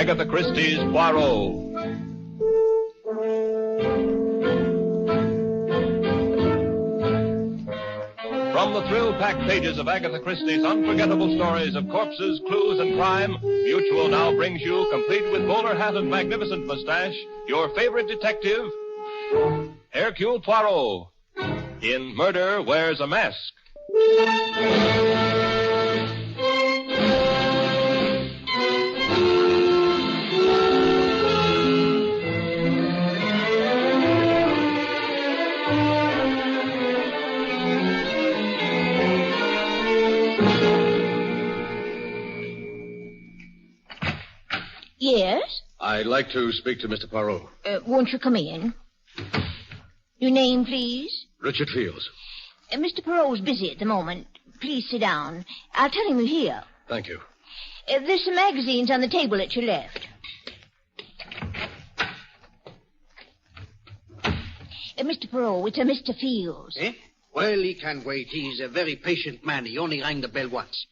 Agatha Christie's Poirot. From the thrill-packed pages of Agatha Christie's unforgettable stories of corpses, clues, and crime, Mutual now brings you, complete with bowler hat and magnificent mustache, your favorite detective, Hercule Poirot, in Murder Wears a Mask. Yes? I'd like to speak to Mr. Poirot. Won't you come in? Your name, please? Richard Fields. Mr. Poirot's busy at the moment. Please sit down. I'll tell him you're here. Thank you. There's some magazines on the table at your left. Mr. Poirot, it's a Mr. Fields. Eh? Well, he can wait. He's a very patient man. He only rang the bell once.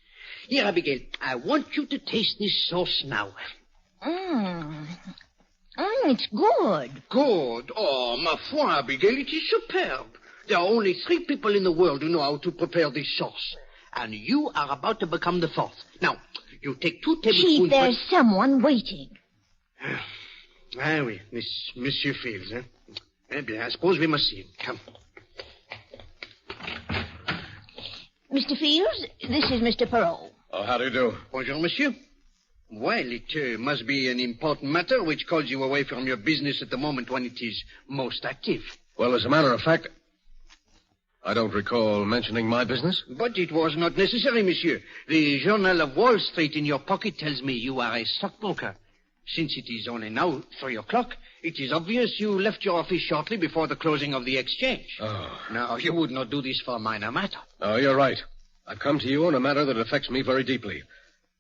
Here, Abigail, I want you to taste this sauce now. It's good. Good? Oh, ma foi, Abigail, it is superb. There are only 3 people in the world who know how to prepare this sauce. And you are about to become the 4th. Now, you take 2 tablespoons... Chief, there's someone waiting. Ah, oui, Monsieur Fields, eh? Eh bien, I suppose we must see him. Come. Mr. Fields, this is Mr. Poirot. Oh, how do you do? Bonjour, monsieur. Well, it must be an important matter which calls you away from your business at the moment when it is most active. Well, as a matter of fact, I don't recall mentioning my business. But it was not necessary, monsieur. The Journal of Wall Street in your pocket tells me you are a stockbroker. Since it is only now 3 o'clock, it is obvious you left your office shortly before the closing of the exchange. Oh. Now, you would not do this for a minor matter. Oh, you're right. I've come to you on a matter that affects me very deeply.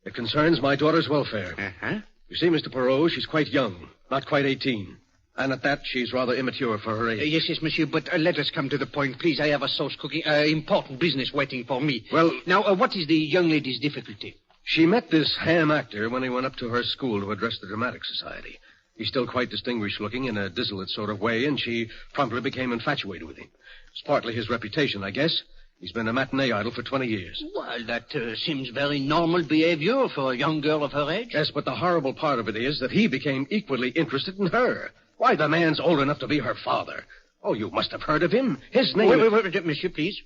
It concerns my daughter's welfare. Uh-huh. You see, Mr. Poirot, she's quite young, not quite 18. And at that, she's rather immature for her age. Yes, monsieur, but let us come to the point, please. I have a sauce cooking, important business waiting for me. Well... Now, what is the young lady's difficulty? She met this ham actor when he went up to her school to address the Dramatic Society. He's still quite distinguished-looking in a dissolute sort of way, and she promptly became infatuated with him. It's partly his reputation, I guess. He's been a matinee idol for 20 years. Well, that seems very normal behavior for a young girl of her age. Yes, but the horrible part of it is that he became equally interested in her. Why, the man's old enough to be her father. Oh, you must have heard of him. His name... Wait, monsieur, please.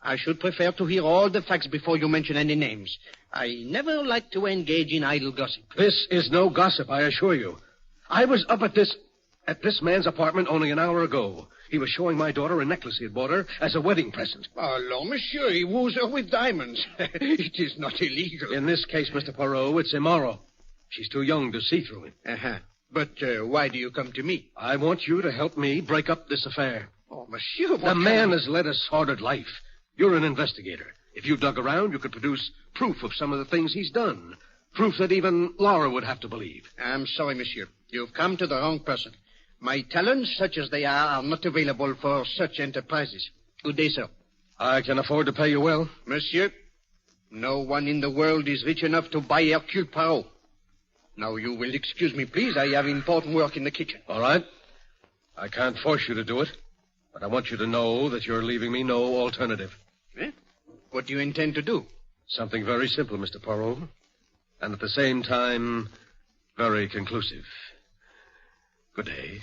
I should prefer to hear all the facts before you mention any names. I never like to engage in idle gossip. This is no gossip, I assure you. I was up at this man's apartment only an hour ago. He was showing my daughter a necklace he had bought her as a wedding present. Oh, monsieur, he woos her with diamonds. It is not illegal. In this case, Mr. Poirot, it's immoral. She's too young to see through him. Uh-huh. But why do you come to me? I want you to help me break up this affair. Oh, monsieur, The man has led a sordid life. You're an investigator. If you dug around, you could produce proof of some of the things he's done. Proof that even Laura would have to believe. I'm sorry, monsieur. You've come to the wrong person. My talents, such as they are not available for such enterprises. Good day, sir. I can afford to pay you well. Monsieur, no one in the world is rich enough to buy Hercule Poirot. Now, you will excuse me, please. I have important work in the kitchen. All right. I can't force you to do it, but I want you to know that you're leaving me no alternative. Eh? What do you intend to do? Something very simple, Mr. Poirot, and at the same time, very conclusive. Good day.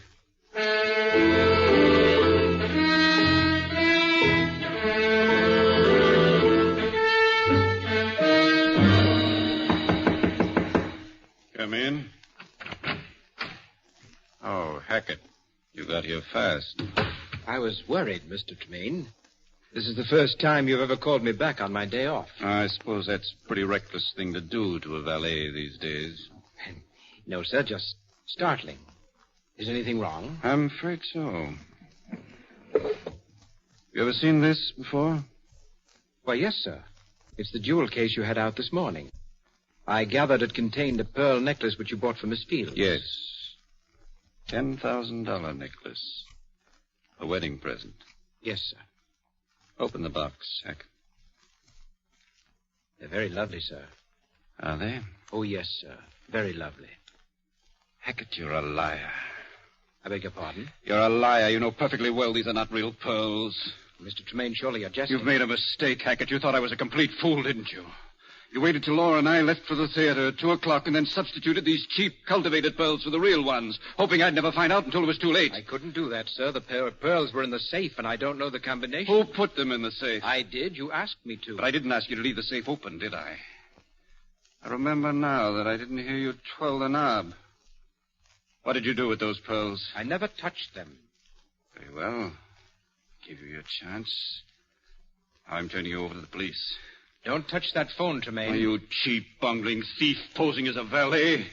Come in. Oh, Hackett. You got here fast. I was worried, Mr. Tremaine. This is the first time you've ever called me back on my day off. I suppose that's a pretty reckless thing to do to a valet these days. No, sir, just startling. Is anything wrong? I'm afraid so. You ever seen this before? Why, yes, sir. It's the jewel case you had out this morning. I gathered it contained a pearl necklace which you bought for Miss Fields. Yes. $10,000 necklace. A wedding present. Yes, sir. Open the box, Hackett. They're very lovely, sir. Are they? Oh, yes, sir. Very lovely. Hackett, you're a liar. I beg your pardon? You're a liar. You know perfectly well these are not real pearls. Mr. Tremaine, surely you're jesting. You've made a mistake, Hackett. You thought I was a complete fool, didn't you? You waited till Laura and I left for the theater at 2 o'clock and then substituted these cheap, cultivated pearls for the real ones, hoping I'd never find out until it was too late. I couldn't do that, sir. The pair of pearls were in the safe, and I don't know the combination. Who put them in the safe? I did. You asked me to. But I didn't ask you to leave the safe open, did I? I remember now that I didn't hear you twirl the knob. What did you do with those pearls? I never touched them. Very well. Give you your chance. I'm turning you over to the police. Don't touch that phone, Tremaine. Oh, you cheap, bungling thief posing as a valet.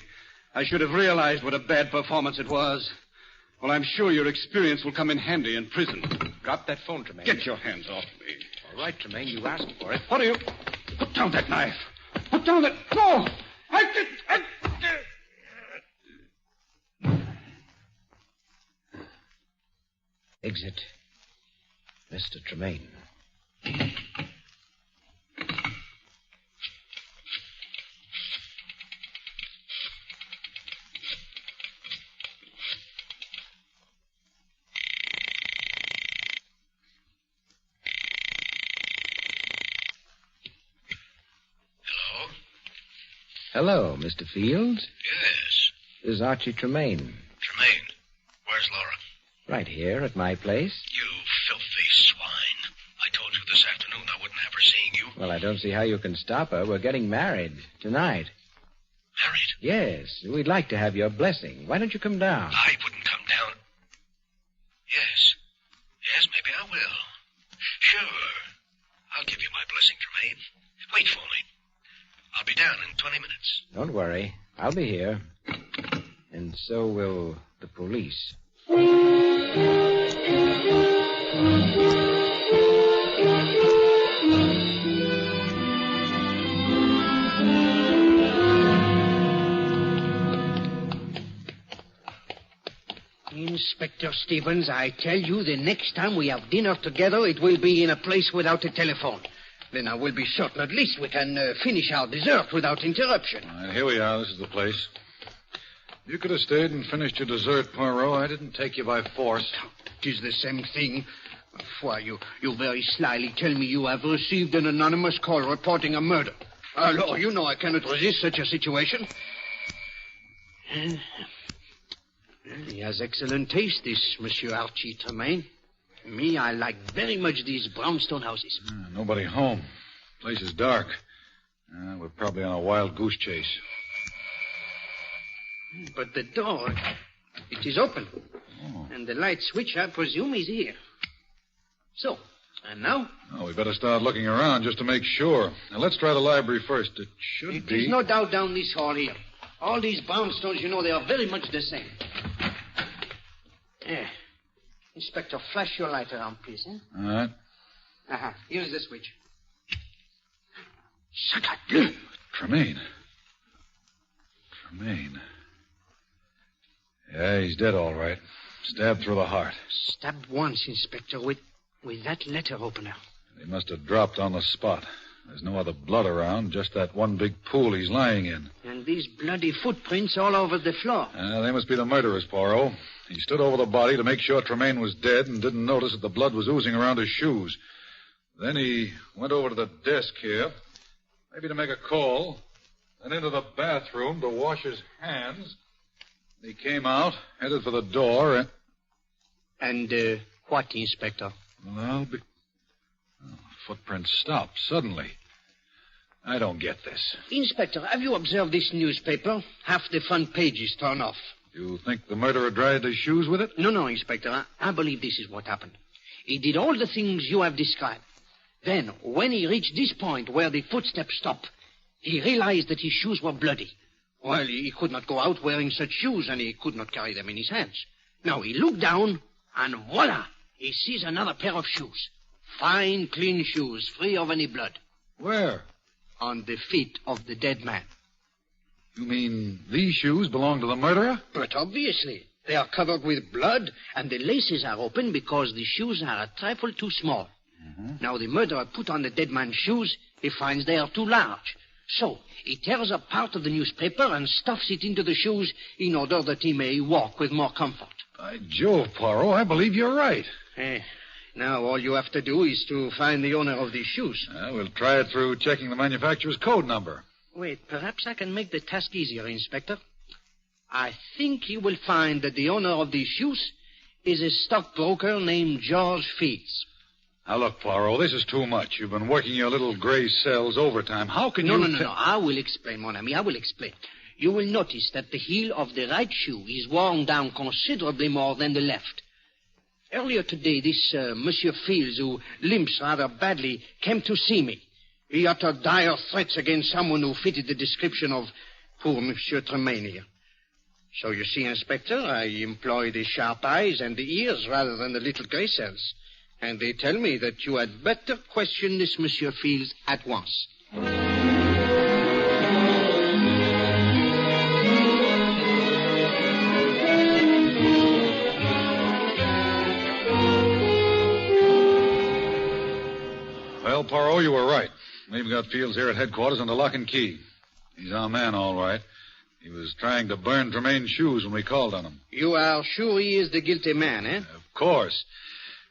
I should have realized what a bad performance it was. Well, I'm sure your experience will come in handy in prison. Drop that phone, Tremaine. Get your hands off me. All right, Tremaine, you asked for it. What are you... Put down that knife. Put down that... No! Exit. Mr. Tremaine. Hello, Mr. Fields. Yes. This is Archie Tremaine. Tremaine. Where's Laura? Right here at my place. You filthy swine. I told you this afternoon I wouldn't have her seeing you. Well, I don't see how you can stop her. We're getting married tonight. Married? Yes. We'd like to have your blessing. Why don't you come down? I wouldn't come down. Yes. Yes, maybe I will. Sure. I'll give you my blessing, Tremaine. Wait for me. I'll be down in 20 minutes. Don't worry. I'll be here. And so will the police. Inspector Stevens, I tell you, the next time we have dinner together, it will be in a place without a telephone. Then I will be certain at least we can finish our dessert without interruption. All right, here we are. This is the place. You could have stayed and finished your dessert, Poirot. I didn't take you by force. It is the same thing. Why, you very slyly tell me you have received an anonymous call reporting a murder. Lord, you know I cannot resist such a situation. He has excellent taste, this Monsieur Archie Tremaine. Me, I like very much these brownstone houses. Nobody home. Place is dark. We're probably on a wild goose chase. But the door, it is open. Oh. And the light switch, I presume, is here. So, and now? Oh, we better start looking around just to make sure. Now, let's try the library first. It should be... There's no doubt down this hall here. All these brownstones, you know, they are very much the same. Yeah. Inspector, flash your light around, please, eh? All right. Here's the switch. Tremaine. Yeah, he's dead, all right. Stabbed through the heart. Stabbed once, Inspector, with that letter opener. He must have dropped on the spot. There's no other blood around, just that one big pool he's lying in. And these bloody footprints all over the floor. They must be the murderers, Poirot. He stood over the body to make sure Tremaine was dead and didn't notice that the blood was oozing around his shoes. Then he went over to the desk here, maybe to make a call, then into the bathroom to wash his hands. He came out, headed for the door, And, what, Inspector? Well, the footprints stopped suddenly. I don't get this. Inspector, have you observed this newspaper? Half the front page is torn off. You think the murderer dried his shoes with it? No, Inspector. I believe this is what happened. He did all the things you have described. Then, when he reached this point where the footsteps stopped, he realized that his shoes were bloody. Well, he could not go out wearing such shoes, and he could not carry them in his hands. Now, he looked down, and voila! He sees another pair of shoes. Fine, clean shoes, free of any blood. Where? On the feet of the dead man. You mean these shoes belong to the murderer? But obviously. They are covered with blood, and the laces are open because the shoes are a trifle too small. Mm-hmm. Now, the murderer put on the dead man's shoes. He finds they are too large. So, he tears up part of the newspaper and stuffs it into the shoes in order that he may walk with more comfort. By Jove, Poirot, I believe you're right. Now all you have to do is to find the owner of these shoes. We'll try it through checking the manufacturer's code number. Wait, perhaps I can make the task easier, Inspector. I think you will find that the owner of these shoes is a stockbroker named George Fields. Now, look, Poirot, this is too much. You've been working your little gray cells overtime. How can you... No. I will explain, mon ami. I will explain. You will notice that the heel of the right shoe is worn down considerably more than the left. Earlier today, this Monsieur Fields, who limps rather badly, came to see me. He uttered dire threats against someone who fitted the description of poor Monsieur Tremaine here. So you see, Inspector, I employ the sharp eyes and the ears rather than the little gray cells. And they tell me that you had better question this Monsieur Fields at once. Well, Poirot, you were right. We've got Fields here at headquarters under lock and key. He's our man, all right. He was trying to burn Tremaine's shoes when we called on him. You are sure he is the guilty man, eh? Of course.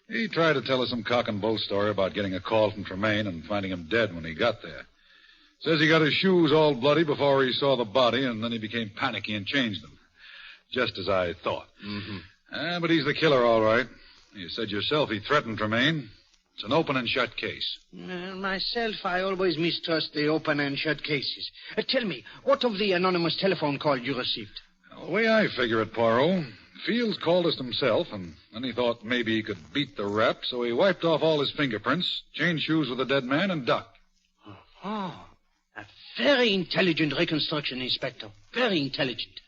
He tried to tell us some cock and bull story about getting a call from Tremaine and finding him dead when he got there. Says he got his shoes all bloody before he saw the body, and then he became panicky and changed them. Just as I thought. Mm-hmm. But he's the killer, all right. You said yourself he threatened Tremaine. It's an open and shut case. Myself, I always mistrust the open and shut cases. Tell me, what of the anonymous telephone call you received? The way I figure it, Poirot, Fields called us himself, and then he thought maybe he could beat the rap, so he wiped off all his fingerprints, changed shoes with the dead man, and ducked. Oh, a very intelligent reconstruction, Inspector. Very intelligent.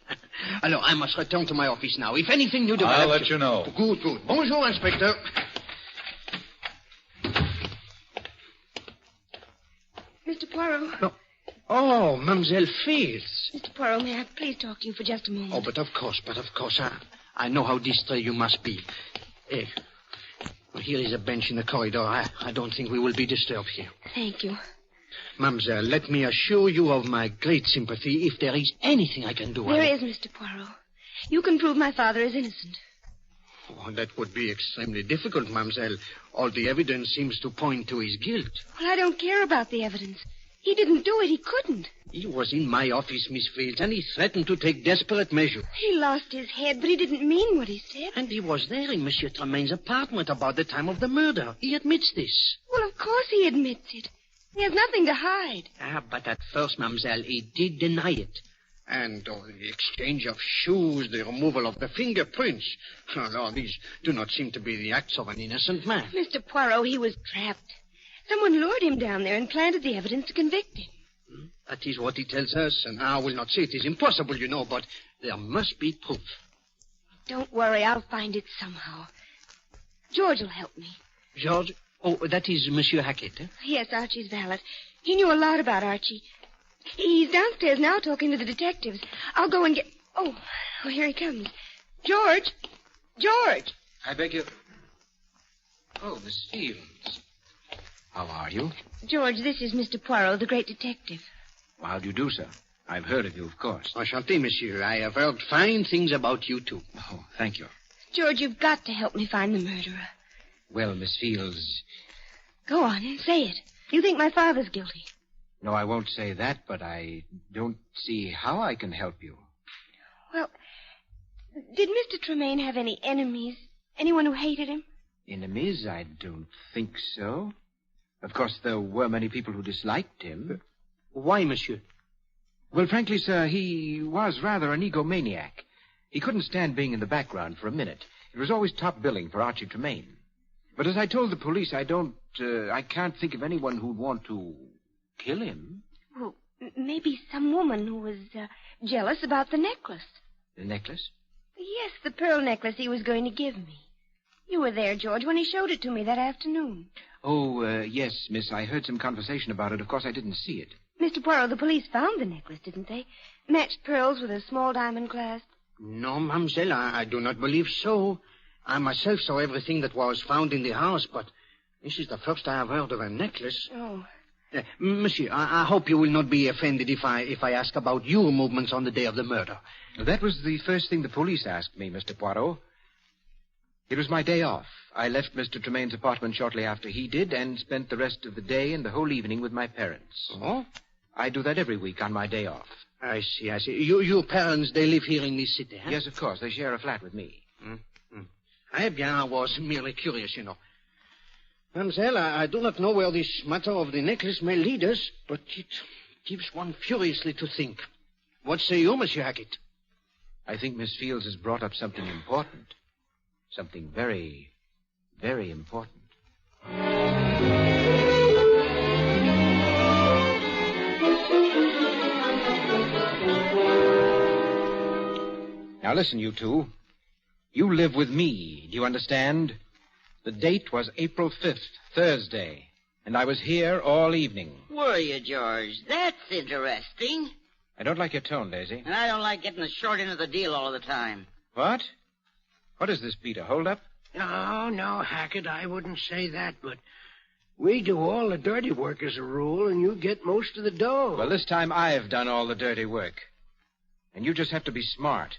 Alors, I must return to my office now. If anything new develops... I'll let you know. Good. Bonjour, Inspector. Mr. Poirot. No. Oh, Mademoiselle Fields. Mr. Poirot, may I please talk to you for just a moment? Oh, but of course. I know how distressed you must be. Here is a bench in the corridor. I don't think we will be disturbed here. Thank you. Mademoiselle, let me assure you of my great sympathy if there is anything I can do. There is, Mr. Poirot. You can prove my father is innocent. Oh, that would be extremely difficult, Mademoiselle. All the evidence seems to point to his guilt. Well, I don't care about the evidence. He didn't do it. He couldn't. He was in my office, Miss Fields, and he threatened to take desperate measures. He lost his head, but he didn't mean what he said. And he was there in Monsieur Tremaine's apartment about the time of the murder. He admits this. Well, of course he admits it. He has nothing to hide. But at first, Mademoiselle, he did deny it. And the exchange of shoes, the removal of the fingerprints. Oh, these do not seem to be the acts of an innocent man. Mr. Poirot, he was trapped. Someone lured him down there and planted the evidence to convict him. That is what he tells us, and I will not say it is impossible, you know, but there must be proof. Don't worry, I'll find it somehow. George will help me. George? Oh, that is Monsieur Hackett, eh? Yes, Archie's valet. He knew a lot about Archie. He's downstairs now talking to the detectives. I'll go and get... Oh, here he comes. George! I beg you... Oh, Miss Fields. How are you? George, this is Mr. Poirot, the great detective. Well, how do you do, sir? I've heard of you, of course. Enchanté, monsieur. I have heard fine things about you, too. Oh, thank you. George, you've got to help me find the murderer. Well, Miss Fields... Go on, say it. You think my father's guilty. No, I won't say that, but I don't see how I can help you. Well, did Mr. Tremaine have any enemies? Anyone who hated him? Enemies? I don't think so. Of course, there were many people who disliked him. Why, monsieur? Well, frankly, sir, he was rather an egomaniac. He couldn't stand being in the background for a minute. It was always top billing for Archie Tremaine. But as I told the police, I can't think of anyone who'd want to kill him. Well, maybe some woman who was jealous about the necklace. The necklace? Yes, the pearl necklace he was going to give me. You were there, George, when he showed it to me that afternoon. Oh, yes, miss. I heard some conversation about it. Of course, I didn't see it. Mr. Poirot, the police found the necklace, didn't they? Matched pearls with a small diamond clasp. No, mademoiselle, I do not believe so. I myself saw everything that was found in the house, but this is the first I have heard of a necklace. Oh, Monsieur, I hope you will not be offended if I ask about your movements on the day of the murder. That was the first thing the police asked me, Mr. Poirot. It was my day off. I left Mr. Tremaine's apartment shortly after he did and spent the rest of the day and the whole evening with my parents. Oh? I do that every week on my day off. I see. Your parents, they live here in this city, huh? Yes, of course. They share a flat with me. Eh bien, I was merely curious, you know. Mademoiselle, I do not know where this matter of the necklace may lead us, but it gives one furiously to think. What say you, Monsieur Hackett? I think Miss Fields has brought up something important. Something very, very important. Now listen, you two. You live with me, do you understand? The date was April 5th, Thursday, and I was here all evening. Were you, George? That's interesting. I don't like your tone, Daisy. And I don't like getting the short end of the deal all the time. What? What is this, Peter? Hold up? No, Hackett, I wouldn't say that, but we do all the dirty work as a rule, and you get most of the dough. Well, this time I've done all the dirty work. And you just have to be smart.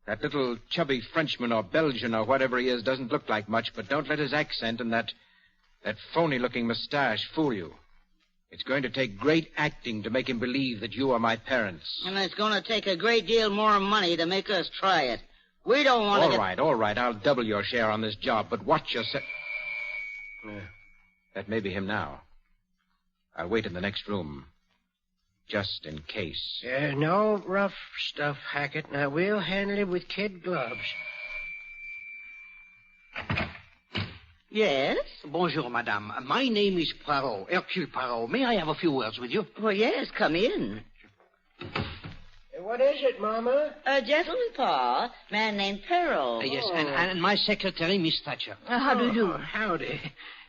That little chubby Frenchman or Belgian or whatever he is doesn't look like much, but don't let his accent and that phony-looking mustache fool you. It's going to take great acting to make him believe that you are my parents. And it's going to take a great deal more money to make us try it. We don't want to All right. I'll double your share on this job, but watch yourself. That may be him now. I'll wait in the next room. Just in case. No rough stuff, Hackett. Now, we'll handle it with kid gloves. Yes? Bonjour, madame. My name is Poirot, Hercule Poirot. May I have a few words with you? Well, yes, come in. What is it, Mama? A gentleman, Pa. Man named Peril. Yes, and my secretary, Miss Thatcher. How do you do? Howdy.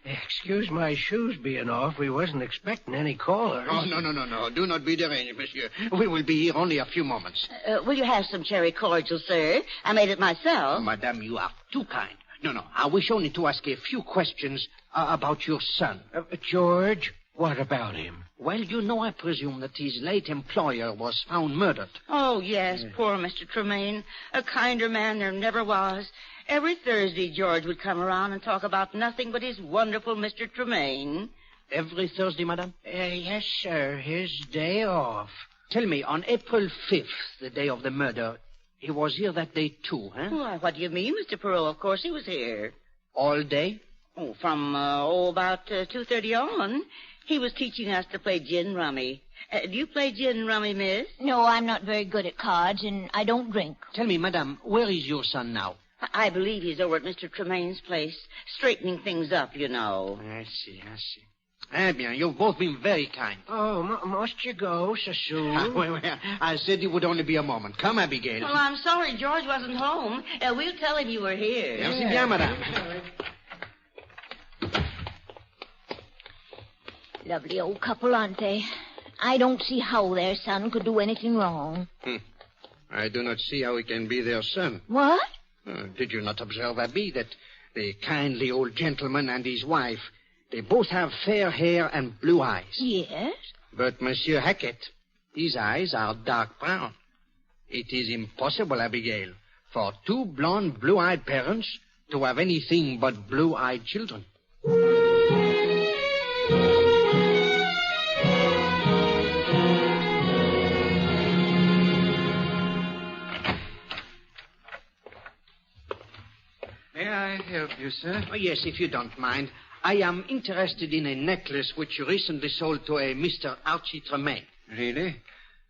Excuse my shoes being off. We wasn't expecting any callers. Oh, no. Do not be deranged, monsieur. We will be here only a few moments. Will you have some cherry cordial, sir? I made it myself. Madame, you are too kind. No. I wish only to ask a few questions about your son. George, what about him? Well, you know, I presume that his late employer was found murdered. Oh, yes, poor Mr. Tremaine. A kinder man there never was. Every Thursday, George would come around and talk about nothing but his wonderful Mr. Tremaine. Every Thursday, madame? Yes, sir. His day off. Tell me, on April 5th, the day of the murder, he was here that day too, huh? Why, what do you mean, Mr. Perot? Of course he was here. All day? Oh, from, about 2:30 on. He was teaching us to play gin rummy. Do you play gin rummy, miss? No, I'm not very good at cards, and I don't drink. Tell me, madame, where is your son now? I believe he's over at Mr. Tremaine's place, straightening things up, you know. I see. Eh bien, you've both been very kind. Oh, must you go so soon? Well, I said it would only be a moment. Come, Abigail. Well, I'm sorry George wasn't home. We'll tell him you were here. Merci bien, madame. Lovely old couple, aren't they? I don't see how their son could do anything wrong. I do not see how he can be their son. What? Did you not observe, Abby, that the kindly old gentleman and his wife, they both have fair hair and blue eyes? Yes. But Monsieur Hackett, his eyes are dark brown. It is impossible, Abigail, for two blonde, blue-eyed parents to have anything but blue-eyed children. May I help you, sir? Oh, yes, if you don't mind. I am interested in a necklace which you recently sold to a Mr. Archie Tremaine. Really?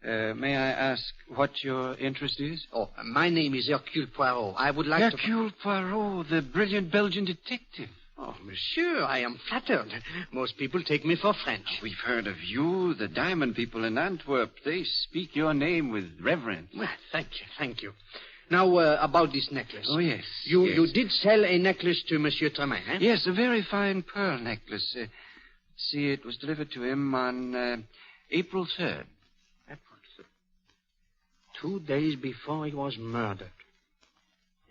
May I ask what your interest is? Oh, my name is Hercule Poirot. I would like to... Hercule Poirot, the brilliant Belgian detective. Oh, monsieur, I am flattered. Most people take me for French. We've heard of you, the diamond people in Antwerp. They speak your name with reverence. Well, thank you. Now, about this necklace. Oh, yes. You did sell a necklace to Monsieur Tremaine, eh? Yes, a very fine pearl necklace. See, it was delivered to him on April 3rd. April 3rd. 2 days before he was murdered.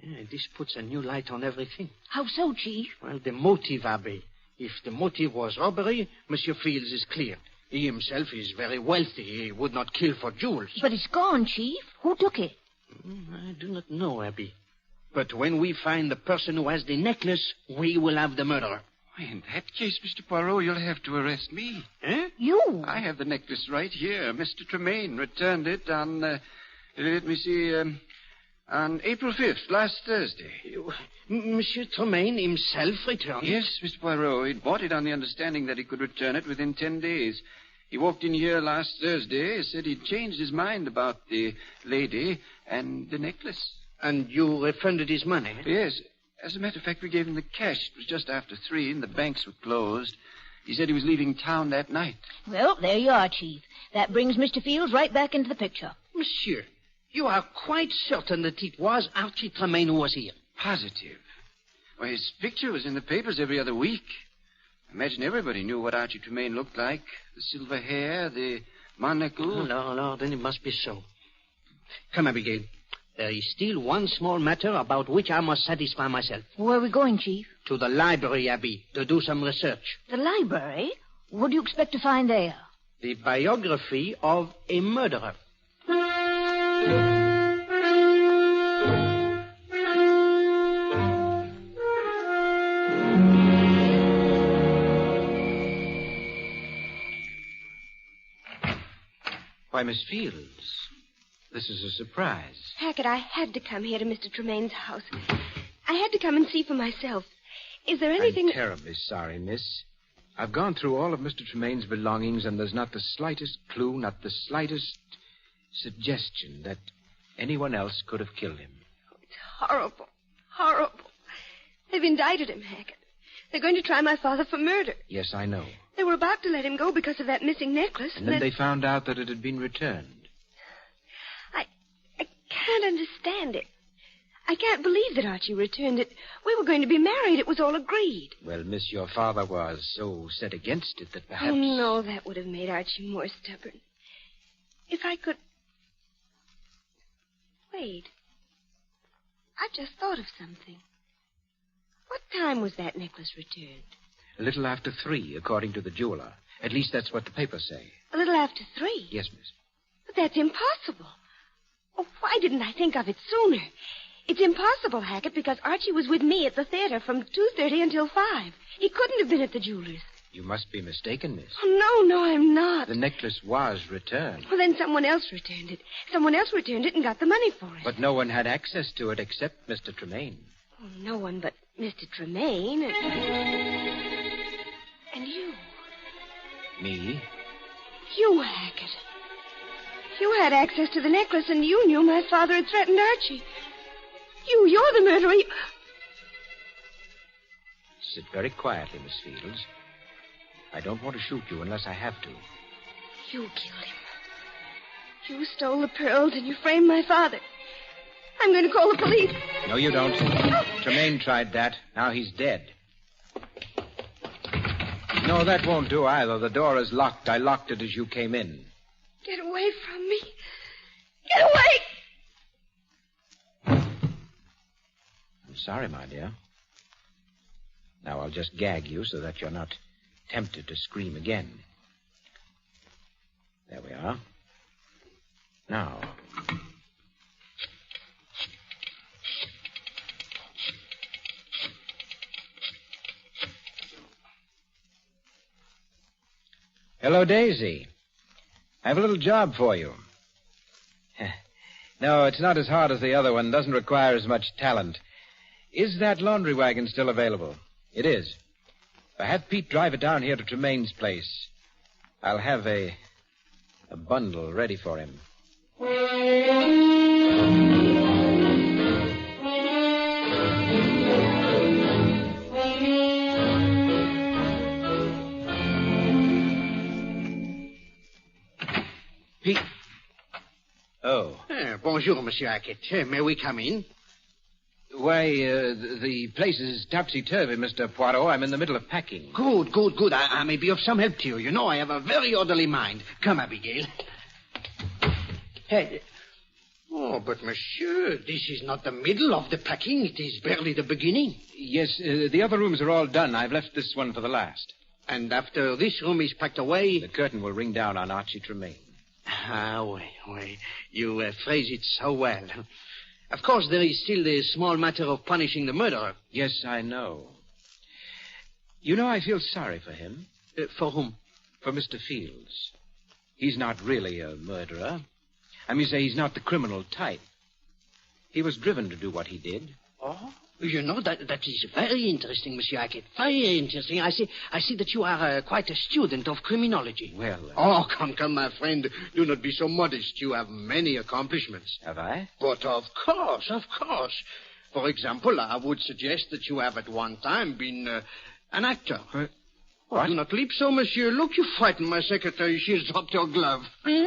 Yeah, this puts a new light on everything. How so, Chief? Well, the motive, Abby. If the motive was robbery, Monsieur Fields is clear. He himself is very wealthy. He would not kill for jewels. But it's gone, Chief. Who took it? I do not know, Abby. But when we find the person who has the necklace, we will have the murderer. Why, in that case, Mr. Poirot, you'll have to arrest me. Eh? You? I have the necklace right here. Mr. Tremaine returned it on, let me see, on April 5th, last Thursday. Monsieur Tremaine himself returned? Yes, Mr. Poirot. He'd bought it on the understanding that he could return it within 10 days. He walked in here last Thursday, said he'd changed his mind about the lady and the necklace. And you refunded his money? Yes. As a matter of fact, we gave him the cash. It was just after 3, and the banks were closed. He said he was leaving town that night. Well, there you are, Chief. That brings Mr. Fields right back into the picture. Monsieur, you are quite certain that it was Archie Tremaine who was here? Positive. Why, his picture was in the papers every other week. I imagine everybody knew what Archie Tremaine looked like. The silver hair, the monocle. No, then it must be so. Come, Abigail. There is still one small matter about which I must satisfy myself. Where are we going, Chief? To the library, Abby, to do some research. The library? What do you expect to find there? The biography of a murderer. Why, Miss Fields, this is a surprise. Hackett, I had to come here to Mr. Tremaine's house. I had to come and see for myself. Is there anything... I'm terribly sorry, miss. I've gone through all of Mr. Tremaine's belongings, and there's not the slightest clue, not the slightest suggestion that anyone else could have killed him. Oh, it's horrible. Horrible. They've indicted him, Hackett. They're going to try my father for murder. Yes, I know. They were about to let him go because of that missing necklace. And then they found out that it had been returned. I can't understand it. I can't believe that Archie returned it. We were going to be married. It was all agreed. Well, miss, your father was so set against it that perhaps... Oh, no, that would have made Archie more stubborn. If I could... Wait. I've just thought of something. What time was that necklace returned? A little after 3, according to the jeweler. At least that's what the papers say. A little after 3? Yes, miss. But that's impossible. Oh, why didn't I think of it sooner? It's impossible, Hackett, because Archie was with me at the theater from 2:30 until 5. He couldn't have been at the jeweler's. You must be mistaken, miss. Oh, no, I'm not. The necklace was returned. Well, then someone else returned it. Someone else returned it and got the money for it. But no one had access to it except Mr. Tremaine. Oh, no one but Mr. Tremaine. And you. Me? You, Hackett. You had access to the necklace, and you knew my father had threatened Archie. You're the murderer. Sit very quietly, Miss Fields. I don't want to shoot you unless I have to. You killed him. You stole the pearls, and you framed my father. I'm going to call the police. No, you don't. Tremaine tried that. Now he's dead. No, that won't do either. The door is locked. I locked it as you came in. Get away from me. Get away! I'm sorry, my dear. Now I'll just gag you so that you're not tempted to scream again. There we are. Now. Hello, Daisy. I have a little job for you. No, it's not as hard as the other one. Doesn't require as much talent. Is that laundry wagon still available? It is. If I have Pete drive it down here to Tremaine's place, I'll have a bundle ready for him. Pete. Oh. Bonjour, Monsieur Hackett. May we come in? Why, the place is topsy-turvy, Mr. Poirot. I'm in the middle of packing. Good. I may be of some help to you. You know, I have a very orderly mind. Come, Abigail. Hey, Oh, but monsieur, this is not the middle of the packing. It is barely the beginning. Yes, the other rooms are all done. I've left this one for the last. And after this room is packed away... The curtain will ring down on Archie Tremaine. Oui. You phrase it so well. Of course, there is still the small matter of punishing the murderer. Yes, I know. You know, I feel sorry for him. For whom? For Mr. Fields. He's not really a murderer. I mean, say he's not the criminal type. He was driven to do what he did. Oh? You know, that is very interesting, Monsieur Hackett. Very interesting. I see that you are quite a student of criminology. Well... Oh, come, my friend. Do not be so modest. You have many accomplishments. Have I? But of course. For example, I would suggest that you have at one time been an actor. What? Oh, do not leap so, monsieur. Look, you frightened my secretary. She has dropped your glove. Hmm?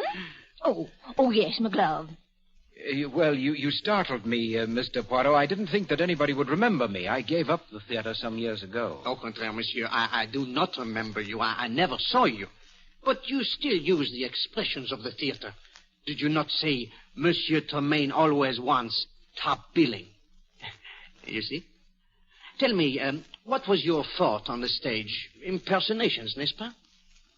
Oh, yes, my glove. You startled me, Mr. Poirot. I didn't think that anybody would remember me. I gave up the theater some years ago. Au contraire, monsieur. I do not remember you. I never saw you. But you still use the expressions of the theater. Did you not say, Monsieur Tremaine always wants top billing? You see? Tell me, what was your thought on the stage? Impersonations, n'est-ce pas?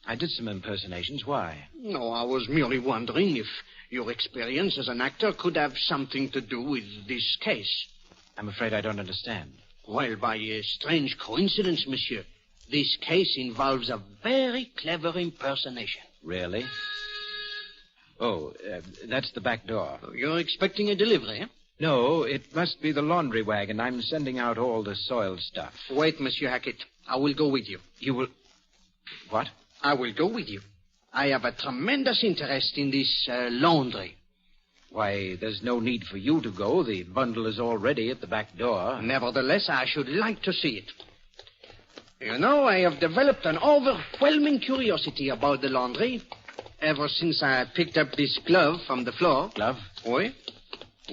I did some impersonations. Why? No, I was merely wondering if your experience as an actor could have something to do with this case. I'm afraid I don't understand. Well, by a strange coincidence, monsieur, this case involves a very clever impersonation. Really? Oh, that's the back door. You're expecting a delivery, eh? No, it must be the laundry wagon. I'm sending out all the soiled stuff. Wait, Monsieur Hackett. I will go with you. You will... What? I will go with you. I have a tremendous interest in this laundry. Why, there's no need for you to go. The bundle is already at the back door. Nevertheless, I should like to see it. You know, I have developed an overwhelming curiosity about the laundry ever since I picked up this glove from the floor. Glove? Oui.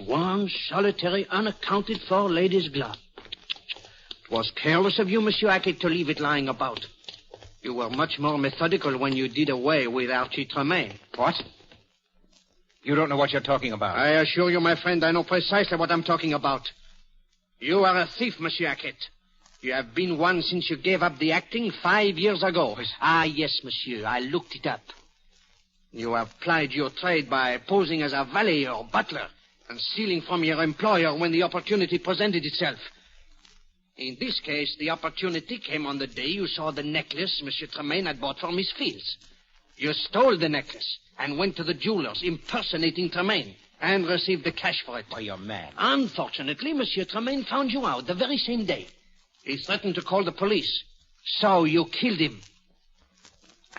One solitary, unaccounted for lady's glove. It was careless of you, Monsieur Hackett, to leave it lying about. You were much more methodical when you did away with Archie Tremaine. What? You don't know what you're talking about. I assure you, my friend, I know precisely what I'm talking about. You are a thief, Monsieur Hackett. You have been one since you gave up the acting 5 years ago. Ah, yes, monsieur. I looked it up. You have plied your trade by posing as a valet or butler and stealing from your employer when the opportunity presented itself. In this case, the opportunity came on the day you saw the necklace Monsieur Tremaine had bought for Miss Fields. You stole the necklace and went to the jeweler's impersonating Tremaine and received the cash for it. Why, you're mad. Unfortunately, Monsieur Tremaine found you out the very same day. He threatened to call the police. So you killed him.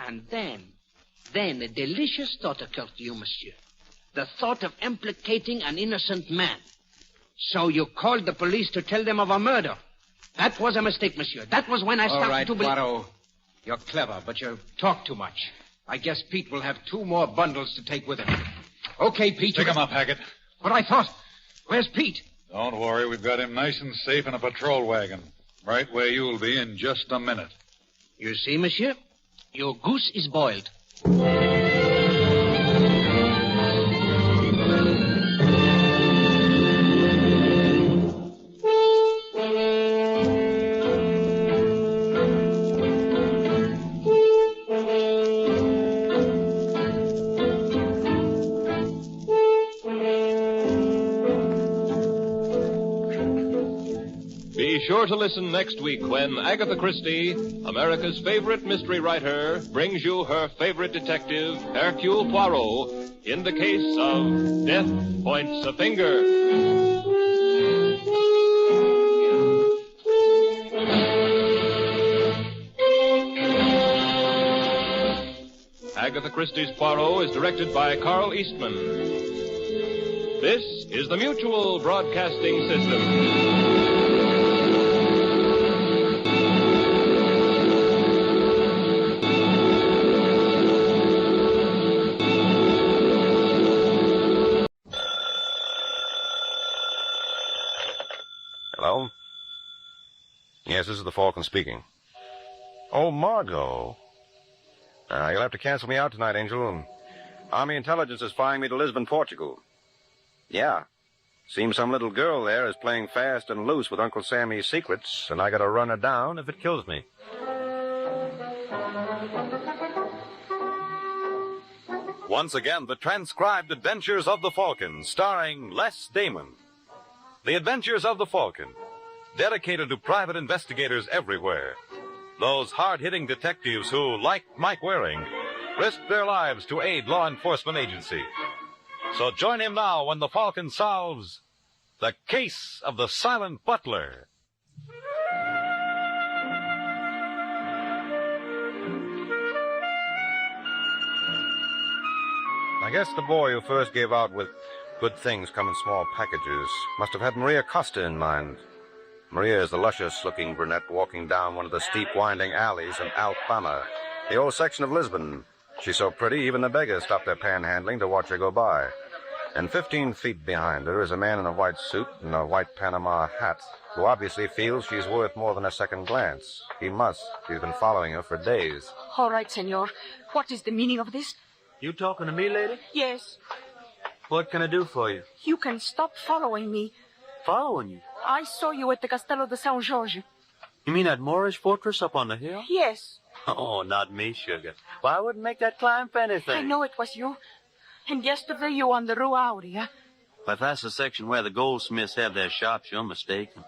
And then a delicious thought occurred to you, monsieur. The thought of implicating an innocent man. So you called the police to tell them of a murder. That was a mistake, monsieur. That was when I started to believe... All right, Poirot. You're clever, but you talk too much. I guess Pete will have 2 more bundles to take with him. Okay, Pete. Pick him up, Hackett. But I thought... Where's Pete? Don't worry. We've got him nice and safe in a patrol wagon. Right where you'll be in just a minute. You see, monsieur? Your goose is boiled. Be sure to listen next week when Agatha Christie, America's favorite mystery writer, brings you her favorite detective, Hercule Poirot, in the case of Death Points a Finger. Agatha Christie's Poirot is directed by Carl Eastman. This is the Mutual Broadcasting System. Hello? Yes, this is the Falcon speaking. Oh, Margot. You'll have to cancel me out tonight, Angel. Army Intelligence is flying me to Lisbon, Portugal. Yeah. Seems some little girl there is playing fast and loose with Uncle Sammy's secrets, and I gotta run her down if it kills me. Once again, the transcribed Adventures of the Falcon, starring Les Damon. The Adventures of the Falcon, dedicated to private investigators everywhere. Those hard-hitting detectives who, like Mike Waring, risked their lives to aid law enforcement agency. So join him now when the Falcon solves the case of the silent butler. I guess the boy who first gave out with good things come in small packages must have had Maria Costa in mind. Maria is the luscious-looking brunette walking down one of the steep, winding alleys in Alfama, the old section of Lisbon. She's so pretty, even the beggars stop their panhandling to watch her go by. And 15 feet behind her is a man in a white suit and a white Panama hat, who obviously feels she's worth more than a second glance. He must. He's been following her for days. All right, senor. What is the meaning of this? You talking to me, lady? Yes. What can I do for you? You can stop following me. Following you? I saw you at the Castello de Saint George. You mean that Moorish fortress up on the hill? Yes. Oh, not me, sugar. Why, I wouldn't make that climb for anything. I know it was you. And yesterday you on the Rue Aurea. If that's the section where the goldsmiths have their shops, you're mistaken.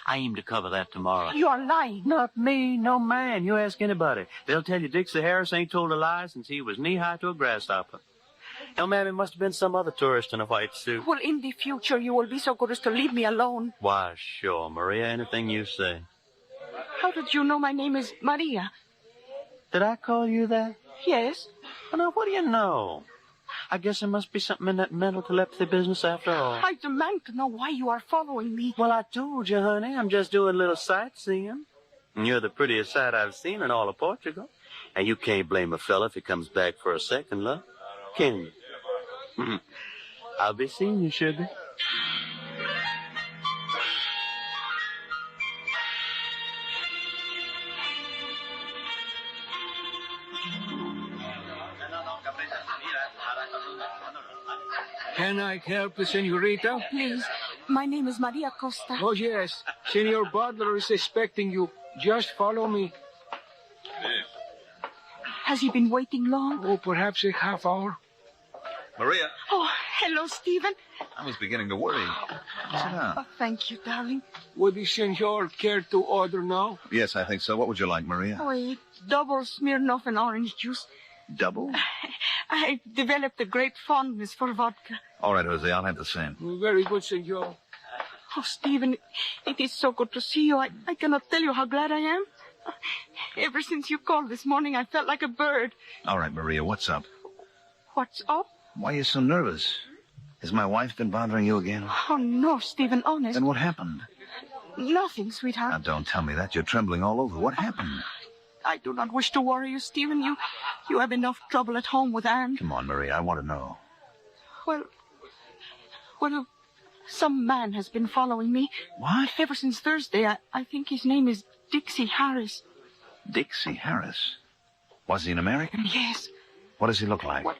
I aim to cover that tomorrow. You are lying. Not me, no man. You ask anybody. They'll tell you Dixie Harris ain't told a lie since he was knee-high to a grasshopper. Now, ma'am, it must have been some other tourist in a white suit. Well, in the future, you will be so good as to leave me alone. Why, sure, Maria, anything you say. How did you know my name is Maria? Did I call you that? Yes. Well, now, what do you know? I guess there must be something in that mental telepathy business after all. I demand to know why you are following me. Well, I told you, honey, I'm just doing a little sightseeing. And you're the prettiest sight I've seen in all of Portugal. And you can't blame a fella if he comes back for a second look, can you? I'll be seeing you, sugar. Can I help you, senorita? Please. My name is Maria Costa. Oh, yes. Senor Butler is expecting you. Just follow me. Has he been waiting long? Oh, perhaps a half hour. Maria. Oh, hello, Stephen. I was beginning to worry. Sit down. Oh, thank you, darling. Would the senor care to order now? Yes, I think so. What would you like, Maria? Oh, a double Smirnoff and orange juice. Double? I developed a great fondness for vodka. All right, Jose, I'll have the same. Very good, senor. Oh, Stephen, it is so good to see you. I cannot tell you how glad I am. Ever since you called this morning, I felt like a bird. All right, Maria, what's up? What's up? Why are you so nervous? Has my wife been bothering you again? Oh, no, Stephen, honest. Then what happened? Nothing, sweetheart. Now, don't tell me that. You're trembling all over. What happened? I do not wish to worry you, Stephen. You have enough trouble at home with Anne. Come on, Maria, I want to know. Well, some man has been following me. What? Ever since Thursday. I think his name is Dixie Harris. Dixie Harris? Was he an American? Yes. What does he look like? Well,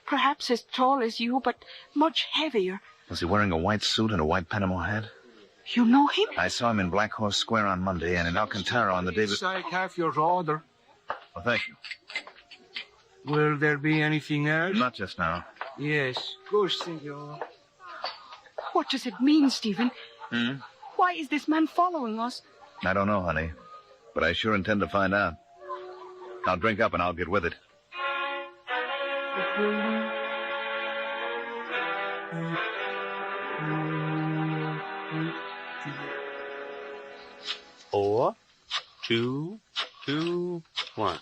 perhaps as tall as you, but much heavier. Was he wearing a white suit and a white Panama hat? You know him? I saw him in Black Horse Square on Monday and in Alcantara on the day... I have your order. Oh, thank you. Will there be anything else? Not just now. Yes. Good, senor. What does it mean, Stephen? Hmm? Why is this man following us? I don't know, honey. But I sure intend to find out. Now drink up and I'll get with it. Four, two, 1.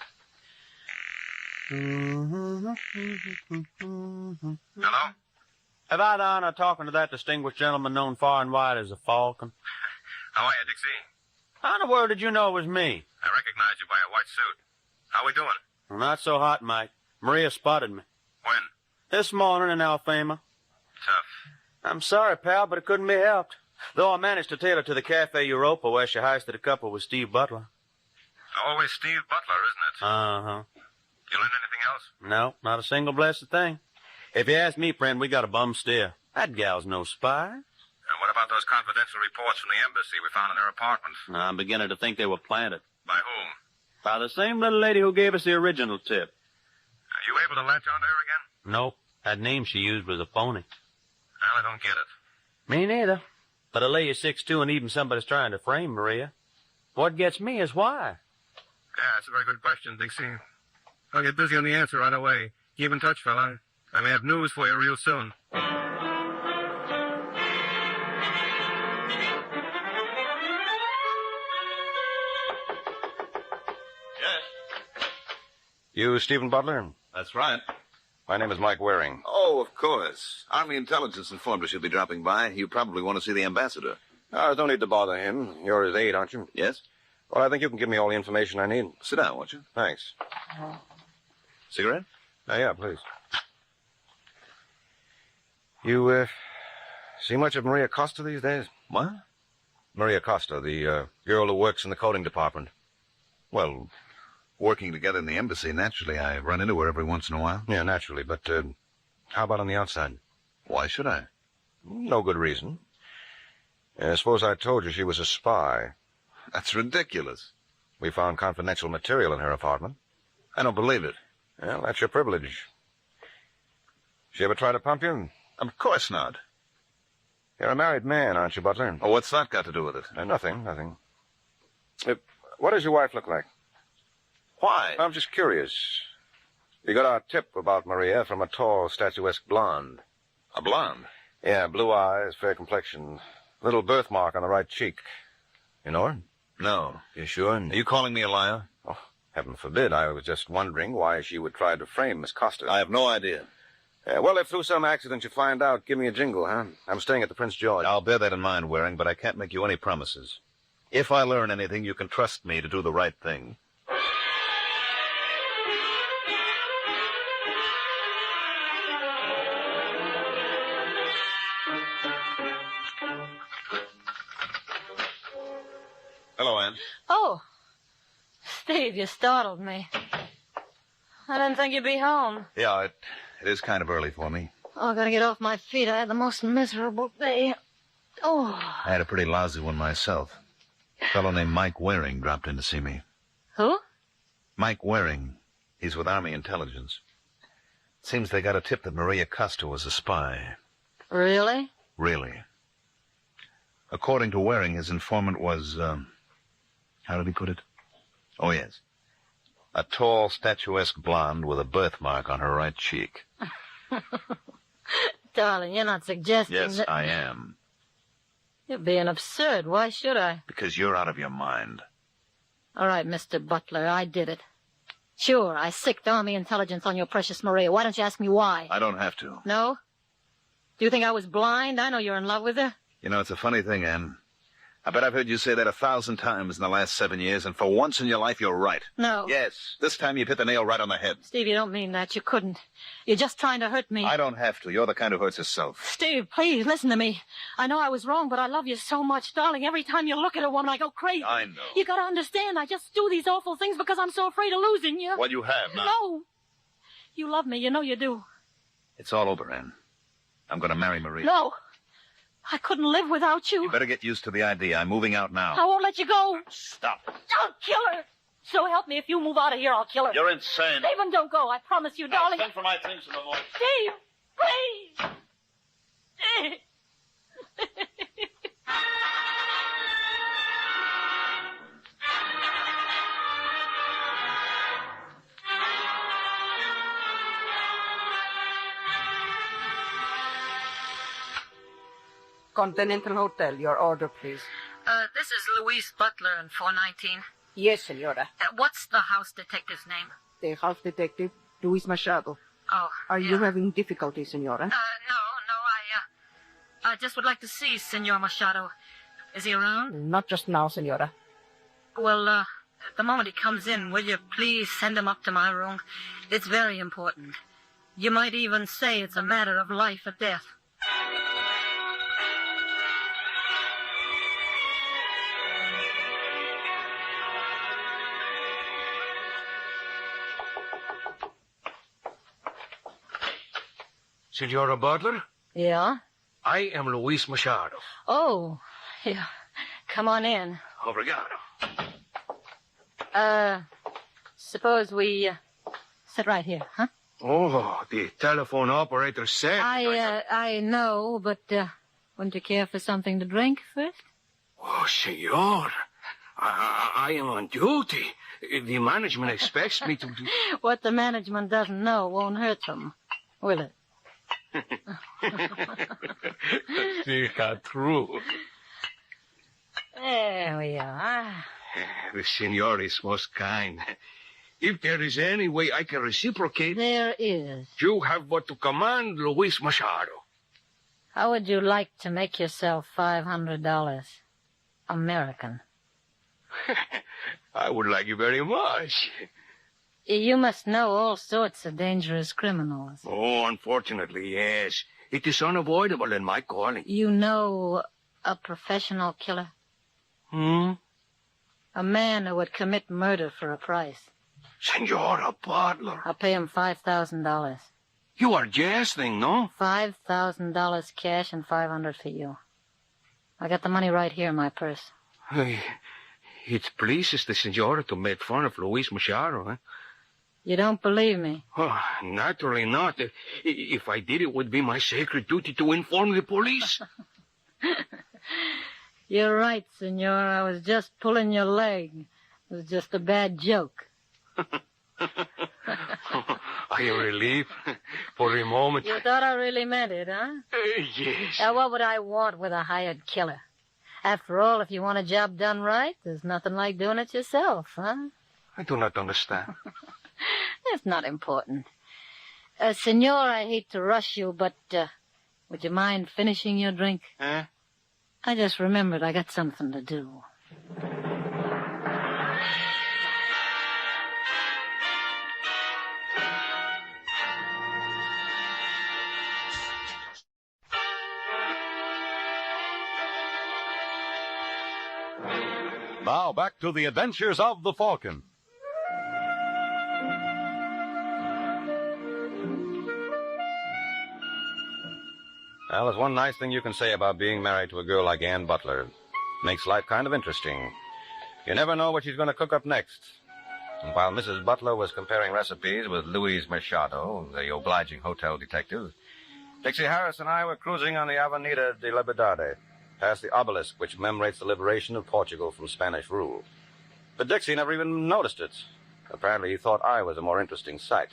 Hello? Have I the honor of talking to that distinguished gentleman known far and wide as the Falcon? How are you, Dixie? How in the world did you know it was me? I recognize you by a white suit. How we doing? Well, not so hot, Mike. Maria spotted me. When? This morning in Alfama. Tough. I'm sorry, pal, but it couldn't be helped. Though I managed to tail her to the Cafe Europa where she heisted a couple with Steve Butler. Always Steve Butler, isn't it? Uh-huh. You learn anything else? No, not a single blessed thing. If you ask me, friend, we got a bum steer. That gal's no spy. And what about those confidential reports from the embassy we found in her apartment? I'm beginning to think they were planted. By whom? By the same little lady who gave us the original tip. Are you able to latch onto her again? Nope. That name she used was a phony. Well, I don't get it. Me neither. But a lady 6'2" and even somebody's trying to frame Maria. What gets me is why. Yeah, that's a very good question, Dixie. I'll get busy on the answer right away. Keep in touch, fella. I may have news for you real soon. You Stephen Butler? That's right. My name is Mike Waring. Oh, of course. Army intelligence informed us you'll be dropping by. You probably want to see the ambassador. There's no need to bother him. You're his aide, aren't you? Yes. Well, I think you can give me all the information I need. Sit down, won't you? Thanks. Cigarette? Yeah, please. You, see much of Maria Costa these days? What? Maria Costa, the girl who works in the coding department. Well, working together in the embassy, naturally, I run into her every once in a while. Yeah, naturally, but how about on the outside? Why should I? No good reason. Suppose I told you she was a spy. That's ridiculous. We found confidential material in her apartment. I don't believe it. Well, that's your privilege. She ever try to pump you? Of course not. You're a married man, aren't you, Butler? Oh, what's that got to do with it? Nothing. What does your wife look like? Why? I'm just curious. We got our tip about Maria from a tall, statuesque blonde. A blonde? Yeah, blue eyes, fair complexion. Little birthmark on the right cheek. You know her? No. You sure? Are you calling me a liar? Oh, heaven forbid. I was just wondering why she would try to frame Miss Costa. I have no idea. Well, if through some accident you find out, give me a jingle, huh? I'm staying at the Prince George. I'll bear that in mind, Waring, but I can't make you any promises. If I learn anything, you can trust me to do the right thing. Hello, Ann. Oh, Steve, you startled me. I didn't think you'd be home. Yeah, it is kind of early for me. Oh, I gotta get off my feet. I had the most miserable day. Oh. I had a pretty lousy one myself. A fellow named Mike Waring dropped in to see me. Who? Mike Waring. He's with Army intelligence. Seems they got a tip that Maria Costa was a spy. Really? Really. According to Waring, his informant was, how did he put it? Oh, yes. A tall, statuesque blonde with a birthmark on her right cheek. Darling, you're not suggesting Yes, that... I am. You're being absurd. Why should I? Because you're out of your mind. All right, Mr. Butler, I did it. Sure, I sicked Army intelligence on your precious Maria. Why don't you ask me why? I don't have to. No? Do you think I was blind? I know you're in love with her. You know, it's a funny thing, Ann. I bet I've heard you say that 1,000 times in the last 7 years, and for once in your life, you're right. No. Yes. This time you've hit the nail right on the head. Steve, you don't mean that. You couldn't. You're just trying to hurt me. I don't have to. You're the kind who hurts herself. Steve, please, listen to me. I know I was wrong, but I love you so much, darling. Every time you look at a woman, I go crazy. I know. You gotta understand, I just do these awful things because I'm so afraid of losing you. Well, you have now. No. You love me. You know you do. It's all over, Ann. I'm going to marry Maria. No. I couldn't live without you. You better get used to the idea. I'm moving out now. I won't let you go. Stop. I'll kill her. So help me, if you move out of here, I'll kill her. You're insane. Stephen, don't go. I promise you, darling. I'll send for my things in the morning. Steve, please. Continental Hotel, your order, please. This is Louise Butler in 419. Yes, senora. What's the house detective's name? The house detective, Luis Machado. Oh, Are you having difficulty, senora? No, I just would like to see Senor Machado. Is he around? Not just now, senora. Well, the moment he comes in, will you please send him up to my room? It's very important. You might even say it's a matter of life or death. Senora Butler? Yeah? I am Luis Machado. Oh, yeah. Come on in. Obrigado. Suppose we sit right here, huh? Oh, the telephone operator said... I know, but wouldn't you care for something to drink first? Oh, senor. I am on duty. The management expects me to do... What the management doesn't know won't hurt them, will it? See how true. There we are. The senor is most kind. If there is any way I can reciprocate... There is. You have but to command, Luis Machado. How would you like to make yourself $500 American? I would like you very much. You must know all sorts of dangerous criminals. Oh, unfortunately, yes. It is unavoidable in my calling. You know a professional killer? Hmm? A man who would commit murder for a price. Senora Butler. I'll pay him $5,000. You are jesting, no? $5,000 cash and $500 for you. I got the money right here in my purse. It pleases the senora to make fun of Luis Machado, huh? You don't believe me? Oh, naturally not. If I did, it would be my sacred duty to inform the police. You're right, senor. I was just pulling your leg. It was just a bad joke. Are you relieved? For a moment. You thought I really meant it, huh? Yes. Now, what would I want with a hired killer? After all, if you want a job done right, there's nothing like doing it yourself, huh? I do not understand. That's not important. Senor, I hate to rush you, but would you mind finishing your drink? Huh? I just remembered I got something to do. Now back to the adventures of the Falcon. Well, there's one nice thing you can say about being married to a girl like Ann Butler. Makes life kind of interesting. You never know what she's going to cook up next. And while Mrs. Butler was comparing recipes with Luis Machado, the obliging hotel detective, Dixie Harris and I were cruising on the Avenida de Libertad, past the obelisk which commemorates the liberation of Portugal from Spanish rule. But Dixie never even noticed it. Apparently he thought I was a more interesting sight.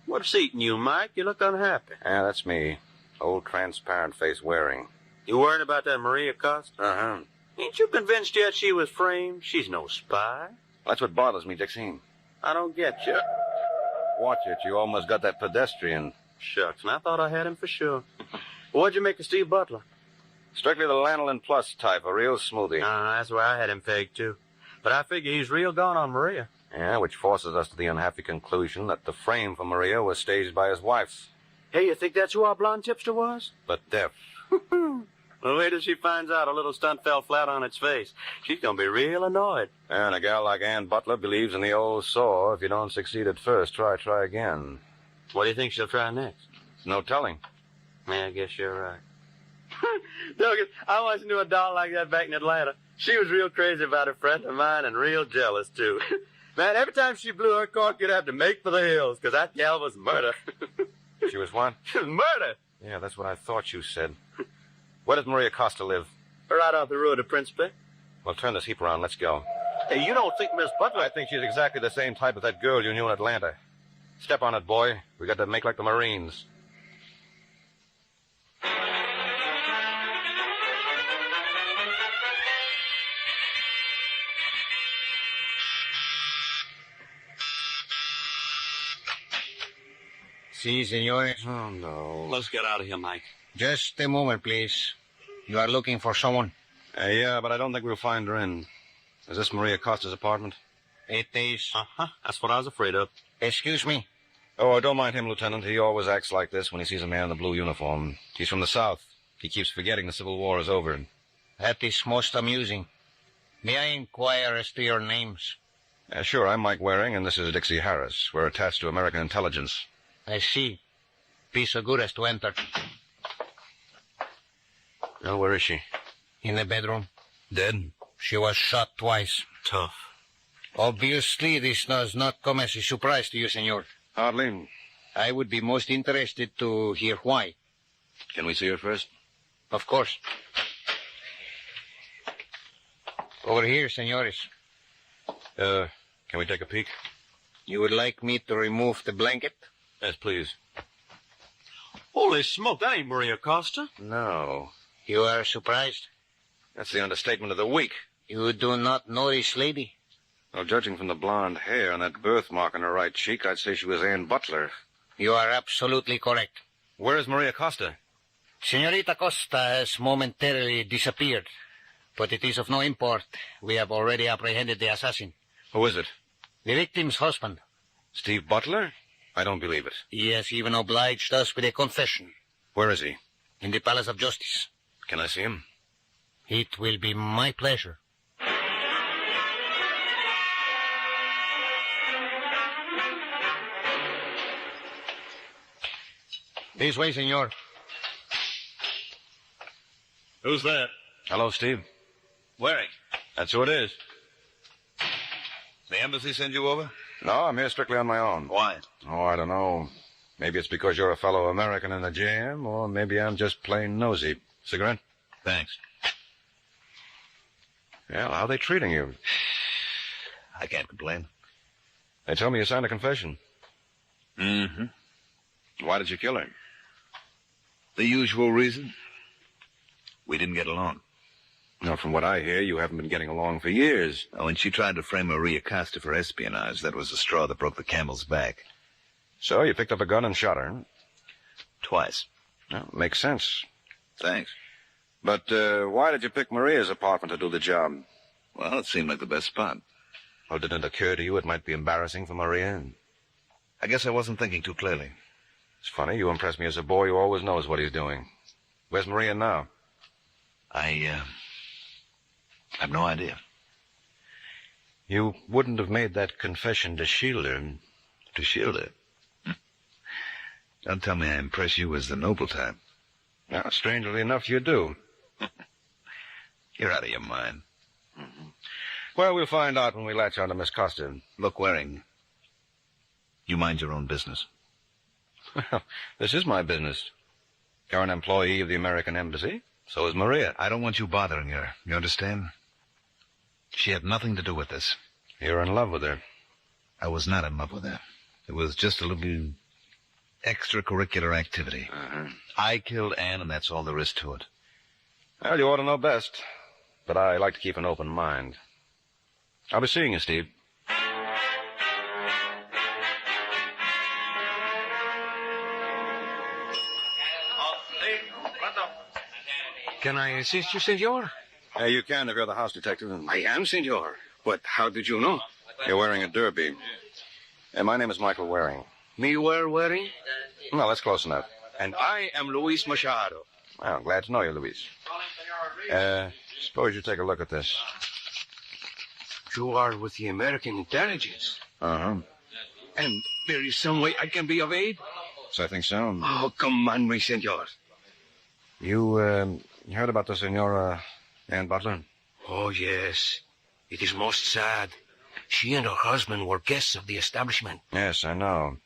What's eating you, Mike? You look unhappy. Yeah, that's me. Old transparent face wearing. You worried about that Maria Costa? Uh-huh. Ain't you convinced yet she was framed? She's no spy. That's what bothers me, Dixie. I don't get you. Watch it. You almost got that pedestrian. Shucks, and I thought I had him for sure. What'd you make of Steve Butler? Strictly the lanolin plus type, a real smoothie. That's where I had him pegged, too. But I figure he's real gone on Maria. Yeah, which forces us to the unhappy conclusion that the frame for Maria was staged by his wife. Hey, you think that's who our blonde tipster was? But deaf. Well, wait till she finds out a little stunt fell flat on its face. She's gonna be real annoyed. And a gal like Ann Butler believes in the old saw, if you don't succeed at first, try again. What do you think she'll try next? No telling. Yeah, I guess you're right. Douglas, I once knew a doll like that back in Atlanta. She was real crazy about a friend of mine and real jealous, too. Man, every time she blew her cork, you'd have to make for the hills, because that gal was murder. She was what? She was murder. Yeah, that's what I thought you said. Where does Maria Costa live? Right off the road to Principe. Well, turn this heap around. Let's go. Hey, you don't think Miss Butler... I think she's exactly the same type as that girl you knew in Atlanta. Step on it, boy. We got to make like the Marines. Si, senores. Oh, no. Let's get out of here, Mike. Just a moment, please. You are looking for someone? Yeah, but I don't think we'll find her in. Is this Maria Costa's apartment? It is. Uh-huh. That's what I was afraid of. Excuse me. Oh, don't mind him, Lieutenant. He always acts like this when he sees a man in a blue uniform. He's from the South. He keeps forgetting the Civil War is over. That is most amusing. May I inquire as to your names? Sure, I'm Mike Waring, and this is Dixie Harris. We're attached to American intelligence. I see. Be so good as to enter. Well, where is she? In the bedroom. Dead? She was shot twice. Tough. Obviously, this does not come as a surprise to you, senor. Hardly. I would be most interested to hear why. Can we see her first? Of course. Over here, senores. Can we take a peek? You would like me to remove the blanket? Yes, please. Holy smoke, that ain't Maria Costa. No. You are surprised? That's the understatement of the week. You do not know this lady? Well, judging from the blonde hair and that birthmark on her right cheek, I'd say she was Ann Butler. You are absolutely correct. Where is Maria Costa? Senorita Costa has momentarily disappeared, but it is of no import. We have already apprehended the assassin. Who is it? The victim's husband. Steve Butler? I don't believe it. He has even obliged us with a confession. Where is he? In the Palace of Justice. Can I see him? It will be my pleasure. This way, senor. Who's that? Hello, Steve. Waring. That's who it is. The embassy sent you over? No, I'm here strictly on my own. Why? Oh, I don't know. Maybe it's because you're a fellow American in the jam, or maybe I'm just plain nosy. Cigarette? Thanks. Well, how are they treating you? I can't complain. They tell me you signed a confession. Mm-hmm. Why did you kill her? The usual reason. We didn't get along. No, from what I hear, you haven't been getting along for years. Oh, when she tried to frame Maria Costa for espionage, that was the straw that broke the camel's back. So you picked up a gun and shot her? Twice. Well, makes sense. Thanks. But why did you pick Maria's apartment to do the job? Well, it seemed like the best spot. Well, didn't it occur to you it might be embarrassing for Maria? I guess I wasn't thinking too clearly. It's funny, you impress me as a boy who always knows what he's doing. Where's Maria now? I have no idea. You wouldn't have made that confession to shield her. To shield her? Don't tell me I impress you as the noble type. Now, strangely enough, you do. You're out of your mind. Mm-hmm. Well, we'll find out when we latch on to Miss Costa. Look, Waring, you mind your own business. Well, this is my business. You're an employee of the American Embassy. So is Maria. I don't want you bothering her. You understand? She had nothing to do with this. You're in love with her. I was not in love with her. It was just a little extracurricular activity. Uh-huh. I killed Anne, and that's all there is to it. Well, you ought to know best. But I like to keep an open mind. I'll be seeing you, Steve. Can I assist you, senor? You can if you're the house detective. I am, senor. But how did you know? You're wearing a derby. My name is Michael Waring. Me Waring? Well, that's close enough. And I am Luis Machado. Well, glad to know you, Luis. Suppose you take a look at this. You are with the American intelligence. Uh-huh. And there is some way I can be of aid? So I think so. Oh, come on, my senor. You heard about the Senora Ann Butler? Oh, yes. It is most sad. She and her husband were guests of the establishment. Yes, I know.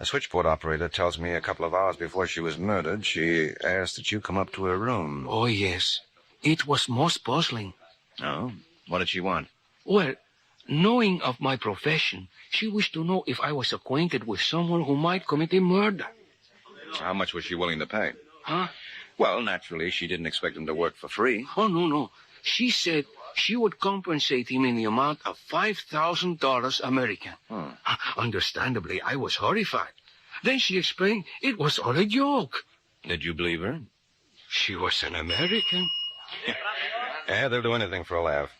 A switchboard operator tells me a couple of hours before she was murdered, she asked that you come up to her room. Oh, yes. It was most puzzling. Oh? What did she want? Well, knowing of my profession, she wished to know if I was acquainted with someone who might commit a murder. How much was she willing to pay? Huh? Well, naturally, she didn't expect him to work for free. Oh, no. She said she would compensate him in the amount of $5,000 American. Understandably, I was horrified. Then she explained it was all a joke. Did you believe her? She was an American. Yeah, they'll do anything for a laugh.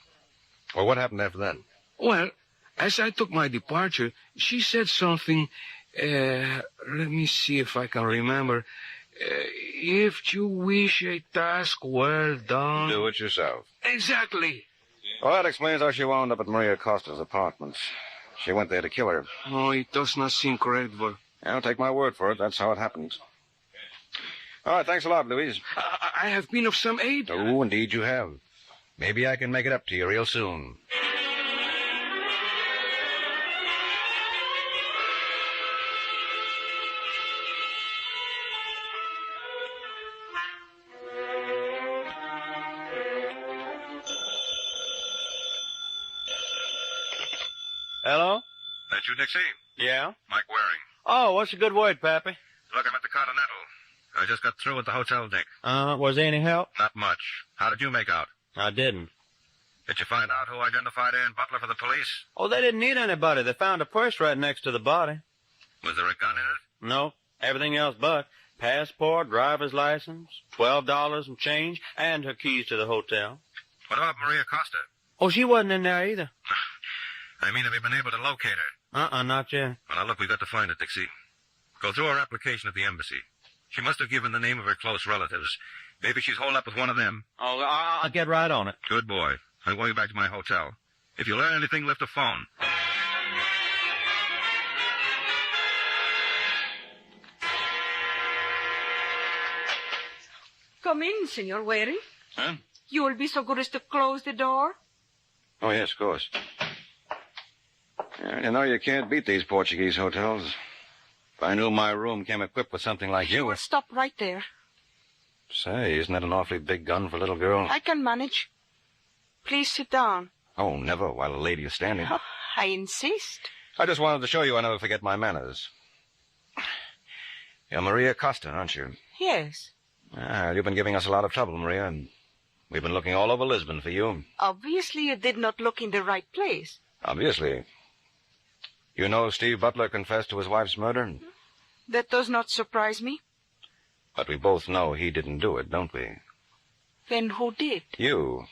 Well, what happened after that? Well, as I took my departure, she said something, let me see if I can remember. If you wish a task well done... Do it yourself. Exactly. Well, that explains how she wound up at Maria Costa's apartment. She went there to kill her. Oh, it does not seem credible. I'll take my word for it. That's how it happened. All right, thanks a lot, Louise. I have been of some aid. Oh, indeed you have. Maybe I can make it up to you real soon. Hello? That you, Dixie? Yeah? Mike Waring. Oh, what's a good word, Pappy? Look, I'm at the Continental. I just got through with the hotel deck. Was there any help? Not much. How did you make out? I didn't. Did you find out who identified Ann Butler for the police? Oh, they didn't need anybody. They found a purse right next to the body. Was there a gun in it? No, everything else but passport, driver's license, $12 and change, and her keys to the hotel. What about Maria Costa? Oh, she wasn't in there either. I mean, have you been able to locate her? Not yet. Well, now, look, we've got to find it, Dixie. Go through her application at the embassy. She must have given the name of her close relatives. Maybe she's holed up with one of them. Oh, I'll get right on it. Good boy. I'll go you back to my hotel. If you learn anything, lift a phone. Come in, Senor Waring. Huh? You will be so good as to close the door? Oh, yes, of course. Yeah, you know, you can't beat these Portuguese hotels. If I knew my room came equipped with something like you... Well, stop right there. Say, isn't that an awfully big gun for a little girl? I can manage. Please sit down. Oh, never, while a lady is standing. Oh, I insist. I just wanted to show you I never forget my manners. You're Maria Costa, aren't you? Yes. You've been giving us a lot of trouble, Maria, and we've been looking all over Lisbon for you. Obviously, you did not look in the right place. Obviously. You know Steve Butler confessed to his wife's murder? That does not surprise me. But we both know he didn't do it, don't we? Then who did? You.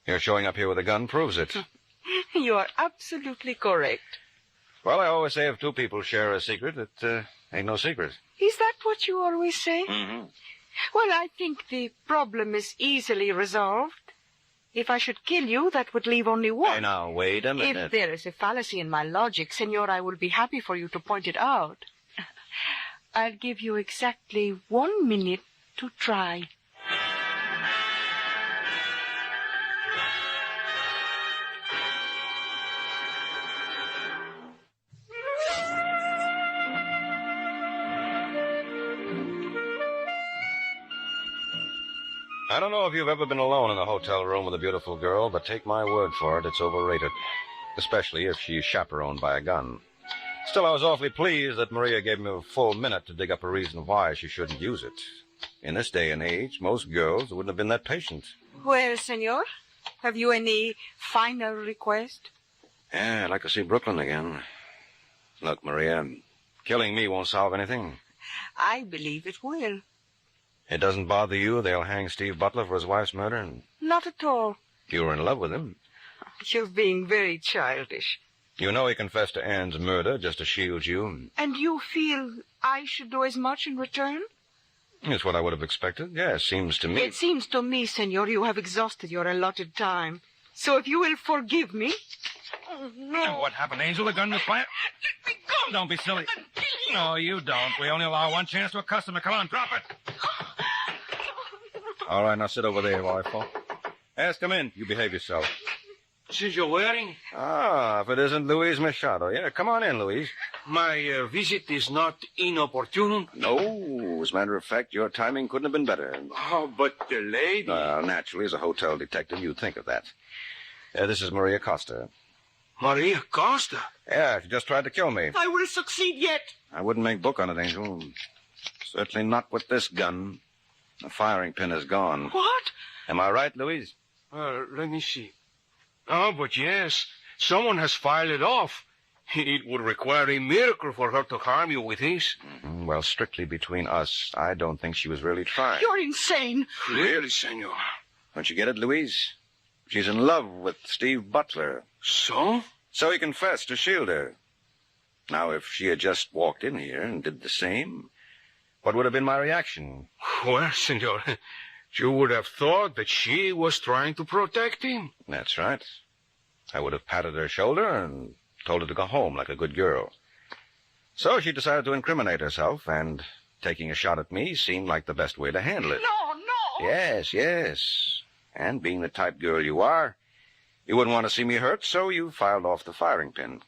Your showing up here with a gun proves it. You are absolutely correct. Well, I always say if two people share a secret, it ain't no secret. Is that what you always say? Mm-hmm. Well, I think the problem is easily resolved. If I should kill you, that would leave only one. Hey, now, wait a minute. If there is a fallacy in my logic, Senor, I will be happy for you to point it out. I'll give you exactly 1 minute to try. I don't know if you've ever been alone in a hotel room with a beautiful girl, but take my word for it, it's overrated. Especially if she's chaperoned by a gun. Still, I was awfully pleased that Maria gave me a full minute to dig up a reason why she shouldn't use it. In this day and age, most girls wouldn't have been that patient. Well, Senor, have you any final request? Yeah, I'd like to see Brooklyn again. Look, Maria, killing me won't solve anything. I believe it will. It doesn't bother you they'll hang Steve Butler for his wife's murder? Not at all. You were in love with him. You're being very childish. You know he confessed to Ann's murder just to shield you. And you feel I should do as much in return? It's what I would have expected. Yes, seems to me. It seems to me, Senor, you have exhausted your allotted time. So if you will forgive me... Oh, no. What happened, Angel? The gun was fired? Don't be silly. No, you don't. We only allow one chance to a customer. Come on, drop it. All right, now sit over there while I fall. Yes, come in. You behave yourself. Senor Waring? Ah, if it isn't Luis Machado. Yeah, come on in, Luis. My visit is not inopportune? No, as a matter of fact, your timing couldn't have been better. Oh, but the lady... Naturally, as a hotel detective, you'd think of that. This is Maria Costa. Maria Costa? Yeah, she just tried to kill me. I will succeed yet. I wouldn't make book on it, Angel. Certainly not with this gun. The firing pin is gone. What? Am I right, Louise? Let me see. Oh, but yes. Someone has filed it off. It would require a miracle for her to harm you with this. Mm-hmm. Well, strictly between us, I don't think she was really trying. You're insane. Really, senor? Don't you get it, Louise? She's in love with Steve Butler. So? So he confessed to shield her. Now, if she had just walked in here and did the same, what would have been my reaction? Well, senor, you would have thought that she was trying to protect him. That's right. I would have patted her shoulder and told her to go home like a good girl. So she decided to incriminate herself, and taking a shot at me seemed like the best way to handle it. No! Yes, yes. And being the type girl you are, you wouldn't want to see me hurt, so you filed off the firing pin,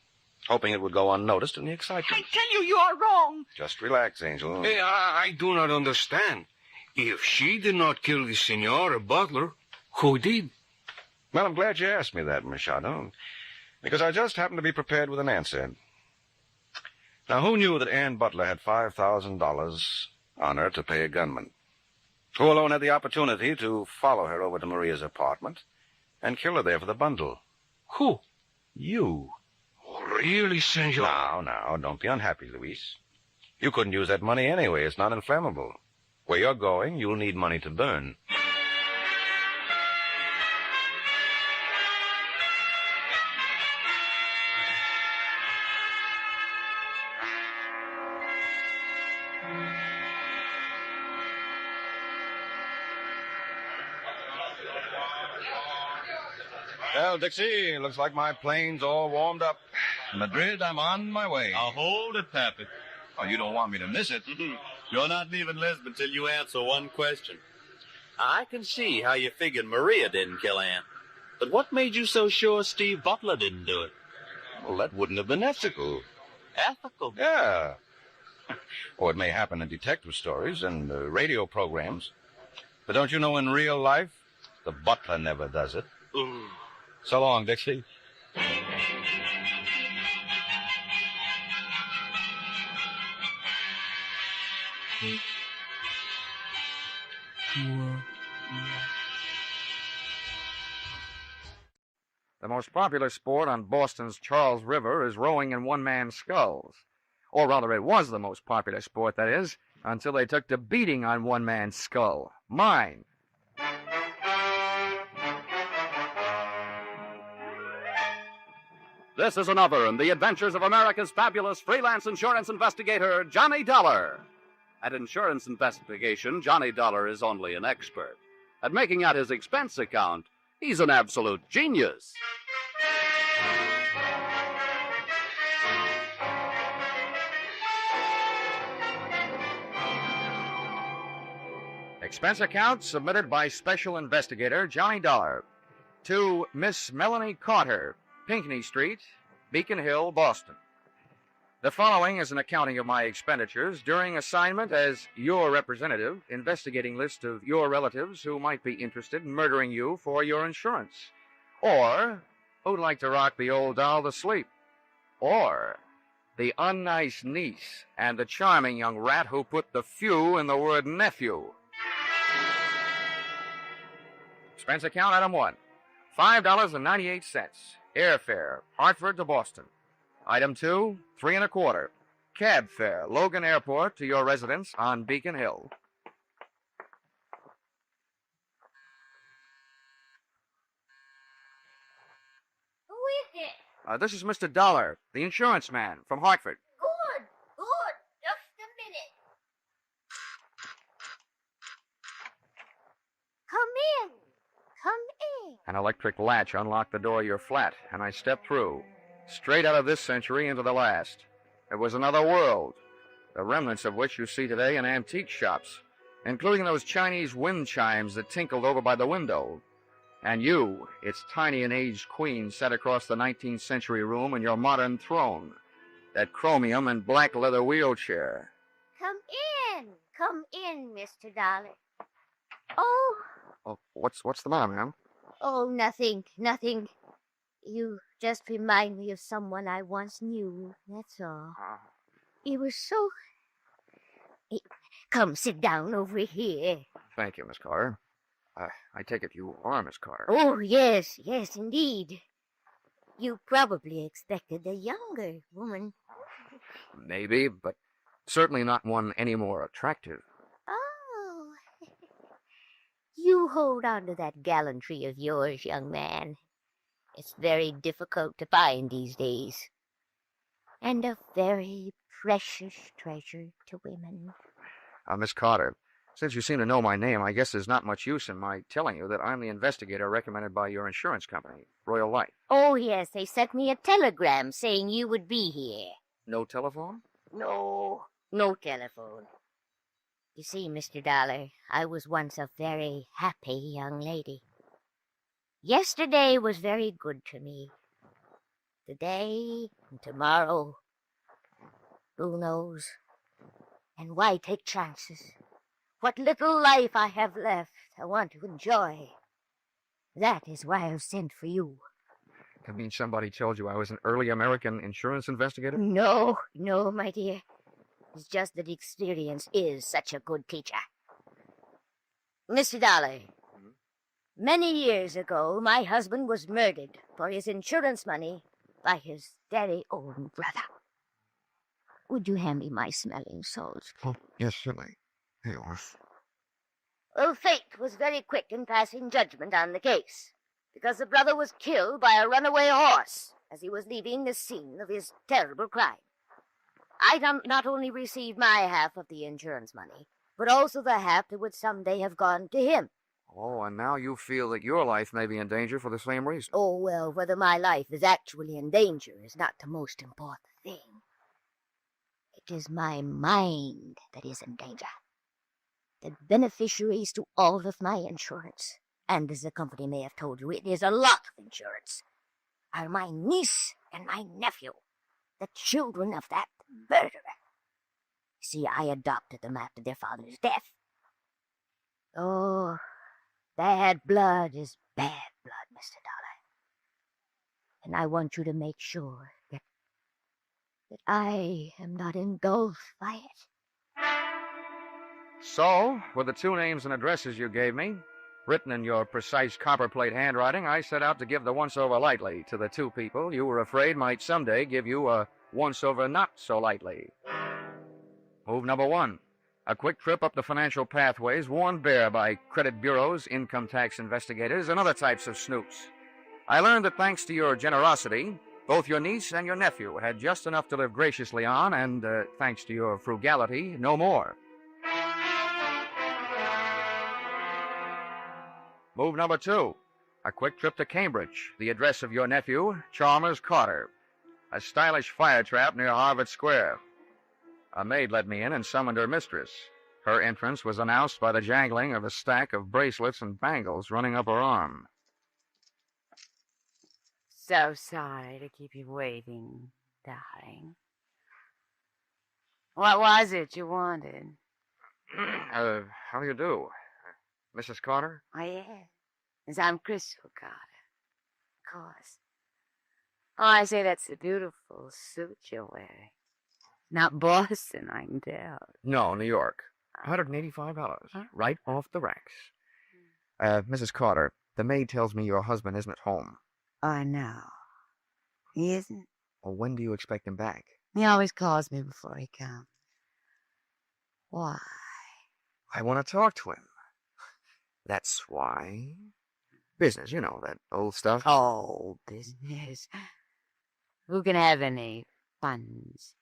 hoping it would go unnoticed in the excitement. I tell you, you are wrong. Just relax, Angel. Hey, I do not understand. If she did not kill the Senora Butler, who did? Well, I'm glad you asked me that, Machado, because I just happened to be prepared with an answer. Now, who knew that Ann Butler had $5,000 on her to pay a gunman? Who alone had the opportunity to follow her over to Maria's apartment and kill her there for the bundle? Who? You. Oh, really, Senor? Now, don't be unhappy, Luis. You couldn't use that money anyway. It's not inflammable. Where you're going, you'll need money to burn. Well, Dixie, looks like my plane's all warmed up. Madrid, I'm on my way. Now, hold it, Pappy. Oh, you don't want me to miss it. You're not leaving Lisbon till you answer one question. I can see how you figured Maria didn't kill Ann. But what made you so sure Steve Butler didn't do it? Well, that wouldn't have been ethical. Ethical? Yeah. Or it may happen in detective stories and radio programs. But don't you know in real life, the butler never does it. Ooh. So long, Dixie. The most popular sport on Boston's Charles River is rowing in one-man sculls. Or rather, it was the most popular sport, that is, until they took to beating on one man's skull. Mine. This is another in the adventures of America's fabulous freelance insurance investigator, Johnny Dollar. At insurance investigation, Johnny Dollar is only an expert. At making out his expense account, he's an absolute genius. Expense account submitted by Special Investigator Johnny Dollar to Miss Melanie Carter, Pinckney Street, Beacon Hill, Boston. The following is an accounting of my expenditures during assignment as your representative, investigating list of your relatives who might be interested in murdering you for your insurance, or who'd like to rock the old doll to sleep, or the unnice niece and the charming young rat who put the few in the word nephew. Expense account item 1, $5.98. Airfare, Hartford to Boston. Item 2, $3 1/4. Cab fare, Logan Airport to your residence on Beacon Hill. Who is it? This is Mr. Dollar, the insurance man from Hartford. Good. Just a minute. Come in. An electric latch unlocked the door of your flat, and I stepped through, straight out of this century into the last. It was another world, the remnants of which you see today in antique shops, including those Chinese wind chimes that tinkled over by the window. And you, its tiny and aged queen, sat across the 19th century room in your modern throne, that chromium and black leather wheelchair. Come in, Mr. Dollar. Oh, What's the matter, ma'am? Oh, nothing. You just remind me of someone I once knew, that's all. You were so... Come, sit down over here. Thank you, Miss Carter. I take it you are Miss Carter. Oh, yes, indeed. You probably expected a younger woman. Maybe, but certainly not one any more attractive. Oh. You hold on to that gallantry of yours, young man. It's very difficult to find these days. And a very precious treasure to women. Miss Carter, since you seem to know my name, I guess there's not much use in my telling you that I'm the investigator recommended by your insurance company, Royal Life. Oh, yes, they sent me a telegram saying you would be here. No telephone? No telephone. You see, Mr. Dollar, I was once a very happy young lady. Yesterday was very good to me. Today and tomorrow, who knows? And why take chances? What little life I have left, I want to enjoy. That is why I've sent for you. You mean somebody told you I was an early American insurance investigator? No, my dear. It's just that experience is such a good teacher. Mr. Dollar, many years ago, my husband was murdered for his insurance money by his very own brother. Would you hand me my smelling salts? Oh, yes, certainly. Here you are. Well, fate was very quick in passing judgment on the case, because the brother was killed by a runaway horse as he was leaving the scene of his terrible crime. I not only received my half of the insurance money, but also the half that would someday have gone to him. Oh, and now you feel that your life may be in danger for the same reason. Oh, well, whether my life is actually in danger is not the most important thing. It is my mind that is in danger. The beneficiaries to all of my insurance, and as the company may have told you, it is a lot of insurance, are my niece and my nephew, the children of that murderer. See, I adopted them after their father's death. Oh, bad blood is bad blood, Mr. Dollar. And I want you to make sure that I am not engulfed by it. So, with the 2 names and addresses you gave me, written in your precise copperplate handwriting, I set out to give the once-over lightly to the 2 people you were afraid might someday give you a once-over not so lightly. Move number 1. A quick trip up the financial pathways worn bare by credit bureaus, income tax investigators, and other types of snoops. I learned that thanks to your generosity, both your niece and your nephew had just enough to live graciously on, and thanks to your frugality, no more. Move number 2. A quick trip to Cambridge, the address of your nephew, Chalmers Carter. A stylish fire trap near Harvard Square. A maid let me in and summoned her mistress. Her entrance was announced by the jangling of a stack of bracelets and bangles running up her arm. So sorry to keep you waiting, darling. What was it you wanted? How do you do? Mrs. Carter? Oh, yes. Yes, I'm Crystal Carter. Of course. Oh, I say, that's a beautiful suit you're wearing. Not Boston, I can tell. No, New York. $185. Right off the racks. Mrs. Carter, the maid tells me your husband isn't at home. Oh, no. He isn't? Well, when do you expect him back? He always calls me before he comes. Why? I want to talk to him. That's why. Business, you know, that old stuff. Oh, business. Who can have any funds?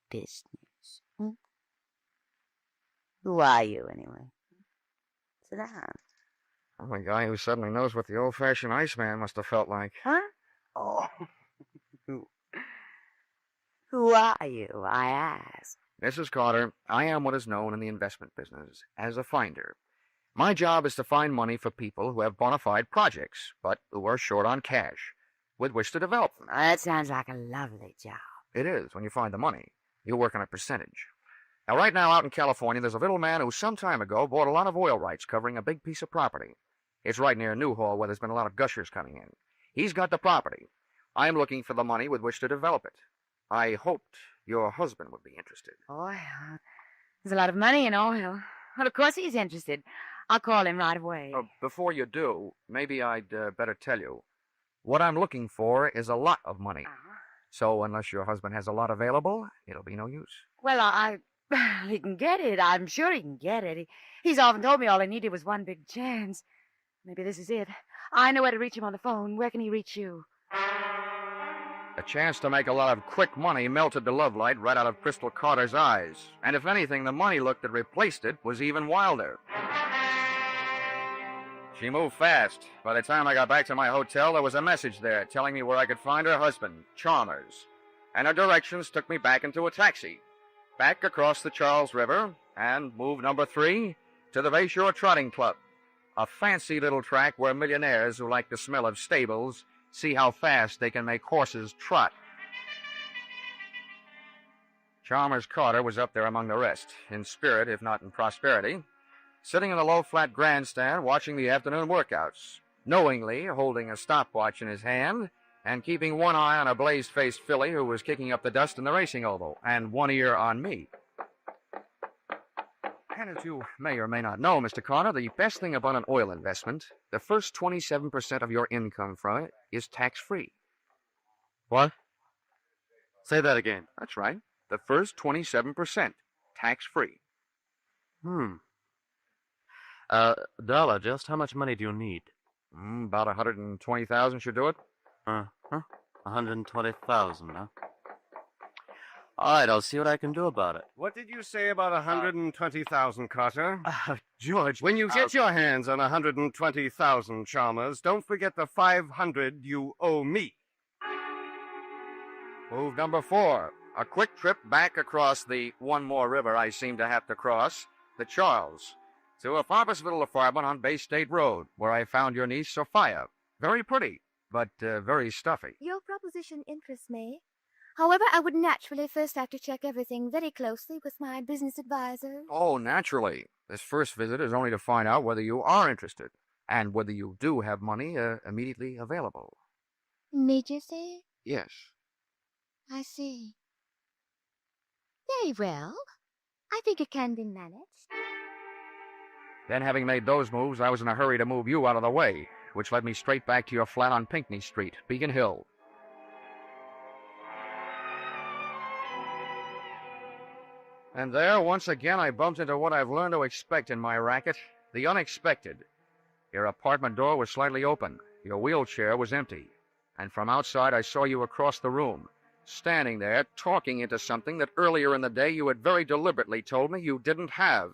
Business. Hmm? Who are you, anyway? Sit down. I'm a guy who suddenly knows what the old-fashioned Iceman must have felt like. Huh? Oh. Who are you, I ask? Mrs. Carter, I am what is known in the investment business as a finder. My job is to find money for people who have bona fide projects, but who are short on cash, with which to develop them. That sounds like a lovely job. It is, when you find the money. You work on a percentage. Now, right now, out in California, there's a little man who some time ago bought a lot of oil rights covering a big piece of property. It's right near Newhall, where there's been a lot of gushers coming in. He's got the property. I'm looking for the money with which to develop it. I hoped your husband would be interested. Oil? There's a lot of money in oil. Well, of course he's interested. I'll call him right away. Before you do, maybe I'd better tell you. What I'm looking for is a lot of money. So unless your husband has a lot available, it'll be no use. Well, he can get it. I'm sure he can get it. He's often told me all he needed was one big chance. Maybe this is it. I know where to reach him on the phone. Where can he reach you? A chance to make a lot of quick money melted the love light right out of Crystal Carter's eyes. And if anything, the money look that replaced it was even wilder. She moved fast. By the time I got back to my hotel, there was a message there telling me where I could find her husband, Chalmers. And her directions took me back into a taxi. Back across the Charles River, And move number 3, to the Bayshore Trotting Club, a fancy little track where millionaires who like the smell of stables see how fast they can make horses trot. Chalmers Carter was up there among the rest, in spirit if not in prosperity, sitting in the low-flat grandstand watching the afternoon workouts, knowingly holding a stopwatch in his hand and keeping one eye on a blaze-faced filly who was kicking up the dust in the racing oval, and one ear on me. And as you may or may not know, Mr. Carter, the best thing about an oil investment, the first 27% of your income from it is tax-free. What? Say that again. That's right. The first 27%, tax-free. Dollar, just how much money do you need? About 120,000 should do it. 120,000, huh? All right, I'll see what I can do about it. What did you say about 120,000, Carter? George, when you get your hands on 120,000, Chalmers, don't forget the 500 you owe me. Move number 4, a quick trip back across the one more river I seem to have to cross, the Charles, to a Farbersville apartment on Bay State Road, where I found your niece, Sophia. Very pretty, but very stuffy. Your proposition interests me. However, I would naturally first have to check everything very closely with my business advisor. Oh, naturally. This first visit is only to find out whether you are interested, and whether you do have money immediately available. Immediately? Yes. I see. Very well. I think it can be managed. Then, having made those moves, I was in a hurry to move you out of the way, which led me straight back to your flat on Pinckney Street, Beacon Hill. And there, once again, I bumped into what I've learned to expect in my racket, the unexpected. Your apartment door was slightly open, your wheelchair was empty, and from outside I saw you across the room, standing there talking into something that earlier in the day you had very deliberately told me you didn't have.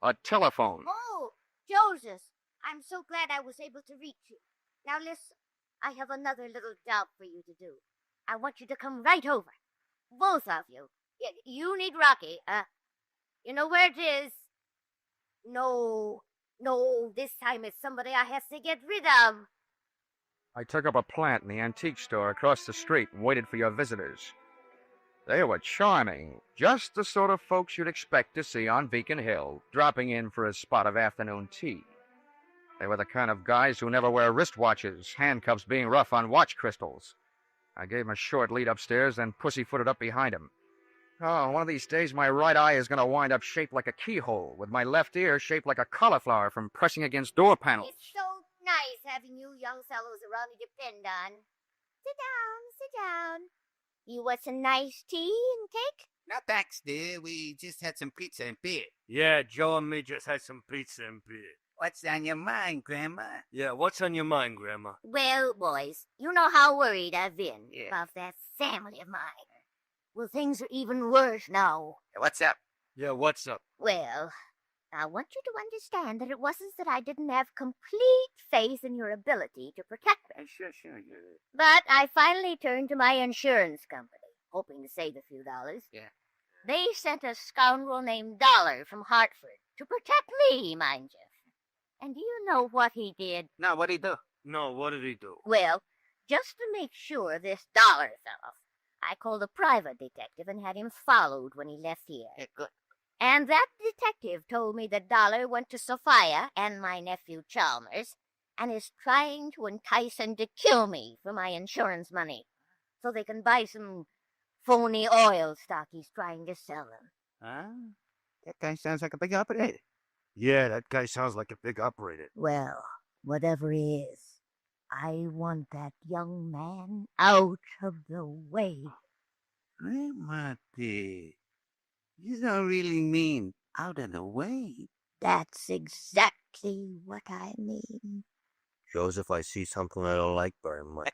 A telephone. Oh, Joseph, I'm so glad I was able to reach you. Now listen, I have another little job for you to do. I want you to come right over. Both of you. You need Rocky. You know where it is? No, this time it's somebody I have to get rid of. I took up a plant in the antique store across the street and waited for your visitors. They were charming, just the sort of folks you'd expect to see on Beacon Hill, dropping in for a spot of afternoon tea. They were the kind of guys who never wear wristwatches, handcuffs being rough on watch crystals. I gave him a short lead upstairs, then pussyfooted up behind him. Oh, one of these days my right eye is going to wind up shaped like a keyhole, with my left ear shaped like a cauliflower from pressing against door panels. It's so nice having you young fellows around to depend on. Sit down. You want some nice tea and cake? No thanks, dear. We just had some pizza and beer. Yeah, Joe and me just had some pizza and beer. What's on your mind, Grandma? Yeah, what's on your mind, Grandma? Well, boys, you know how worried I've been about that family of mine. Well, things are even worse now. What's up? Yeah, what's up? Well, I want you to understand that it wasn't that I didn't have complete faith in your ability to protect me. Sure. But I finally turned to my insurance company, hoping to save a few dollars. Yeah. They sent a scoundrel named Dollar from Hartford to protect me, mind you. And do you know what he did? No, what'd he do? No, what did he do? Well, just to make sure this Dollar fell off, I called a private detective and had him followed when he left here. Yeah, good. And that detective told me that Dollar went to Sophia and my nephew Chalmers and is trying to entice them to kill me for my insurance money so they can buy some phony oil stock he's trying to sell them. Huh? That guy sounds like a big operator. Yeah, that guy sounds like a big operator. Well, whatever he is, I want that young man out of the way. Grandma, dear, you don't really mean out of the way. That's exactly what I mean. Joseph, I see something I don't like very much.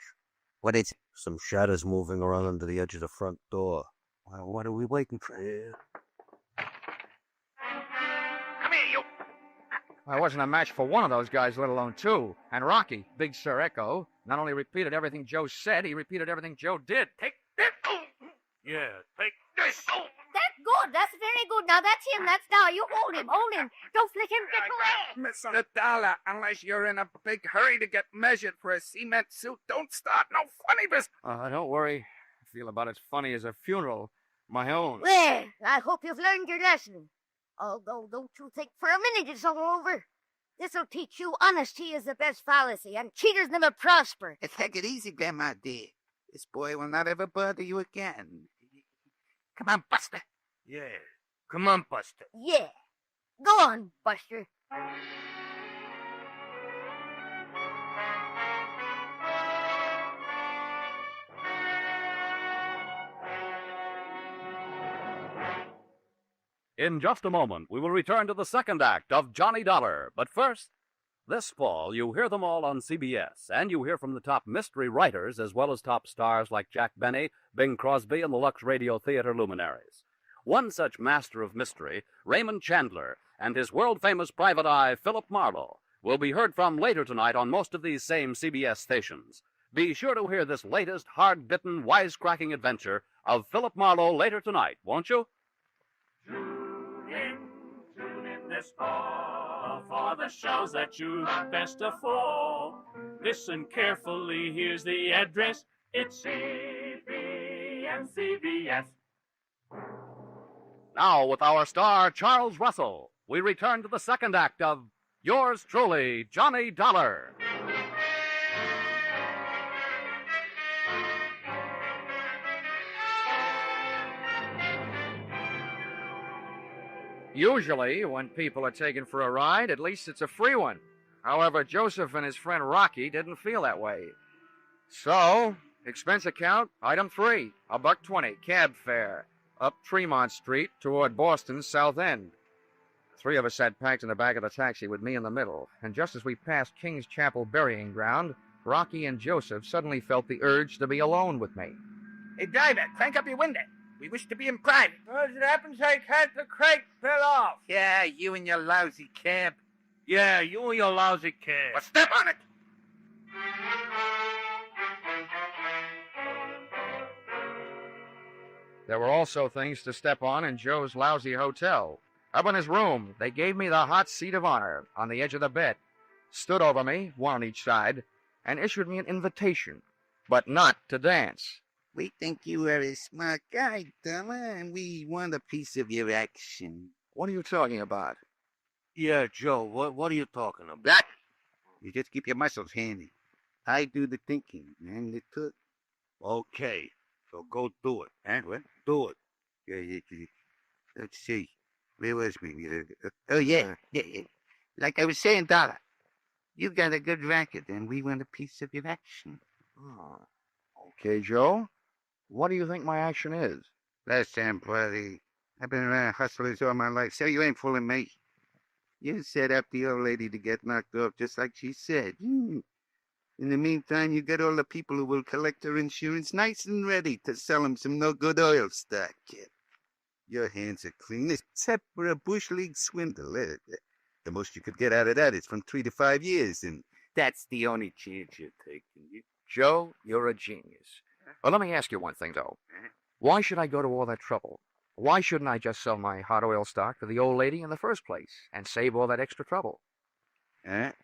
What is it? Some shadows moving around under the edge of the front door. Well, what are we waiting for? Yeah. Come here, you! I wasn't a match for one of those guys, let alone two. And Rocky, Big Sir Echo, not only repeated everything Joe said, he repeated everything Joe did. Take this! Yeah, take this! That's good. That's very Very good. Now that's him. That's Dollar. You hold him. Hold him. Don't flick him away. Mr. Dollar, unless you're in a big hurry to get measured for a cement suit, don't start no funny business. Don't worry. I feel about as funny as a funeral. My own. Well, I hope you've learned your lesson. Although, don't you think for a minute it's all over. This'll teach you honesty is the best fallacy, and cheaters never prosper. Take it easy, Grandma dear. This boy will not ever bother you again. Come on, Buster. Yeah. Come on, Buster. Yeah. Go on, Buster. In just a moment, we will return to the second act of Johnny Dollar. But first, this fall, you hear them all on CBS, and you hear from the top mystery writers as well as top stars like Jack Benny, Bing Crosby, and the Lux Radio Theater luminaries. One such master of mystery, Raymond Chandler, and his world-famous private eye, Philip Marlowe, will be heard from later tonight on most of these same CBS stations. Be sure to hear this latest, hard-bitten, wisecracking adventure of Philip Marlowe later tonight, won't you? Tune in this fall for the shows that you've best afford. Listen carefully, here's the address. It's CBS. Now, with our star, Charles Russell, we return to the second act of Yours Truly, Johnny Dollar. Usually, when people are taken for a ride, at least it's a free one. However, Joseph and his friend Rocky didn't feel that way. So, expense account, item 3, $1.20, cab fare, up Tremont Street toward Boston's South End. 3 of us sat packed in the back of the taxi with me in the middle, and just as we passed King's Chapel burying ground, Rocky and Joseph suddenly felt the urge to be alone with me. Hey, driver, crank up your window. We wish to be in private. As it happens, I can't. The crate fell off. Yeah, you and your lousy cab. Yeah, you and your lousy cab. Well, step on it. There were also things to step on in Joe's lousy hotel. Up in his room, they gave me the hot seat of honor on the edge of the bed, stood over me, one on each side, and issued me an invitation, but not to dance. We think you are a smart guy, Dollar, and we want a piece of your action. What are you talking about? Yeah, Joe, what are you talking about? That? You just keep your muscles handy. I do the thinking, and the talk. Okay, so go do it. Huh? What? Do it. Yeah. Let's see. Where was we? Yeah. Like I was saying, Dollar, you got a good racket, and we want a piece of your action. Oh. Okay, Joe. What do you think my action is? Listen, buddy, I've been around hustlers all my life, so you ain't fooling me. You set up the old lady to get knocked off just like she said. In the meantime, you got all the people who will collect her insurance nice and ready to sell them some no-good oil stock, kid. Your hands are clean, except for a bush league swindle. The most you could get out of that is from 3 to 5 years, and that's the only chance you're taking. Joe, you're a genius. Well, let me ask you one thing, though. Why should I go to all that trouble? Why shouldn't I just sell my hot oil stock to the old lady in the first place and save all that extra trouble? That's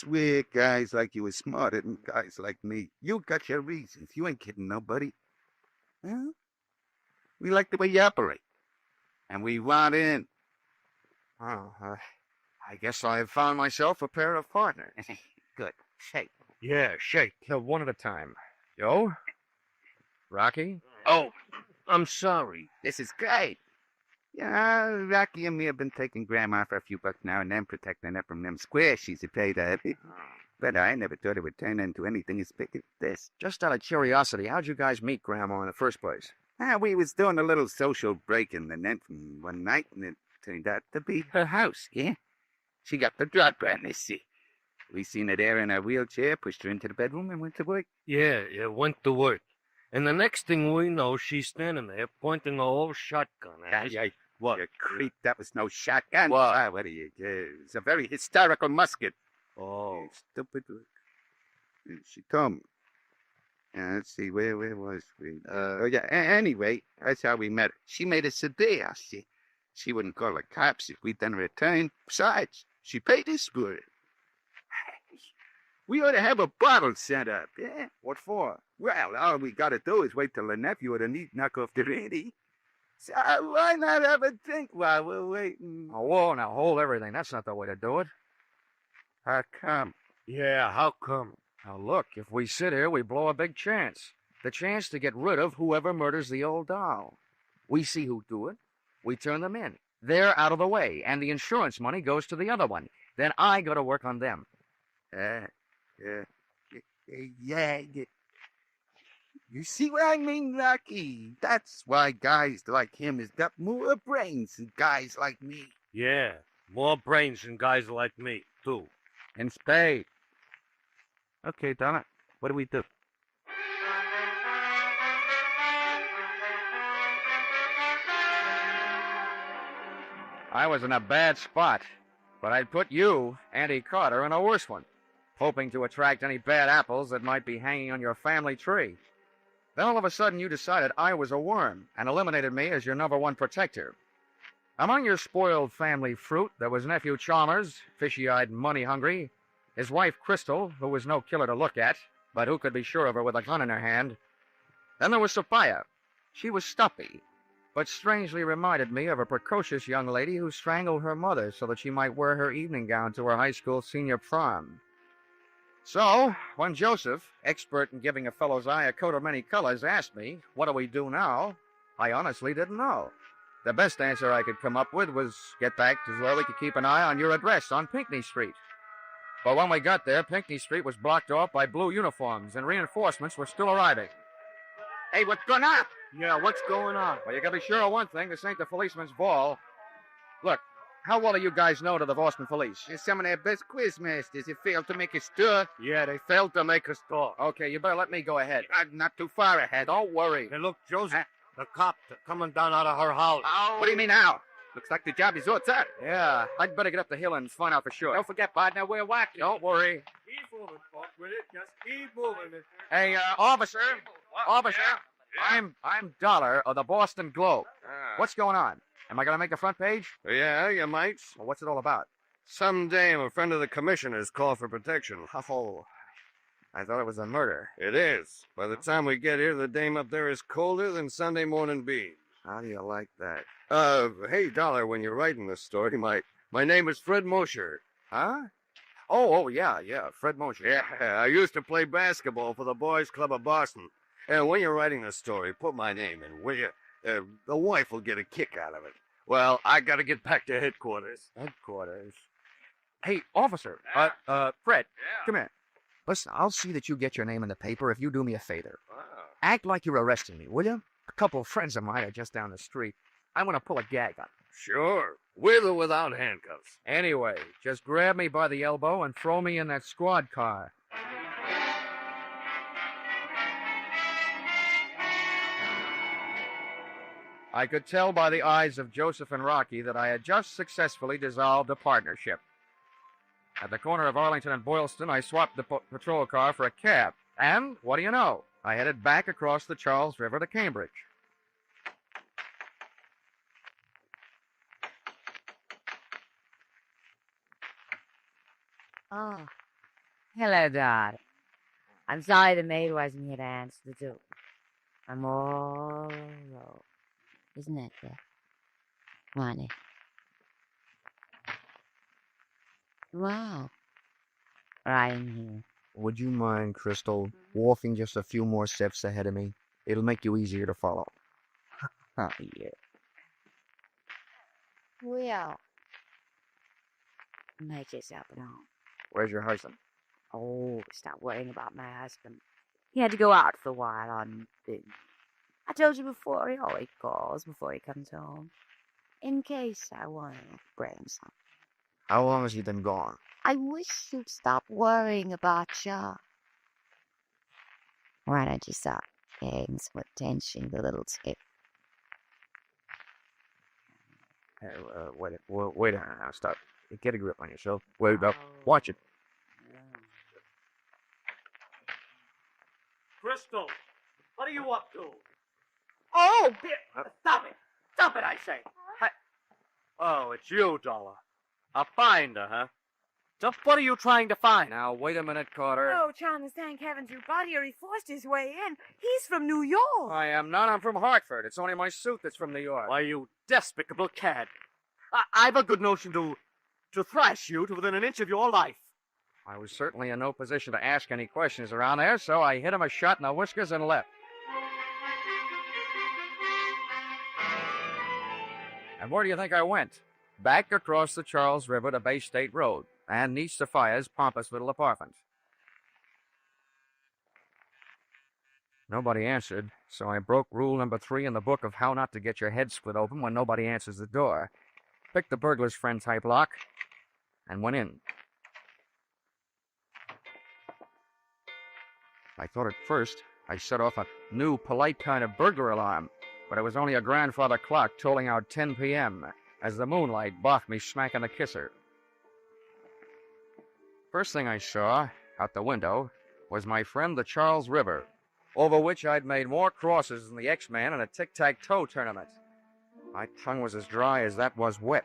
where guys like you are smarter than guys like me. You got your reasons. You ain't kidding nobody. Well, we like the way you operate. And we want in. Oh, I guess I've found myself a pair of partners. Good. Shake. Yeah, shake. One at a time. Joe? Rocky? Oh, I'm sorry. This is great. Yeah, Rocky and me have been taking Grandma for a few bucks now and then, protecting her from them squares she's afraid of. But I never thought it would turn into anything as big as this. Just out of curiosity, how'd you guys meet Grandma in the first place? We was doing a little social break-in and then one night, and it turned out to be her house, yeah? She got the drop on this, see. We seen her there in her wheelchair, pushed her into the bedroom, and went to work. Yeah, went to work. And the next thing we know, she's standing there pointing a whole shotgun at us. What? You creep, that was no shotgun. What? What are you? It's a very historical musket. Oh. Stupid. She told me. Let's see, where was we? Oh, yeah, anyway, that's how we met her. She made us a deal. She wouldn't call the cops if we done return. Besides, she paid us for it. We ought to have a bottle set up, yeah? What for? Well, all we gotta do is wait till the nephew or the niece knock off the ready. So why not have a drink while we're waiting? Oh, whoa, now hold everything. That's not the way to do it. How come? Yeah, how come? Now look, if we sit here, we blow a big chance. The chance to get rid of whoever murders the old doll. We see who do it. We turn them in. They're out of the way, and the insurance money goes to the other one. Then I go to work on them. Yeah. You see what I mean, Lucky? That's why guys like him has got more brains than guys like me. Yeah, more brains than guys like me, too. And Spade. Okay, Donna, what do we do? I was in a bad spot, but I'd put you, Auntie Carter, in a worse one, hoping to attract any bad apples that might be hanging on your family tree. Then all of a sudden you decided I was a worm and eliminated me as your #1 protector. Among your spoiled family fruit, there was nephew Chalmers, fishy-eyed and money-hungry, his wife Crystal, who was no killer to look at, but who could be sure of her with a gun in her hand. Then there was Sophia. She was stuffy, but strangely reminded me of a precocious young lady who strangled her mother so that she might wear her evening gown to her high school senior prom. So, when Joseph, expert in giving a fellow's eye a coat of many colors, asked me, what do we do now, I honestly didn't know. The best answer I could come up with was get back to where we could keep an eye on your address on Pinckney Street. But when we got there, Pinckney Street was blocked off by blue uniforms, and reinforcements were still arriving. Hey, what's going on? Yeah, what's going on? Well, you gotta be sure of one thing. This ain't the policeman's ball. Look, how well do you guys know to the Boston police? And some of their best quizmasters have failed to make a stir. Yeah, they failed to make us talk. Okay, you better let me go ahead. I'm not too far ahead. Don't worry. Hey, look, Joseph, the cop coming down out of her house. Oh. What do you mean now? Looks like the job is all set. Yeah, I'd better get up the hill and find out for sure. Don't forget, partner, we're walking. Don't worry. Keep moving, folks, with it. Just keep moving it. Hey, officer. Officer. Yeah. I'm Dollar of the Boston Globe. What's going on? Am I going to make the front page? Yeah, you might. Well, what's it all about? Some dame, a friend of the commissioner's, called for protection. Oh, I thought it was a murder. It is. By the time we get here, the dame up there is colder than Sunday morning beans. How do you like that? Hey, Dollar, when you're writing this story, my name is Fred Mosher. Huh? Oh, yeah, Fred Mosher. Yeah, I used to play basketball for the Boys Club of Boston. And when you're writing this story, put my name in, will you? The wife will get a kick out of it. Well, I gotta get back to headquarters. Headquarters? Hey, officer. Fred, come here. Listen, I'll see that you get your name in the paper if you do me a favor. Wow. Act like you're arresting me, will you? A couple of friends of mine are just down the street. I want to pull a gag on them. Sure, with or without handcuffs. Anyway, just grab me by the elbow and throw me in that squad car. I could tell by the eyes of Joseph and Rocky that I had just successfully dissolved a partnership. At the corner of Arlington and Boylston, I swapped the patrol car for a cab. And, what do you know? I headed back across the Charles River to Cambridge. Oh, hello, Dot. I'm sorry the maid wasn't here to answer the door. I'm all alone. Isn't that fair? Money. Wow. Right in here. Would you mind, Crystal, walking just a few more steps ahead of me? It'll make you easier to follow. Oh, yeah. Well, make yourself at home. Where's your husband? Oh, stop worrying about my husband. He had to go out for a while on business. I told you before, he always calls before he comes home. In case I want to bring him something. How long has he been gone? I wish you'd stop worrying about ya. Why don't you stop paying some attention to little Skip? Hey, wait a minute now. Stop. Get a grip on yourself. Wait up. Watch it. Crystal, what are you up to? Oh, stop it. Stop it, I say. Oh, it's you, Dollar. A finder, huh? Just what are you trying to find? Now, wait a minute, Carter. Oh, Thomas, thank heavens you got here. He forced his way in. He's from New York. I am not. I'm from Hartford. It's only my suit that's from New York. Why, you despicable cad. I've a good notion to thrash you to within an inch of your life. I was certainly in no position to ask any questions around there, so I hit him a shot in the whiskers and left. And where do you think I went? Back across the Charles River to Bay State Road, and neath Sophia's pompous little apartment. Nobody answered, so I broke rule number 3 in the book of how not to get your head split open when nobody answers the door, picked the burglar's friend type lock, and went in. I thought at first I set off a new, polite kind of burglar alarm, but it was only a grandfather clock tolling out 10 p.m. as the moonlight boffed me smack in the kisser. First thing I saw, out the window, was my friend the Charles River, over which I'd made more crosses than the X-Man in a tic-tac-toe tournament. My tongue was as dry as that was wet.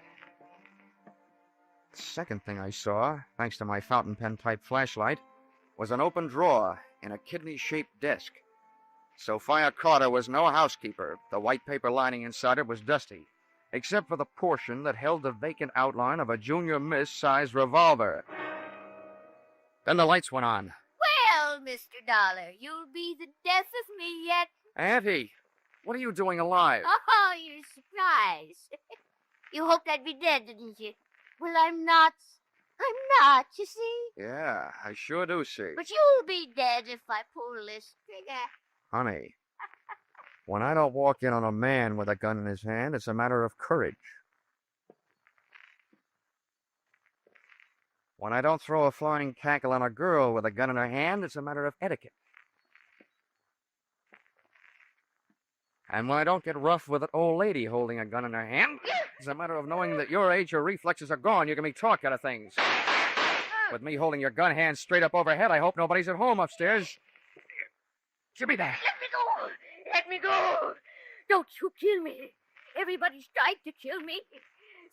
The second thing I saw, thanks to my fountain pen-type flashlight, was an open drawer in a kidney-shaped desk. Sophia Carter was no housekeeper. The white paper lining inside it was dusty, except for the portion that held the vacant outline of a Junior Miss-sized revolver. Then the lights went on. Well, Mr. Dollar, you'll be the death of me yet. Auntie, what are you doing alive? Oh, you're surprised. You hoped I'd be dead, didn't you? Well, I'm not. I'm not, you see? Yeah, I sure do see. But you'll be dead if I pull this trigger. Honey, when I don't walk in on a man with a gun in his hand, it's a matter of courage. When I don't throw a flying cackle on a girl with a gun in her hand, it's a matter of etiquette. And when I don't get rough with an old lady holding a gun in her hand, it's a matter of knowing that your age, your reflexes are gone. You can be talk out of things. With me holding your gun hand straight up overhead, I hope nobody's at home upstairs. Give me that. Let me go! Let me go! Don't you kill me. Everybody's trying to kill me.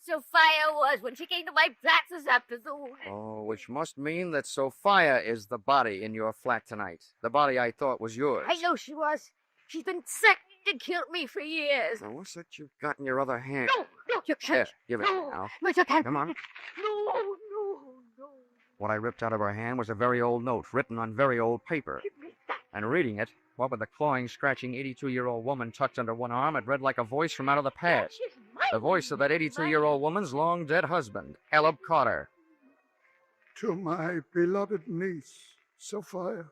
Sophia was when she came to my flat this afternoon. Oh, which must mean that Sophia is the body in your flat tonight. The body I thought was yours. I know she was. She's been threatening to kill me for years. Now, what's that you've got in your other hand? No, you can't. Here, give it now. No, you can't. Come on. No. What I ripped out of her hand was a very old note written on very old paper. And reading it, what with the clawing, scratching 82-year-old woman tucked under one arm, it read like a voice from out of the past. The voice of that 82-year-old woman's long-dead husband, Eleb Carter. To my beloved niece, Sophia,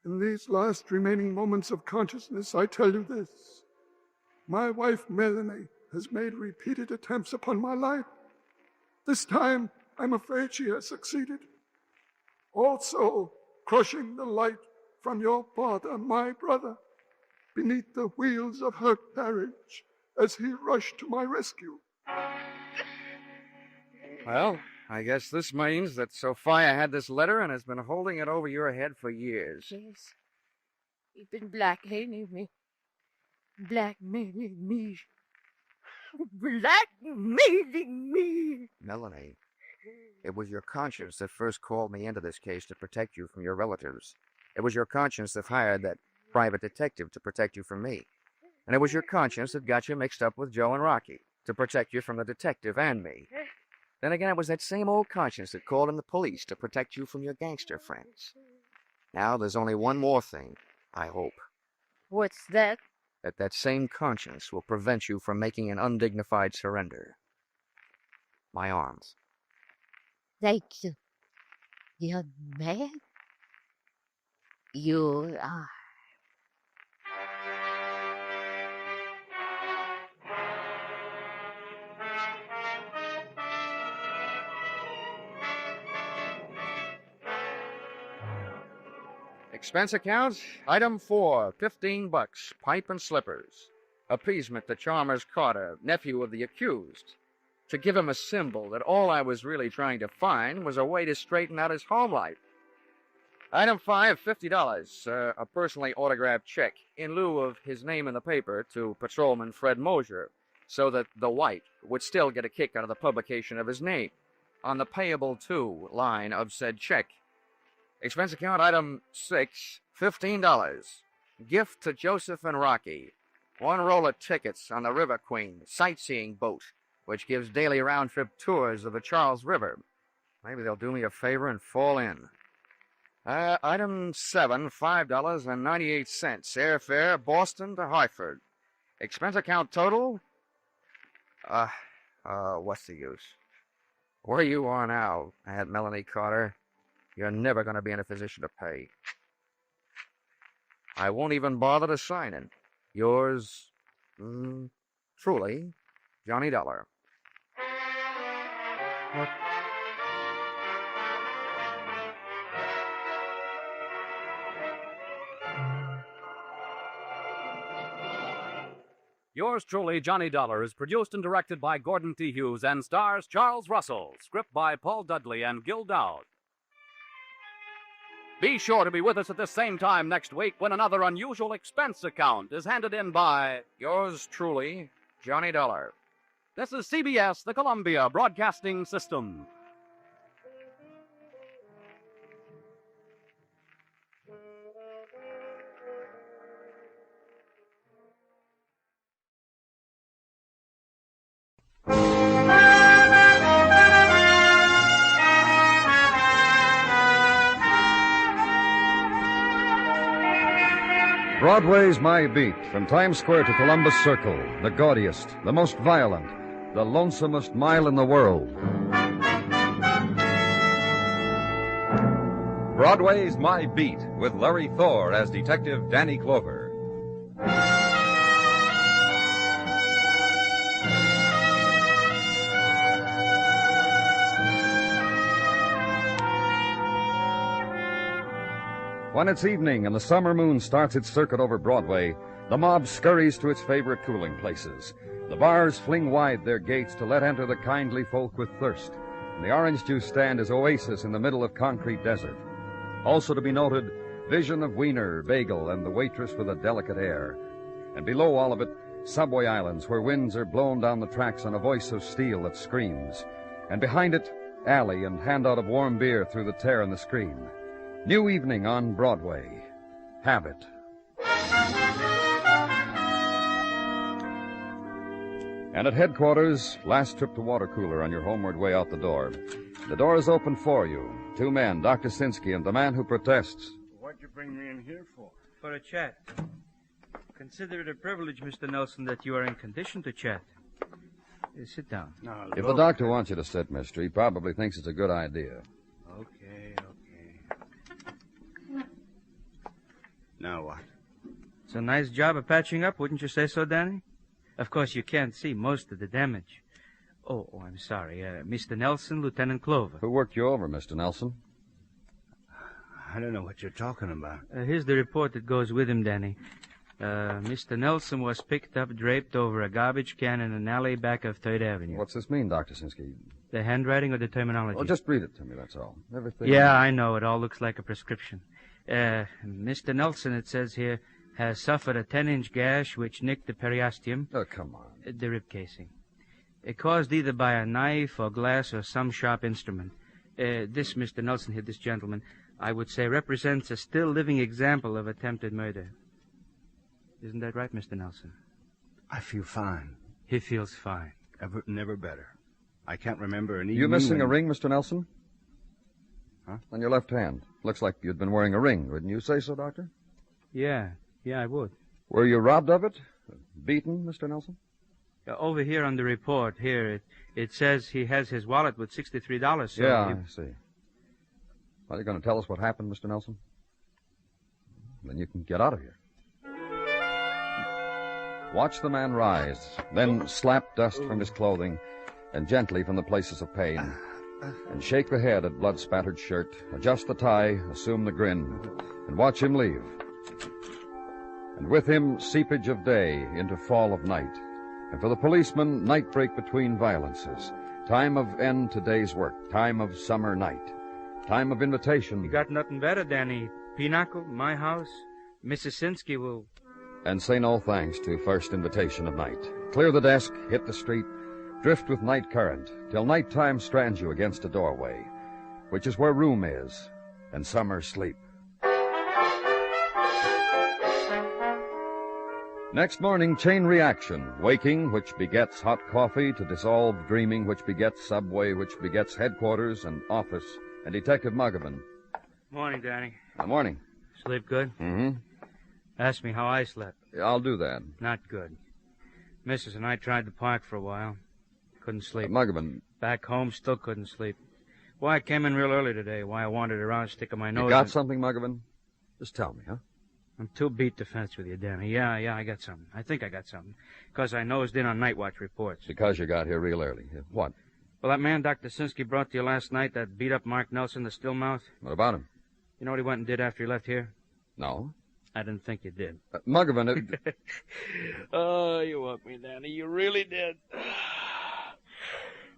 in these last remaining moments of consciousness, I tell you this. My wife, Melanie, has made repeated attempts upon my life. This time, I'm afraid she has succeeded. Also, crushing the light from your father, my brother, beneath the wheels of her carriage as he rushed to my rescue. Well, I guess this means that Sophia had this letter and has been holding it over your head for years. Yes. He's been blackmailing me. Blackmailing me. Blackmailing me. Melanie, it was your conscience that first called me into this case to protect you from your relatives. It was your conscience that hired that private detective to protect you from me. And it was your conscience that got you mixed up with Joe and Rocky to protect you from the detective and me. Then again, it was that same old conscience that called in the police to protect you from your gangster friends. Now there's only one more thing, I hope. What's that? That same conscience will prevent you from making an undignified surrender. My arms. Thank you, young man. You are. Expense account, item 4, $15, pipe and slippers. Appeasement to Chalmers Carter, nephew of the accused. To give him a symbol that all I was really trying to find was a way to straighten out his home life. Item 5, $50. A personally autographed check in lieu of his name in the paper to Patrolman Fred Mosier, so that the White would still get a kick out of the publication of his name on the payable to line of said check. Expense account item 6, $15. Gift to Joseph and Rocky. 1 roll of tickets on the River Queen sightseeing boat, which gives daily round-trip tours of the Charles River. Maybe they'll do me a favor and fall in. Item 7, $5.98. Airfare, Boston to Hartford. Expense account total? What's the use? Where you are now, Aunt Melanie Carter, you're never going to be in a position to pay. I won't even bother to sign it. Yours, truly, Johnny Dollar. Yours truly, Johnny Dollar, is produced and directed by Gordon T. Hughes and stars Charles Russell. Script by Paul Dudley and Gil Dowd. Be sure to be with us at this same time next week when another unusual expense account is handed in by yours truly, Johnny Dollar. This is CBS, the Columbia Broadcasting System. Broadway's My Beat, from Times Square to Columbus Circle, the gaudiest, the most violent, the lonesomest mile in the world. Broadway's My Beat, with Larry Thor as Detective Danny Clover. When it's evening and the summer moon starts its circuit over Broadway, the mob scurries to its favorite cooling places. The bars fling wide their gates to let enter the kindly folk with thirst, and the orange juice stand is oasis in the middle of concrete desert. Also to be noted, vision of Wiener, bagel, and the waitress with a delicate air. And below all of it, subway islands where winds are blown down the tracks on a voice of steel that screams. And behind it, alley and handout of warm beer through the tear in the screen. New evening on Broadway. Have it. And at headquarters, last trip to water cooler on your homeward way out the door. The door is open for you. 2 men, Dr. Sinsky and the man who protests. What'd you bring me in here for? For a chat. Consider it a privilege, Mr. Nelson, that you are in condition to chat. Sit down. No, If the doctor wants you to sit, mister, he probably thinks it's a good idea. Okay. Now what? It's a nice job of patching up, wouldn't you say so, Danny? Of course, you can't see most of the damage. Oh, I'm sorry. Mr. Nelson, Lieutenant Clover. Who worked you over, Mr. Nelson? I don't know what you're talking about. Here's the report that goes with him, Danny. Mr. Nelson was picked up draped over a garbage can in an alley back of 3rd Avenue. What's this mean, Dr. Sinsky? The handwriting or the terminology? Well, just read it to me, that's all. Everything. Yeah, I know. It all looks like a prescription. Mr. Nelson, it says here, has suffered a 10-inch gash which nicked the periosteum. Oh, come on. The rib casing. Caused either by a knife or glass or some sharp instrument. This, Mr. Nelson here, this gentleman, I would say represents a still living example of attempted murder. Isn't that right, Mr. Nelson? I feel fine. He feels fine. Never better. I can't remember an evening. You missing when... a ring, Mr. Nelson? Huh? On your left hand. Looks like you'd been wearing a ring. Wouldn't you say so, Doctor? Yeah, I would. Were you robbed of it? Beaten, Mr. Nelson? Over here on the report, here, it says he has his wallet with $63. So yeah, I see. Well, you're going to tell us what happened, Mr. Nelson? Then you can get out of here. Watch the man rise, then slap dust from his clothing, and gently from the places of pain, and shake the head at blood-spattered shirt, adjust the tie, assume the grin, and watch him leave. And with him, seepage of day into fall of night, and for the policeman, night break between violences, time of end to day's work, time of summer night. Time of invitation. You got nothing better, Danny. Pinochle, my house. Mrs. Sinsky will... And say no thanks to first invitation of night. Clear the desk, hit the street, drift with night current, till nighttime strands you against a doorway, which is where room is, and summer sleep. Next morning, chain reaction. Waking, which begets hot coffee, to dissolved dreaming, which begets subway, which begets headquarters and office, and Detective Muggerman. Morning, Danny. Morning. Sleep good? Mm-hmm. Ask me how I slept. I'll do that. Not good. Mrs. and I tried the park for a while. Couldn't sleep. Muggerman. Back home, still couldn't sleep. Why I came in real early today. Why I wandered around sticking my nose You got in... something, Muggerman? Just tell me, huh? I'm too beat to fence with you, Danny. Yeah, I got something. I think I got something. Because I nosed in on night watch reports. Because you got here real early. What? Well, that man Dr. Sinsky brought to you last night, that beat-up Mark Nelson, the Stillmouth. What about him? You know what he went and did after he left here? No. I didn't think you did. Muggerman, Oh, you want me, Danny. You really did.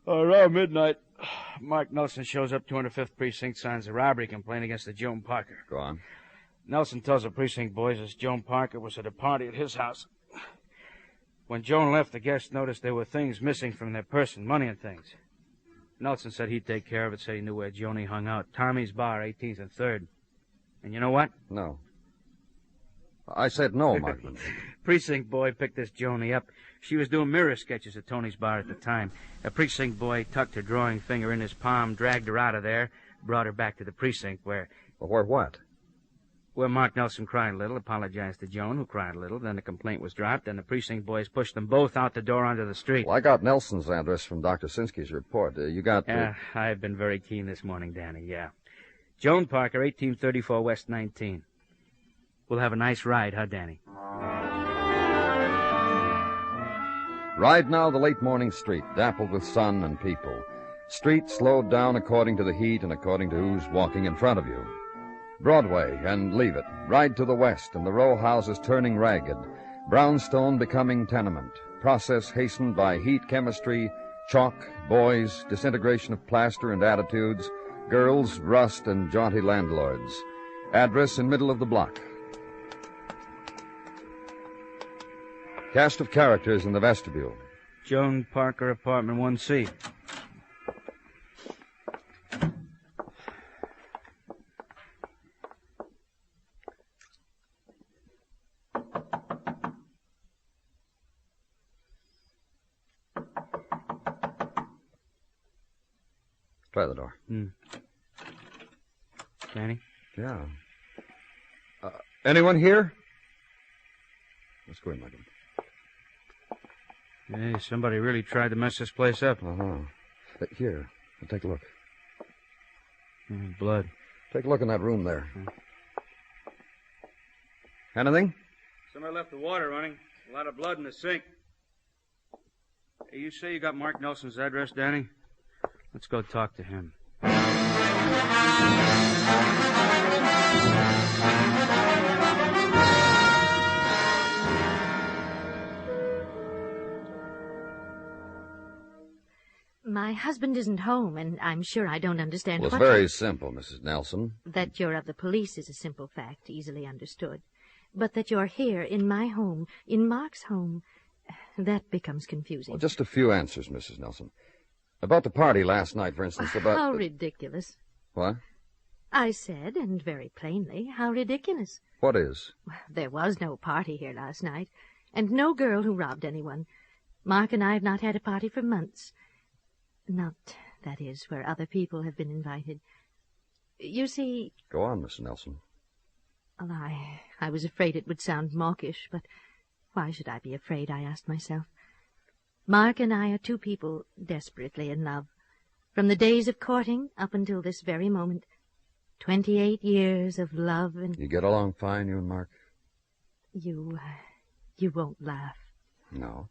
Around midnight, Mark Nelson shows up 205th Precinct, signs a robbery complaint against the Joan Parker. Go on. Nelson tells the precinct boys that Joan Parker was at a party at his house. When Joan left, the guests noticed there were things missing from their person, money and things. Nelson said he'd take care of it, said he knew where Joni hung out. Tommy's Bar, 18th and 3rd. And you know what? No. I said no, Muggerman. Precinct boy picked this Joni up. She was doing mirror sketches at Tony's Bar at the time. A precinct boy tucked her drawing finger in his palm, dragged her out of there, brought her back to the precinct where... Well, where what? Where Mark Nelson cried a little, apologized to Joan, who cried a little. Then the complaint was dropped, and the precinct boys pushed them both out the door onto the street. Well, I got Nelson's address from Dr. Sinsky's report. You got... Yeah, I've been very keen this morning, Danny, yeah. Joan Parker, 1834 West 19. We'll have a nice ride, huh, Danny? Ride now the late morning street, dappled with sun and people. Street slowed down according to the heat and according to who's walking in front of you. Broadway, and leave it. Ride to the west, and the row houses turning ragged. Brownstone becoming tenement. Process hastened by heat chemistry, chalk, boys, disintegration of plaster and attitudes, girls, rust, and jaunty landlords. Address in middle of the block. Cast of characters in the vestibule. Joan Parker, apartment 1C. Try the door. Danny? Yeah. Anyone here? Let's go in, Michael. Hey, somebody really tried to mess this place up. Uh-huh. Here, take a look. Blood. Take a look in that room there. Anything? Somebody left the water running. A lot of blood in the sink. Hey, you say you got Mark Nelson's address, Danny? Let's go talk to him. My husband isn't home, and I'm sure I don't understand Well, it's what... very simple, Mrs. Nelson. That you're of the police is a simple fact, easily understood. But that you're here, in my home, in Mark's home, that becomes confusing. Well, just a few answers, Mrs. Nelson. About the party last night, for instance, about... How ridiculous. What? I said, and very plainly, how ridiculous. What is? There was no party here last night, and no girl who robbed anyone. Mark and I have not had a party for months. Not, that is, where other people have been invited. You see... Go on, Mrs. Nelson. Well, I was afraid it would sound mawkish, but why should I be afraid, I asked myself. Mark and I are two people desperately in love. From the days of courting up until this very moment. 28 years of love and... You get along fine, you and Mark? You won't laugh. No.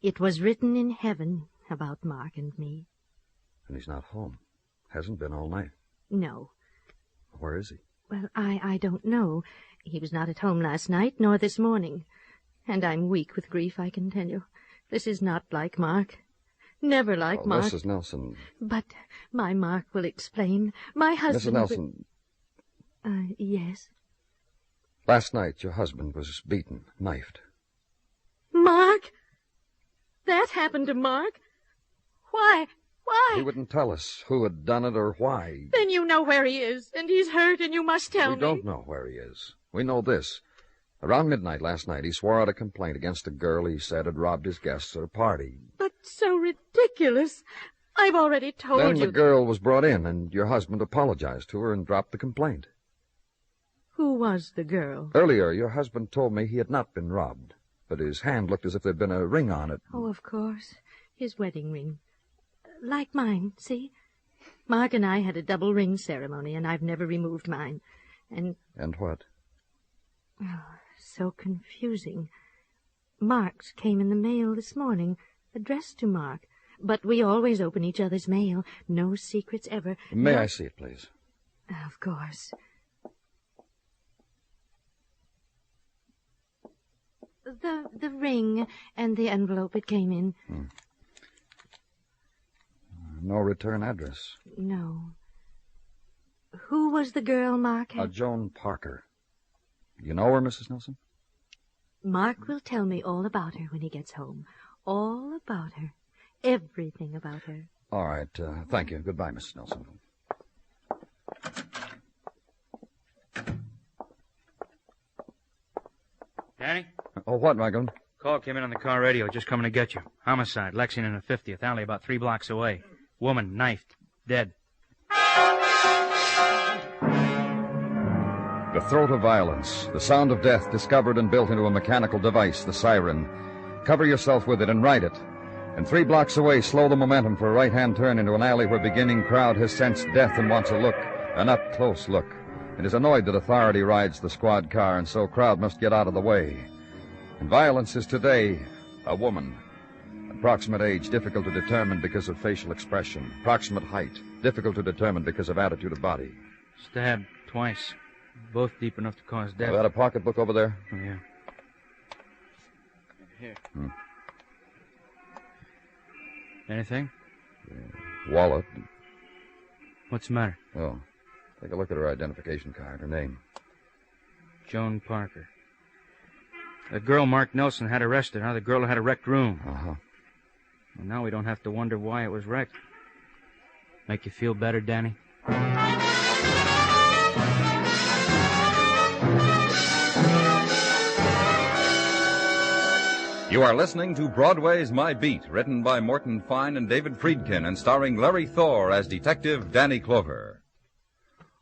It was written in heaven about Mark and me. And he's not home. Hasn't been all night. No. Where is he? Well, I don't know. He was not at home last night, nor this morning. And I'm weak with grief, I can tell you. This is not like Mark. Never like Mark. Mrs. Nelson. But my Mark will explain. My husband... Mrs. Nelson. Yes? Last night, your husband was beaten, knifed. Mark? That happened to Mark? Why? He wouldn't tell us who had done it or why. Then you know where he is, and he's hurt, and you must tell me. We don't know where he is. We know this. Around midnight last night, he swore out a complaint against a girl he said had robbed his guests at a party. But so ridiculous. I've already told you. Then the girl was brought in, and your husband apologized to her and dropped the complaint. Who was the girl? Earlier, your husband told me he had not been robbed, but his hand looked as if there'd been a ring on it. Oh, of course. His wedding ring. Like mine, see? Mark and I had a double ring ceremony, and I've never removed mine. And what? Oh, so confusing. Mark's came in the mail this morning, addressed to Mark. But we always open each other's mail. No secrets ever. May I see it, please? Of course. The ring and the envelope it came in. No return address. No. Who was the girl Mark had? Joan Parker. You know her, Mrs. Nelson? Mark will tell me all about her when he gets home. All about her. Everything about her. All right. Thank you. Goodbye, Mrs. Nelson. Danny? Oh, what, Michael? Call came in on the car radio, just coming to get you. Homicide, Lexington and 50th Alley, about 3 blocks away. Woman, knifed, dead. The throat of violence, the sound of death discovered and built into a mechanical device, the siren. Cover yourself with it and write it. And 3 blocks away, slow the momentum for a right-hand turn into an alley where beginning crowd has sensed death and wants a look, an up-close look. It is annoyed that authority rides the squad car, and so crowd must get out of the way. And violence is today a woman. Approximate age, difficult to determine because of facial expression. Approximate height, difficult to determine because of attitude of body. Stabbed twice. Both deep enough to cause death. That a pocketbook over there? Oh, yeah. Here. Anything? Wallet. What's the matter? Oh, take a look at her identification card, her name. Joan Parker. The girl Mark Nelson had arrested, huh? The girl who had a wrecked room. Uh-huh. Well, now we don't have to wonder why it was wrecked. Make you feel better, Danny? You are listening to Broadway's My Beat, written by Morton Fine and David Friedkin, and starring Larry Thor as Detective Danny Clover.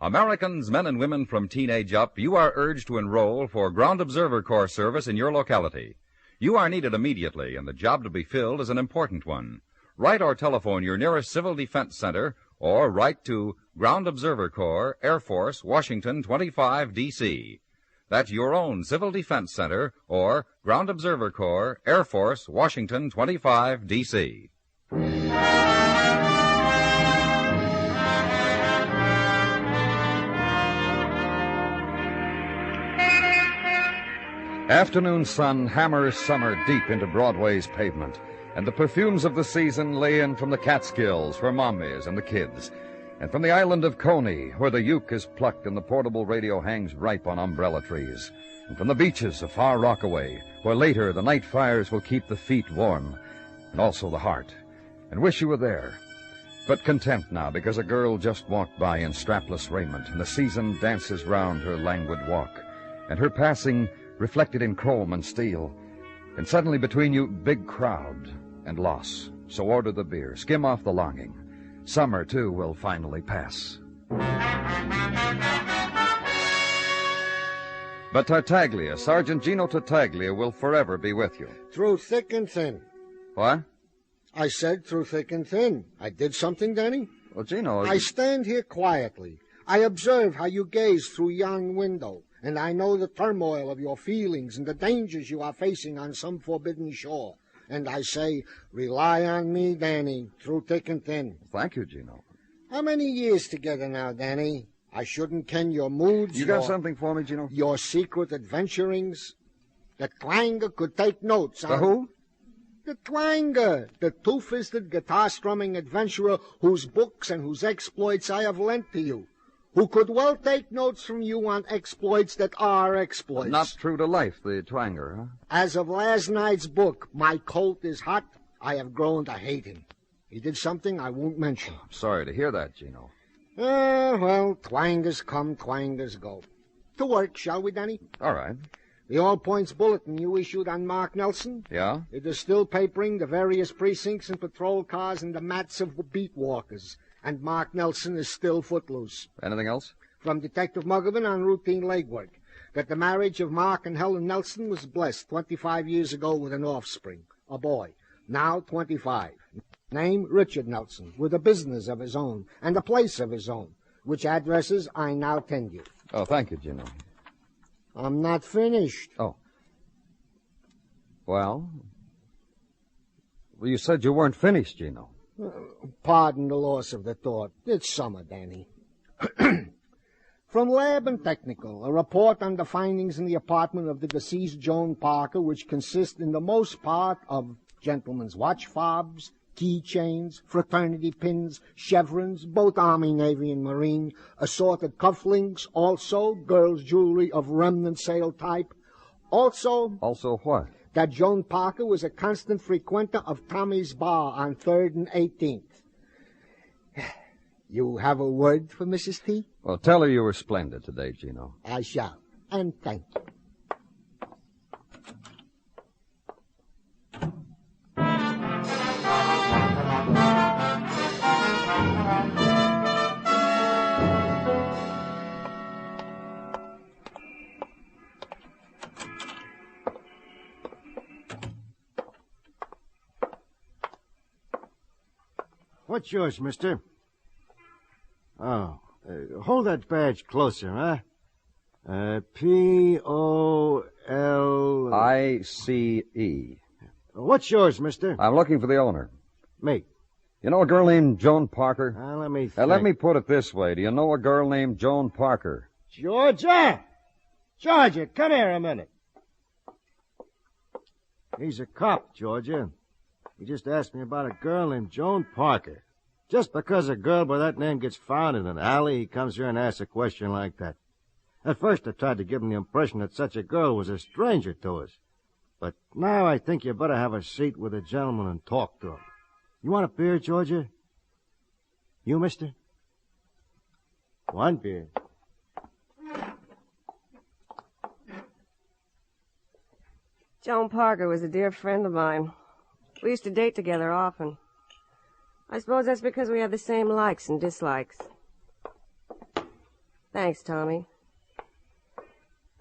Americans, men and women from teenage up, you are urged to enroll for Ground Observer Corps service in your locality. You are needed immediately, and the job to be filled is an important one. Write or telephone your nearest Civil Defense Center, or write to Ground Observer Corps, Air Force, Washington 25, D.C. That's your own Civil Defense Center, or Ground Observer Corps, Air Force, Washington 25, D.C. Afternoon sun hammers summer deep into Broadway's pavement, and the perfumes of the season lay in from the Catskills for mommies and the kids, and from the island of Coney, where the uke is plucked and the portable radio hangs ripe on umbrella trees, and from the beaches of Far Rockaway, where later the night fires will keep the feet warm, and also the heart, and wish you were there. But content now, because a girl just walked by in strapless raiment, and the season dances round her languid walk, and her passing reflected in chrome and steel, and suddenly between you, big crowd and loss. So order the beer, skim off the longing. Summer, too, will finally pass. But Tartaglia, Sergeant Gino Tartaglia, will forever be with you. Through thick and thin. What? I said through thick and thin. I did something, Danny? Well, Gino... I stand here quietly. I observe how you gaze through yon window, and I know the turmoil of your feelings and the dangers you are facing on some forbidden shore. And I say, rely on me, Danny, through thick and thin. Thank you, Gino. How many years together now, Danny? I shouldn't ken your moods. You got something for me, Gino? Your secret adventurings. The clanger could take notes on... The who? The twanger, the two-fisted guitar-strumming adventurer whose books and whose exploits I have lent to you, who could well take notes from you on exploits that are exploits. Not true to life, the twanger, huh? As of last night's book, My Colt is Hot, I have grown to hate him. He did something I won't mention. I'm sorry to hear that, Gino. Well, twangers come, twangers go. To work, shall we, Danny? All right. The all-points bulletin you issued on Mark Nelson? Yeah? It is still papering the various precincts and patrol cars and the mats of the beat walkers. And Mark Nelson is still footloose. Anything else? From Detective Muggerman on routine legwork, that the marriage of Mark and Helen Nelson was blessed 25 years ago with an offspring, a boy, now 25. Name, Richard Nelson, with a business of his own and a place of his own, which addresses I now tend you. Oh, thank you, Gino. I'm not finished. Oh. Well, you said you weren't finished, Gino. Pardon the loss of the thought. It's summer, Danny. From Lab and Technical, a report on the findings in the apartment of the deceased Joan Parker, which consist in the most part of gentlemen's watch fobs, keychains, fraternity pins, chevrons, both Army, Navy, and Marine, assorted cufflinks, also girls' jewelry of remnant sale type. Also... Also what? That Joan Parker was a constant frequenter of Tommy's Bar on 3rd and 18th. You have a word for Mrs. T? Well, tell her you were splendid today, Gino. I shall, and thank you. What's yours, mister? Oh, hold that badge closer, huh? P-O-L... What's yours, mister? I'm looking for the owner. Me. You know a girl named Joan Parker? Let me think. Let me put it this way. Do you know a girl named Joan Parker? Georgia! Georgia, come here a minute. He's a cop, Georgia. He just asked me about a girl named Joan Parker. Just because a girl by that name gets found in an alley, he comes here and asks a question like that. At first I tried to give him the impression that such a girl was a stranger to us. But now I think you better have a seat with a gentleman and talk to him. You want a beer, Georgia? You, mister? One beer. Joan Parker was a dear friend of mine. We used to date together often. I suppose that's because we have the same likes and dislikes. Thanks, Tommy.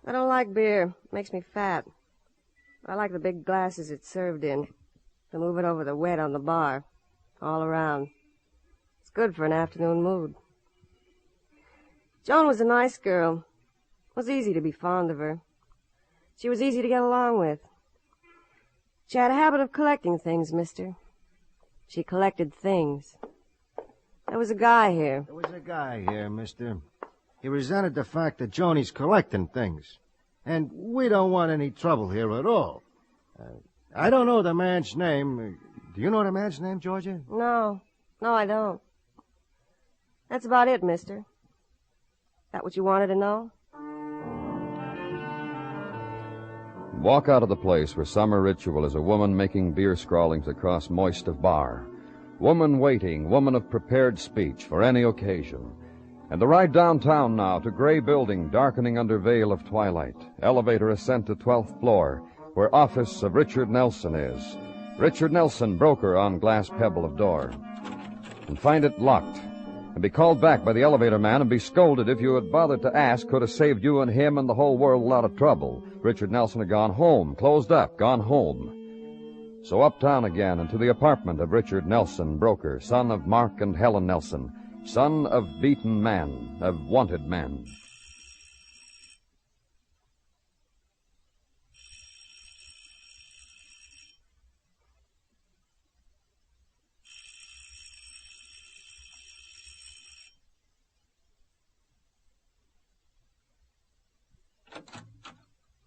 I don't like beer. It makes me fat. But I like the big glasses it's served in, to move it over the wet on the bar, all around. It's good for an afternoon mood. Joan was a nice girl. It was easy to be fond of her. She was easy to get along with. She had a habit of collecting things, mister. She collected things. There was a guy here. There was a guy here, mister. He resented the fact that Joni's collecting things. And we don't want any trouble here at all. I don't know the man's name. Do you know the man's name, Georgia? No, I don't. That's about it, mister. That what you wanted to know? Walk out of the place where summer ritual is a woman making beer scrawlings across moist of bar. Woman waiting, woman of prepared speech for any occasion. And the ride downtown now to gray building darkening under veil of twilight. Elevator ascent to 12th floor, where office of Richard Nelson is. Richard Nelson, broker on glass pebble of door. And find it locked. And be called back by the elevator man and be scolded if you had bothered to ask could have saved you and him and the whole world a lot of trouble. Richard Nelson had gone home, closed up, gone home. So uptown again and to the apartment of Richard Nelson, broker, son of Mark and Helen Nelson, son of beaten man, of wanted man.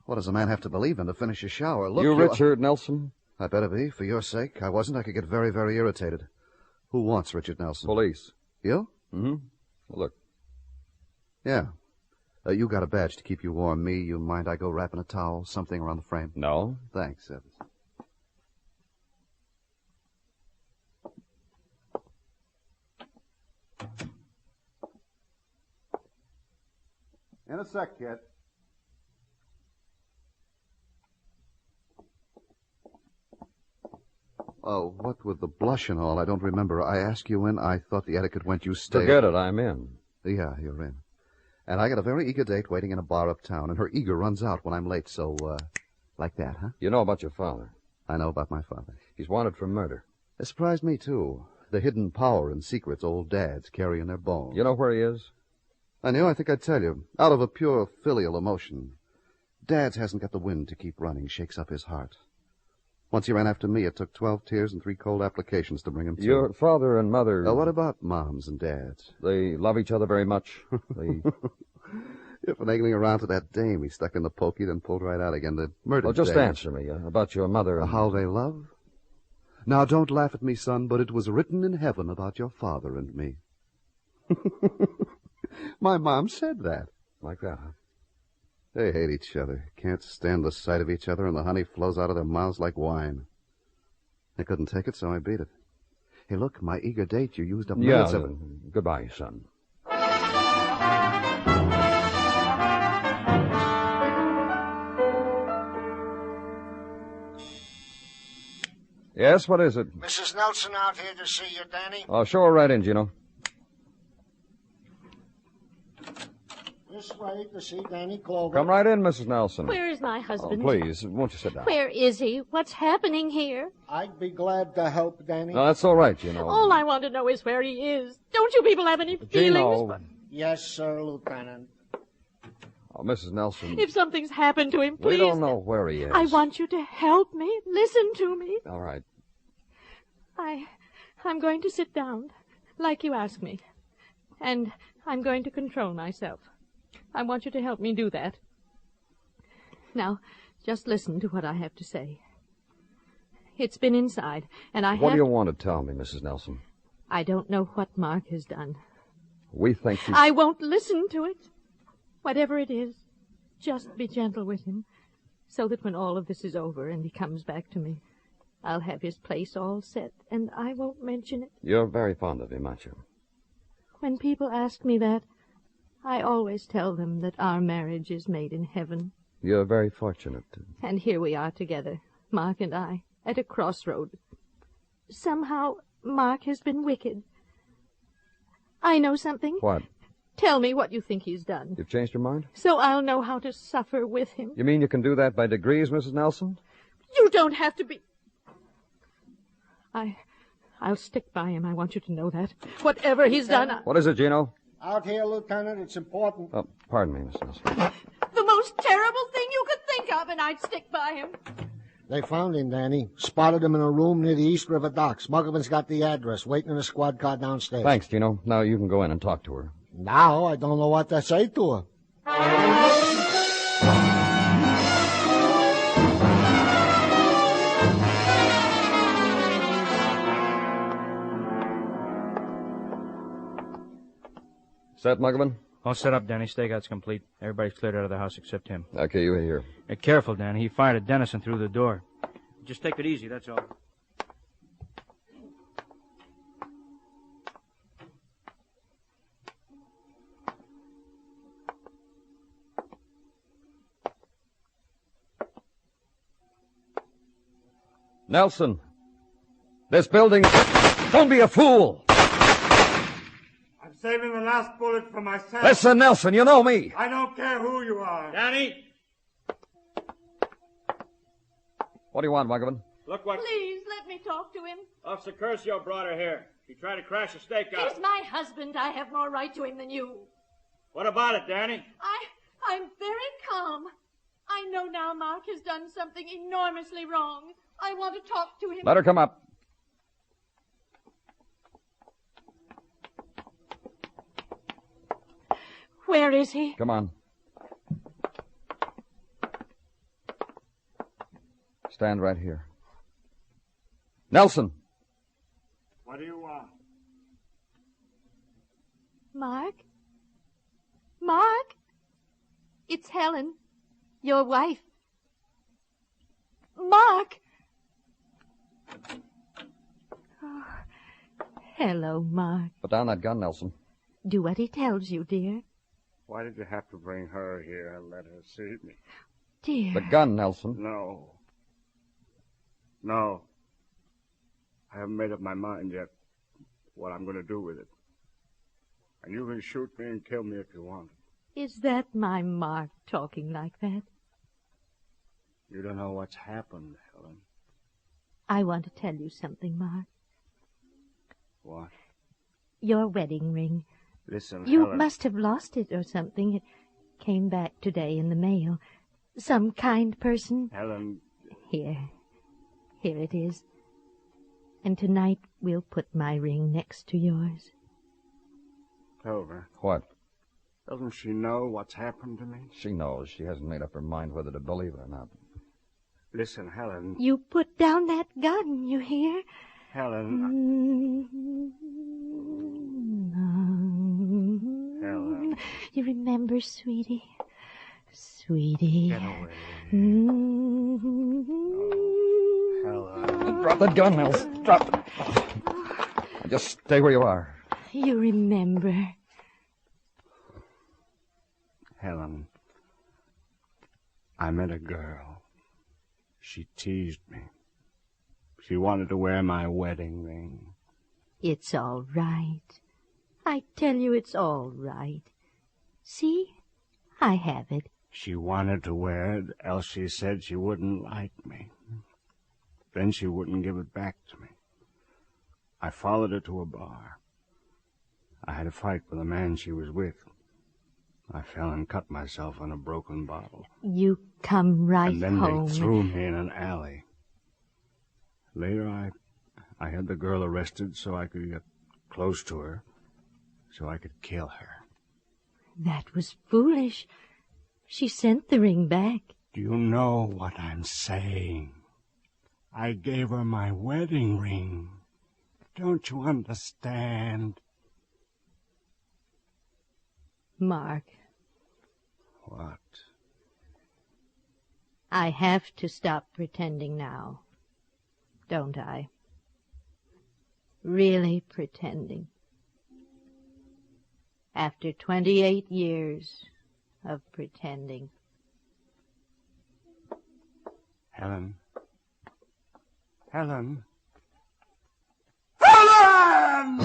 What does a man have to believe in to finish a shower? Look, You Richard Nelson? I better be, for your sake. I wasn't, I could get very, very irritated. Who wants Richard Nelson? Police. You? Mm-hmm. Look. Yeah. You got a badge to keep you warm. Me, you mind I go wrapping a towel, something around the frame? No. Thanks, Evans. In a sec, kid. Oh, what with the blush and all, I don't remember. I asked you in. I thought the etiquette went you stay. Forget it, I'm in. Yeah, you're in. And I got a very eager date waiting in a bar uptown, and her eager runs out when I'm late, so, like that, huh? You know about your father. I know about my father. He's wanted for murder. It surprised me, too. The hidden power and secrets old dads carry in their bones. You know where he is? I knew. I think I'd tell you. Out of a pure filial emotion. Dad's hasn't got the wind to keep running. Shakes up his heart. Once he ran after me, it took 12 tears and 3 cold applications to bring him to. Your father and mother... Now, what about moms and dads? They love each other very much. They... You're finagling around to that dame he stuck in the pokey, then pulled right out again. The murdered Well, just dame. answer me about your mother and... How they love? Now, don't laugh at me, son, but it was written in heaven about your father and me. My mom said that. Like that, huh? They hate each other, can't stand the sight of each other, and the honey flows out of their mouths like wine. They couldn't take it, so I beat it. Hey, look, my eager date, you used up minutes of it. Goodbye, son. Yes, what is it? Mrs. Nelson out here to see you, Danny. Oh, show her right in, Gino. This way to see Danny Clover. Come right in, Mrs. Nelson. Where is my husband? Oh, please, won't you sit down? Where is he? What's happening here? I'd be glad to help, Danny. No, that's all right, Gino. All I want to know is where he is. Don't you people have any feelings? Gino. Yes, sir, Lieutenant. Oh, Mrs. Nelson. If something's happened to him, please. We don't know where he is. I want you to help me. Listen to me. All right. I'm going to sit down, like you asked me. And I'm going to control myself. I want you to help me do that. Now, just listen to what I have to say. It's been inside, and What do you want to tell me, Mrs. Nelson? I don't know what Mark has done. We think he's... I won't listen to it. Whatever it is, just be gentle with him, so that when all of this is over and he comes back to me, I'll have his place all set, and I won't mention it. You're very fond of him, aren't you? When people ask me that, I always tell them that our marriage is made in heaven. You're very fortunate. And here we are together, Mark and I, at a crossroad. Somehow, Mark has been wicked. I know something. What? Tell me what you think he's done. You've changed your mind? So I'll know how to suffer with him. You mean you can do that by degrees, Mrs. Nelson? You don't have to be... I'll stick by him. I want you to know that. Whatever he's done... What is it, Gino? Out here, Lieutenant. It's important. Oh, pardon me, Mrs. Nelson. The most terrible thing you could think of, and I'd stick by him. They found him, Danny. Spotted him in a room near the East River docks. Muggavan's got the address, waiting in a squad car downstairs. Thanks, Gino. Now you can go in and talk to her. Now I don't know what to say to her. Set, Muggavan? All set up, Danny. Stakeout's complete. Everybody's cleared out of the house except him. Okay, you here. Hey, careful, Danny. He fired at Dennison through the door. Just take it easy, that's all. Nelson, this building... Don't be a fool! I'm saving the last bullet for myself. Listen, Nelson, you know me. I don't care who you are. Danny! What do you want, Muggavan? Look what... Please, let me talk to him. Officer Curcio brought her here. She tried to crash a stakeout. He's my husband. I have more right to him than you. What about it, Danny? I'm very calm. I know now Mark has done something enormously wrong. I want to talk to him. Let her come up. Where is he? Come on. Stand right here. Nelson! What do you want? Mark? Mark? It's Helen, your wife. Mark! Oh, hello, Mark. Put down that gun, Nelson. Do what he tells you, dear. Why did you have to bring her here and let her see me? Dear. The gun, Nelson. No. No. I haven't made up my mind yet what I'm going to do with it. And you can shoot me and kill me if you want. Is that my Mark talking like that? You don't know what's happened, Helen. I want to tell you something, Mark. What? Your wedding ring. Listen, You Helen. must have lost it or something. It came back today in the mail. Some kind person. Helen. Here it is. And tonight we'll put my ring next to yours. Clover. What? Doesn't she know what's happened to me? She knows. She hasn't made up her mind whether to believe it or not. Listen, Helen. You put down that gun, you hear? Helen. Helen. You remember, sweetie? Sweetie. Get away. Helen. Drop that gun, Nelson. Drop it. Just stay where you are. You remember. Helen. I met a girl. She teased me. She wanted to wear my wedding ring. It's all right. I tell you it's all right. See? I have it. She wanted to wear it, else she said she wouldn't like me. Then she wouldn't give it back to me. I followed her to a bar. I had a fight with the man she was with. I fell and cut myself on a broken bottle. You come right and then home. they threw me in an alley. Later, I had the girl arrested so I could get close to her, so I could kill her. That was foolish. She sent the ring back. Do you know what I'm saying? I gave her my wedding ring. Don't you understand? Mark. What? I have to stop pretending now. Don't I? Really pretending. After 28 years of pretending. Helen. Helen. Helen!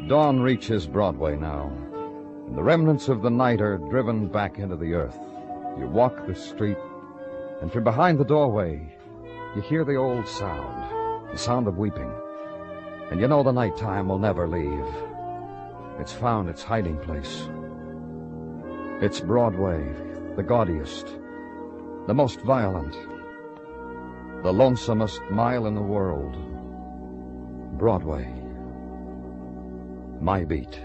Dawn reaches Broadway now, and the remnants of the night are driven back into the earth. You walk the street, and from behind the doorway, you hear the old sound, the sound of weeping. And you know the nighttime will never leave. It's found its hiding place. It's Broadway, the gaudiest, the most violent, the lonesomest mile in the world. Broadway. My beat.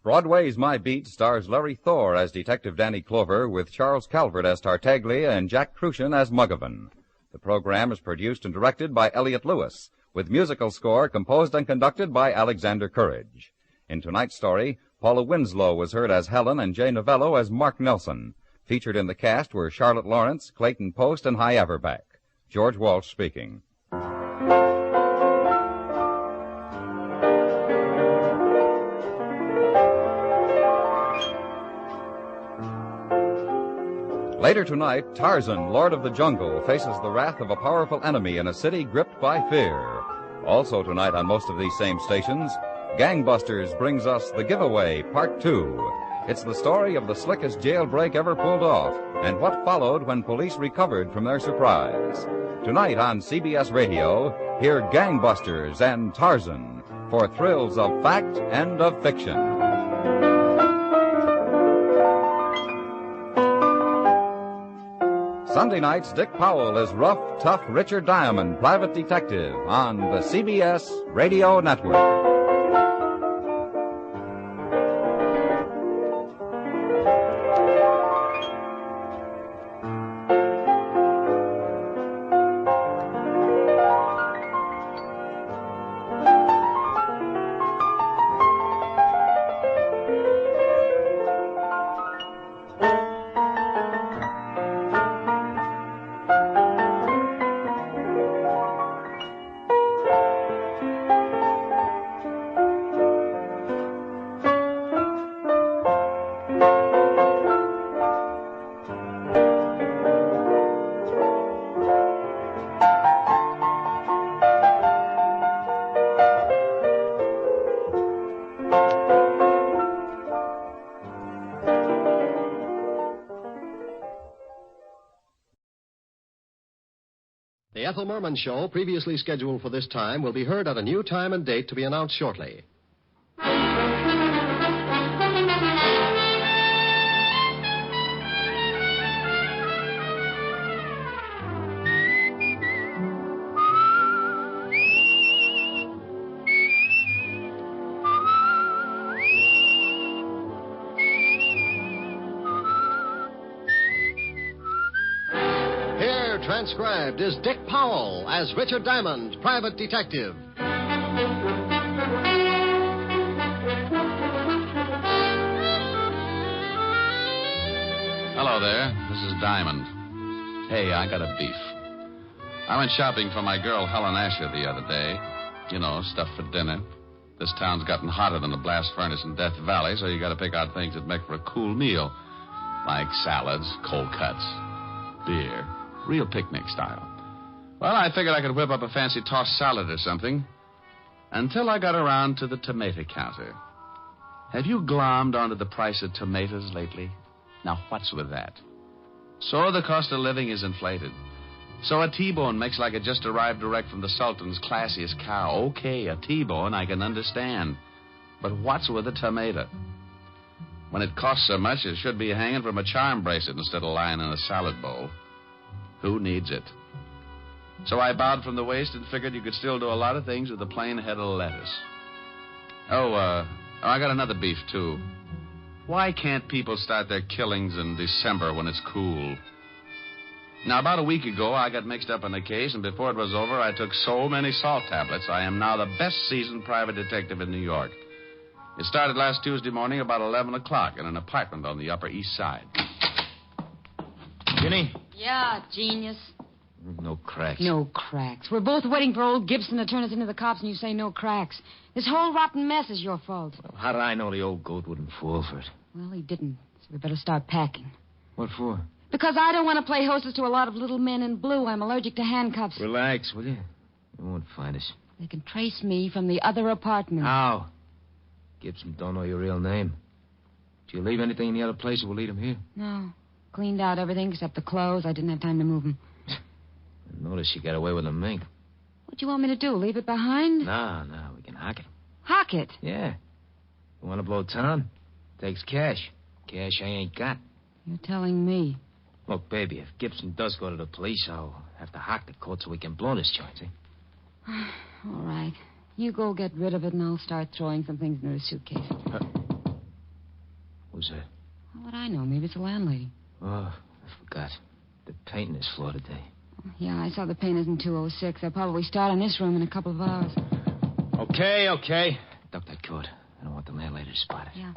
Broadway's My Beat stars Larry Thor as Detective Danny Clover, with Charles Calvert as Tartaglia and Jack Crucian as Muggavan. The program is produced and directed by Elliott Lewis, with musical score composed and conducted by Alexander Courage. In tonight's story, Paula Winslow was heard as Helen and Jay Novello as Mark Nelson. Featured in the cast were Charlotte Lawrence, Clayton Post, and Hy Averback. George Walsh speaking. Later tonight, Tarzan, Lord of the Jungle, faces the wrath of a powerful enemy in a city gripped by fear. Also tonight on most of these same stations, Gangbusters brings us The Giveaway, Part 2. It's the story of the slickest jailbreak ever pulled off and what followed when police recovered from their surprise. Tonight on CBS Radio, hear Gangbusters and Tarzan for thrills of fact and of fiction. Sunday nights, Dick Powell is rough, tough Richard Diamond, private detective, on the CBS Radio Network. The Ethel Merman Show, previously scheduled for this time, will be heard at a new time and date to be announced shortly. Transcribed is Dick Powell as Richard Diamond, private detective. Hello there. This is Diamond. Hey, I got a beef. I went shopping for my girl Helen Asher the other day. You know, stuff for dinner. This town's gotten hotter than a blast furnace in Death Valley, so you got to pick out things that make for a cool meal, like salads, cold cuts, beer. Real picnic style. Well, I figured I could whip up a fancy tossed salad or something. Until I got around to the tomato counter. Have you glommed onto the price of tomatoes lately? Now, what's with that? So the cost of living is inflated. So a T-bone makes like it just arrived direct from the Sultan's classiest cow. Okay, a T-bone I can understand. But what's with a tomato? When it costs so much, it should be hanging from a charm bracelet instead of lying in a salad bowl. Who needs it? So I bowed from the waist and figured you could still do a lot of things with a plain head of lettuce. I got another beef, too. Why can't people start their killings in December when it's cool? Now, about a week ago, I got mixed up in a case, and before it was over, I took so many salt tablets, I am now the best seasoned private detective in New York. It started last Tuesday morning about 11 o'clock in an apartment on the Upper East Side. Ginny? Yeah, genius. No cracks. No cracks. We're both waiting for old Gibson to turn us into the cops, and you say no cracks. This whole rotten mess is your fault. Well, how did I know the old goat wouldn't fall for it? Well, he didn't, so we better start packing. What for? Because I don't want to play hostess to a lot of little men in blue. I'm allergic to handcuffs. Relax, will you? They won't find us. They can trace me from the other apartment. How? Gibson don't know your real name. Did you leave anything in the other place that will lead him here? No. Cleaned out everything except the clothes. I didn't have time to move them. Notice you got away with the mink. What do you want me to do? Leave it behind? No, we can hock it. Hock it? Yeah. You want to blow town? Takes cash. Cash I ain't got. You're telling me. Look, baby, if Gibson does go to the police, I'll have to hock the coat so we can blow this joint, see? All right. You go get rid of it, and I'll start throwing some things into the suitcase. Who's that? How would I know? Maybe it's the landlady. Oh, I forgot. They're painting this floor today. Yeah, I saw the painters in 206. They'll probably start on this room in a couple of hours. Okay. Duck that coat. I don't want the landlady to spot it. Yeah.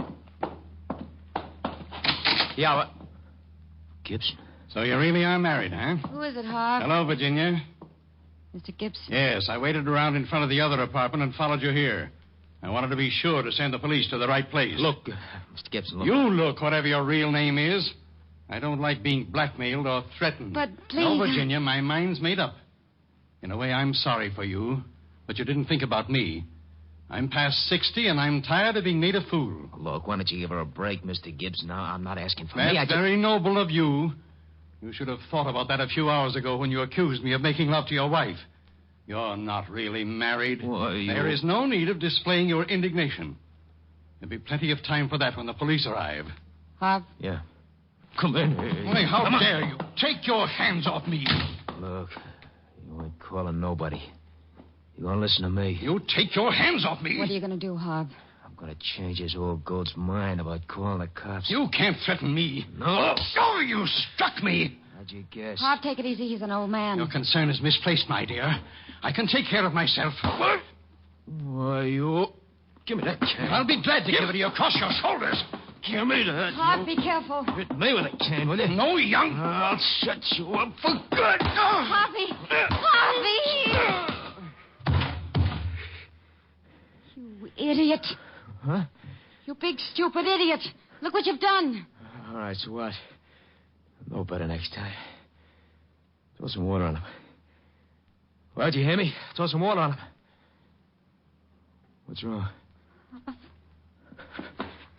Yeah, what? Gibson. So you really are married, huh? Who is it, Harv? Hello, Virginia. Mr. Gibson. Yes, I waited around in front of the other apartment and followed you here. I wanted to be sure to send the police to the right place. Look, Mr. Gibson, look. You look, whatever your real name is. I don't like being blackmailed or threatened. But please... No, Virginia, my mind's made up. In a way, I'm sorry for you, but you didn't think about me. I'm past 60, and I'm tired of being made a fool. Look, why don't you give her a break, Mr. Gibson? I'm not asking for That's me. very noble of you. You should have thought about that a few hours ago when you accused me of making love to your wife. You're not really married. Why, There is no need of displaying your indignation. There'll be plenty of time for that when the police arrive. Harv? Yeah. Come in. Why, how dare you? Take your hands off me. Look, you ain't calling nobody. You gonna listen to me? You take your hands off me. What are you going to do, Harv? I'm gonna change his old goat's mind about calling the cops. You can't threaten me. No. Oh, you struck me. How'd you guess? Harv, take it easy. He's an old man. Your concern is misplaced, my dear. I can take care of myself. What? Why, you... Give me that cane. I'll be glad to give it to you across your shoulders. Give me that. Harv, be careful. Hit me with a cane, will you? No, young. I'll shut you up for good. Harvey! Harvey! You idiot. Huh? You big, stupid idiot. Look what you've done. All right, so what? No better next time. Throw some water on him. Well, did you hear me? Throw some water on him. What's wrong?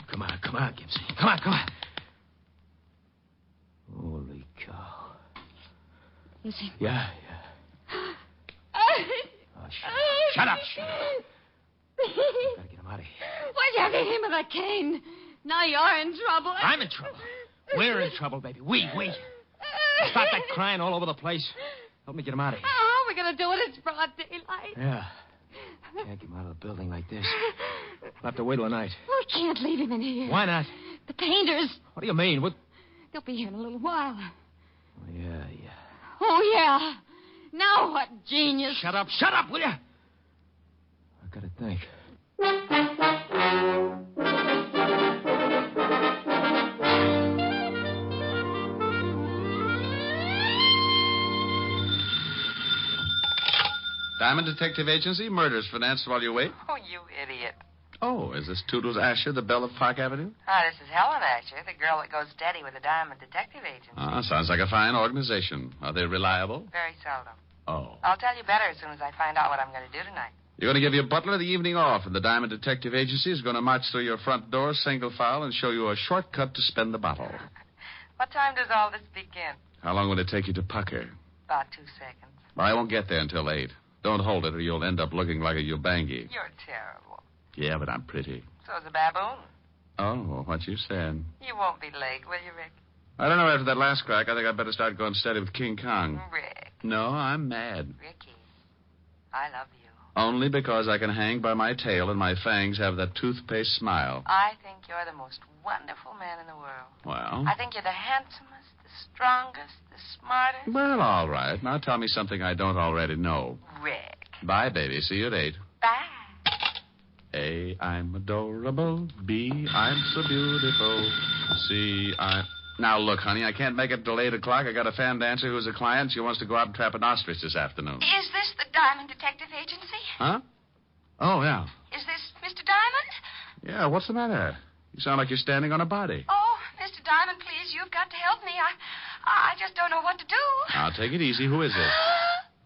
Come on, Gibson. Come on. Holy cow. Listen. Yeah. Shut up. Gotta get him out of here. Why'd you have to hit him with that cane? Now you're in trouble. I'm in trouble. We're in trouble, baby. We. Stop that crying all over the place. Help me get him out of here. How are we going to do it? It's broad daylight. Yeah. Can't get him out of the building like this. We'll have to wait till the night. We can't leave him in here. Why not? The painters. What do you mean? What? They'll be here in a little while. Oh, yeah. Oh, yeah. Now what, genius? Shut up, will you? I gotta think. Diamond Detective Agency, murders financed while you wait. Oh, you idiot. Oh, is this Toodles Asher, the belle of Park Avenue? This is Helen Asher, the girl that goes steady with the Diamond Detective Agency. Sounds like a fine organization. Are they reliable? Very seldom. Oh. I'll tell you better as soon as I find out what I'm going to do tonight. You're going to give your butler the evening off, and the Diamond Detective Agency is going to march through your front door, single file, and show you a shortcut to spend the bottle. What time does all this begin? How long will it take you to pucker? About 2 seconds. Well, I won't get there until 8. Don't hold it, or you'll end up looking like a Ubangi. You're terrible. Yeah, but I'm pretty. So's a baboon. Oh, what you said. You won't be late, will you, Rick? I don't know. After that last crack, I think I'd better start going steady with King Kong. Rick. No, I'm mad. Ricky, I love you. Only because I can hang by my tail and my fangs have that toothpaste smile. I think you're the most wonderful man in the world. Well? I think you're the handsomest, the strongest, the smartest. Well, all right. Now tell me something I don't already know. Rick. Bye, baby. See you at 8. Bye. A, I'm adorable. B, I'm so beautiful. C, I'm... Now, look, honey, I can't make it till 8 o'clock. I got a fan dancer who's a client. She wants to go out and trap an ostrich this afternoon. Is this the Diamond Detective Agency? Huh? Oh, yeah. Is this Mr. Diamond? Yeah, what's the matter? You sound like you're standing on a body. Oh, Mr. Diamond, please, you've got to help me. I just don't know what to do. Now, take it easy. Who is it?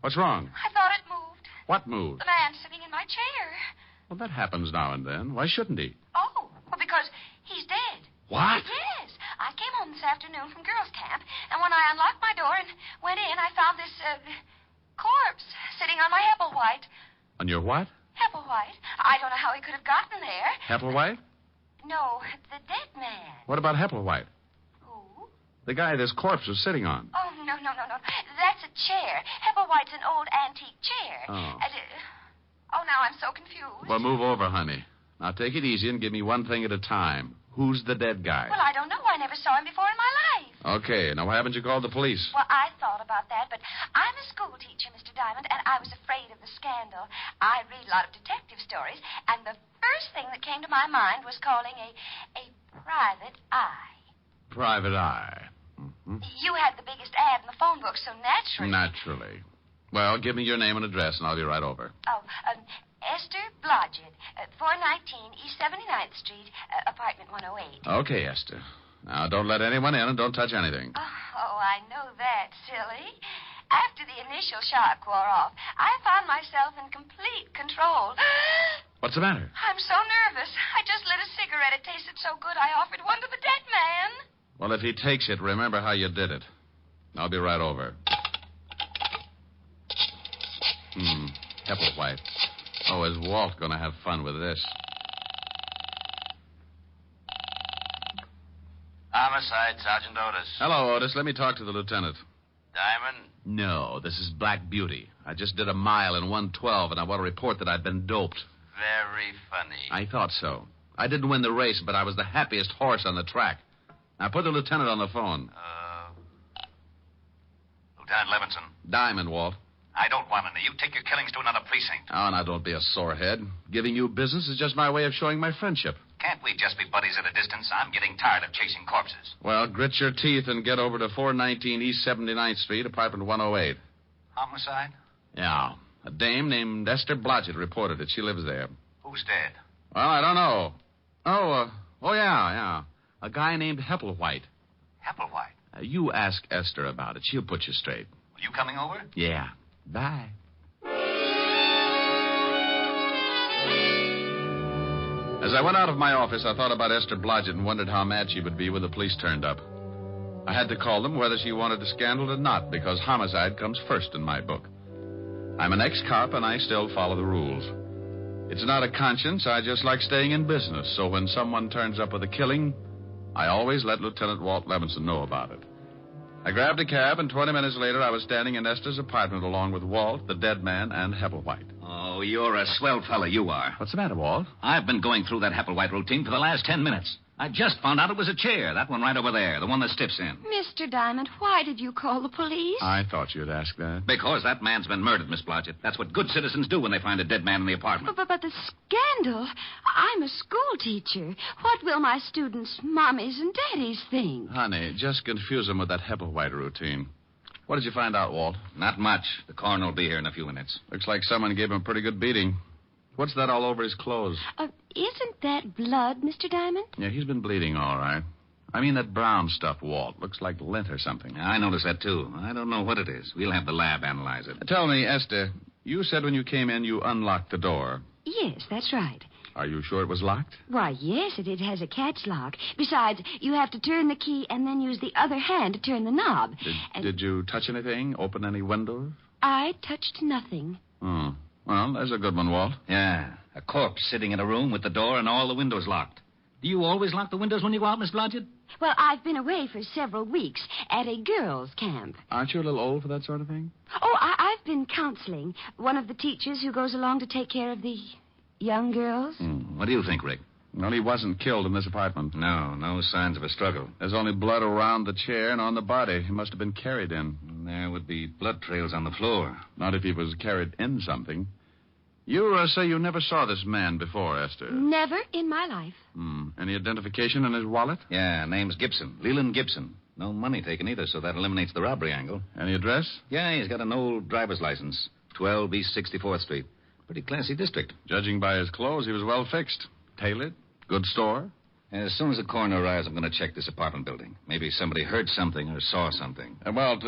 What's wrong? I thought it moved. What moved? The man sitting in my chair. Well, that happens now and then. Why shouldn't he? Oh, well, because he's dead. What? Yes. I came home this afternoon from girls' camp, and when I unlocked my door and went in, I found this, corpse sitting on my Hepplewhite. On your what? Hepplewhite? I don't know how he could have gotten there. Hepplewhite? No, the dead man. What about Hepplewhite? Who? The guy this corpse was sitting on. Oh, no. That's a chair. Hepplewhite's an old antique chair. Oh. Now I'm so confused. Well, move over, honey. Now, take it easy and give me one thing at a time. Who's the dead guy? Well, I don't know. I never saw him before in my life. Okay, now why haven't you called the police? Well, I thought about that, but I'm a school teacher, Mr. Diamond, and I was afraid of the scandal. I read a lot of detective stories, and the first thing that came to my mind was calling a private eye. Private eye. Mm-hmm. You had the biggest ad in the phone book, so naturally... Naturally. Well, give me your name and address, and I'll be right over. Oh, Esther Blodgett, 419 East 79th Street, apartment 108. Okay, Esther. Now, don't let anyone in and don't touch anything. Oh, I know that, silly. After the initial shock wore off, I found myself in complete control. What's the matter? I'm so nervous. I just lit a cigarette. It tasted so good, I offered one to the dead man. Well, if he takes it, remember how you did it. I'll be right over. Hepplewhite. Oh, is Walt going to have fun with this? Homicide, Sergeant Otis. Hello, Otis. Let me talk to the lieutenant. Diamond? No, this is Black Beauty. I just did a mile in 1:12, and I want to report that I've been doped. Very funny. I thought so. I didn't win the race, but I was the happiest horse on the track. Now, put the lieutenant on the phone. Lieutenant Levinson. Diamond, Walt. I don't want any. You take your killings to another precinct. Oh, now, don't be a sorehead. Giving you business is just my way of showing my friendship. Can't we just be buddies at a distance? I'm getting tired of chasing corpses. Well, grit your teeth and get over to 419 East 79th Street, apartment 108. Homicide? Yeah. A dame named Esther Blodgett reported it. She lives there. Who's dead? Well, I don't know. Yeah. A guy named Hepplewhite. Hepplewhite? You ask Esther about it. She'll put you straight. Are you coming over? Yeah. Bye. As I went out of my office, I thought about Esther Blodgett and wondered how mad she would be when the police turned up. I had to call them whether she wanted a scandal or not, because homicide comes first in my book. I'm an ex-cop, and I still follow the rules. It's not a conscience. I just like staying in business, so when someone turns up with a killing, I always let Lieutenant Walt Levinson know about it. I grabbed a cab, and 20 minutes later, I was standing in Esther's apartment along with Walt, the dead man, and Hepplewhite. Oh, you're a swell fella, you are. What's the matter, Walt? I've been going through that Hepplewhite routine for the last 10 minutes. I just found out it was a chair, that one right over there, the one that stiffs in. Mr. Diamond, why did you call the police? I thought you'd ask that. Because that man's been murdered, Miss Blodgett. That's what good citizens do when they find a dead man in the apartment. But the scandal. I'm a school teacher. What will my students' mommies and daddies think? Honey, just confuse them with that Hepplewhite routine. What did you find out, Walt? Not much. The coroner will be here in a few minutes. Looks like someone gave him a pretty good beating. What's that all over his clothes? Isn't that blood, Mr. Diamond? Yeah, he's been bleeding all right. I mean that brown stuff, Walt. Looks like lint or something. I noticed that, too. I don't know what it is. We'll have the lab analyze it. Tell me, Esther, you said when you came in you unlocked the door. Yes, that's right. Are you sure it was locked? Why, yes, it has a catch lock. Besides, you have to turn the key and then use the other hand to turn the knob. Did you touch anything? Open any windows? I touched nothing. Oh. Well, there's a good one, Walt. Yeah, a corpse sitting in a room with the door and all the windows locked. Do you always lock the windows when you go out, Miss Blodgett? Well, I've been away for several weeks at a girls' camp. Aren't you a little old for that sort of thing? Oh, I've been counseling. One of the teachers who goes along to take care of the young girls. What do you think, Rick? Well, he wasn't killed in this apartment. No signs of a struggle. There's only blood around the chair and on the body. He must have been carried in. There would be blood trails on the floor. Not if he was carried in something. You say you never saw this man before, Esther. Never in my life. Any identification in his wallet? Yeah, name's Gibson. Leland Gibson. No money taken either, so that eliminates the robbery angle. Any address? Yeah, he's got an old driver's license. 12 East 64th Street. Pretty classy district. Judging by his clothes, he was well fixed. Tailored? Good store? As soon as the coroner arrives, I'm going to check this apartment building. Maybe somebody heard something or saw something. Walt,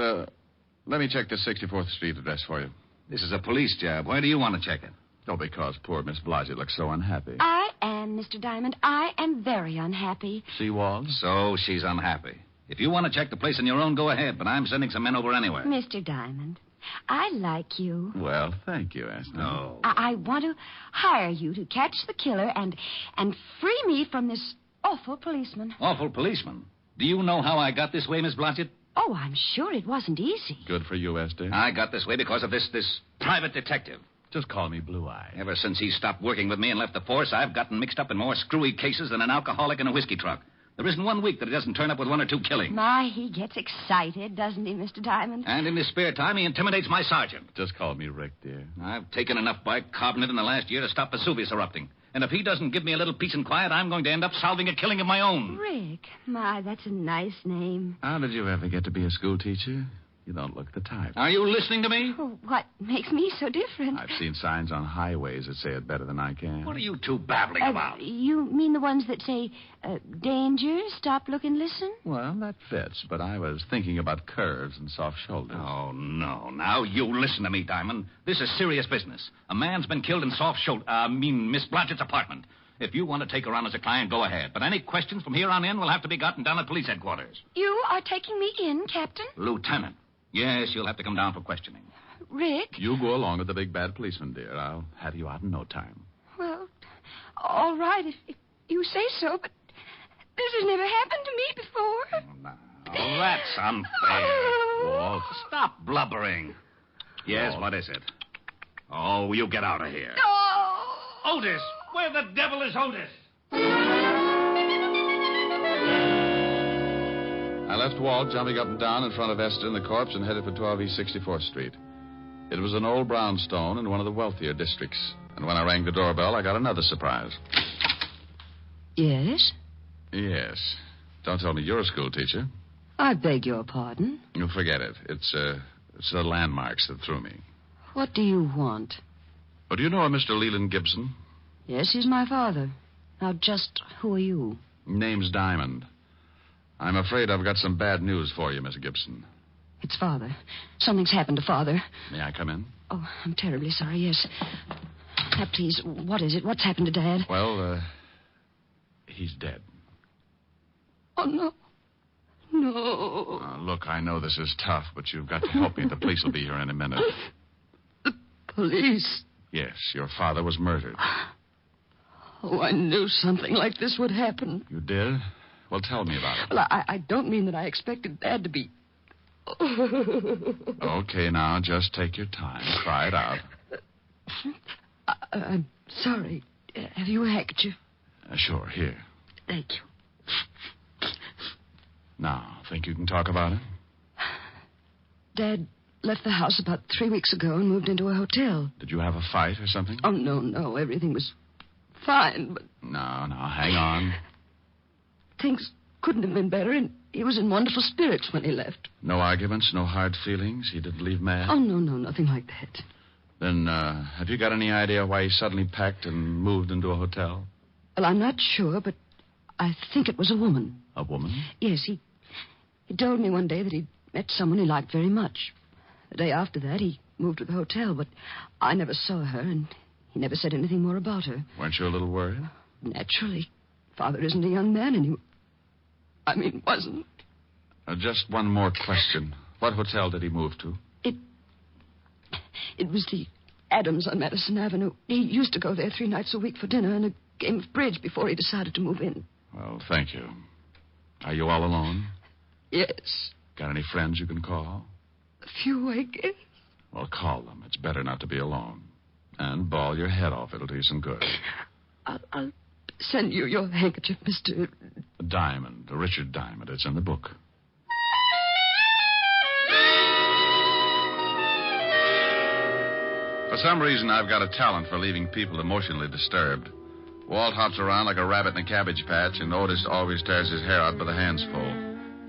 let me check the 64th Street address for you. This is a police job. Why do you want to check it? Oh, because poor Miss Blodgett looks so unhappy. I am, Mr. Diamond. I am very unhappy. See, Walt? So she's unhappy. If you want to check the place on your own, go ahead, but I'm sending some men over anyway. Mr. Diamond, I like you. Well, thank you, Esther. No. I want to hire you to catch the killer and free me from this awful policeman. Awful policeman? Do you know how I got this way, Miss Blodgett? Oh, I'm sure it wasn't easy. Good for you, Esther. I got this way because of this private detective. Just call me Blue Eye. Ever since he stopped working with me and left the force, I've gotten mixed up in more screwy cases than an alcoholic in a whiskey truck. There isn't 1 week that he doesn't turn up with 1 or 2 killings. My, he gets excited, doesn't he, Mr. Diamond? And in his spare time, he intimidates my sergeant. Just call me Rick, dear. I've taken enough bicarbonate in the last year to stop Vesuvius erupting. And if he doesn't give me a little peace and quiet, I'm going to end up solving a killing of my own. Rick, my, that's a nice name. How did you ever get to be a school teacher? You don't look the type. Are you listening to me? Oh, what makes me so different? I've seen signs on highways that say it better than I can. What are you two babbling about? You mean the ones that say, danger, stop, look, and listen? Well, that fits, but I was thinking about curves and soft shoulders. Oh, no. Now, you listen to me, Diamond. This is serious business. A man's been killed in Miss Blodgett's apartment. If you want to take her on as a client, go ahead. But any questions from here on in will have to be gotten down at police headquarters. You are taking me in, Captain? Lieutenant. Yes, you'll have to come down for questioning. Rick? You go along with the big bad policeman, dear. I'll have you out in no time. Well, all right, if you say so, but this has never happened to me before. Oh, that's unfair. Wolf, stop blubbering. Yes, what is it? Oh, you get out of here. Oh! Otis! Where the devil is Otis? I left Walt jumping up and down in front of Esther and the corpse and headed for 12 East 64th Street. It was an old brownstone in one of the wealthier districts. And when I rang the doorbell, I got another surprise. Yes? Yes. Don't tell me you're a school teacher. I beg your pardon. You forget it. It's the landmarks that threw me. What do you want? Oh, do you know a Mr. Leland Gibson? Yes, he's my father. Now, just who are you? Name's Diamond. I'm afraid I've got some bad news for you, Miss Gibson. It's Father. Something's happened to Father. May I come in? Oh, I'm terribly sorry, yes. Now, please, what is it? What's happened to Dad? Well, he's dead. Oh, no. No. Look, I know this is tough, but you've got to help me. The police will be here in a minute. The police? Yes, your father was murdered. Oh, I knew something like this would happen. You did? Well, tell me about it. Well, I don't mean that I expected Dad to be... Okay, now, just take your time. Cry it out. I'm sorry. Have you a handkerchief? Sure, here. Thank you. Now, think you can talk about it? Dad left the house about 3 weeks ago and moved into a hotel. Did you have a fight or something? Oh, no. Everything was fine, but... No, hang on. Things couldn't have been better, and he was in wonderful spirits when he left. No arguments, no hard feelings? He didn't leave mad? Oh, no, nothing like that. Then, have you got any idea why he suddenly packed and moved into a hotel? Well, I'm not sure, but I think it was a woman. A woman? Yes, he told me one day that he'd met someone he liked very much. The day after that, he moved to the hotel, but I never saw her, and he never said anything more about her. Weren't you a little worried? Naturally. Father isn't a young man anymore. I mean, wasn't. Just one more question. What hotel did he move to? It was the Adams on Madison Avenue. He used to go there 3 nights a week for dinner and a game of bridge before he decided to move in. Well, thank you. Are you all alone? Yes. Got any friends you can call? A few, I guess. Well, call them. It's better not to be alone. And bawl your head off. It'll do you some good. I'll send you your handkerchief, Mr. Diamond. Richard Diamond. It's in the book. For some reason, I've got a talent for leaving people emotionally disturbed. Walt hops around like a rabbit in a cabbage patch, and Otis always tears his hair out by the handsful.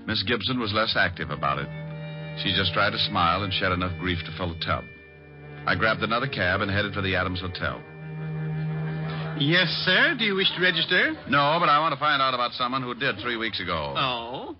Miss Gibson was less active about it. She just tried to smile and shed enough grief to fill a tub. I grabbed another cab and headed for the Adams Hotel. Yes, sir. Do you wish to register? No, but I want to find out about someone who did 3 weeks ago. Oh?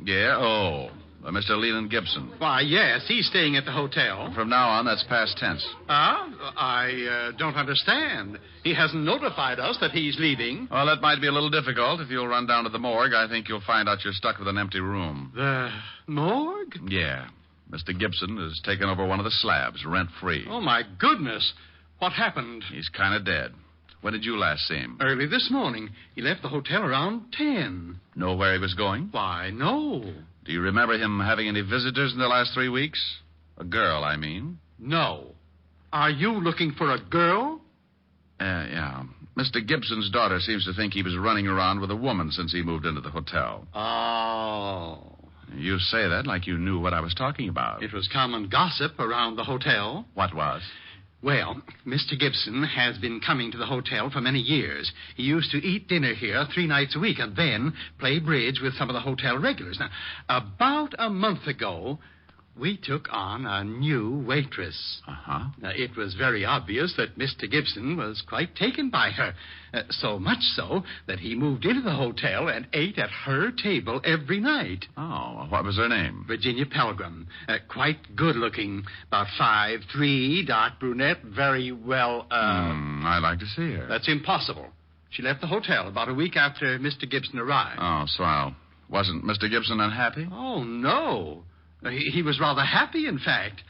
Yeah, Mr. Leland Gibson. Why, yes, he's staying at the hotel. From now on, that's past tense. I don't understand. He hasn't notified us that he's leaving. Well, that might be a little difficult. If you'll run down to the morgue, I think you'll find out you're stuck with an empty room. The morgue? Yeah. Mr. Gibson has taken over one of the slabs, rent-free. Oh, my goodness. What happened? He's kind of dead. When did you last see him? Early this morning. He left the hotel around 10. Know where he was going? Why, no. Do you remember him having any visitors in the last 3 weeks? A girl, I mean. No. Are you looking for a girl? Yeah. Mr. Gibson's daughter seems to think he was running around with a woman since he moved into the hotel. Oh. You say that like you knew what I was talking about. It was common gossip around the hotel. What was? Well, Mr. Gibson has been coming to the hotel for many years. He used to eat dinner here 3 nights a week and then play bridge with some of the hotel regulars. Now, about a month ago, we took on a new waitress. Uh-huh. Now, it was very obvious that Mr. Gibson was quite taken by her. So much so that he moved into the hotel and ate at her table every night. Oh, what was her name? Virginia Pelgrim. Quite good-looking. About 5'3", dark brunette, very well, I'd like to see her. That's impossible. She left the hotel about a week after Mr. Gibson arrived. Oh, swell. Wasn't Mr. Gibson unhappy? Oh, no. He was rather happy, in fact.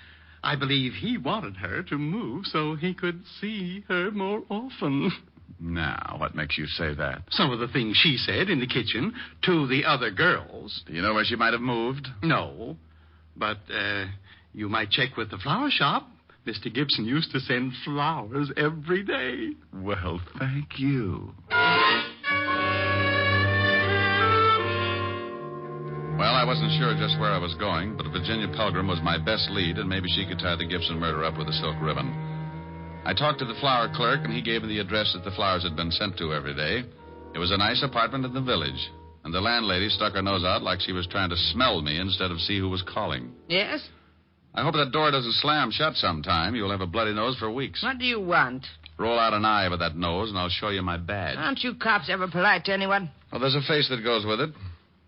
I believe he wanted her to move so he could see her more often. Now, what makes you say that? Some of the things she said in the kitchen to the other girls. Do you know where she might have moved? No. But, you might check with the flower shop. Mr. Gibson used to send flowers every day. Well, thank you. Well, I wasn't sure just where I was going, but Virginia Pelgrim was my best lead, and maybe she could tie the Gibson murder up with a silk ribbon. I talked to the flower clerk, and he gave me the address that the flowers had been sent to every day. It was a nice apartment in the village, and the landlady stuck her nose out like she was trying to smell me instead of see who was calling. Yes? I hope that door doesn't slam shut sometime. You'll have a bloody nose for weeks. What do you want? Roll out an eye with that nose, and I'll show you my badge. Aren't you cops ever polite to anyone? Well, there's a face that goes with it.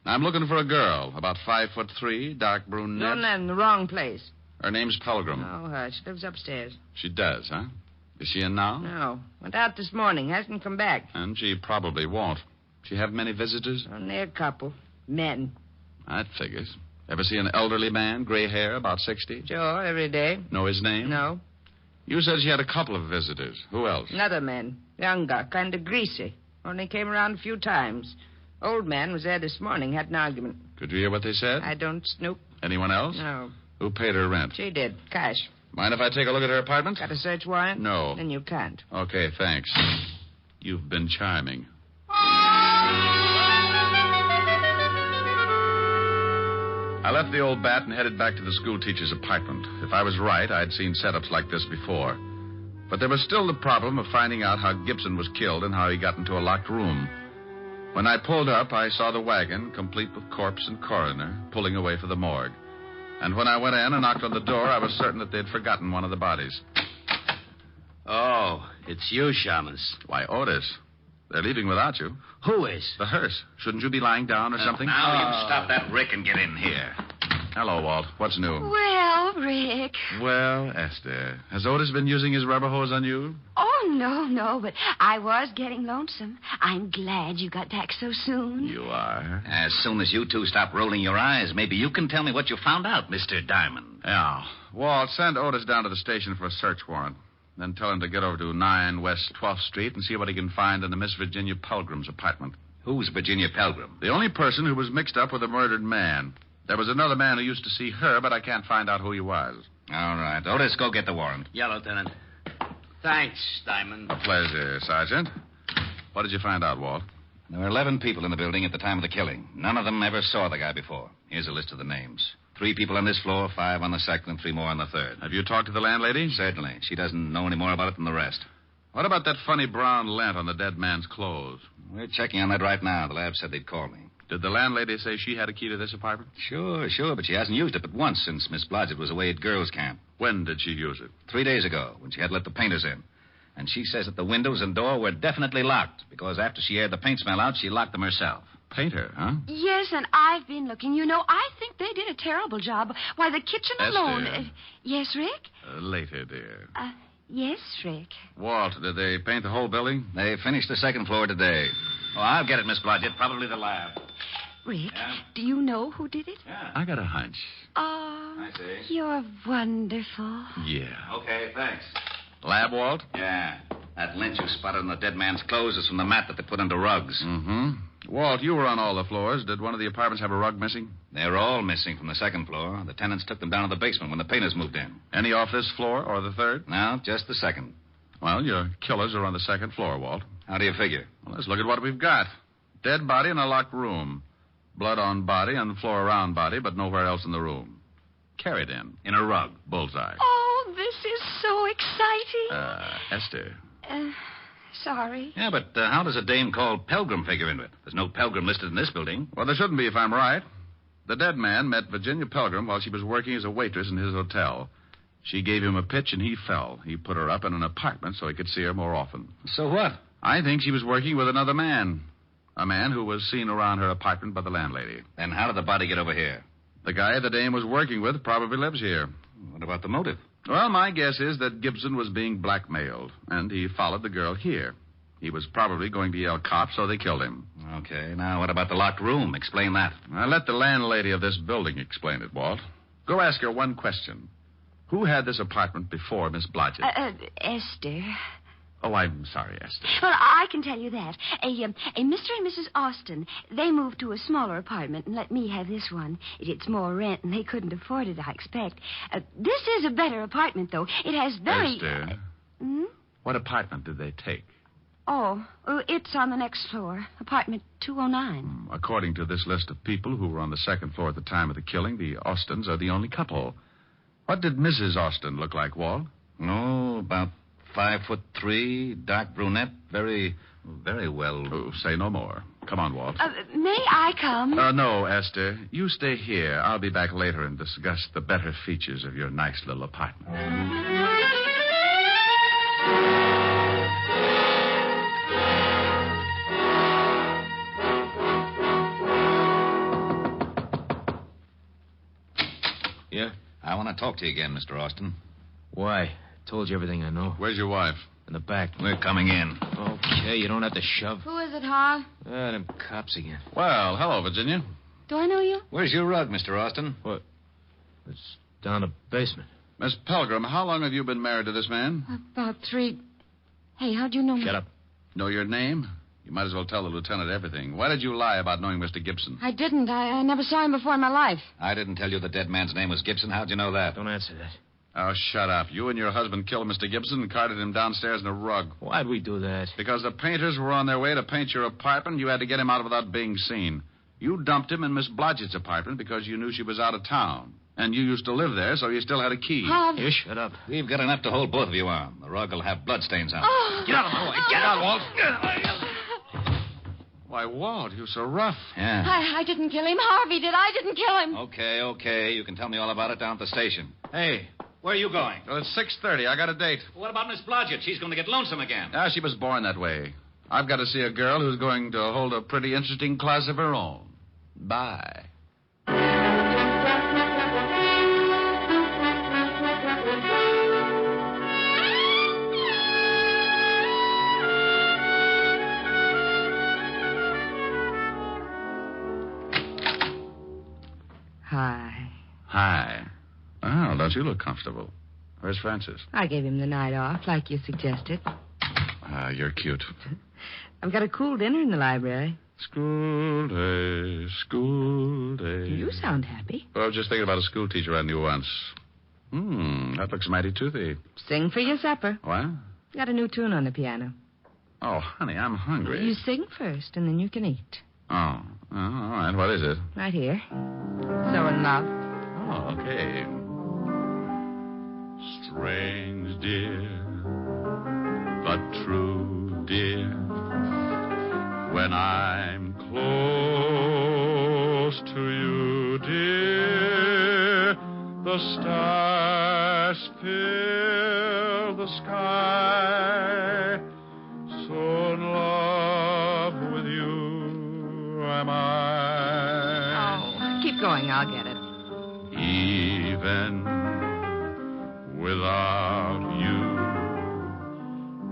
I'm looking for a girl, about 5'3", dark brunette. You're in the wrong place. Her name's Pelgrim. Oh, she lives upstairs. She does, huh? Is she in now? No. Went out this morning. Hasn't come back. And she probably won't. She have many visitors? Only a couple. Men. That figures. Ever see an elderly man, gray hair, about 60? Sure, every day. Know his name? No. You said she had a couple of visitors. Who else? Another man. Younger, kind of greasy. Only came around a few times. Old man was there this morning, had an argument. Could you hear what they said? I don't snoop. Anyone else? No. Who paid her rent? She did. Cash. Mind if I take a look at her apartment? Got a search warrant? No. Then you can't. Okay, thanks. You've been charming. I left the old bat and headed back to the schoolteacher's apartment. If I was right, I'd seen setups like this before. But there was still the problem of finding out how Gibson was killed and how he got into a locked room. When I pulled up, I saw the wagon, complete with corpse and coroner, pulling away for the morgue. And when I went in and knocked on the door, I was certain that they'd forgotten one of the bodies. Oh, it's you, Shamans. Why, Otis. They're leaving without you. Who is? The hearse. Shouldn't you be lying down or something? Now you stop that Rick and get in here. Hello, Walt. What's new? Well, Rick. Well, Esther, has Otis been using his rubber hose on you? Oh, no, but I was getting lonesome. I'm glad you got back so soon. You are. As soon as you two stop rolling your eyes, maybe you can tell me what you found out, Mr. Diamond. Yeah. Walt, send Otis down to the station for a search warrant. Then tell him to get over to 9 West 12th Street and see what he can find in the Miss Virginia Pelgrim's apartment. Who's Virginia Pelgrim? The only person who was mixed up with a murdered man. There was another man who used to see her, but I can't find out who he was. All right. Otis, go get the warrant. Yeah, Lieutenant. Thanks, Diamond. A pleasure, Sergeant. What did you find out, Walt? There were 11 people in the building at the time of the killing. None of them ever saw the guy before. Here's a list of the names. 3 people on this floor, 5 on the second, and 3 more on the third. Have you talked to the landlady? Certainly. She doesn't know any more about it than the rest. What about that funny brown lint on the dead man's clothes? We're checking on that right now. The lab said they'd call me. Did the landlady say she had a key to this apartment? Sure, but she hasn't used it but once since Miss Blodgett was away at girls' camp. When did she use it? 3 days ago, when she had let the painters in. And she says that the windows and door were definitely locked, because after she aired the paint smell out, she locked them herself. Painter, huh? Yes, and I've been looking. You know, I think they did a terrible job. Why, the kitchen alone... Esther. Yes, Rick? Later, dear. Yes, Rick. Walt, did they paint the whole building? They finished the second floor today. Oh, I'll get it, Miss Blodgett. Probably the lab. Rick, Yeah? do you know who did it? Yeah. I got a hunch. Oh, I see. you're wonderful. Yeah. Okay, thanks. Lab, Walt? Yeah. That lint you spotted on the dead man's clothes is from the mat that they put under rugs. Mm-hmm. Walt, you were on all the floors. Did one of the apartments have a rug missing? They're all missing from the second floor. The tenants took them down to the basement when the painters moved in. Any off this floor or the third? No, just the second. Well, your killers are on the second floor, Walt. How do you figure? Well, let's look at what we've got. Dead body in a locked room. Blood on body and floor around body, but nowhere else in the room. Carried in a rug. Bullseye. Oh, this is so exciting. Esther. Sorry. Yeah, but how does a dame called Pelgrim figure into it? There's no Pelgrim listed in this building. Well, there shouldn't be if I'm right. The dead man met Virginia Pelgrim while she was working as a waitress in his hotel. She gave him a pitch and he fell. He put her up in an apartment so he could see her more often. So what? I think she was working with another man. A man who was seen around her apartment by the landlady. Then how did the body get over here? The guy the dame was working with probably lives here. What about the motive? Well, my guess is that Gibson was being blackmailed, and he followed the girl here. He was probably going to yell cops, so they killed him. Okay, now what about the locked room? Explain that. Now, let the landlady of this building explain it, Walt. Go ask her one question. Who had this apartment before Miss Blodgett? Esther. Oh, I'm sorry, Esther. Well, I can tell you that. A Mr. and Mrs. Austin, they moved to a smaller apartment and let me have this one. It's more rent, and they couldn't afford it, I expect. This is a better apartment, though. It has very... Esther, what apartment did they take? Oh, it's on the next floor, apartment 209. According to this list of people who were on the second floor at the time of the killing, the Austins are the only couple. What did Mrs. Austin look like, Walt? Oh, about 5'3", dark brunette, very well. Oh, say no more. Come on, Walt. May I come? No, Esther. You stay here. I'll be back later and discuss the better features of your nice little apartment. Yeah? I want to talk to you again, Mr. Austin. Why? Told you everything I know. Where's your wife? In the back. We're coming in. Okay, you don't have to shove. Who is it, Harv? Them cops again. Well, hello, Virginia. Do I know you? Where's your rug, Mr. Austin? What? It's down the basement. Miss Pelgrim, how long have you been married to this man? About 3... Hey, how'd you know me? Shut up. Know your name? You might as well tell the lieutenant everything. Why did you lie about knowing Mr. Gibson? I didn't. I never saw him before in my life. I didn't tell you the dead man's name was Gibson. How'd you know that? Don't answer that. Oh, shut up. You and your husband killed Mr. Gibson and carted him downstairs in a rug. Why'd we do that? Because the painters were on their way to paint your apartment. You had to get him out without being seen. You dumped him in Miss Blodgett's apartment because you knew she was out of town. And you used to live there, so you still had a key. You shut up. We've got enough to hold both of you on. The rug will have bloodstains on it. Oh. Get out of my way. Get out, Walt. Why, Walt, you're so rough. Yeah. I didn't kill him. Harvey did. I didn't kill him. Okay. You can tell me all about it down at the station. Hey, where are you going? Well, it's 6:30. I got a date. What about Miss Blodgett? She's going to get lonesome again. Ah, she was born that way. I've got to see a girl who's going to hold a pretty interesting class of her own. Bye. Hi. Well, don't you look comfortable? Where's Francis? I gave him the night off, like you suggested. You're cute. I've got a cool dinner in the library. School day, school day. You sound happy. Well, I was just thinking about a school teacher I knew once. That looks mighty toothy. Sing for your supper. What? Got a new tune on the piano. Oh, honey, I'm hungry. You sing first, and then you can eat. Oh, all right. What is it? Right here. So in love. Oh, okay. Strange, dear, but true, dear. When I'm close to you, dear, the stars fill the sky. So in love with you am I. Oh, keep going. I'll get it. Even without you,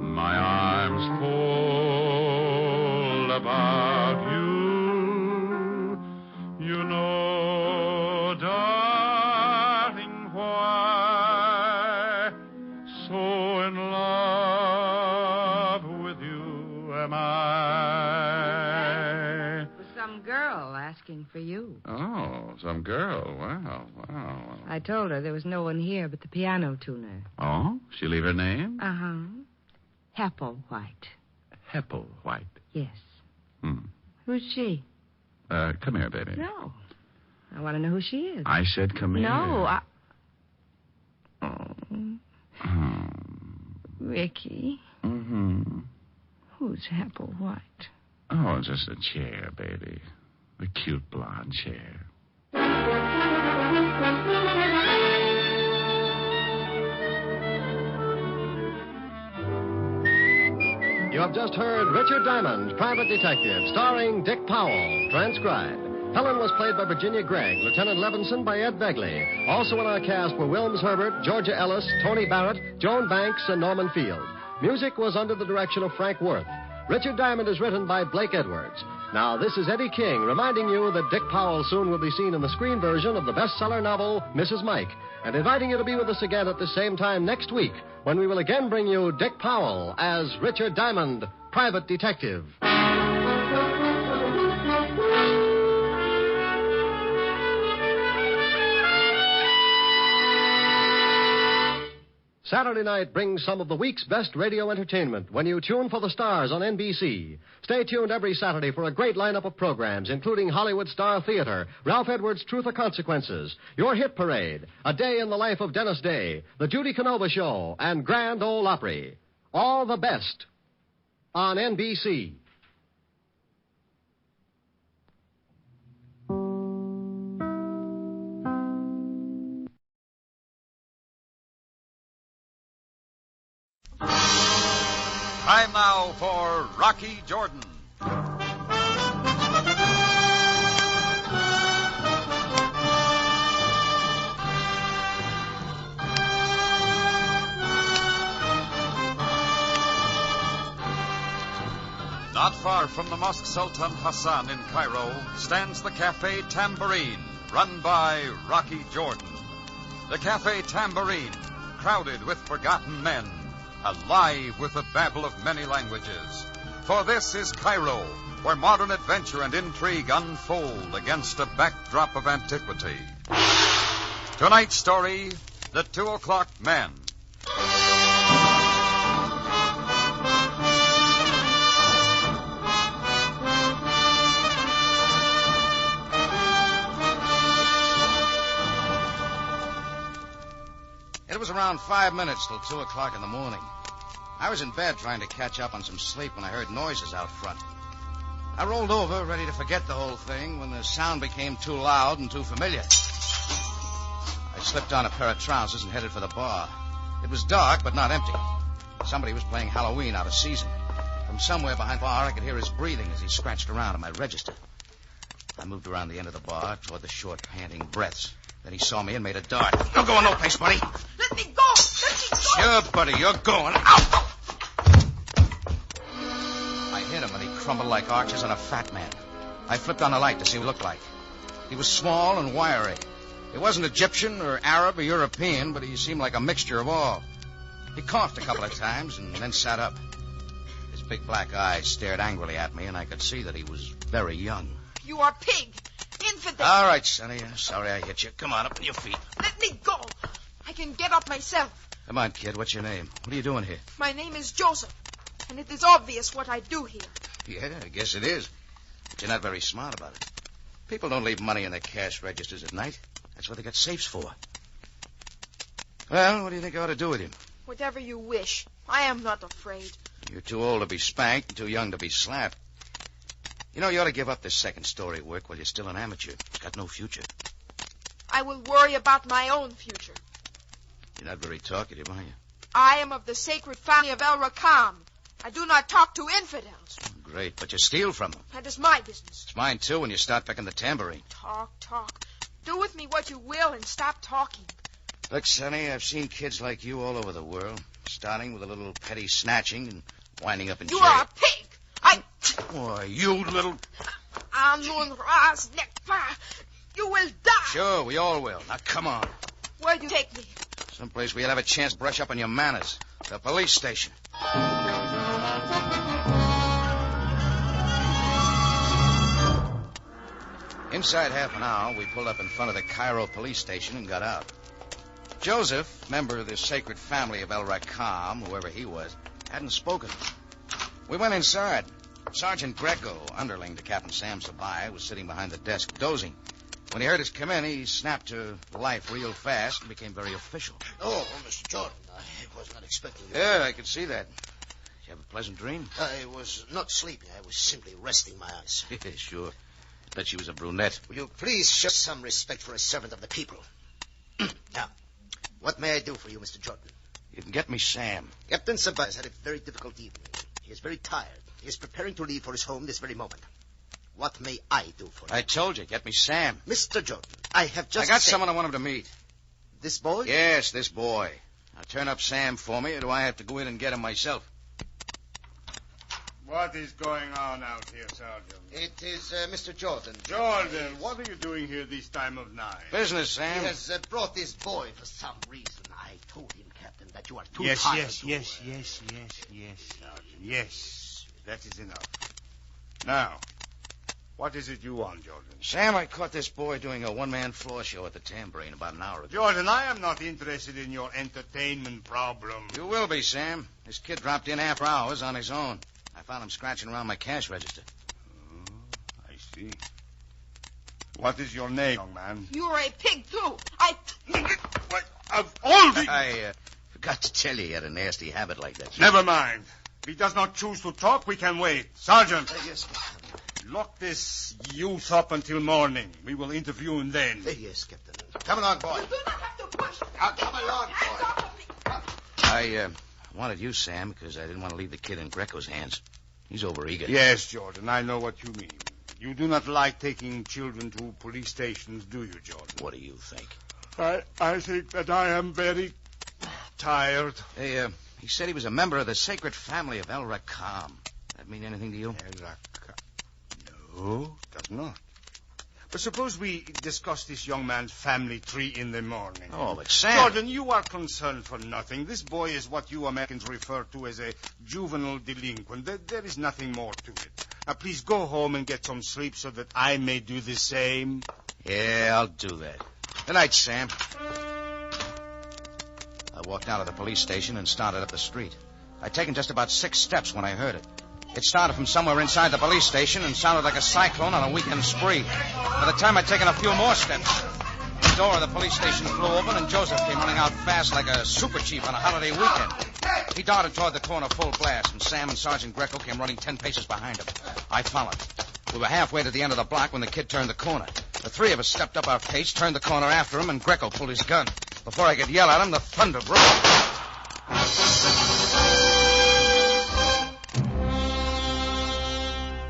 my arms fold about you. You know, darling, why so in love with you am I. Some girl asking for you. Oh, some girl. Wow. I told her there was no one here but the piano tuner. Oh? She leave her name? Uh-huh. Hepplewhite. Hepplewhite. Yes. Who's she? Come here, baby. No. I want to know who she is. I said come here. No, Ricky. Mm-hmm. Who's Hepplewhite? Oh, just a chair, baby. A cute blonde chair. You have just heard Richard Diamond, Private Detective, starring Dick Powell, transcribed. Helen was played by Virginia Gregg, Lieutenant Levinson by Ed Begley. Also in our cast were Wilms Herbert, Georgia Ellis, Tony Barrett, Joan Banks, and Norman Field. Music was under the direction of Frank Worth. Richard Diamond is written by Blake Edwards. Now, this is Eddie King reminding you that Dick Powell soon will be seen in the screen version of the bestseller novel, Mrs. Mike, and inviting you to be with us again at the same time next week when we will again bring you Dick Powell as Richard Diamond, private detective. Saturday night brings some of the week's best radio entertainment when you tune for the stars on NBC. Stay tuned every Saturday for a great lineup of programs, including Hollywood Star Theater, Ralph Edwards' Truth or Consequences, Your Hit Parade, A Day in the Life of Dennis Day, The Judy Canova Show, and Grand Ole Opry. All the best on NBC. Time now for Rocky Jordan. Not far from the Mosque Sultan Hassan in Cairo stands the Cafe Tambourine, run by Rocky Jordan. The Cafe Tambourine, crowded with forgotten men, alive with the babble of many languages. For this is Cairo, where modern adventure and intrigue unfold against a backdrop of antiquity. Tonight's story, The 2 O'Clock Man. It was around 5 minutes till 2 o'clock in the morning. I was in bed trying to catch up on some sleep when I heard noises out front. I rolled over, ready to forget the whole thing, when the sound became too loud and too familiar. I slipped on a pair of trousers and headed for the bar. It was dark, but not empty. Somebody was playing Halloween out of season. From somewhere behind the bar, I could hear his breathing as he scratched around at my register. I moved around the end of the bar toward the short, panting breaths. Then he saw me and made a dart. You're going no place, buddy. Let me go! Let me go! Sure, buddy, you're going. Ow! I hit him, and he crumbled like arches on a fat man. I flipped on the light to see what he looked like. He was small and wiry. He wasn't Egyptian or Arab or European, but he seemed like a mixture of all. He coughed a couple of times and then sat up. His big black eyes stared angrily at me, and I could see that he was very young. You are pig! Infidel! All right, Sonny. Sorry I hit you. Come on, up on your feet. Let me go! I can get up myself. Come on, kid. What's your name? What are you doing here? My name is Joseph, and it is obvious what I do here. Yeah, I guess it is. But you're not very smart about it. People don't leave money in their cash registers at night. That's what they got safes for. Well, what do you think I ought to do with him? Whatever you wish. I am not afraid. You're too old to be spanked and too young to be slapped. You know, you ought to give up this second-story work while you're still an amateur. It's got no future. I will worry about my own future. You're not very talkative, are you? I am of the sacred family of El Ricard. I do not talk to infidels. Great, but you steal from them. That is my business. It's mine, too, when you start picking the tambourine. Talk. Do with me what you will and stop talking. Look, Sonny, I've seen kids like you all over the world, starting with a little petty snatching and winding up in jail. You are a pig. Why, you little... You will die. Sure, we all will. Now, come on. Where do you take me? Someplace where you'll have a chance to brush up on your manners. The police station. Inside half an hour, we pulled up in front of the Cairo police station and got out. Joseph, member of the sacred family of El Ricard, whoever he was, hadn't spoken. We went inside. Sergeant Greco, underling to Captain Sam Sabai, was sitting behind the desk dozing. When he heard us come in, he snapped to life real fast and became very official. Oh, Mr. Jordan, I was not expecting you. Yeah, I could see that. Did you have a pleasant dream? I was not sleeping. I was simply resting my eyes. Sure. Bet she was a brunette. Will you please show some respect for a servant of the people? Now, what may I do for you, Mr. Jordan? You can get me Sam. Captain Sabai has had a very difficult evening. He is very tired. He is preparing to leave for his home this very moment. What may I do for you? I told you, get me Sam. Mr. Jordan, I have just I got someone I want him to meet. This boy? Yes, this boy. Now turn up Sam for me, or do I have to go in and get him myself? What is going on out here, Sergeant? It is Mr. Jordan. Jordan, what are you doing here this time of night? Business, Sam. He has brought this boy for some reason. I told him, Captain, that you are too Yes, tired Sergeant. Yes, that is enough. Now, what is it you want, Jordan? Sam, I caught this boy doing a one-man floor show at the Tambourine about an hour ago. Jordan, I am not interested in your entertainment problem. You will be, Sam. This kid dropped in after hours on his own. I found him scratching around my cash register. Oh, I see. What is your name, young man? You're a pig, too. Of all the... I forgot to tell you he had a nasty habit like that. Never mind. If he does not choose to talk, we can wait. Sergeant. Yes, Captain. Lock this youth up until morning. We will interview him then. Yes, Captain. Come along, boy. You do not have to push. Come along, boy. I wanted you, Sam, because I didn't want to leave the kid in Greco's hands. He's overeager. Yes, Jordan, I know what you mean. You do not like taking children to police stations, do you, Jordan? What do you think? I think that I am very tired. Hey, he said he was a member of the sacred family of El Ricam. That mean anything to you? El Ricam? No, does not. But suppose we discuss this young man's family tree in the morning. Oh, but Sam... Jordan, you are concerned for nothing. This boy is what you Americans refer to as a juvenile delinquent. There is nothing more to it. Now, please go home and get some sleep so that I may do the same. Yeah, I'll do that. Good night, Sam. I walked out of the police station and started up the street. I'd taken just about 6 steps when I heard it. It started from somewhere inside the police station and sounded like a cyclone on a weekend spree. By the time I'd taken a few more steps, the door of the police station flew open and Joseph came running out fast like a super chief on a holiday weekend. He darted toward the corner full blast, and Sam and Sergeant Greco came running 10 paces behind him. I followed. We were halfway to the end of the block when the kid turned the corner. The 3 of us stepped up our pace, turned the corner after him, and Greco pulled his gun. Before I could yell at him, the thunder broke.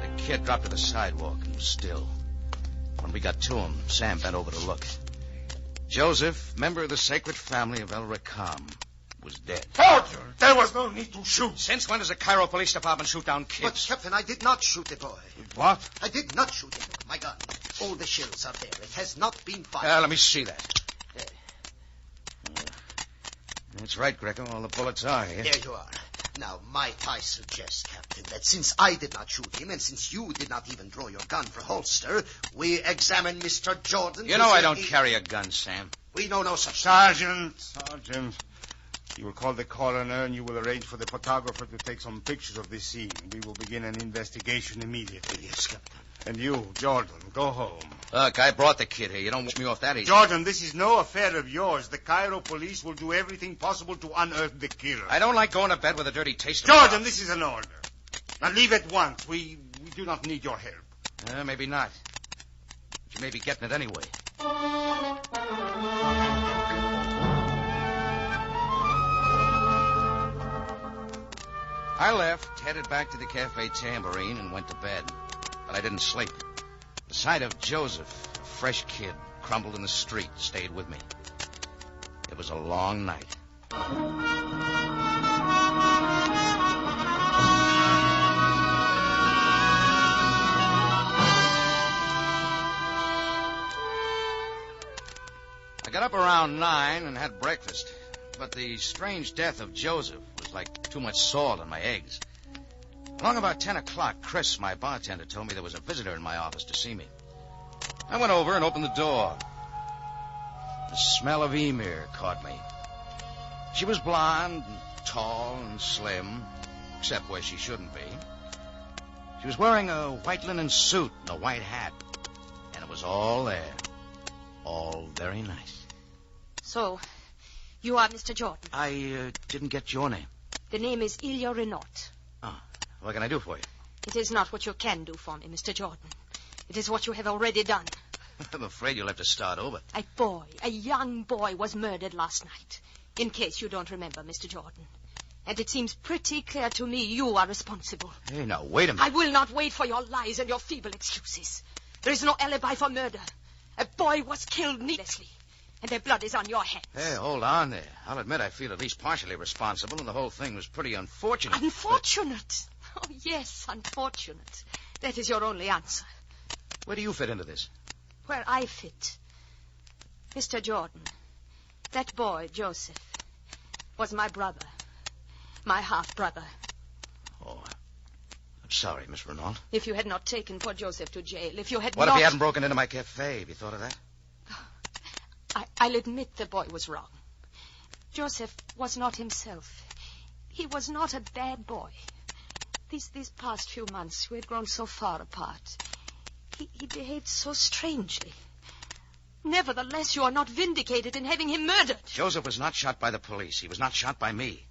The kid dropped to the sidewalk and was still. When we got to him, Sam bent over to look. Joseph, member of the sacred family of El Ricam, was dead. Sergeant, there was no need to shoot. Since when does the Cairo Police Department shoot down kids? But, Captain, I did not shoot the boy. What? I did not shoot him. My gun. All the shells are there. It has not been fired. Let me see that. That's right, Greco. All the bullets are here. There you are. Now, might I suggest, Captain, that since I did not shoot him, and since you did not even draw your gun for holster, we examine Mr. Jordan. You know I don't carry a gun, Sam. We know no such... Sergeant. You will call the coroner and you will arrange for the photographer to take some pictures of this scene. We will begin an investigation immediately. Yes, Captain. And you, Jordan, go home. Look, I brought the kid here. You don't wish me off that easy. Jordan, this is no affair of yours. The Cairo police will do everything possible to unearth the killer. I don't like going to bed with a dirty taste. Jordan, this is an order. Now leave at once. We do not need your help. Maybe not. But you may be getting it anyway. I left, headed back to the Cafe Tambourine, and went to bed. But I didn't sleep. The sight of Joseph, a fresh kid, crumbled in the street, stayed with me. It was a long night. I got up around 9 and had breakfast. But the strange death of Joseph was like too much salt on my eggs. Along about 10 o'clock, Chris, my bartender, told me there was a visitor in my office to see me. I went over and opened the door. The smell of Emir caught me. She was blonde and tall and slim, except where she shouldn't be. She was wearing a white linen suit and a white hat, and it was all there. All very nice. So, you are Mr. Jordan? I didn't get your name. The name is Ilya Renault. Oh, what can I do for you? It is not what you can do for me, Mr. Jordan. It is what you have already done. I'm afraid you'll have to start over. A young boy was murdered last night. In case you don't remember, Mr. Jordan. And it seems pretty clear to me you are responsible. Hey, now, wait a minute. I will not wait for your lies and your feeble excuses. There is no alibi for murder. A boy was killed needlessly. And their blood is on your hands. Hey, hold on there. I'll admit I feel at least partially responsible, and the whole thing was pretty unfortunate. Unfortunate? Oh, yes, unfortunate. That is your only answer. Where do you fit into this? Where I fit. Mr. Jordan, that boy, Joseph, was my brother. My half-brother. Oh, I'm sorry, Miss Renault. If you had not taken poor Joseph to jail, if you had What not... if he hadn't broken into my cafe? Have you thought of that? I'll admit the boy was wrong. Joseph was not himself. He was not a bad boy. These past few months, we had grown so far apart. He behaved so strangely. Nevertheless, you are not vindicated in having him murdered. Joseph was not shot by the police. He was not shot by me.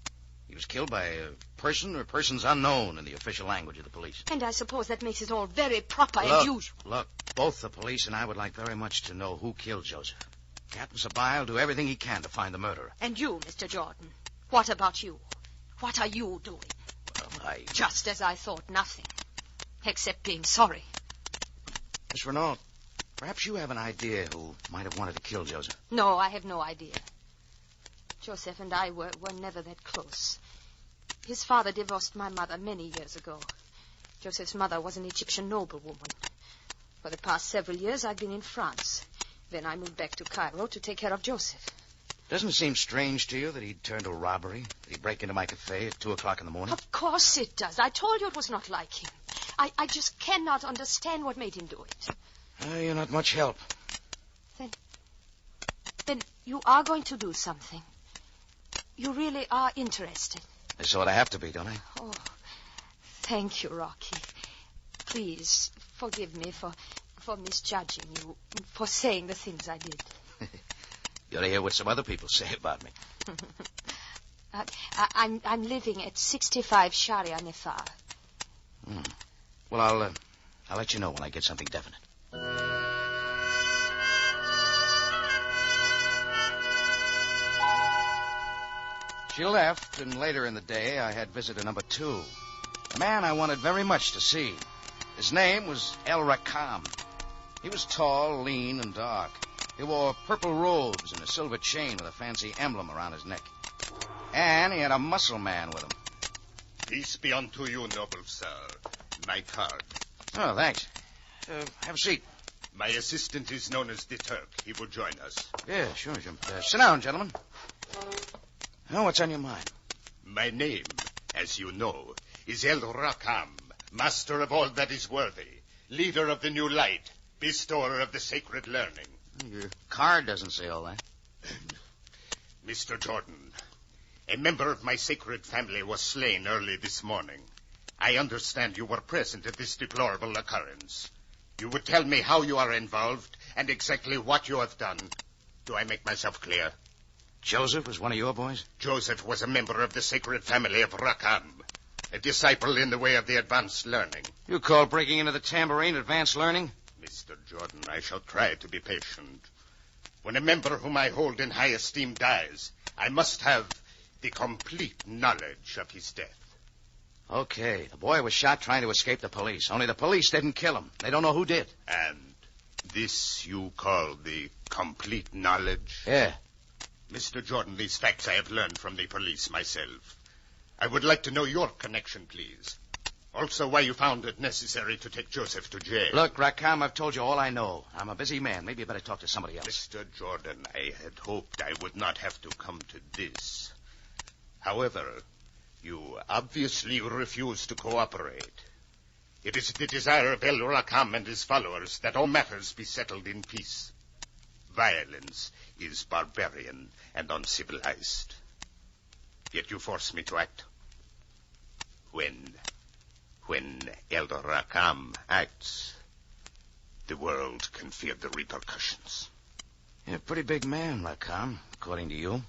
He was killed by a person or persons unknown in the official language of the police. And I suppose that makes it all very proper and usual. Look, both the police and I would like very much to know who killed Joseph. Captain Sabine will do everything he can to find the murderer. And you, Mr. Jordan, what about you? What are you doing? Well, Just as I thought, nothing. Except being sorry. Miss Renault, perhaps you have an idea who might have wanted to kill Joseph. No, I have no idea. Joseph and I were never that close. His father divorced my mother many years ago. Joseph's mother was an Egyptian noblewoman. For the past several years, I've been in France. Then I moved back to Cairo to take care of Joseph. Doesn't it seem strange to you that he'd turn to robbery? That he'd break into my cafe at 2 o'clock in the morning? Of course it does. I told you it was not like him. I just cannot understand what made him do it. You're not much help. Then you are going to do something. You really are interested. I sort of have to be, don't I? Oh, thank you, Rocky. Please forgive me for misjudging you, for saying the things I did. You ought to hear what some other people say about me. I'm living at 65 Sharia Nefar. Well, I'll let you know when I get something definite. She left, and later in the day, I had visitor number 2. A man I wanted very much to see. His name was El Rakam. He was tall, lean, and dark. He wore purple robes and a silver chain with a fancy emblem around his neck. And he had a muscle man with him. Peace be unto you, noble sir. My card. Oh, thanks. Have a seat. My assistant is known as the Turk. He will join us. Yeah, sure. Sit down, gentlemen. Now, what's on your mind? My name, as you know, is El Rakam, master of all that is worthy, leader of the new light, bestower of the sacred learning. Your card doesn't say all that. Mr. Jordan, a member of my sacred family was slain early this morning. I understand you were present at this deplorable occurrence. You would tell me how you are involved and exactly what you have done. Do I make myself clear? Joseph was one of your boys? Joseph was a member of the sacred family of Rakam, a disciple in the way of the advanced learning. You call breaking into the tambourine advanced learning? Mr. Jordan, I shall try to be patient. When a member whom I hold in high esteem dies, I must have the complete knowledge of his death. Okay, the boy was shot trying to escape the police. Only the police didn't kill him. They don't know who did. And this you call the complete knowledge? Yeah. Mr. Jordan, these facts I have learned from the police myself. I would like to know your connection, please. Also, why you found it necessary to take Joseph to jail. Look, Rakam, I've told you all I know. I'm a busy man. Maybe you better talk to somebody else. Mr. Jordan, I had hoped I would not have to come to this. However, you obviously refuse to cooperate. It is the desire of El Rakam and his followers that all matters be settled in peace. Violence is barbarian and uncivilized. Yet you force me to act. When El Rakam acts, the world can fear the repercussions. You're a pretty big man, Rakam, according to you.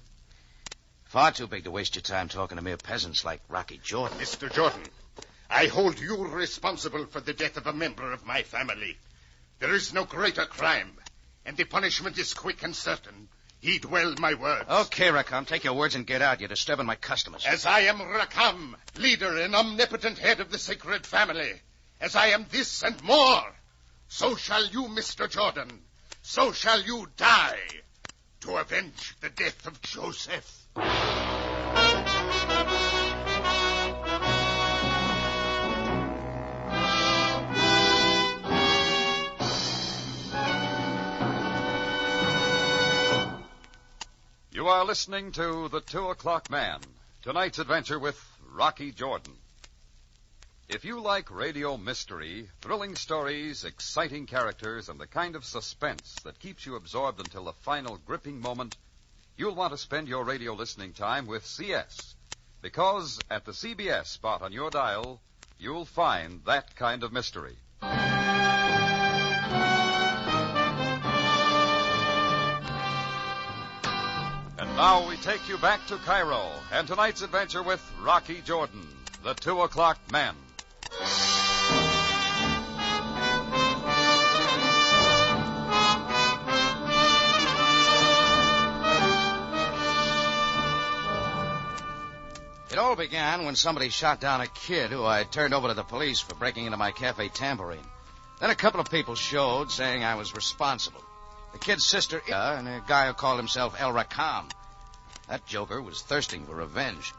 Far too big to waste your time talking to mere peasants like Rocky Jordan. Mr. Jordan, I hold you responsible for the death of a member of my family. There is no greater crime, and the punishment is quick and certain. Heed well my words. Okay, Rakam, take your words and get out. You're disturbing my customers. As I am Rakam, leader and omnipotent head of the sacred family, as I am this and more, so shall you, Mr. Jordan, so shall you die to avenge the death of Joseph. You are listening to The 2 O'Clock Man, tonight's adventure with Rocky Jordan. If you like radio mystery, thrilling stories, exciting characters, and the kind of suspense that keeps you absorbed until the final gripping moment, you'll want to spend your radio listening time with CS. Because at the CBS spot on your dial, you'll find that kind of mystery. And now we take you back to Cairo and tonight's adventure with Rocky Jordan, the 2 O'Clock Man. It all began when somebody shot down a kid who I turned over to the police for breaking into my cafe tambourine. Then a couple of people showed saying I was responsible. The kid's sister, and a guy who called himself El Racam. That joker was thirsting for revenge.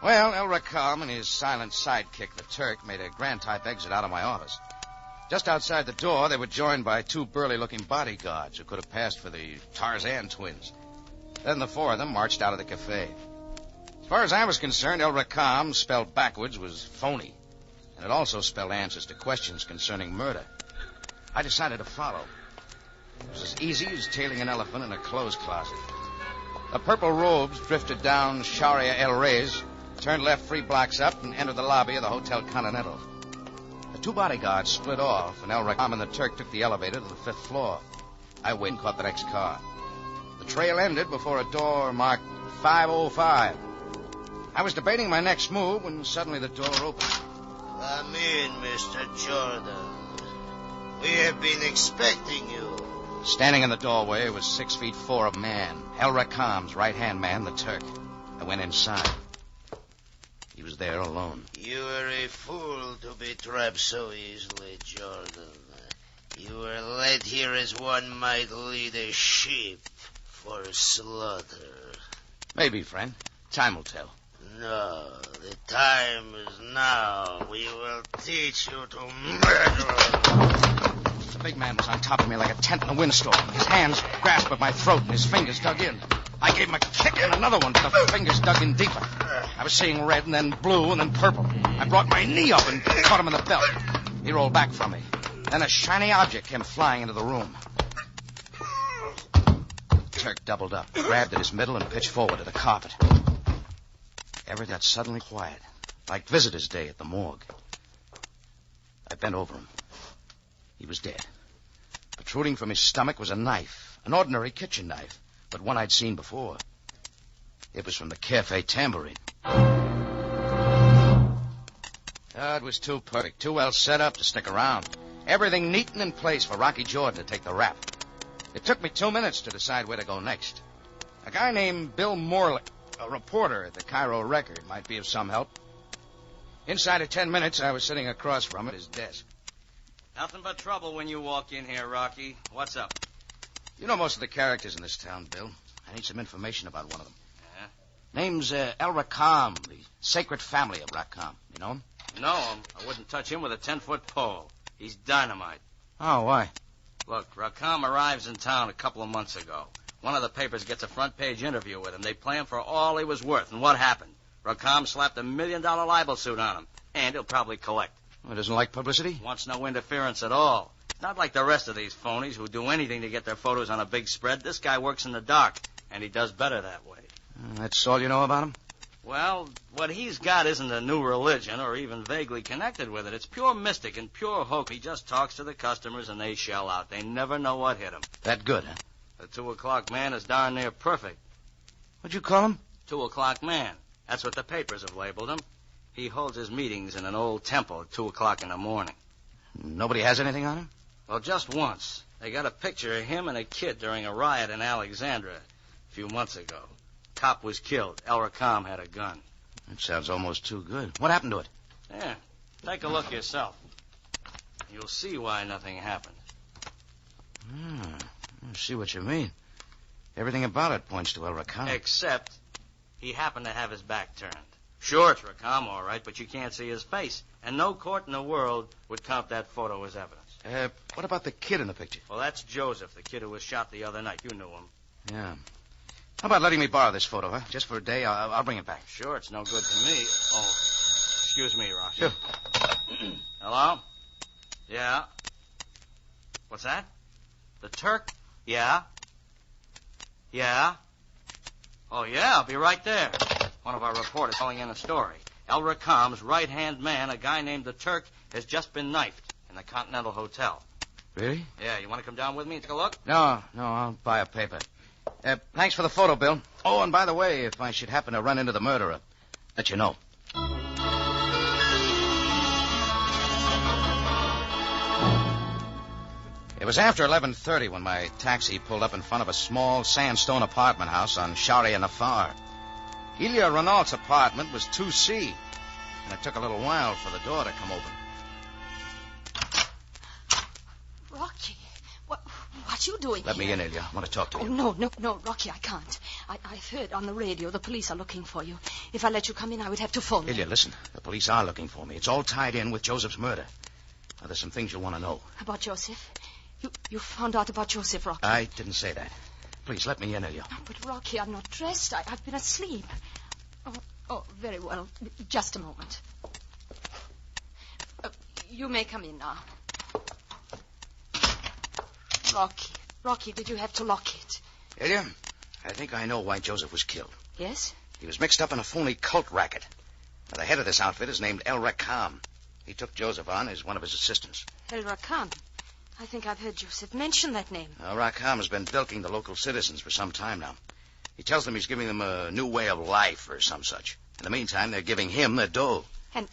Well, El Racam and his silent sidekick, the Turk, made a grand-type exit out of my office. Just outside the door, they were joined by two burly-looking bodyguards who could have passed for the Tarzan twins. Then the four of them marched out of the cafe. As far as I was concerned, El Racam, spelled backwards, was phony. And it also spelled answers to questions concerning murder. I decided to follow. It was as easy as tailing an elephant in a clothes closet. The purple robes drifted down Sharia El Reyes, turned left 3 blocks up, and entered the lobby of the Hotel Continental. The two bodyguards split off, and El Racam and the Turk took the elevator to the 5th floor. I waited and caught the next car. The trail ended before a door marked 505. I was debating my next move when suddenly the door opened. Come in, Mr. Jordan. We have been expecting you. Standing in the doorway was 6'4" of man, El Racam's right-hand man, the Turk. I went inside. He was there alone. You are a fool to be trapped so easily, Jordan. You were led here as one might lead a sheep for slaughter. Maybe, friend. Time will tell. No, the time is now. We will teach you to murder. The big man was on top of me like a tent in a windstorm. His hands grasped at my throat and his fingers dug in. I gave him a kick and another one, but the fingers dug in deeper. I was seeing red and then blue and then purple. I brought my knee up and caught him in the belt. He rolled back from me. Then a shiny object came flying into the room. Turk doubled up, grabbed at his middle, and pitched forward to the carpet. Everett got suddenly quiet, like visitor's day at the morgue. I bent over him. He was dead. Protruding from his stomach was a knife, an ordinary kitchen knife, but one I'd seen before. It was from the cafe tambourine. It was too perfect, too well set up to stick around. Everything neat and in place for Rocky Jordan to take the rap. It took me 2 minutes to decide where to go next. A guy named Bill Morley, a reporter at the Cairo Record, might be of some help. Inside of 10 minutes, I was sitting across from him at his desk. Nothing but trouble when you walk in here, Rocky. What's up? You know most of the characters in this town, Bill. I need some information about one of them. Yeah? Name's El Racam, the sacred family of Racam. You know him? No, I wouldn't touch him with a 10-foot pole. He's dynamite. Oh, why? Look, Racam arrives in town a couple of months ago. One of the papers gets a front-page interview with him. They play him for all he was worth. And what happened? Racam slapped $1 million libel suit on him. And he'll probably collect. Well, doesn't like publicity? Wants no interference at all. Not like the rest of these phonies who do anything to get their photos on a big spread. This guy works in the dark, and he does better that way. That's all you know about him? Well, what he's got isn't a new religion or even vaguely connected with it. It's pure mystic and pure hope. He just talks to the customers, and they shell out. They never know what hit him. That good, huh? The 2 o'clock man is darn near perfect. What'd you call him? 2 o'clock man. That's what the papers have labeled him. He holds his meetings in an old temple at 2 o'clock in the morning. Nobody has anything on him? Well, just once. They got a picture of him and a kid during a riot in Alexandria a few months ago. Cop was killed. El Racam had a gun. That sounds almost too good. What happened to it? Yeah, take a look yourself. You'll see why nothing happened. I see what you mean. Everything about it points to El Racam. Except he happened to have his back turned. Sure, it's Racam, all right, but you can't see his face. And no court in the world would count that photo as evidence. What about the kid in the picture? Well, that's Joseph, the kid who was shot the other night. You knew him. Yeah. How about letting me borrow this photo, huh? Just for a day. I'll bring it back. Sure, it's no good to me. Oh, excuse me, Rocky. Sure. Hello? Yeah. What's that? The Turk? Yeah. Yeah. Oh, yeah, I'll be right there. One of our reporters calling in a story. El Racam's right-hand man, a guy named the Turk, has just been knifed in the Continental Hotel. Really? Yeah, you want to come down with me and take a look? No, I'll buy a paper. Thanks for the photo, Bill. Oh, and by the way, if I should happen to run into the murderer, let you know. It was after 11:30 when my taxi pulled up in front of a small sandstone apartment house on Sharia Nafar. Ilya Renault's apartment was 2C, and it took a little while for the door to come open. Rocky, what you doing Let here? me in, Ilya. I want to talk to you. Oh, no, Rocky, I can't. I've heard on the radio the police are looking for you. If I let you come in, I would have to phone them. Ilya, listen. The police are looking for me. It's all tied in with Joseph's murder. Now, there's some things you'll want to know. About Joseph? You found out about Joseph, Rocky? I didn't say that. Please, let me in, Ilya. Oh, but, Rocky, I'm not dressed. I've been asleep. Oh, very well. Just a moment. You may come in now. Rocky, did you have to lock it? Ilya, I think I know why Joseph was killed. Yes? He was mixed up in a phony cult racket. Now, the head of this outfit is named El Racam. He took Joseph on as one of his assistants. El Racam? I think I've heard Joseph mention that name. El Racam has been bilking the local citizens for some time now. He tells them he's giving them a new way of life or some such. In the meantime, they're giving him their dough. And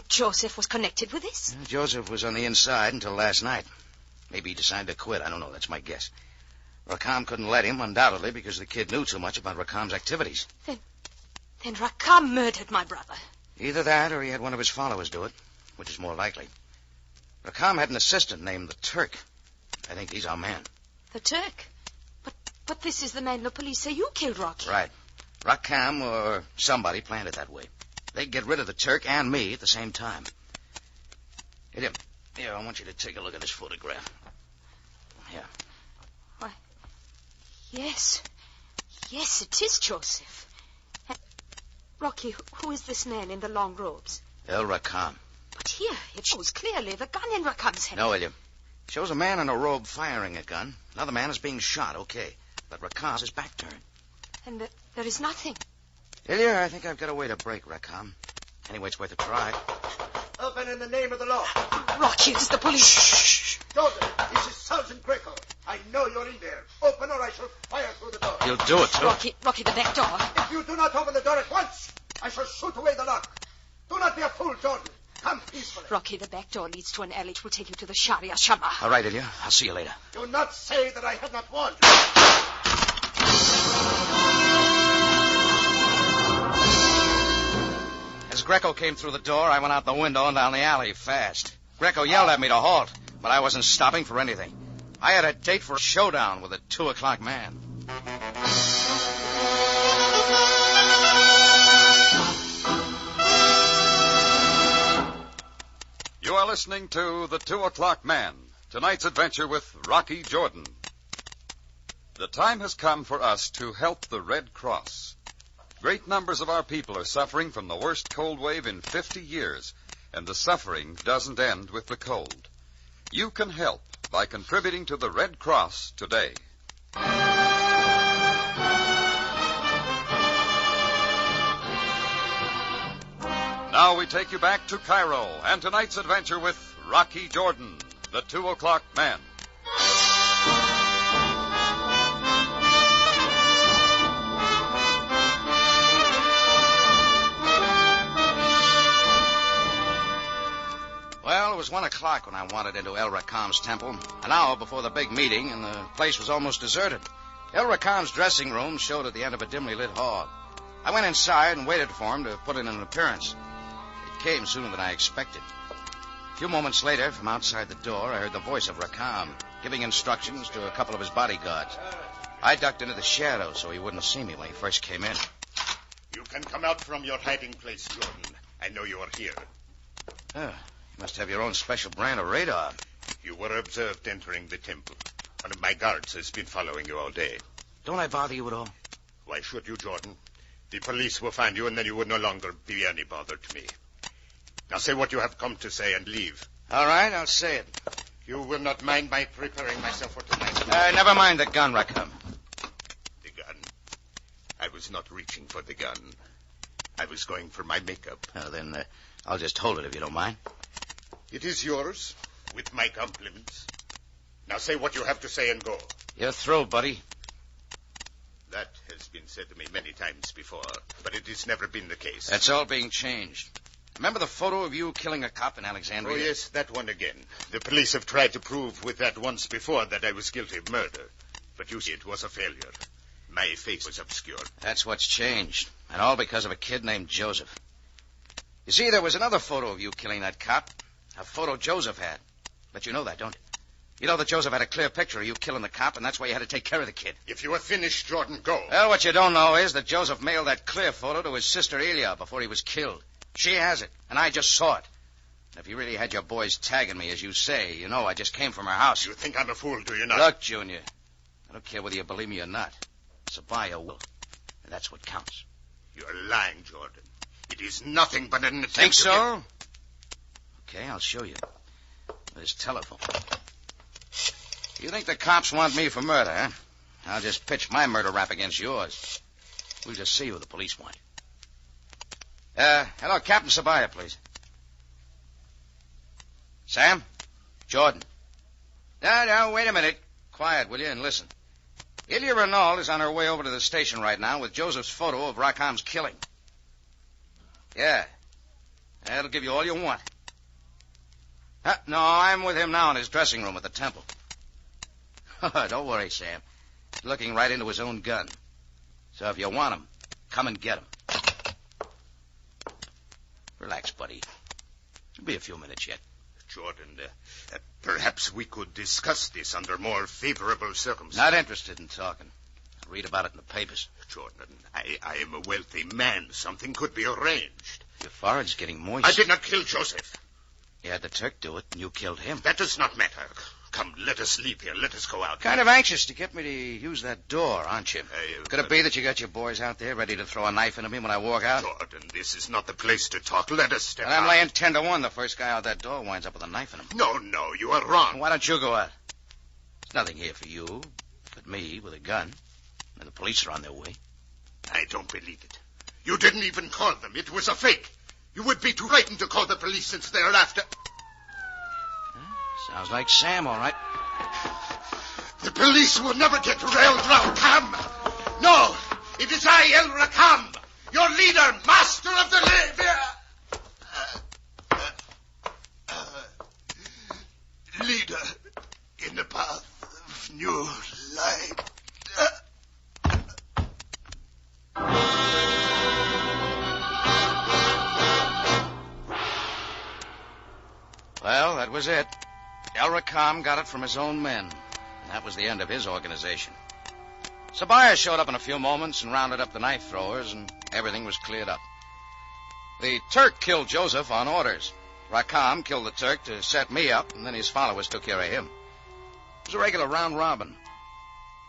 Joseph was connected with this? Joseph was on the inside until last night. Maybe he decided to quit. I don't know. That's my guess. Racam couldn't let him, undoubtedly, because the kid knew too much about Racam's activities. Then Racam murdered my brother. Either that or he had one of his followers do it, which is more likely. Racam had an assistant named the Turk. I think he's our man. The Turk? But this is the man the police say you killed, Rocky. Right. Racam or somebody planned it that way. They'd get rid of the Turk and me at the same time. Here, I want you to take a look at this photograph. Here. Why, yes. Yes, it is Joseph. Rocky, who is this man in the long robes? El Racam. But here, it shows clearly the gun in Racam's hand. No, William. It shows a man in a robe firing a gun. Another man is being shot, okay. But Racam's his back turned. And there is nothing. Ilya, I think I've got a way to break Racam. Anyway, it's worth a try. Open in the name of the law. Rocky, it's the police. Shh. Joseph, this is Sergeant Greco. I know you're in there. Open or I shall fire through the door. You'll do it, too. Rocky, the back door. If you do not open the door at once, I shall shoot away the lock. Do not be a fool, Jordan. Come peacefully. Rocky, the back door leads to an alley which will take you to the Sharia Shama. All right, Ilya. I'll see you later. Do not say that I had not warned you. As Greco came through the door, I went out the window and down the alley fast. Greco yelled at me to halt, but I wasn't stopping for anything. I had a date for a showdown with a 2 o'clock man. You are listening to The 2 O'Clock Man, tonight's adventure with Rocky Jordan. The time has come for us to help the Red Cross. Great numbers of our people are suffering from the worst cold wave in 50 years, and the suffering doesn't end with the cold. You can help by contributing to the Red Cross today. Now we take you back to Cairo and tonight's adventure with Rocky Jordan, the 2 O'Clock Man. Well, it was 1 o'clock when I wandered into El Racam's temple, an hour before the big meeting, and the place was almost deserted. El Racam's dressing room showed at the end of a dimly lit hall. I went inside and waited for him to put in an appearance. It came sooner than I expected. A few moments later, from outside the door, I heard the voice of Racam giving instructions to a couple of his bodyguards. I ducked into the shadows so he wouldn't have seen me when he first came in. You can come out from your hiding place, Jordan. I know you are here. Oh, you must have your own special brand of radar. You were observed entering the temple. One of my guards has been following you all day. Don't I bother you at all? Why should you, Jordan? The police will find you, and then you will no longer be any bother to me. Now say what you have come to say and leave. All right, I'll say it. You will not mind my preparing myself for tonight? Never mind the gun, Rackham. The gun? I was not reaching for the gun. I was going for my makeup. Oh, then I'll just hold it if you don't mind. It is yours, with my compliments. Now say what you have to say and go. You're through, buddy. That has been said to me many times before, but it has never been the case. That's all being changed. Remember the photo of you killing a cop in Alexandria? Oh, yes, that one again. The police have tried to prove with that once before that I was guilty of murder. But you see, it was a failure. My face was obscured. That's what's changed. And all because of a kid named Joseph. You see, there was another photo of you killing that cop. A photo Joseph had. But you know that, don't you? You know that Joseph had a clear picture of you killing the cop, and that's why you had to take care of the kid. If you are finished, Jordan, go. Well, what you don't know is that Joseph mailed that clear photo to his sister Elia before he was killed. She has it, and I just saw it. And if you really had your boys tagging me, as you say, you know I just came from her house. You think I'm a fool, do you not? Look, Junior, I don't care whether you believe me or not. Sabaya will, and that's what counts. You're lying, Jordan. It is nothing but an attempt. Think so? Okay, I'll show you. This telephone. You think the cops want me for murder, huh? I'll just pitch my murder rap against yours. We'll just see who the police want. Hello, Captain Sabaya, please. Sam? Jordan. No, wait a minute. Quiet, will you, and listen. Ilya Renault is on her way over to the station right now with Joseph's photo of Rackham's killing. Yeah. That'll give you all you want. No, I'm with him now in his dressing room at the temple. Don't worry, Sam. He's looking right into his own gun. So if you want him, come and get him. Relax, buddy. It'll be a few minutes yet. Jordan, perhaps we could discuss this under more favorable circumstances. Not interested in talking. I'll read about it in the papers. Jordan, I am a wealthy man. Something could be arranged. Your forehead's getting moist. I did not kill Joseph. You had the Turk do it, and you killed him. That does not matter. Come, let us leave here. Let us go out. Kind of anxious to get me to use that door, aren't you? Could it be that you got your boys out there ready to throw a knife into me when I walk out? Jordan, this is not the place to talk. Let us step out. I'm laying 10 to 1. The first guy out that door winds up with a knife in him. No, you are wrong. Why don't you go out? There's nothing here for you but me with a gun. And the police are on their way. I don't believe it. You didn't even call them. It was a fake. You would be too frightened to call the police since they're after... Sounds like Sam, all right. The police will never get railed round, Cam. No, it is I, El Rakam, your leader, master of the leader in the path of new light. Well, that was it. El Rakam got it from his own men. And that was the end of his organization. Sabaya showed up in a few moments and rounded up the knife throwers, and everything was cleared up. The Turk killed Joseph on orders. Rakam killed the Turk to set me up, and then his followers took care of him. It was a regular round robin.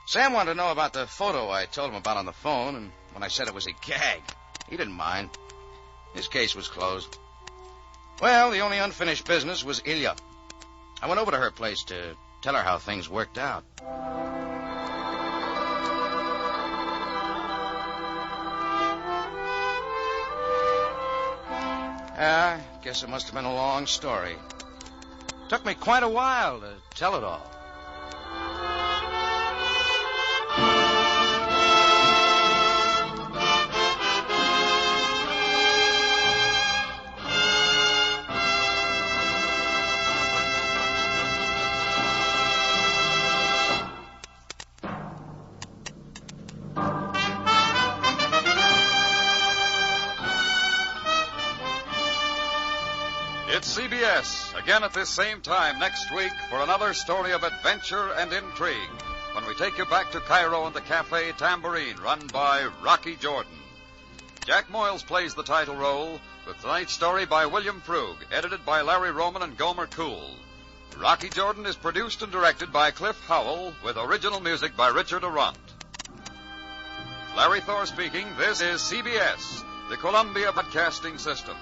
Sam wanted to know about the photo I told him about on the phone, and when I said it was a gag, he didn't mind. His case was closed. Well, the only unfinished business was Ilya. I went over to her place to tell her how things worked out. I guess it must have been a long story. Took me quite a while to tell it all. It's CBS, again at this same time next week for another story of adventure and intrigue, when we take you back to Cairo and the Cafe Tambourine, run by Rocky Jordan. Jack Moyles plays the title role, with tonight's story by William Frug, edited by Larry Roman and Gomer Cool. Rocky Jordan is produced and directed by Cliff Howell, with original music by Richard Arant. Larry Thor speaking. This is CBS, the Columbia Broadcasting System.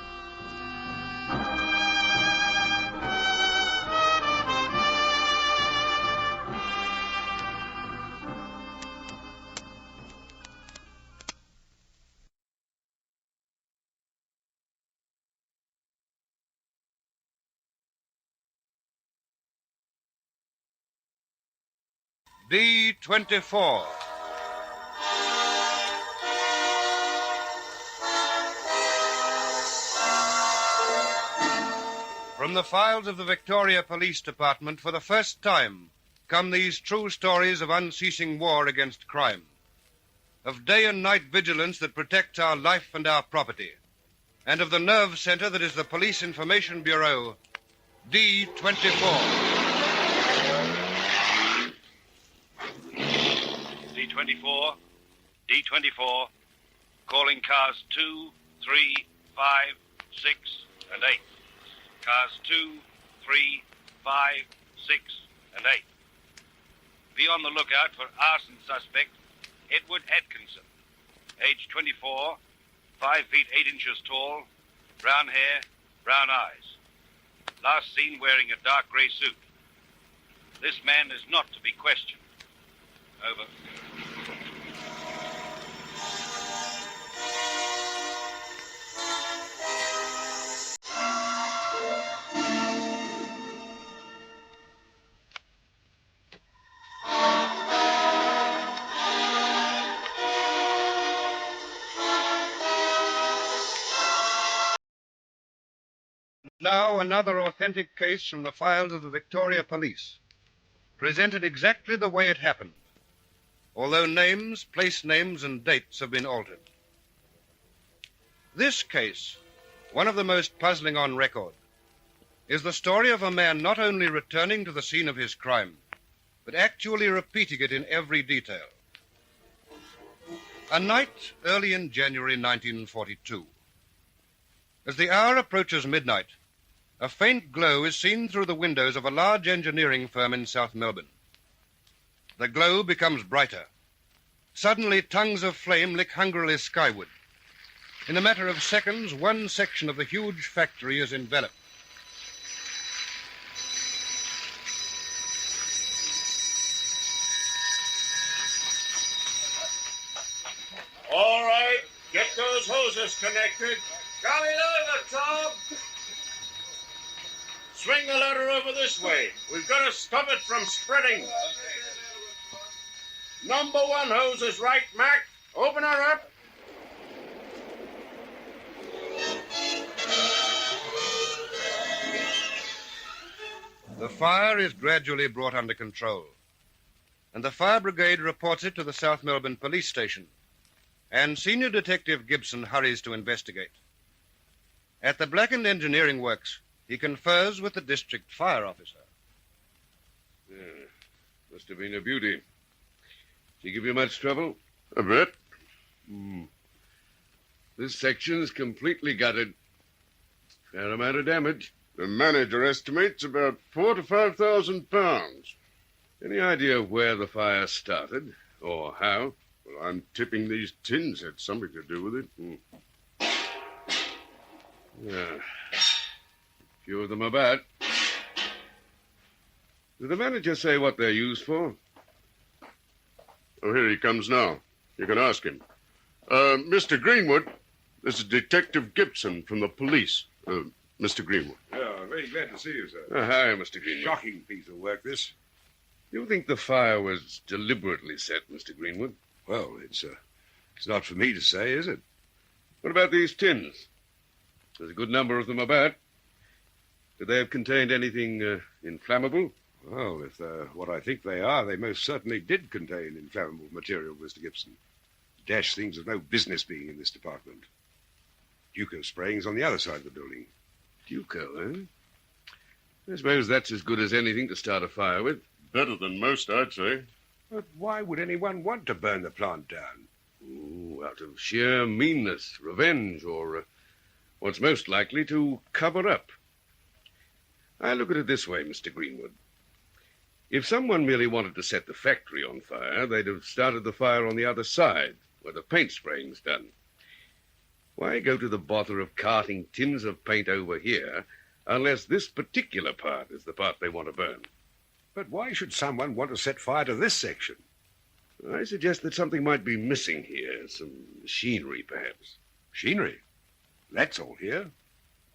D-24. From the files of the Victoria Police Department, for the first time, come these true stories of unceasing war against crime, of day and night vigilance that protects our life and our property, and of the nerve center that is the Police Information Bureau, D-24. D-24, D-24, calling cars 2, 3, 5, 6, and 8. Cars 2, 3, 5, 6, and 8. Be on the lookout for arson suspect Edward Atkinson, age 24, 5 feet 8 inches tall, brown hair, brown eyes. Last seen wearing a dark gray suit. This man is not to be questioned. Over. Now another authentic case from the files of the Victoria Police, presented exactly the way it happened, although names, place names, and dates have been altered. This case, one of the most puzzling on record, is the story of a man not only returning to the scene of his crime, but actually repeating it in every detail. A night early in January 1942. As the hour approaches midnight, a faint glow is seen through the windows of a large engineering firm in South Melbourne. The glow becomes brighter. Suddenly, tongues of flame lick hungrily skyward. In a matter of seconds, one section of the huge factory is enveloped. All right, get those hoses connected. Coming over, Tom. Swing the ladder over this way. We've got to stop it from spreading. Number 1 hose is right, Mac. Open her up. The fire is gradually brought under control, and the fire brigade reports it to the South Melbourne police station, and Senior Detective Gibson hurries to investigate. At the blackened engineering works, he confers with the district fire officer. Yeah, must have been a beauty. Did he give you much trouble? A bit. This section's completely gutted. Fair amount of damage. The manager estimates about 4,000 to 5,000 pounds. Any idea where the fire started, or how? Well, I'm tipping these tins had something to do with it. Yeah. A few of them about. Did the manager say what they're used for? Oh, here he comes now. You can ask him. Mr. Greenwood, this is Detective Gibson from the police. Mr. Greenwood. Yeah, very glad to see you, sir. Hi, Mr. Greenwood. Shocking piece of work, this. You think the fire was deliberately set, Mr. Greenwood? Well, it's not for me to say, is it? What about these tins? There's a good number of them about. Could they have contained anything inflammable? Well, if they're what I think they are, they most certainly did contain inflammable material, Mr. Gibson. Dash things have no business being in this department. Duco spraying's on the other side of the building. Duco, eh? I suppose that's as good as anything to start a fire with. Better than most, I'd say. But why would anyone want to burn the plant down? Oh, out of sheer meanness, revenge, or what's most likely to cover up. I look at it this way, Mr. Greenwood. If someone merely wanted to set the factory on fire, they'd have started the fire on the other side, where the paint spraying's done. Why go to the bother of carting tins of paint over here unless this particular part is the part they want to burn? But why should someone want to set fire to this section? I suggest that something might be missing here. Some machinery, perhaps. Machinery? That's all here.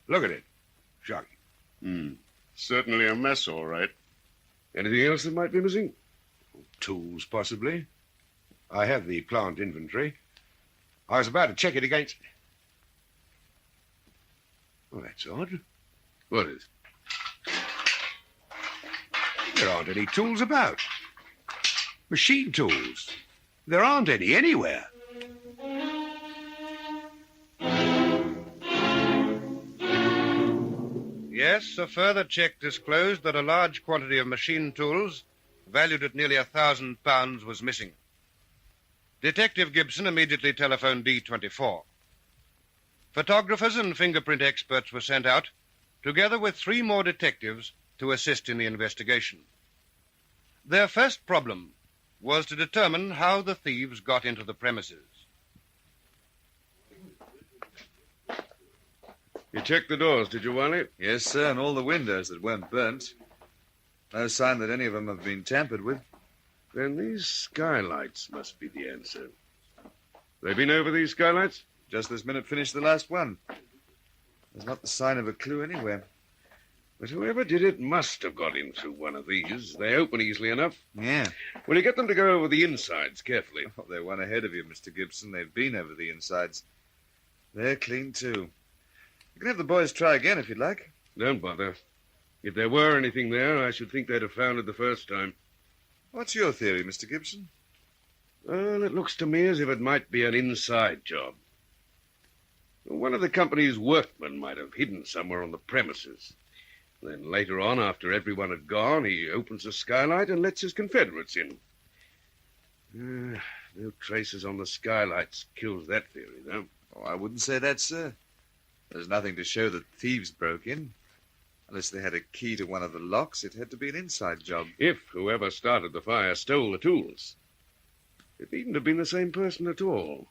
Look at it. Shocking. Certainly a mess, all right. Anything else that might be missing? Tools, possibly. I have the plant inventory. I was about to check it against... Well, that's odd. What is? There aren't any tools about. Machine tools. There aren't any anywhere. Yes, a further check disclosed that a large quantity of machine tools, valued at nearly £1,000, was missing. Detective Gibson immediately telephoned D24. Photographers and fingerprint experts were sent out, together with 3 more detectives, to assist in the investigation. Their first problem was to determine how the thieves got into the premises. You checked the doors, did you, Wiley? Yes, sir, and all the windows that weren't burnt. No sign that any of them have been tampered with. Then these skylights must be the answer. They been over these skylights? Just this minute finished the last one. There's not the sign of a clue anywhere. But whoever did it must have got in through one of these. They open easily enough. Yeah. Will you get them to go over the insides carefully? Oh, they're one ahead of you, Mr. Gibson. They've been over the insides. They're clean, too. You can have the boys try again if you'd like. Don't bother. If there were anything there, I should think they'd have found it the first time. What's your theory, Mr. Gibson? Well, it looks to me as if it might be an inside job. One of the company's workmen might have hidden somewhere on the premises. Then later on, after everyone had gone, he opens the skylight and lets his confederates in. No traces on the skylights kills that theory, though. Oh, I wouldn't say that, sir. There's nothing to show that thieves broke in. Unless they had a key to one of the locks, it had to be an inside job. If whoever started the fire stole the tools, it needn't have been the same person at all.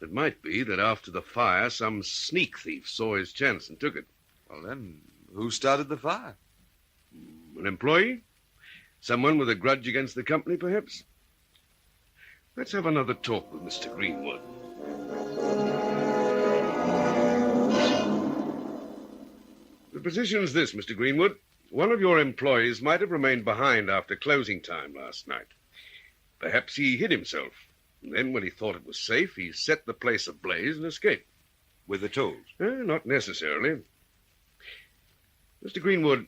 It might be that after the fire, some sneak thief saw his chance and took it. Well, then, who started the fire? An employee? Someone with a grudge against the company, perhaps? Let's have another talk with Mr. Greenwood. The position's this, Mr. Greenwood. One of your employees might have remained behind after closing time last night. Perhaps he hid himself. And then, when he thought it was safe, he set the place ablaze and escaped. With the tools? Not necessarily. Mr. Greenwood,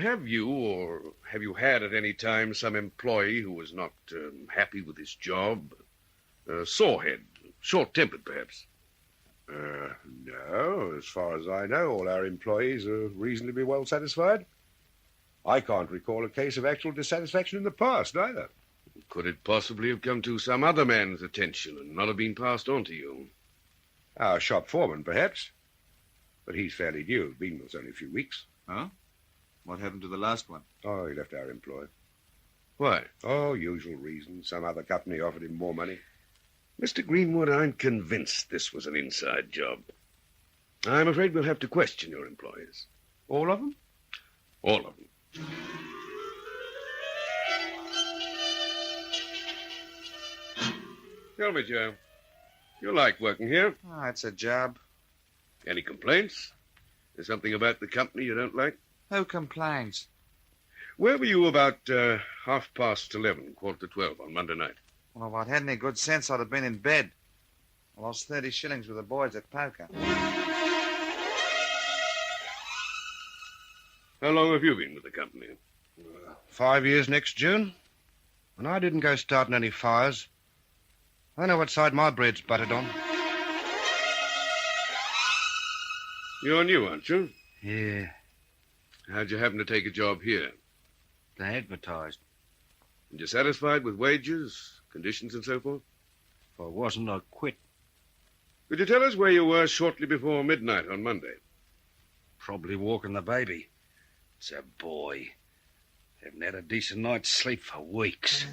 have you had at any time some employee who was not happy with his job? Sorehead, short-tempered, perhaps? No. As far as I know, all our employees are reasonably well satisfied. I can't recall a case of actual dissatisfaction in the past, either. Could it possibly have come to some other man's attention and not have been passed on to you? Our shop foreman, perhaps. But he's fairly new. Been with us only a few weeks. Huh? What happened to the last one? Oh, he left our employ. Why? Oh, usual reason. Some other company offered him more money. Mr. Greenwood, I'm convinced this was an inside job. I'm afraid we'll have to question your employees. All of them? All of them. Tell me, Joe, you like working here? Oh, it's a job. Any complaints? There's something about the company you don't like? Who complains? Where were you about 11:30, 12 on Monday night? Well, if I'd had any good sense, I'd have been in bed. I lost 30 shillings with the boys at poker. How long have you been with the company? 5 years next June. And I didn't go starting any fires. I know what side my bread's buttered on. You're new, aren't you? Yeah. How'd you happen to take a job here? They advertised. And you're satisfied with wages, conditions, and so forth? If I wasn't, I'd quit. Could you tell us where you were shortly before midnight on Monday? Probably walking the baby. It's a boy. Haven't had a decent night's sleep for weeks.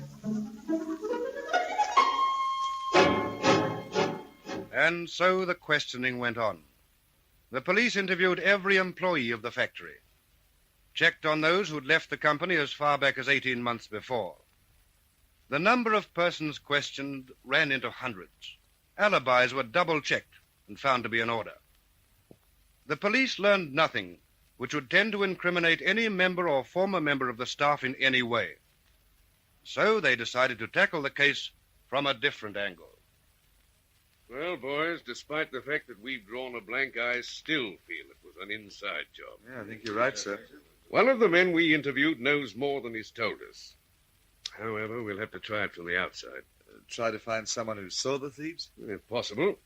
And so the questioning went on. The police interviewed every employee of the factory, checked on those who'd left the company as far back as 18 months before. The number of persons questioned ran into hundreds. Alibis were double-checked and found to be in order. The police learned nothing which would tend to incriminate any member or former member of the staff in any way. So they decided to tackle the case from a different angle. Well, boys, despite the fact that we've drawn a blank, I still feel it was an inside job. Yeah, I think you're right, sir. One of the men we interviewed knows more than he's told us. However, we'll have to try it from the outside. Try to find someone who saw the thieves? If possible.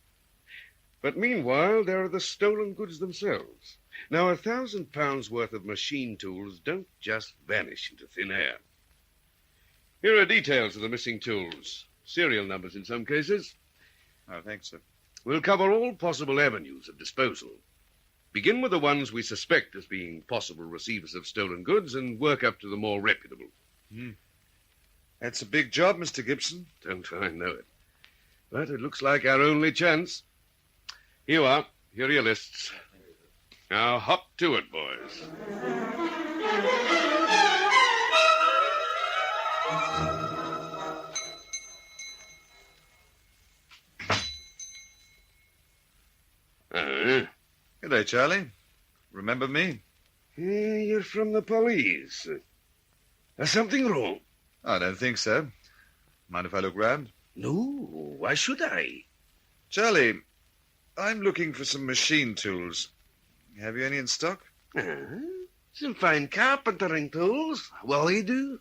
But meanwhile, there are the stolen goods themselves. Now, £1,000 worth of machine tools don't just vanish into thin air. Here are details of the missing tools. Serial numbers in some cases. Oh, thanks, sir. We'll cover all possible avenues of disposal. Begin with the ones we suspect as being possible receivers of stolen goods and work up to the more reputable. That's a big job, Mr. Gibson. Don't I know it. But it looks like our only chance. Here you are. Here are your lists. Now hop to it, boys. Good day, Charlie. Remember me? You're from the police. Is something wrong? I don't think so. Mind if I look round? No, why should I? Charlie, I'm looking for some machine tools. Have you any in stock? Some fine carpentering tools. Well, they do.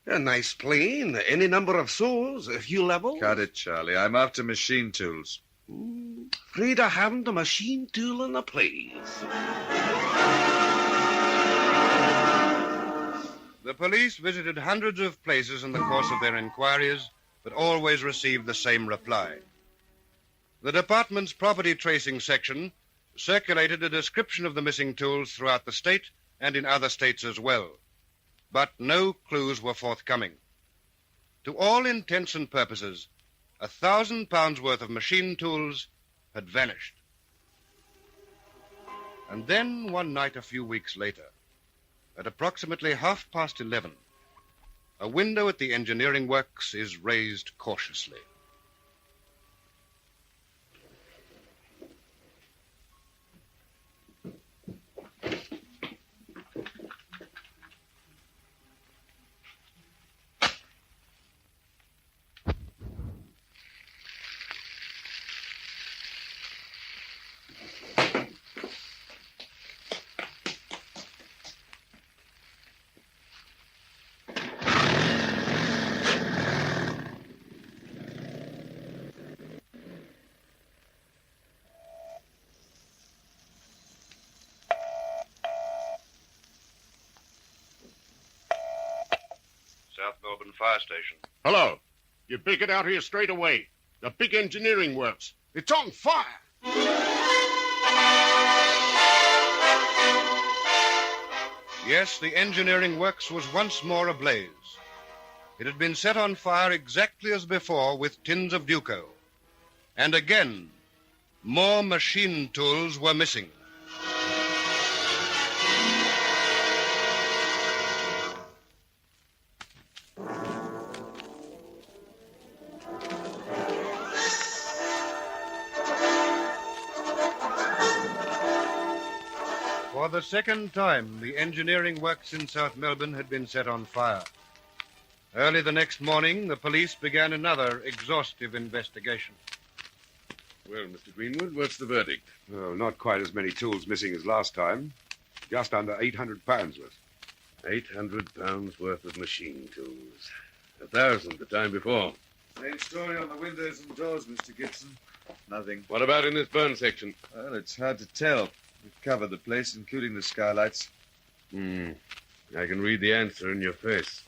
A nice plane, any number of saws, a few levels. Cut it, Charlie. I'm after machine tools. Afraid I haven't a machine tool in the place. The police visited hundreds of places in the course of their inquiries, but always received the same reply. The department's property tracing section circulated a description of the missing tools throughout the state and in other states as well, but no clues were forthcoming. To all intents and purposes, £1,000 worth of machine tools had vanished. And then one night a few weeks later, at approximately 11:30, a window at the engineering works is raised cautiously. South Melbourne Fire Station. Hello. You pick it out here straight away. The big engineering works. It's on fire. Yes, the engineering works was once more ablaze. It had been set on fire exactly as before with tins of Duco. And again, more machine tools were missing. For the second time, the engineering works in South Melbourne had been set on fire. Early the next morning, the police began another exhaustive investigation. Well, Mr. Greenwood, what's the verdict? Oh, not quite as many tools missing as last time. Just under £800 worth. £800 worth of machine tools. 1,000 the time before. Same story on the windows and doors, Mr. Gibson. Nothing. What about in this burn section? Well, it's hard to tell. We've covered the place, including the skylights. I can read the answer in your face.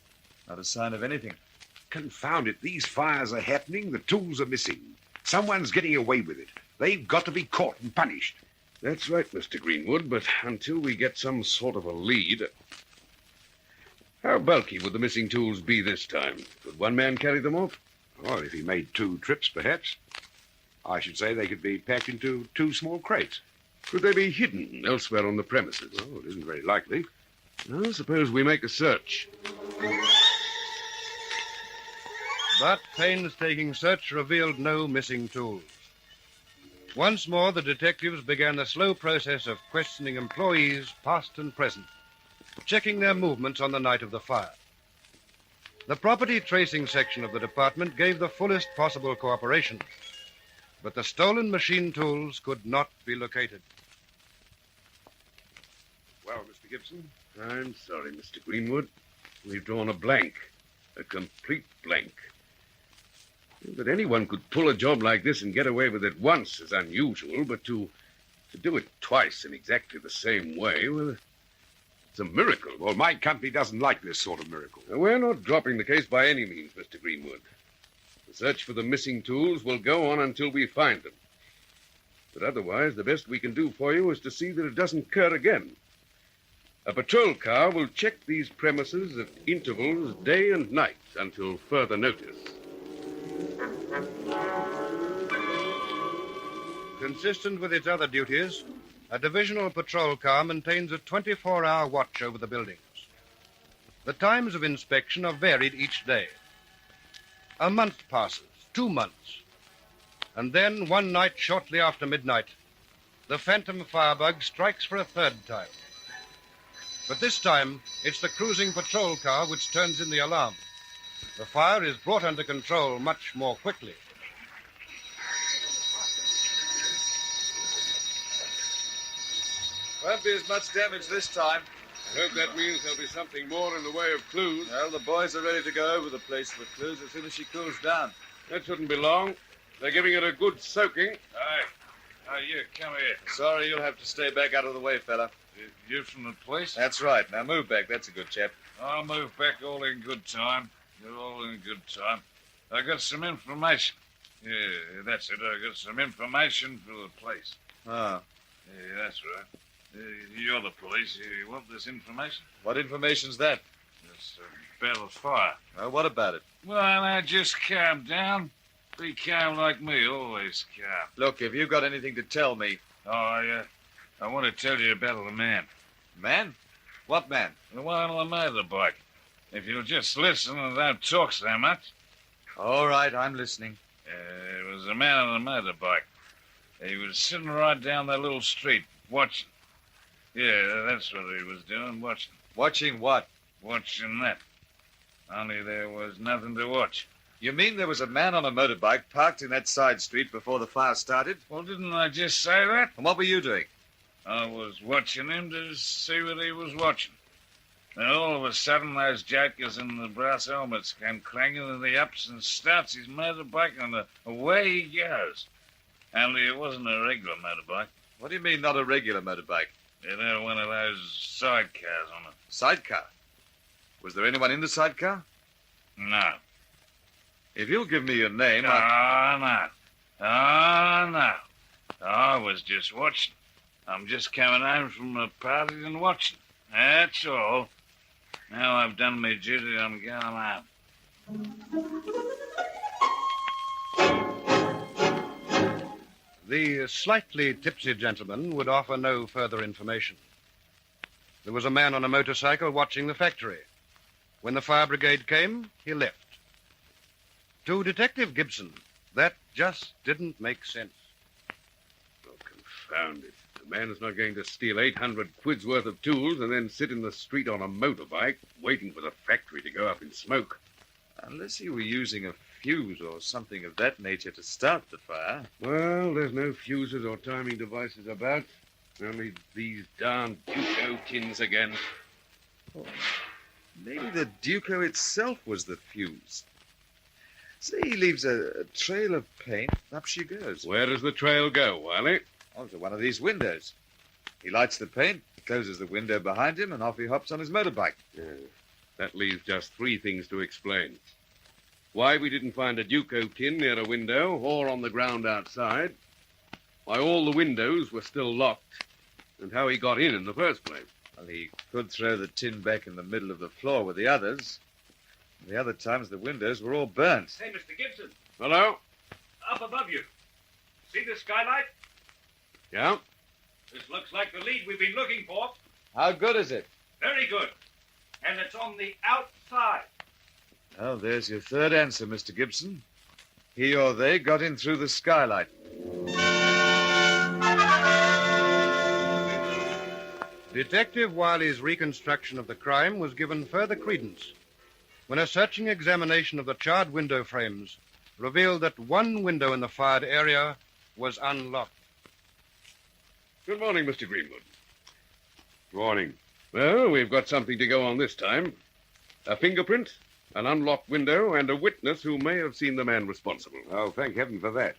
Not a sign of anything. Confound it, these fires are happening, the tools are missing. Someone's getting away with it. They've got to be caught and punished. That's right, Mr. Greenwood, but until we get some sort of a lead... How bulky would the missing tools be this time? Could one man carry them off? Or if he made 2 trips, perhaps. I should say they could be packed into 2 small crates. Could they be hidden elsewhere on the premises? Oh, it isn't very likely. Well, suppose we make a search. But painstaking search revealed no missing tools. Once more, the detectives began the slow process of questioning employees, past and present, checking their movements on the night of the fire. The property tracing section of the department gave the fullest possible cooperation, but the stolen machine tools could not be located. Well, Mr. Gibson, I'm sorry, Mr. Greenwood. We've drawn a blank, a complete blank. That anyone could pull a job like this and get away with it once is unusual, but to do it twice in exactly the same way, well, it's a miracle. Well, my company doesn't like this sort of miracle. Now, we're not dropping the case by any means, Mr. Greenwood. The search for the missing tools will go on until we find them. But otherwise, the best we can do for you is to see that it doesn't occur again. A patrol car will check these premises at intervals day and night until further notice. Consistent with its other duties, a divisional patrol car maintains a 24-hour watch over the buildings. The times of inspection are varied each day. A month passes, 2 months, and then one night shortly after midnight, the phantom firebug strikes for a 3rd time. But this time, it's the cruising patrol car which turns in the alarm. The fire is brought under control much more quickly. Won't be as much damage this time. I hope that means there'll be something more in the way of clues. Well, the boys are ready to go over the place for clues as soon as she cools down. That shouldn't be long. They're giving it a good soaking. Aye, you, come here. Sorry, you'll have to stay back out of the way, fella. You from the police? That's right. Now move back. That's a good chap. I'll move back all in good time. You're all in good time. I got some information. Yeah, that's it. I got some information for the place. Ah. Yeah, that's right. You're the police. You want this information? What information's that? This battle fire. What about it? Well, now, just calm down. Be calm like me. Always calm. Look, if you've got anything to tell me... Oh, I want to tell you about the man. Man? What man? The one on the motorbike. If you'll just listen and don't talk so much. All right, I'm listening. It was a man on a motorbike. He was sitting right down that little street, watching. Yeah, that's what he was doing, watching. Watching what? Watching that. Only there was nothing to watch. You mean there was a man on a motorbike parked in that side street before the fire started? Well, didn't I just say that? And what were you doing? I was watching him to see what he was watching. Then all of a sudden, those jokers in the brass helmets came clanging in the ups and starts his motorbike, and away he goes. Only it wasn't a regular motorbike. What do you mean, not a regular motorbike? It had one of those sidecars on it. Sidecar? Was there anyone in the sidecar? No. If you'll give me your name, no. I was just watching. I'm just coming home from a party and watching. That's all. Now I've done my duty, I'm going out. The slightly tipsy gentleman would offer no further information. There was a man on a motorcycle watching the factory. When the fire brigade came, he left. To Detective Gibson, that just didn't make sense. Oh, confound it. The man is not going to steal 800 quid's worth of tools and then sit in the street on a motorbike waiting for the factory to go up in smoke. Unless he were using a fuse or something of that nature to start the fire. Well, there's no fuses or timing devices about. Only these darn Duco tins again. Oh, maybe the Duco itself was the fuse. See, he leaves a trail of paint. Up she goes. Where does the trail go, Wiley? Oh, to one of these windows. He lights the paint, closes the window behind him, and off he hops on his motorbike. Yeah, that leaves just 3 things to explain. Why we didn't find a Duco tin near a window or on the ground outside. Why all the windows were still locked. And how he got in the first place. Well, he could throw the tin back in the middle of the floor with the others. The other times the windows were all burnt. Hey, Mr. Gibson. Hello? Up above you. See the skylight? Yeah? This looks like the lead we've been looking for. How good is it? Very good. And it's on the outside. Oh, there's your third answer, Mr. Gibson. He or they got in through the skylight. Detective Wiley's reconstruction of the crime was given further credence when a searching examination of the charred window frames revealed that one window in the fired area was unlocked. Good morning, Mr. Greenwood. Morning. Well, we've got something to go on this time. A fingerprint, an unlocked window, and a witness who may have seen the man responsible. Oh, thank heaven for that.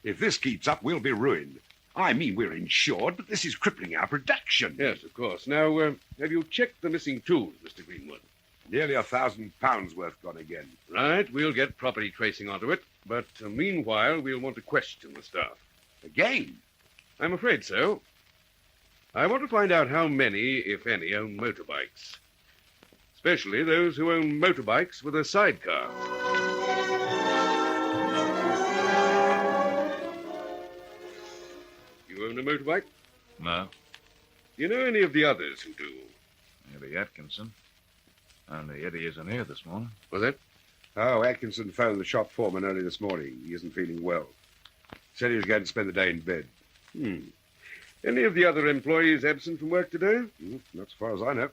If this keeps up, we'll be ruined. I mean, we're insured, but this is crippling our production. Yes, of course. Now, have you checked the missing tools, Mr. Greenwood? Nearly £1,000 worth gone again. Right, we'll get property tracing onto it. But meanwhile, we'll want to question the staff. Again? I'm afraid so. I want to find out how many, if any, own motorbikes. Especially those who own motorbikes with a sidecar. You own a motorbike? No. Do you know any of the others who do? Eddie Atkinson. Only Eddie isn't here this morning. Was it? Oh, Atkinson phoned the shop foreman early this morning. He isn't feeling well. Said he was going to spend the day in bed. Any of the other employees absent from work today? Not as far as I know.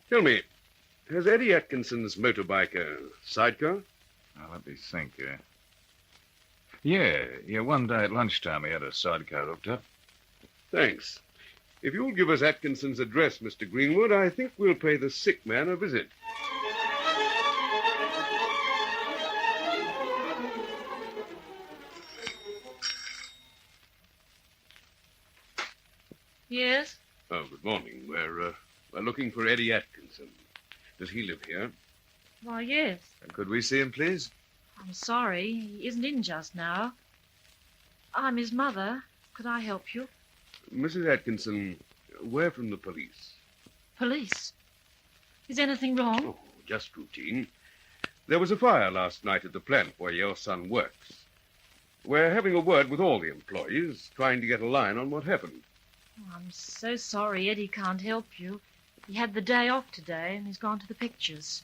Tell me, has Eddie Atkinson's motorbike a sidecar? Now, let me think here. Yeah, one day at lunchtime he had a sidecar hooked up. Thanks. If you'll give us Atkinson's address, Mr. Greenwood, I think we'll pay the sick man a visit. Yes? Oh, good morning. We're looking for Eddie Atkinson. Does he live here? Why, yes. Could we see him, please? I'm sorry. He isn't in just now. I'm his mother. Could I help you? Mrs. Atkinson, we're from the police. Police? Is anything wrong? Oh, just routine. There was a fire last night at the plant where your son works. We're having a word with all the employees, trying to get a line on what happened. Oh, I'm so sorry Eddie can't help you. He had the day off today, and he's gone to the pictures.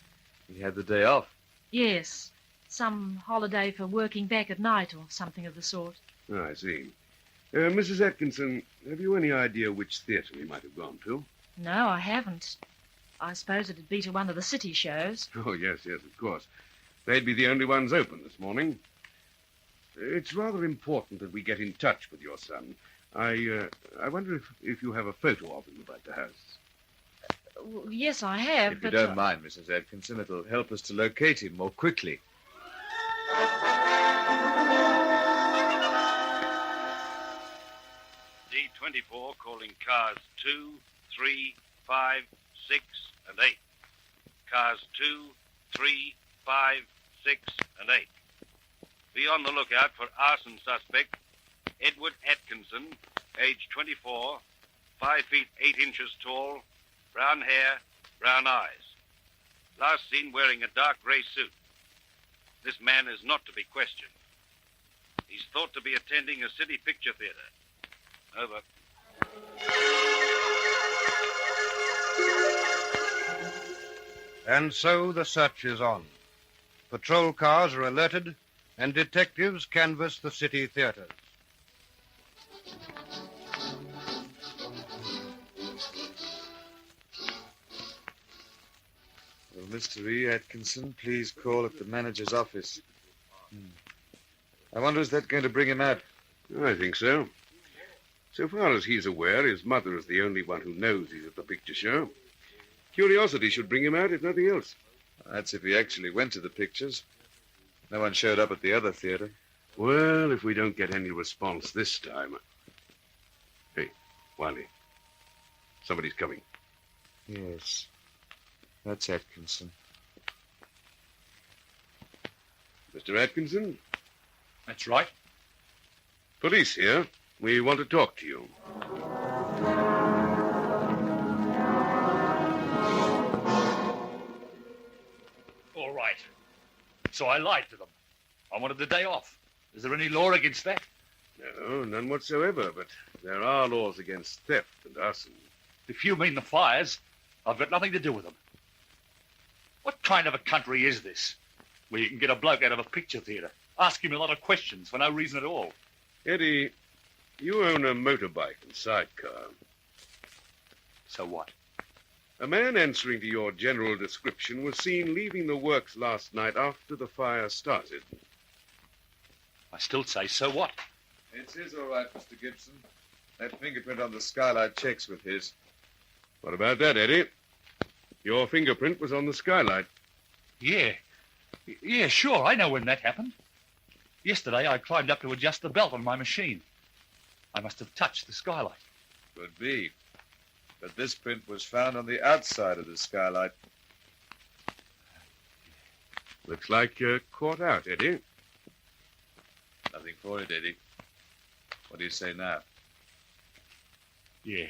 He had the day off? Yes. Some holiday for working back at night or something of the sort. Oh, I see. Mrs. Atkinson, have you any idea which theatre he might have gone to? No, I haven't. I suppose it'd be to one of the city shows. Oh, yes, of course. They'd be the only ones open this morning. It's rather important that we get in touch with your son. I wonder if you have a photo of him about the house. Well, yes, I have, If you don't mind, Mrs. Atkinson, it'll help us to locate him more quickly. D24 calling cars 2, 3, 5, 6, and 8. Cars 2, 3, 5, 6, and 8. Be on the lookout for arson suspect Edward Atkinson, age 24, 5 feet 8 inches tall, brown hair, brown eyes. Last seen wearing a dark gray suit. This man is not to be questioned. He's thought to be attending a city picture theater. Over. And so the search is on. Patrol cars are alerted, and detectives canvass the city theaters. Will Mr. E. Atkinson please call at the manager's office? I wonder, is that going to bring him out? I think so. So far as he's aware, his mother is the only one who knows he's at the picture show. Curiosity should bring him out, if nothing else. That's if he actually went to the pictures. No one showed up at the other theater. Well, if we don't get any response this time... Hey, Wiley. Somebody's coming. Yes. That's Atkinson. Mr. Atkinson? That's right. Police here. We want to talk to you. All right. So I lied to them. I wanted the day off. Is there any law against that? No, none whatsoever, but there are laws against theft and arson. If you mean the fires, I've got nothing to do with them. What kind of a country is this, where you can get a bloke out of a picture theatre, ask him a lot of questions for no reason at all? Eddie, you own a motorbike and sidecar. So what? A man answering to your general description was seen leaving the works last night after the fire started. I still say, so what? It's his, all right, Mr. Gibson. That fingerprint on the skylight checks with his. What about that, Eddie? Your fingerprint was on the skylight. Yeah. Yeah, sure, I know when that happened. Yesterday I climbed up to adjust the belt on my machine. I must have touched the skylight. Could be. But this print was found on the outside of the skylight. Looks like you're caught out, Eddie. Nothing for it, Eddie. What do you say now? Yeah.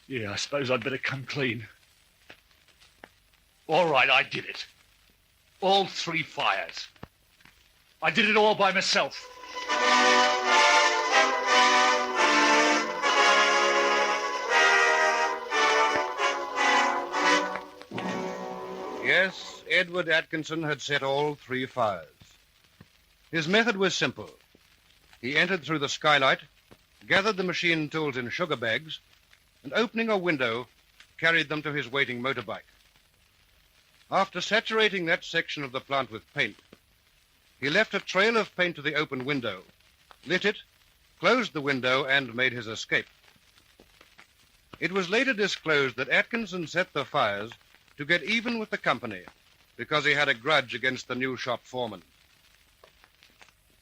Yeah, I suppose I'd better come clean. All right, I did it. All 3 fires. I did it all by myself. Yes, Edward Atkinson had set all 3 fires. His method was simple. He entered through the skylight, gathered the machine tools in sugar bags, and opening a window, carried them to his waiting motorbike. After saturating that section of the plant with paint, he left a trail of paint to the open window, lit it, closed the window, and made his escape. It was later disclosed that Atkinson set the fires to get even with the company because he had a grudge against the new shop foreman.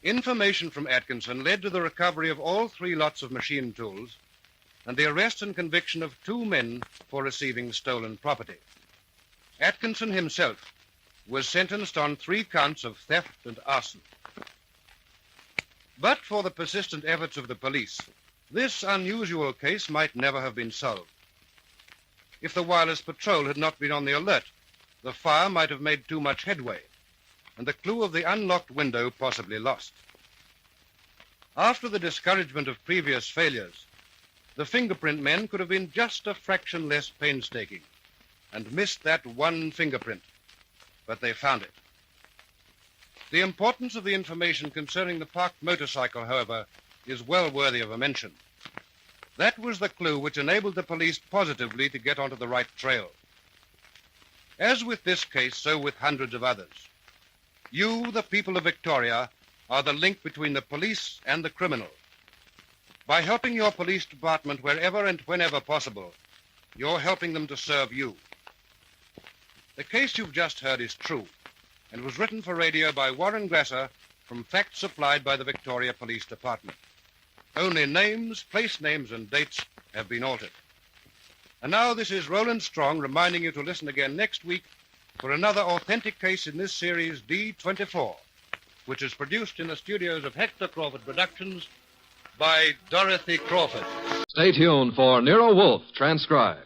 Information from Atkinson led to the recovery of all 3 lots of machine tools and the arrest and conviction of 2 men for receiving stolen property. Atkinson himself was sentenced on 3 counts of theft and arson. But for the persistent efforts of the police, this unusual case might never have been solved. If the wireless patrol had not been on the alert, the fire might have made too much headway, and the clue of the unlocked window possibly lost. After the discouragement of previous failures, the fingerprint men could have been just a fraction less painstaking and missed that one fingerprint, but they found it. The importance of the information concerning the parked motorcycle, however, is well worthy of a mention. That was the clue which enabled the police positively to get onto the right trail. As with this case, so with hundreds of others. You, the people of Victoria, are the link between the police and the criminal. By helping your police department wherever and whenever possible, you're helping them to serve you. The case you've just heard is true and was written for radio by Warren Grasser from facts supplied by the Victoria Police Department. Only names, place names, and dates have been altered. And now this is Roland Strong reminding you to listen again next week for another authentic case in this series, D24, which is produced in the studios of Hector Crawford Productions by Dorothy Crawford. Stay tuned for Nero Wolfe, transcribed.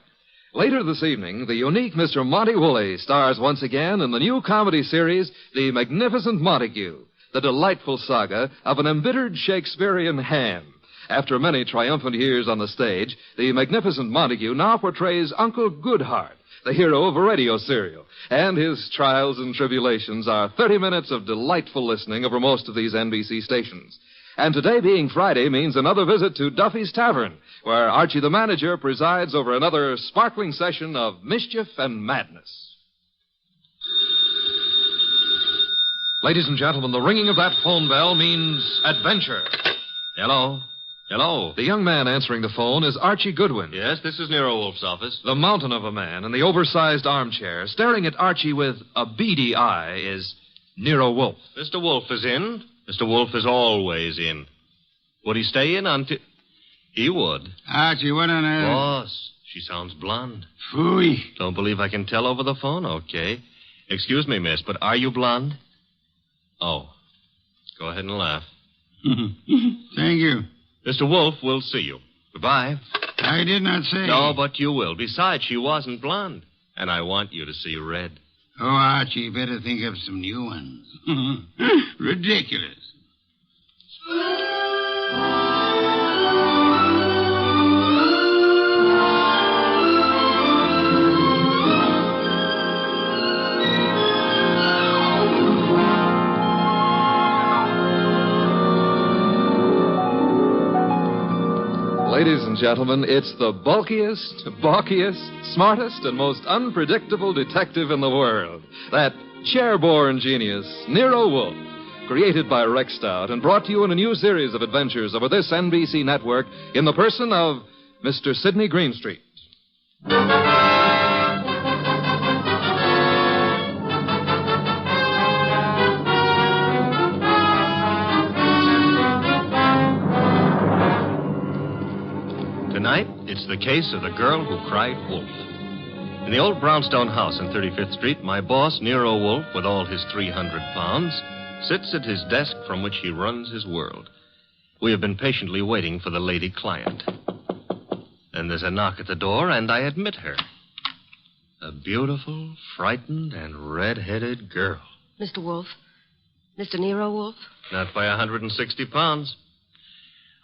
Later this evening, the unique Mr. Monty Woolley stars once again in the new comedy series, The Magnificent Montague, the delightful saga of an embittered Shakespearean ham. After many triumphant years on the stage, the Magnificent Montague now portrays Uncle Goodhart, the hero of a radio serial, and his trials and tribulations are 30 minutes of delightful listening over most of these NBC stations. And today being Friday means another visit to Duffy's Tavern, where Archie the manager presides over another sparkling session of mischief and madness. Ladies and gentlemen, the ringing of that phone bell means adventure. Hello? Hello? The young man answering the phone is Archie Goodwin. Yes, this is Nero Wolfe's office. The mountain of a man in the oversized armchair, staring at Archie with a beady eye, is Nero Wolfe. Mr. Wolfe is in. Mr. Wolfe is always in. Would he stay in until... He would. Archie, what on earth? Boss, she sounds blonde. Phooey. Don't believe I can tell over the phone? Okay. Excuse me, miss, but are you blonde? Oh. Go ahead and laugh. Thank you. Mr. Wolfe, we'll see you. Goodbye. I did not say. No, but you will. Besides, she wasn't blonde. And I want you to see red. Oh, Archie, better think of some new ones. Ridiculous. Ladies and gentlemen, it's the bulkiest, balkiest, smartest, and most unpredictable detective in the world. That chair-borne genius, Nero Wolfe, created by Rex Stout and brought to you in a new series of adventures over this NBC network in the person of Mr. Sidney Greenstreet. Tonight, it's the case of the girl who cried wolf. In the old brownstone house on 35th Street, my boss, Nero Wolfe, with all his 300 pounds, sits at his desk from which he runs his world. We have been patiently waiting for the lady client. Then there's a knock at the door, and I admit her. A beautiful, frightened, and red-headed girl. Mr. Wolfe? Mr. Nero Wolfe? Not by 160 pounds.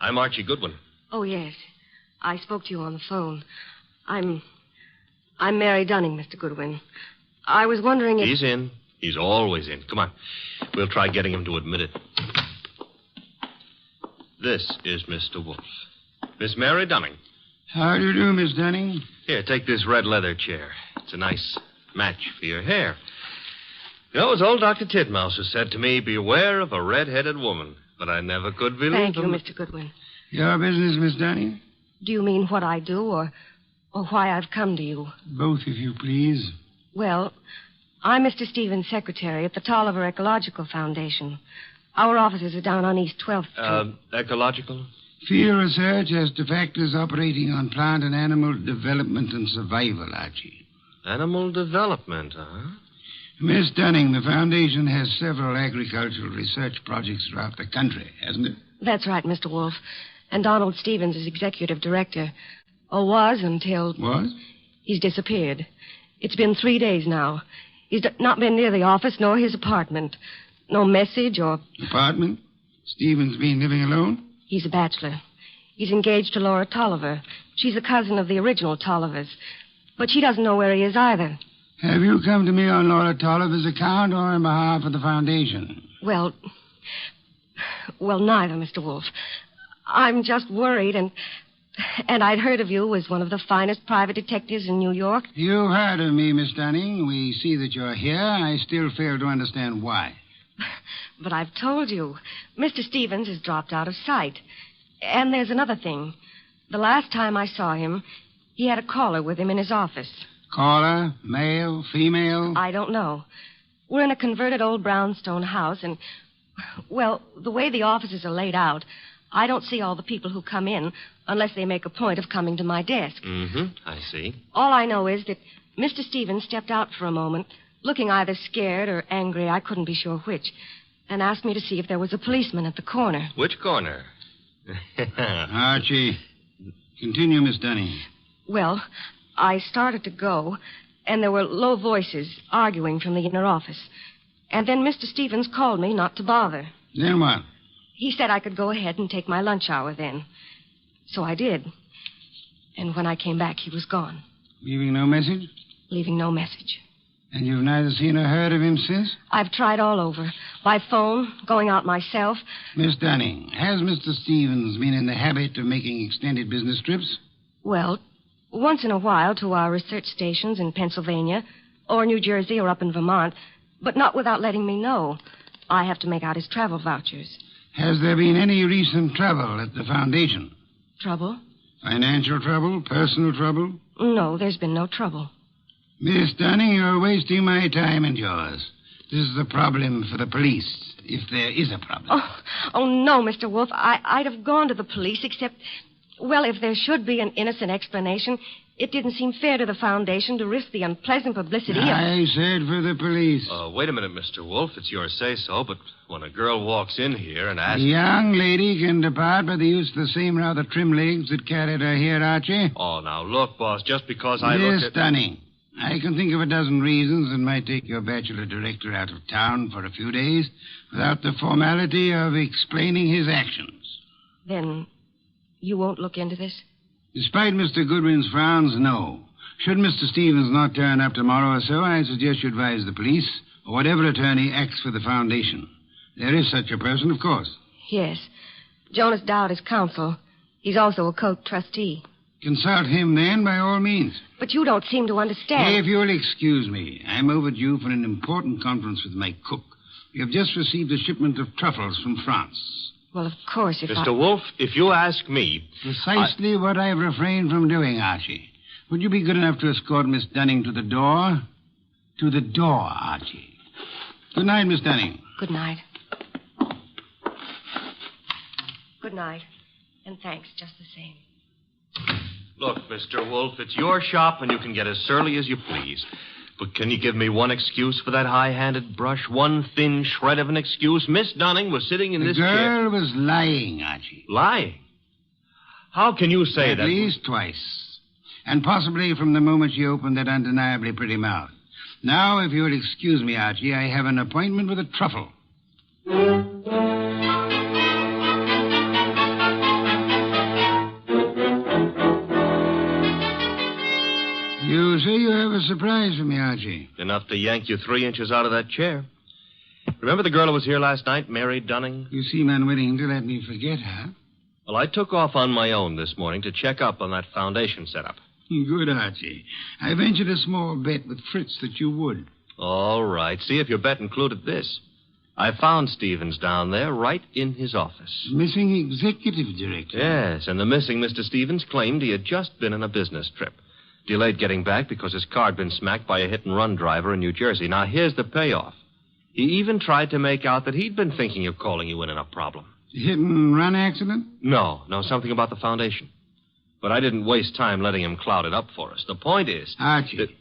I'm Archie Goodwin. Oh, yes. I spoke to you on the phone. I'm Mary Dunning, Mr. Goodwin. I was wondering if... He's in. He's always in. Come on. We'll try getting him to admit it. This is Mr. Wolfe. Miss Mary Dunning. How do you do, Miss Dunning? Here, take this red leather chair. It's a nice match for your hair. You know, as old Dr. Titmouse has said to me, beware of a red-headed woman. But I never could believe Thank you, them. Mr. Goodwin. Your business, Miss Dunning? Do you mean what I do or why I've come to you? Both, if you please. Well, I'm Mr. Stevens' secretary at the Tolliver Ecological Foundation. Our offices are down on East 12th Street. Ecological? Field research as to factors operating on plant and animal development and survival, Archie. Animal development, huh? Miss Dunning, the foundation has several agricultural research projects throughout the country, hasn't it? That's right, Mr. Wolfe. And Donald Stevens is executive director. Or was until... Was? He's disappeared. It's been 3 days now. He's not been near the office nor his apartment. No message or... Apartment? Stevens been living alone? He's a bachelor. He's engaged to Laura Tolliver. She's a cousin of the original Tollivers. But she doesn't know where he is either. Have you come to me on Laura Tolliver's account or on behalf of the foundation? Well, neither, Mr. Wolfe. I'm just worried, and I'd heard of you as one of the finest private detectives in New York. You've heard of me, Miss Dunning. We see that you're here. I still fail to understand why. But I've told you. Mr. Stevens has dropped out of sight. And there's another thing. The last time I saw him, he had a caller with him in his office. Caller? Male? Female? I don't know. We're in a converted old brownstone house, and, well, the way the offices are laid out, I don't see all the people who come in unless they make a point of coming to my desk. Mm-hmm. I see. All I know is that Mr. Stevens stepped out for a moment, looking either scared or angry, I couldn't be sure which, and asked me to see if there was a policeman at the corner. Which corner? Archie, continue, Miss Dunning. Well, I started to go, and there were low voices arguing from the inner office. And then Mr. Stevens called me not to bother. Then what? He said I could go ahead and take my lunch hour then. So I did. And when I came back, he was gone. Leaving no message? Leaving no message. And you've neither seen or heard of him since? I've tried all over. By phone, going out myself. Miss Dunning, has Mr. Stevens been in the habit of making extended business trips? Well, once in a while to our research stations in Pennsylvania, or New Jersey, or up in Vermont, but not without letting me know. I have to make out his travel vouchers. Has there been any recent trouble at the foundation? Trouble? Financial trouble? Personal trouble? No, there's been no trouble. Miss Dunning, you're wasting my time and yours. This is a problem for the police, if there is a problem. Oh no, Mr. Wolfe. I'd have gone to the police, except, well, if there should be an innocent explanation, it didn't seem fair to the foundation to risk the unpleasant publicity I said for the police. Wait a minute, Mr. Wolfe. It's your say-so, but when a girl walks in here and asks... The young lady can depart by the use of the same rather trim legs that carried her here, Archie. Oh, now, look, boss, just because I look Miss Dunning, I can think of a dozen reasons that might take your bachelor director out of town for a few days without the formality of explaining his actions. Then you won't look into this? Despite Mr. Goodwin's frowns, no. Should Mr. Stevens not turn up tomorrow or so, I suggest you advise the police or whatever attorney acts for the foundation. There is such a person, of course. Yes. Jonas Dowd is counsel. He's also a Coke trustee. Consult him, then, by all means. But you don't seem to understand. If you'll excuse me, I'm overdue for an important conference with my cook. We have just received a shipment of truffles from France. Well, of course, if Mr. Wolfe, if you ask me... Precisely what I've refrained from doing, Archie. Would you be good enough to escort Miss Dunning to the door? To the door, Archie. Good night, Miss Dunning. Good night. Good night. And thanks just the same. Look, Mr. Wolfe, it's your shop and you can get as surly as you please. But can you give me one excuse for that high-handed brush? One thin shred of an excuse? Miss Dunning was sitting in this chair... The girl was lying, Archie. Lying? How can you say that? At least twice. And possibly from the moment she opened that undeniably pretty mouth. Now, if you'll excuse me, Archie, I have an appointment with a truffle. You say you have a surprise for me, Archie. Enough to yank you 3 inches out of that chair. Remember the girl who was here last night, Mary Dunning? You seem unwilling to let me forget her. Well, I took off on my own this morning to check up on that foundation setup. Good, Archie. I ventured a small bet with Fritz that you would. All right. See if your bet included this. I found Stevens down there right in his office. Missing executive director. Yes, and the missing Mr. Stevens claimed he had just been on a business trip. Delayed getting back because his car had been smacked by a hit-and-run driver in New Jersey. Now, here's the payoff. He even tried to make out that he'd been thinking of calling you in a problem. Hit-and-run accident? No, something about the foundation. But I didn't waste time letting him cloud it up for us. The point is... Archie,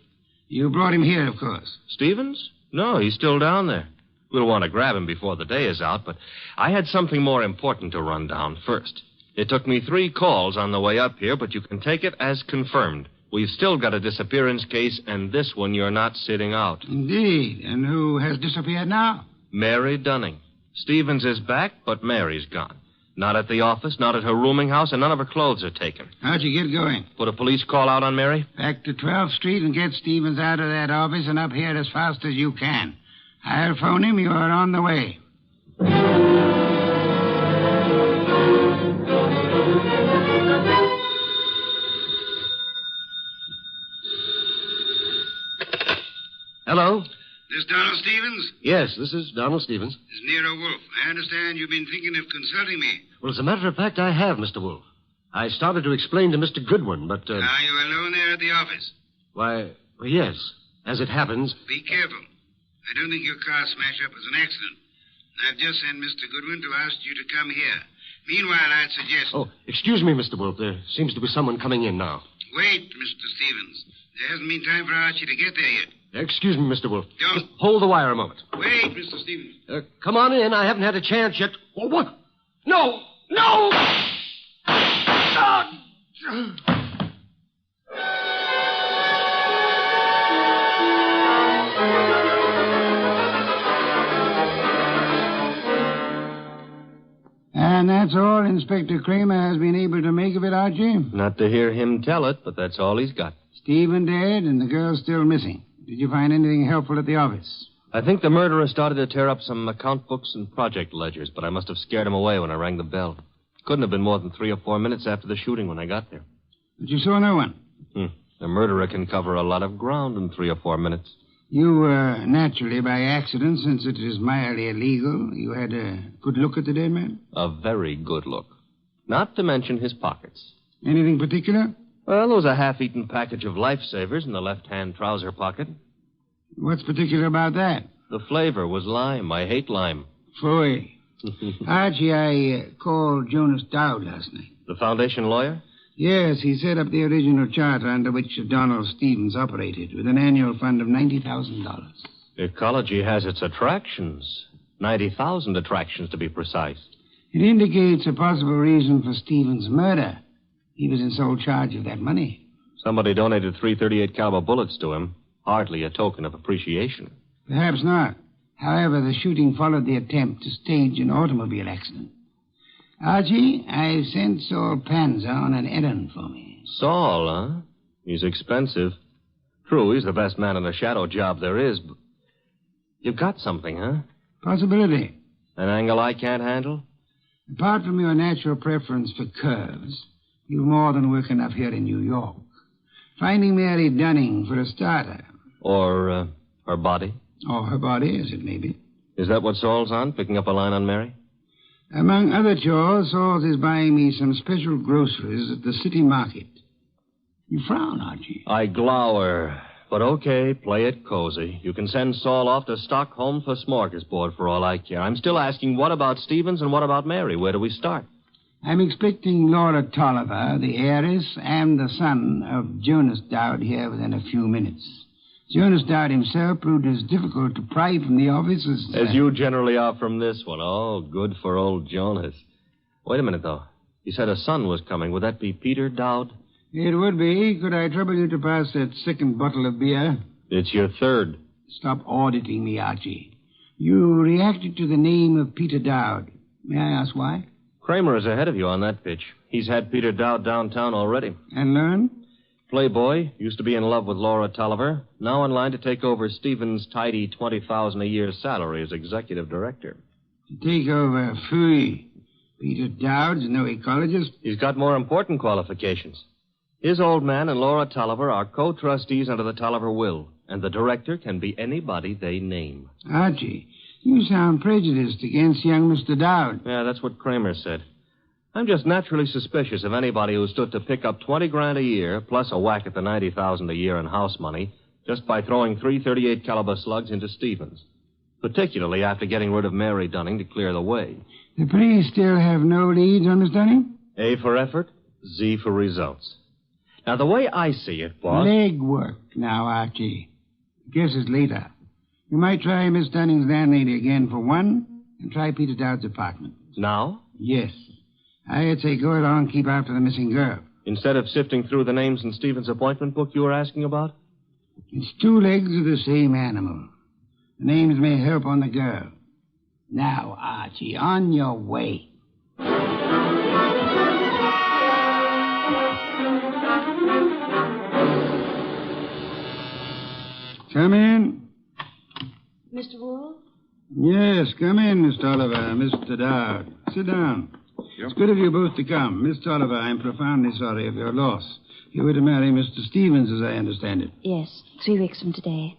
you brought him here, of course. Stevens? No, he's still down there. We'll want to grab him before the day is out, but I had something more important to run down first. It took me 3 calls on the way up here, but you can take it as confirmed. We've still got a disappearance case, and this one you're not sitting out. Indeed. And who has disappeared now? Mary Dunning. Stevens is back, but Mary's gone. Not at the office, not at her rooming house, and none of her clothes are taken. How'd you get going? Put a police call out on Mary? Back to 12th Street and get Stevens out of that office and up here as fast as you can. I'll phone him. You are on the way. Hello? This Donald Stevens? Yes, this is Donald Stevens. This is Nero Wolfe. I understand you've been thinking of consulting me. Well, as a matter of fact, I have, Mr. Wolfe. I started to explain to Mr. Goodwin, but... Are you alone there at the office? Why, well, yes. As it happens... Be careful. I don't think your car smash-up was an accident. I've just sent Mr. Goodwin to ask you to come here. Meanwhile, I'd suggest... Oh, excuse me, Mr. Wolfe. There seems to be someone coming in now. Wait, Mr. Stevens. There hasn't been time for Archie to get there yet. Excuse me, Mr. Wolfe. Don't. Just hold the wire a moment. Wait, Mr. Stevens. Come on in. I haven't had a chance yet. Oh, what? No! No! And that's all Inspector Kramer has been able to make of it, Archie? Not to hear him tell it, but that's all he's got. Stephen dead and the girl still missing. Did you find anything helpful at the office? I think the murderer started to tear up some account books and project ledgers, but I must have scared him away when I rang the bell. Couldn't have been more than 3 or 4 minutes after the shooting when I got there. But you saw no one? The murderer can cover a lot of ground in 3 or 4 minutes. You, naturally, by accident, since it is mildly illegal, you had a good look at the dead man? A very good look. Not to mention his pockets. Anything particular? Well, there was a half-eaten package of lifesavers in the left-hand trouser pocket. What's particular about that? The flavor was lime. I hate lime. Phooey. Archie, I called Jonas Dowd last night. The foundation lawyer? Yes, he set up the original charter under which Donald Stevens operated, with an annual fund of $90,000. Ecology has its attractions. 90,000 attractions, to be precise. It indicates a possible reason for Stevens' murder. He was in sole charge of that money. Somebody donated 338 caliber bullets to him. Hardly a token of appreciation. Perhaps not. However, the shooting followed the attempt to stage an automobile accident. Archie, I've sent Saul Panza on an errand for me. Saul, huh? He's expensive. True, he's the best man in the shadow job there is, but you've got something, huh? Possibility. An angle I can't handle? Apart from your natural preference for curves, you've more than work enough here in New York. Finding Mary Dunning for a starter. Or, her body? Or her body, as it may be. Is that what Saul's on, picking up a line on Mary? Among other chores, Saul is buying me some special groceries at the city market. You frown, Archie. I glower. But okay, play it cozy. You can send Saul off to Stockholm for smorgasbord for all I care. I'm still asking, what about Stevens and what about Mary? Where do we start? I'm expecting Laura Tolliver, the heiress, and the son of Jonas Dowd here within a few minutes. Jonas Dowd himself proved as difficult to pry from the office as you generally are from this one. Oh, good for old Jonas. Wait a minute, though. You said a son was coming. Would that be Peter Dowd? It would be. Could I trouble you to pass that second bottle of beer? It's your third. Stop auditing me, Archie. You reacted to the name of Peter Dowd. May I ask why? Kramer is ahead of you on that pitch. He's had Peter Dowd downtown already. And learn? Playboy, used to be in love with Laura Tolliver, now in line to take over Stevens' tidy $20,000 a year salary as executive director. To take over Fooey. Peter Dowd's no ecologist. He's got more important qualifications. His old man and Laura Tolliver are co-trustees under the Tolliver will, and the director can be anybody they name. Archie, you sound prejudiced against young Mr. Dowd. Yeah, that's what Kramer said. I'm just naturally suspicious of anybody who stood to pick up $20,000 a year, plus a whack at the $90,000 a year in house money, just by throwing 338 caliber slugs into Stevens. Particularly after getting rid of Mary Dunning to clear the way. The police still have no leads on Miss Dunning? A for effort, Z for results. Now, the way I see it, boss... Leg work now, Archie. Guess it's later. You might try Miss Dunning's landlady again for one, and try Peter Dowd's apartment. Now? Yes. I'd say go along and keep after the missing girl. Instead of sifting through the names in Stevens' appointment book you were asking about? It's two legs of the same animal. The names may help on the girl. Now, Archie, on your way. Come in. Mr. Wolfe? Yes, come in, Miss Tolliver, Mr. Dowd. Sit down. It's good of you both to come. Miss Tolliver, I'm profoundly sorry of your loss. You were to marry Mr. Stevens, as I understand it. Yes, 3 weeks from today.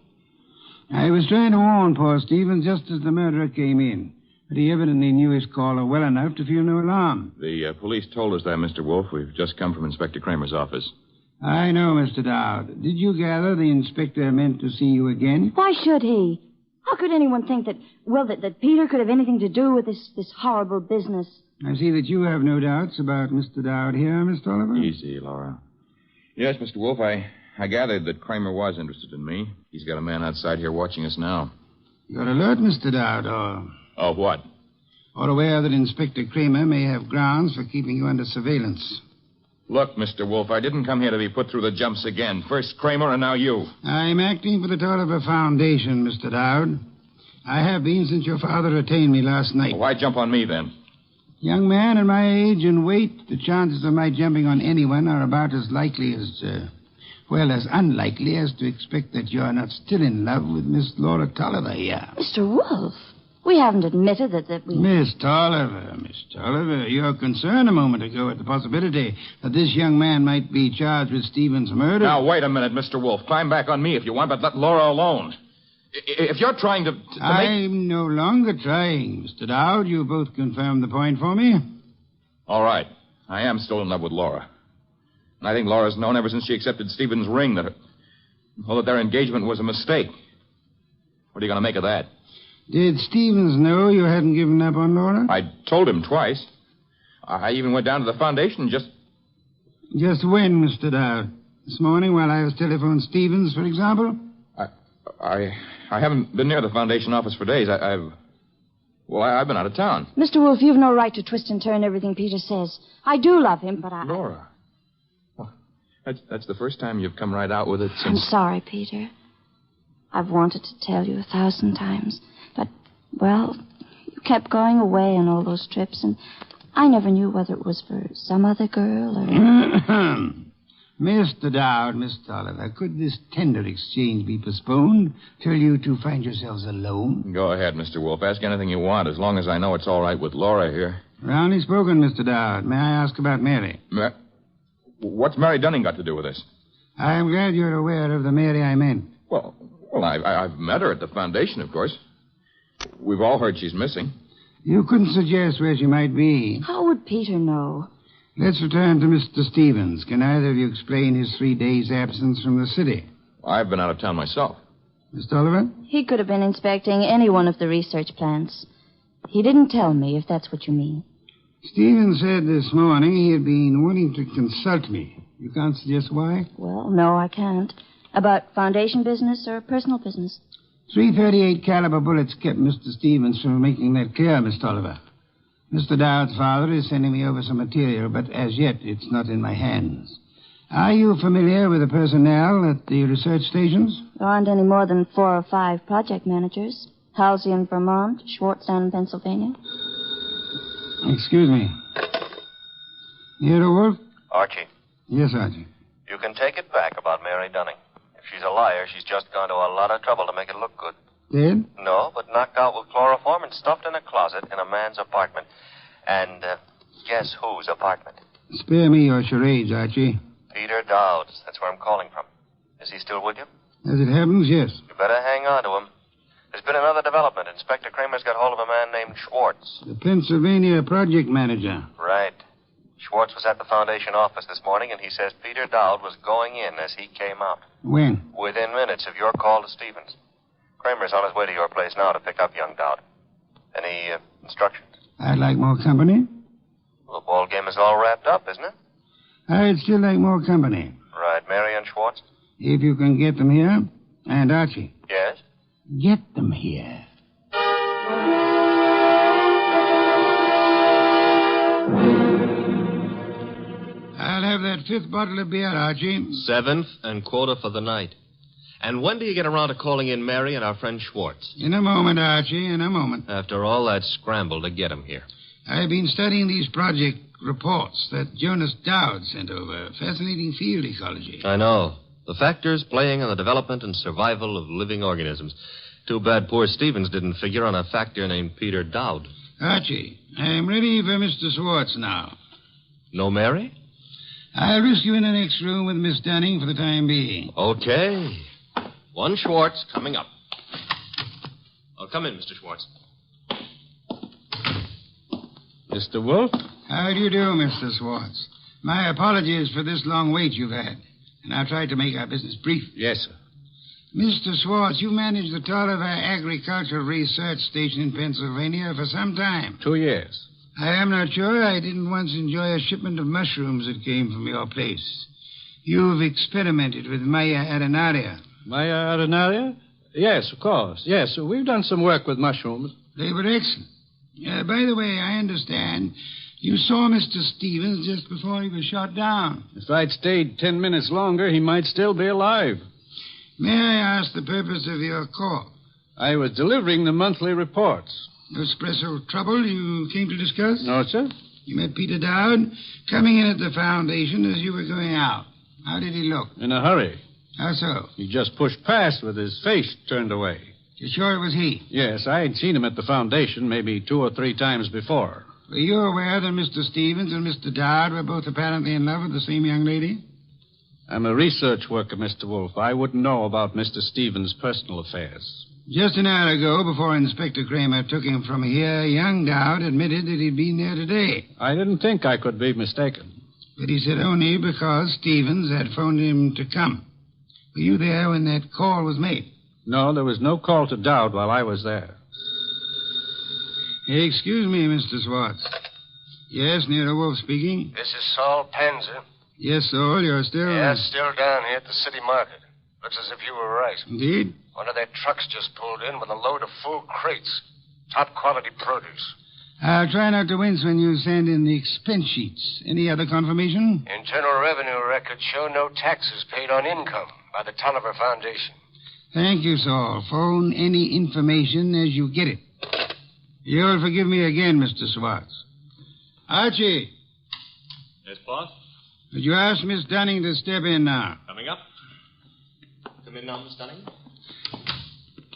I was trying to warn poor Stevens just as the murderer came in. But he evidently knew his caller well enough to feel no alarm. The police told us that, Mr. Wolfe. We've just come from Inspector Kramer's office. I know, Mr. Dowd. Did you gather the inspector meant to see you again? Why should he? How could anyone think that Peter could have anything to do with this horrible business? I see that you have no doubts about Mr. Dowd here, Miss Tolliver. Easy, Laura. Yes, Mr. Wolfe, I gathered that Kramer was interested in me. He's got a man outside here watching us now. You're alert, Mr. Dowd, or... Oh, what? Or aware that Inspector Kramer may have grounds for keeping you under surveillance. Look, Mr. Wolfe, I didn't come here to be put through the jumps again. First Kramer and now you. I'm acting for the Tolliver Foundation, Mr. Dowd. I have been since your father retained me last night. Well, why jump on me, then? Young man, at my age and weight, the chances of my jumping on anyone are about as likely as, as unlikely as to expect that you're not still in love with Miss Laura Tolliver here. Mr. Wolfe, we haven't admitted that we... Miss Tolliver, your concern a moment ago at the possibility that this young man might be charged with Stevens' murder. Now, wait a minute, Mr. Wolfe. Climb back on me if you want, but let Laura alone. If you're trying to I'm no longer trying, Mr. Dowd. You both confirmed the point for me. All right. I am still in love with Laura. And I think Laura's known ever since she accepted Stevens' ring that their engagement was a mistake. What are you going to make of that? Did Stevens know you hadn't given up on Laura? I told him twice. I even went down to the foundation just... Just when, Mr. Dowd? This morning while I was telephoning Stevens, for example? I haven't been near the foundation office for days. I've been out of town. Mr. Wolfe, you've no right to twist and turn everything Peter says. I do love him, but Laura. Well, that's the first time you've come right out with it since... I'm sorry, Peter. I've wanted to tell you 1,000 times. But, you kept going away on all those trips, and I never knew whether it was for some other girl or... Mr. Dowd, Miss Oliver, could this tender exchange be postponed till you two find yourselves alone? Go ahead, Mr. Wolfe. Ask anything you want, as long as I know it's all right with Laura here. Roundly spoken, Mr. Dowd. May I ask about Mary? What's Mary Dunning got to do with this? I'm glad you're aware of the Mary I meant. Well, I've met her at the foundation, of course. We've all heard she's missing. You couldn't suggest where she might be. How would Peter know? Let's return to Mr. Stevens. Can either of you explain his 3 days' absence from the city? I've been out of town myself. Mr. Oliver? He could have been inspecting any one of the research plants. He didn't tell me, if that's what you mean. Stevens said this morning he had been wanting to consult me. You can't suggest why? Well, no, I can't. About foundation business or personal business? .338 caliber bullets kept Mr. Stevens from making that clear, Mr. Oliver. Mr. Dowd's father is sending me over some material, but as yet it's not in my hands. Are you familiar with the personnel at the research stations? There aren't any more than 4 or 5 project managers. Halsey in Vermont, Schwartz down in Pennsylvania. Excuse me. NERO, Wolfe? Archie, Yes, Archie. you can take it back about Mary Dunning. If she's a liar, she's just gone to a lot of trouble to make it look good. Dead? No, but knocked out with chloroform and stuffed in a closet in a man's apartment. And guess whose apartment? Spare me your charades, Archie. Peter Dowd's. That's where I'm calling from. Is he still with you? As it happens, yes. You better hang on to him. There's been another development. Inspector Kramer's got hold of a man named Schwartz. The Pennsylvania project manager. Right. Schwartz was at the Foundation office this morning, and he says Peter Dowd was going in as he came out. When? Within minutes of your call to Stevens. Kramer's on his way to your place now to pick up young Dowd. Any instructions? I'd like more company. Well, the ball game is all wrapped up, isn't it? I'd still like more company. Right. Mary and Schwartz? If you can get them here. And Archie. Yes? Get them here. I'll have that 5th bottle of beer, Archie. 7th and quarter for the night. And when do you get around to calling in Mary and our friend Schwartz? In a moment, Archie, in a moment. After all that scramble to get him here. I've been studying these project reports that Jonas Dowd sent over. Fascinating field ecology. I know. The factors playing on the development and survival of living organisms. Too bad poor Stevens didn't figure on a factor named Peter Dowd. Archie, I'm ready for Mr. Schwartz now. No Mary? I'll risk you in the next room with Miss Dunning for the time being. Okay. One Schwartz coming up. Oh, come in, Mr. Schwartz. Mr. Wolfe? How do you do, Mr. Schwartz? My apologies for this long wait you've had. And I'll try to make our business brief. Yes, sir. Mr. Schwartz, you managed the Tolliver Agricultural Research Station in Pennsylvania for some time. 2 years. I am not sure I didn't once enjoy a shipment of mushrooms that came from your place. You've experimented with Maya arenaria. Maya arenaria? Yes, of course. Yes, we've done some work with mushrooms. They were excellent. By the way, I understand you saw Mr. Stevens just before he was shot down. If I'd stayed 10 minutes longer, he might still be alive. May I ask the purpose of your call? I was delivering the monthly reports. No special trouble you came to discuss? No, sir. You met Peter Dowd coming in at the foundation as you were going out. How did he look? In a hurry. How so? He just pushed past with his face turned away. You sure it was he? Yes, I had seen him at the foundation maybe 2 or 3 times before. Were you aware that Mr. Stevens and Mr. Dowd were both apparently in love with the same young lady? I'm a research worker, Mr. Wolfe. I wouldn't know about Mr. Stevens' personal affairs. Just an hour ago, before Inspector Kramer took him from here, young Dowd admitted that he'd been there today. I didn't think I could be mistaken. But he said only because Stevens had phoned him to come. Were you there when that call was made? No, there was no call to Dowd while I was there. Excuse me, Mr. Schwartz. Yes, NERO Wolfe speaking. This is Saul Panzer. Yes, Saul, you're still... Yes, still down here at the city market. Looks as if you were right. Indeed? One of their trucks just pulled in with a load of full crates. Top quality produce. I'll try not to wince when you send in the expense sheets. Any other confirmation? Internal Revenue records show no taxes paid on income by the Tolliver Foundation. Thank you, Saul. Phone any information as you get it. You'll forgive me again, Mr. Schwartz. Archie, Yes, boss? would you ask Miss Dunning to step in now? Coming up. Come in now, Miss Dunning.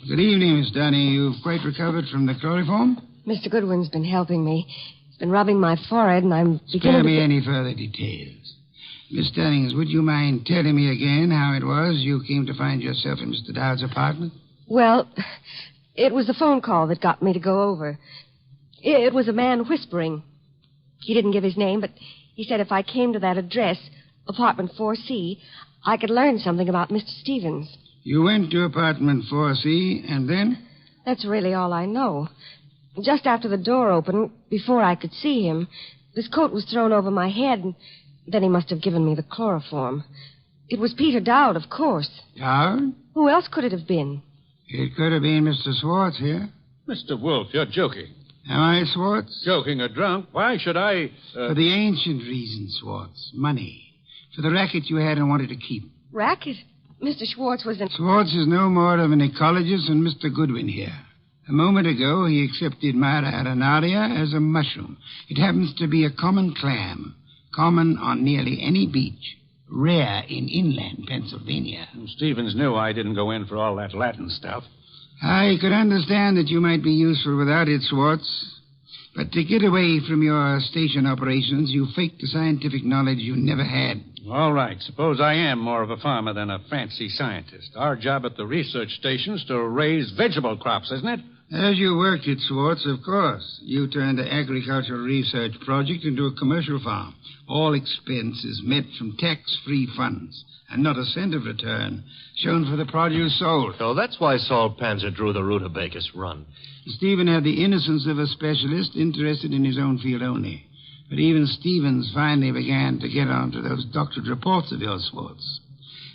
Good evening, Miss Dunning. You've quite recovered from the chloroform? Mr. Goodwin's been helping me. He's been rubbing my forehead, and I'm Spare beginning me to... any further details. Miss Dunnings, would you mind telling me again how it was you came to find yourself in Mr. Dowd's apartment? Well, it was the phone call that got me to go over. It was a man whispering. He didn't give his name, but he said if I came to that address, apartment 4C, I could learn something about Mr. Stevens. You went to apartment 4C, and then? That's really all I know. Just after the door opened, before I could see him, his coat was thrown over my head, and then he must have given me the chloroform. It was Peter Dowd, of course. Dowd? Who else could it have been? It could have been Mr. Swartz here. Mr. Wolfe, you're joking. Am I, Swartz? Joking or drunk? Why should I... For the ancient reason, Swartz. Money. For the racket you had and wanted to keep. Racket? Mr. Schwartz was in... Swartz is no more of an ecologist than Mr. Goodwin here. A moment ago, he accepted Mara arenaria as a mushroom. It happens to be a common clam, common on nearly any beach, rare in inland Pennsylvania. Stevens knew I didn't go in for all that Latin stuff. I could understand that you might be useful without it, Swartz. But to get away from your station operations, you faked the scientific knowledge you never had. All right. Suppose I am more of a farmer than a fancy scientist. Our job at the research station is to raise vegetable crops, isn't it? As you worked it, Swartz, of course. You turned the agricultural research project into a commercial farm. All expenses met from tax-free funds, and not a cent of return shown for the produce sold. So that's why Saul Panzer drew the rutabagus run. Stephen had the innocence of a specialist interested in his own field only. But even Stevens finally began to get onto those doctored reports of yours, Swartz.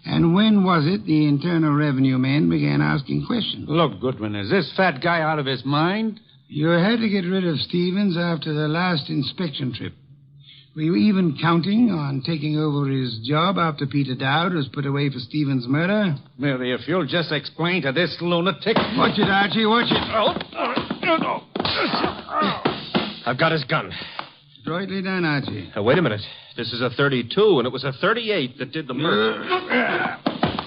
And when was it the Internal Revenue men began asking questions? Look, Goodwin, is this fat guy out of his mind? You had to get rid of Stevens after the last inspection trip. Were you even counting on taking over his job after Peter Dowd was put away for Stevens' murder? Mary, if you'll just explain to this lunatic... Watch it, Archie, watch it. I've got his gun. Adroitly done, Archie. Wait a minute. This is a 32, and it was a 38 that did the murder.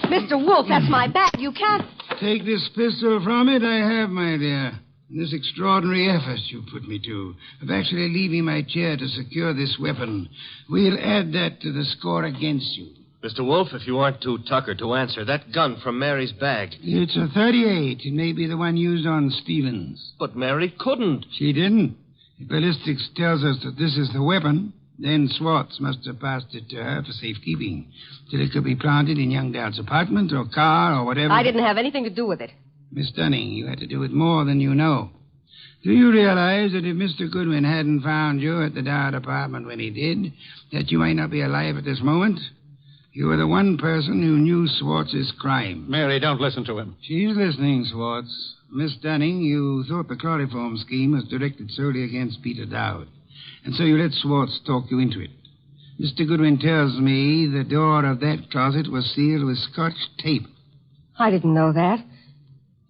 Mr. Wolfe, that's my bag. You can't... Take this pistol from it, I have, my dear. This extraordinary effort you put me to, of actually leaving my chair to secure this weapon, we'll add that to the score against you. Mr. Wolfe, if you aren't too tuckered to answer, that gun from Mary's bag. It's a 38. It may be the one used on Stevens. But Mary couldn't. She didn't. The ballistics tells us that this is the weapon. Then Swartz must have passed it to her for safekeeping, till it could be planted in young Dowd's apartment or car or whatever. I didn't have anything to do with it. Miss Dunning, you had to do with more than you know. Do you realize that if Mr. Goodwin hadn't found you at the Dowd apartment when he did, that you might not be alive at this moment? You were the one person who knew Swartz's crime. Mary, don't listen to him. She's listening, Swartz. Miss Dunning, you thought the chloroform scheme was directed solely against Peter Dowd, and so you let Swartz talk you into it. Mr. Goodwin tells me the door of that closet was sealed with Scotch tape. I didn't know that.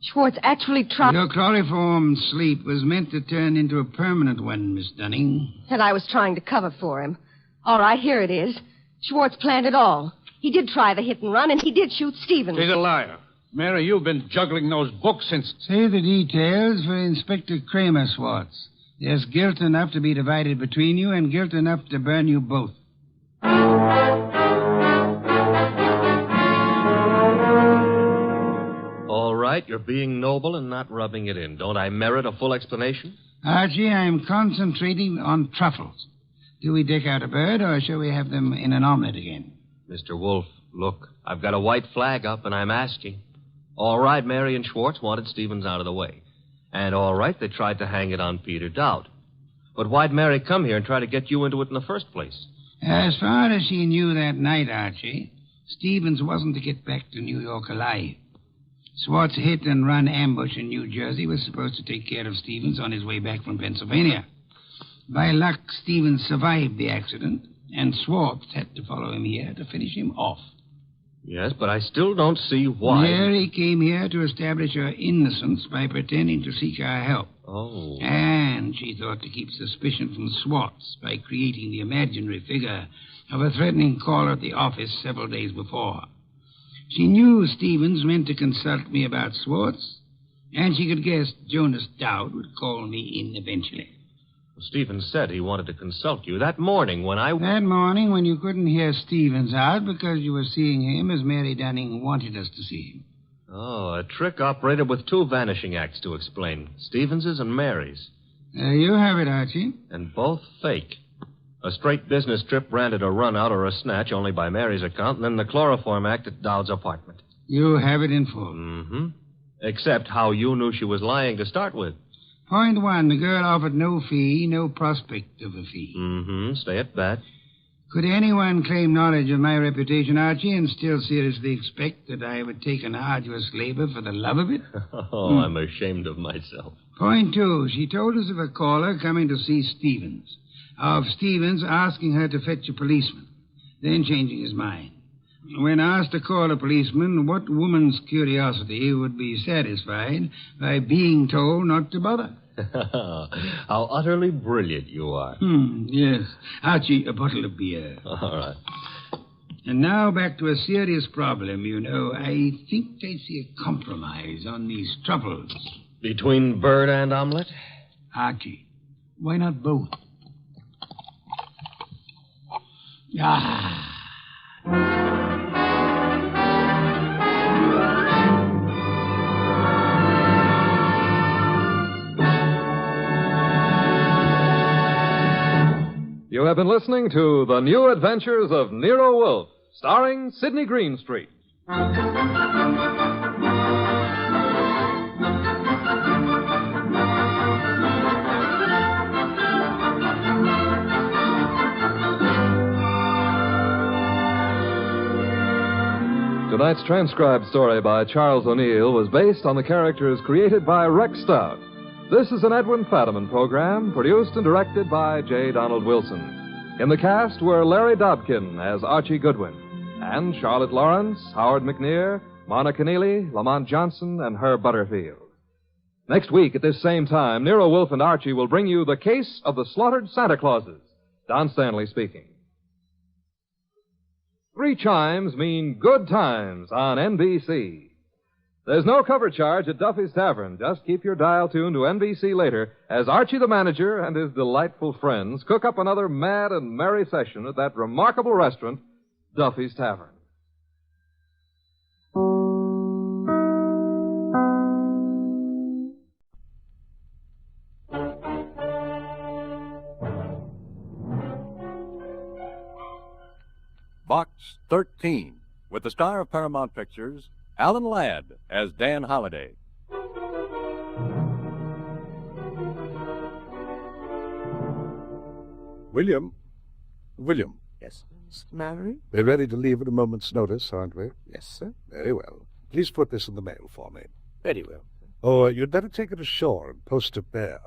Schwartz actually tried... Your chloroform sleep was meant to turn into a permanent one, Miss Dunning. And I was trying to cover for him. All right, here it is. Schwartz planned it all. He did try the hit and run, and he did shoot Stevens. He's a liar. Mary, you've been juggling those books since... Say the details for Inspector Kramer, Swartz. There's guilt enough to be divided between you and guilt enough to burn you both. All right, you're being noble and not rubbing it in. Don't I merit a full explanation? Archie, I'm concentrating on truffles. Do we deck out a bird, or shall we have them in an omelet again? Mr. Wolfe, look, I've got a white flag up, and I'm asking. All right, Mary and Schwartz wanted Stevens out of the way. And all right, they tried to hang it on Peter Dowd. But why'd Mary come here and try to get you into it in the first place? As far as she knew that night, Archie, Stevens wasn't to get back to New York alive. Swartz hit and run ambush in New Jersey was supposed to take care of Stevens on his way back from Pennsylvania. By luck, Stevens survived the accident, and Swartz had to follow him here to finish him off. Yes, but I still don't see why. Mary came here to establish her innocence by pretending to seek our help. Oh. And she thought to keep suspicion from Swartz by creating the imaginary figure of a threatening caller at the office several days before. She knew Stevens meant to consult me about Swartz, and she could guess Jonas Dowd would call me in eventually. Stevens said he wanted to consult you that morning when I... That morning when you couldn't hear Stevens out because you were seeing him as Mary Dunning wanted us to see him. Oh, a trick operated with two vanishing acts to explain. Stevens's and Mary's. There you have it, Archie. And both fake. A straight business trip branded a run-out or a snatch only by Mary's account, and then the chloroform act at Dowd's apartment. You have it in full. Mm-hmm. Except how you knew she was lying to start with. Point one, the girl offered no fee, no prospect of a fee. Mm-hmm. Stay at that. Could anyone claim knowledge of my reputation, Archie, and still seriously expect that I would take an arduous labor for the love of it? I'm ashamed of myself. Point two, she told us of a caller coming to see Stevens. Of Stevens asking her to fetch a policeman, then changing his mind. When asked to call a policeman, what woman's curiosity would be satisfied by being told not to bother? How utterly brilliant you are. Yes. Archie, a bottle of beer. All right. And now back to a serious problem, you know. I think I see a compromise on these troubles. Between bird and omelet? Archie, why not both? Ah. You have been listening to The New Adventures of Nero Wolfe, starring Sidney Greenstreet. Tonight's transcribed story by Charles O'Neill was based on the characters created by Rex Stout. This is an Edwin Fadiman program, produced and directed by J. Donald Wilson. In the cast were Larry Dobkin as Archie Goodwin, and Charlotte Lawrence, Howard McNear, Monica Neely, Lamont Johnson, and Herb Butterfield. Next week at this same time, Nero Wolfe and Archie will bring you The Case of the Slaughtered Santa Clauses. Don Stanley speaking. 3 chimes mean good times on NBC. There's no cover charge at Duffy's Tavern. Just keep your dial tuned to NBC later as Archie the manager and his delightful friends cook up another mad and merry session at that remarkable restaurant, Duffy's Tavern. Box 13, with the star of Paramount Pictures, Alan Ladd as Dan Holliday. William? Yes, Mallory? We're ready to leave at a moment's notice, aren't we? Yes, sir. Very well. Please put this in the mail for me. Very well. Oh, you'd better take it ashore and post it there.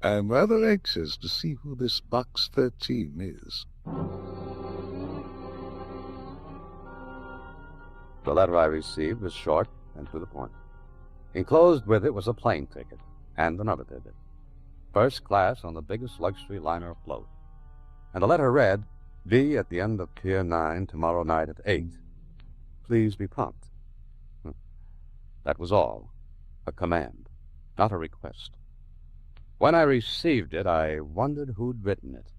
I'm rather anxious to see who this Box 13 is. The letter I received was short and to the point. Enclosed with it was a plane ticket and another ticket. First class on the biggest luxury liner afloat. And the letter read, "Be at the end of Pier 9 tomorrow night at 8. Please be prompt." That was all. A command, not a request. When I received it, I wondered who'd written it.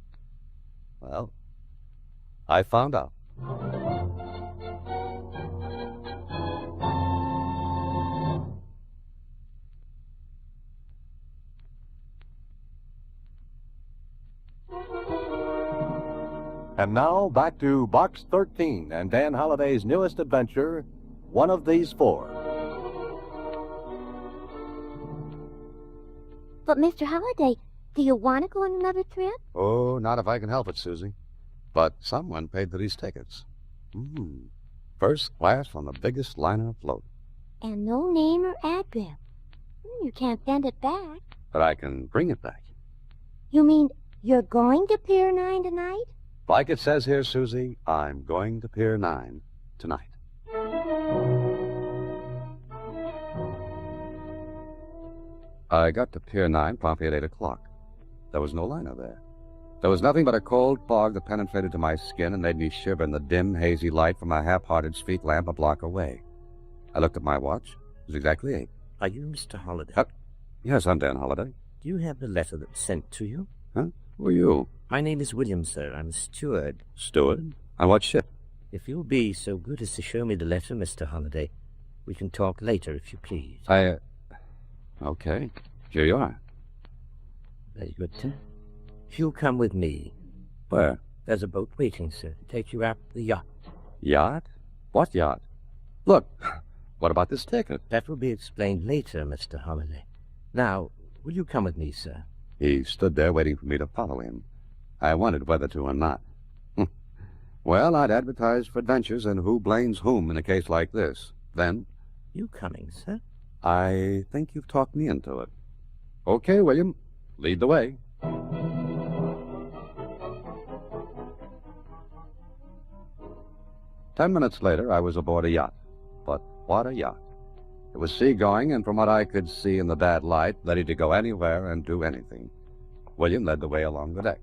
Well, I found out. And now, back to Box 13 and Dan Holliday's newest adventure, One of These Four. But, Mr. Holliday, do you want to go on another trip? Oh, not if I can help it, Susie. But someone paid for these tickets. First class on the biggest liner afloat. And no name or address. You can't send it back. But I can bring it back. You mean you're going to Pier 9 tonight? Like it says here, Susie, I'm going to Pier 9 tonight. I got to Pier 9 promptly at 8 o'clock. There was no liner there. There was nothing but a cold fog that penetrated to my skin and made me shiver in the dim, hazy light from a half-hearted street lamp a block away. I looked at my watch. It was exactly 8. Are you Mr. Holliday? Yes, I'm Dan Holliday. Do you have the letter that's sent to you? Huh? Who are you? My name is William, sir. I'm a steward. Steward? On what ship? If you'll be so good as to show me the letter, Mr. Holliday, we can talk later, if you please. Okay. Here you are. Very good, sir. If you'll come with me. Where? There's a boat waiting, sir, to take you out to the yacht. Yacht? What yacht? Look, what about this ticket? That will be explained later, Mr. Holliday. Now, will you come with me, sir? He stood there waiting for me to follow him. I wondered whether to or not. Well, I'd advertised for adventures, and who blames whom in a case like this? Then... You coming, sir? I think you've talked me into it. Okay, William. Lead the way. 10 minutes later, I was aboard a yacht. But what a yacht. It was sea-going, and from what I could see in the bad light, ready to go anywhere and do anything. William led the way along the deck.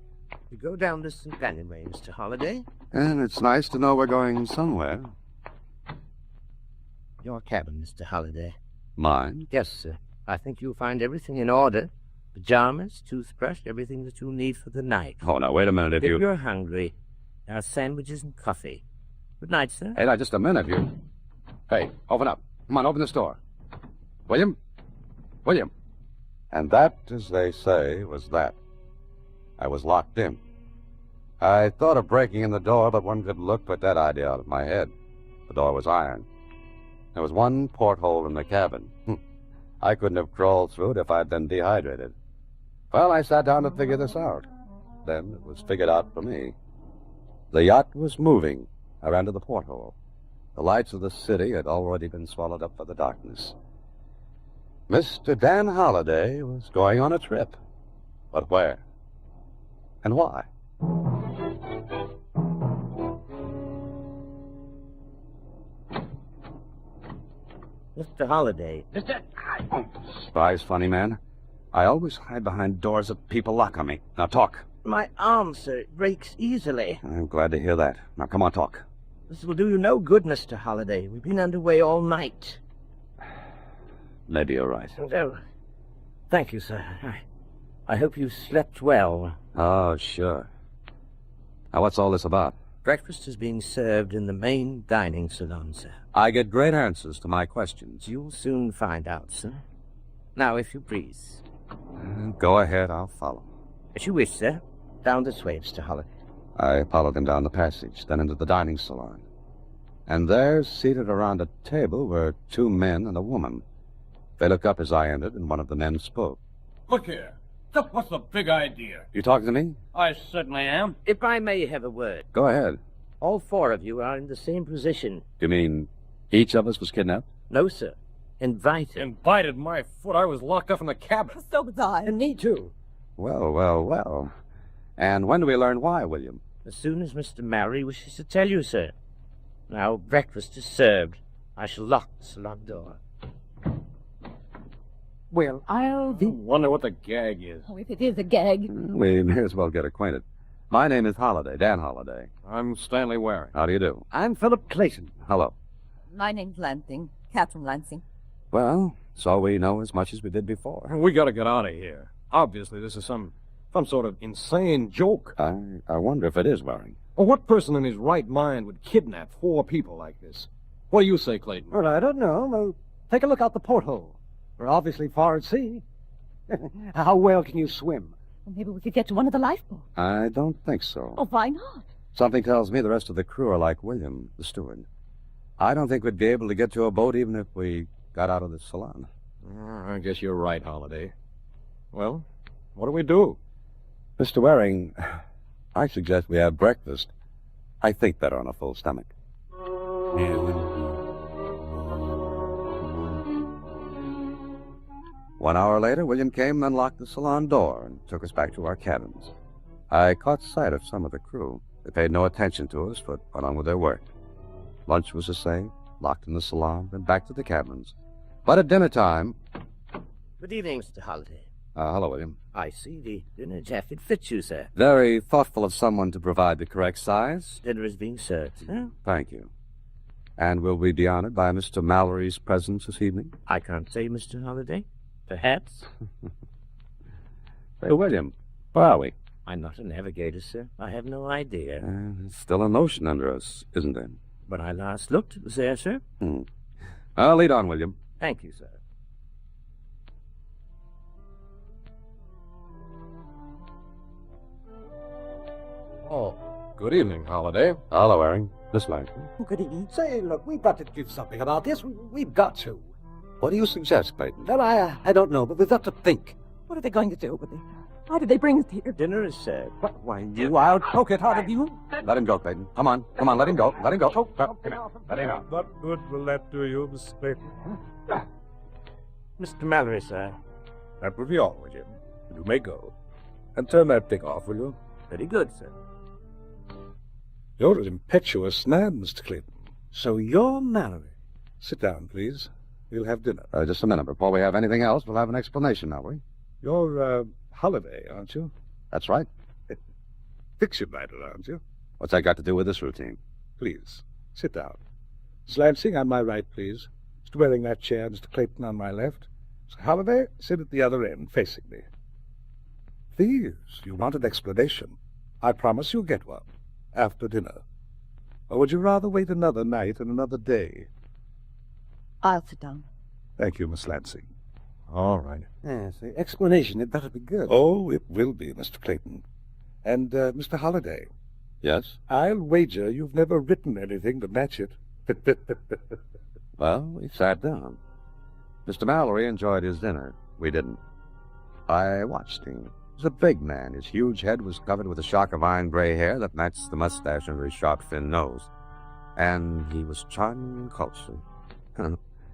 You go down this companionway, Mr. Holliday. And it's nice to know we're going somewhere. Your cabin, Mr. Holliday. Mine? Yes, sir. I think you'll find everything in order. Pajamas, toothbrush, everything that you'll need for the night. Oh, now, wait a minute, if you're hungry, there are sandwiches and coffee. Good night, sir. Hey, now, just a minute, you... Hey, open up. Come on, open this door. William? William? And that, as they say, was that. I was locked in. I thought of breaking in the door, but one good look put that idea out of my head. The door was iron. There was one porthole in the cabin. I couldn't have crawled through it if I'd been dehydrated. Well, I sat down to figure this out. Then it was figured out for me. The yacht was moving. I ran to the porthole. The lights of the city had already been swallowed up by the darkness. Mr. Dan Holliday was going on a trip. But where? And why? Mr. Holliday. Surprise, funny man. I always hide behind doors that people lock on me. Now talk. My arm, sir, it breaks easily. I'm glad to hear that. Now come on, talk. This will do you no good, Mr. Holliday. We've been underway all night. Maybe you're right. Oh, thank you, sir. I hope you slept well. Oh, sure. Now, what's all this about? Breakfast is being served in the main dining salon, sir. I get great answers to my questions. You'll soon find out, sir. Now, if you please. Go ahead, I'll follow. As you wish, sir. Down this way, Mr. Holliday. I followed him down the passage, then into the dining salon. And there, seated around a table, were 2 men and a woman. They looked up as I entered, and one of the men spoke. Look here. What's the big idea? You talking to me? I certainly am. If I may have a word. Go ahead. All 4 of you are in the same position. You mean each of us was kidnapped? No, sir. Invited. Invited my foot. I was locked up in the cabin. So was I. And me, too. Well, well, well. And when do we learn why, William? As soon as Mr. Mallory wishes to tell you, sir. Now, breakfast is served. I shall lock the salon door. Well, I'll be... Wonder what the gag is. Oh, if it is a gag. We may as well get acquainted. My name is Holliday, Dan Holliday. I'm Stanley Waring. How do you do? I'm Philip Clayton. Hello. My name's Lansing. Catherine Lansing. Well, so we know as much as we did before. We gotta get out of here. Obviously, this is some sort of insane joke. I wonder if it is, Waring. Well, what person in his right mind would kidnap 4 people like this? What do you say, Clayton? Well, I don't know. Well, take a look out the porthole. We're obviously far at sea. How well can you swim? Well, maybe we could get to one of the lifeboats. I don't think so. Oh, why not? Something tells me the rest of the crew are like William, the steward. I don't think we'd be able to get to a boat even if we got out of the salon. I guess you're right, Holliday. Well, what do we do? Mr. Waring, I suggest we have breakfast. I think better on a full stomach. 1 hour later, William came and unlocked the salon door and took us back to our cabins. I caught sight of some of the crew. They paid no attention to us, but went on with their work. Lunch was the same, locked in the salon, then back to the cabins. But at dinner time... Good evening, Mr. Holliday. Hello, William. I see the dinner jacket fits you, sir. Very thoughtful of someone to provide the correct size. Dinner is being served, sir. Thank you. And will we be honored by Mr. Mallory's presence this evening? I can't say, Mr. Holliday. Perhaps. Hey, William, where are we? I'm not a navigator, sir. I have no idea. There's still an ocean under us, isn't there? When I last looked, it was there, sir. I'll lead on, William. Thank you, sir. Oh, good evening, Holiday. Hello, Aaron. This line. Good evening. Say, look, we've got to do something about this. We've got to. What do you suggest, Peyton? Well, I don't know, but we've got to think. What are they going to do with it? Why did they bring us here? Dinner is served. Why, I'll poke it out of you. Let him go, Peyton. Come on, let him go. Let him go. Let him go. What good will that do you, Miss Clayton? Mr. Mallory, sir. That will be all, William. You may go. And turn that thing off, will you? Very good, sir. You're an impetuous man, Mr. Clayton. So you're Mallory. Sit down, please. We'll have dinner. Just a minute. Before we have anything else, we'll have an explanation, now, we? You're, Holiday, aren't you? That's right. Fiction-writer, aren't you? What's that got to do with this routine? Please, sit down. Miss Lansing, on my right, please. Mr. Wearing that chair, Mr. Clayton on my left. Mr. Holiday, sit at the other end, facing me. Please, you want an explanation. I promise you'll get one. After dinner. Or would you rather wait another night and another day? I'll sit down. Thank you, Miss Lansing. All right. Yes, the explanation had better be good. Oh, it will be, Mr. Clayton. And, Mr. Holiday. Yes? I'll wager you've never written anything to match it. Well, we sat down. Mr. Mallory enjoyed his dinner. We didn't. I watched him. He was a big man. His huge head was covered with a shock of iron gray hair that matched the mustache under his sharp, thin nose. And he was charming and cultured.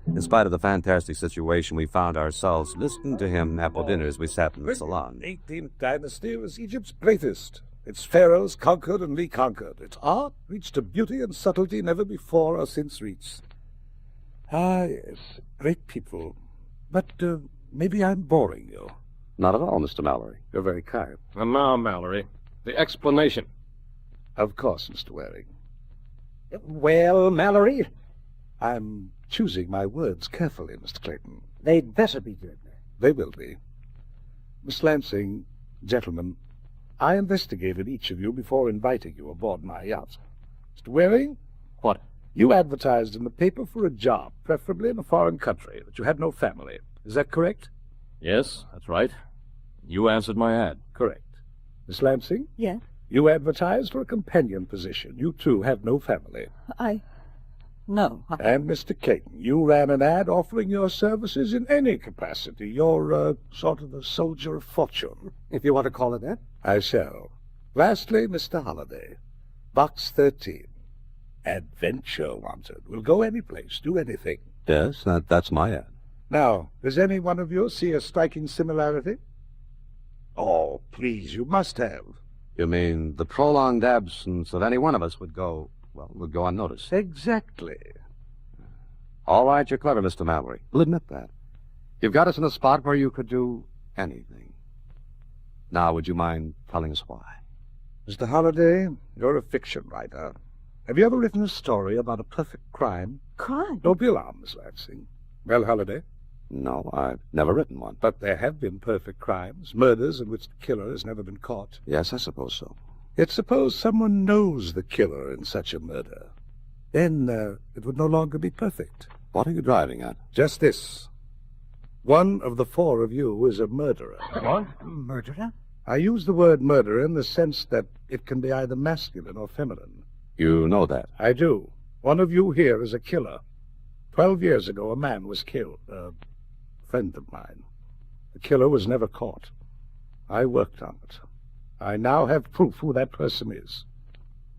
In spite of the fantastic situation we found ourselves listening to him apple dinner as we sat in the salon. The 18th dynasty was Egypt's greatest. Its pharaohs conquered and reconquered. Its art reached a beauty and subtlety never before or since reached. Ah, yes, great people. But maybe I'm boring you. Not at all, Mr. Mallory. You're very kind. And now, Mallory, the explanation. Of course, Mr. Waring. Well, Mallory, I'm choosing my words carefully, Mr. Clayton. They'd better be good. They will be. Miss Lansing, gentlemen, I investigated each of you before inviting you aboard my yacht. Mr. Waring? What? You advertised in the paper for a job, preferably in a foreign country, but you had no family. Is that correct? Yes, that's right. You answered my ad. Correct. Miss Lansing? Yes? You advertised for a companion position. You, too, have no family. No. And Mr. Clayton, you ran an ad offering your services in any capacity. You're, sort of a soldier of fortune. If you want to call it that. I shall. Lastly, Mr. Holliday. Box 13. Adventure wanted. Will go any place, do anything. Yes, that's my ad. Now, does any one of you see a striking similarity? Oh, please, you must have. You mean the prolonged absence of any one of us would go unnoticed? Exactly. All right, you're clever, Mr. Mallory. We'll admit that. You've got us in a spot where you could do anything. Now, would you mind telling us why? Mr. Holliday, you're a fiction writer. Have you ever written a story about a perfect crime? Crime? Don't be alarmed, Miss Lansing. Well, Holliday? No, I've never written one. But there have been perfect crimes, murders in which the killer has never been caught. Yes, I suppose so. Yet suppose someone knows the killer in such a murder. Then it would no longer be perfect. What are you driving at? Just this. One of the four of you is a murderer. What? Murderer? I use the word murderer in the sense that it can be either masculine or feminine. You know that? I do. One of you here is a killer. 12 years ago, a man was killed. A friend of mine. The killer was never caught. I worked on it. I now have proof who that person is.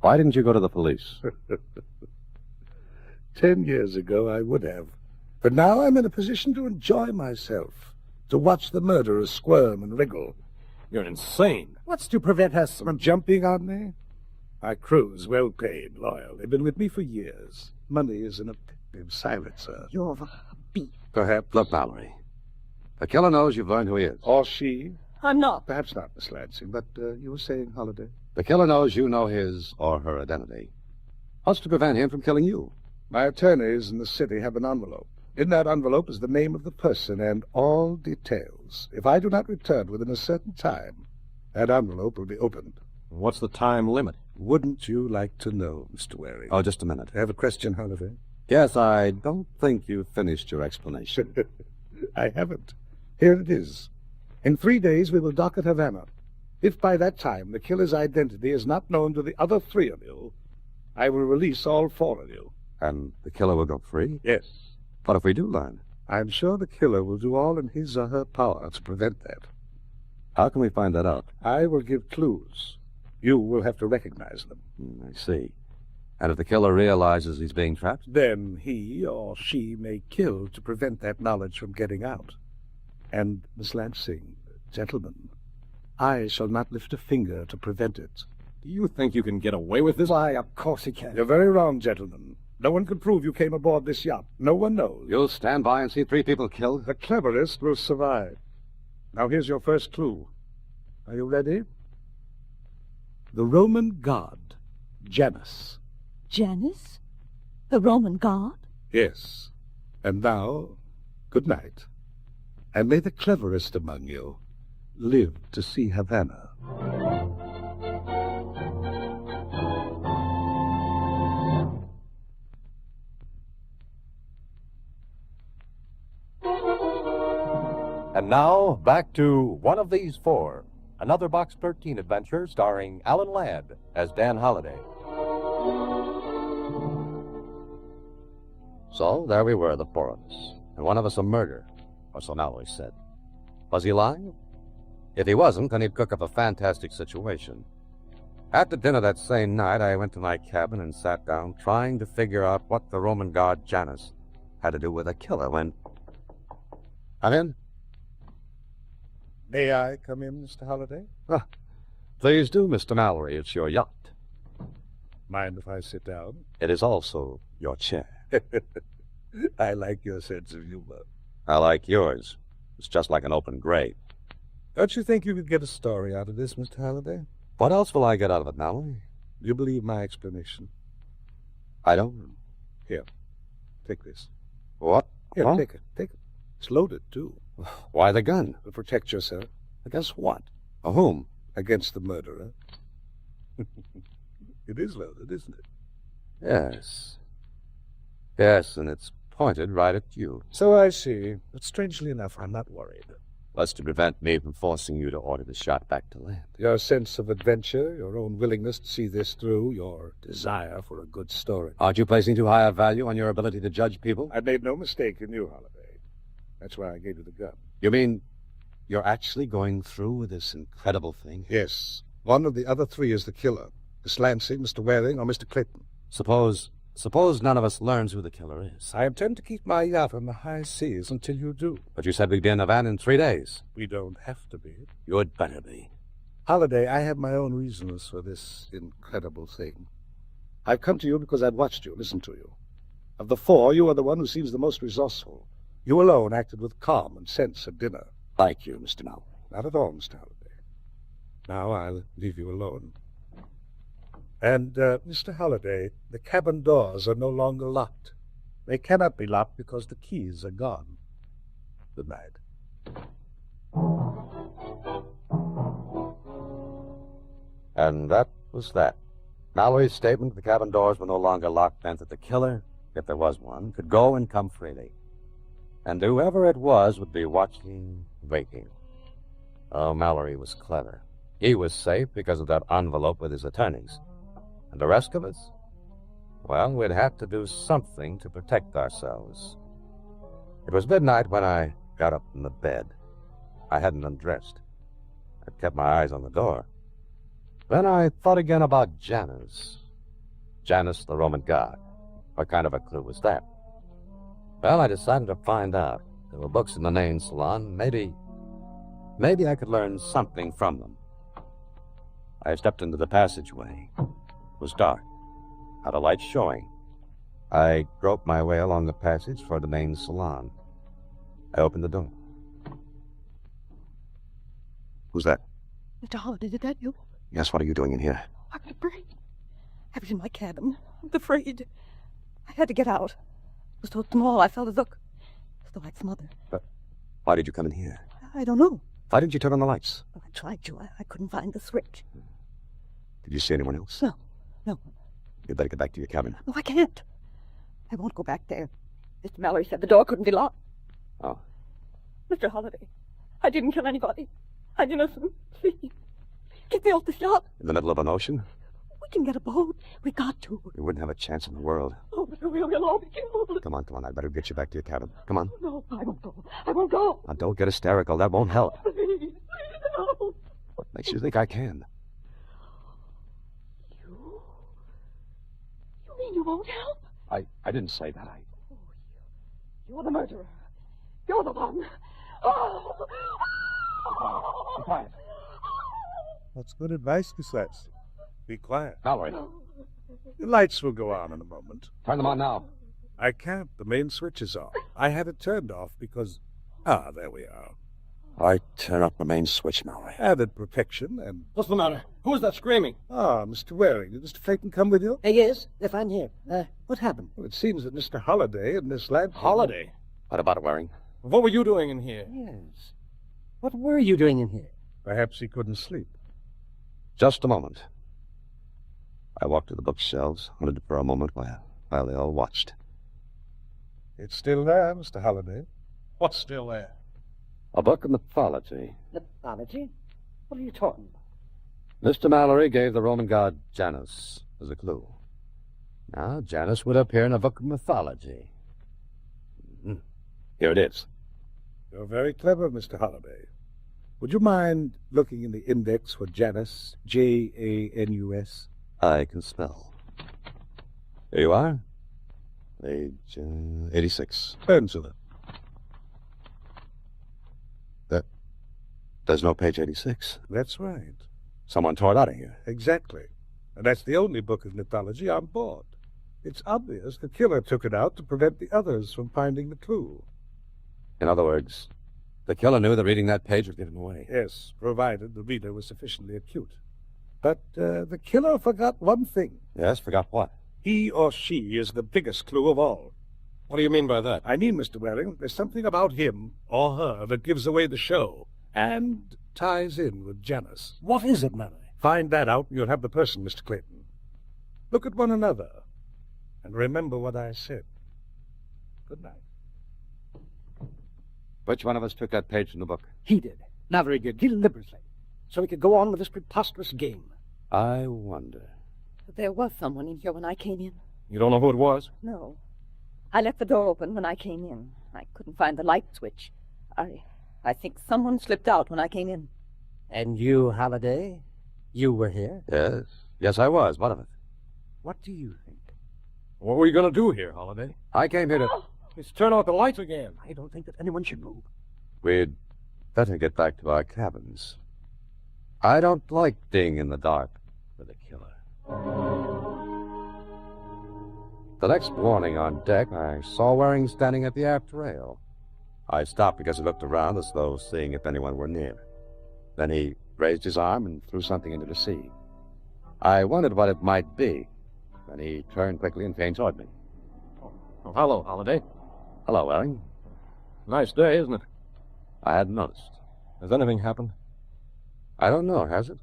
Why didn't you go to the police? 10 years ago, I would have. But now I'm in a position to enjoy myself, to watch the murderer squirm and wriggle. You're insane. What's to prevent us from... Jumping on me? My crew's well paid, loyal. They've been with me for years. Money is an effective silencer. You're a beast. Perhaps. Look, Mallory. The killer knows you've learned who he is. Or she. I'm not. Perhaps not, Miss Lansing, but you were saying, Holliday? The killer knows you know his or her identity. What's to prevent him from killing you? My attorneys in the city have an envelope. In that envelope is the name of the person and all details. If I do not return within a certain time, that envelope will be opened. What's the time limit? Wouldn't you like to know, Mr. Waring? Oh, just a minute. I have a question, Holliday. Yes, I don't think you've finished your explanation. I haven't. Here it is. In 3 days, we will dock at Havana. If by that time the killer's identity is not known to the other 3 of you, I will release all 4 of you. And the killer will go free? Yes. What if we do learn? I'm sure the killer will do all in his or her power to prevent that. How can we find that out? I will give clues. You will have to recognize them. I see. And if the killer realizes he's being trapped? Then he or she may kill to prevent that knowledge from getting out. And, Miss Lansing, gentlemen, I shall not lift a finger to prevent it. Do you think you can get away with this? Why, of course he can. You're very wrong, gentlemen. No one can prove you came aboard this yacht. No one knows. You'll stand by and see 3 people killed? The cleverest will survive. Now here's your first clue. Are you ready? The Roman god, Janus. Janus? The Roman god? Yes. And now, good night. And may the cleverest among you live to see Havana. And now, back to One of These Four, another Box 13 adventure starring Alan Ladd as Dan Holliday. So, there we were, the 4 of us. And one of us a murderer, or so Mallory said. Was he lying? If he wasn't, then he'd cook up a fantastic situation. After dinner that same night, I went to my cabin and sat down, trying to figure out what the Roman god Janus had to do with a killer when... Come in. May I come in, Mr. Holliday? Please do, Mr. Mallory. It's your yacht. Mind if I sit down? It is also your chair. I like your sense of humor. I like yours. It's just like an open grave. Don't you think you could get a story out of this, Mr. Holliday? What else will I get out of it, Mallory? Do you believe my explanation? I don't. Here, take this. What? Here, Huh? take it. Take it. It's loaded, too. Why the gun? To protect yourself. Against what? Whom? Against the murderer. It is loaded, isn't it? Yes. Yes, and it's pointed right at you. So I see. But strangely enough, I'm not worried. That's to prevent me from forcing you to order the shot back to land. Your sense of adventure, your own willingness to see this through, your desire for a good story. Aren't you placing too high a value on your ability to judge people? I made no mistake in you, Holliday. That's why I gave you the gun. You mean you're actually going through with this incredible thing? Yes. One of the other 3 is the killer. Miss Lansing, Mr. Waring, or Mr. Clayton. Suppose none of us learns who the killer is. I intend to keep my yacht on the high seas until you do. But you said we'd be in Havana in 3 days. We don't have to be. You'd better be. Holliday, I have my own reasons for this incredible thing. I've come to you because I've watched you, listened to you. Of the 4, you are the one who seems the most resourceful. You alone acted with calm and sense at dinner. Like you, Mr. Mallory. Not at all, Mr. Holliday. Now I'll leave you alone. And, Mr. Holliday, the cabin doors are no longer locked. They cannot be locked because the keys are gone. Good night. And that was that. Mallory's statement the cabin doors were no longer locked meant that the killer, if there was one, could go and come freely. And whoever it was would be watching, waiting. Oh, Mallory was clever. He was safe because of that envelope with his attorneys. And the rest of us? Well, we'd have to do something to protect ourselves. It was midnight when I got up from the bed. I hadn't undressed. I'd kept my eyes on the door. Then I thought again about Janus. Janus, the Roman god. What kind of a clue was that? Well, I decided to find out. There were books in the nail salon. Maybe I could learn something from them. I stepped into the passageway. It was dark. Not a light showing. I groped my way along the passage toward the main salon. I opened the door. Who's that? Mr. Holliday, is that you? Yes, what are you doing in here? I'm afraid. I was in my cabin. I'm afraid. I had to get out. It was so small, I felt as though I'd smothered. But why did you come in here? I don't know. Why didn't you turn on the lights? Well, I tried to. I couldn't find the switch. Did you see anyone else? No. You'd better get back to your cabin. No, I can't. I won't go back there. Mr. Mallory said the door couldn't be locked. Oh. Mr. Holliday, I didn't kill anybody. I'm innocent. Please. Get me off the shop. In the middle of an ocean? We can get a boat. We got to. You wouldn't have a chance in the world. Oh, but we'll all be killed. Come on. I'd better get you back to your cabin. Come on. No, I won't go. I won't go. Now, don't get hysterical. That won't help. Please, no. What makes you think I can? You mean you won't help? I didn't say that. You're the murderer. You're the one. Oh! Be quiet. That's good advice, Miss Letts. Be quiet. Mallory. The lights will go on in a moment. Turn them on now. I can't. The main switch is off. I had it turned off because... Ah, there we are. I turn up the main switch, Mallory. Added protection and... What's the matter? Who's that screaming? Ah, Mr. Waring. Did Mr. Clayton come with you? Yes, if I'm here. What happened? Well, it seems that Mr. Holliday and Miss Ladd... Holliday? What about it, Waring? What were you doing in here? Yes. What were you doing in here? Perhaps he couldn't sleep. Just a moment. I walked to the bookshelves, hunted for a moment while they all watched. It's still there, Mr. Holliday. What's still there? A book of mythology. Mythology? What are you talking about? Mr. Mallory gave the Roman god Janus as a clue. Now, Janus would appear in a book of mythology. Here it is. You're very clever, Mr. Holliday. Would you mind looking in the index for Janus, Janus? I can spell. Here you are. Page 86. Turn to it. There's no page 86. That's right. Someone tore it out of here. Exactly. And that's the only book of mythology on board. It's obvious the killer took it out to prevent the others from finding the clue. In other words, the killer knew that reading that page would give him away. Yes, provided the reader was sufficiently acute. But the killer forgot one thing. Yes, forgot what? He or she is the biggest clue of all. What do you mean by that? I mean, Mr. Waring, there's something about him or her that gives away the show and ties in with Janus. What is it, Mallory? Find that out and you'll have the person, Mr. Clayton. Look at one another and remember what I said. Good night. Which one of us took that page from the book? He did. Mallory did, deliberately. So he could go on with this preposterous game. I wonder. There was someone in here when I came in. You don't know who it was? No. I left the door open when I came in. I couldn't find the light switch. I think someone slipped out when I came in. And you, Holliday? You were here? Yes. Yes, I was. What of it? What do you think? What were you going to do here, Holliday? I came here to... Let's turn out the lights again. I don't think that anyone should move. We'd better get back to our cabins. I don't like being in the dark with a killer. The next morning on deck, I saw Waring standing at the aft rail. I stopped because he looked around as though seeing if anyone were near. Then he raised his arm and threw something into the sea. I wondered what it might be. Then he turned quickly and came toward me. Oh, hello, Holliday. Hello, Waring. Nice day, isn't it? I hadn't noticed. Has anything happened? I don't know, has it?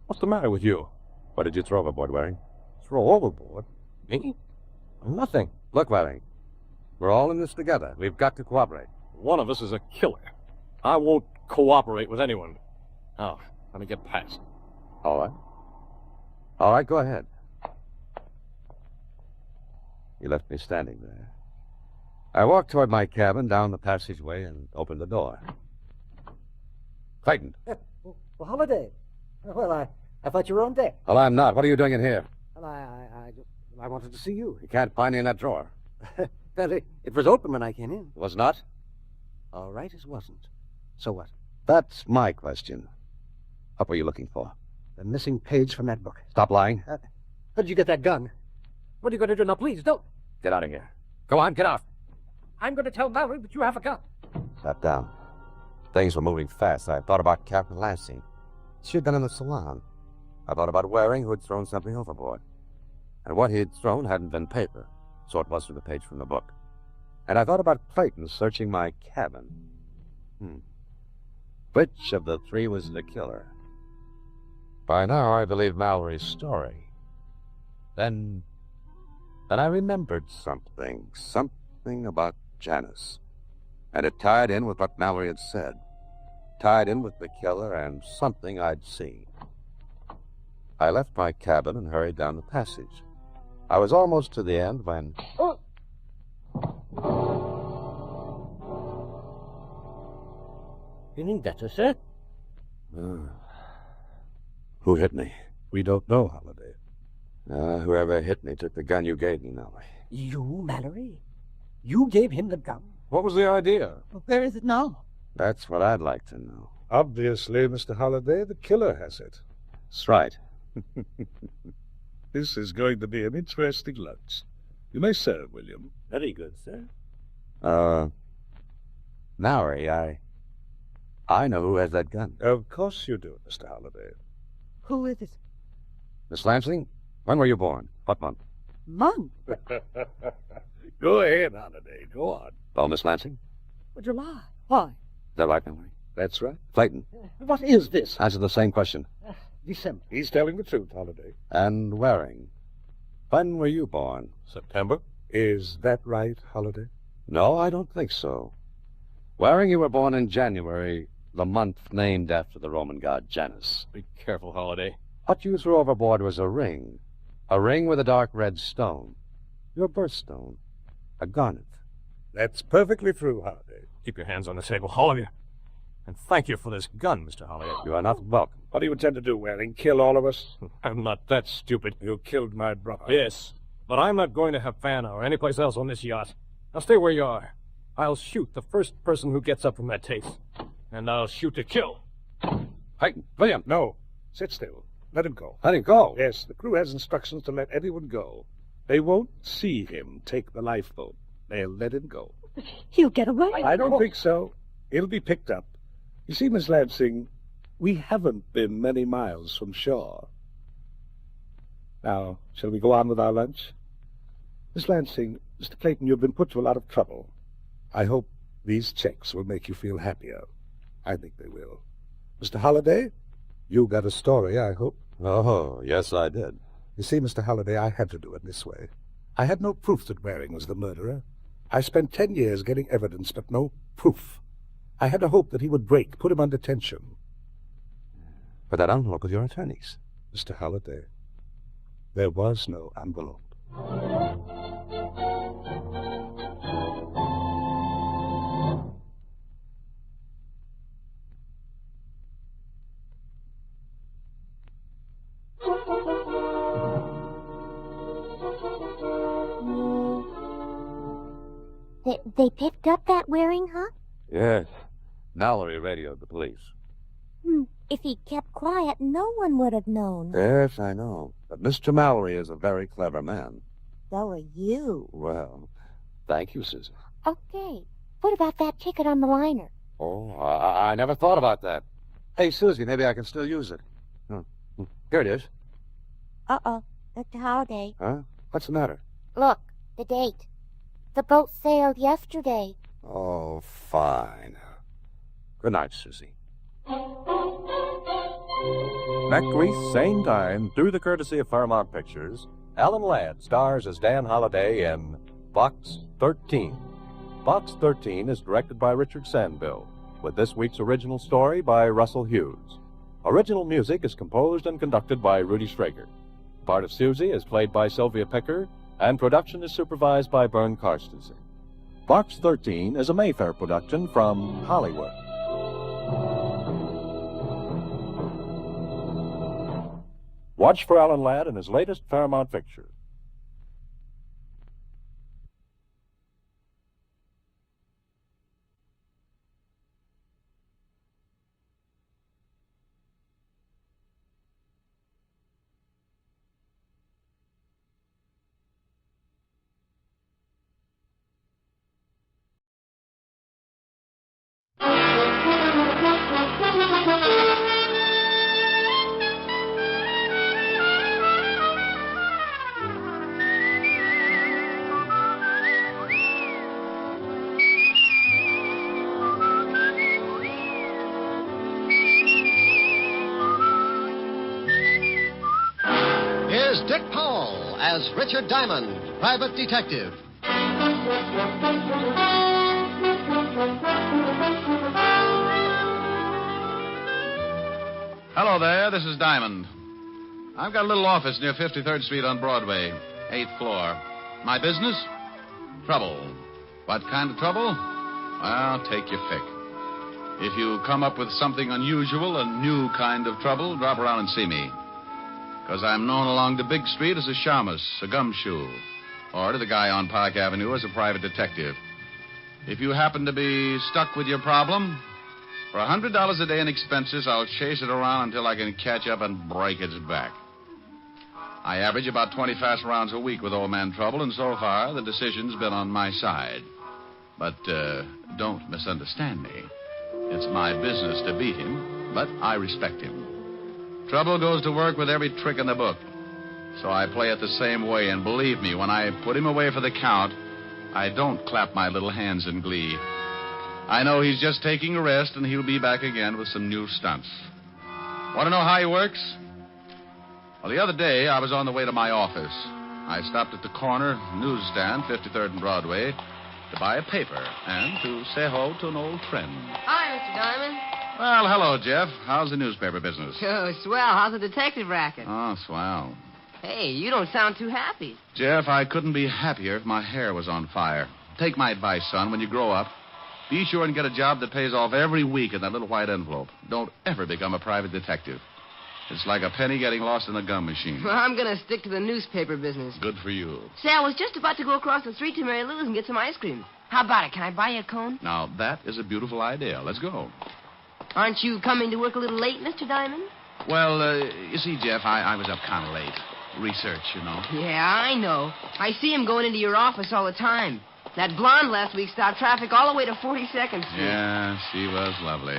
What's the matter with you? What did you throw overboard, Waring? Throw overboard? Me? Nothing. Look, Waring. We're all in this together. We've got to cooperate. One of us is a killer. I won't cooperate with anyone. Now, let me get past. All right. All right, go ahead. You left me standing there. I walked toward my cabin, down the passageway, and opened the door. Clayton. Well, Holliday. Well, I thought you were on deck. Well, I'm not. What are you doing in here? Well, I wanted to see you. You can't find me in that drawer. Well, it was open when I came in. It was not? All right, it wasn't. So what? That's my question. What were you looking for? The missing page from that book. Stop lying. How did you get that gun? What are you going to do now? Please, don't. Get out of here. Go on, get out. I'm going to tell Mallory that you have a gun. Sat down. Things were moving fast. I thought about Captain Lansing. She had been in the salon. I thought about Waring, who had thrown something overboard. And what he had thrown hadn't been paper, so it wasn't a page from the book. And I thought about Clayton searching my cabin. Which of the three was the killer? By now, I believe Mallory's story. Then I remembered something. Something about Janice. And it tied in with what Mallory had said. Tied in with the killer and something I'd seen. I left my cabin and hurried down the passage. I was almost to the end when... Feeling better, sir? Who hit me? We don't know, Holliday. Whoever hit me took the gun you gave me, Mallory. You, Mallory? You gave him the gun? What was the idea? Well, where is it now? That's what I'd like to know. Obviously, Mr. Holliday, the killer has it. That's right. This is going to be an interesting lunch. You may serve, William. Very good, sir. Mallory, I know who has that gun. Of course you do, Mr. Holliday. Who is it? Miss Lansing, when were you born? What month? Month? Go ahead, Holliday. Go on. Oh, Miss Lansing? July. Why? Is that right, Mallory? That's right. Clayton? What is this? Answer the same question. December. He's telling the truth, Holliday. And Waring, when were you born? September. Is that right, Holliday? No, I don't think so. Waring, you were born in January, the month named after the Roman god Janus. Be careful, Holliday. What you threw overboard was a ring with a dark red stone. Your birthstone. A garnet. That's perfectly true, Holliday. Keep your hands on the table, all of you. And thank you for this gun, Mr. Holliday. You are not welcome. What do you intend to do, Waring? Kill all of us? I'm not that stupid. You killed my brother. Yes, but I'm not going to Havana or anyplace else on this yacht. Now stay where you are. I'll shoot the first person who gets up from that taste. And I'll shoot to kill. Hey, William. No. Sit still. Let him go. Let him go? Yes, the crew has instructions to let anyone go. They won't see him take the lifeboat. They'll let him go. He'll get away. I don't think so. He'll be picked up. You see, Miss Lansing, we haven't been many miles from shore. Now, shall we go on with our lunch? Miss Lansing, Mr. Clayton, you've been put to a lot of trouble. I hope these checks will make you feel happier. I think they will. Mr. Holliday, you got a story, I hope. Oh, yes, I did. You see, Mr. Holliday, I had to do it this way. I had no proof that Waring was the murderer. I spent 10 years getting evidence, but no proof. I had a hope that he would break, put him under tension. But that envelope with your attorneys. Mr. Holliday, there was no envelope. They picked up that Waring, huh? Yes. Mallory radioed the police. If he'd kept quiet, no one would have known. Yes, I know. But Mr. Mallory is a very clever man. So are you. Well, thank you, Susan. Okay. What about that ticket on the liner? Oh, I never thought about that. Hey, Susie, maybe I can still use it. Here it is. Uh-oh. Mr. Holliday. Huh? What's the matter? Look, the date. The boat sailed yesterday. Oh, fine. Good night, Susie. Next week, same time, through the courtesy of Paramount Pictures, Alan Ladd stars as Dan Holliday in Box 13. Box 13 is directed by Richard Sandville, with this week's original story by Russell Hughes. Original music is composed and conducted by Rudy Schrager. Part of Susie is played by Sylvia Picker, and production is supervised by Bern Karstensen. Box 13 is a Mayfair production from Hollywood. Watch for Alan Ladd in his latest Paramount picture. Dick Powell as Richard Diamond, private detective. Hello there, this is Diamond. I've got a little office near 53rd Street on Broadway, 8th floor. My business? Trouble. What kind of trouble? Well, take your pick. If you come up with something unusual, a new kind of trouble, drop around and see me. Because I'm known along the big street as a shamus, a gumshoe, or to the guy on Park Avenue as a private detective. If you happen to be stuck with your problem, for $100 a day in expenses, I'll chase it around until I can catch up and break its back. I average about 20 fast rounds a week with old man Trouble, and so far the decision's been on my side. But don't misunderstand me. It's my business to beat him, but I respect him. Trouble goes to work with every trick in the book. So I play it the same way, and believe me, when I put him away for the count, I don't clap my little hands in glee. I know he's just taking a rest, and he'll be back again with some new stunts. Want to know how he works? Well, the other day, I was on the way to my office. I stopped at the corner newsstand, 53rd and Broadway, to buy a paper and to say hello to an old friend. Hi, Mr. Diamond. Well, hello, Jeff. How's the newspaper business? Oh, swell. How's the detective racket? Oh, swell. Hey, you don't sound too happy. Jeff, I couldn't be happier if my hair was on fire. Take my advice, son. When you grow up, be sure and get a job that pays off every week in that little white envelope. Don't ever become a private detective. It's like a penny getting lost in a gum machine. Well, I'm going to stick to the newspaper business. Good for you. Say, I was just about to go across the street to Mary Lou's and get some ice cream. How about it? Can I buy you a cone? Now, that is a beautiful idea. Let's go. Aren't you coming to work a little late, Mr. Diamond? Well, you see, Jeff, I was up kind of late. Research, you know. Yeah, I know. I see him going into your office all the time. That blonde last week stopped traffic all the way to 42nd Street. Yeah, she was lovely.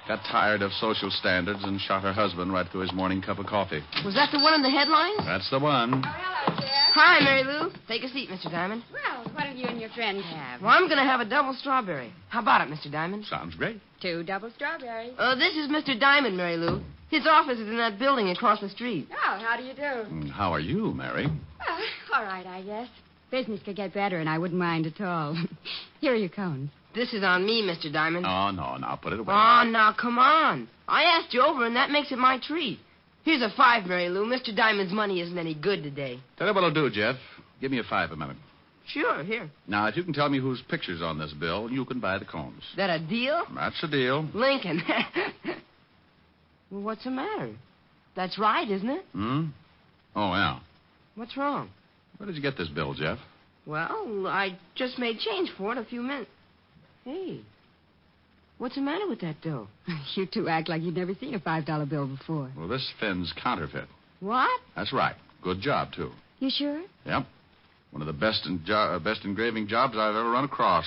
Got tired of social standards and shot her husband right through his morning cup of coffee. Was that the one in the headlines? That's the one. Hello, Jeff. Hi, Mary Lou. Take a seat, Mr. Diamond. Well, what do you and your friend have? Well, I'm going to have a double strawberry. How about it, Mr. Diamond? Sounds great. 2 double strawberries. This is Mr. Diamond, Mary Lou. His office is in that building across the street. Oh, how do you do? How are you, Mary? Well, all right, I guess. Business could get better, and I wouldn't mind at all. Here are your cones. This is on me, Mr. Diamond. Oh, no, now put it away. Oh, now, come on. I asked you over, and that makes it my treat. Here's a 5, Mary Lou. Mr. Diamond's money isn't any good today. Tell you what I'll do, Jeff. Give me a 5 a minute. Sure, here. Now, if you can tell me whose picture's on this bill, you can buy the cones. That a deal? That's a deal. Lincoln. Well, what's the matter? That's right, isn't it? Hmm? Oh, yeah. What's wrong? Where did you get this bill, Jeff? Well, I just made change for it a few minutes. Hey, what's the matter with that dough? You two act like you'd never seen a $5 bill before. Well, this thin's counterfeit. What? That's right. Good job, too. You sure? Yep. One of the best engraving jobs I've ever run across.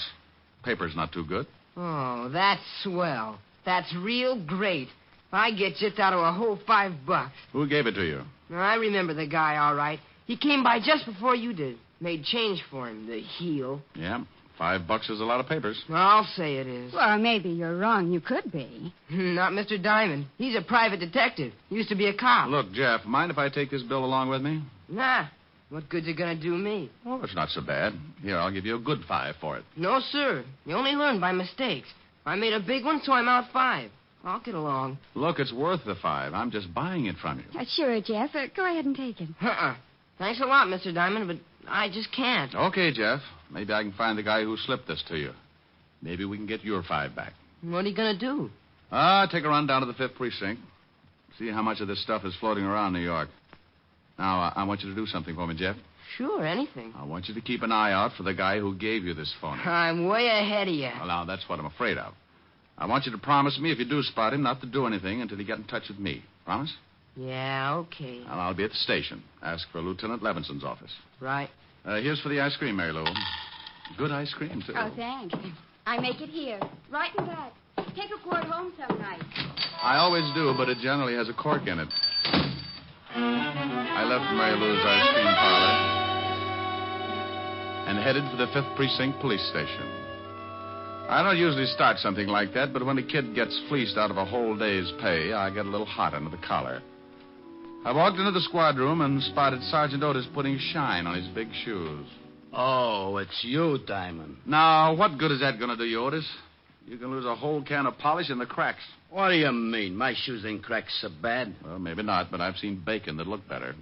Paper's not too good. Oh, that's swell. That's real great. I get just out of a whole $5. Who gave it to you? I remember the guy, all right. He came by just before you did. Made change for him, the heel. Yeah, $5 is a lot of papers. I'll say it is. Well, maybe you're wrong. You could be. Not Mr. Diamond. He's a private detective. Used to be a cop. Look, Jeff, mind if I take this bill along with me? Nah. What good's it going to do me? Oh, it's not so bad. Here, I'll give you a good 5 for it. No, sir. You only learn by mistakes. I made a big one, so I'm out 5. I'll get along. Look, it's worth the 5. I'm just buying it from you. Sure, Jeff. Go ahead and take it. Thanks a lot, Mr. Diamond, but I just can't. Okay, Jeff. Maybe I can find the guy who slipped this to you. Maybe we can get your 5 back. What are you going to do? Take a run down to the 5th precinct. See how much of this stuff is floating around New York. Now, I want you to do something for me, Jeff. Sure, anything. I want you to keep an eye out for the guy who gave you this phone. I'm way ahead of you. Well, now, that's what I'm afraid of. I want you to promise me, if you do spot him, not to do anything until you get in touch with me. Promise? Yeah, okay. Well, I'll be at the station. Ask for Lieutenant Levinson's office. Right. Here's for the ice cream, Mary Lou. Good ice cream, too. Oh, thanks. I make it here. Right in back. Take a quart home some night. I always do, but it generally has a cork in it. I left Mary Lou's ice cream parlor and headed for the 5th Precinct Police Station. I don't usually start something like that, but when a kid gets fleeced out of a whole day's pay, I get a little hot under the collar. I walked into the squad room and spotted Sergeant Otis putting shine on his big shoes. Oh, it's you, Diamond. Now, what good is that going to do you, Otis? You can lose a whole can of polish in the cracks. What do you mean? My shoes ain't cracked so bad. Well, maybe not, but I've seen bacon that look better.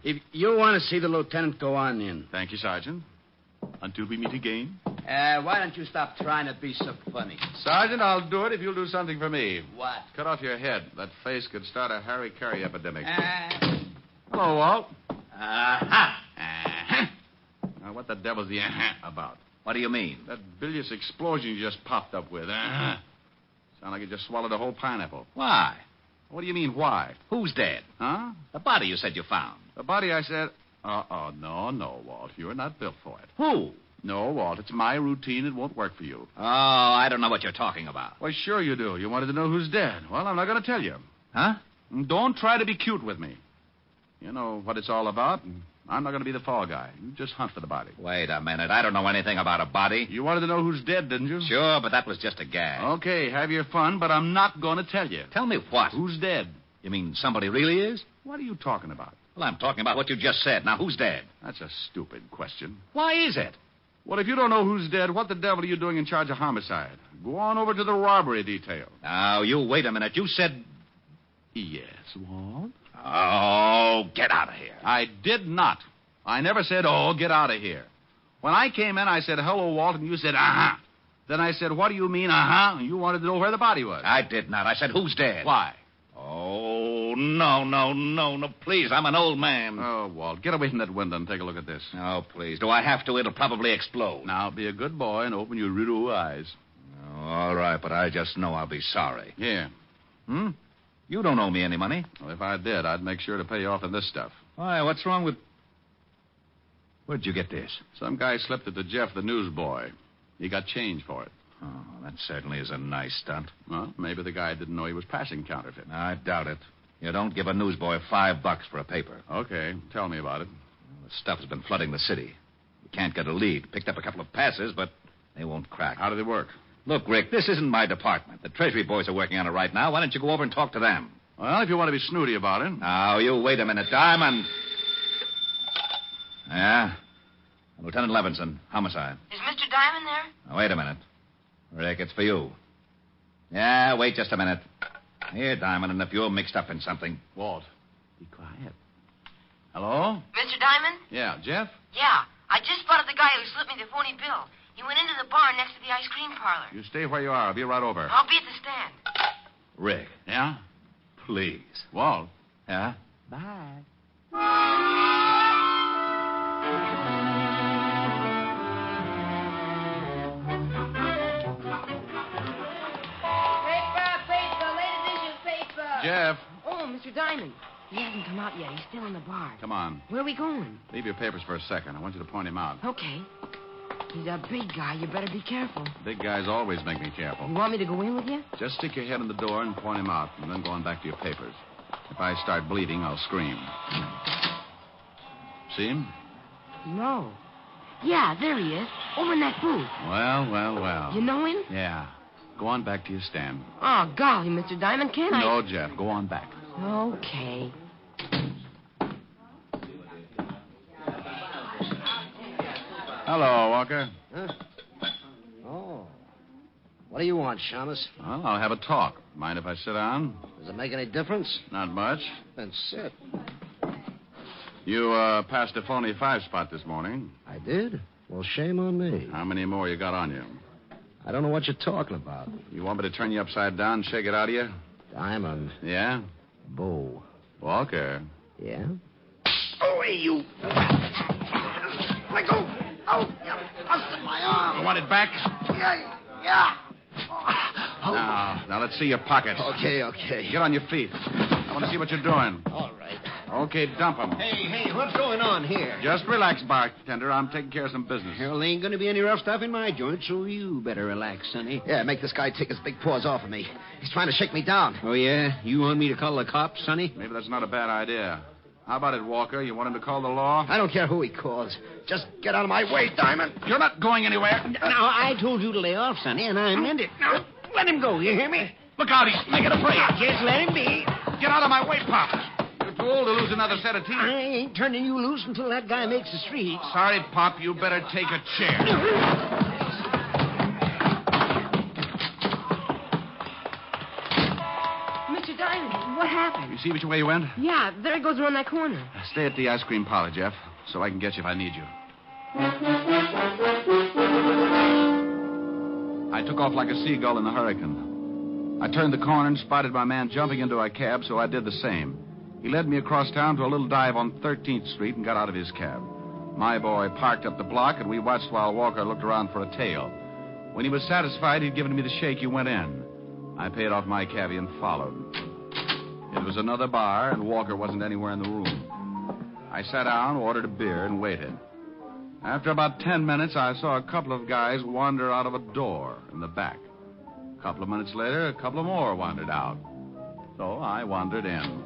If you want to see the lieutenant, go on in. Thank you, Sergeant. Until we meet again. Why don't you stop trying to be so funny? Sergeant, I'll do it if you'll do something for me. What? Cut off your head. That face could start a Harry epidemic. Hello, Walt. Now, what the devil's the about? What do you mean? That bilious explosion you just popped up with. Sound like you just swallowed a whole pineapple. Why? What do you mean, why? Who's dead? Huh? The body you said you found. The body I said... No, Walt. You're not built for it. Who? No, Walt. It's my routine. It won't work for you. Oh, I don't know what you're talking about. Well, sure you do. You wanted to know who's dead. Well, I'm not going to tell you. Huh? Don't try to be cute with me. You know what it's all about. I'm not going to be the fall guy. You just hunt for the body. Wait a minute. I don't know anything about a body. You wanted to know who's dead, didn't you? Sure, but that was just a gag. Okay, have your fun, but I'm not going to tell you. Tell me what? Who's dead? You mean somebody really is? What are you talking about? Well, I'm talking about what you just said. Now, who's dead? That's a stupid question. Why is it? Well, if you don't know who's dead, what the devil are you doing in charge of homicide? Go on over to the robbery detail. Now, you wait a minute. You said... Yes, Walt? Oh, get out of here. I did not. I never said, oh, get out of here. When I came in, I said, hello, Walt, and you said, uh-huh. Then I said, what do you mean, uh-huh? And you wanted to know where the body was. I did not. I said, who's dead? Why? Oh, no, please. I'm an old man. Oh, Walt, get away from that window and take a look at this. Oh, please. Do I have to? It'll probably explode. Now, be a good boy and open your little eyes. Oh, all right, but I just know I'll be sorry. Here. You don't owe me any money. Well, if I did, I'd make sure to pay you off in this stuff. Why, what's wrong with... Where'd you get this? Some guy slipped it to Jeff, the newsboy. He got change for it. Oh, that certainly is a nice stunt. Well, maybe the guy didn't know he was passing counterfeit. I doubt it. You don't give a newsboy $5 for a paper. Okay, tell me about it. Well, the stuff has been flooding the city. You can't get a lead. Picked up a couple of passes, but they won't crack. How do they work? Look, Rick, this isn't my department. The Treasury boys are working on it right now. Why don't you go over and talk to them? Well, if you want to be snooty about it. Now, you wait a minute. Diamond. Yeah? Lieutenant Levinson, homicide. Is Mr. Diamond there? Now, wait a minute. Rick, it's for you. Yeah, wait just a minute. Here, Diamond, and if you're mixed up in something... Walt, be quiet. Hello? Mr. Diamond? Yeah, Jeff? Yeah, I just spotted the guy who slipped me the phony bill. He went into the bar next to the ice cream parlor. You stay where you are. I'll be right over. I'll be at the stand. Rick. Yeah? Please. Walt. Yeah? Bye. Jeff. Oh, Mr. Diamond. He hasn't come out yet. He's still in the bar. Come on. Where are we going? Leave your papers for a second. I want you to point him out. Okay. He's a big guy. You better be careful. Big guys always make me careful. You want me to go in with you? Just stick your head in the door and point him out, and then go on back to your papers. If I start bleeding, I'll scream. See him? No. Yeah, there he is. Over in that booth. Well. You know him? Yeah. Go on back to your stand. Oh, golly, Mr. Diamond, can't I? No, Jeff. Go on back. Okay. Hello, Walker. Huh? Oh. What do you want, Shamus? Well, I'll have a talk. Mind if I sit down? Does it make any difference? Not much. Then sit. You passed a phony 5-spot this morning. I did? Well, shame on me. How many more you got on you? I don't know what you're talking about. You want me to turn you upside down and shake it out of you? Diamond. Yeah? Bo. Walker. Yeah? Oh, hey, you. Let go. Oh, you busted my arm. You want it back? Yeah. Now, let's see your pockets. Okay. Get on your feet. I want to see what you're doing. All right. Okay, dump them. Hey, what's going on here? Just relax, bartender. I'm taking care of some business. There ain't going to be any rough stuff in my joint, so you better relax, sonny. Yeah, make this guy take his big paws off of me. He's trying to shake me down. Oh, yeah? You want me to call the cops, sonny? Maybe that's not a bad idea. How about it, Walker? You want him to call the law? I don't care who he calls. Just get out of my way, Diamond. You're not going anywhere. Now, I told you to lay off, sonny, and I meant it. Now, let him go, you hear me? Look out, he's making a break. Just let him be. Get out of my way, Pop. You're too old to lose another set of teeth. I ain't turning you loose until that guy makes the street. Sorry, Pop. You better take a chair. Mr. Diamond, what happened? You see which way you went? Yeah, there it goes around that corner. Stay at the ice cream parlor, Jeff, so I can get you if I need you. I took off like a seagull in a hurricane. I turned the corner and spotted my man jumping into a cab, so I did the same. He led me across town to a little dive on 13th Street and got out of his cab. My boy parked up the block, and we watched while Walker looked around for a tail. When he was satisfied he'd given me the shake, he went in. I paid off my cabbie and followed. It was another bar, and Walker wasn't anywhere in the room. I sat down, ordered a beer, and waited. After about 10 minutes, I saw a couple of guys wander out of a door in the back. A couple of minutes later, a couple of more wandered out. So I wandered in.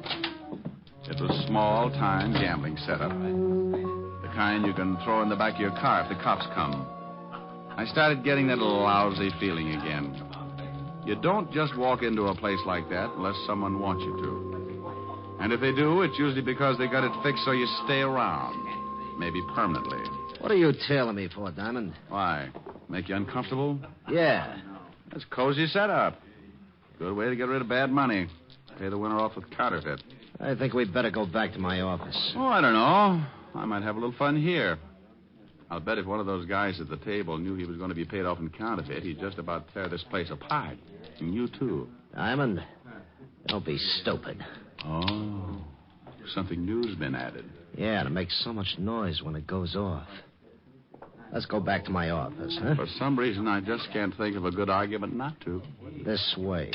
It was a small-time gambling setup. The kind you can throw in the back of your car if the cops come. I started getting that lousy feeling again. You don't just walk into a place like that unless someone wants you to. And if they do, it's usually because they got it fixed so you stay around. Maybe permanently. What are you tailing me for, Diamond? Why? Make you uncomfortable? Yeah. That's cozy setup. Good way to get rid of bad money. Pay the winner off with counterfeit. I think we'd better go back to my office. Oh, I don't know. I might have a little fun here. I'll bet if one of those guys at the table knew he was going to be paid off in counterfeit, he'd just about tear this place apart. And you, too. Diamond, don't be stupid. Oh, something new's been added. Yeah, and it makes so much noise when it goes off. Let's go back to my office, huh? For some reason, I just can't think of a good argument not to. This way.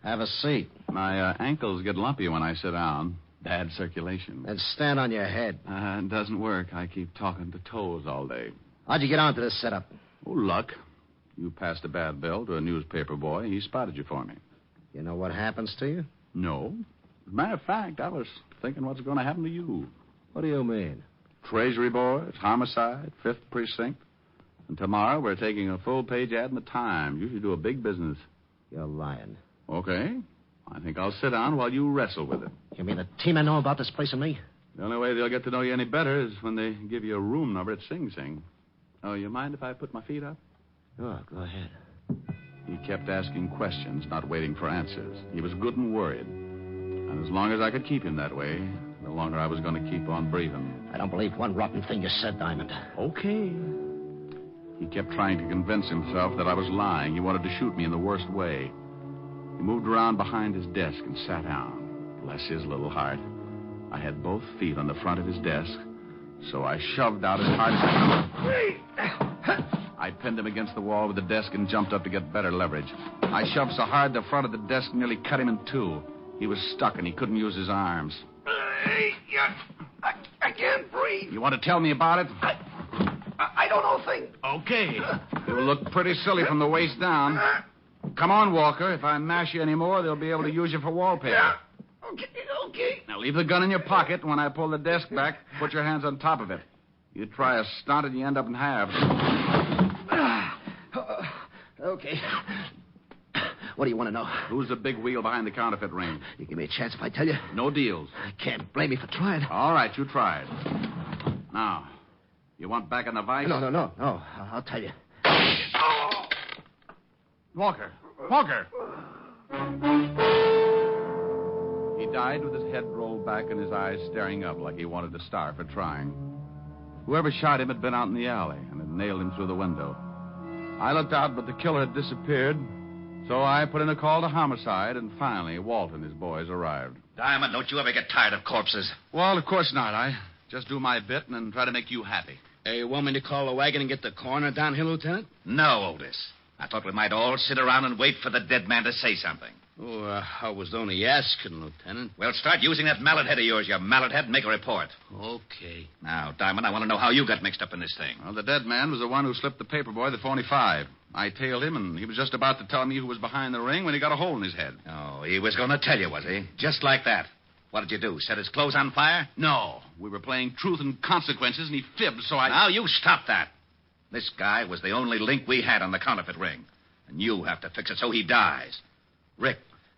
Have a seat. My ankles get lumpy when I sit down. Bad circulation. Then stand on your head. It doesn't work. I keep talking to toes all day. How'd you get onto this setup? Oh, luck. You passed a bad bill to a newspaper boy. He spotted you for me. You know what happens to you? No. As a matter of fact, I was thinking what's going to happen to you. What do you mean? Treasury boys, homicide, 5th Precinct. And tomorrow we're taking a full-page ad in the Times. You should do a big business. You're lying. Okay. I think I'll sit down while you wrestle with it. You mean the team I know about this place and me? The only way they'll get to know you any better is when they give you a room number at Sing Sing. Oh, you mind if I put my feet up? Oh, go ahead. He kept asking questions, not waiting for answers. He was good and worried. And as long as I could keep him that way, the longer I was going to keep on breathing. I don't believe one rotten thing you said, Diamond. Okay. He kept trying to convince himself that I was lying. He wanted to shoot me in the worst way. He moved around behind his desk and sat down. Bless his little heart. I had both feet on the front of his desk, so I shoved out as hard as I could. I pinned him against the wall with the desk and jumped up to get better leverage. I shoved so hard the front of the desk nearly cut him in two. He was stuck and he couldn't use his arms. I can't breathe. You want to tell me about it? I don't know a thing. Okay. You look pretty silly from the waist down. Come on, Walker. If I mash you anymore, they'll be able to use you for wallpaper. Yeah. Okay. Now, leave the gun in your pocket. When I pull the desk back, put your hands on top of it. You try a stunt and you end up in halves. Okay. What do you want to know? Who's the big wheel behind the counterfeit ring? You give me a chance if I tell you? No deals. I can't blame you for trying. All right, you tried. Now, you want back in the vice? No. I'll tell you. Walker! He died with his head rolled back and his eyes staring up like he wanted to starve for trying. Whoever shot him had been out in the alley and had nailed him through the window. I looked out, but the killer had disappeared, so I put in a call to homicide, and finally Walt and his boys arrived. Diamond, don't you ever get tired of corpses? Well, of course not. I just do my bit and then try to make you happy. Hey, you want me to call the wagon and get the coroner down here, Lieutenant? No, Otis. I thought we might all sit around and wait for the dead man to say something. Oh, I was only asking, Lieutenant. Well, start using that mallet head of yours, you mallet head, and make a report. Okay. Now, Diamond, I want to know how you got mixed up in this thing. Well, the dead man was the one who slipped the paper boy the phony-5. I tailed him, and he was just about to tell me who was behind the ring when he got a hole in his head. Oh, he was going to tell you, was he? Just like that. What did you do? Set his clothes on fire? No. We were playing truth and consequences, and he fibbed, so I... Now, you stop that. This guy was the only link we had on the counterfeit ring. And you have to fix it so he dies. Rick,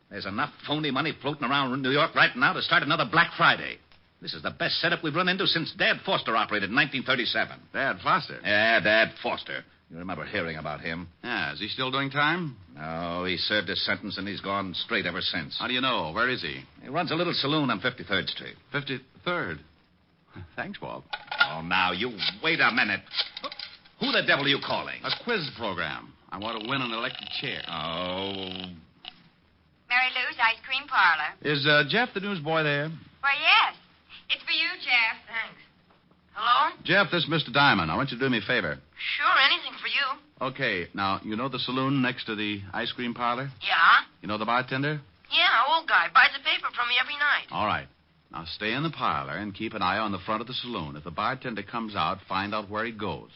there's enough phony money floating around New York right now to start another Black Friday. This is the best setup we've run into since Dad Foster operated in 1937. Dad Foster? Yeah, Dad Foster. You remember hearing about him? Yeah, is he still doing time? No, he served his sentence and he's gone straight ever since. How do you know? Where is he? He runs a little saloon on 53rd Street. 53rd? Thanks, Walt. Oh, now, you wait a minute. Who the devil are you calling? A quiz program. I want to win an electric chair. Oh. Mary Lou's Ice Cream Parlor. Is Jeff the newsboy there? Why, yes. It's for you, Jeff. Thanks. Hello? Jeff, this is Mr. Diamond. I want you to do me a favor. Sure, anything for you. Okay, now, you know the saloon next to the ice cream parlor? Yeah? You know the bartender? Yeah, old guy. Buys the paper from me every night. All right. Now, stay in the parlor and keep an eye on the front of the saloon. If the bartender comes out, find out where he goes.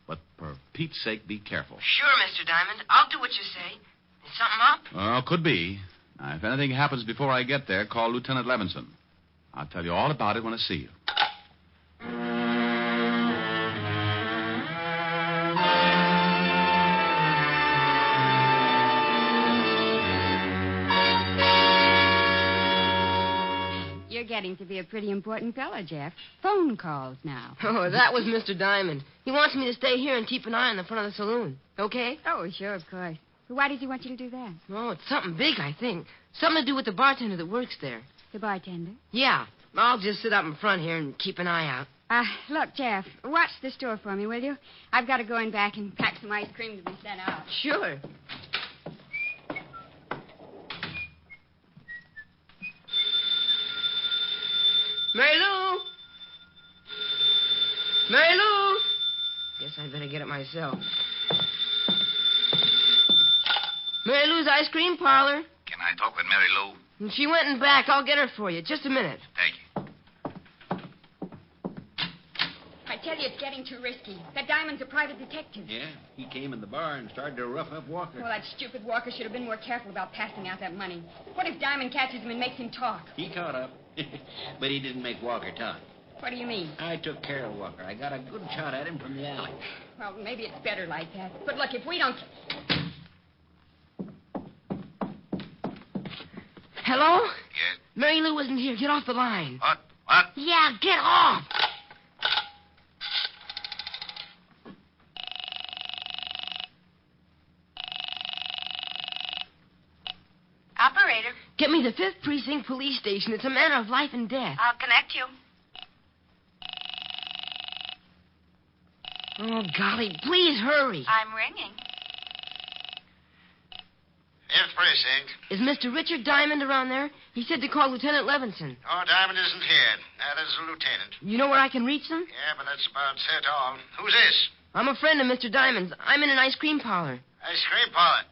But for Pete's sake, be careful. Sure, Mr. Diamond. I'll do what you say. Is something up? Well, could be. Now, if anything happens before I get there, call Lieutenant Levinson. I'll tell you all about it when I see you. You're getting to be a pretty important fellow, Jeff. Phone calls now. Oh, that was Mr. Diamond. He wants me to stay here and keep an eye on the front of the saloon. Okay? Oh, sure, of course. Why does he want you to do that? Oh, it's something big, I think. Something to do with the bartender that works there. The bartender? Yeah. I'll just sit up in front here and keep an eye out. Look, Jeff, watch the store for me, will you? I've got to go in back and pack some ice cream to be sent out. Sure. Mary Lou! Mary Lou! Guess I'd better get it myself. Mary Lou's Ice Cream Parlor. Can I talk with Mary Lou? And she went and back. I'll get her for you. Just a minute. Thank you. I tell you, it's getting too risky. That Diamond's a private detective. Yeah, he came in the bar and started to rough up Walker. Well, that stupid Walker should have been more careful about passing out that money. What if Diamond catches him and makes him talk? He caught up, but he didn't make Walker talk. What do you mean? I took care of Walker. I got a good shot at him from the alley. Well, maybe it's better like that. But look, if we don't... Hello? Yes? Mary Lou isn't here. Get off the line. What? What? Yeah, get off. Operator. Get me the 5th Precinct Police Station. It's a matter of life and death. I'll connect you. Oh, golly, please hurry. I'm ringing. 5th Precinct. Is Mr. Richard Diamond around there? He said to call Lieutenant Levinson. Oh, Diamond isn't here. That is the lieutenant. You know where I can reach them? Yeah, but that's about it all. Who's this? I'm a friend of Mr. Diamond's. I'm in an ice cream parlor. Ice cream parlor.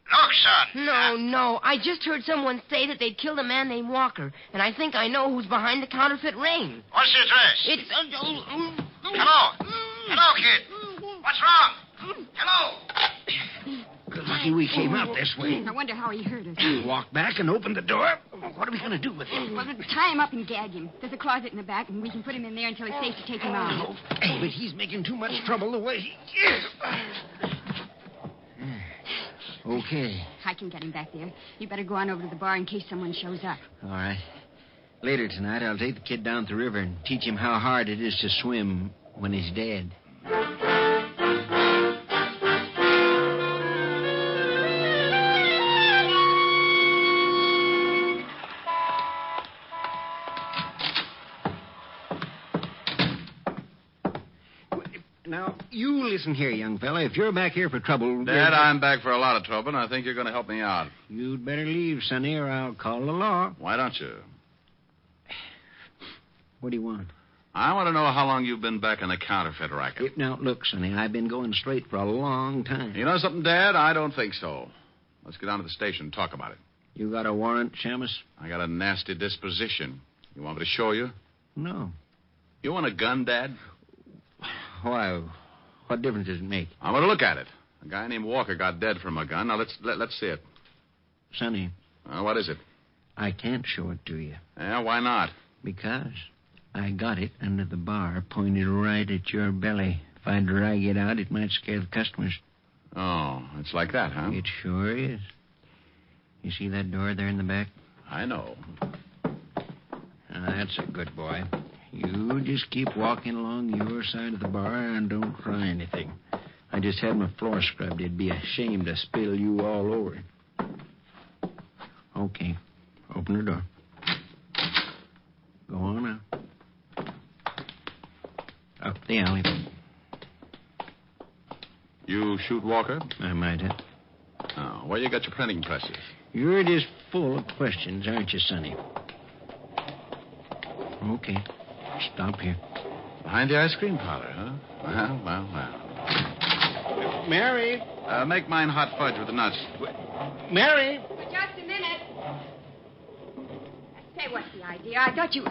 Look, son. No. I just heard someone say that they'd killed a man named Walker, and I think I know who's behind the counterfeit ring. What's the address? It's... Hello. Hello, kid. What's wrong? Hello. Good lucky we came out this way. I wonder how he hurt us. Walked back and opened the door. What are we going to do with him? Well, tie him up and gag him. There's a closet in the back, and we can put him in there until it's safe to take him out. Oh, but he's making too much trouble the way he is. Okay. I can get him back there. You better go on over to the bar in case someone shows up. All right. Later tonight, I'll take the kid down to the river and teach him how hard it is to swim when he's dead. Now, you listen here, young fella. If you're back here for trouble... Dad, I'm back for a lot of trouble, and I think you're going to help me out. You'd better leave, Sonny, or I'll call the law. Why don't you? What do you want? I want to know how long you've been back in the counterfeit racket. Now, look, Sonny, I've been going straight for a long time. You know something, Dad? I don't think so. Let's get down to the station and talk about it. You got a warrant, Shamus? I got a nasty disposition. You want me to show you? No. You want a gun, Dad? Why, what difference does it make? I want to look at it. A guy named Walker got dead from a gun. Now, let's see it. Sonny. What is it? I can't show it to you. Yeah, why not? Because I got it under the bar, pointed right at your belly, If I drag it out, it might scare the customers. Oh, it's like that, huh? It sure is. You see that door there in the back? I know. That's a good boy. You just keep walking along your side of the bar and don't try anything. I just had my floor scrubbed. It'd be a shame to spill you all over it. Okay. Open the door. Go on now. Up the alley. You shoot Walker? I might have. Oh, where you got your printing presses? You're just full of questions, aren't you, Sonny? Okay. Stop here. Behind the ice cream parlor, huh? Well. Mary! Make mine hot fudge with the nuts. Mary! For just a minute. Say, what's the idea? I thought you...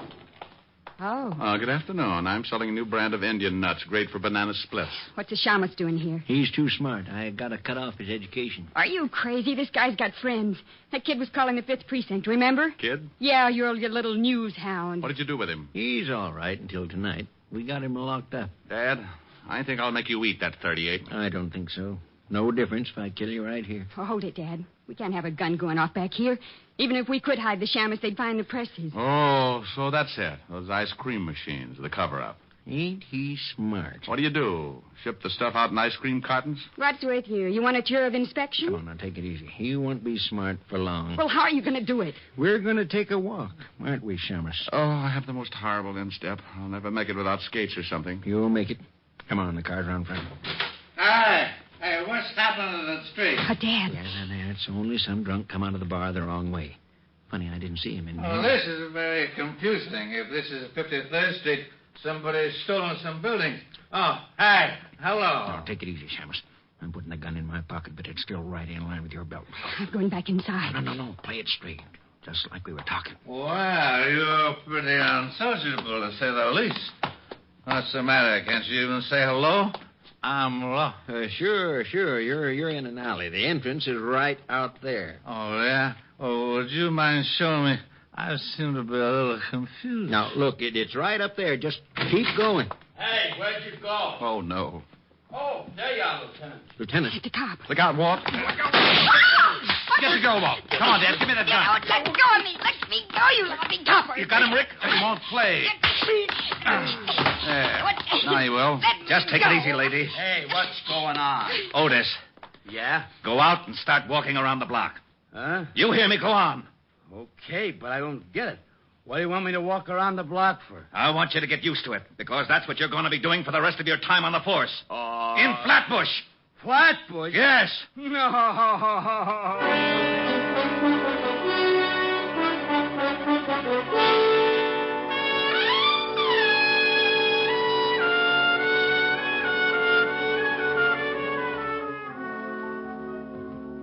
Oh. Good afternoon. I'm selling a new brand of Indian nuts, great for banana splits. What's the shamus doing here? He's too smart. I gotta cut off his education. Are you crazy? This guy's got friends. That kid was calling the 5th precinct, remember? Kid? Yeah, your little news hound. What did you do with him? He's all right until tonight. We got him locked up. Dad, I think I'll make you eat that 38. I don't think so. No difference if I kill you right here. Oh, hold it, Dad. We can't have a gun going off back here. Even if we could hide the shamus, they'd find the presses. Oh, so that's it. Those ice cream machines, the cover-up. Ain't he smart? What do? Ship the stuff out in ice cream cartons? What's with you? You want a tour of inspection? Come on, now, take it easy. He won't be smart for long. Well, how are you going to do it? We're going to take a walk, aren't we, Shamus? Oh, I have the most horrible instep. I'll never make it without skates or something. You'll make it. Come on, the car's around front. Hi. Hey, what's happening in the street? Dad. Yeah, it's only some drunk come out of the bar the wrong way. Funny, I didn't see him in Oh, this is very confusing. If this is 53rd Street, somebody's stolen some buildings. Oh, hi. Hello. No, take it easy, Shamus. I'm putting the gun in my pocket, but it's still right in line with your belt. I'm going back inside. No. Play it straight. Just like we were talking. Well, you're pretty unsociable, to say the least. What's the matter? Can't you even say hello? I'm lost. Sure. You're in an alley. The entrance is right out there. Oh, yeah? Oh, would you mind showing me? I seem to be a little confused. Now, look, it's right up there. Just keep going. Hey, where'd you go? Oh, no. Oh, there you are, Lieutenant. Lieutenant? The cop. Look out, Walt. Get the girl, Walt. Come on, Dad. Give me that gun. Let go of me. Let me go, you lousy copper. You got him, Rick? He won't play. There. Now he will. Just take it easy, lady. Hey, what's going on? Otis. Yeah? Go out and start walking around the block. Huh? You hear me? Go on. Okay, but I don't get it. What do you want me to walk around the block for? I want you to get used to it, because that's what you're going to be doing for the rest of your time on the force. Oh. In Flatbush. Flatbush? Yes. No.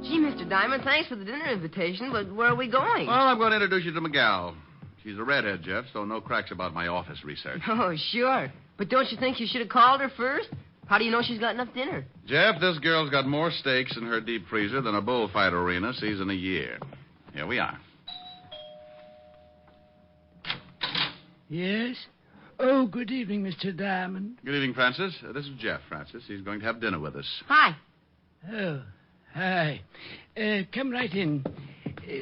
Gee, Mr. Diamond, thanks for the dinner invitation, but where are we going? Well, I'm going to introduce you to Miguel. She's a redhead, Jeff, so no cracks about my office research. Oh, sure. But don't you think you should have called her first? How do you know she's got enough dinner? Jeff, this girl's got more steaks in her deep freezer than a bullfight arena sees in a year. Here we are. Yes? Oh, good evening, Mr. Diamond. Good evening, Francis. This is Jeff, Francis. He's going to have dinner with us. Hi. Oh, hi. Come right in.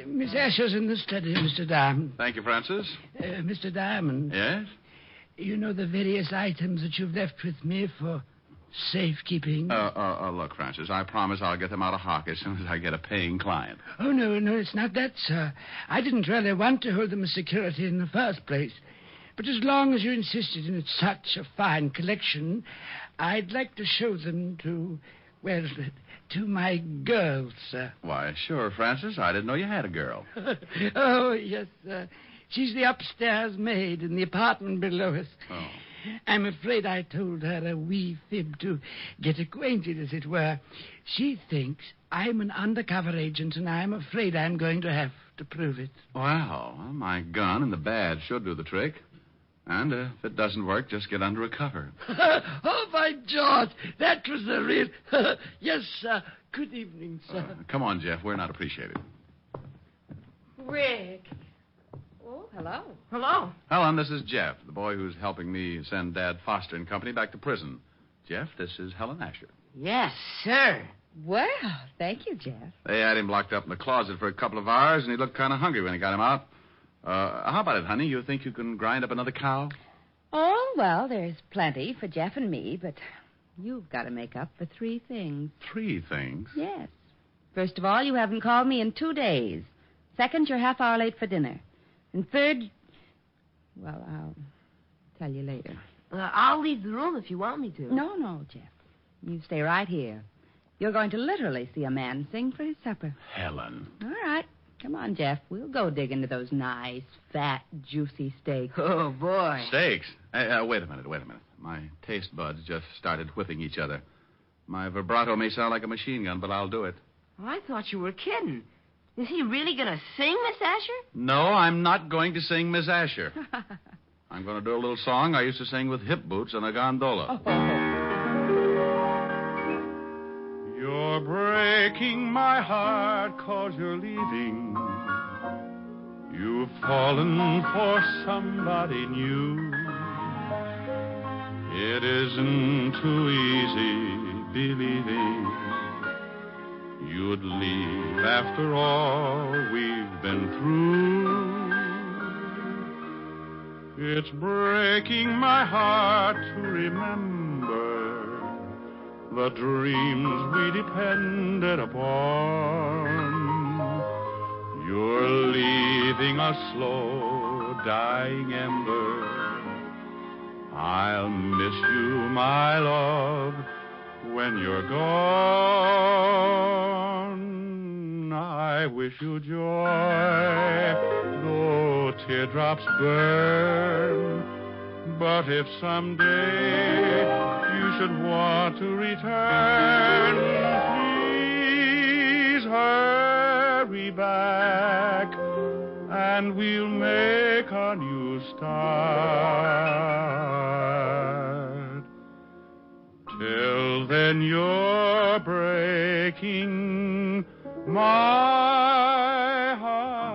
Miss Asher's in the study, Mr. Diamond. Thank you, Francis. Mr. Diamond. Yes? You know the various items that you've left with me for safekeeping? Look, Francis, I promise I'll get them out of hock as soon as I get a paying client. Oh, no, it's not that, sir. I didn't really want to hold them as security in the first place. But as long as you insisted in such a fine collection, I'd like to show them to my girls, sir. Why, sure, Francis. I didn't know you had a girl. Oh, yes, sir. She's the upstairs maid in the apartment below us. Oh. I'm afraid I told her a wee fib to get acquainted, as it were. She thinks I'm an undercover agent, and I'm afraid I'm going to have to prove it. Well, my gun and the badge should do the trick. And if it doesn't work, just get under a cover. Oh, by George, that was a real... Yes, sir. Good evening, sir. Come on, Jeff. We're not appreciated. Rick. Oh, hello. Hello. Helen, this is Jeff, the boy who's helping me send Dad Foster and Company back to prison. Jeff, this is Helen Asher. Yes, sir. Well, thank you, Jeff. They had him locked up in the closet for a couple of hours, and he looked kind of hungry when he got him out. How about it, honey? You think you can grind up another cow? Oh, well, there's plenty for Jeff and me, but you've got to make up for 3 things. 3 things? Yes. First of all, you haven't called me in 2 days. Second, you're half hour late for dinner. And third, well, I'll tell you later. I'll leave the room if you want me to. No, Jeff. You stay right here. You're going to literally see a man sing for his supper. Helen. All right. Come on, Jeff. We'll go dig into those nice, fat, juicy steaks. Oh, boy. Steaks? Hey, wait a minute. My taste buds just started whipping each other. My vibrato may sound like a machine gun, but I'll do it. Oh, I thought you were kidding. Is he really going to sing, Miss Asher? No, I'm not going to sing Miss Asher. I'm going to do a little song I used to sing with hip boots on a gondola. You're breaking my heart 'cause you're leaving. You've fallen for somebody new. It isn't too easy believing you'd leave after all we've been through. It's breaking my heart to remember the dreams we depended upon. You're leaving a slow dying ember. I'll miss you, my love, when you're gone. I wish you joy, though teardrops burn. But if someday you should want to return, please hurry back, and we'll make a new start. Till then, you're breaking my heart.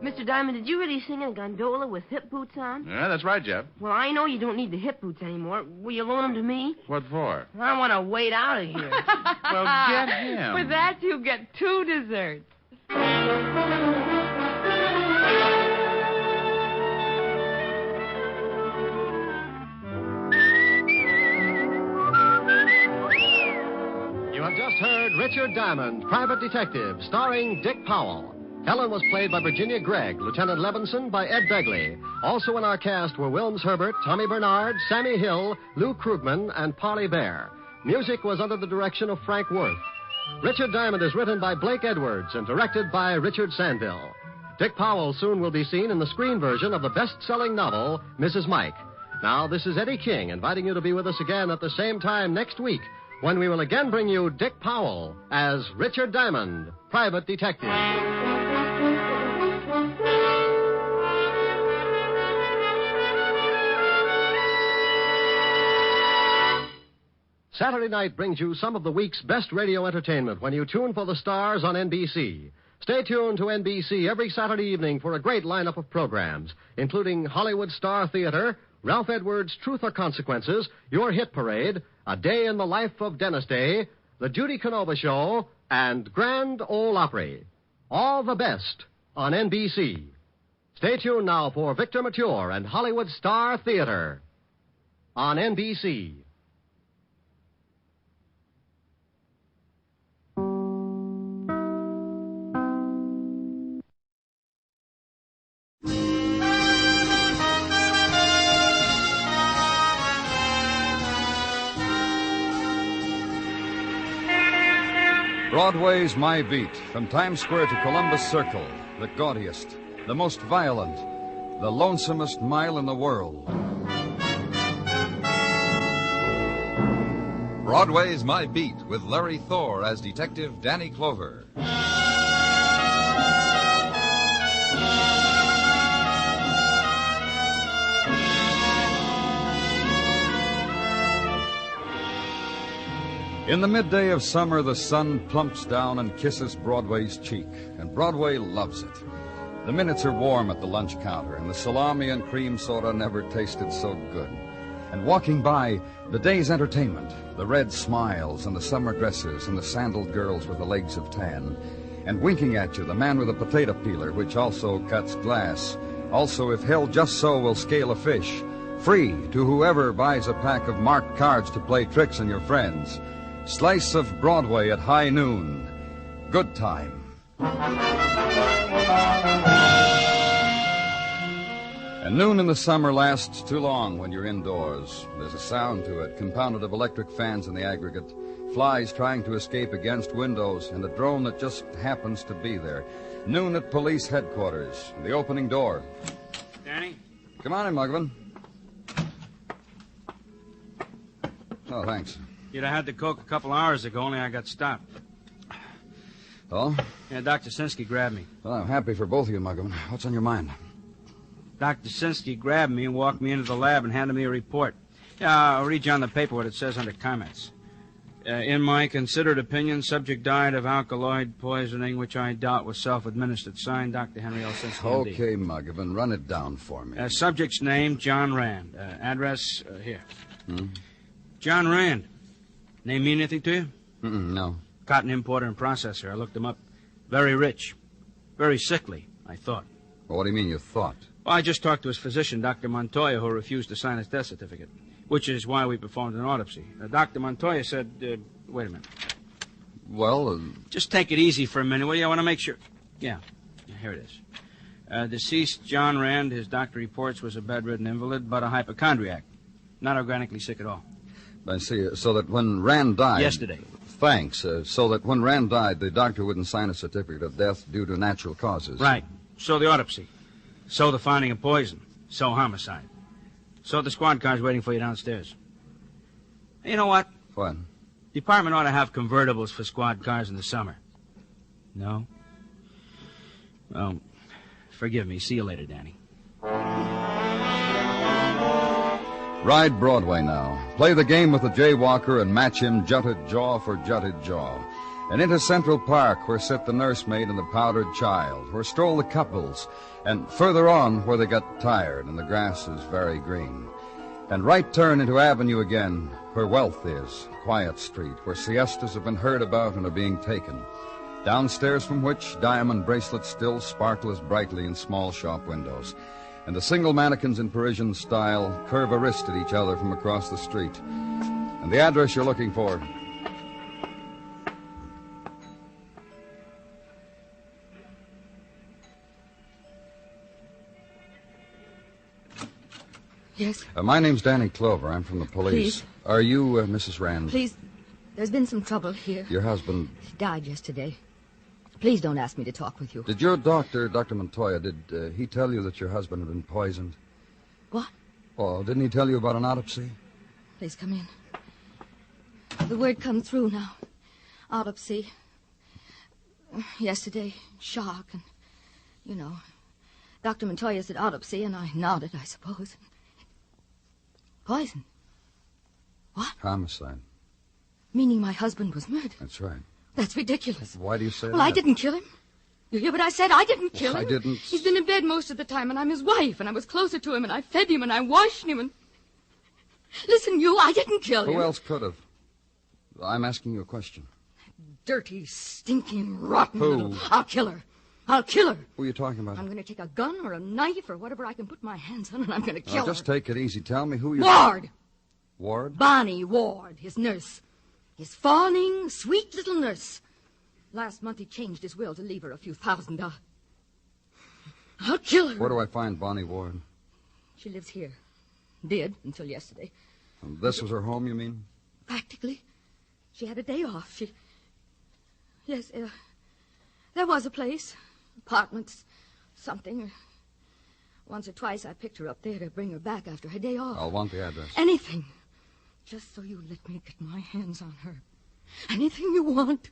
Mr. Diamond, did you really sing in a gondola with hip boots on? Yeah, that's right, Jeff. Well, I know you don't need the hip boots anymore. Will you loan them to me? What for? I want to wade out of here. Well, get him. For that, you get 2 desserts. You have just heard Richard Diamond, Private Detective, starring Dick Powell. Helen was played by Virginia Gregg, Lieutenant Levinson by Ed Begley. Also in our cast were Wilms Herbert, Tommy Bernard, Sammy Hill, Lou Krugman, and Parley Bear. Music was under the direction of Frank Worth. Richard Diamond is written by Blake Edwards and directed by Richard Sandville. Dick Powell soon will be seen in the screen version of the best-selling novel, Mrs. Mike. Now, this is Eddie King inviting you to be with us again at the same time next week when we will again bring you Dick Powell as Richard Diamond, Private Detective. Saturday night brings you some of the week's best radio entertainment when you tune for the stars on NBC. Stay tuned to NBC every Saturday evening for a great lineup of programs, including Hollywood Star Theater, Ralph Edwards' Truth or Consequences, Your Hit Parade, A Day in the Life of Dennis Day, The Judy Canova Show, and Grand Ole Opry. All the best on NBC. Stay tuned now for Victor Mature and Hollywood Star Theater on NBC. Broadway's My Beat, from Times Square to Columbus Circle, the gaudiest, the most violent, the lonesomest mile in the world. Broadway's My Beat, with Larry Thor as Detective Danny Clover. In the midday of summer, the sun plumps down and kisses Broadway's cheek, and Broadway loves it. The minutes are warm at the lunch counter, and the salami and cream soda never tasted so good. And walking by, the day's entertainment, the red smiles and the summer dresses and the sandaled girls with the legs of tan. And winking at you, the man with a potato peeler, which also cuts glass. Also, if held just so, will scale a fish. Free to whoever buys a pack of marked cards to play tricks on your friends. Slice of Broadway at high noon. Good time. And noon in the summer lasts too long when you're indoors. There's a sound to it, compounded of electric fans in the aggregate, flies trying to escape against windows, and a drone that just happens to be there. Noon at police headquarters. The opening door. Danny? Come on in, Mugman. Oh, thanks. You'd have had the Coke a couple hours ago, only I got stopped. Oh? Yeah, Dr. Sinsky grabbed me. Well, I'm happy for both of you, Mugman. What's on your mind? Dr. Sinsky grabbed me and walked me into the lab and handed me a report. Yeah, I'll read you on the paper what it says under comments. In my considered opinion, subject died of alkaloid poisoning, which I doubt was self-administered. Signed, Dr. Henry L. Sinsky, MD. Okay, Mugman, run it down for me. Subject's name, John Rand. Address, here. John Rand. Name mean anything to you? No. Cotton importer and processor. I looked him up. Very rich. Very sickly, I thought. Well, what do you mean you thought? Well, I just talked to his physician, Dr. Montoya, who refused to sign his death certificate, which is why we performed an autopsy. Dr. Montoya said, wait a minute. Well, Just take it easy for a minute, will you? I want to make sure. Yeah, here it is. Deceased John Rand, his doctor reports, was a bedridden invalid, but a hypochondriac. Not organically sick at all. I see. So that when Rand died... Yesterday. Thanks. So that when Rand died, the doctor wouldn't sign a certificate of death due to natural causes. Right. So the autopsy. So the finding of poison. So homicide. So the squad car's waiting for you downstairs. You know what? What? Department ought to have convertibles for squad cars in the summer. No? Well, forgive me. See you later, Danny. Ride Broadway now. Play the game with the jaywalker and match him jutted jaw for jutted jaw. And into Central Park, where sit the nursemaid and the powdered child, where stroll the couples, and further on where they got tired and the grass is very green. And right turn into Avenue again, where wealth is, quiet street, where siestas have been heard about and are being taken. Downstairs from which diamond bracelets still sparkle as brightly in small shop windows. And the single mannequins in Parisian style curve a wrist at each other from across the street. And the address you're looking for... Yes? my name's Danny Clover. I'm from the police. Please. Are you Mrs. Rand? Please, there's been some trouble here. Your husband... He died yesterday. Please don't ask me to talk with you. Did your doctor, Dr. Montoya, did he tell you that your husband had been poisoned? What? Oh, didn't he tell you about an autopsy? Please come in. The word come through now. Autopsy. Yesterday, shock, and, you know, Dr. Montoya said autopsy, and I nodded, I suppose. Poison. What? Homicide. Meaning my husband was murdered. That's right. That's ridiculous. Why do you say that? Well, I didn't kill him. You hear what I said? I didn't kill him. I didn't. He's been in bed most of the time, and I'm his wife, and I was closer to him, and I fed him, and I washed him, and... Listen, I didn't kill him. Who else could have? I'm asking you a question. Dirty, stinking, rotten Who? little... I'll kill her. I'll kill her. Who are you talking about? I'm going to take a gun or a knife or whatever I can put my hands on, and I'm going to kill Just her. take it easy. Tell me who you... Ward. Ward? Bonnie Ward, his nurse. His fawning, sweet little nurse. Last month he changed his will to leave her a few $1,000. I'll kill her. Where do I find Bonnie Ward? She lives here. Did, until yesterday. And this was her home, you mean? Practically. She had a day off. Yes, there was a place. Apartments, something. Once or twice I picked her up there to bring her back after her day off. I'll want the address. Anything. Just so you let me get my hands on her. Anything you want.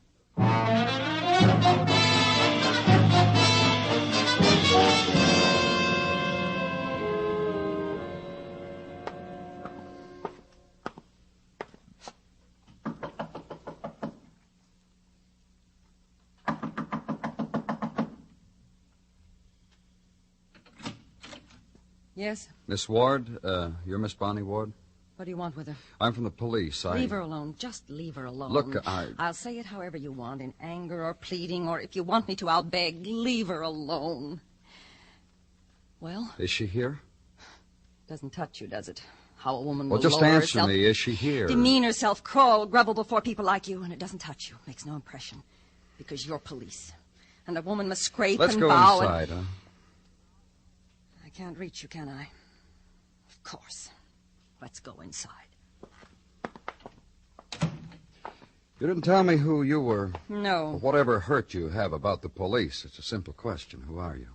Yes? Miss Ward, you're Miss Bonnie Ward? What do you want with her? I'm from the police. Leave her alone. Just leave her alone. Look, I'll say it however you want, in anger or pleading, or if you want me to, I'll beg. Leave her alone. Well? Is she here? Doesn't touch you, does it? How a woman Well, will just lower answer herself, me. Is she here? demean herself, crawl, grovel before people like you, and it doesn't touch you. Makes no impression. Because you're police. And a woman must scrape Let's and go bow inside, and... huh? I can't reach you, can I? Of course. Let's go inside. You didn't tell me who you were. No. Whatever hurt you have about the police. It's a simple question. Who are you?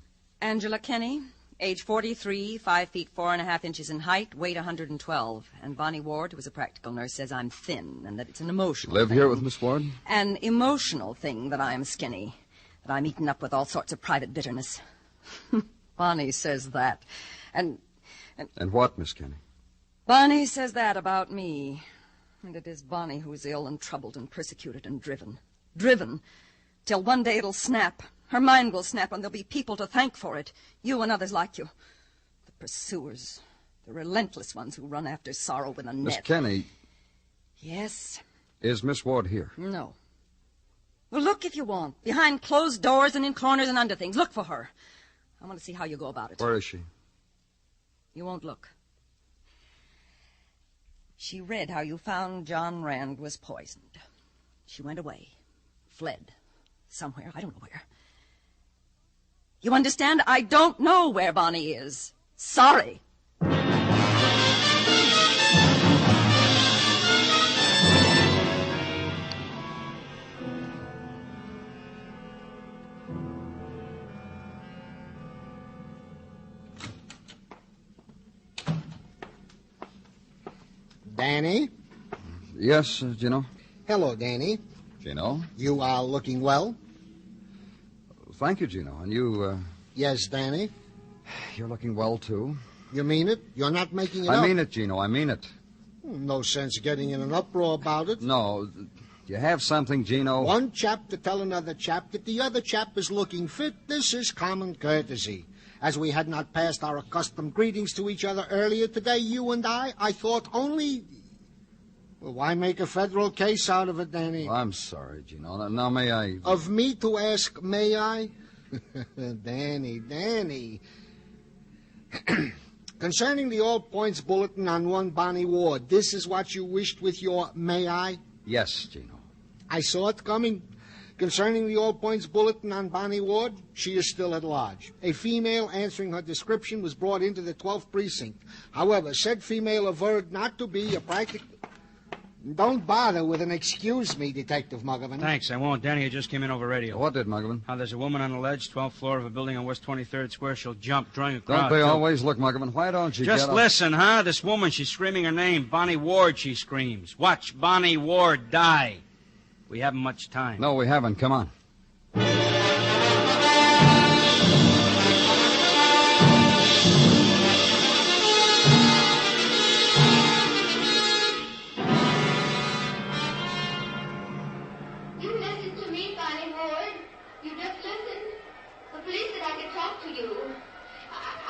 Angela Kenny, age 43, 5 feet 4.5 in height, weight 112. And Bonnie Ward, who is a practical nurse, says I'm thin and that it's an emotional Live thing. here with Miss Ward? An emotional thing that I'm skinny. That I'm eaten up with all sorts of private bitterness. Bonnie says that. And what, Miss Kenny? Bonnie says that about me. And it is Bonnie who is ill and troubled and persecuted and driven. Driven. Till one day it'll snap. Her mind will snap and there'll be people to thank for it. You and others like you. The pursuers. The relentless ones who run after sorrow with a net. Miss Kenny. Yes? Is Miss Ward here? No. Well, look if you want. Behind closed doors and in corners and under things. Look for her. I want to see how you go about it. Where is she? You won't look. She read how you found John Rand was poisoned. She went away. Fled. Somewhere. I don't know where. You understand? I don't know where Bonnie is. Sorry. Danny? Yes, Gino? Hello, Danny. Gino? You are looking well? Thank you, Gino. And you, Yes, Danny. You're looking well, too. You mean it? You're not making it up? I mean it, Gino. I mean it. No sense getting in an uproar about it. No. You have something, Gino? One chap to tell another chap that the other chap is looking fit. This is common courtesy. As we had not passed our accustomed greetings to each other earlier today, you and I thought only... Well, why make a federal case out of it, Danny? Well, I'm sorry, Gino. Now, may I... Of me to ask, may I? Danny. Concerning the All Points Bulletin on one Bonnie Ward, this is what you wished with your may I? Yes, Gino. I saw it coming. Concerning the All Points Bulletin on Bonnie Ward, she is still at large. A female answering her description was brought into the 12th precinct. However, said female averred not to be a practical... Don't bother with an excuse me, Detective Muggavan. Thanks, I won't. Danny just came in over radio. What did, Muggavan? There's a woman on the ledge, 12th floor of a building on West 23rd Square. She'll jump, drawing a crowd. Don't they always look, Muggavan? Why don't you Just listen, huh? This woman, she's screaming her name. Bonnie Ward, she screams. Watch Bonnie Ward die. We haven't much time. No, we haven't. Come on. You listen to me, Bonnie Ward. You just listen. The police said I could talk to you.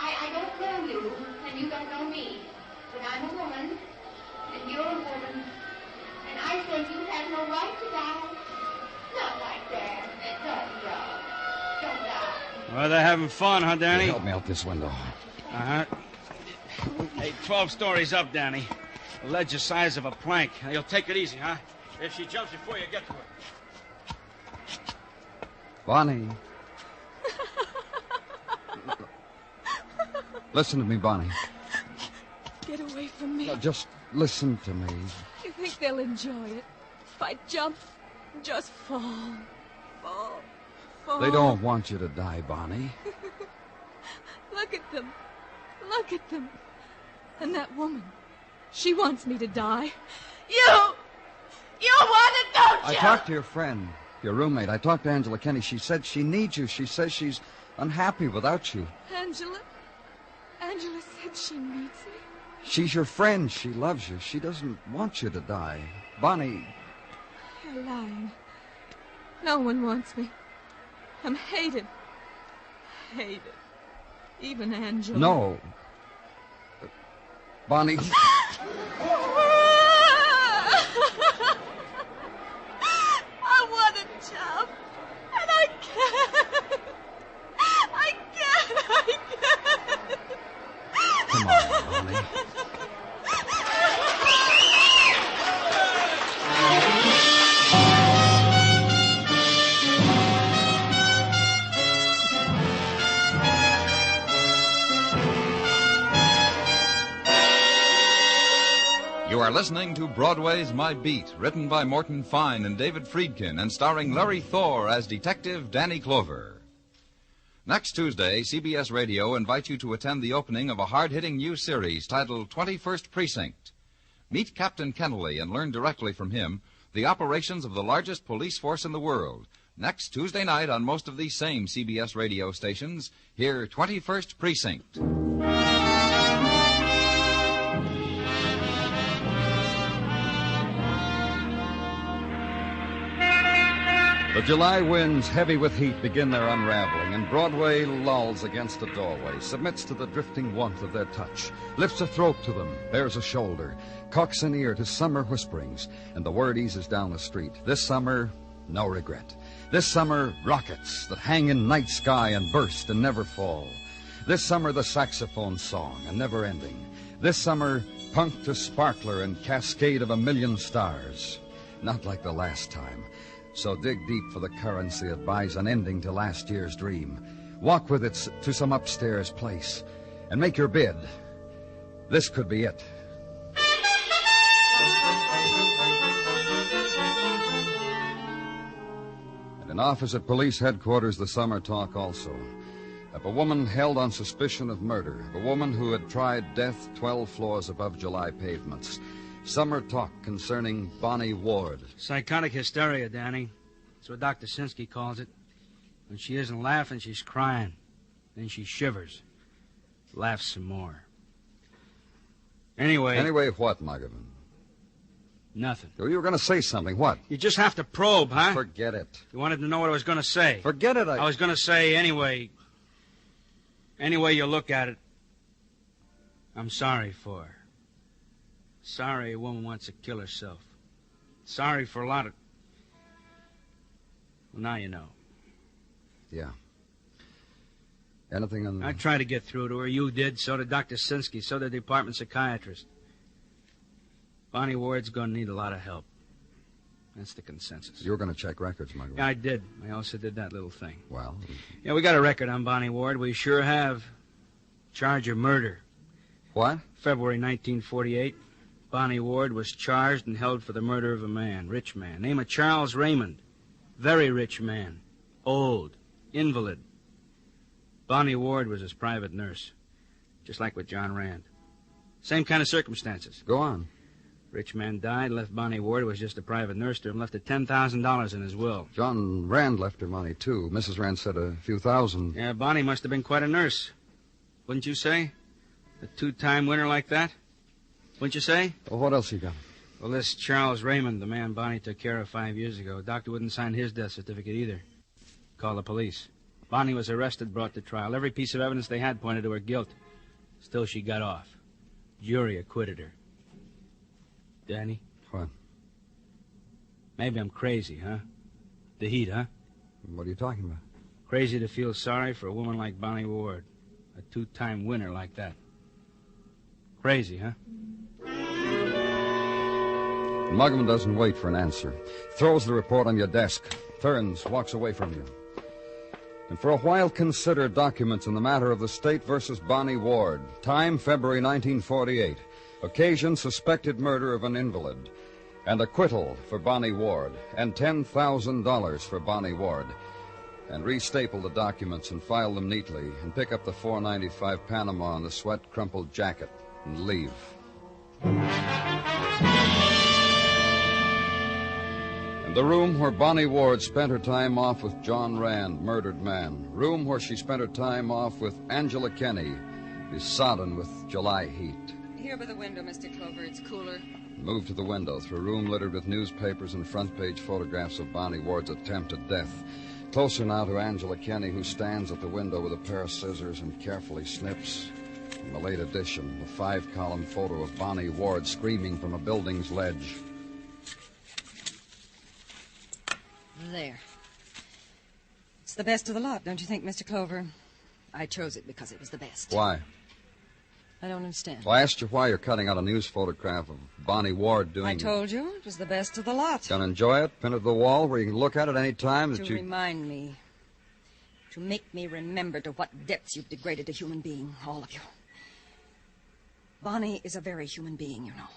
I don't know you, and you don't know me. But I'm a woman, and you're a woman. And I say you have no right to die. Not like that. Don't die. Well, they're having fun, huh, Danny? Help me out this window. Uh-huh. Hey, 12 stories up, Danny. The ledge the size of a plank. Now, you'll take it easy, huh? If she jumps before you get to her. Bonnie. Listen to me, Bonnie. Get away from me. Now, just listen to me. You think they'll enjoy it? If I jump, just fall. They don't want you to die, Bonnie. Look at them. Look at them. And that woman. She wants me to die. You want it, don't you? I talked to your friend, your roommate. I talked to Angela Kenny. She said she needs you. She says she's unhappy without you. Angela said she needs me. She's your friend. She loves you. She doesn't want you to die. Bonnie. You're lying. No one wants me. I'm hated. Hated. Even Angela. No. Bonnie. I want a job, and I can't. I can't. Come on, Bonnie. You are listening to Broadway's My Beat, written by Morton Fine and David Friedkin, and starring Larry Thor as Detective Danny Clover. Next Tuesday, CBS Radio invites you to attend the opening of a hard-hitting new series titled 21st Precinct. Meet Captain Kennelly and learn directly from him the operations of the largest police force in the world. Next Tuesday night on most of these same CBS radio stations, hear 21st Precinct. The July winds, heavy with heat, begin their unraveling, and Broadway lolls against a doorway, submits to the drifting warmth of their touch, lifts a throat to them, bares a shoulder, cocks an ear to summer whisperings, and the word eases down the street. This summer, no regret. This summer, rockets that hang in night sky and burst and never fall. This summer, the saxophone song, and never ending. This summer, punk to sparkler and cascade of a million stars. Not like the last time. So dig deep for the currency that buys an ending to last year's dream. Walk with it to some upstairs place and make your bid. This could be it. And in office at police headquarters, the summer talk also. Of a woman held on suspicion of murder. Of a woman who had tried death 12 floors above July pavements. Summer talk concerning Bonnie Ward. Psychotic hysteria, Danny. That's what Dr. Sinsky calls it. When she isn't laughing, she's crying. Then she shivers. Laughs some more. Anyway... Anyway what, Muggavan? Nothing. You were going to say something. What? You just have to probe, huh? Forget it. You wanted to know what I was going to say. Forget it. I was going to say anyway... Any way you look at it, I'm sorry for her. Sorry a woman wants to kill herself. Sorry for a lot of... Well, now you know. Yeah. Anything on... I tried to get through to her. You did. So did Dr. Sinsky. So did the department psychiatrist. Bonnie Ward's going to need a lot of help. That's the consensus. You were going to check records, Muggavan. Yeah, I did. I also did that little thing. Well... Yeah, we got a record on Bonnie Ward. We sure have. Charge of murder. What? February 1948. Bonnie Ward was charged and held for the murder of a man, rich man, name of Charles Raymond. Very rich man. Old. Invalid. Bonnie Ward was his private nurse. Just like with John Rand. Same kind of circumstances. Go on. Rich man died, left Bonnie Ward, was just a private nurse to him, left her $10,000 in his will. John Rand left her money, too. Mrs. Rand said a few thousand. Yeah, Bonnie must have been quite a nurse. Wouldn't you say? A two-time winner like that? Wouldn't you say? Well, what else you got? Well, this Charles Raymond, the man Bonnie took care of 5 years ago, doctor wouldn't sign his death certificate either. Call the police. Bonnie was arrested, brought to trial. Every piece of evidence they had pointed to her guilt. Still, she got off. Jury acquitted her. Danny? What? Maybe I'm crazy, huh? The heat, huh? What are you talking about? Crazy to feel sorry for a woman like Bonnie Ward. A two-time winner like that. Crazy, huh? Muggavan doesn't wait for an answer. Throws the report on your desk. Turns, walks away from you. And for a while consider documents in the matter of the State versus Bonnie Ward. Time, February 1948. Occasion, suspected murder of an invalid. And acquittal for Bonnie Ward. And $10,000 for Bonnie Ward. And restaple the documents and file them neatly. And pick up the $4.95 Panama and the sweat-crumpled jacket. And leave. And the room where Bonnie Ward spent her time off with John Rand, murdered man. Room where she spent her time off with Angela Kenny is sodden with July heat. Here by the window, Mr. Clover. It's cooler. Move to the window through a room littered with newspapers and front-page photographs of Bonnie Ward's attempt at death. Closer now to Angela Kenny, who stands at the window with a pair of scissors and carefully snips the late edition, the 5-column photo of Bonnie Ward screaming from a building's ledge. There. It's the best of the lot, don't you think, Mr. Clover? I chose it because it was the best. Why? I don't understand. Well, I asked you why you're cutting out a news photograph of Bonnie Ward doing... I told you it was the best of the lot. Gonna enjoy it? Pin it to the wall where you can look at it any time that To you... remind me. To make me remember to what depths you've degraded a human being, all of you. Bonnie is a very human being, you know.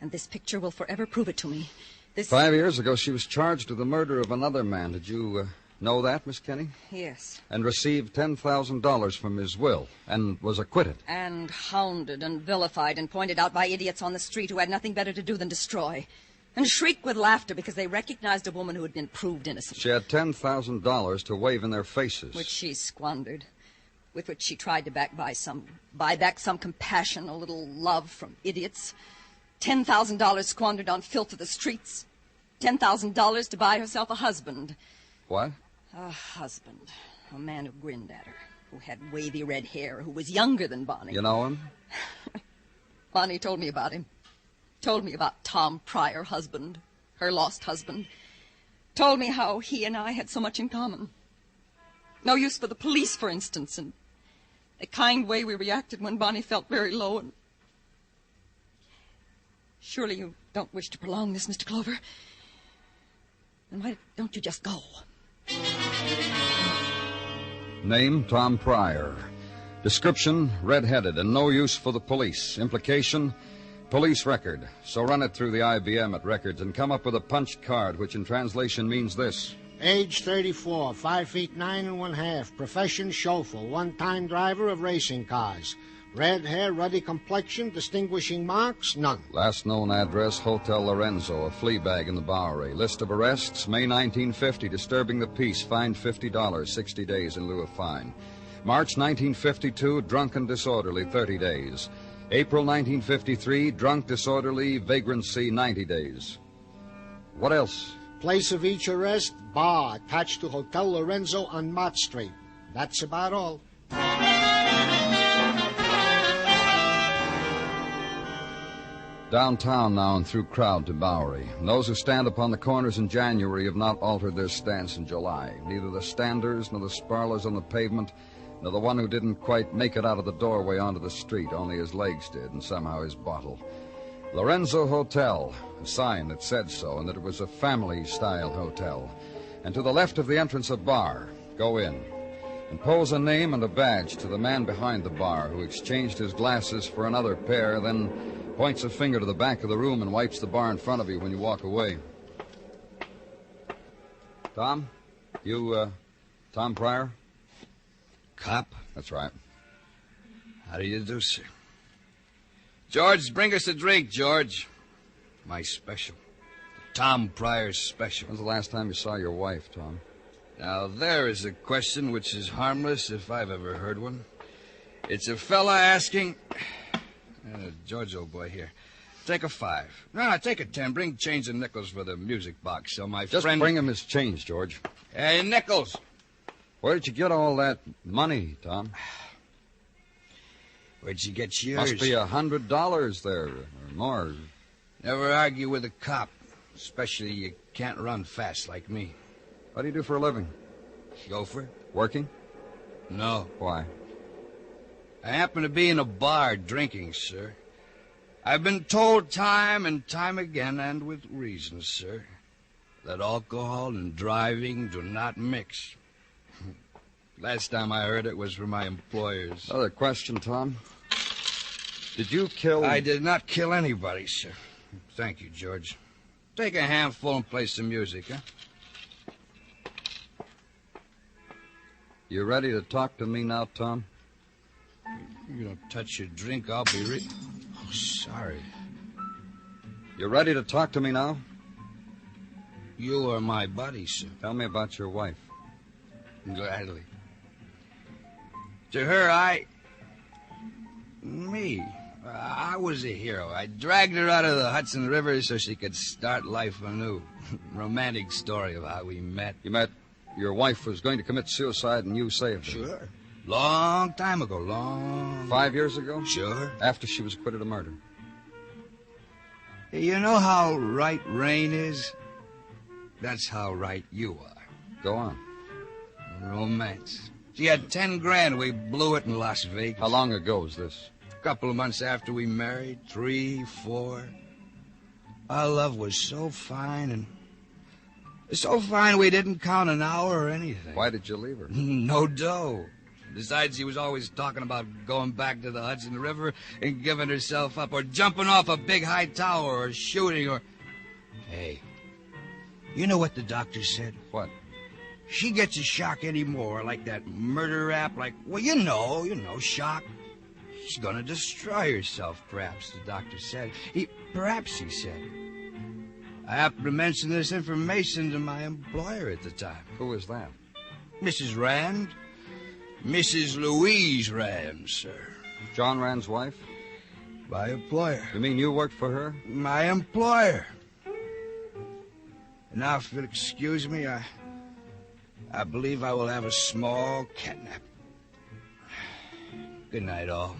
And this picture will forever prove it to me. 5 years ago, she was charged with the murder of another man. Did you know that, Miss Kenny? Yes. And received $10,000 from his will, and was acquitted. And hounded and vilified and pointed out by idiots on the street who had nothing better to do than destroy. And shriek with laughter because they recognized a woman who had been proved innocent. She had $10,000 to wave in their faces. Which she squandered. With which she tried to buy back some compassion, a little love from idiots. $10,000 squandered on filth of the streets. $10,000 to buy herself a husband. What? A husband. A man who grinned at her. Who had wavy red hair. Who was younger than Bonnie. You know him? Bonnie told me about him. Told me about Tom Pryor, husband. Her lost husband. Told me how he and I had so much in common. No use for the police, for instance. And the kind way we reacted when Bonnie felt very low. And surely you don't wish to prolong this, Mr. Clover? Then why don't you just go? Name, Tom Pryor. Description, red-headed and no use for the police. Implication, police record. So run it through the IBM at records and come up with a punched card, which in translation means this. Age 34, 5 feet 9 1/2. Profession chauffeur, one-time driver of racing cars. Red hair, ruddy complexion, distinguishing marks, none. Last known address, Hotel Lorenzo, a flea bag in the Bowery. List of arrests, May 1950, disturbing the peace, fined $50, 60 days in lieu of fine. March 1952, drunk and disorderly, 30 days. April 1953, drunk, disorderly, vagrancy, 90 days. What else? Place of each arrest, bar attached to Hotel Lorenzo on Mott Street. That's about all. Downtown now and through crowd to Bowery. And those who stand upon the corners in January have not altered their stance in July. Neither the standers nor the sparlers on the pavement, nor the one who didn't quite make it out of the doorway onto the street. Only his legs did, and somehow his bottle. Lorenzo Hotel, a sign that said so, and that it was a family-style hotel. And to the left of the entrance a bar. Go in. And pose a name and a badge to the man behind the bar, who exchanged his glasses for another pair, then points a finger to the back of the room and wipes the bar in front of you when you walk away. Tom? You, Tom Pryor? Cop? That's right. How do you do, sir? George, bring us a drink, George. My special. Tom Pryor's special. When's the last time you saw your wife, Tom? Now, there is a question which is harmless if I've ever heard one. It's a fella asking... George, old boy, here. Take a 5. No, take a 10. Bring change and nickels for the music box so my Just friend... bring him his change, George. Hey, nickels. Where did you get all that money, Tom? Where'd you get yours? Must be $100 there, or more. Never argue with a cop, especially you can't run fast like me. What do you do for a living? Chauffeur. Working? No. Why? I happen to be in a bar drinking, sir. I've been told time and time again, and with reason, sir, that alcohol and driving do not mix. Last time I heard it was from my employers. Another question, Tom. Did you kill... I did not kill anybody, sir. Thank you, George. Take a handful and play some music, huh? You ready to talk to me now, Tom? You don't touch your drink, I'll be Oh, sorry. You ready to talk to me now? You are my buddy, sir. Tell me about your wife. Gladly. To her, I was a hero. I dragged her out of the Hudson River so she could start life anew. Romantic story of how we met. You met... Your wife was going to commit suicide and you saved her. Sure. Long time ago, long. 5 years ago? Sure. After she was acquitted of murder. You know how right Rain is? That's how right you are. Go on. Romance. She had 10 grand. We blew it in Las Vegas. How long ago was this? A couple of months after we married. 3, 4. Our love was so fine and... so fine we didn't count an hour or anything. Why did you leave her? No dough. Besides, she was always talking about going back to the Hudson River and giving herself up, or jumping off a big high tower, or shooting, or... Hey, you know what the doctor said? What? She gets a shock anymore, like that murder rap, like, well, you know, shock. She's gonna destroy herself, perhaps, the doctor said. Perhaps, he said. I happened to mention this information to my employer at the time. Who was that? Mrs. Rand. Mrs. Louise Rand, sir. John Rand's wife? My employer. You mean you worked for her? My employer. And now, if you'll excuse me, I believe I will have a small catnap. Good night, all.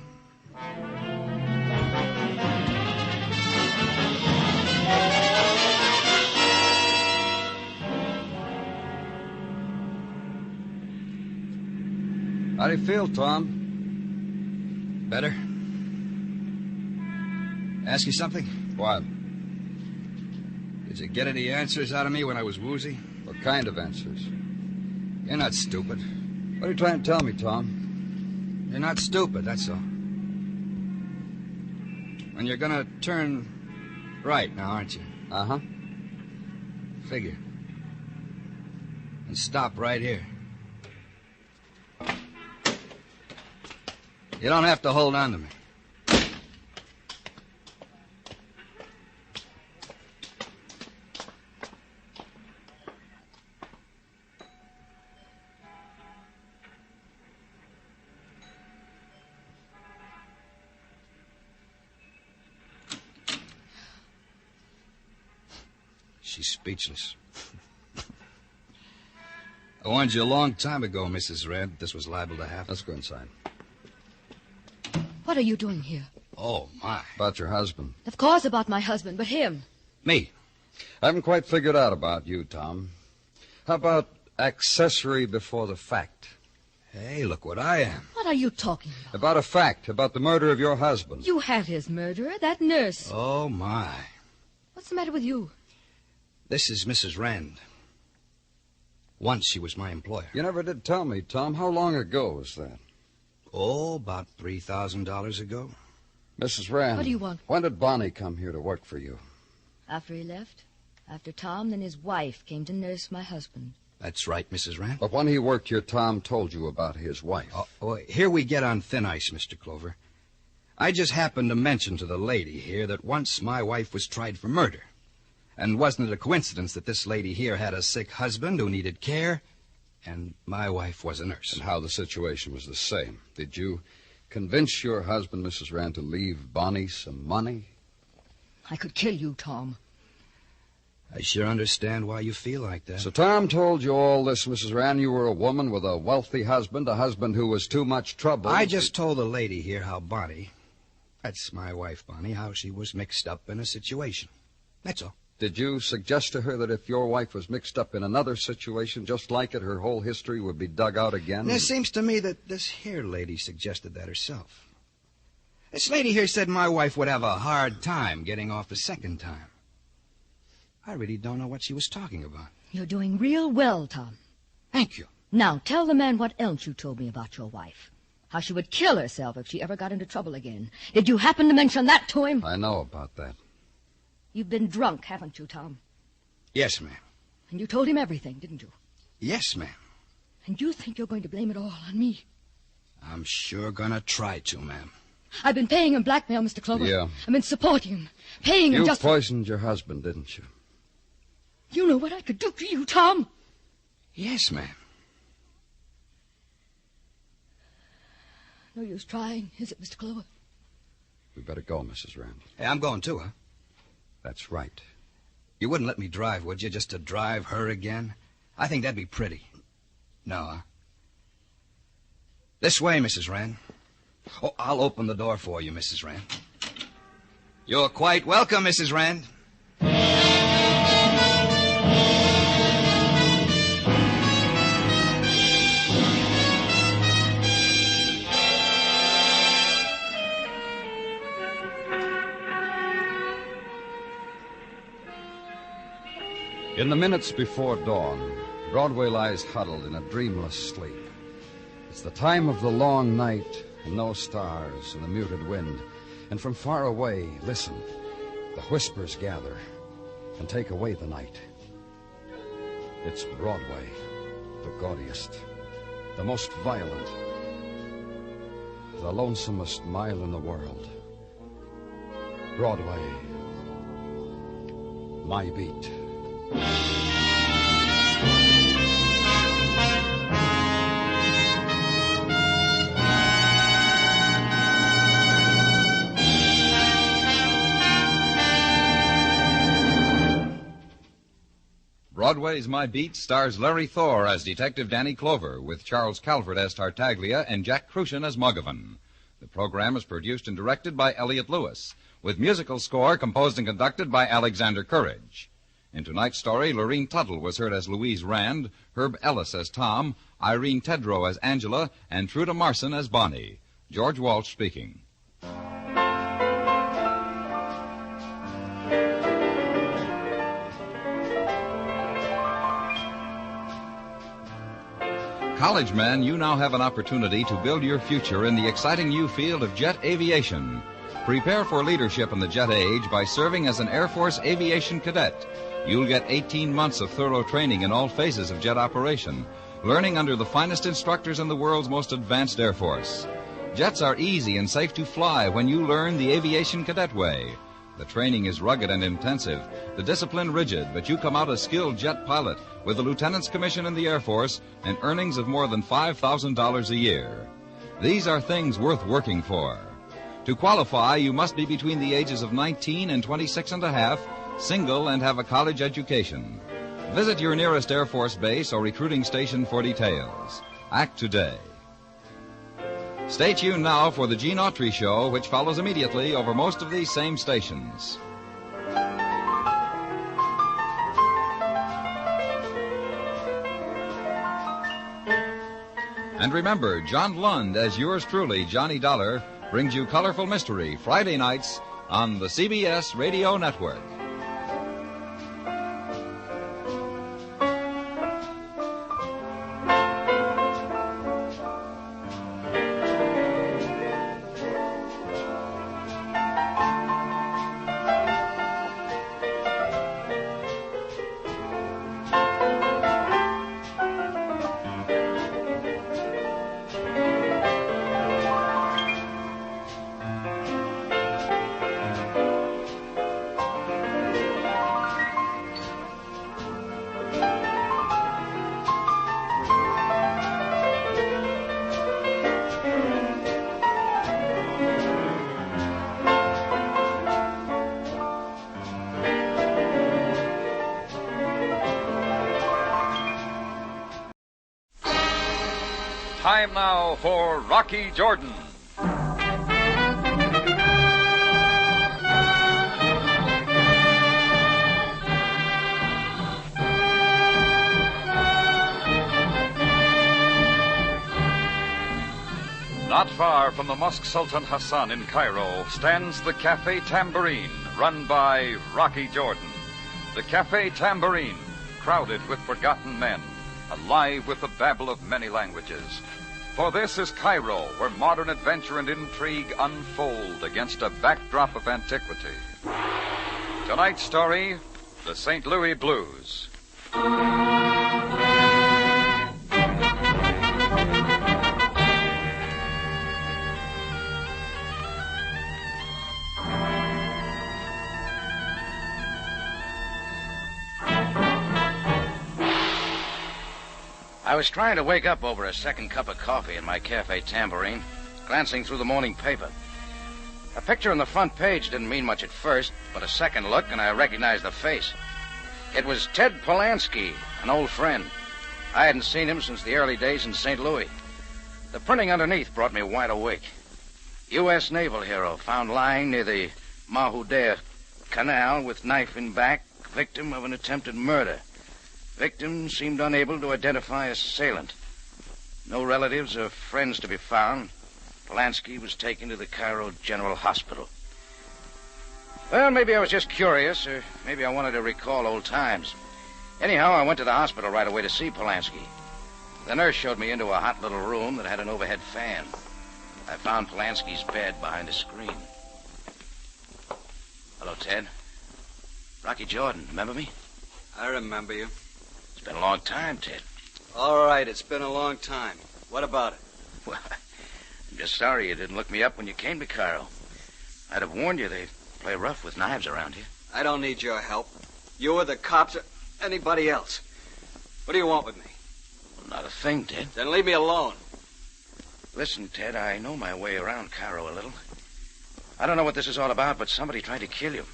How do you feel, Tom? Better. Ask you something? What? Did you get any answers out of me when I was woozy? What kind of answers? You're not stupid. What are you trying to tell me, Tom? You're not stupid, that's all. And you're gonna turn right now, aren't you? Uh-huh. Figure. And stop right here. You don't have to hold on to me. She's speechless. I warned you a long time ago, Mrs. Rand, this was liable to happen. Let's go inside. What are you doing here? Oh, my. About your husband. Of course about my husband, but him. Me. I haven't quite figured out about you, Tom. How about accessory before the fact? Hey, look what I am. What are you talking about? About a fact, about the murder of your husband. You had his murderer, that nurse. Oh, my. What's the matter with you? This is Mrs. Rand. Once she was my employer. You never did tell me, Tom. How long ago was that? Oh, about $3,000 ago. Mrs. Rand. What do you want? When did Bonnie come here to work for you? After he left. After Tom, then his wife came to nurse my husband. That's right, Mrs. Rand. But when he worked here, Tom told you about his wife. Here we get on thin ice, Mr. Clover. I just happened to mention to the lady here that once my wife was tried for murder. And wasn't it a coincidence that this lady here had a sick husband who needed care, and my wife was a nurse? And how the situation was the same. Did you convince your husband, Mrs. Rand, to leave Bonnie some money? I could kill you, Tom. I sure understand why you feel like that. So Tom told you all this, Mrs. Rand. You were a woman with a wealthy husband, a husband who was too much trouble. I just told the lady here how Bonnie, that's my wife, Bonnie, how she was mixed up in a situation. That's all. Did you suggest to her that if your wife was mixed up in another situation just like it, her whole history would be dug out again? It seems to me that this here lady suggested that herself. This lady here said my wife would have a hard time getting off the second time. I really don't know what she was talking about. You're doing real well, Tom. Thank you. Now, tell the man what else you told me about your wife. How she would kill herself if she ever got into trouble again. Did you happen to mention that to him? I know about that. You've been drunk, haven't you, Tom? Yes, ma'am. And you told him everything, didn't you? Yes, ma'am. And you think you're going to blame it all on me? I'm sure gonna try to, ma'am. I've been paying him blackmail, Mr. Clover. Yeah. I've been supporting him, paying him just... You poisoned your husband, didn't you? You know what I could do to you, Tom? Yes, ma'am. No use trying, is it, Mr. Clover? We better go, Mrs. Rand. Hey, I'm going too, huh? That's right. You wouldn't let me drive, would you, just to drive her again? I think that'd be pretty. No, huh? This way, Mrs. Rand. Oh, I'll open the door for you, Mrs. Rand. You're quite welcome, Mrs. Rand. In the minutes before dawn, Broadway lies huddled in a dreamless sleep. It's the time of the long night and no stars and the muted wind. And from far away, listen, the whispers gather and take away the night. It's Broadway, the gaudiest, the most violent, the lonesomest mile in the world. Broadway, my beat. Broadway's My Beat stars Larry Thor as Detective Danny Clover, with Charles Calvert as Tartaglia and Jack Crucian as Muggavan. The program is produced and directed by Elliott Lewis, with musical score composed and conducted by Alexander Courage. In tonight's story, Lorene Tuttle was heard as Louise Rand, Herb Ellis as Tom, Irene Tedrow as Angela, and Truda Marson as Bonnie. George Walsh speaking. College men, you now have an opportunity to build your future in the exciting new field of jet aviation. Prepare for leadership in the jet age by serving as an Air Force aviation cadet. You'll get 18 months of thorough training in all phases of jet operation, learning under the finest instructors in the world's most advanced Air Force. Jets are easy and safe to fly when you learn the aviation cadet way. The training is rugged and intensive, the discipline rigid, but you come out a skilled jet pilot with a lieutenant's commission in the Air Force and earnings of more than $5,000 a year. These are things worth working for. To qualify, you must be between the ages of 19 and 26 and a half, single, and have a college education. Visit your nearest Air Force base or recruiting station for details. Act today. Stay tuned now for the Gene Autry Show, which follows immediately over most of these same stations. And remember, John Lund, as yours truly, Johnny Dollar, brings you Colorful Mystery Friday nights on the CBS Radio Network. Time now for Rocky Jordan. Not far from the Mosque Sultan Hassan in Cairo stands the Cafe Tambourine, run by Rocky Jordan. The Cafe Tambourine, crowded with forgotten men, alive with the babble of many languages. For this is Cairo, where modern adventure and intrigue unfold against a backdrop of antiquity. Tonight's story, the St. Louis Blues. I was trying to wake up over a second cup of coffee in my Cafe Tambourine, glancing through the morning paper. A picture on the front page didn't mean much at first, but a second look and I recognized the face. It was Ted Polanski, an old friend. I hadn't seen him since the early days in St. Louis. The printing underneath brought me wide awake. U.S. naval hero found lying near the Mahouder Canal with knife in back, victim of an attempted murder. Victim seemed unable to identify assailant. No relatives or friends to be found. Polanski was taken to the Cairo General Hospital. Well, maybe I was just curious, or maybe I wanted to recall old times. Anyhow, I went to the hospital right away to see Polanski. The nurse showed me into a hot little room that had an overhead fan. I found Polanski's bed behind a screen. Hello, Ted. Rocky Jordan, remember me? I remember you. It's been a long time, Ted. All right, it's been a long time. What about it? Well, I'm just sorry you didn't look me up when you came to Cairo. I'd have warned you they play rough with knives around here. I don't need your help. You or the cops or anybody else. What do you want with me? Well, not a thing, Ted. Then leave me alone. Listen, Ted, I know my way around Cairo a little. I don't know what this is all about, but somebody tried to kill you.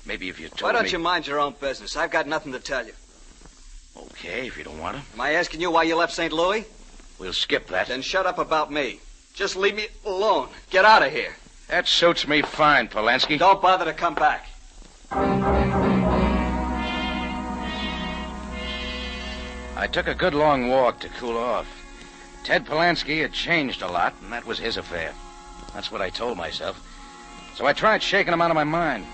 Maybe if you told me... Why don't you mind your own business? I've got nothing to tell you. Okay, if you don't want to. Am I asking you why you left St. Louis? We'll skip that. Then shut up about me. Just leave me alone. Get out of here. That suits me fine, Polanski. Don't bother to come back. I took a good long walk to cool off. Ted Polanski had changed a lot, and that was his affair. That's what I told myself. So I tried shaking him out of my mind.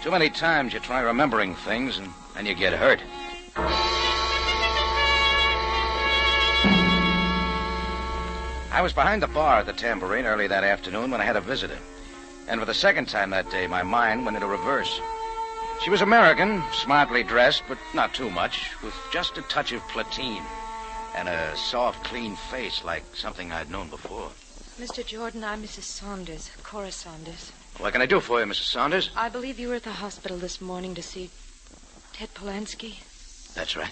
Too many times you try remembering things, and then you get hurt. I was behind the bar at the Tambourine early that afternoon when I had a visitor. And for the second time that day, my mind went into reverse. She was American, smartly dressed, but not too much, with just a touch of platine, and a soft, clean face like something I'd known before. Mr. Jordan, I'm Mrs. Saunders, Cora Saunders. What can I do for you, Mrs. Saunders? I believe you were at the hospital this morning to see Ted Polanski. That's right.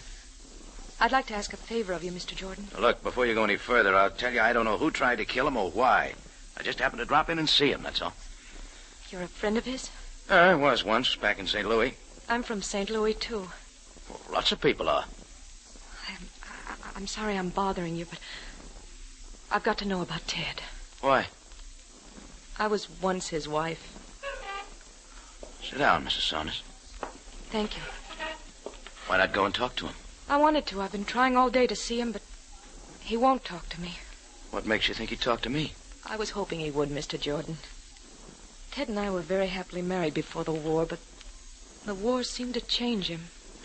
I'd like to ask a favor of you, Mr. Jordan. Look, before you go any further, I'll tell you I don't know who tried to kill him or why. I just happened to drop in and see him, that's all. You're a friend of his? I was once, back in St. Louis. I'm from St. Louis, too. Well, lots of people are. I'm sorry I'm bothering you, but I've got to know about Ted. Why? I was once his wife. Sit down, Mrs. Saunders. Thank you. Why not go and talk to him? I wanted to. I've been trying all day to see him, but he won't talk to me. What makes you think he'd talk to me? I was hoping he would, Mr. Jordan. Ted and I were very happily married before the war, but the war seemed to change him.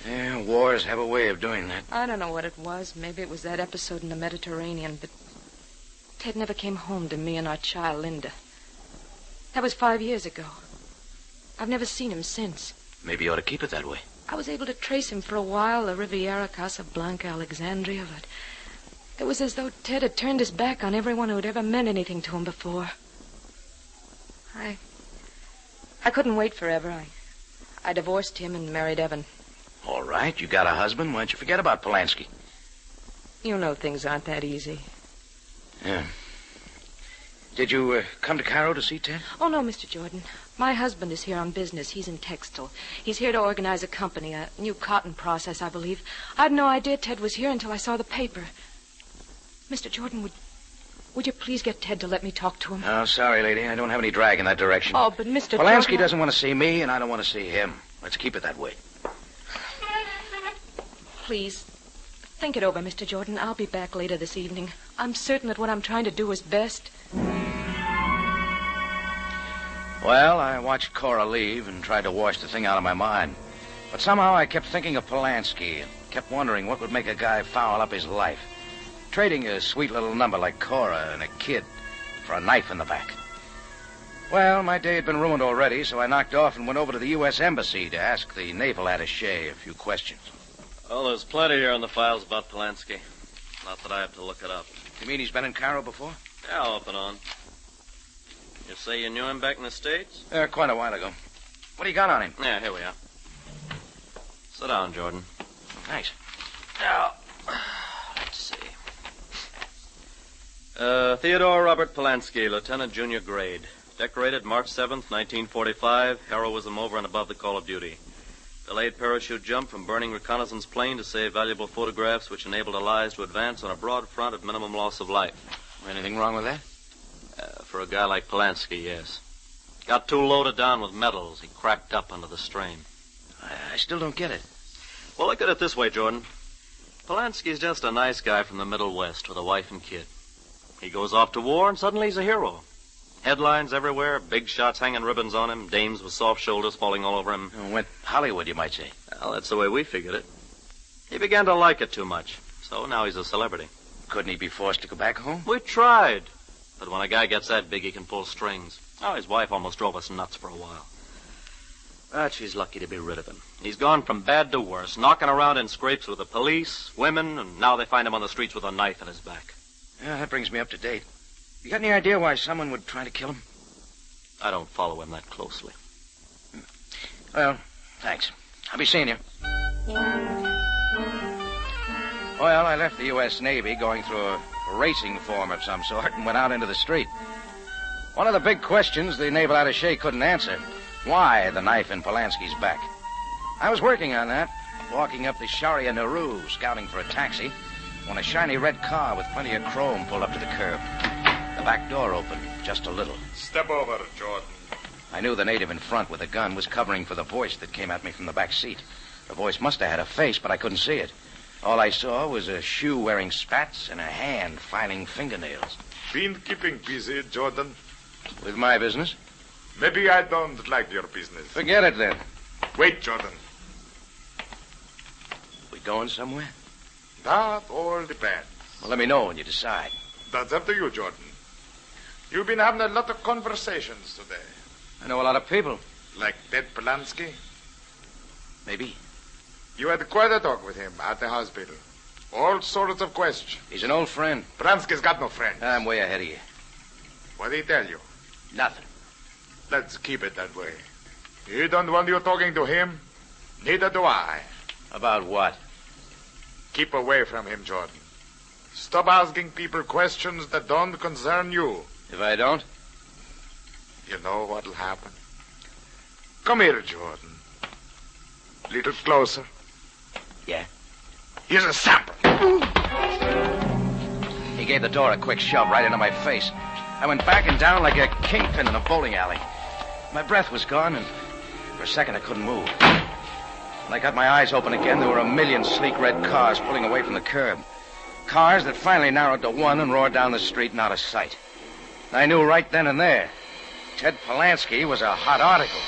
Yeah, wars have a way of doing that. I don't know what it was. Maybe it was that episode in the Mediterranean, but Ted never came home to me and our child, Linda. That was 5 years ago. I've never seen him since. Maybe you ought to keep it that way. I was able to trace him for a while, the Riviera, Casablanca, Alexandria, but it was as though Ted had turned his back on everyone who had ever meant anything to him before. I couldn't wait forever. I divorced him and married Evan. All right, you got a husband. Why don't you forget about Polanski? You know things aren't that easy. Yeah. Did you come to Cairo to see Ted? Oh, no, Mr. Jordan. My husband is here on business. He's in textile. He's here to organize a company, a new cotton process, I believe. I had no idea Ted was here until I saw the paper. Mr. Jordan, would you please get Ted to let me talk to him? Oh, sorry, lady. I don't have any drag in that direction. Oh, but Mr. Polanski Jordan... doesn't want to see me, and I don't want to see him. Let's keep it that way. Please, think it over, Mr. Jordan. I'll be back later this evening. I'm certain that what I'm trying to do is best. Well, I watched Cora leave and tried to wash the thing out of my mind. But somehow I kept thinking of Polanski and kept wondering what would make a guy foul up his life. Trading a sweet little number like Cora and a kid for a knife in the back. Well, my day had been ruined already, so I knocked off and went over to the U.S. Embassy to ask the naval attaché a few questions. Well, there's plenty here in the files about Polanski. Not that I have to look it up. You mean he's been in Cairo before? Yeah, off and on. You say you knew him back in the States? Quite a while ago. What do you got on him? Yeah, here we are. Sit down, Jordan. Thanks. Now, let's see. Theodore Robert Polanski, Lieutenant Junior Grade. Decorated March 7th, 1945. Heroism over and above the call of duty. Delayed parachute jump from burning reconnaissance plane to save valuable photographs which enabled Allies to advance on a broad front at minimum loss of life. Anything wrong with that? For a guy like Polanski, yes. Got too loaded down with metals. He cracked up under the strain. I still don't get it. Well, look at it this way, Jordan. Polanski's just a nice guy from the Middle West with a wife and kid. He goes off to war, and suddenly he's a hero. Headlines everywhere, big shots hanging ribbons on him, dames with soft shoulders falling all over him. Went Hollywood, you might say. Well, that's the way we figured it. He began to like it too much, so now he's a celebrity. Couldn't he be forced to go back home? We tried. But when a guy gets that big, he can pull strings. Oh, his wife almost drove us nuts for a while. But she's lucky to be rid of him. He's gone from bad to worse, knocking around in scrapes with the police, women, and now they find him on the streets with a knife in his back. Yeah, that brings me up to date. You got any idea why someone would try to kill him? I don't follow him that closely. Well, thanks. I'll be seeing you. Well, I left the U.S. Navy going through a racing form of some sort and went out into the street. One of the big questions the naval attaché couldn't answer. Why the knife in Polanski's back? I was working on that, walking up the Sharia NERO, scouting for a taxi, when a shiny red car with plenty of chrome pulled up to the curb. The back door opened, just a little. Step over, Jordan. I knew the native in front with a gun was covering for the voice that came at me from the back seat. The voice must have had a face, but I couldn't see it. All I saw was a shoe wearing spats and a hand filing fingernails. Been keeping busy, Jordan? With my business? Maybe I don't like your business. Forget it, then. Wait, Jordan. We going somewhere? That all depends. Well, let me know when you decide. That's up to you, Jordan. You've been having a lot of conversations today. I know a lot of people. Like Ted Polanski? Maybe. You had quite a talk with him at the hospital. All sorts of questions. He's an old friend. Polanski's got no friends. I'm way ahead of you. What did he tell you? Nothing. Let's keep it that way. He don't want you talking to him. Neither do I. About what? Keep away from him, Jordan. Stop asking people questions that don't concern you. If I don't? You know what'll happen. Come here, Jordan. Little closer. Yeah? Here's a sample. He gave the door a quick shove right into my face. I went back and down like a kingpin in a bowling alley. My breath was gone, and for a second I couldn't move. When I got my eyes open again, there were a million sleek red cars pulling away from the curb. Cars that finally narrowed to one and roared down the street and out of sight. I knew right then and there, Ted Polanski was a hot article.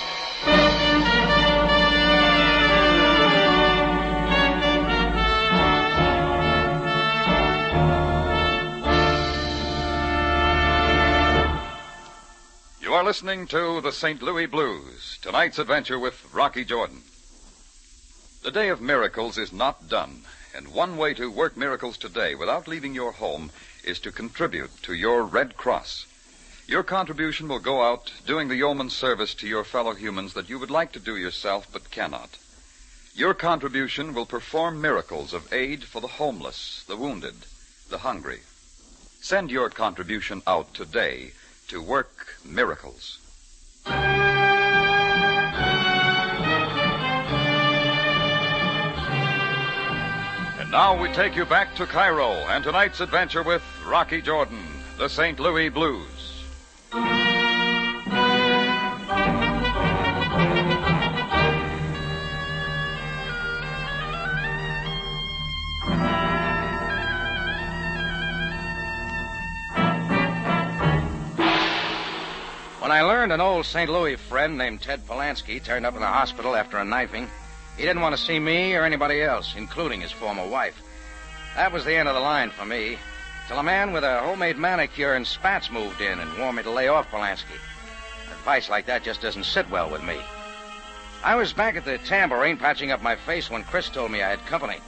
You are listening to the St. Louis Blues, tonight's adventure with Rocky Jordan. The day of miracles is not done, and one way to work miracles today without leaving your home is to contribute to your Red Cross. Your contribution will go out doing the yeoman's service to your fellow humans that you would like to do yourself but cannot. Your contribution will perform miracles of aid for the homeless, the wounded, the hungry. Send your contribution out today to work miracles. And now we take you back to Cairo and tonight's adventure with Rocky Jordan, the St. Louis Blues. When I learned an old St. Louis friend named Ted Polanski turned up in the hospital after a knifing, he didn't want to see me or anybody else, including his former wife. That was the end of the line for me, till a man with a homemade manicure and spats moved in and warned me to lay off Polanski. Advice like that just doesn't sit well with me. I was back at the tambourine patching up my face when Chris told me I had company.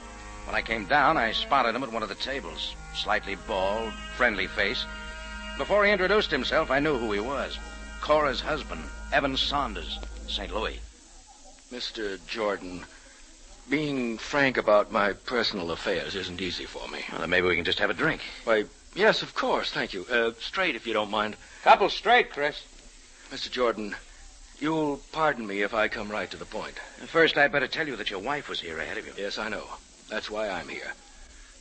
When I came down, I spotted him at one of the tables. Slightly bald, friendly face. Before he introduced himself, I knew who he was. Cora's husband, Evan Saunders, St. Louis. Mr. Jordan, being frank about my personal affairs isn't easy for me. Well, then maybe we can just have a drink. Why, yes, of course, thank you. Straight, if you don't mind. Couple straight, Chris. Mr. Jordan, you'll pardon me if I come right to the point. First, I'd better tell you that your wife was here ahead of you. Yes, I know. That's why I'm here.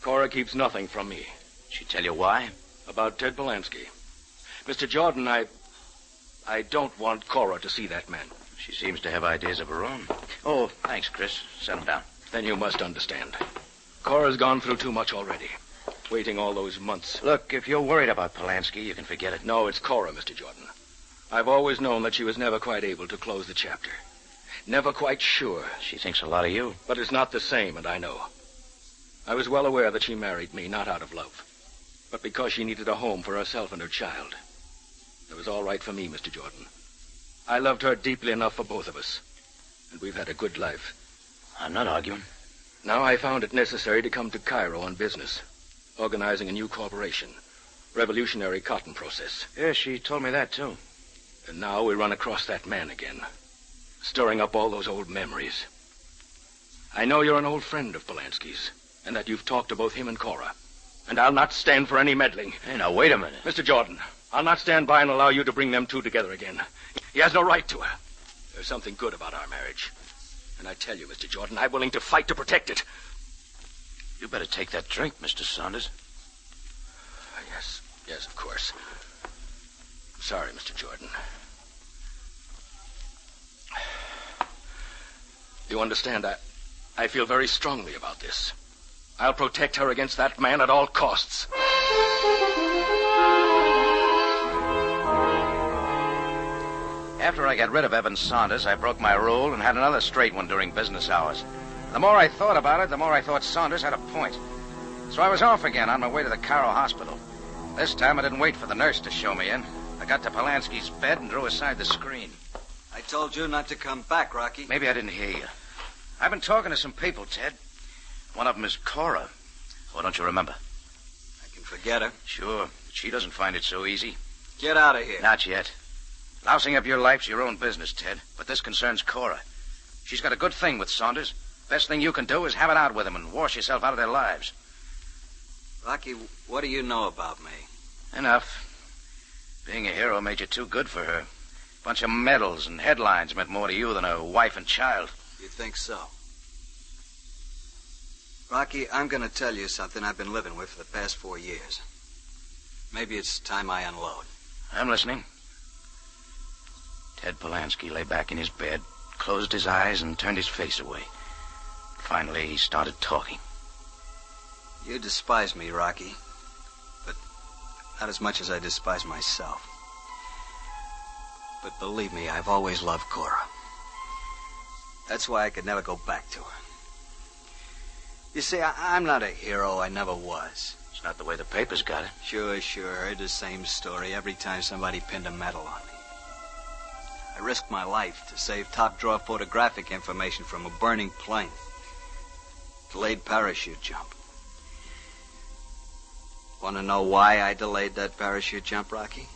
Cora keeps nothing from me. She tell you why? About Ted Polanski. Mr. Jordan, I don't want Cora to see that man. She seems to have ideas of her own. Oh, thanks, Chris. Set him down. Then you must understand. Cora's gone through too much already. Waiting all those months. Look, if you're worried about Polanski, you can forget it. No, it's Cora, Mr. Jordan. I've always known that she was never quite able to close the chapter. Never quite sure. She thinks a lot of you. But it's not the same, and I know. I was well aware that she married me, not out of love, but because she needed a home for herself and her child. It was all right for me, Mr. Jordan. I loved her deeply enough for both of us, and we've had a good life. I'm not arguing. Now I found it necessary to come to Cairo on business, organizing a new corporation, Revolutionary Cotton Process. Yeah, she told me that, too. And now we run across that man again, stirring up all those old memories. I know you're an old friend of Polanski's, and that you've talked to both him and Cora. And I'll not stand for any meddling. Hey, now, wait a minute. Mr. Jordan, I'll not stand by and allow you to bring them two together again. He has no right to her. There's something good about our marriage. And I tell you, Mr. Jordan, I'm willing to fight to protect it. You better take that drink, Mr. Saunders. Yes, of course. I'm sorry, Mr. Jordan. You understand, I feel very strongly about this. I'll protect her against that man at all costs. After I got rid of Evan Saunders, I broke my rule and had another straight one during business hours. The more I thought about it, the more I thought Saunders had a point. So I was off again on my way to the Cairo hospital. This time I didn't wait for the nurse to show me in. I got to Polanski's bed and drew aside the screen. I told you not to come back, Rocky. Maybe I didn't hear you. I've been talking to some people, Ted. One of them is Cora. Oh, don't you remember? I can forget her. Sure, but she doesn't find it so easy. Get out of here. Not yet. Lousing up your life's your own business, Ted. But this concerns Cora. She's got a good thing with Saunders. Best thing you can do is have it out with him and wash yourself out of their lives. Rocky, what do you know about me? Enough. Being a hero made you too good for her. Bunch of medals and headlines meant more to you than a wife and child. You think so? Rocky, I'm going to tell you something I've been living with for the past 4 years. Maybe it's time I unload. I'm listening. Ted Polanski lay back in his bed, closed his eyes, and turned his face away. Finally, he started talking. You despise me, Rocky, but not as much as I despise myself. But believe me, I've always loved Cora. That's why I could never go back to her. You see, I'm not a hero. I never was. It's not the way the papers got it. Sure. Heard the same story every time somebody pinned a medal on me. I risked my life to save top-drawer photographic information from a burning plane. Delayed parachute jump. Want to know why I delayed that parachute jump, Rocky?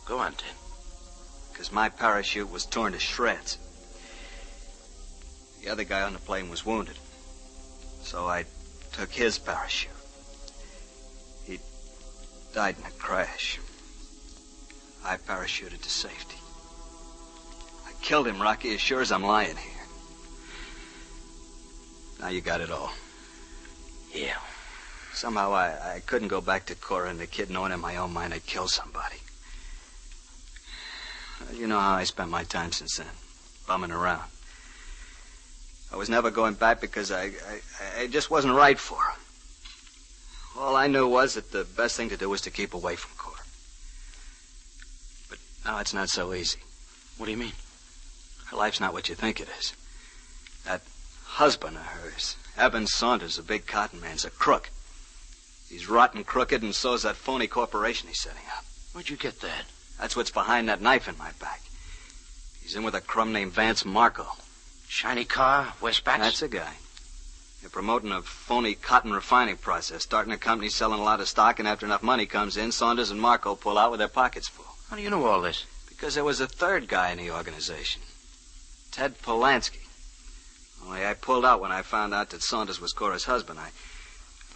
Go on, Ted. Because my parachute was torn to shreds. The other guy on the plane was wounded. So I took his parachute. He died in a crash. I parachuted to safety. I killed him, Rocky, as sure as I'm lying here. Now you got it all. Yeah. Somehow I couldn't go back to Cora and the kid knowing in my own mind I'd killed somebody. You know how I spent my time since then, bumming around. I was never going back because I just wasn't right for her. All I knew was that the best thing to do was to keep away from Cora. But now it's not so easy. What do you mean? Her life's not what you think it is. That husband of hers, Evan Saunders, a big cotton man's a crook. He's rotten crooked, and so's that phony corporation he's setting up. Where'd you get that? That's what's behind that knife in my back. He's in with a crumb named Vance Marco. Shiny car, Westbacks? That's a guy. They're promoting a phony cotton refining process, starting a company selling a lot of stock, and after enough money comes in, Saunders and Marco pull out with their pockets full. How do you know all this? Because there was a third guy in the organization, Ted Polanski. Only I pulled out when I found out that Saunders was Cora's husband. I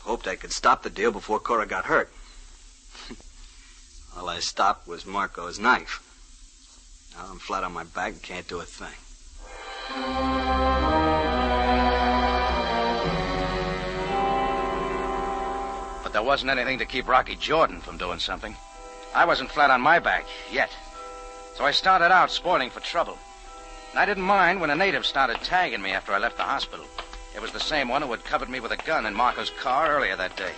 hoped I could stop the deal before Cora got hurt. All I stopped was Marco's knife. Now I'm flat on my back and can't do a thing. The But there wasn't anything to keep Rocky Jordan from doing something. I wasn't flat on my back, yet. So I started out spoiling for trouble. And I didn't mind when a native started tagging me after I left the hospital. It was the same one who had covered me with a gun in Marco's car earlier that day.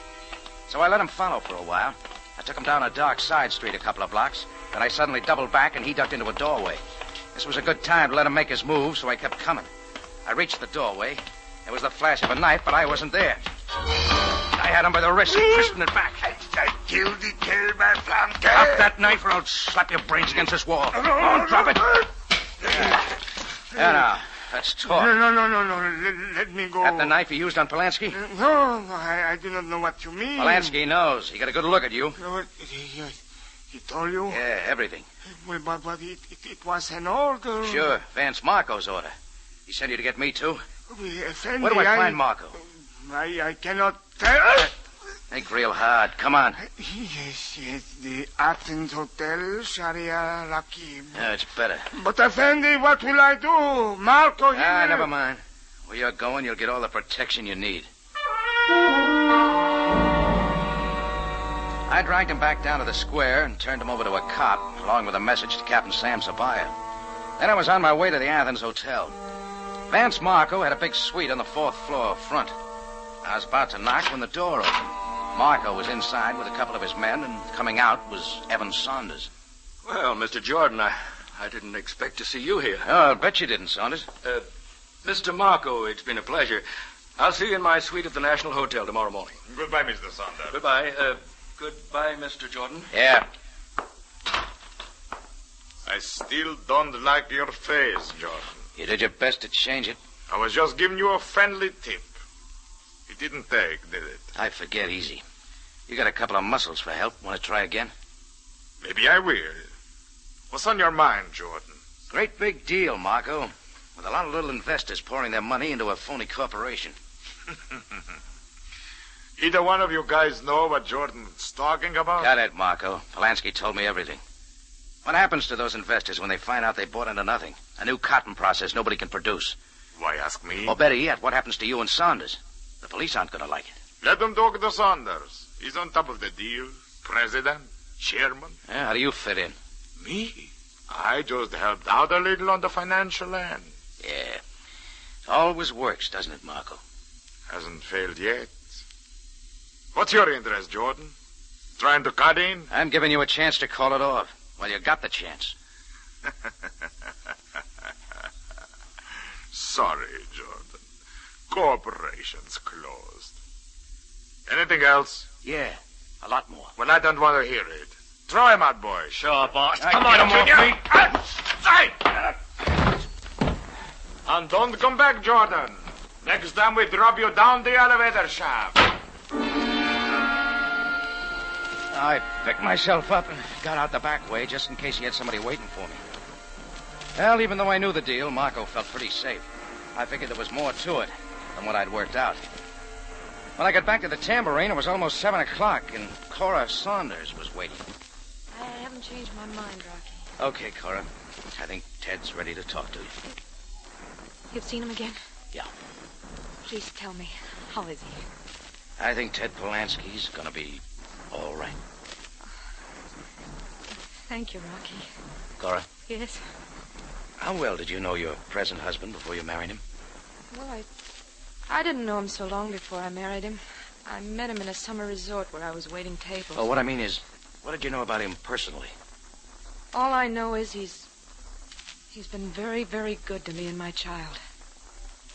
So I let him follow for a while. I took him down a dark side street a couple of blocks. Then I suddenly doubled back and he ducked into a doorway. This was a good time to let him make his move, so I kept coming. I reached the doorway. There was the flash of a knife, but I wasn't there. I had him by the wrist, twisting it back. I killed my flanker. Drop that knife or I'll slap your brains against this wall. Come on, drop it. Now, let's talk. No. Let me go. That the knife you used on Polanski? No, I do not know what you mean. Polanski knows. He got a good look at you. He told you? Yeah, everything. Well, but it was an order. Sure, Vance Marco's order. He sent you to get me, too? Effendi, Where do I find Marco? I cannot tell. Think real hard. Come on. Yes, the Athens Hotel, Sharia Rakib. Yeah, it's better. But, Effendi, what will I do? Marco here... never mind. Where you're going, you'll get all the protection you need. I dragged him back down to the square and turned him over to a cop, along with a message to Captain Sam Sabaya. Then I was on my way to the Athens Hotel. Vance Marco had a big suite on the 4th floor front. I was about to knock when the door opened. Marco was inside with a couple of his men, and coming out was Evan Saunders. Well, Mr. Jordan, I didn't expect to see you here. Oh, I'll bet you didn't, Saunders. Mr. Marco, it's been a pleasure. I'll see you in my suite at the National Hotel tomorrow morning. Goodbye, Mr. Saunders. Goodbye. Goodbye, Mr. Jordan. Yeah. I still don't like your face, Jordan. You did your best to change it. I was just giving you a friendly tip. It didn't take, did it? I forget easy. You got a couple of muscles for help. Want to try again? Maybe I will. What's on your mind, Jordan? Great big deal, Marco. With a lot of little investors pouring their money into a phony corporation. Either one of you guys know what Jordan's talking about? Got it, Marco. Polanski told me everything. What happens to those investors when they find out they bought into nothing? A new cotton process nobody can produce. Why ask me? Or better yet, what happens to you and Saunders? The police aren't going to like it. Let them talk to Saunders. He's on top of the deal. President, chairman. Yeah, how do you fit in? Me? I just helped out a little on the financial end. Yeah. It always works, doesn't it, Marco? Hasn't failed yet. What's your interest, Jordan? Trying to cut in? I'm giving you a chance to call it off. Well, you got the chance. Sorry, Jordan. Corporation's closed. Anything else? Yeah, a lot more. Well, I don't want to hear it. Throw him out, boy. Sure, boss. Come on, Junior. And don't come back, Jordan. Next time we drop you down the elevator shaft. I picked myself up and got out the back way just in case he had somebody waiting for me. Well, even though I knew the deal, Marco felt pretty safe. I figured there was more to it than what I'd worked out. When I got back to the tambourine, it was almost 7 o'clock, and Cora Saunders was waiting. I haven't changed my mind, Rocky. Okay, Cora. I think Ted's ready to talk to you. You've seen him again? Yeah. Please tell me, how is he? I think Ted Polanski's gonna be all right. Thank you, Rocky. Cora, Yes? how well did you know your present husband before you married him? Well, I didn't know him so long before I married him. I met him in a summer resort where I was waiting tables. Oh, what I mean is, what did you know about him personally? All I know is he's been very, very good to me and my child.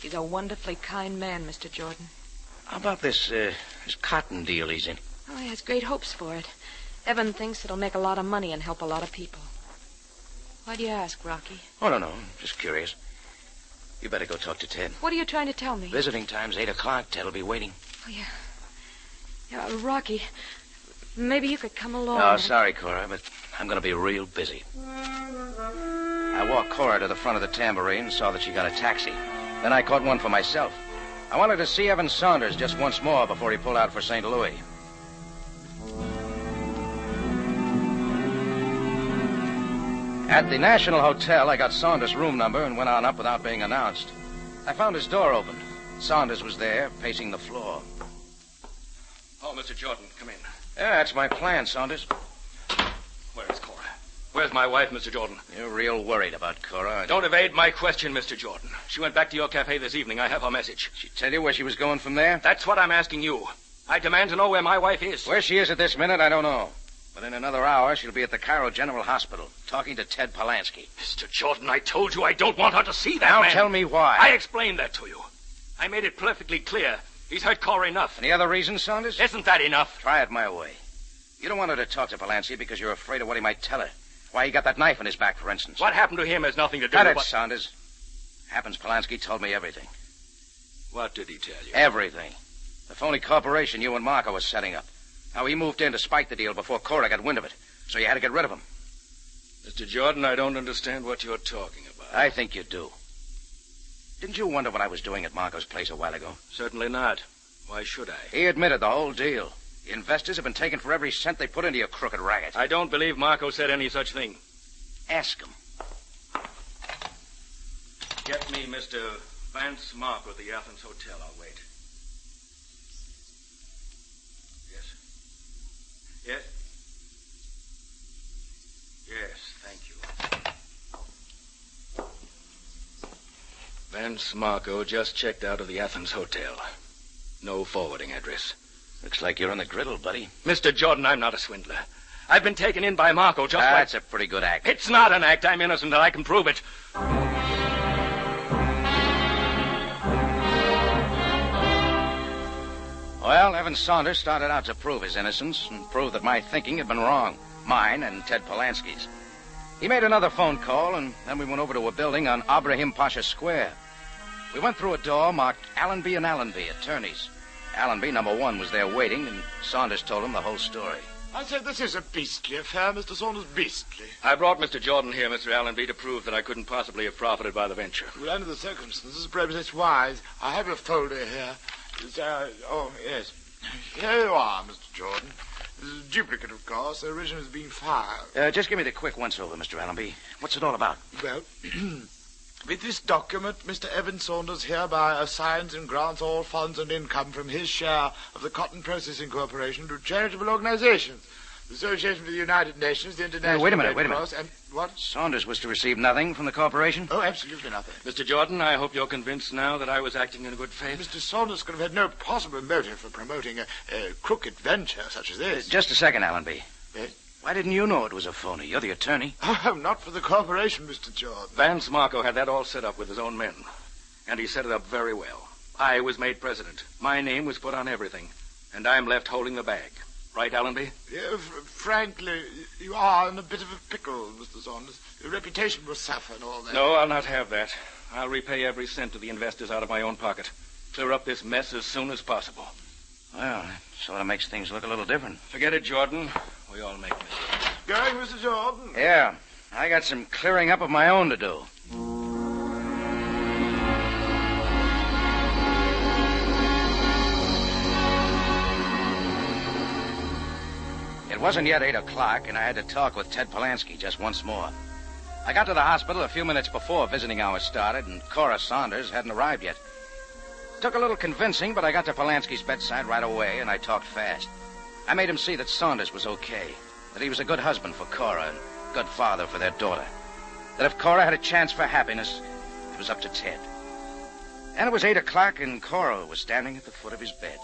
He's a wonderfully kind man, Mr. Jordan. How about this cotton deal he's in? Oh, he has great hopes for it. Evan thinks it'll make a lot of money and help a lot of people. Why do you ask, Rocky? Oh, no. Just curious. You better go talk to Ted. What are you trying to tell me? Visiting time's 8 o'clock. Ted'll be waiting. Oh, yeah. Yeah, Rocky, maybe you could come along. Oh, sorry, Cora, but I'm going to be real busy. I walked Cora to the front of the tambourine and saw that she got a taxi. Then I caught one for myself. I wanted to see Evan Saunders just once more before he pulled out for St. Louis. At the National Hotel, I got Saunders' room number and went on up without being announced. I found his door open. Saunders was there, pacing the floor. Oh, Mr. Jordan, come in. Yeah, that's my plan, Saunders. Where's Cora? Where's my wife, Mr. Jordan? You're real worried about Cora, aren't you? Don't evade my question, Mr. Jordan. She went back to your cafe this evening. I have her message. She tell you where she was going from there? That's what I'm asking you. I demand to know where my wife is. Where she is at this minute, I don't know. But in another hour, she'll be at the Cairo General Hospital, talking to Ted Polanski. Mr. Jordan, I told you I don't want her to see that now man. Now tell me why. I explained that to you. I made it perfectly clear. He's hurt Cora enough. Any other reasons, Saunders? Isn't that enough? Try it my way. You don't want her to talk to Polanski because you're afraid of what he might tell her. Why he got that knife in his back, for instance. What happened to him has nothing to do Cut with it, what... Saunders. Happens Polanski told me everything. What did he tell you? Everything. The phony corporation you and Marco was setting up. How he moved in to spike the deal before Cora got wind of it. So you had to get rid of him. Mr. Jordan, I don't understand what you're talking about. I think you do. Didn't you wonder what I was doing at Marco's place a while ago? Certainly not. Why should I? He admitted the whole deal. The investors have been taken for every cent they put into your crooked racket. I don't believe Marco said any such thing. Ask him. Get me Mr. Vance Marco at the Athens Hotel. I'll wait. Yes? Yes? Yes, thank you. Vance Marco just checked out of the Athens Hotel. No forwarding address. Looks like you're on the griddle, buddy. Mr. Jordan, I'm not a swindler. I've been taken in by Marco just like... That's a pretty good act. It's not an act. I'm innocent and I can prove it. Well, Evan Saunders started out to prove his innocence and prove that my thinking had been wrong. Mine and Ted Polanski's. He made another phone call, and then we went over to a building on Abraham Pasha Square. We went through a door marked Allenby and Allenby, attorneys. Allenby, number 1, was there waiting, and Saunders told him the whole story. I say, this is a beastly affair, Mr. Saunders, beastly. I brought Mr. Jordan here, Mr. Allenby, to prove that I couldn't possibly have profited by the venture. Well, under the circumstances, perhaps it's wise. I have a folder here. Oh, yes. Here you are, Mr. Jordan. This is a duplicate, of course. The original has been filed. Just give me the quick once-over, Mr. Allenby. What's it all about? Well, with this document, Mr. Evan Saunders hereby assigns and grants all funds and income from his share of the Cotton Processing Corporation to charitable organizations. The Association for the United Nations, the International... wait a minute. And what? Saunders was to receive nothing from the corporation? Oh, absolutely nothing. Mr. Jordan, I hope you're convinced now that I was acting in good faith. Mr. Saunders could have had no possible motive for promoting a crooked venture such as this. Just a second, Allenby. Yes? Why didn't you know it was a phony? You're the attorney. Oh, not for the corporation, Mr. Jordan. Vance Marco had that all set up with his own men. And he set it up very well. I was made president. My name was put on everything. And I'm left holding the bag. Right, Allenby? Yeah, frankly, you are in a bit of a pickle, Mr. Saunders. Your reputation will suffer and all that. No, I'll not have that. I'll repay every cent to the investors out of my own pocket. Clear up this mess as soon as possible. Well, that sort of makes things look a little different. Forget it, Jordan. We all make mistakes. Going, Mr. Jordan? Yeah. I got some clearing up of my own to do. It wasn't yet 8 o'clock, and I had to talk with Ted Polanski just once more. I got to the hospital a few minutes before visiting hours started, and Cora Saunders hadn't arrived yet. It took a little convincing, but I got to Polanski's bedside right away, and I talked fast. I made him see that Saunders was okay, that he was a good husband for Cora and good father for their daughter, that if Cora had a chance for happiness, it was up to Ted. And it was 8 o'clock, and Cora was standing at the foot of his bed,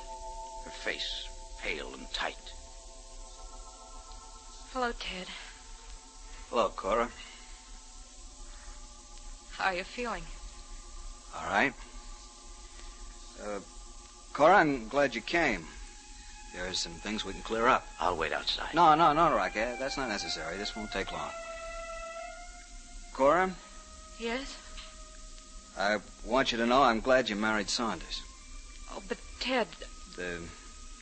her face pale and tight. Hello, Ted. Hello, Cora. How are you feeling? All right. Cora, I'm glad you came. There's some things we can clear up. I'll wait outside. No, Rocky. That's not necessary. This won't take long. Cora? Yes? I want you to know I'm glad you married Saunders. Oh, but Ted... The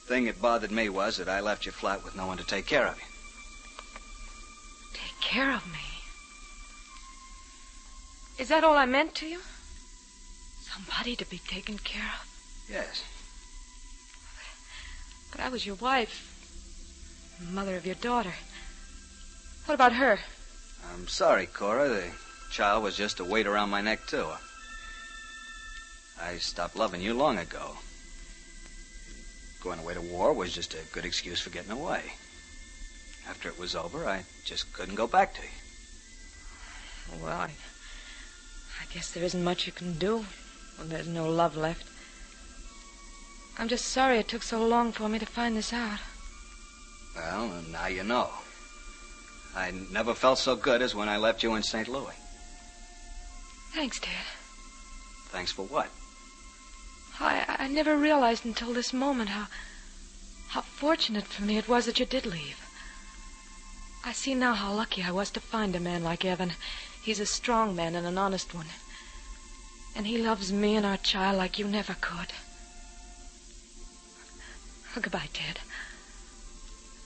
thing that bothered me was that I left you flat with no one to take care of you. Take care of me? Is that all I meant to you? Somebody to be taken care of? Yes. But I was your wife. Mother of your daughter. What about her? I'm sorry, Cora. The child was just a weight around my neck, too. I stopped loving you long ago. going away to war was just a good excuse for getting away. After it was over, I just couldn't go back to you. Well, I guess there isn't much you can do when there's no love left. I'm just sorry it took so long for me to find this out. Well, now you know. I never felt so good as when I left you in St. Louis. Thanks, Ted. Thanks for what? I never realized until this moment how fortunate for me it was that you did leave. I see now how lucky I was to find a man like Evan. He's a strong man and an honest one. And he loves me and our child like you never could. Goodbye, Ted.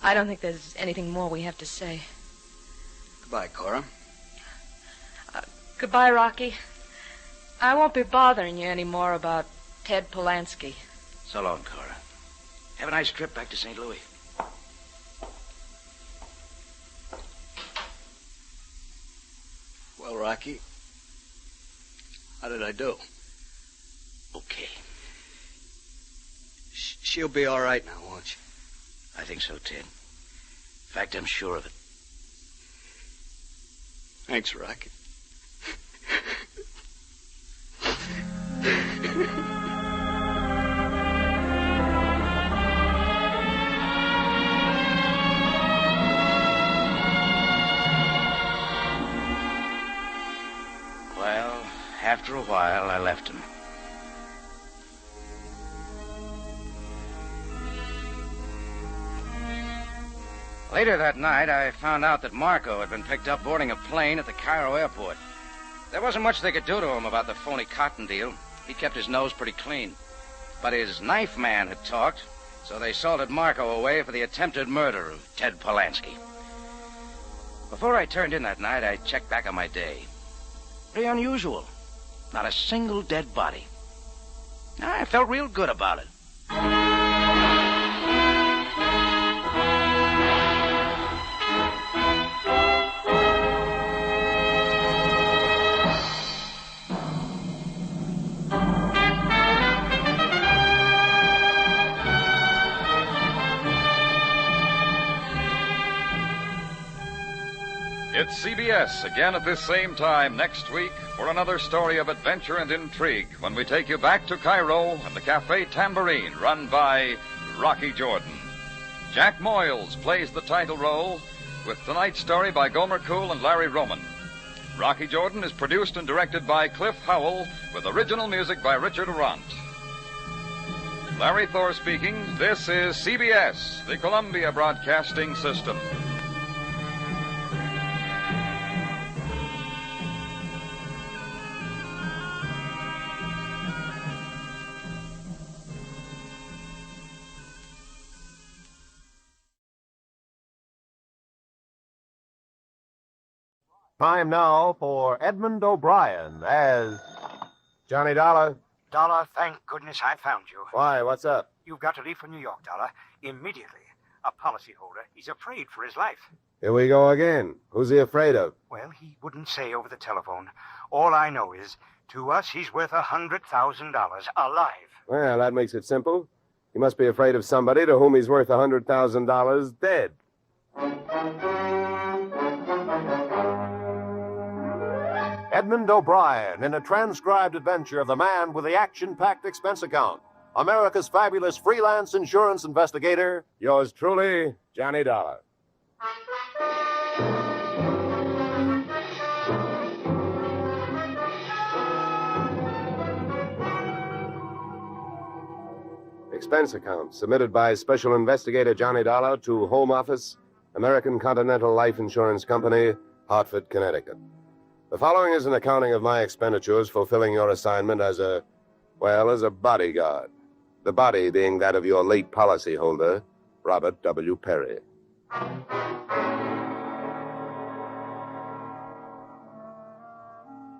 I don't think there's anything more we have to say. Goodbye, Cora. Goodbye, Rocky. I won't be bothering you anymore about Ted Polansky. So long, Cora. Have a nice trip back to St. Louis. Well, Rocky, how did I do? Okay. She'll be all right now, won't she? I think so, Ted. In fact, I'm sure of it. Thanks, Rocky. Well, after a while, I left him. Later that night, I found out that Marco had been picked up boarding a plane at the Cairo airport. There wasn't much they could do to him about the phony cotton deal. He kept his nose pretty clean. But his knife man had talked, so they salted Marco away for the attempted murder of Ted Polansky. Before I turned in that night, I checked back on my day. Pretty unusual. Not a single dead body. I felt real good about it. It's CBS again at this same time next week for another story of adventure and intrigue when we take you back to Cairo and the Café Tambourine run by Rocky Jordan. Jack Moyles plays the title role with tonight's story by Gomer Cool and Larry Roman. Rocky Jordan is produced and directed by Cliff Howell with original music by Richard Arant. Larry Thor speaking. This is CBS, the Columbia Broadcasting System. Time now for Edmund O'Brien as Johnny Dollar. Dollar, thank goodness I found you. Why, what's up? You've got to leave for New York, Dollar, immediately. A policyholder, he's afraid for his life. Here we go again. Who's he afraid of? Well, he wouldn't say over the telephone. All I know is, to us, he's worth $100,000 alive. Well, that makes it simple. He must be afraid of somebody to whom he's worth $100,000 dead. Edmund O'Brien in a transcribed adventure of the man with the action-packed expense account. America's fabulous freelance insurance investigator. Yours truly, Johnny Dollar. Expense account submitted by Special Investigator Johnny Dollar to Home Office, American Continental Life Insurance Company, Hartford, Connecticut. The following is an accounting of my expenditures fulfilling your assignment as a bodyguard. The body being that of your late policyholder, Robert W. Perry.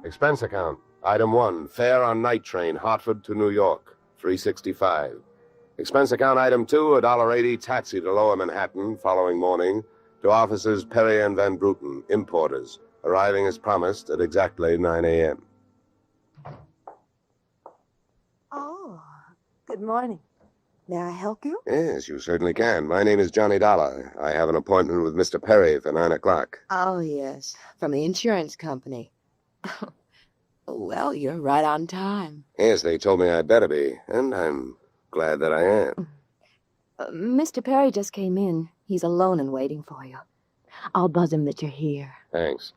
Expense account. Item 1, fare on night train, Hartford to New York, $3.65. Expense account item 2, $1.80 taxi to Lower Manhattan following morning to offices Perry and Van Bruten, importers, arriving as promised at exactly 9 a.m. Oh, good morning. May I help you? Yes, you certainly can. My name is Johnny Dollar. I have an appointment with Mr. Perry for 9 o'clock. Oh, yes. From the insurance company. Well, you're right on time. Yes, they told me I'd better be, and I'm glad that I am. Mr. Perry just came in. He's alone and waiting for you. I'll buzz him that you're here. Thanks.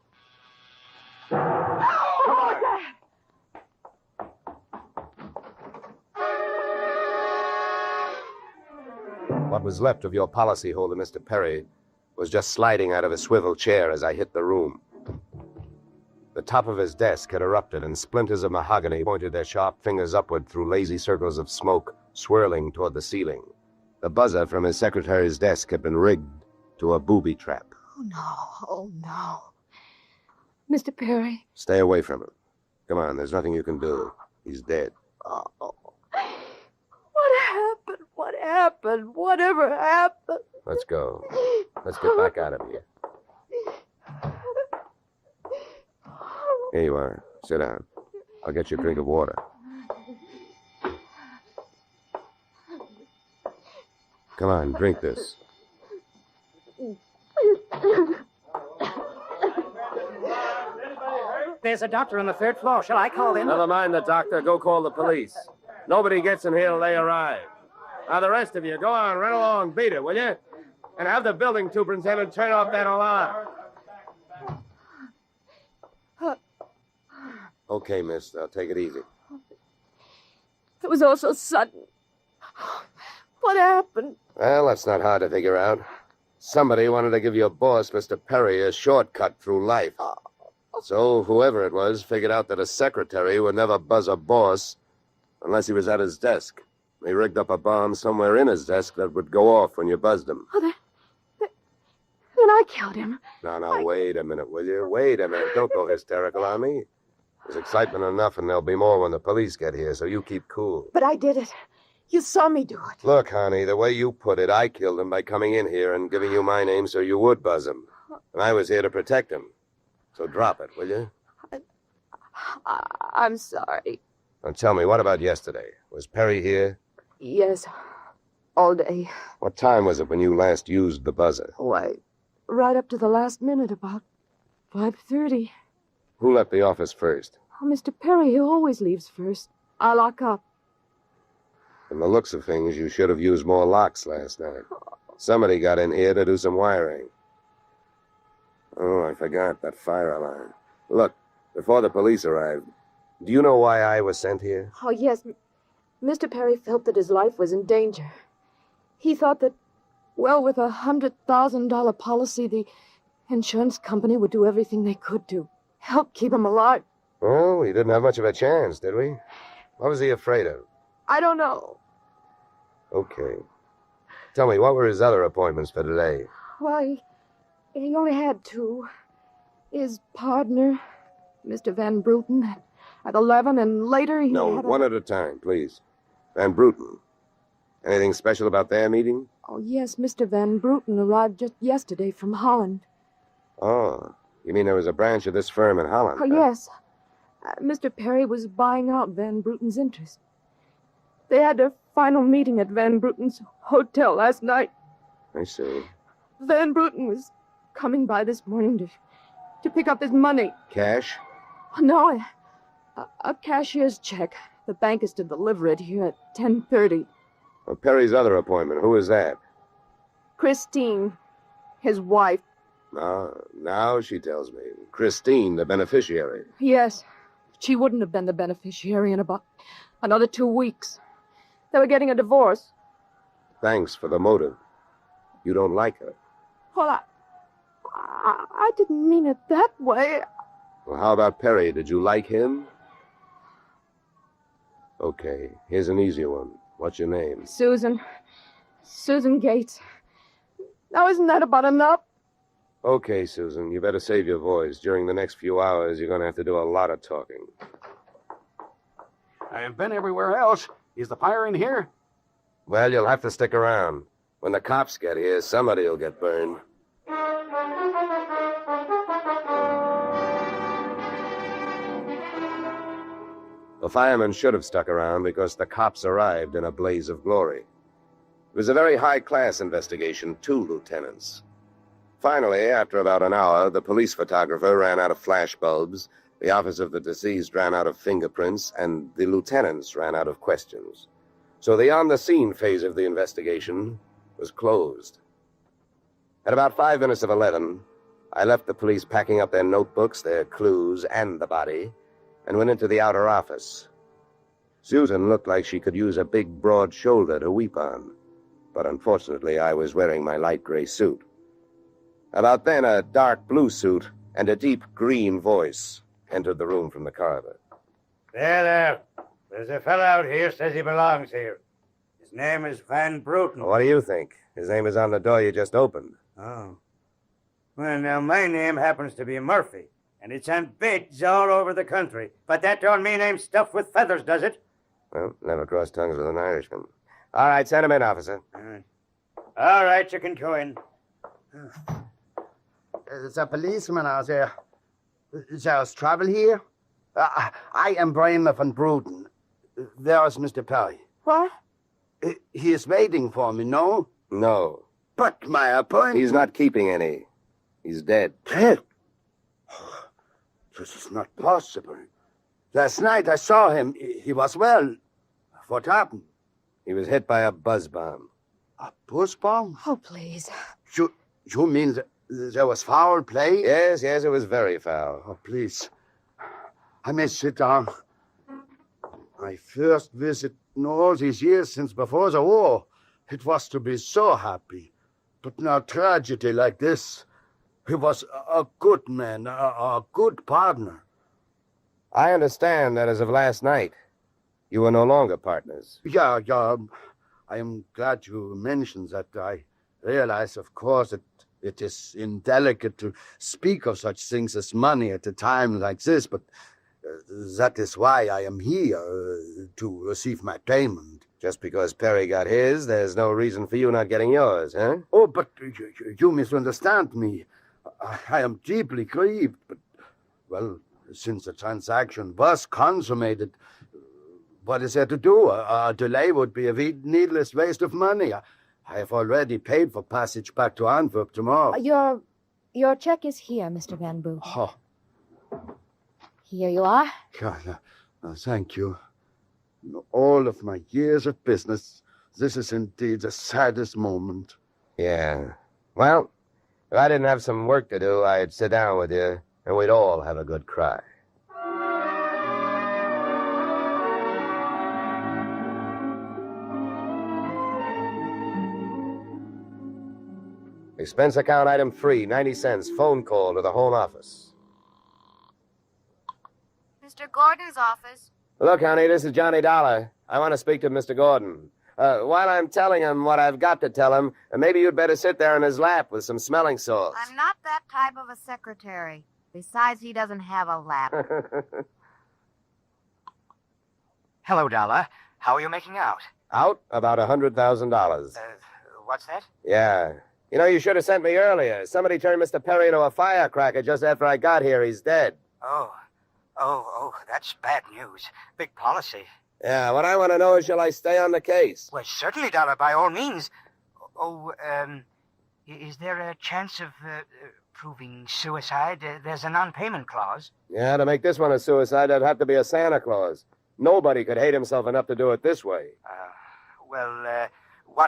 What was left of your policyholder, Mr. Perry, was just sliding out of a swivel chair as I hit the room. The top of his desk had erupted, and splinters of mahogany pointed their sharp fingers upward through lazy circles of smoke swirling toward the ceiling. The buzzer from his secretary's desk had been rigged to a booby trap. Oh, no. Oh, no. Mr. Perry. Stay away from him. Come on, there's nothing you can do. He's dead. Oh. What happened? What happened? Whatever happened? Let's go. Let's get back out of here. Here you are. Sit down. I'll get you a drink of water. Come on, drink this. There's a doctor on the 3rd floor. Shall I call in? Never mind the doctor. Go call the police. Nobody gets in here till they arrive. Now, the rest of you, go on, run along, beat it, will you? And have the building superintendent turn off that alarm. Okay, miss. Now, take it easy. It was all so sudden. What happened? Well, that's not hard to figure out. Somebody wanted to give your boss, Mr. Perry, a shortcut through life. So whoever it was figured out that a secretary would never buzz a boss unless he was at his desk. He rigged up a bomb somewhere in his desk that would go off when you buzzed him. Oh, then I killed him. Now, wait a minute, will you? Wait a minute. Don't go hysterical on me. There's excitement enough, and there'll be more when the police get here, so you keep cool. But I did it. You saw me do it. Look, honey, the way you put it, I killed him by coming in here and giving you my name so you would buzz him. And I was here to protect him. So drop it, will you? I'm sorry. Now tell me, what about yesterday? Was Perry here? Yes, all day. What time was it when you last used the buzzer? Why, right up to the last minute, about 5:30. Who left the office first? Oh, Mr. Perry, he always leaves first. I lock up. From the looks of things, you should have used more locks last night. Somebody got in here to do some wiring. Oh, I forgot that fire alarm. Look, before the police arrived, do you know why I was sent here? Oh, yes. Mr. Perry felt that his life was in danger. He thought that, well, with a $100,000 policy, the insurance company would do everything they could to help keep him alive. Oh, he didn't have much of a chance, did we? What was he afraid of? I don't know. Okay. Tell me, what were his other appointments for today? Well, he only had 2. His partner, Mr. Van Bruten, at 11, and later he No, had one at a time, please. Van Bruten. Anything special about their meeting? Oh, yes, Mr. Van Bruten arrived just yesterday from Holland. Oh, you mean there was a branch of this firm in Holland? Oh, yes. Mr. Perry was buying out Van Bruten's interest. They had their final meeting at Van Bruten's hotel last night. I see. Van Bruten was coming by this morning to pick up his money. Cash? No, a cashier's check. The bank is to deliver it here at 10:30. Well, Perry's other appointment, who is that? Christine, his wife. Now she tells me. Christine, the beneficiary. Yes. She wouldn't have been the beneficiary in about another 2 weeks. They were getting a divorce. Thanks for the motive. You don't like her. Well, I didn't mean it that way. Well, how about Perry? Did you like him? Okay, here's an easy one. What's your name? Susan Gates. Now, isn't that about enough? Okay, Susan, you better save your voice. During the next few hours, you're going to have to do a lot of talking. I have been everywhere else. Is the fire in here? Well, you'll have to stick around. When the cops get here, somebody will get burned. The firemen should have stuck around because the cops arrived in a blaze of glory. It was a very high-class investigation, 2 lieutenants. Finally, after about an hour, the police photographer ran out of flash bulbs, the office of the deceased ran out of fingerprints, and the lieutenants ran out of questions. So the on-the-scene phase of the investigation was closed. At about 5 minutes of 11, I left the police packing up their notebooks, their clues, and the body, and went into the outer office. Susan looked like she could use a big, broad shoulder to weep on, but unfortunately I was wearing my light gray suit. About then, a dark blue suit and a deep green voice entered the room from the corridor. There. There's a fellow out here says he belongs here. His name is Van Bruten. What do you think? His name is on the door you just opened. Oh. Well, now, my name happens to be Murphy, and it's on bids all over the country. But that don't mean I'm stuffed with feathers, does it? Well, never crossed tongues with an Irishman. All right, send him in, officer. All right, you can go in. There's a policeman out there. There's trouble here? I am Brian Van Bruten. There's Mr. Perry. What? He is waiting for me, no? No. But my appointment... He's not keeping any. He's dead. Dead? This is not possible. Last night I saw him. He was well. What happened? He was hit by a buzz bomb. A buzz bomb? Oh, please. You mean there was foul play? Yes, it was very foul. Oh, please. I may sit down. My first visit in all these years since before the war. It was to be so happy. But now tragedy like this. He was a good man, a good partner. I understand that as of last night, you were no longer partners. Yeah. I am glad you mentioned that. I realize, of course, that it is indelicate to speak of such things as money at a time like this, but that is why I am here, to receive my payment. Just because Perry got his, there's no reason for you not getting yours, huh? Oh, but you misunderstand me. I am deeply grieved, but, well, since the transaction was consummated, what is there to do? A delay would be a needless waste of money. I have already paid for passage back to Antwerp tomorrow. Your check is here, Mr. Van Bruten. Oh. Here you are. Yeah, thank you. In all of my years of business, this is indeed the saddest moment. Yeah. Well, if I didn't have some work to do, I'd sit down with you, and we'd all have a good cry. Expense account item 3, 90 cents, phone call to the home office. Mr. Gordon's office. Look, honey, this is Johnny Dollar. I want to speak to Mr. Gordon. While I'm telling him what I've got to tell him, maybe you'd better sit there in his lap with some smelling salts. I'm not that type of a secretary. Besides, he doesn't have a lap. Hello, Dollar. How are you making out? Out? About $100,000. What's that? Yeah. You know, you should have sent me earlier. Somebody turned Mr. Perry into a firecracker just after I got here. He's dead. Oh, that's bad news. Big policy. Yeah, what I want to know is, shall I stay on the case? Well, certainly, Dollar, by all means. Is there a chance of proving suicide? There's a non-payment clause. Yeah, to make this one a suicide, there'd have to be a Santa Claus. Nobody could hate himself enough to do it this way. What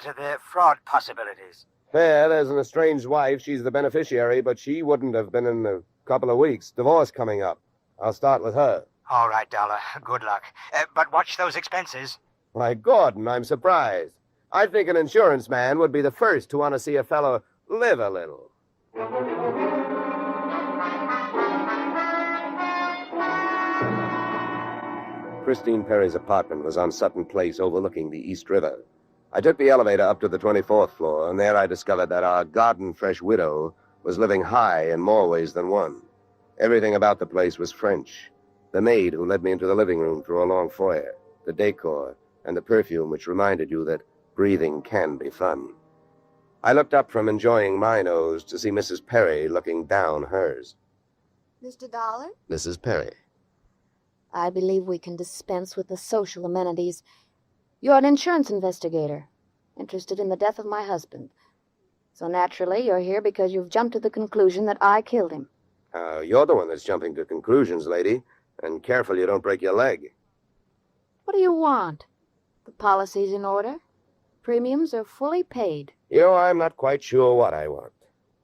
are the fraud possibilities? Well, there's an estranged wife. She's the beneficiary, but she wouldn't have been in a couple of weeks. Divorce coming up. I'll start with her. All right, Dollar. Good luck. But watch those expenses. Why, Gordon, I'm surprised. I think an insurance man would be the first to want to see a fellow live a little. Christine Perry's apartment was on Sutton Place overlooking the East River. I took the elevator up to the 24th floor, and there I discovered that our garden-fresh widow was living high in more ways than one. Everything about the place was French. The maid who led me into the living room through a long foyer, the decor, and the perfume which reminded you that breathing can be fun. I looked up from enjoying my nose to see Mrs. Perry looking down hers. Mr. Dollar? Mrs. Perry. I believe we can dispense with the social amenities. You're an insurance investigator. interested in the death of my husband. So naturally, you're here because you've jumped to the conclusion that I killed him. You're the one that's jumping to conclusions, lady. And careful you don't break your leg. What do you want? The policy's in order. Premiums are fully paid. I'm not quite sure what I want.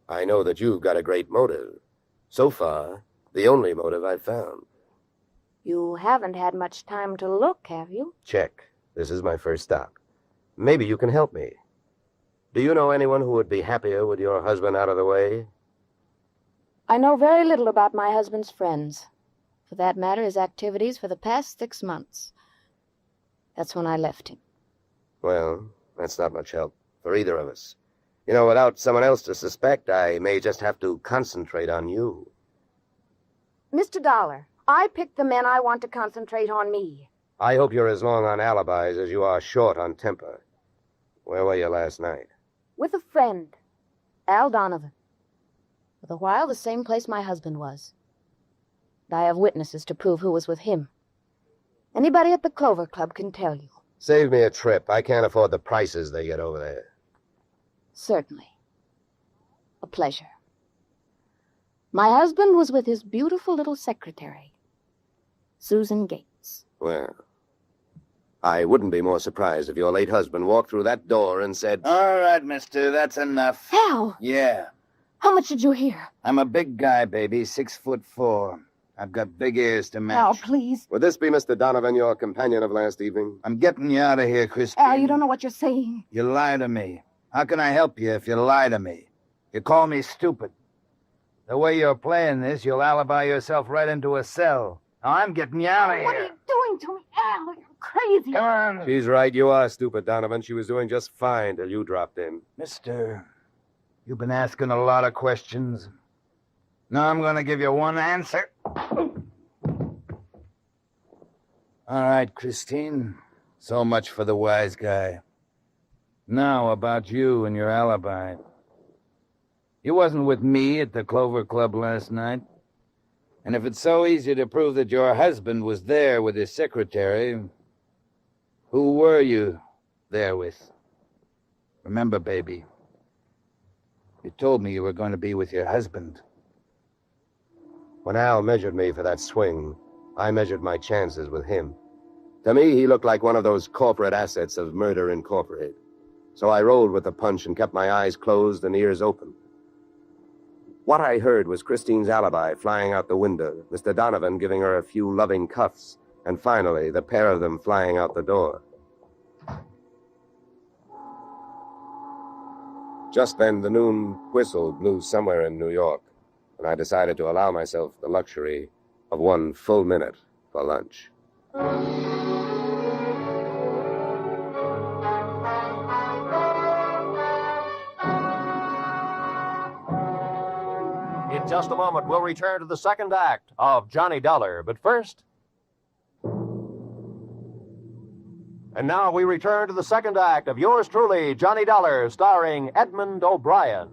I know that you've got a great motive. So far, the only motive I've found. You haven't had much time to look, have you? Check. This is my first stop. Maybe you can help me. Do you know anyone who would be happier with your husband out of the way? I know very little about my husband's friends. For that matter, his activities for the past 6 months. That's when I left him. Well, that's not much help for either of us. Without someone else to suspect, I may just have to concentrate on you. Mr. Dollar, I picked the men I want to concentrate on me. I hope you're as long on alibis as you are short on temper. Where were you last night? With a friend, Al Donovan. For a while, the same place my husband was. And I have witnesses to prove who was with him. Anybody at the Clover Club can tell you. Save me a trip. I can't afford the prices they get over there. Certainly. A pleasure. My husband was with his beautiful little secretary, Susan Gates. Well, I wouldn't be more surprised if your late husband walked through that door and said... All right, mister, that's enough. Al! Yeah. How much did you hear? I'm a big guy, baby, 6'4". I've got big ears to match. Al, please. Would this be Mr. Donovan, your companion of last evening? I'm getting you out of here, Christine. Al, you don't know what you're saying. You lie to me. How can I help you if you lie to me? You call me stupid. The way you're playing this, you'll alibi yourself right into a cell. Now, I'm getting you out of here. What are you doing to me, Al? You're crazy. Come on. She's right. You are stupid, Donovan. She was doing just fine till you dropped in. Mister, you've been asking a lot of questions. Now I'm going to give you one answer. All right, Christine. So much for the wise guy. Now about you and your alibi. You wasn't with me at the Clover Club last night. And if it's so easy to prove that your husband was there with his secretary, who were you there with? Remember, baby, you told me you were going to be with your husband. When Al measured me for that swing, I measured my chances with him. To me, he looked like one of those corporate assets of Murder Incorporated. So I rolled with the punch and kept my eyes closed and ears open. What I heard was Christine's alibi flying out the window, Mr. Donovan giving her a few loving cuffs, and finally, the pair of them flying out the door. Just then, the noon whistle blew somewhere in New York, and I decided to allow myself the luxury of 1 full minute for lunch. In just a moment, we'll return to the second act of Johnny Dollar. But first... And now we return to the second act of yours truly, Johnny Dollar, starring Edmund O'Brien.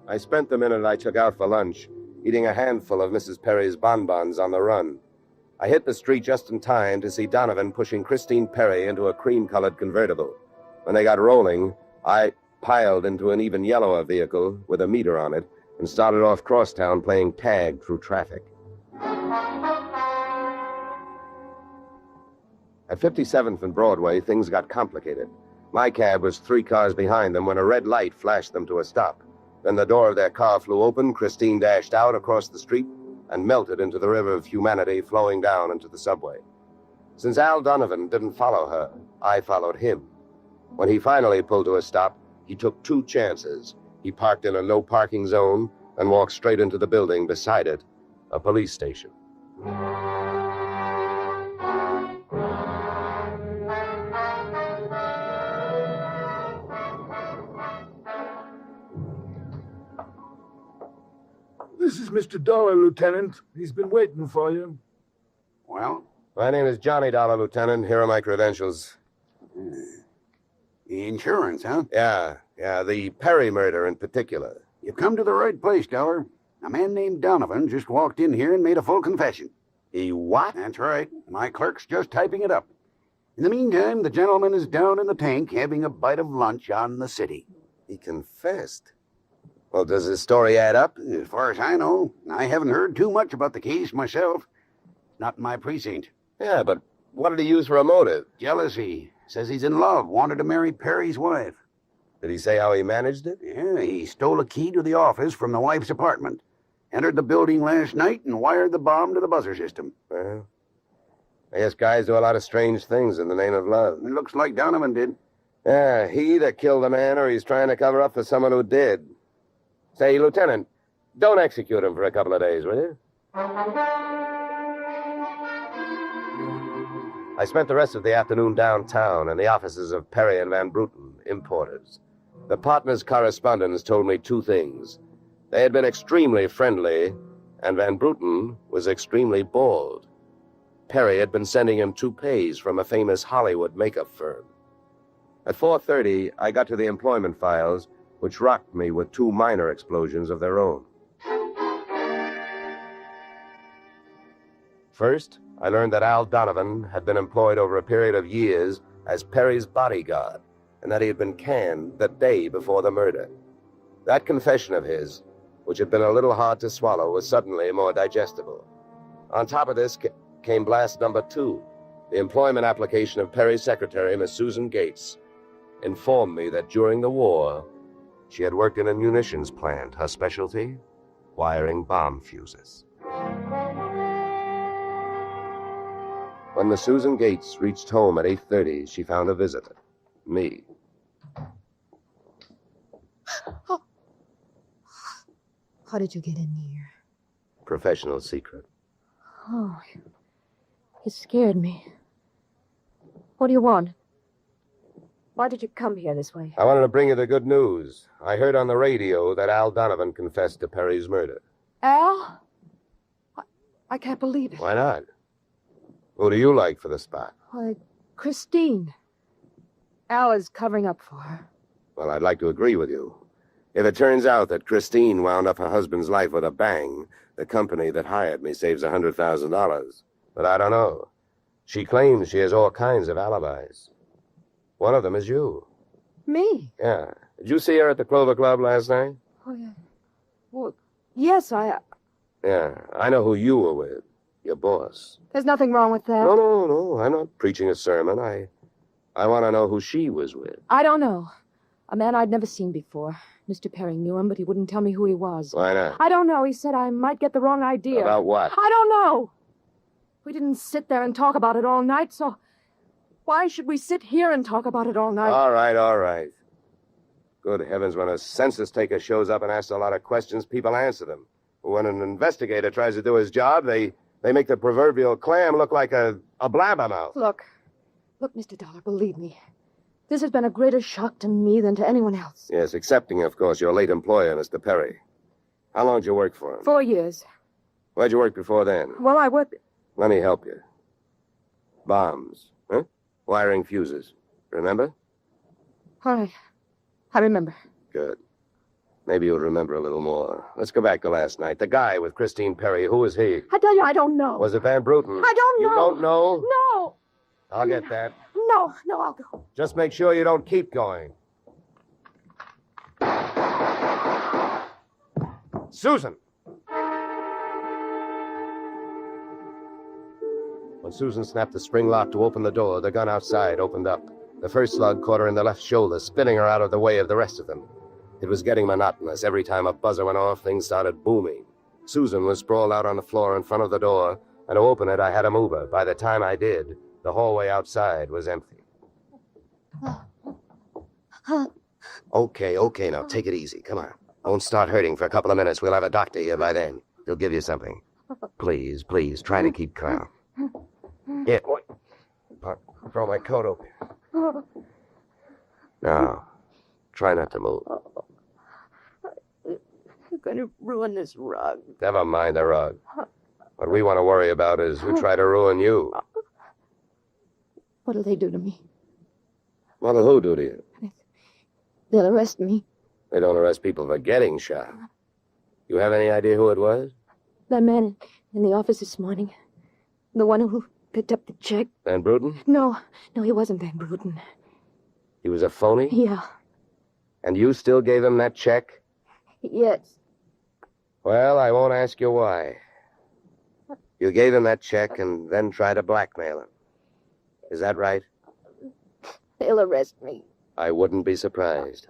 I spent the minute I took out for lunch eating a handful of Mrs. Perry's bonbons on the run. I hit the street just in time to see Donovan pushing Christine Perry into a cream-colored convertible. When they got rolling, I piled into an even yellower vehicle with a meter on it and started off crosstown playing tag through traffic. At 57th and Broadway, things got complicated. My cab was 3 cars behind them when a red light flashed them to a stop. Then the door of their car flew open, Christine dashed out across the street and melted into the river of humanity flowing down into the subway. Since Al Donovan didn't follow her, I followed him. When he finally pulled to a stop, he took 2 chances. He parked in a no-parking zone and walked straight into the building beside it, a police station. This is Mr. Dollar, Lieutenant. He's been waiting for you. Well? My name is Johnny Dollar, Lieutenant. Here are my credentials. The insurance, huh? Yeah, the Perry murder in particular. You've come to the right place, Dollar. A man named Donovan just walked in here and made a full confession. He what? That's right. My clerk's just typing it up. In the meantime, the gentleman is down in the tank having a bite of lunch on the city. He confessed. Well, does his story add up? As far as I know, I haven't heard too much about the case myself. Not in my precinct. Yeah, but what did he use for a motive? Jealousy. Says he's in love, wanted to marry Perry's wife. Did he say how he managed it? Yeah, he stole a key to the office from the wife's apartment, entered the building last night, and wired the bomb to the buzzer system. Well, I guess guys do a lot of strange things in the name of love. It looks like Donovan did. Yeah, he either killed the man or he's trying to cover up for someone who did. Say, Lieutenant, don't execute him for a couple of days, will you? I spent the rest of the afternoon downtown in the offices of Perry and Van Bruten, importers. The partners' correspondents told me two things. They had been extremely friendly, and Van Bruten was extremely bold. Perry had been sending him toupees from a famous Hollywood makeup firm. At 4:30, I got to the employment files, which rocked me with two minor explosions of their own. First, I learned that Al Donovan had been employed over a period of years as Perry's bodyguard, and that he had been canned the day before the murder. That confession of his, which had been a little hard to swallow, was suddenly more digestible. On top of this came blast number 2. The employment application of Perry's secretary, Miss Susan Gates, informed me that during the war, she had worked in a munitions plant, her specialty, wiring bomb fuses. When Miss Susan Gates reached home at 8:30, she found a visitor, me. Oh. How did you get in here? Professional secret. Oh, you scared me. What do you want? Why did you come here this way? I wanted to bring you the good news. I heard on the radio that Al Donovan confessed to Perry's murder. Al? I can't believe it. Why not? Who do you like for the spot? Why, Christine. Al is covering up for her. Well, I'd like to agree with you. If it turns out that Christine wound up her husband's life with a bang, the company that hired me saves $100,000. But I don't know. She claims she has all kinds of alibis. One of them is you. Me? Yeah. Did you see her at the Clover Club last night? Oh, yeah. Well, yes, Yeah, I know who you were with. Your boss. There's nothing wrong with that. No. I'm not preaching a sermon. I want to know who she was with. I don't know. A man I'd never seen before. Mr. Perry knew him, but he wouldn't tell me who he was. Why not? I don't know. He said I might get the wrong idea. About what? I don't know. We didn't sit there and talk about it all night, so why should we sit here and talk about it all night? All right. Good heavens, when a census taker shows up and asks a lot of questions, people answer them. When an investigator tries to do his job, they make the proverbial clam look like a blabbermouth. Look, Mr. Dollar, believe me. This has been a greater shock to me than to anyone else. Yes, excepting, of course, your late employer, Mr. Perry. How long did you work for him? 4 years. Where'd you work before then? Well, I worked... Let me help you. Bombs, huh? Wiring fuses. Remember? All right. I remember. Good. Maybe you'll remember a little more. Let's go back to last night. The guy with Christine Perry, who was he? I tell you, I don't know. Was it Van Bruten? I don't know. You don't know? No. I'll get that. No, I'll go. Just make sure you don't keep going. Susan! When Susan snapped the spring lock to open the door, the gun outside opened up. The first slug caught her in the left shoulder, spinning her out of the way of the rest of them. It was getting monotonous. Every time a buzzer went off, things started booming. Susan was sprawled out on the floor in front of the door, and to open it, I had to move her. By the time I did, the hallway outside was empty. Okay, now take it easy. Come on. Don't start hurting for a couple of minutes. We'll have a doctor here by then. He'll give you something. Please, try to keep calm. Here, throw my coat open. Now, try not to move. You're going to ruin this rug. Never mind the rug. What we want to worry about is who tried to ruin you. What'll they do to me? What'll who do to you? They'll arrest me. They don't arrest people for getting shot. You have any idea who it was? That man in the office this morning. The one who picked up the check. Van Bruten? No, he wasn't Van Bruten. He was a phony? Yeah. And you still gave him that check? Yes. Well, I won't ask you why. You gave him that check and then tried to blackmail him. Is that right? They'll arrest me. I wouldn't be surprised.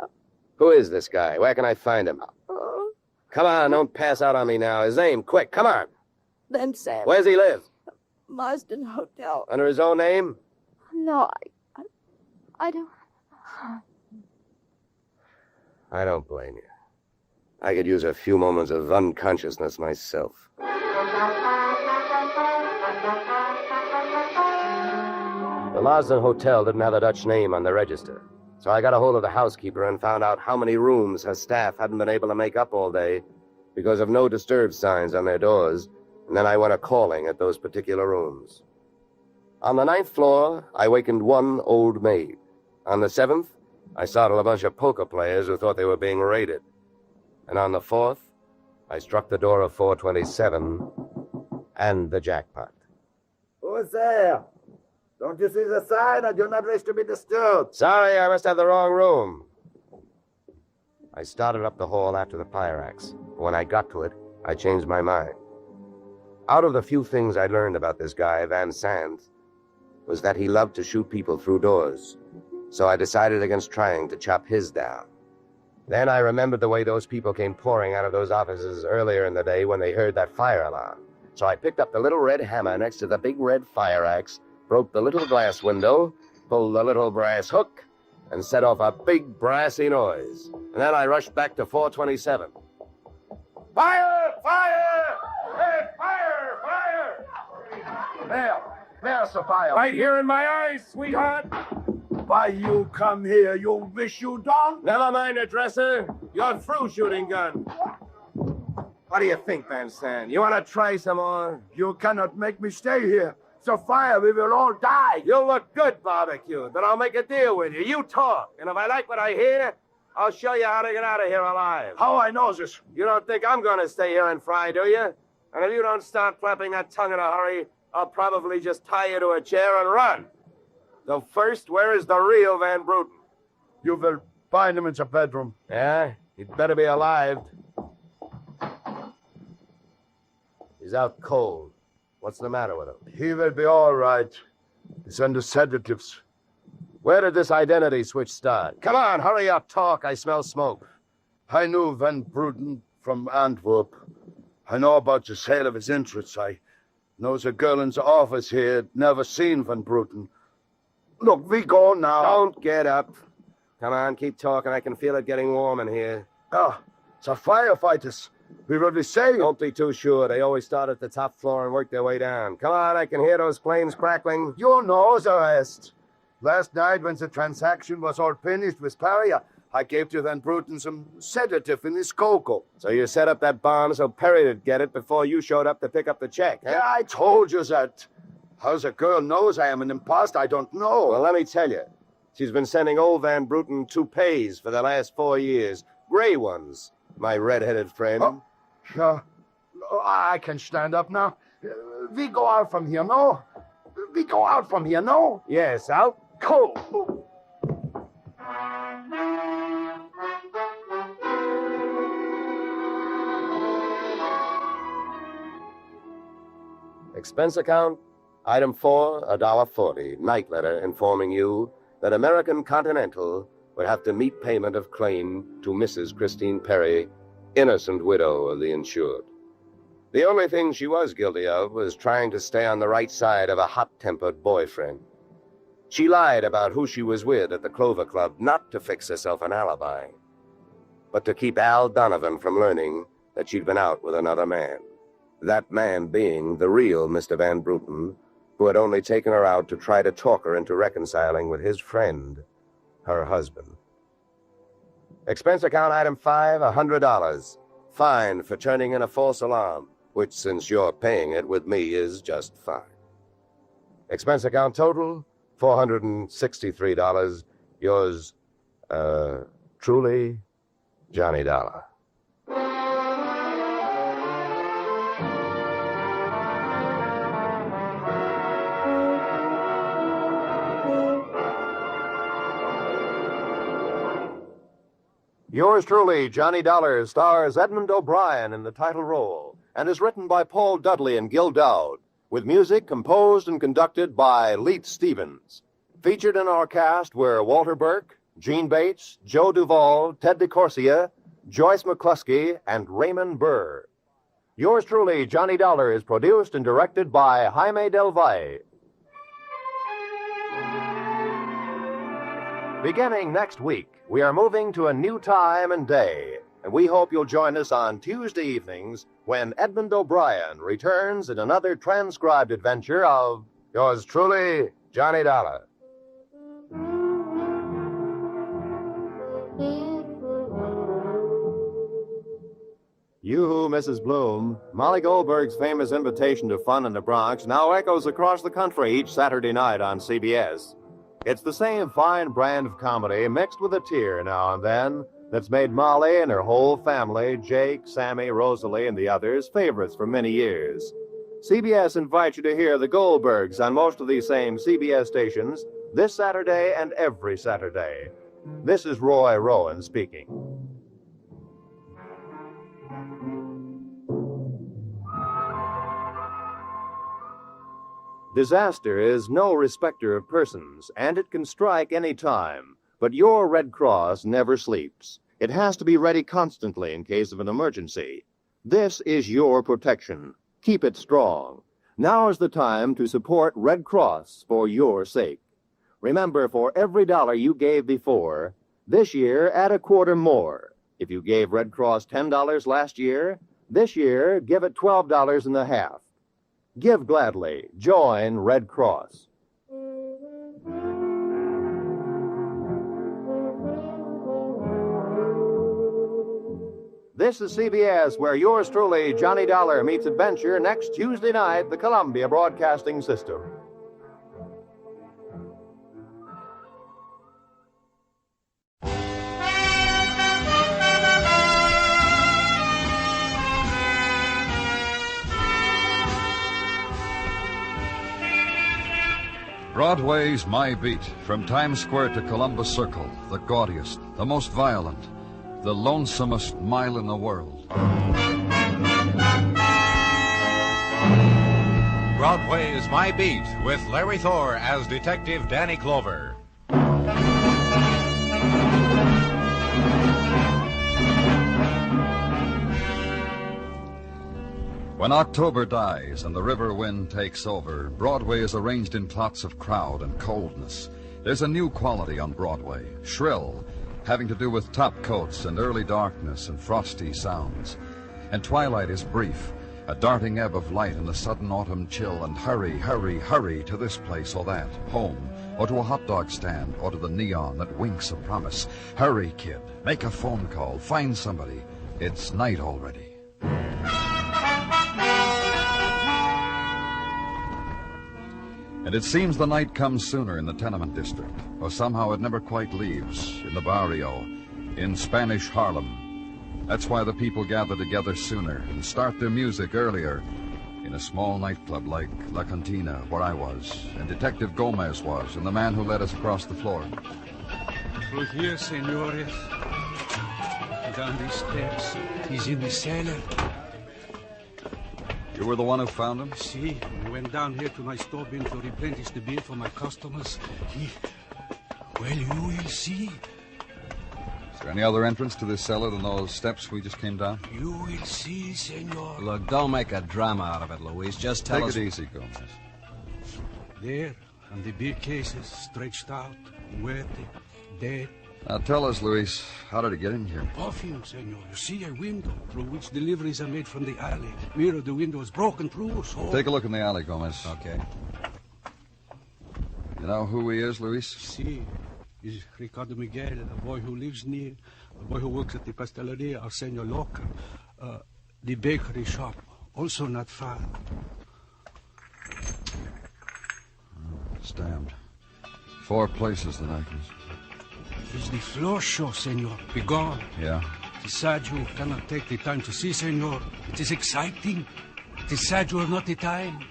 Who is this guy? Where can I find him? Come on, don't pass out on me now. His name, quick, come on. Then Sam. Where's he live? Marsden Hotel. Under his own name? No, I don't. I don't blame you. I could use a few moments of unconsciousness myself. The Marsden Hotel didn't have a Dutch name on the register, so I got a hold of the housekeeper and found out how many rooms her staff hadn't been able to make up all day because of no disturb signs on their doors, and then I went a-calling at those particular rooms. On the 9th floor, I wakened one old maid. On the 7th, I startled a bunch of poker players who thought they were being raided. And on the 4th, I struck the door of 427 and the jackpot. Who's there? Don't you see the sign? I do not wish to be disturbed. Sorry, I must have the wrong room. I started up the hall after the Pyrax. When I got to it, I changed my mind. Out of the few things I learned about this guy, Van Sant, was that he loved to shoot people through doors. So I decided against trying to chop his down. Then I remembered the way those people came pouring out of those offices earlier in the day when they heard that fire alarm. So I picked up the little red hammer next to the big red fire axe, broke the little glass window, pulled the little brass hook, and set off a big brassy noise. And then I rushed back to 427. Fire! Fire! Hey, fire! Fire! There's the fire. Right here in my eyes, sweetheart. Why you come here? You wish you don't? Never mind the dresser. You're through shooting gun. What do you think, Van Sant? You want to try some more? You cannot make me stay here. So fire, we will all die. You look good, barbecue, but I'll make a deal with you. You talk, and if I like what I hear, I'll show you how to get out of here alive. How I know this? You don't think I'm going to stay here and fry, do you? And if you don't start flapping that tongue in a hurry, I'll probably just tie you to a chair and run. So first, where is the real Van Bruten? You will find him in the bedroom. Yeah? He'd better be alive. He's out cold. What's the matter with him? He will be all right. He's under sedatives. Where did this identity switch start? Come on, hurry up, talk. I smell smoke. I knew Van Bruten from Antwerp. I know about the sale of his interests. I know the girl in the office here had never seen Van Bruten. Look, we go now. Don't get up. Come on, keep talking. I can feel it getting warm in here. Ah, the firefighters. We will be safe. Don't be too sure. They always start at the top floor and work their way down. Come on, I can hear those flames crackling. You know the rest. Last night, when the transaction was all finished with Perry, I gave to Van Bruten some sedative in his cocoa. So you set up that bomb so Perry'd get it before you showed up to pick up the check, huh? Yeah, I told you that. How the girl knows I am an imposter, I don't know. Well, let me tell you. She's been sending old Van Bruten toupees for the last 4 years. Gray ones, my red-headed friend. Oh, sure. I can stand up now. We go out from here, no? We go out from here, no? Yes, out cold. Expense account, item 4, $1.40. Night letter informing you that American Continental would have to meet payment of claim to Mrs. Christine Perry, innocent widow of the insured. The only thing she was guilty of was trying to stay on the right side of a hot-tempered boyfriend. She lied about who she was with at the Clover Club, not to fix herself an alibi, but to keep Al Donovan from learning that she'd been out with another man. That man being the real Mr. Van Bruten, who had only taken her out to try to talk her into reconciling with his friend, her husband. Expense account item 5, $100. Fine for turning in a false alarm, which, since you're paying it with me, is just fine. Expense account total, $463. Yours, truly, Johnny Dollar. Yours truly, Johnny Dollar, stars Edmund O'Brien in the title role and is written by Paul Dudley and Gil Dowd, with music composed and conducted by Leet Stevens. Featured in our cast were Walter Burke, Gene Bates, Joe Duvall, Ted DeCorsia, Joyce McCluskey, and Raymond Burr. Yours truly, Johnny Dollar, is produced and directed by Jaime Del Valle. Beginning next week, we are moving to a new time and day, and we hope you'll join us on Tuesday evenings when Edmund O'Brien returns in another transcribed adventure of yours truly, Johnny Dollar. Yoo-hoo, Mrs. Bloom. Molly Goldberg's famous invitation to fun in the Bronx now echoes across the country each Saturday night on CBS. It's the same fine brand of comedy mixed with a tear now and then that's made Molly and her whole family, Jake, Sammy, Rosalie, and the others, favorites for many years. CBS invites you to hear the Goldbergs on most of these same CBS stations this Saturday and every Saturday. This is Roy Rowan speaking. Disaster is no respecter of persons, and it can strike any time. But your Red Cross never sleeps. It has to be ready constantly in case of an emergency. This is your protection. Keep it strong. Now is the time to support Red Cross for your sake. Remember, for every dollar you gave before, this year add a quarter more. If you gave Red Cross $10 last year, this year give it $12.50. Give gladly. Join Red Cross. This is CBS, where yours truly, Johnny Dollar, meets adventure next Tuesday night, the Columbia Broadcasting System. Broadway's My Beat, from Times Square to Columbus Circle, the gaudiest, the most violent, the lonesomest mile in the world. Broadway's My Beat, with Larry Thor as Detective Danny Clover. When October dies and the river wind takes over, Broadway is arranged in clots of crowd and coldness. There's a new quality on Broadway, shrill, having to do with top coats and early darkness and frosty sounds. And twilight is brief, a darting ebb of light in the sudden autumn chill, and hurry, hurry, hurry to this place or that, home, or to a hot dog stand, or to the neon that winks a promise. Hurry, kid, make a phone call, find somebody. It's night already. And it seems the night comes sooner in the tenement district, or somehow it never quite leaves, in the barrio, in Spanish Harlem. That's why the people gather together sooner and start their music earlier, in a small nightclub like La Cantina, where I was, and Detective Gomez was, and the man who led us across the floor. Through here, senores. Down these steps. He's in the cellar. You were the one who found him? See, I went down here to my store bin to replenish the beer for my customers. Well, you will see. Is there any other entrance to this cellar than those steps we just came down? You will see, senor. Look, don't make a drama out of it, Luis. Just tell us... Take it easy, Gomez. There, and the beer cases stretched out, muerte, dead. Now tell us, Luis, how did it get in here? Perfume, senor. You see a window through which deliveries are made from the alley. Mirror, the window is broken through, so... Take a look in the alley, Gomez. Okay. You know who he is, Luis? See, he's Ricardo Miguel, a boy who lives near, a boy who works at the pasteleria, Arsenio Loca, the bakery shop, also not far. Stabbed. 4 places that I can... It's the floor show, senor. Be gone. Yeah? It is sad you cannot take the time to see, senor. It is exciting. It is sad you have not the time.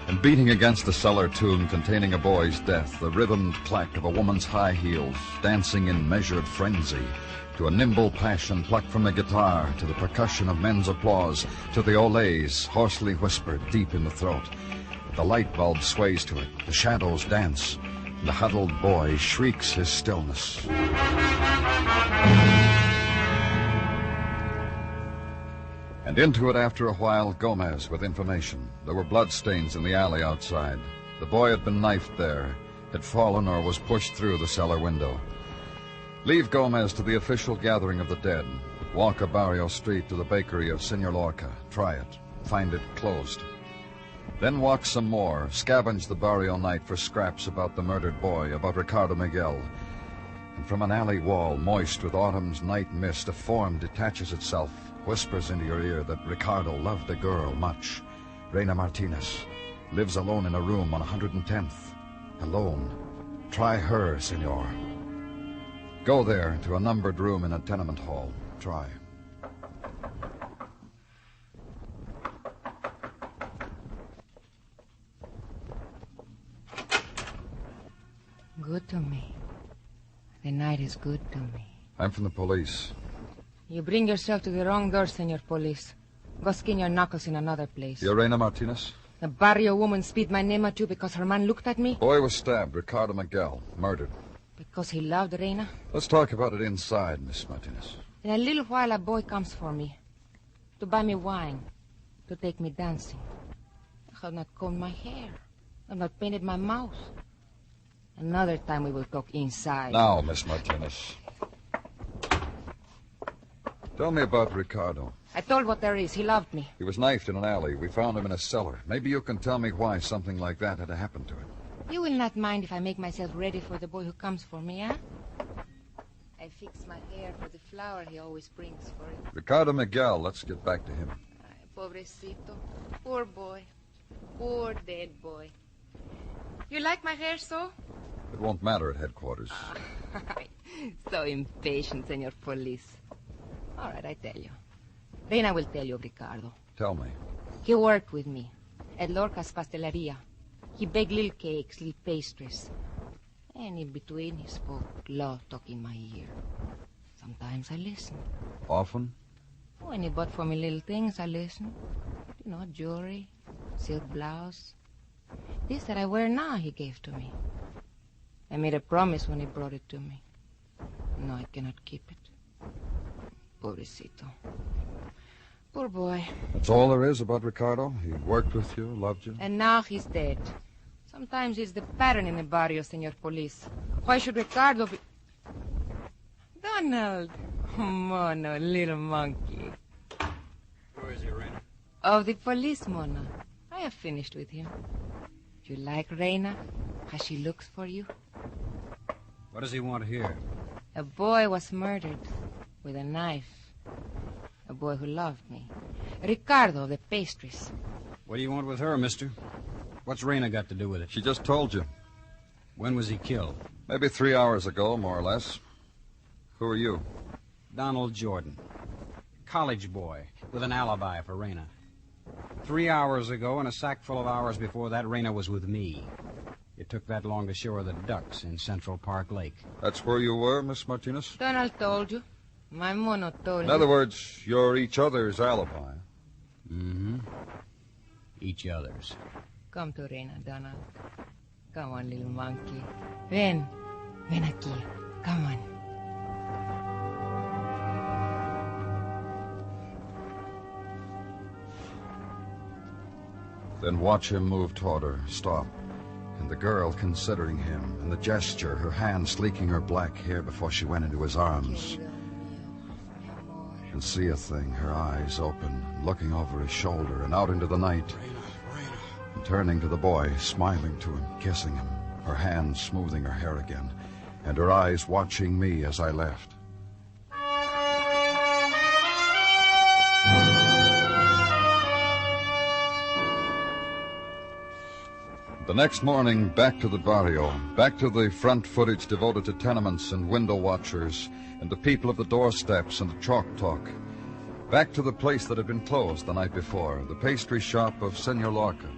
And beating against the cellar tune containing a boy's death, the rhythmed clack of a woman's high heels, dancing in measured frenzy, to a nimble passion plucked from the guitar, to the percussion of men's applause, to the olays, hoarsely whispered deep in the throat. The light bulb sways to it, the shadows dance, and the huddled boy shrieks his stillness. And into it after a while, Gomez with information. There were bloodstains in the alley outside. The boy had been knifed there, had fallen or was pushed through the cellar window. Leave Gomez to the official gathering of the dead. Walk a barrio street to the bakery of Senor Lorca. Try it. Find it closed. Then walk some more. Scavenge the barrio night for scraps about the murdered boy, about Ricardo Miguel. And from an alley wall, moist with autumn's night mist, a form detaches itself, whispers into your ear that Ricardo loved a girl much. Reina Martinez. Lives alone in a room on 110th. Alone. Try her, senor. Go there to a numbered room in a tenement hall. Try. Good to me. The night is good to me. I'm from the police. You bring yourself to the wrong door, Senor Police. Go skin your knuckles in another place. You're Reina Martinez? The barrio woman spit my name at you because her man looked at me? Boy was stabbed, Ricardo Miguel, murdered. Because he loved Reina? Let's talk about it inside, Miss Martinez. In a little while, a boy comes for me. To buy me wine. To take me dancing. I have not combed my hair. I have not painted my mouth. Another time we will talk inside. Now, Miss Martinez. Tell me about Ricardo. I told what there is. He loved me. He was knifed in an alley. We found him in a cellar. Maybe you can tell me why something like that had to happen to him. You will not mind if I make myself ready for the boy who comes for me, eh? I fix my hair for the flower he always brings for it. Ricardo Miguel, let's get back to him. Ay, pobrecito. Poor boy. Poor dead boy. You like my hair so? It won't matter at headquarters. So impatient, Senor Police. All right, I tell you. Then I will tell you of Ricardo. Tell me. He worked with me at Lorca's Pasteleria. He baked little cakes, little pastries. And in between, he spoke love talk in my ear. Sometimes I listened. Often? When he bought for me little things, I listened. You know, jewelry, silk blouse. This that I wear now, he gave to me. I made a promise when he brought it to me. No, I cannot keep it. Pobrecito. Poor boy. That's all there is about Ricardo? He worked with you, loved you? And now he's dead. Sometimes it's the pattern in the barrio, Senor Police. Why should Ricardo be... Donald! Mono, little monkey. Who is he, Reina? Of the police, Mono. I have finished with him. Do you like Reina? How she looks for you? What does he want here? A boy was murdered with a knife. A boy who loved me. Ricardo of the pastries. What do you want with her, mister? What's Reina got to do with it? She just told you. When was he killed? Maybe 3 hours ago, more or less. Who are you? Donald Jordan. College boy with an alibi for Reina. 3 hours ago and a sack full of hours before that, Reina was with me. It took that long to show her the ducks in Central Park Lake. That's where you were, Miss Martinez? Donald told you. My mono told you. In other words, you're each other's alibi. Mm-hmm. Each other's. Come to Reina, Donald. Come on, little monkey. Ven. Ven aquí. Come on. Then watch him move toward her, stop. And the girl considering him, and the gesture, her hand sleeking her black hair before she went into his arms. And see a thing, her eyes open, looking over his shoulder and out into the night. And turning to the boy, smiling to him, kissing him, her hands smoothing her hair again, and her eyes watching me as I left. The next morning, back to the barrio, back to the front footage devoted to tenements and window watchers, and the people of the doorsteps and the chalk talk. Back to the place that had been closed the night before, the pastry shop of Senor Lorca.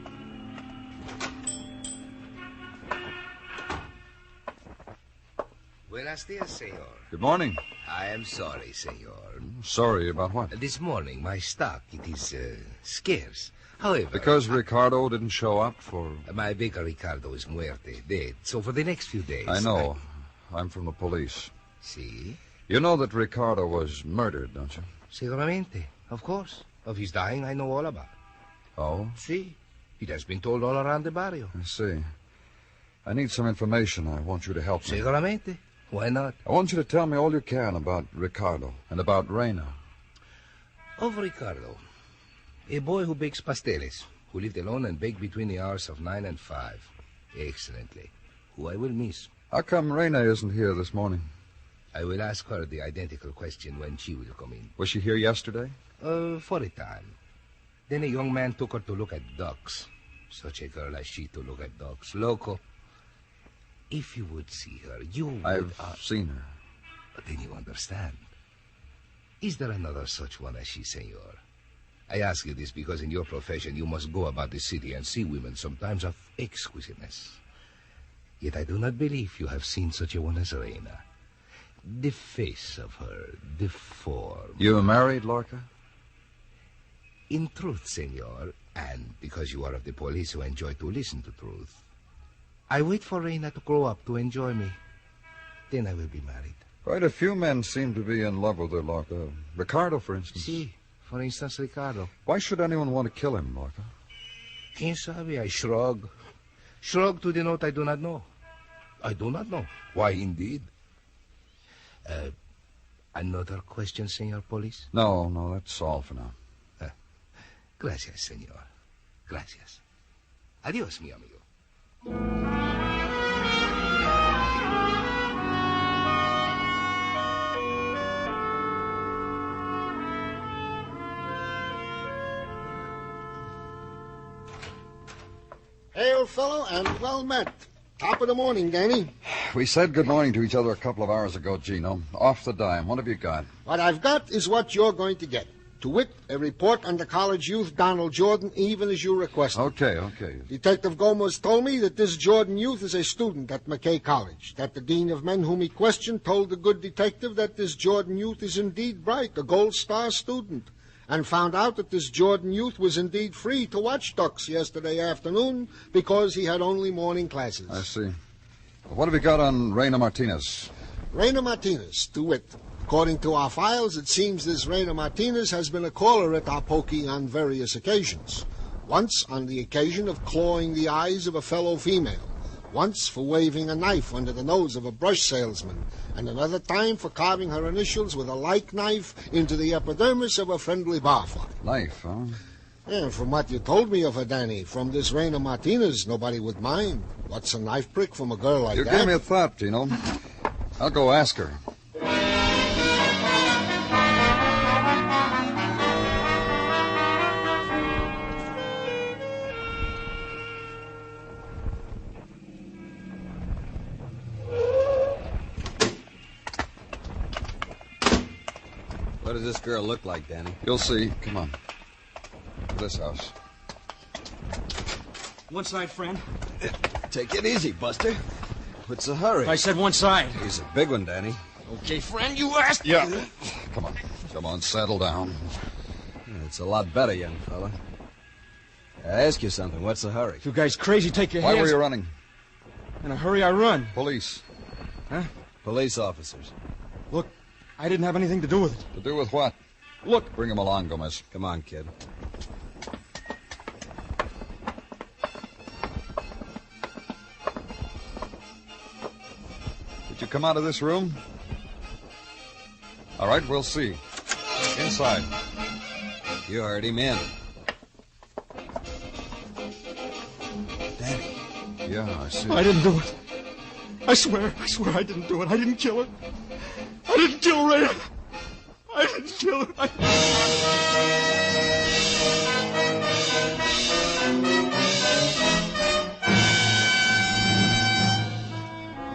Buenos dias, senor. Good morning. I am sorry, senor. Sorry about what? This morning, my stock, it is scarce. However... Because Ricardo didn't show up for... My baker Ricardo is muerte, dead. So for the next few days... I know. I'm from the police. See? You know that Ricardo was murdered, don't you? Seguramente. Of course. Of his dying, I know all about. Oh? See? It has been told all around the barrio. I see. I need some information. I want you to help me. Seguramente. Why not? I want you to tell me all you can about Ricardo and about Reina. Of Ricardo. A boy who bakes pasteles, who lived alone and baked between the hours of 9 and 5. Excellently. Who I will miss. How come Reina isn't here this morning? I will ask her the identical question when she will come in. Was she here yesterday? For a time. Then a young man took her to look at ducks. Such a girl as she to look at ducks. Loco. If you would see her, you would... I've seen her. But then you understand. Is there another such one as she, senor? I ask you this because in your profession you must go about the city and see women sometimes of exquisiteness. Yet I do not believe you have seen such a one as Reina. The face of her, the form... You married, Lorca? In truth, senor, and because you are of the police who enjoy to listen to truth, I wait for Reina to grow up to enjoy me. Then I will be married. Quite a few men seem to be in love with her, Lorca. Ricardo, for instance. Si, for instance, Ricardo. Why should anyone want to kill him, Lorca? Quien sabe, I shrug. Shrug to denote I do not know. I do not know. Why, indeed? Another question, senor police? No, that's all for now. Gracias, senor. Gracias. Adios, mi amigo. Hey, old fellow, and well met. Top of the morning, Danny. We said good morning to each other a couple of hours ago, Gino. Off the dime. What have you got? What I've got is what you're going to get. To wit, a report on the college youth, Donald Jordan, even as you requested. Okay. Detective Gomez told me that this Jordan youth is a student at McKay College, that the dean of men whom he questioned told the good detective that this Jordan youth is indeed bright, a gold star student, and found out that this Jordan youth was indeed free to watch ducks yesterday afternoon because he had only morning classes. I see. What have you got on Reina Martinez? Reina Martinez, to wit. According to our files, it seems this Reina Martinez has been a caller at our pokey on various occasions. Once on the occasion of clawing the eyes of a fellow female. Once for waving a knife under the nose of a brush salesman. And another time for carving her initials with a like knife into the epidermis of a friendly barfly. Knife, huh? Yeah, from what you told me of her, Danny, from this Reina Martinez, nobody would mind. What's a knife prick from a girl like You that? gave me a thought, Gino. I'll go ask her. What does this girl look like, Danny? You'll see. Come on. To this house. One side, friend. Take it easy, Buster. What's the hurry? I said one side. He's a big one, Danny. Okay, friend, you asked. Yeah. Come on, settle down. It's a lot better, young fella. I ask you something. What's the hurry? You guys crazy, take your hands... Why were you running? In a hurry, I run. Police. Huh? Police officers. Look, I didn't have anything to do with it. To do with what? Look. Bring him along, Gomez. Come on, kid. Did you come out of this room? All right, we'll see. Inside. You heard him in. Danny. Yeah, I see. I didn't do it. I swear I didn't do it. I didn't kill her. I didn't kill Ray. I didn't kill her.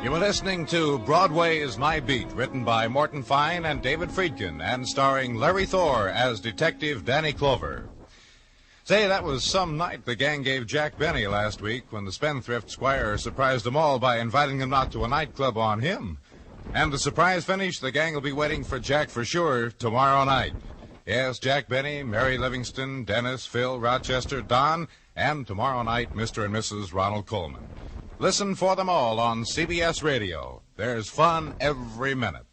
You are listening to Broadway is My Beat, written by Morton Fine and David Friedkin, and starring Larry Thor as Detective Danny Clover. Say, that was some night the gang gave Jack Benny last week when the spendthrift squire surprised them all by inviting them out to a nightclub on him. And the surprise finish, the gang will be waiting for Jack for sure tomorrow night. Yes, Jack Benny, Mary Livingston, Dennis, Phil, Rochester, Don, and tomorrow night, Mr. and Mrs. Ronald Coleman. Listen for them all on CBS Radio. There's fun every minute.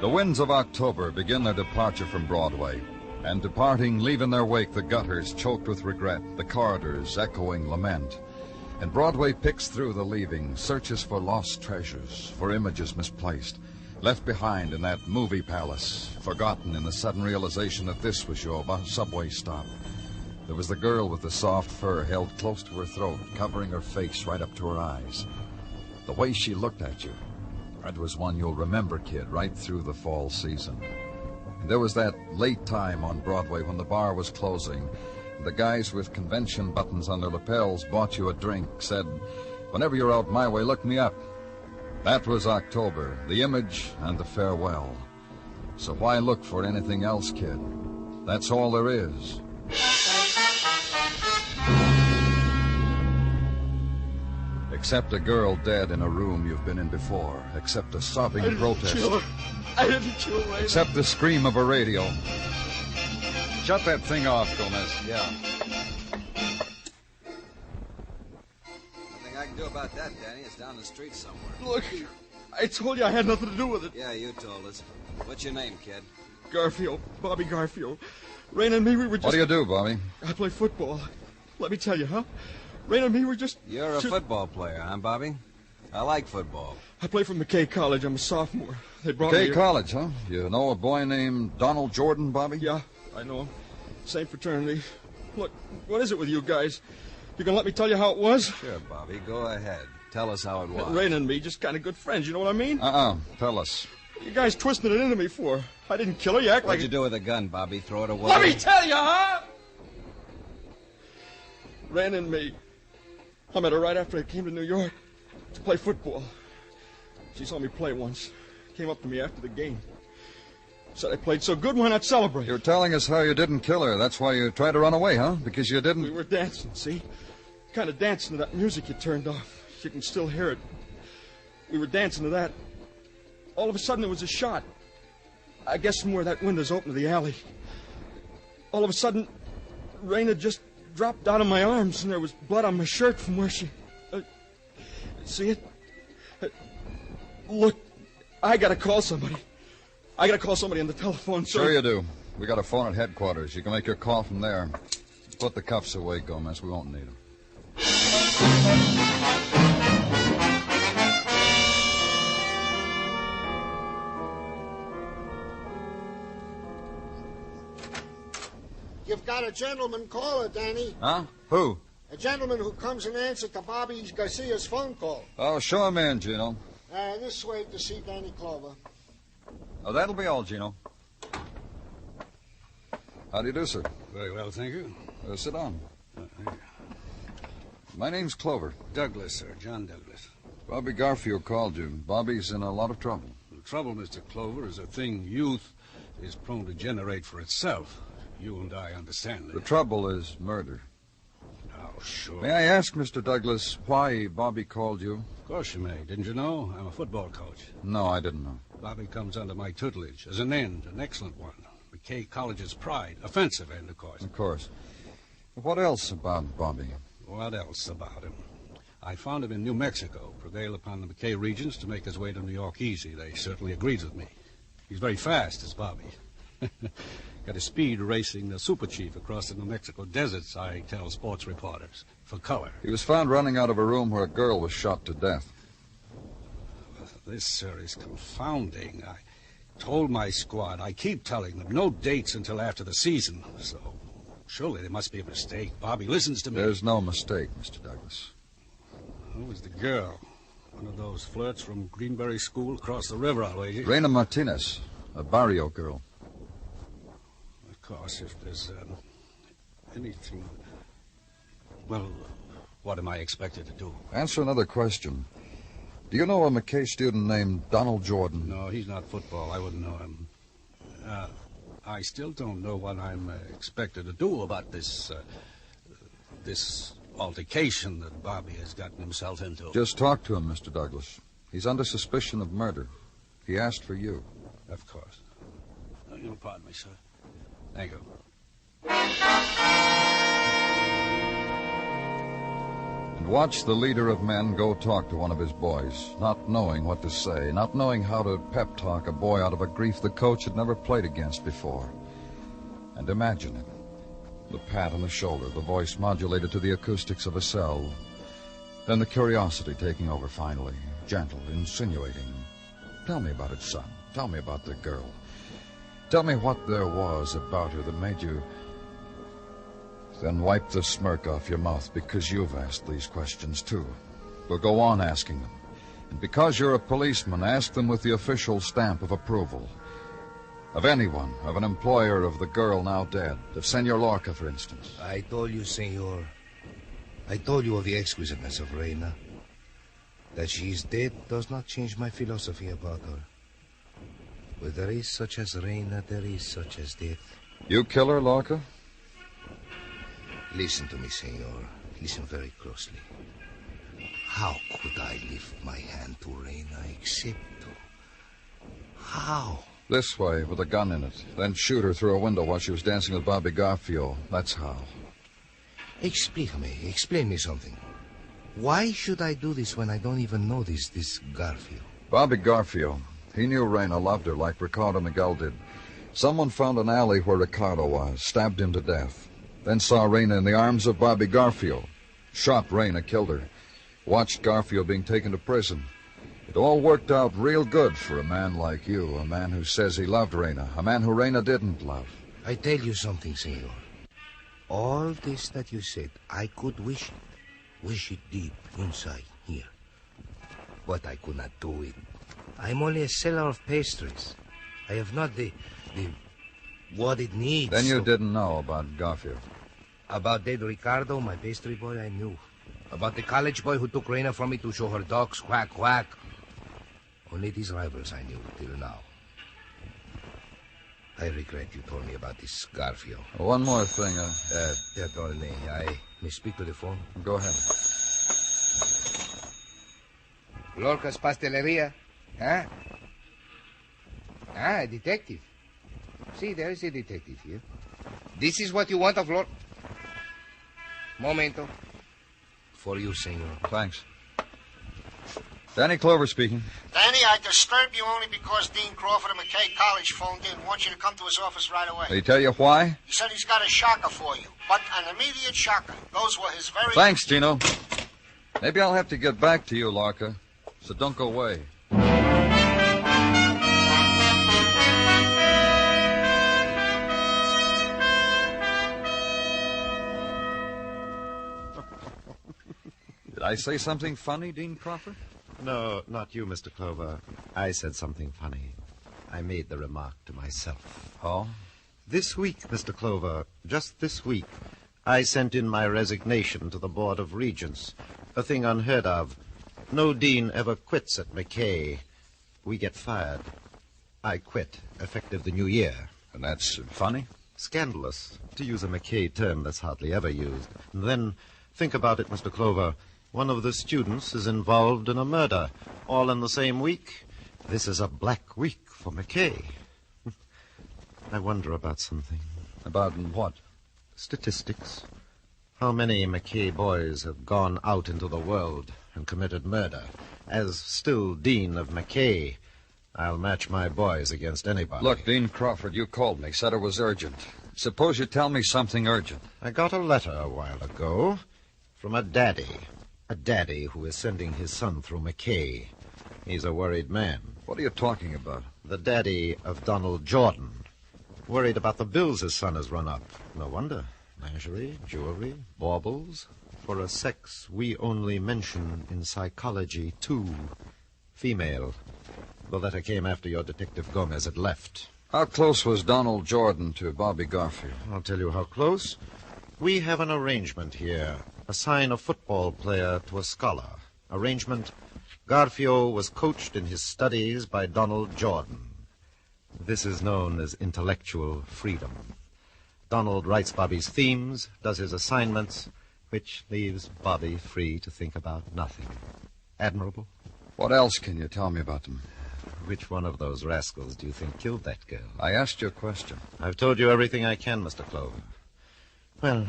The winds of October begin their departure from Broadway, and departing, leave in their wake the gutters choked with regret, the corridors echoing lament. And Broadway picks through the leaving, searches for lost treasures, for images misplaced, left behind in that movie palace, forgotten in the sudden realization that this was your subway stop. There was the girl with the soft fur held close to her throat, covering her face right up to her eyes. The way she looked at you, that was one you'll remember, kid, right through the fall season. And there was that late time on Broadway when the bar was closing. The guys with convention buttons on their lapels bought you a drink, said, "Whenever you're out my way, look me up." That was October, the image and the farewell. So why look for anything else, kid? That's all there is. Except a girl dead in a room you've been in before. Except a sobbing protest. I didn't kill Ray. Except the scream of a radio. Shut that thing off, Gomez. Yeah. Nothing I can do about that, Danny. It's down the street somewhere. Look, I told you I had nothing to do with it. Yeah, you told us. What's your name, kid? Garfield. Bobby Garfield. Rain and me, we were just... What do you do, Bobby? I play football. Let me tell you, huh? Rain and me were just... You're a football player, huh, Bobby? I like football. I play for McKay College. I'm a sophomore. They brought me McKay here. College, huh? You know a boy named Donald Jordan, Bobby? Yeah, I know him. Same fraternity. Look, what is it with you guys? You gonna let me tell you how it was? Sure, Bobby. Go ahead. Tell us how it was. Rain and me, just kind of good friends, you know what I mean? Tell us. What are you guys twisting it into me for? I didn't kill her. You act like... What'd you do with a gun, Bobby? Throw it away? Let me tell you, huh? Rain and me. I met her right after I came to New York to play football. She saw me play once. Came up to me after the game. Said I played so good, why not celebrate? You're telling us how you didn't kill her. That's why you tried to run away, huh? Because you didn't... We were dancing, see? Kind of dancing to that music you turned off. You can still hear it. We were dancing to that. All of a sudden, there was a shot. I guess from where that window's open to the alley. All of a sudden, Raina just dropped out of my arms, and there was blood on my shirt from where she... see it? Look, I gotta call somebody. I gotta call somebody on the telephone, sir. Sure you do. We got a phone at headquarters. You can make your call from there. Put the cuffs away, Gomez. We won't need them. You've got a gentleman caller, Danny. Huh? Who? A gentleman who comes and answers to Bobby Garcia's phone call. Oh, show him in, Gino. This way to see Danny Clover. Oh, that'll be all, Gino. How do you do, sir? Very well, thank you. Sit down. My name's Clover. Douglas, sir. John Douglas. Bobby Garfield called you. Bobby's in a lot of trouble. The trouble, Mr. Clover, is a thing youth is prone to generate for itself. You and I understand that. The trouble is murder. Oh, sure. May I ask, Mr. Douglas, why Bobby called you? Of course you may. Didn't you know? I'm a football coach. No, I didn't know. Bobby comes under my tutelage as an end, an excellent one. McKay College's pride. Offensive end, of course. Of course. What else about Bobby? What else about him? I found him in New Mexico, prevailed upon the McKay regents to make his way to New York easy. They certainly agreed with me. He's very fast, is Bobby. Got his speed racing the super chief across the New Mexico deserts, I tell sports reporters, for color. He was found running out of a room where a girl was shot to death. This, sir, is confounding. I told my squad, I keep telling them, no dates until after the season. So, surely there must be a mistake. Bobby listens to me. There's no mistake, Mr. Douglas. Who was the girl? One of those flirts from Greenberry School across the river, I'll wager. Reina Martinez, a barrio girl. Of course, if there's anything... Well, what am I expected to do? Answer another question. Do you know a McKay student named Donald Jordan? No, he's not football. I wouldn't know him. I still don't know what I'm expected to do about this altercation that Bobby has gotten himself into. Just talk to him, Mr. Douglas. He's under suspicion of murder. He asked for you. Of course. You'll pardon me, sir. Thank you. And watch the leader of men go talk to one of his boys, not knowing what to say, not knowing how to pep talk a boy out of a grief the coach had never played against before. And imagine it. The pat on the shoulder, the voice modulated to the acoustics of a cell. Then the curiosity taking over finally, gentle, insinuating. Tell me about it, son. Tell me about the girl. Tell me what there was about her that made you... Then wipe the smirk off your mouth because you've asked these questions, too. We'll go on asking them. And because you're a policeman, ask them with the official stamp of approval. Of anyone, of an employer, of the girl now dead, of Senor Lorca, for instance. I told you, senor. I told you of the exquisiteness of Reina. That she is dead does not change my philosophy about her. Where there is such as Reina, there is such as death. You kill her, Lorca? Listen to me, senor. Listen very closely. How could I lift my hand to Reina except to... How? This way, with a gun in it. Then shoot her through a window while she was dancing with Bobby Garfio. That's how. Explain me something. Why should I do this when I don't even know this Garfio? Bobby Garfio. He knew Reina loved her like Ricardo Miguel did. Someone found an alley where Ricardo was, stabbed him to death. Then saw Reina in the arms of Bobby Garfio. Shot Reina, killed her. Watched Garfio being taken to prison. It all worked out real good for a man like you, a man who says he loved Reina, a man who Reina didn't love. I tell you something, senor. All this that you said, I could wish it. Wish it deep inside here. But I could not do it. I'm only a seller of pastries. I have not the what it needs. Then you didn't know about Garfio. About dead Ricardo, my pastry boy, I knew. About the college boy who took Reina from me to show her dogs, quack, quack. Only these rivals I knew till now. I regret you told me about this Garfio. One more thing. Perdone, I may speak to the phone? Go ahead. Lorca's Pasteleria? Huh? Ah, a detective. See, there is a detective here. This is what you want of Lorca? Momento. For you, senor. Thanks. Danny Clover speaking. Danny, I disturbed you only because Dean Crawford of McKay College phoned in. Wants you to come to his office right away. Did he tell you why? He said he's got a shocker for you, but an immediate shocker. Those were his very... Thanks, Gino. Maybe I'll have to get back to you, Lorca, so don't go away. Did I say something funny, Dean Crawford? No, not you, Mr. Clover. I said something funny. I made the remark to myself. Oh? This week, Mr. Clover, just this week, I sent in my resignation to the Board of Regents. A thing unheard of. No dean ever quits at McKay. We get fired. I quit, effective the new year. And that's funny? Scandalous. To use a McKay term that's hardly ever used. And then, think about it, Mr. Clover. One of the students is involved in a murder, all in the same week. This is a black week for McKay. I wonder about something. About what? Statistics. How many McKay boys have gone out into the world and committed murder? As still Dean of McKay, I'll match my boys against anybody. Look, Dean Crawford, you called me, said it was urgent. Suppose you tell me something urgent. I got a letter a while ago from a daddy. A daddy who is sending his son through McKay. He's a worried man. What are you talking about? The daddy of Donald Jordan. Worried about the bills his son has run up. No wonder. Lingerie, jewelry, baubles. For a sex we only mention in psychology, too. Female. The letter came after your Detective Gomez had left. How close was Donald Jordan to Bobby Garfio? I'll tell you how close. We have an arrangement here. Assign a football player to a scholar. Arrangement: Garfio was coached in his studies by Donald Jordan. This is known as intellectual freedom. Donald writes Bobby's themes, does his assignments, which leaves Bobby free to think about nothing. Admirable? What else can you tell me about them? Which one of those rascals do you think killed that girl? I asked you a question. I've told you everything I can, Mr. Clover. Well,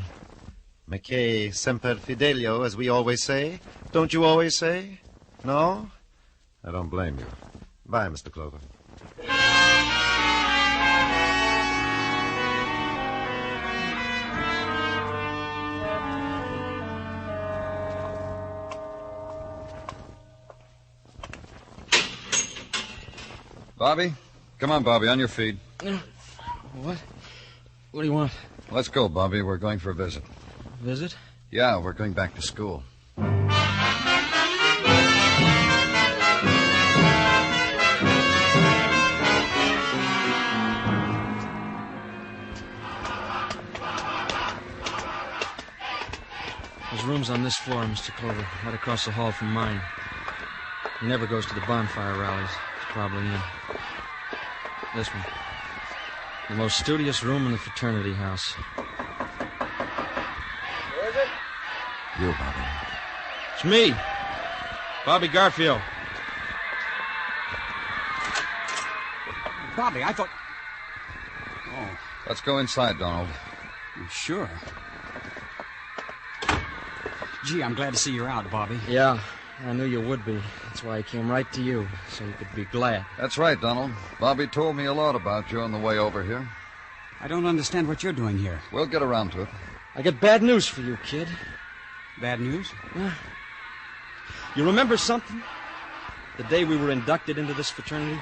McKay semper fidelio, as we always say. Don't you always say? No? I don't blame you. Bye, Mr. Clover. Bobby? Come on, Bobby, on your feet. What? What do you want? Let's go, Bobby. We're going for a visit. Visit? Yeah, we're going back to school. There's rooms on this floor, Mr. Clover, right across the hall from mine. He never goes to the bonfire rallies. He's probably in. This one. The most studious room in the fraternity house. Who is it? You, Bobby. It's me, Bobby Garfield. Bobby, I thought... Oh. Let's go inside, Donald. Sure. Gee, I'm glad to see you're out, Bobby. Yeah, I knew you would be. That's why I came right to you, so you could be glad. That's right, Donald. Bobby told me a lot about you on the way over here. I don't understand what you're doing here. We'll get around to it. I got bad news for you, kid. Bad news? Yeah. You remember something? The day we were inducted into this fraternity?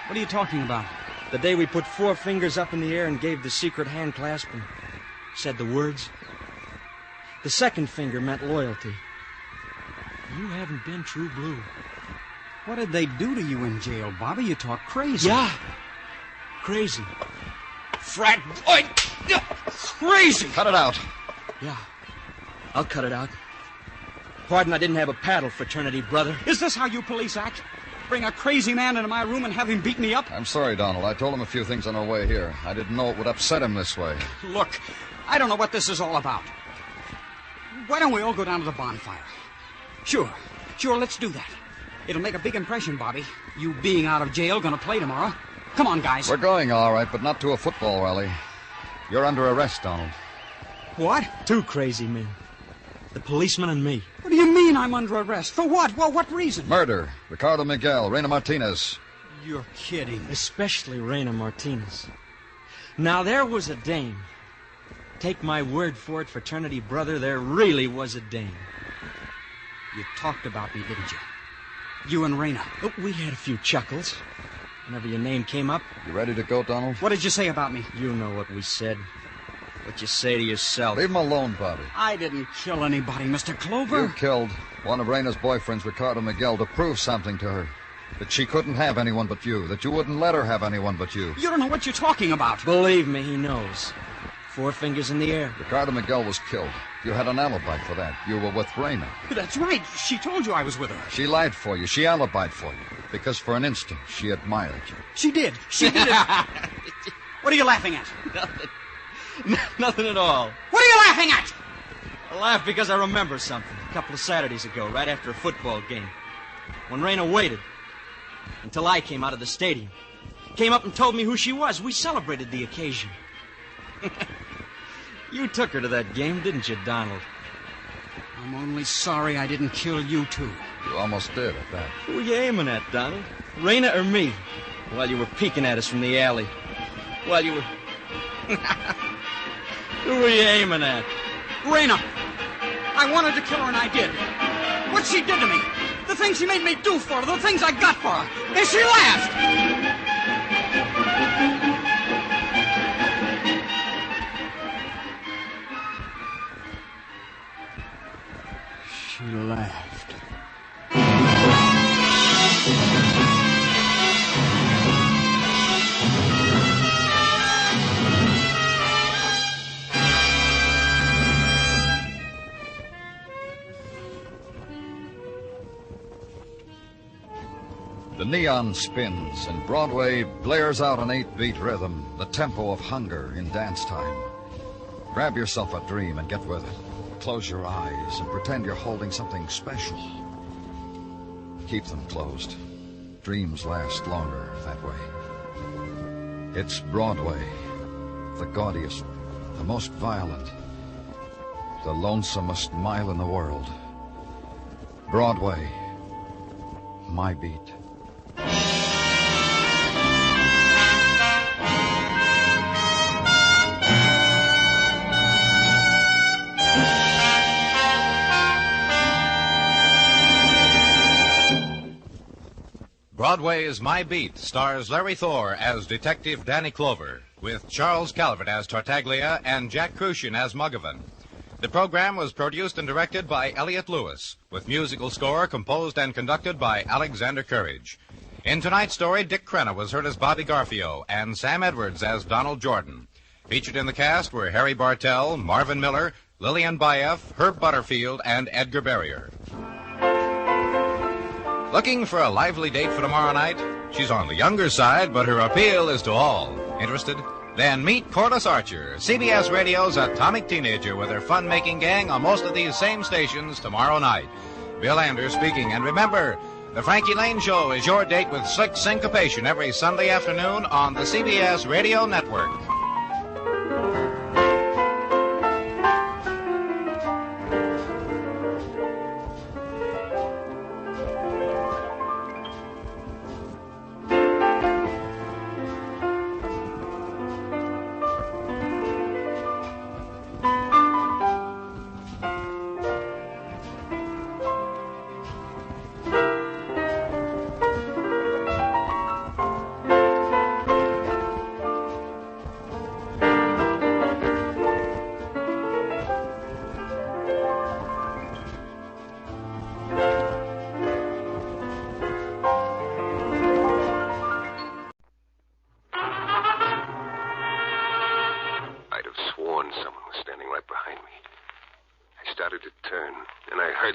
What are you talking about? The day we put 4 fingers up in the air and gave the secret hand clasp and said the words. The second finger meant loyalty. You haven't been true blue. What did they do to you in jail, Bobby? You talk crazy. Yeah. Crazy. Frat boy. Crazy. Cut it out. Yeah. I'll cut it out. Pardon I didn't have a paddle, fraternity brother. Is this how you police act? Bring a crazy man into my room and have him beat me up? I'm sorry, Donald. I told him a few things on our way here. I didn't know it would upset him this way. Look, I don't know what this is all about. Why don't we all go down to the bonfire? Sure, let's do that. It'll make a big impression, Bobby. You being out of jail, gonna play tomorrow. Come on, guys. We're going, all right, but not to a football rally. You're under arrest, Donald. What? 2 crazy men. The policeman and me. What do you mean I'm under arrest? For what? Well, what reason? Murder. Ricardo Miguel, Reina Martinez. You're kidding. Especially Reina Martinez. Now, there was a dame. Take my word for it, fraternity brother, there really was a dame. You talked about me, didn't you? You and Reina. Oh, we had a few chuckles. Whenever your name came up. You ready to go, Donald? What did you say about me? You know what we said. What you say to yourself. Leave him alone, Bobby. I didn't kill anybody, Mr. Clover. You killed one of Reina's boyfriends, Ricardo Miguel, to prove something to her. That she couldn't have anyone but you. That you wouldn't let her have anyone but you. You don't know what you're talking about. Believe me, he knows. 4 fingers in the air. Ricardo Miguel was killed. You had an alibi for that. You were with Reina. That's right. She told you I was with her. She lied for you. She alibied for you. Because for an instant, she admired you. She did. She did it. What are you laughing at? Nothing. Nothing at all. What are you laughing at? I laugh because I remember something. A couple of Saturdays ago, right after a football game. When Reina waited. Until I came out of the stadium. Came up and told me who she was. We celebrated the occasion. You took her to that game, didn't you, Donald? I'm only sorry I didn't kill you, too. You almost did at that. Who were you aiming at, Donald? Reina or me? While you were peeking at us from the alley. While you were... Who were you aiming at? Reina. I wanted to kill her, and I did. What she did to me. The things she made me do for her. The things I got for her. And she laughed. She laughed. The neon spins, and Broadway blares out an 8-beat rhythm, the tempo of hunger in dance time. Grab yourself a dream and get with it. Close your eyes and pretend you're holding something special. Keep them closed. Dreams last longer that way. It's Broadway, the gaudiest, the most violent, the lonesomest mile in the world. Broadway, my beat. Broadway is My Beat stars Larry Thor as Detective Danny Clover, with Charles Calvert as Tartaglia and Jack Crucian as Muggavan. The program was produced and directed by Elliott Lewis, with musical score composed and conducted by Alexander Courage. In tonight's story, Dick Crenna was heard as Bobby Garfio and Sam Edwards as Donald Jordan. Featured in the cast were Harry Bartell, Marvin Miller, Lillian Baeff, Herb Butterfield, and Edgar Barrier. Looking for a lively date for tomorrow night? She's on the younger side, but her appeal is to all. Interested? Then meet Corliss Archer, CBS Radio's atomic teenager with her fun-making gang on most of these same stations tomorrow night. Bill Anders speaking, and remember, the Frankie Lane Show is your date with slick syncopation every Sunday afternoon on the CBS Radio Network.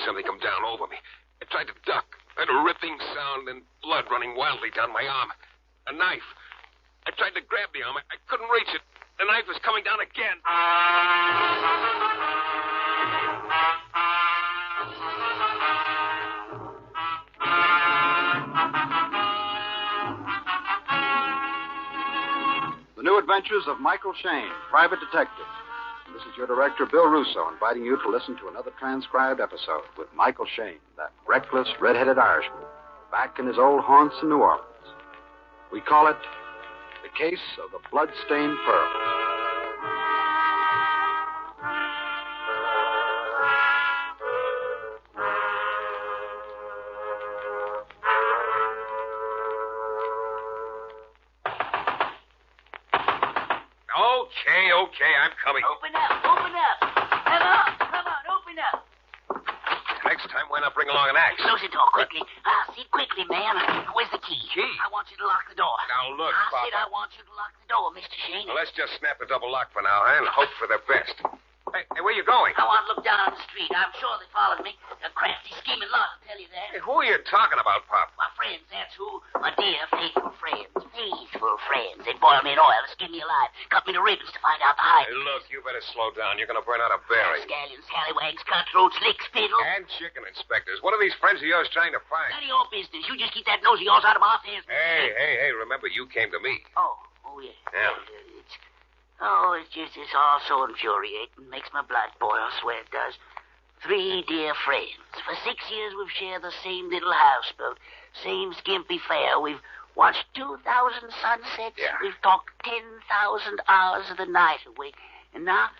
Something come down over me. I tried to duck. I heard a ripping sound and blood running wildly down my arm. A knife. I tried to grab the arm. I couldn't reach it. The knife was coming down again. The New Adventures of Michael Shayne, Private Detective. This is your director, Bill Russo, inviting you to listen to another transcribed episode with Michael Shayne, that reckless, red-headed Irishman, back in his old haunts in New Orleans. We call it The Case of the Blood-Stained Pearls. Okay, I'm coming. Open up. Come on, open up. Next time, why not bring along an axe? Close the door quickly. See quickly, man. Where's the key? Key? I want you to lock the door. Now, look, I Papa. said I want you to lock the door, Mr. Shayne. Well, let's just snap the double lock for now, and hope for the best. Hey, where you going? I want to look down on the street. I'm sure they followed me. A crafty, scheming lot, I'll tell you that. Hey, who are you talking about, Pop? My friends, that's who. My dear, faithful friends. Faithful friends. They boiled me in oil to skin me alive. Cut me to ribbons to find out the height. Hey, look, you better slow down. You're going to burn out a berry. Scallions, scallywags, cutthroats, licks, fiddles. And chicken inspectors. What are these friends of yours trying to find? None of your business. You just keep that nose of yours out of my affairs. Hey, remember, you came to me. Oh, yeah. It's all so infuriating. Makes my blood boil, I swear it does. 3 dear friends. For 6 years we've shared the same little houseboat, same skimpy fare. We've watched 2,000 sunsets. Yeah. We've talked 10,000 hours of the night away. And now,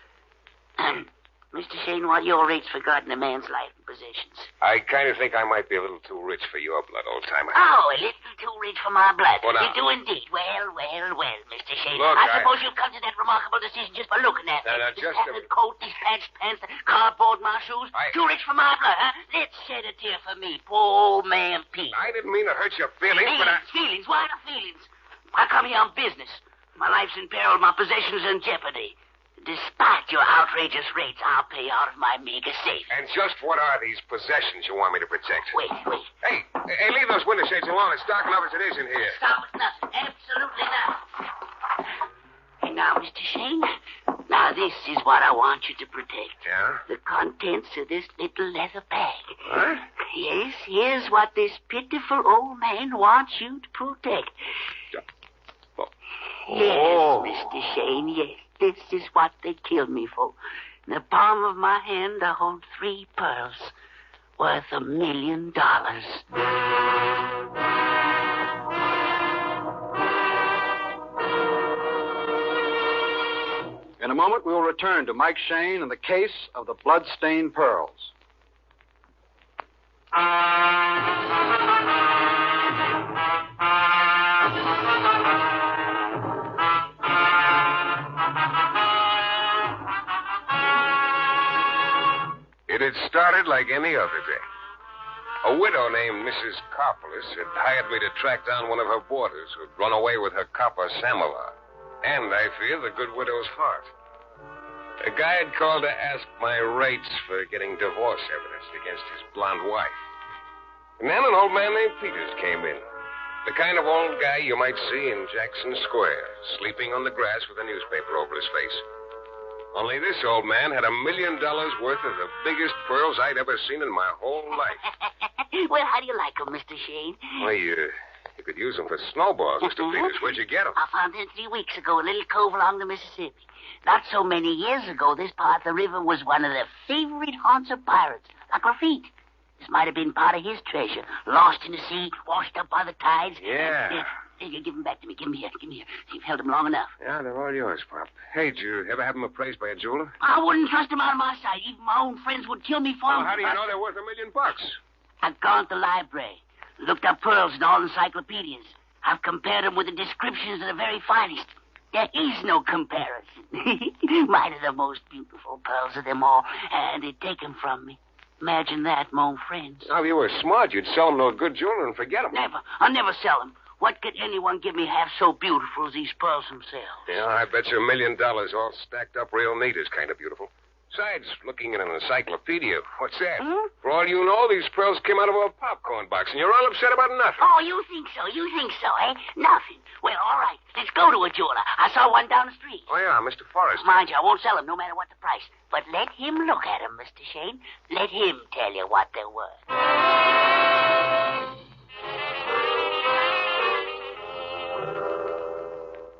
Mr. Shayne, what are your rates for guarding a man's life and possessions? I kind of think I might be a little too rich for your blood, old-timer. Oh, a little too rich for my blood. Well, now. You do indeed. Well, Mr. Shayne. Look, I suppose you've come to that remarkable decision just by looking at me. Now, This just tattered coat, these patched pants, the cardboard my shoes. Too rich for my blood, huh? Let's shed a tear for me, poor old man Pete. I didn't mean to hurt your feelings, but I... Feelings? Why the feelings? I come here on business. My life's in peril, my possessions in jeopardy. Despite your outrageous rates, I'll pay out of my meager safe. And just what are these possessions you want me to protect? Wait. Hey, leave those window shades alone. It's dark enough as it is in here. Stop it, nothing. Absolutely nothing. And now, Mr. Shayne, now this is what I want you to protect. Yeah? The contents of this little leather bag. What? Yes, here's what this pitiful old man wants you to protect. Oh. Yes, Mr. Shayne, yes. This is what they killed me for. In the palm of my hand, I hold 3 pearls worth $1 million. In a moment, we will return to Mike Shayne and the case of the blood-stained pearls. It had started like any other day. A widow named Mrs. Carpolis had hired me to track down one of her boarders who'd run away with her copper samovar. And, I fear, the good widow's heart. A guy had called to ask my rates for getting divorce evidence against his blonde wife. And then an old man named Peters came in. The kind of old guy you might see in Jackson Square, sleeping on the grass with a newspaper over his face. Only this old man had $1 million worth of the biggest pearls I'd ever seen in my whole life. Well, how do you like them, Mr. Shayne? Well, you could use them for snowballs, Mr. Peters. Where'd you get them? I found them 3 weeks ago, a little cove along the Mississippi. Not so many years ago, this part of the river was one of the favorite haunts of pirates, like Lafitte. This might have been part of his treasure, lost in the sea, washed up by the tides. Yeah. Here, give them back to me. Give them here. You've held them long enough. Yeah, they're all yours, Pop. Hey, did you ever have them appraised by a jeweler? I wouldn't trust them out of my sight. Even my own friends would kill me for them. Well, how do you know they're worth $1 million? I've gone to the library, looked up pearls in all encyclopedias. I've compared them with the descriptions of the very finest. There is no comparison. Mine are the most beautiful pearls of them all, and they'd take them from me. Imagine that, my own friends. Now, if you were smart, you'd sell them to a good jeweler and forget them. Never. I'll never sell them. What could anyone give me half so beautiful as these pearls themselves? Yeah, I bet you $1 million all stacked up real neat is kind of beautiful. Besides, looking at an encyclopedia, what's that? For all you know, these pearls came out of a popcorn box, and you're all upset about nothing. Oh, you think so, eh? Nothing. Well, all right. Let's go to a jeweler. I saw one down the street. Oh, yeah, Mr. Forrester. Mind you, I won't sell them no matter what the price. But let him look at them, Mr. Shayne. Let him tell you what they're worth.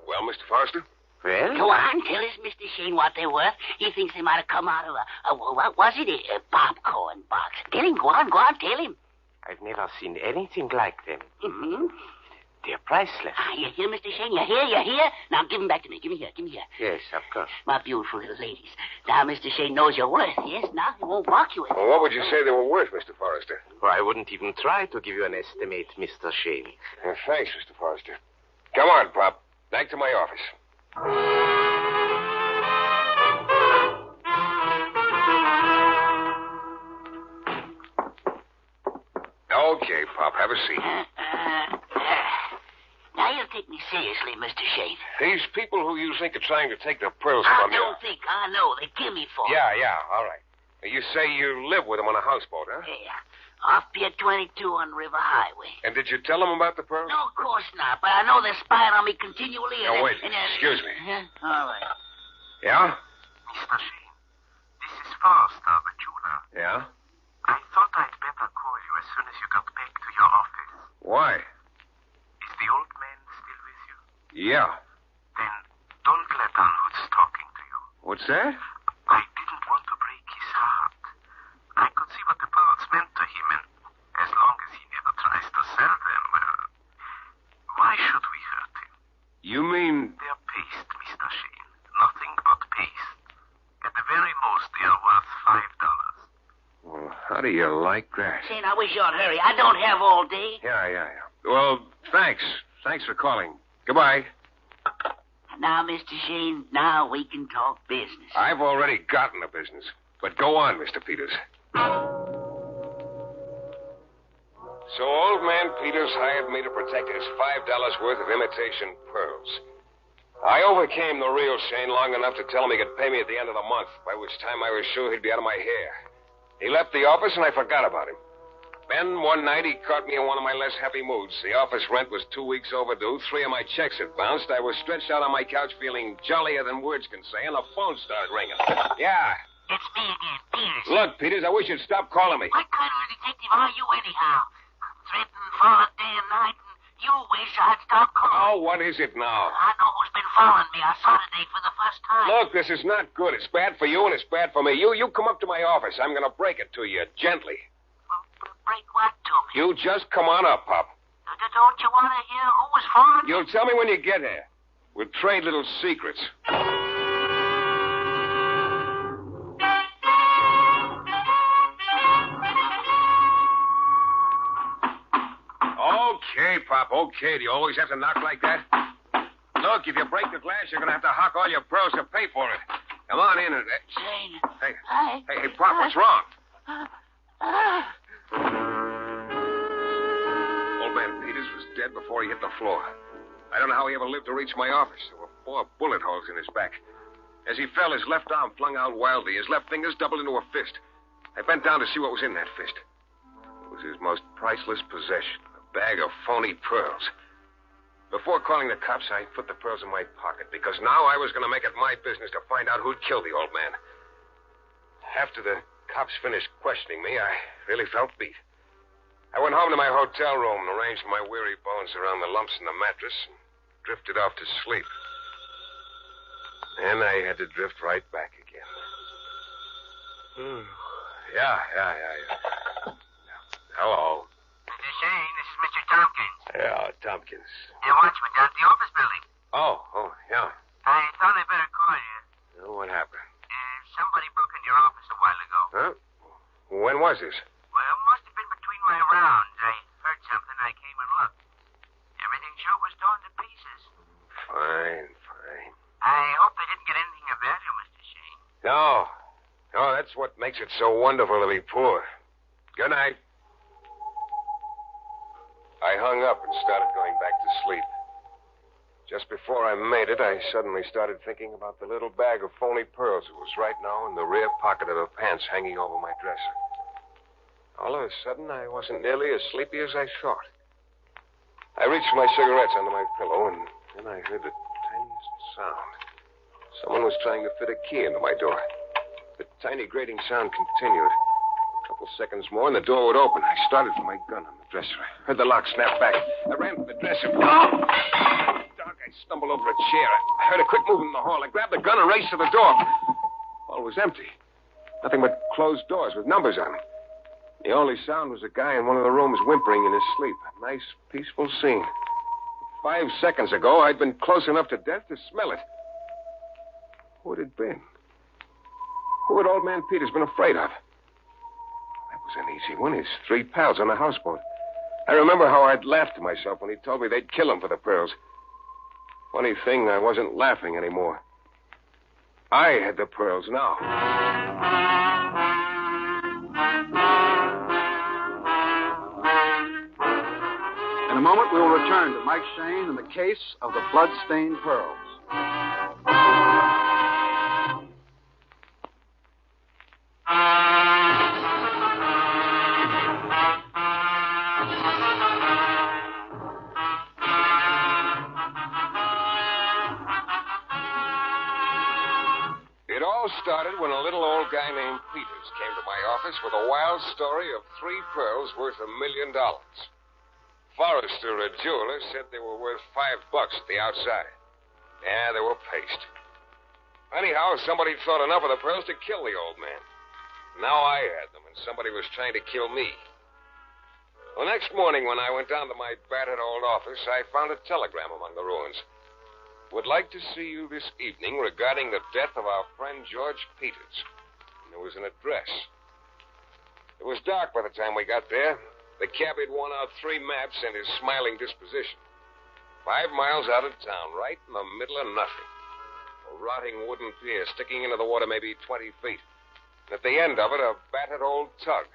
Well, Mr. Forrester? Well? Go on, tell us, Mr. Shayne, what they're worth. He thinks they might have come out of what was it, a popcorn box. Tell him, go on, tell him. I've never seen anything like them. Mm-hmm. They're priceless. You hear, Mr. Shayne? You hear? Now, give them back to me. Give me here. Yes, of course. My beautiful little ladies. Now, Mr. Shayne knows your worth. Yes, now he won't mock you with it. Well, what would you say they were worth, Mr. Forrester? Well, I wouldn't even try to give you an estimate, Mr. Shayne. Thanks, Mr. Forrester. Come on, Pop. Back to my office. Okay, Pop, have a seat. Now, you take me seriously, Mr. Shayne. These people who you think are trying to take the pearls I from you... don't think. I know. They kill me for it. Yeah, all right. You say you live with them on a houseboat, huh? Yeah. Off Pier 22 on River Highway. And did you tell them about the pearls? No, of course not. But I know they're spying on me continually. Now, wait. Excuse me. All right. Yeah? Mr. Shayne, this is Forrester, the jeweler. Yeah? I thought I'd better call you as soon as you got back to your office. Why? Is the old man still with you? Yeah. Then don't let on who's talking to you. What's that? I didn't want to break his heart. I could see what the pearls meant to him, and as long as he never tries to sell them, well, why should we hurt him? You mean... They're paste, Mr. Shayne. Nothing but paste. At the very most, they are worth $5. Well, how do you like that? Shayne, I wish you'd hurry. I don't have all day. Yeah. Well, thanks. Thanks for calling. Goodbye. Now, Mr. Shayne, now we can talk business. I've already gotten the business. But go on, Mr. Peters. So old man Peters hired me to protect his $5 worth of imitation pearls. I overcame the real Shayne long enough to tell him he could pay me at the end of the month, by which time I was sure he'd be out of my hair. He left the office, and I forgot about him. Then, one night, he caught me in one of my less happy moods. The office rent was 2 weeks overdue. 3 of my checks had bounced. I was stretched out on my couch feeling jollier than words can say, and the phone started ringing. Yeah. It's me again, Peters. Look, Peters, I wish you'd stop calling me. What kind of a detective are you anyhow? Threatening for a day and night, and you wish I'd stop calling. Oh, what is it now? I know who's been following me. I saw today for the first time. Look, this is not good. It's bad for you, and it's bad for me. You come up to my office. I'm going to break it to you, gently. Break what to me? You just come on up, Pop. Don't you want to hear who was following me? You'll tell me when you get here. We'll trade little secrets. Okay, Pop, okay. Do you always have to knock like that? Look, if you break the glass, you're going to have to hock all your pearls to pay for it. Come on in. Shayne. Hey, Pop, what's wrong? Old man Peters was dead before he hit the floor. I don't know how he ever lived to reach my office. There were 4 bullet holes in his back. As he fell, his left arm flung out wildly. His left fingers doubled into a fist. I bent down to see what was in that fist. It was his most priceless possession, a bag of phony pearls. Before calling the cops, I put the pearls in my pocket, because now I was going to make it my business to find out who'd killed the old man. After the cops finished questioning me, I really felt beat. I went home to my hotel room and arranged my weary bones around the lumps in the mattress and drifted off to sleep. Then I had to drift right back again. Yeah. Hello. Mr. Shayne, this is Mr. Tompkins. Yeah, Tompkins. The watchman down at the office building. Oh, yeah. I thought I'd better call you. Well, what happened? Somebody broke into your office a while ago. Huh? When was this? Well, it must have been between my rounds. I heard something. I came and looked. Everything sure was torn to pieces. Fine. I hope they didn't get anything of value, Mr. Shayne. No, that's what makes it so wonderful to be poor. Good night. I hung up and started going back to sleep. Just before I made it, I suddenly started thinking about the little bag of phony pearls that was right now in the rear pocket of the pants hanging over my dresser. All of a sudden, I wasn't nearly as sleepy as I thought. I reached for my cigarettes under my pillow, and then I heard the tiniest sound. Someone was trying to fit a key into my door. The tiny grating sound continued. A couple seconds more, and the door would open. I started for my gun on the dresser. I heard the lock snap back. I ran for the dresser. Oh! I stumbled over a chair. I heard a quick movement in the hall. I grabbed the gun and raced to the door. All was empty. Nothing but closed doors with numbers on them. The only sound was a guy in one of the rooms whimpering in his sleep. A nice, peaceful scene. 5 seconds ago, I'd been close enough to death to smell it. Who had it been? Who had old man Peters been afraid of? That was an easy one. His 3 pals on the houseboat. I remember how I'd laughed to myself when he told me they'd kill him for the pearls. Funny thing, I wasn't laughing anymore. I had the pearls now. In a moment, we will return to Mike Shayne and the case of the blood-stained pearls. Started when a little old guy named Peters came to my office with a wild story of 3 pearls worth $1 million. Forrester, a jeweler, said they were worth $5 at the outside. Yeah, they were paste. Anyhow, somebody thought enough of the pearls to kill the old man. Now I had them, and somebody was trying to kill me. The next morning, when I went down to my battered old office, I found a telegram among the ruins. Would like to see you this evening regarding the death of our friend George Peters. And there was an address. It was dark by the time we got there. The cabbie had worn out 3 maps and his smiling disposition. 5 miles out of town, right in the middle of nothing. A rotting wooden pier sticking into the water maybe 20 feet. And at the end of it, a battered old tug.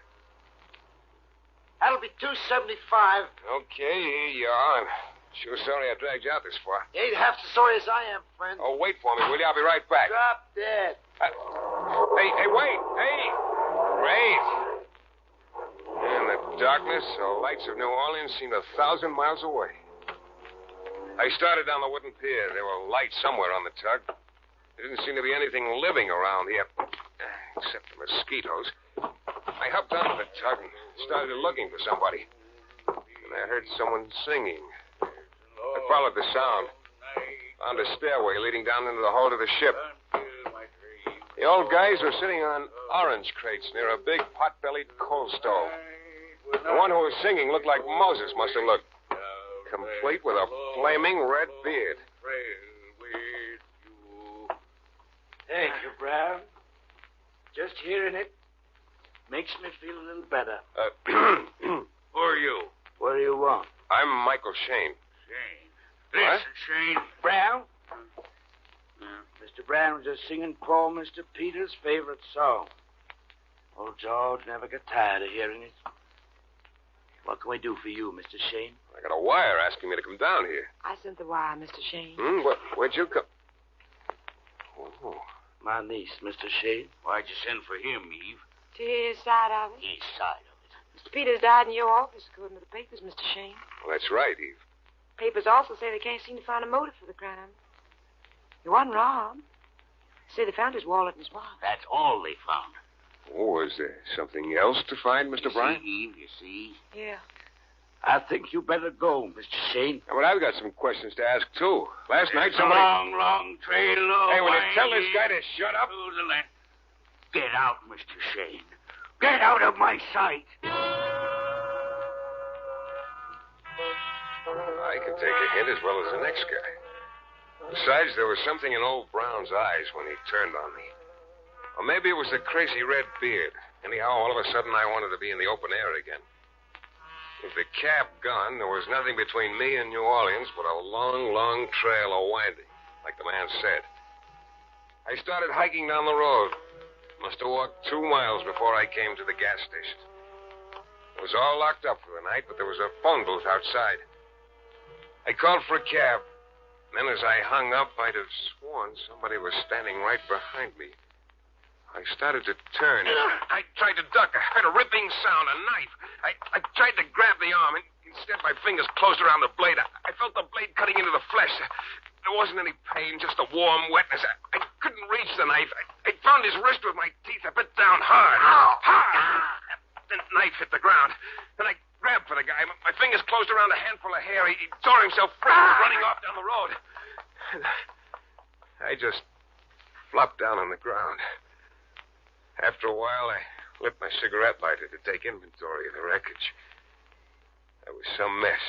That'll be $275. Okay, here you are. Sure sorry I dragged you out this far. You ain't half as sorry as I am, friend. Oh, wait for me, will you? I'll be right back. Drop dead. Hey, wait! Hey! Wait! In the darkness, the lights of New Orleans seemed 1,000 miles away. I started down the wooden pier. There were lights somewhere on the tug. There didn't seem to be anything living around here, except the mosquitoes. I hopped onto the tug and started looking for somebody. And I heard someone singing. I followed the sound. Found a stairway leading down into the hold of the ship. The old guys were sitting on orange crates near a big pot-bellied coal stove. The one who was singing looked like Moses must have looked, complete with a flaming red beard. Thank you, Brown. Just hearing it makes me feel a little better. Who are you? What do you want? I'm Michael Shayne. Shayne. Listen, Shayne. Brown? Mr. Brown was just singing poor Mr. Peters' favorite song. Old George never got tired of hearing it. What can we do for you, Mr. Shayne? I got a wire asking me to come down here. I sent the wire, Mr. Shayne. Where'd you come? Oh. My niece, Mr. Shayne. Why'd you send for him, Eve? To his side of it. His side of it. Mr. Peters died in your office, according to the papers, Mr. Shayne. Well, that's right, Eve. Papers also say they can't seem to find a motive for the crime. He wasn't robbed. They say they found his wallet and his watch. That's all they found. Oh, is there something else to find, Mr. Bryant? Eve, you see? Yeah. I think you better go, Mr. Shayne. Yeah, but I've got some questions to ask, too. Last night somebody... Long trail. Hey, will you tell this guy to shut up? Get out, Mr. Shayne. Get out of my sight. I can take a hint as well as the next guy. Besides, there was something in old Brown's eyes when he turned on me. Or maybe it was the crazy red beard. Anyhow, all of a sudden, I wanted to be in the open air again. With the cab gone, there was nothing between me and New Orleans but a long, long trail of winding, like the man said. I started hiking down the road. Must have walked 2 miles before I came to the gas station. It was all locked up for the night, but there was a phone booth outside. I called for a cab. Then as I hung up, I'd have sworn somebody was standing right behind me. I started to turn. I tried to duck. I heard a ripping sound, a knife. I tried to grab the arm, and instead my fingers closed around the blade. I felt the blade cutting into the flesh. There wasn't any pain, just a warm wetness. I couldn't reach the knife. I found his wrist with my teeth. I bit down hard. Hard! The knife hit the ground. Then I grabbed for the guy. My fingers closed around a handful of hair. He tore himself free, running off down the road. I just flopped down on the ground. After a while, I lit my cigarette lighter to take inventory of the wreckage. That was some mess.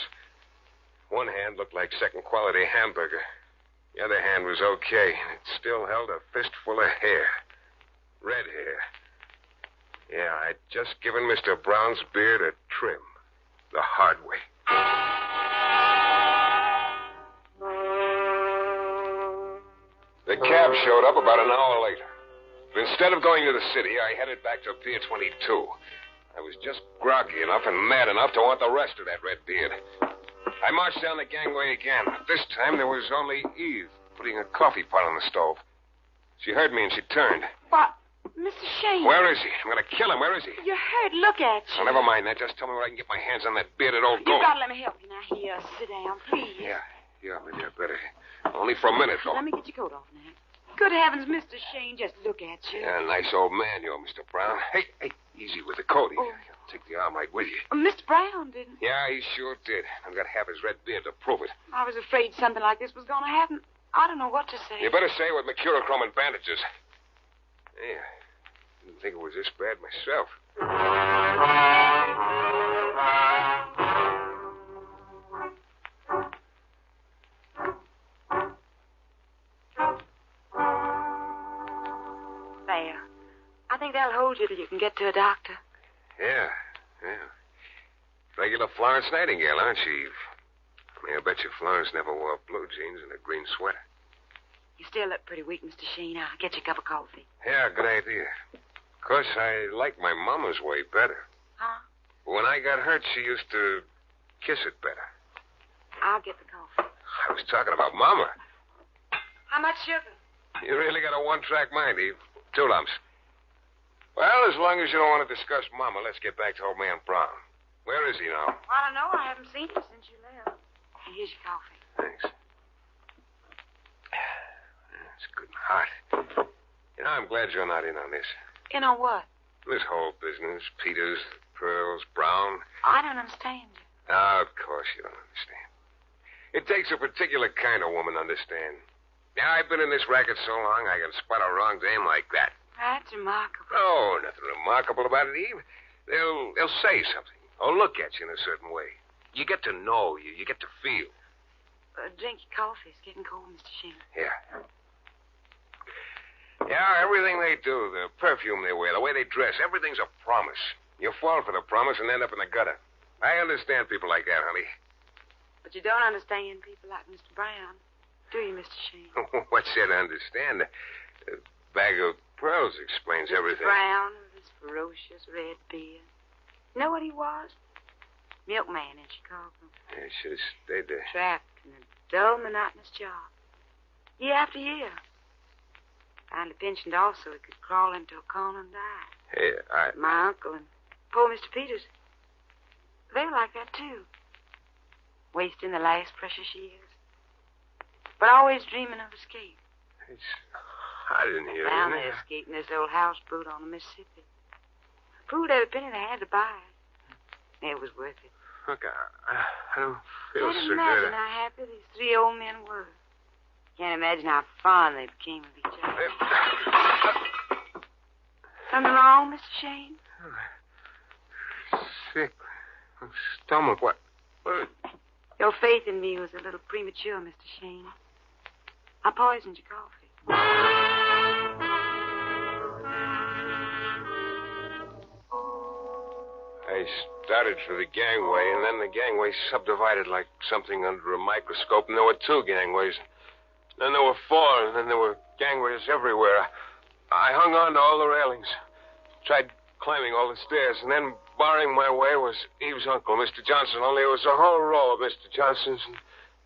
One hand looked like second-quality hamburger. The other hand was okay, and it still held a fistful of hair. Red hair. Yeah, I'd just given Mr. Brown's beard a trim. The hard way. The cab showed up about an hour later. But instead of going to the city, I headed back to Pier 22. I was just groggy enough and mad enough to want the rest of that red beard. I marched down the gangway again. This time there was only Eve putting a coffee pot on the stove. She heard me and she turned. What? Mr. Shayne. Where is he? I'm going to kill him. Where is he? You're hurt. Look at you. Oh, never mind that. Just tell me where I can get my hands on that bearded old You've goat. got to let me help you now. Here, sit down, please. Yeah, maybe I better. Only for a minute, though. Let me get your coat off now. Good heavens, Mr. Shayne, just look at you. Yeah, nice old man, you're Mr. Brown. Hey, easy with the coat. He'll take the arm right with you. Mr. Brown didn't. Yeah, he sure did. I've got half his red beard to prove it. I was afraid something like this was going to happen. I don't know what to say. You better say it with mercurochrome and bandages. Yeah, didn't think it was this bad myself. There. I think they'll hold you till you can get to a doctor. Yeah. Regular Florence Nightingale, aren't she, Eve? I bet you Florence never wore blue jeans and a green sweater. You still look pretty weak, Mr. Shayne. I'll get you a cup of coffee. Yeah, good idea. Of course, I like my mama's way better. Huh? When I got hurt, she used to kiss it better. I'll get the coffee. I was talking about Mama. How much sugar? You really got a one-track mind, Eve. 2 lumps. Well, as long as you don't want to discuss Mama, let's get back to old man Brown. Where is he now? I don't know. I haven't seen him since you left. Here's your coffee. Thanks. It's good and hot. You know, I'm glad you're not in on this. In on what? This whole business, Peters, Pearls, Brown. I don't understand you. Oh, of course you don't understand. It takes a particular kind of woman to understand. Yeah, I've been in this racket so long, I can spot a wrong dame like that. That's remarkable. Oh, nothing remarkable about it, Eve. They'll say something or look at you in a certain way. You get to know you. You get to feel. Drink your coffee. It's getting cold, Mr. Sheen. Yeah. Yeah, everything they do, the perfume they wear, the way they dress, everything's a promise. You fall for the promise and end up in the gutter. I understand people like that, honey. But you don't understand people like Mr. Brown, do you, Mr. Sheen? What's there to understand? A bag of pearls explains everything. Brown with his ferocious red beard. You know what he was? Milkman in Chicago. Yeah, should have stayed there. Trapped in a dull, monotonous job. Year after year. Finally pensioned off so he could crawl into a corner and die. Hey, My uncle and poor Mr. Peters, they were like that, too. Wasting the last precious years. But always dreaming of escape. It's hot in here, Found isn't they it? escaped in this old houseboat on the Mississippi. Proved every penny they had to buy it. It was worth it. Look, I don't feel Can't so imagine good. how happy these 3 old men were. Can't imagine how fond they became of each other. Something wrong, Mr. Shane? Sick. Stomach. What? Your faith in me was a little premature, Mr. Shane. I poisoned your coffee. I started for the gangway, and then the gangway subdivided like something under a microscope, and there were 2 gangways. Then there were 4, and then there were gangways everywhere. I hung on to all the railings, tried climbing all the stairs, and then barring my way was Eve's uncle, Mr. Johnson, only it was a whole row of Mr. Johnsons, and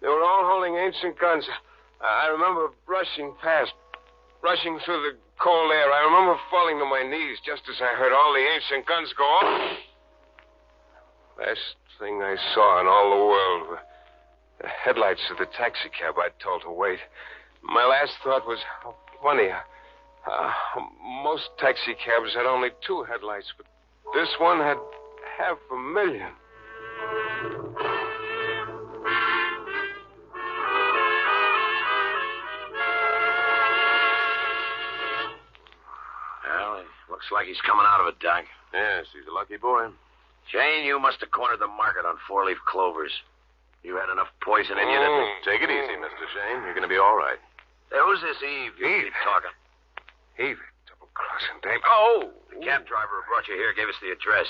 they were all holding ancient guns. I remember rushing past, rushing through the cold air. I remember falling to my knees just as I heard all the ancient guns go off. Last thing I saw in all the world were the headlights of the taxicab I'd told to wait. My last thought was how funny. Most taxicabs had only 2 headlights, but this one had 500,000. Well, it looks like he's coming out of it, Doc. Yes, he's a lucky boy. Shane, you must have cornered the market on 4-leaf clovers. You had enough poison in you to... Take it easy, Mr. Shane. You're going to be all right. Hey, who's this Eve you keep talking? Eve, double-crossing dame. Oh! The cab driver who brought you here gave us the address.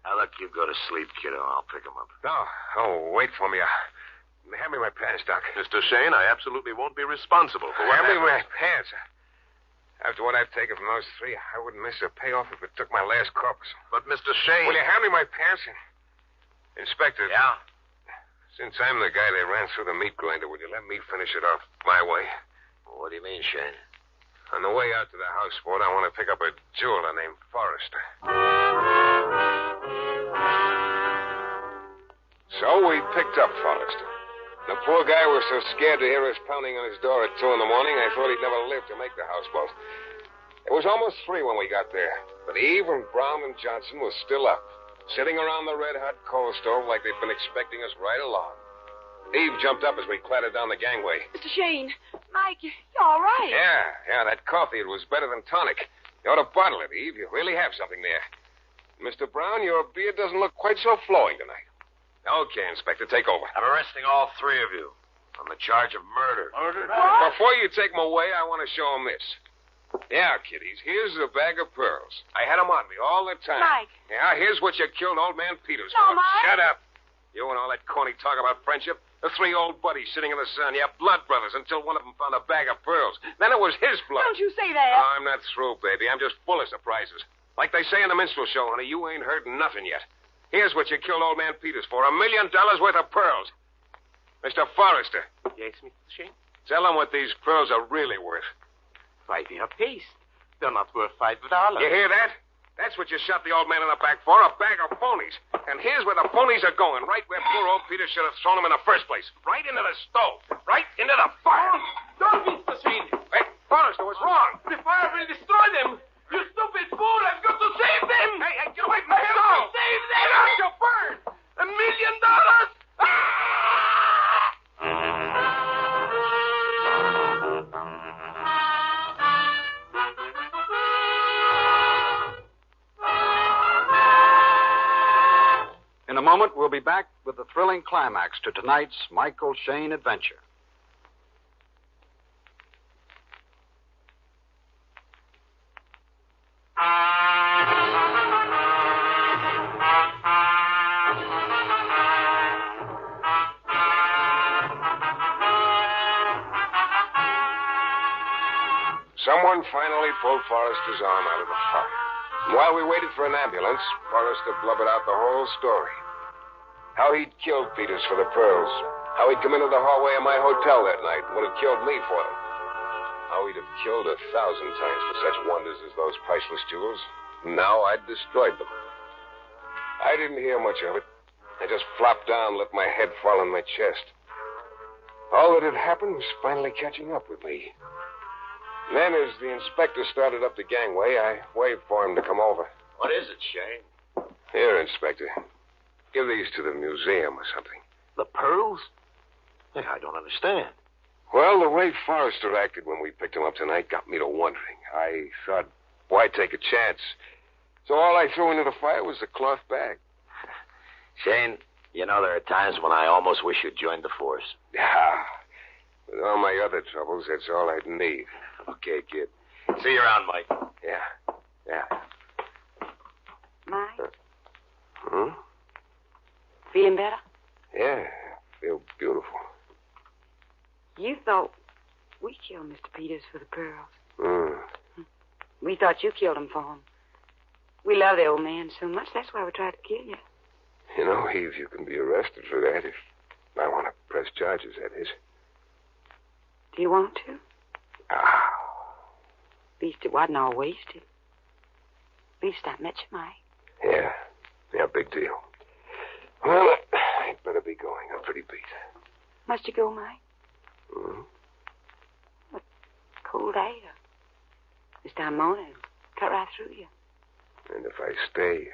Now, look, you go to sleep, kiddo. I'll pick him up. Oh, wait for me. Hand me my pants, Doc. Mr. Shane, I absolutely won't be responsible for what Hand me happened. my pants. After what I've taken from those 3, I wouldn't miss a payoff if it took my last corpus. But, Mr. Shane... Will you hand me my pants? Inspector. Yeah? Since I'm the guy they ran through the meat grinder, would you let me finish it off my way? What do you mean, Shane? On the way out to the houseboat, I want to pick up a jeweler named Forrester. So we picked up Forrester. The poor guy was so scared to hear us pounding on his door at 2 in the morning, I thought he'd never live to make the houseboat. It was almost 3 when we got there, but Eve and Brown and Johnson were still up, sitting around the red-hot coal stove like they'd been expecting us right along. Eve jumped up as we clattered down the gangway. Mr. Shane, Mike, you're all right. Yeah, that coffee, it was better than tonic. You ought to bottle it, Eve. You really have something there. Mr. Brown, your beard doesn't look quite so flowing tonight. Okay, Inspector, take over. I'm arresting all 3 of you on the charge of murder. Murder? Before you take them away, I want to show them this. Yeah, kiddies, here's a bag of pearls. I had them on me all the time. Mike. Yeah, here's what you killed old man Peters No, for. Mike. Shut up. You and all that corny talk about friendship. The 3 old buddies sitting in the sun. Yeah, blood brothers until one of them found a bag of pearls. Then it was his blood. Don't you say that. Oh, I'm not through, baby. I'm just full of surprises. Like they say in the minstrel show, honey, you ain't heard nothing yet. Here's what you killed old man Peters for. $1 million worth of pearls. Mr. Forrester, Yes, Mr. Shane? tell them what these pearls are really worth. $5 apiece. They're not worth $5. You hear that? That's what you shot the old man in the back for, a bag of phonies. And here's where the phonies are going, right where poor old Peter should have thrown them in the first place. Right into the stove. Right into the fire. Don't, Mr. Shane. Hey, Forrester, what's wrong? The fire will destroy them. You stupid fool. I've got to save them. Hey, get away from the I have stove. to save them. Get out, you'll burn. $1 million. In a moment, we'll be back with the thrilling climax to tonight's Michael Shayne adventure. Someone finally pulled Forrester's arm out of the fire. And while we waited for an ambulance, Forrester blubbered out the whole story. How he'd killed Peters for the pearls. How he'd come into the hallway of my hotel that night and would have killed me for them. How he'd have killed 1,000 times for such wonders as those priceless jewels. Now I'd destroyed them. I didn't hear much of it. I just flopped down and let my head fall on my chest. All that had happened was finally catching up with me. And then, as the inspector started up the gangway, I waved for him to come over. What is it, Shane? Here, Inspector. Give these to the museum or something. The pearls? Hey, I don't understand. Well, the way Forrester acted when we picked him up tonight got me to wondering. I thought, why take a chance? So all I threw into the fire was the cloth bag. Shane, you know, there are times when I almost wish you'd joined the force. Yeah. With all my other troubles, that's all I'd need. Okay, kid. See you around, Mike. Yeah. Mike? Hmm? Feeling better? Yeah, I feel beautiful. You thought we killed Mr. Peters for the pearls. Hmm. We thought you killed him for him. We love the old man so much, that's why we tried to kill you. You know, Eve, you can be arrested for that if I want to press charges, that is. Do you want to? Ah. At least it wasn't all wasted. At least I met you, Mike. Yeah, big deal. Well, I'd better be going. I'm pretty beat. Must you go, Mike? Hmm? What cold air. This time morning, cut right through you. And if I stay,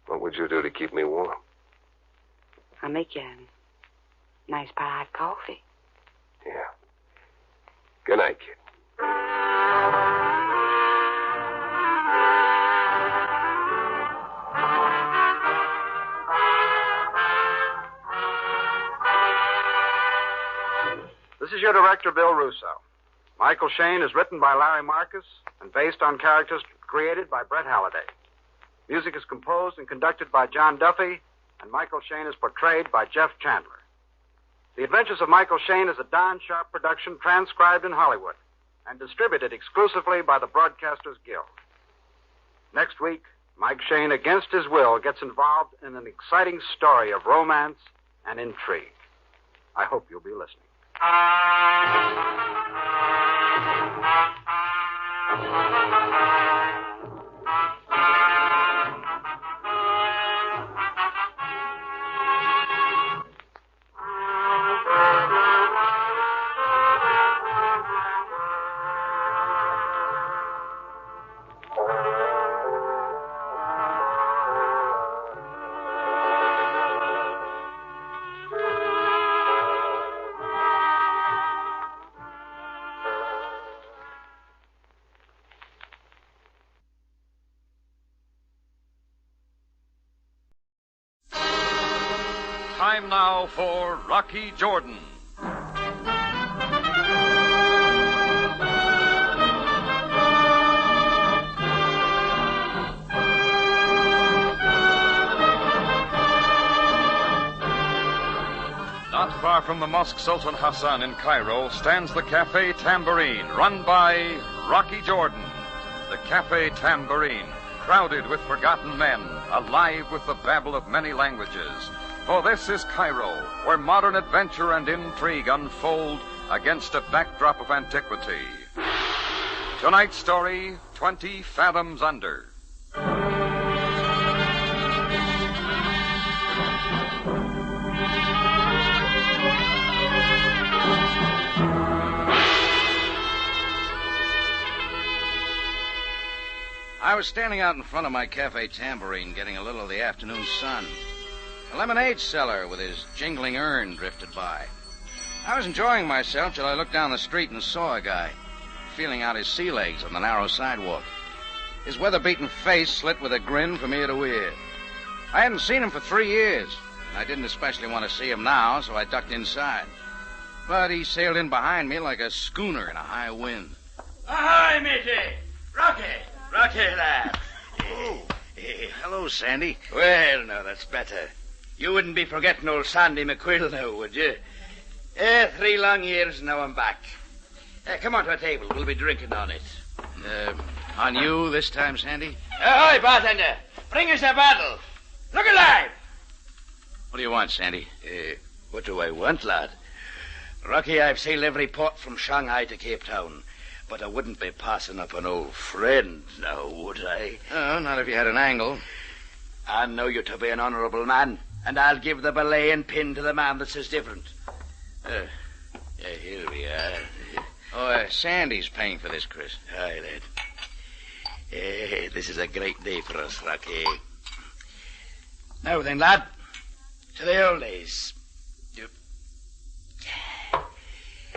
what would you do to keep me warm? I'll make you a nice pot of coffee. Yeah. Good night, kid. This is your director, Bill Russo. Michael Shayne is written by Larry Marcus and based on characters created by Brett Halliday. Music is composed and conducted by John Duffy, and Michael Shayne is portrayed by Jeff Chandler. The Adventures of Michael Shayne is a Don Sharp production transcribed in Hollywood and distributed exclusively by the Broadcasters Guild. Next week, Mike Shayne, against his will, gets involved in an exciting story of romance and intrigue. I hope you'll be listening. Time now for Rocky Jordan. Not far from the Mosque Sultan Hassan in Cairo stands the Cafe Tambourine, run by Rocky Jordan. The Cafe Tambourine, crowded with forgotten men, alive with the babble of many languages. For this is Cairo, where modern adventure and intrigue unfold against a backdrop of antiquity. Tonight's story, 20 Fathoms Under. I was standing out in front of my cafe tambourine getting a little of the afternoon sun. A lemonade seller with his jingling urn drifted by. I was enjoying myself till I looked down the street and saw a guy feeling out his sea legs on the narrow sidewalk. His weather-beaten face slit with a grin from ear to ear. I hadn't seen him for 3 years, and I didn't especially want to see him now, so I ducked inside. But he sailed in behind me like a schooner in a high wind. Ahoy, matey! Rocky! Rocky, lad. Hello, Sandy. Well, now, that's better. You wouldn't be forgetting old Sandy McQuill now, would you? 3 long years, now I'm back. Come on to a table. We'll be drinking on it. On you this time, Sandy? Ahoy, bartender. Bring us a bottle. Look alive. What do you want, Sandy? What do I want, lad? Rocky, I've sailed every port from Shanghai to Cape Town. But I wouldn't be passing up an old friend now, would I? Oh, not if you had an angle. I know you to be an honourable man, and I'll give the belay and pin to the man that says different. Here we are. Sandy's paying for this, Chris. Aye, lad. This is a great day for us, Rocky. Now then, lad, to the old days.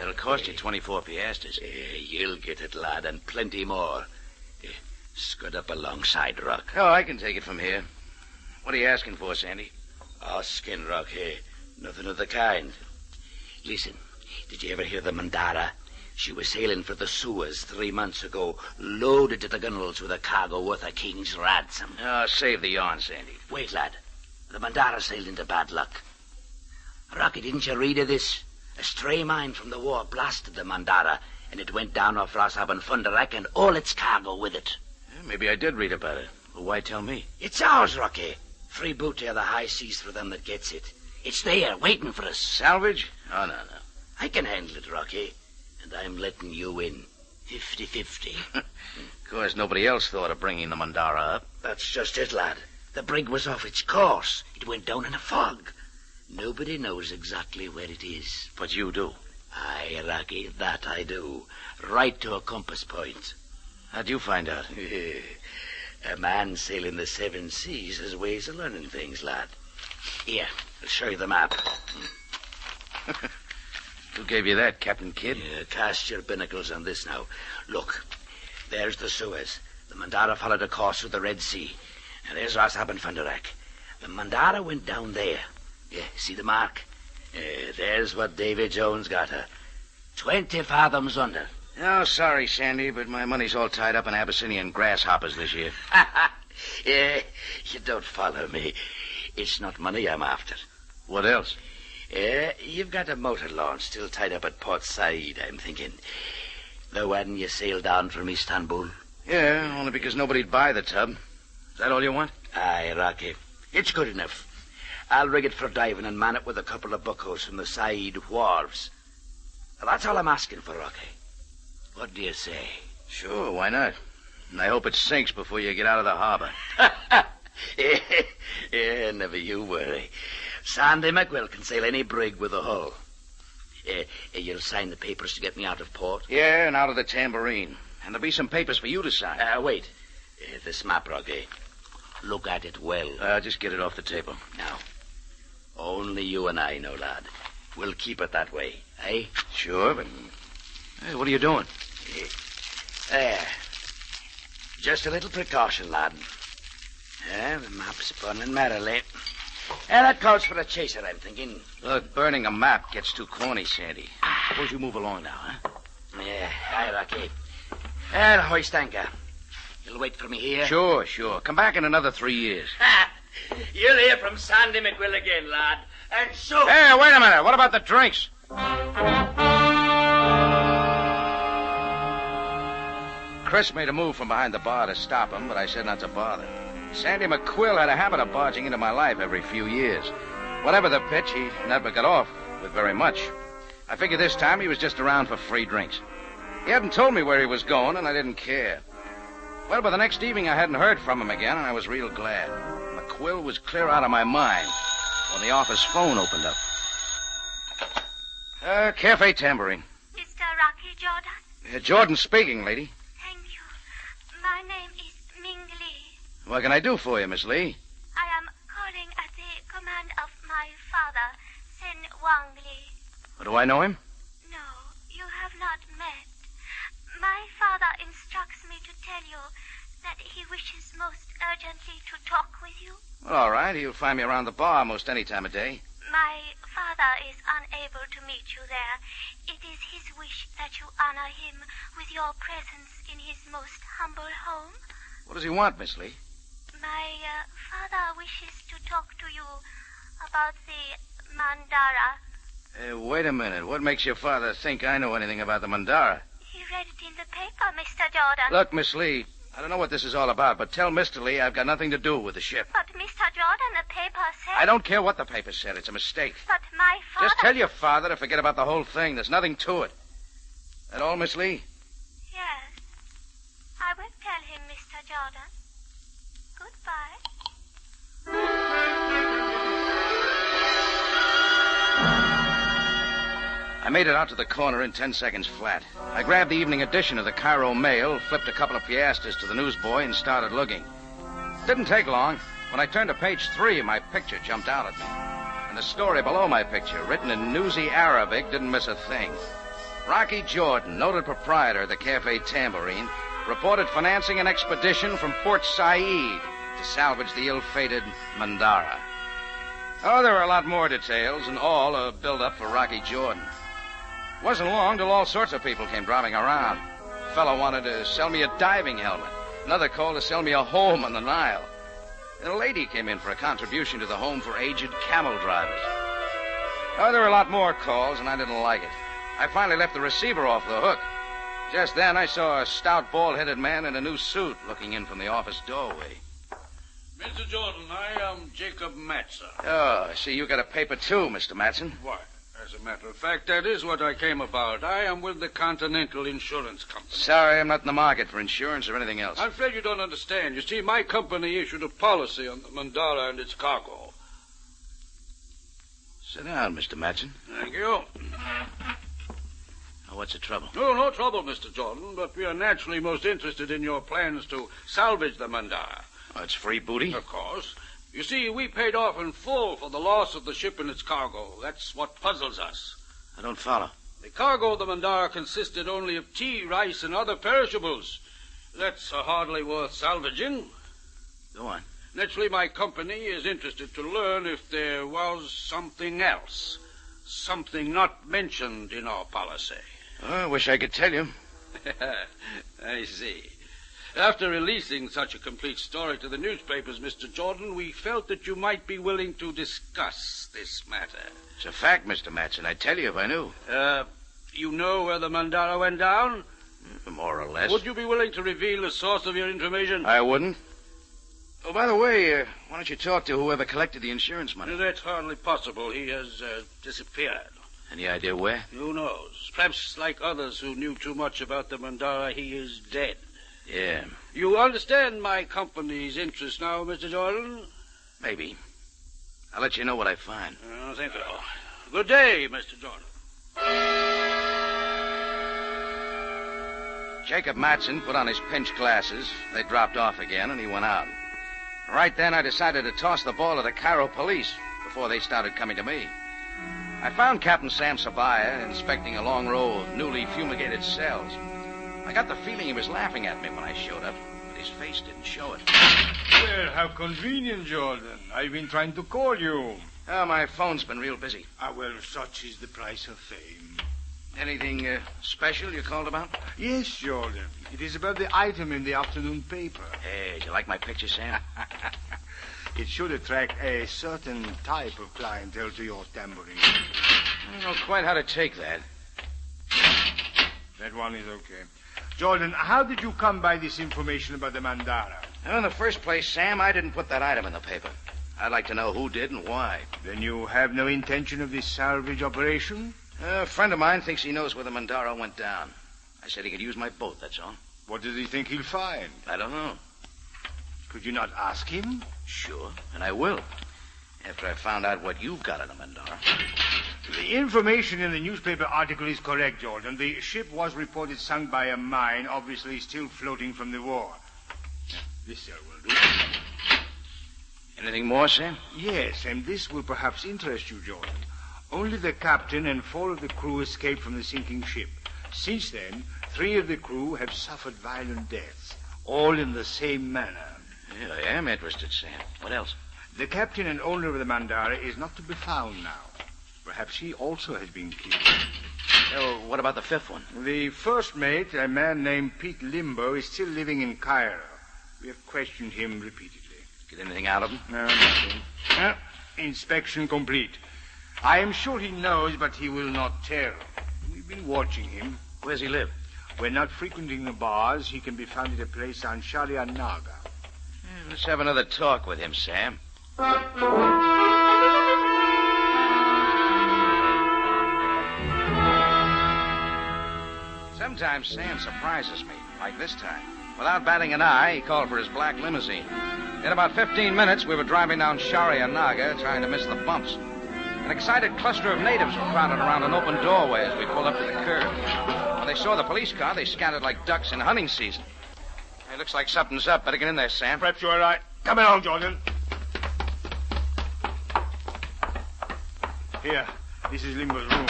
It'll cost you 24 piastres. You'll get it, lad, and plenty more. Scud up alongside, Rock. Oh, I can take it from here. What are you asking for, Sandy? Asking, Rocky. Nothing of the kind. Listen, did you ever hear the Mandara? She was sailing for the Suez 3 months ago, loaded to the gunwales with a cargo worth a king's ransom. Oh, save the yarn, Sandy. Wait, lad. The Mandara sailed into bad luck. Rocky, didn't you read of this? A stray mine from the war blasted the Mandara, and it went down off Rosshaben Funderek and all its cargo with it. Maybe I did read about it. Well, why tell me? It's ours, Rocky. Free booty of the high seas for them that gets it. It's there, waiting for us. Salvage? Oh, no. I can handle it, Rocky. And I'm letting you in. 50-50. Of course, nobody else thought of bringing the Mandara up. That's just it, lad. The brig was off its course. It went down in a fog. Nobody knows exactly where it is. But you do. Aye, Rocky, that I do. Right to a compass point. How'd you find out? A man sailing the 7 seas has ways of learning things, lad. Here, I'll show you the map. Who gave you that, Captain Kidd? Cast your binnacles on this now. Look, there's the Suez. The Mandara followed a course through the Red Sea. And there's Rosshaben Funderek. The Mandara went down there. See the mark? There's what Davy Jones got her. 20 fathoms under. Oh, sorry, Sandy, but my money's all tied up in Abyssinian grasshoppers this year. You don't follow me. It's not money I'm after. What else? You've got a motor launch still tied up at Port Said, I'm thinking. The one you sailed down from Istanbul. Yeah, only because nobody'd buy the tub. Is that all you want? Aye, Rocky. It's good enough. I'll rig it for diving and man it with a couple of buckos from the Said wharves. That's all I'm asking for, Rocky. What do you say? Sure, why not? And I hope it sinks before you get out of the harbor. Never you worry. Sandy McQuill can sail any brig with a hull. You'll sign the papers to get me out of port? Yeah, and out of the tambourine. And there'll be some papers for you to sign. Wait. This map, Rocky. Look at it well. Just get it off the table. Now, only you and I know, lad. We'll keep it that way, eh? Sure, but... Hey, what are you doing? There. Just a little precaution, lad. The map's spun merrily. That calls for a chaser, I'm thinking. Look, burning a map gets too corny, Sandy. Suppose you move along now, huh? Aye, Rocky. I'll hoist anchor. You'll wait for me here? Sure. Come back in another 3 years. You'll hear from Sandy McQuill again, lad. And so... Hey, wait a minute. What about the drinks? Chris made a move from behind the bar to stop him, but I said not to bother. Sandy McQuill had a habit of barging into my life every few years. Whatever the pitch, he never got off with very much. I figured this time he was just around for free drinks. He hadn't told me where he was going, and I didn't care. Well, by the next evening, I hadn't heard from him again, and I was real glad. The quill was clear out of my mind when the office phone opened up. Cafe Tambourine. Mr. Rocky Jordan? Jordan speaking, lady. Thank you. My name is Ming Lee. What can I do for you, Miss Lee? I am calling at the command of my father, Sen Wang Lee. Do I know him? No, you have not met. My father instructs me to tell you that he wishes most urgently to talk with you. Well, all right. He'll find me around the bar most any time of day. My father is unable to meet you there. It is his wish that you honor him with your presence in his most humble home. What does he want, Miss Lee? My father wishes to talk to you about the Mandara. Wait a minute. What makes your father think I know anything about the Mandara? He read it in the paper, Mr. Jordan. Look, Miss Lee, I don't know what this is all about, but tell Mr. Lee I've got nothing to do with the ship. But, Mr. Jordan, the paper said... I don't care what the paper said. It's a mistake. But my father... Just tell your father to forget about the whole thing. There's nothing to it. That all, Miss Lee? Yes. I will tell him, Mr. Jordan. Goodbye. I made it out to the corner in 10 seconds flat. I grabbed the evening edition of the Cairo Mail, flipped a couple of piastres to the newsboy, and started looking. Didn't take long. When I turned to page 3, my picture jumped out at me. And the story below my picture, written in newsy Arabic, didn't miss a thing. Rocky Jordan, noted proprietor of the Cafe Tambourine, reported financing an expedition from Port Said to salvage the ill-fated Mandara. Oh, there were a lot more details, and all a build-up for Rocky Jordan. Wasn't long till all sorts of people came driving around. A fellow wanted to sell me a diving helmet. Another called to sell me a home on the Nile. And a lady came in for a contribution to the home for aged camel drivers. Oh, there were a lot more calls, and I didn't like it. I finally left the receiver off the hook. Just then, I saw a stout, bald-headed man in a new suit looking in from the office doorway. Mr. Jordan, I am Jacob Matson. Oh, I see you got a paper too, Mr. Matson. Why, as a matter of fact, that is what I came about. I am with the Continental Insurance Company. Sorry, I'm not in the market for insurance or anything else. I'm afraid you don't understand. You see, my company issued a policy on the Mandara and its cargo. Sit down, Mr. Matson. Thank you. Oh, what's the trouble? Oh, no trouble, Mr. Jordan, but we are naturally most interested in your plans to salvage the Mandara. Oh, it's free booty? Of course. You see, we paid off in full for the loss of the ship and its cargo. That's what puzzles us. I don't follow. The cargo of the Mandara consisted only of tea, rice, and other perishables. That's hardly worth salvaging. Go on. Naturally, my company is interested to learn if there was something else. Something not mentioned in our policy. Oh, I wish I could tell you. I see. After releasing such a complete story to the newspapers, Mr. Jordan, we felt that you might be willing to discuss this matter. It's a fact, Mr. Matson. I'd tell you if I knew. You know where the Mandara went down? More or less. Would you be willing to reveal the source of your information? I wouldn't. Oh, by the way, why don't you talk to whoever collected the insurance money? That's hardly possible. He has disappeared. Any idea where? Who knows? Perhaps like others who knew too much about the Mandara, he is dead. Yeah. You understand my company's interest now, Mr. Jordan? Maybe. I'll let you know what I find. I think so. Good day, Mr. Jordan. Jacob Matson put on his pinch glasses. They dropped off again, and he went out. Right then, I decided to toss the ball to the Cairo police before they started coming to me. I found Captain Sam Sabaya inspecting a long row of newly fumigated cells. I got the feeling he was laughing at me when I showed up, but his face didn't show it. Well, how convenient, Jordan. I've been trying to call you. Oh, my phone's been real busy. Well, such is the price of fame. Anything special you called about? Yes, Jordan. It is about the item in the afternoon paper. Hey, do you like my picture, Sam? It should attract a certain type of clientele to your tambourine. I don't know quite how to take that. That one is okay. Jordan, how did you come by this information about the Mandara? Well, in the first place, Sam, I didn't put that item in the paper. I'd like to know who did and why. Then you have no intention of this salvage operation? A friend of mine thinks he knows where the Mandara went down. I said he could use my boat, that's all. What does he think he'll find? I don't know. Could you not ask him? Sure, and I will. After I found out what you've got in the Mandara. The information in the newspaper article is correct, Jordan. The ship was reported sunk by a mine, obviously still floating from the war. This cell will do. Anything more, Sam? Yes, and this will perhaps interest you, Jordan. Only the captain and 4 of the crew escaped from the sinking ship. Since then, 3 of the crew have suffered violent deaths, all in the same manner. Yeah, I am interested, Sam. What else? The captain and owner of the Mandara is not to be found now. Perhaps he also has been killed. Oh, what about the 5th one? The first mate, a man named Pete Limbo, is still living in Cairo. We have questioned him repeatedly. Get anything out of him? No, nothing. Inspection complete. I am sure he knows, but he will not tell. We've been watching him. Where's he live? When not frequenting the bars, he can be found at a place on Sharia Naga. Let's have another talk with him, Sam. Sometimes Sam surprises me, like this time. Without batting an eye, he called for his black limousine. In about 15 minutes, we were driving down Sharia Naga, trying to miss the bumps. An excited cluster of natives were crowded around an open doorway as we pulled up to the curb. When they saw the police car, they scattered like ducks in hunting season. It looks like something's up. Better get in there, Sam. Perhaps you're right. Come along, Jordan. Here, this is Limbo's room.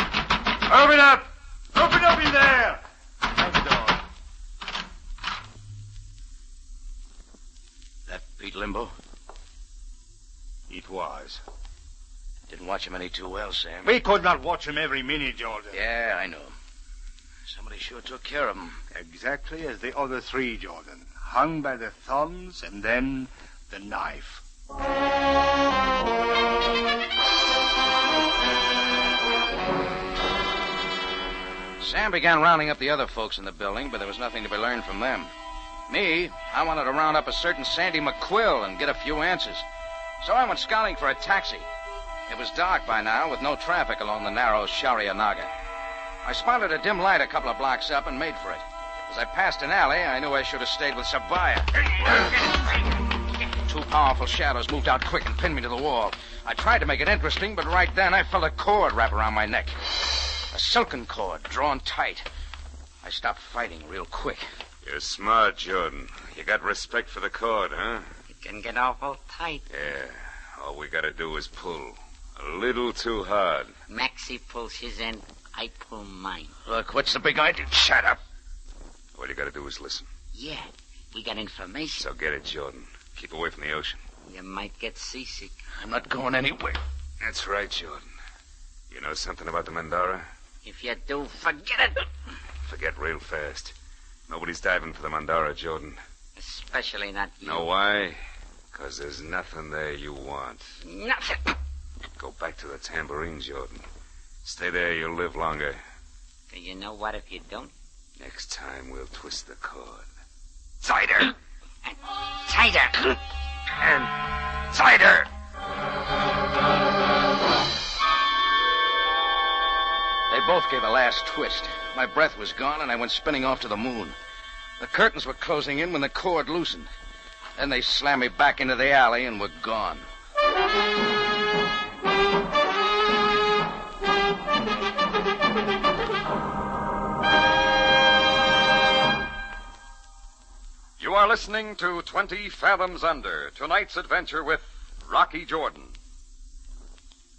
Open up! Open up in there! Shut the door. That Pete Limbo? It was. Didn't watch him any too well, Sam. We could not watch him every minute, Jordan. Yeah, I know. Somebody sure took care of him. Exactly as the other 3, Jordan. Hung by the thumbs and then the knife. Sam began rounding up the other folks in the building, but there was nothing to be learned from them. Me, I wanted to round up a certain Sandy McQuill and get a few answers. So I went scouting for a taxi. It was dark by now, with no traffic along the narrow Sharia Naga. I spotted a dim light a couple of blocks up and made for it. As I passed an alley, I knew I should have stayed with Sabaya. 2 powerful shadows moved out quick and pinned me to the wall. I tried to make it interesting, but right then I felt a cord wrap around my neck. A silken cord, drawn tight. I stopped fighting real quick. You're smart, Jordan. You got respect for the cord, huh? It can get awful tight. Yeah. All we gotta do is pull. A little too hard. Maxie pulls his end, I pull mine. Look, what's the big idea? Shut up. All you gotta do is listen. Yeah, we got information. So get it, Jordan. Keep away from the ocean. You might get seasick. I'm not going anywhere. That's right, Jordan. You know something about the Mandara? If you do, forget it. Forget real fast. Nobody's diving for the Mandara, Jordan. Especially not you. Know why? Because there's nothing there you want. Nothing. Go back to the tambourine, Jordan. Stay there, you'll live longer. Do you know what if you don't? Next time, we'll twist the cord. Tighter! Tighter! And tighter! They both gave a last twist. My breath was gone, and I went spinning off to the moon. The curtains were closing in when the cord loosened. Then they slammed me back into the alley and were gone. You are listening to 20 Fathoms Under, tonight's adventure with Rocky Jordan.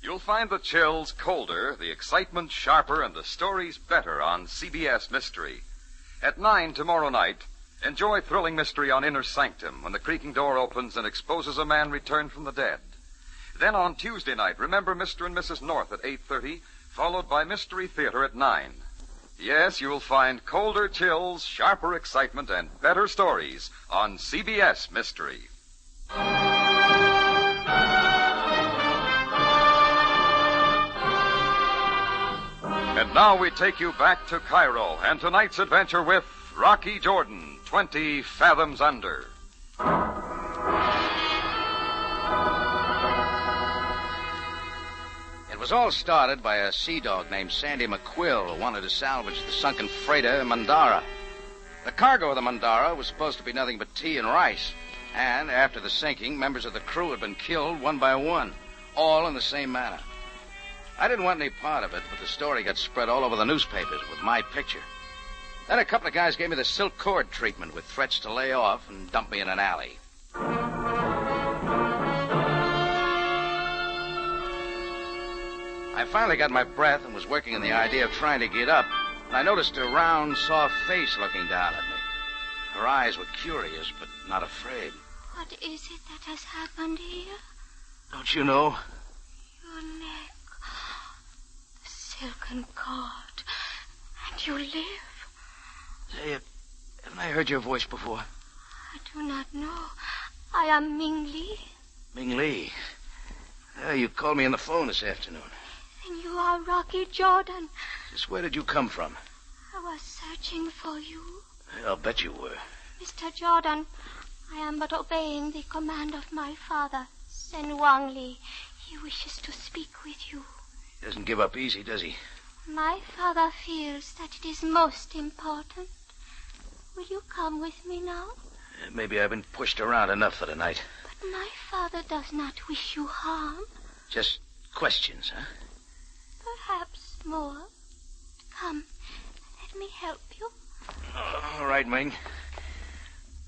You'll find the chills colder, the excitement sharper, and the stories better on CBS Mystery. At 9 tomorrow night, enjoy thrilling mystery on Inner Sanctum when the creaking door opens and exposes a man returned from the dead. Then on Tuesday night, remember Mr. and Mrs. North at 8:30, followed by Mystery Theater at 9. Yes, you'll find colder chills, sharper excitement, and better stories on CBS Mystery. And now we take you back to Cairo and tonight's adventure with Rocky Jordan, 20 Fathoms Under. was all started by a sea dog named Sandy McQuill who wanted to salvage the sunken freighter Mandara. The cargo of the Mandara was supposed to be nothing but tea and rice. And after the sinking, members of the crew had been killed one by one, all in the same manner. I didn't want any part of it, but the story got spread all over the newspapers with my picture. Then a couple of guys gave me the silk cord treatment with threats to lay off and dump me in an alley. I finally got my breath and was working on the idea of trying to get up, and I noticed a round, soft face looking down at me. Her eyes were curious, but not afraid. What is it that has happened here? Don't you know? Your neck. The silken cord. And you live. Say, haven't I heard your voice before? I do not know. I am Ming Li. Ming Li. You called me on the phone this afternoon. Then you are Rocky Jordan. Just where did you come from? I was searching for you. I'll bet you were. Mr. Jordan, I am but obeying the command of my father, Sen Wang Li. He wishes to speak with you. He doesn't give up easy, does he? My father feels that it is most important. Will you come with me now? Maybe I've been pushed around enough for the night. But my father does not wish you harm. Just questions, huh? Perhaps more. Come, let me help you. All right, Ming.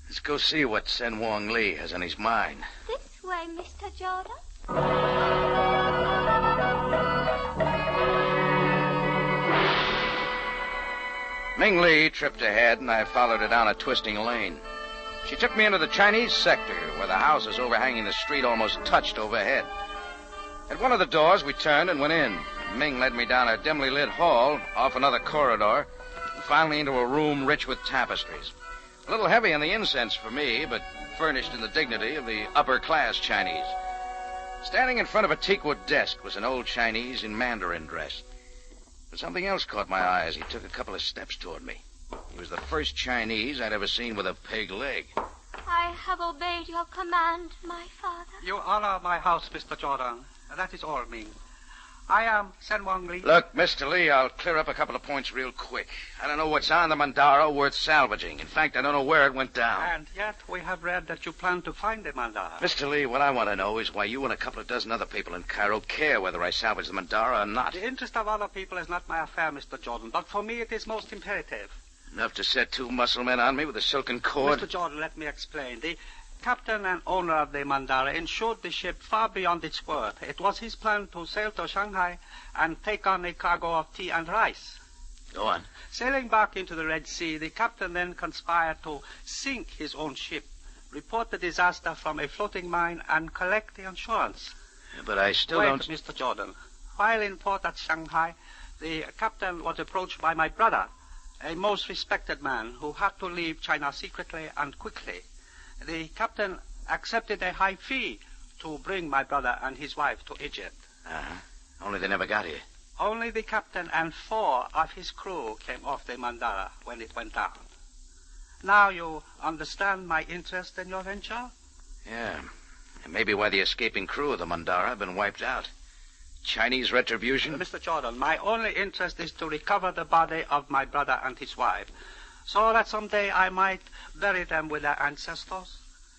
Let's go see what Sen Wang Li has on his mind. This way, Mr. Jordan. Ming Li tripped ahead, and I followed her down a twisting lane. She took me into the Chinese sector, where the houses overhanging the street almost touched overhead. At one of the doors, we turned and went in. Ming led me down a dimly lit hall, off another corridor, and finally into a room rich with tapestries. A little heavy on the incense for me, but furnished in the dignity of the upper-class Chinese. Standing in front of a teakwood desk was an old Chinese in Mandarin dress. But something else caught my eye as he took a couple of steps toward me. He was the first Chinese I'd ever seen with a peg leg. I have obeyed your command, my father. You honor my house, Mr. Jordan. That is all, Ming. I am Sen Wang Li. Look, Mr. Li, I'll clear up a couple of points real quick. I don't know what's on the Mandara worth salvaging. In fact, I don't know where it went down. And yet we have read that you plan to find the Mandara. Mr. Li, what I want to know is why you and a couple of dozen other people in Cairo care whether I salvage the Mandara or not. The interest of other people is not my affair, Mr. Jordan, but for me it is most imperative. Enough to set two muscle men on me with a silken cord? Mr. Jordan, let me explain. The captain and owner of the Mandara insured the ship far beyond its worth. It was his plan to sail to Shanghai and take on a cargo of tea and rice. Go on. Sailing back into the Red Sea, the captain then conspired to sink his own ship, report the disaster from a floating mine, and collect the insurance. But I still Wait, don't... Mr. Jordan. While in port at Shanghai, the captain was approached by my brother, a most respected man who had to leave China secretly and quickly. The captain accepted a high fee to bring my brother and his wife to Egypt. Uh-huh. Only they never got here. Only the captain and 4 of his crew came off the Mandara when it went down. Now you understand my interest in your venture? Yeah. And maybe why the escaping crew of the Mandara have been wiped out. Chinese retribution? Mr. Jordan, my only interest is to recover the body of my brother and his wife, so that someday I might bury them with their ancestors.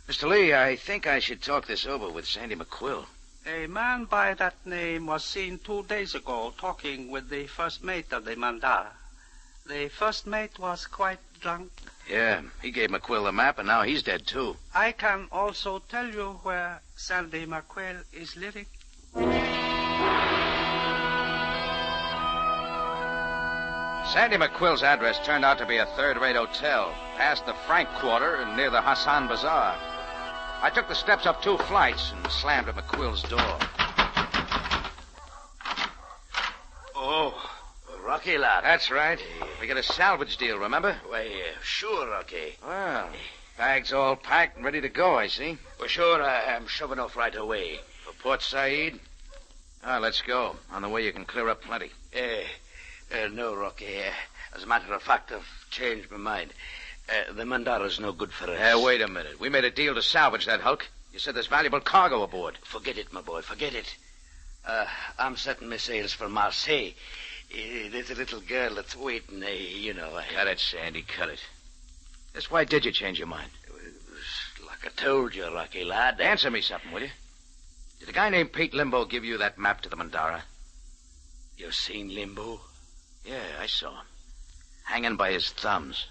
Mr. Li, I think I should talk this over with Sandy McQuill. A man by that name was seen 2 days ago talking with the first mate of the Mandara. The first mate was quite drunk. Yeah, he gave McQuill the map, and now he's dead, too. I can also tell you where Sandy McQuill is living. Sandy McQuill's address turned out to be a third-rate hotel, past the Frank Quarter and near the Hassan Bazaar. I took the steps up 2 flights and slammed at McQuill's door. Oh, Rocky, lad. That's right. We got a salvage deal, remember? Why, sure, Rocky. Well, bags all packed and ready to go, I see. Well, sure, I'm shoving off right away. For Port Said? Let's go. On the way, you can clear up plenty. No, Rocky. As a matter of fact, I've changed my mind. The Mandara's no good for us. Wait a minute. We made a deal to salvage that hulk. You said there's valuable cargo aboard. Forget it, my boy. Forget it. I'm setting my sails for Marseille. There's a little girl that's waiting, Cut it, Sandy, cut it. Just why did you change your mind? Like I told you, Rocky lad. Answer me something, will you? Did a guy named Pete Limbo give you that map to the Mandara? You seen Limbo? Yeah, I saw him. Hanging by his thumbs.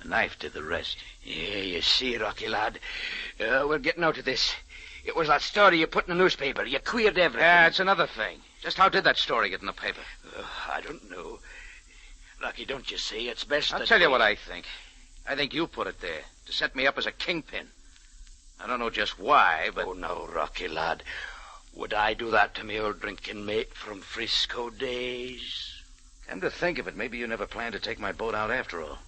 A knife did the rest. Yeah, you see, Rocky lad. We're getting out of this. It was that story you put in the newspaper. You queered everything. Yeah, it's another thing. Just how did that story get in the paper? I don't know. Rocky, don't you see? It's best I'll tell you what I think. I think you put it there to set me up as a kingpin. I don't know just why, but... Oh, no, Rocky lad. Would I do that to me old drinking mate from Frisco days? Come to think of it, maybe you never planned to take my boat out after all.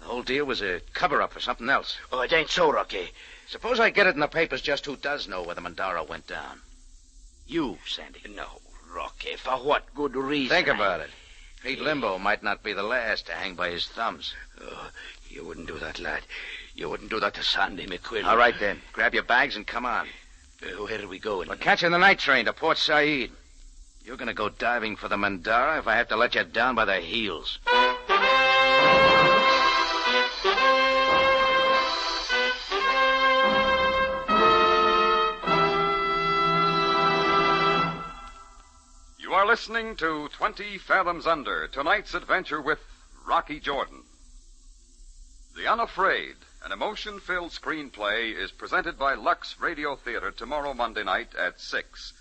The whole deal was a cover-up for something else. Oh, it ain't so, Rocky. Suppose I get it in the papers just who does know where the Mandara went down. You, Sandy. No, Rocky, for what good reason? Think about it. Pete Limbo might not be the last to hang by his thumbs. Oh, you wouldn't do that, lad. You wouldn't do that to Sandy McQuillan. All right, then. Grab your bags and come on. Where are we going? We're catching the night train to Port Said. You're going to go diving for the Mandara if I have to let you down by the heels. You are listening to 20 Fathoms Under, tonight's adventure with Rocky Jordan. The Unafraid, an emotion-filled screenplay, is presented by Lux Radio Theater tomorrow Monday night at 6.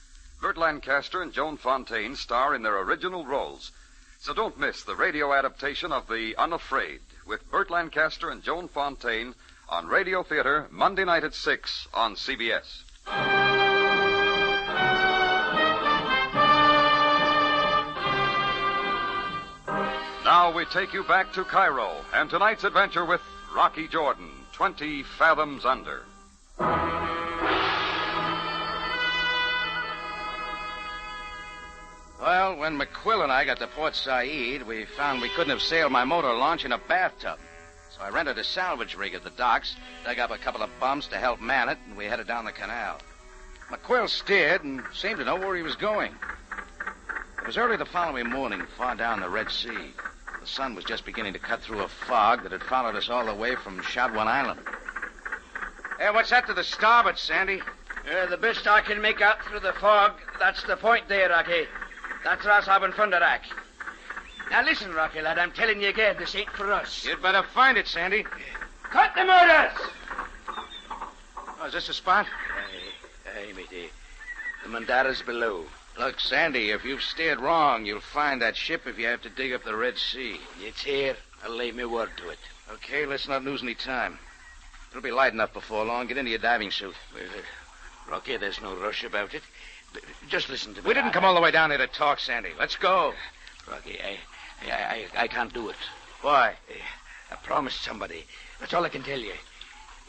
Burt Lancaster and Joan Fontaine star in their original roles. So don't miss the radio adaptation of The Unafraid with Burt Lancaster and Joan Fontaine on Radio Theater Monday night at 6 on CBS. Now we take you back to Cairo and tonight's adventure with Rocky Jordan, 20 Fathoms Under. Well, when McQuill and I got to Port Said, we found we couldn't have sailed my motor launch in a bathtub. So I rented a salvage rig at the docks, dug up a couple of bumps to help man it, and we headed down the canal. McQuill steered and seemed to know where he was going. It was early the following morning, far down the Red Sea. The sun was just beginning to cut through a fog that had followed us all the way from Shadwan Island. Hey, what's that to the starboard, Sandy? The best I can make out through the fog. That's the point there, Rocky. That's Ras Haben Funderak. Now listen, Rocky, lad, I'm telling you again, this ain't for us. You'd better find it, Sandy. Cut the motors! Oh, is this the spot? Hey, matey. The Mandara's below. Look, Sandy, if you've steered wrong, you'll find that ship if you have to dig up the Red Sea. It's here. I'll lay me word to it. Okay, let's not lose any time. It'll be light enough before long. Get into your diving suit. Well, Rocky, there's no rush about it. Just listen to me. We didn't come all the way down here to talk, Sandy. Let's go. Rocky, I can't do it. Why? I promised somebody. That's all I can tell you.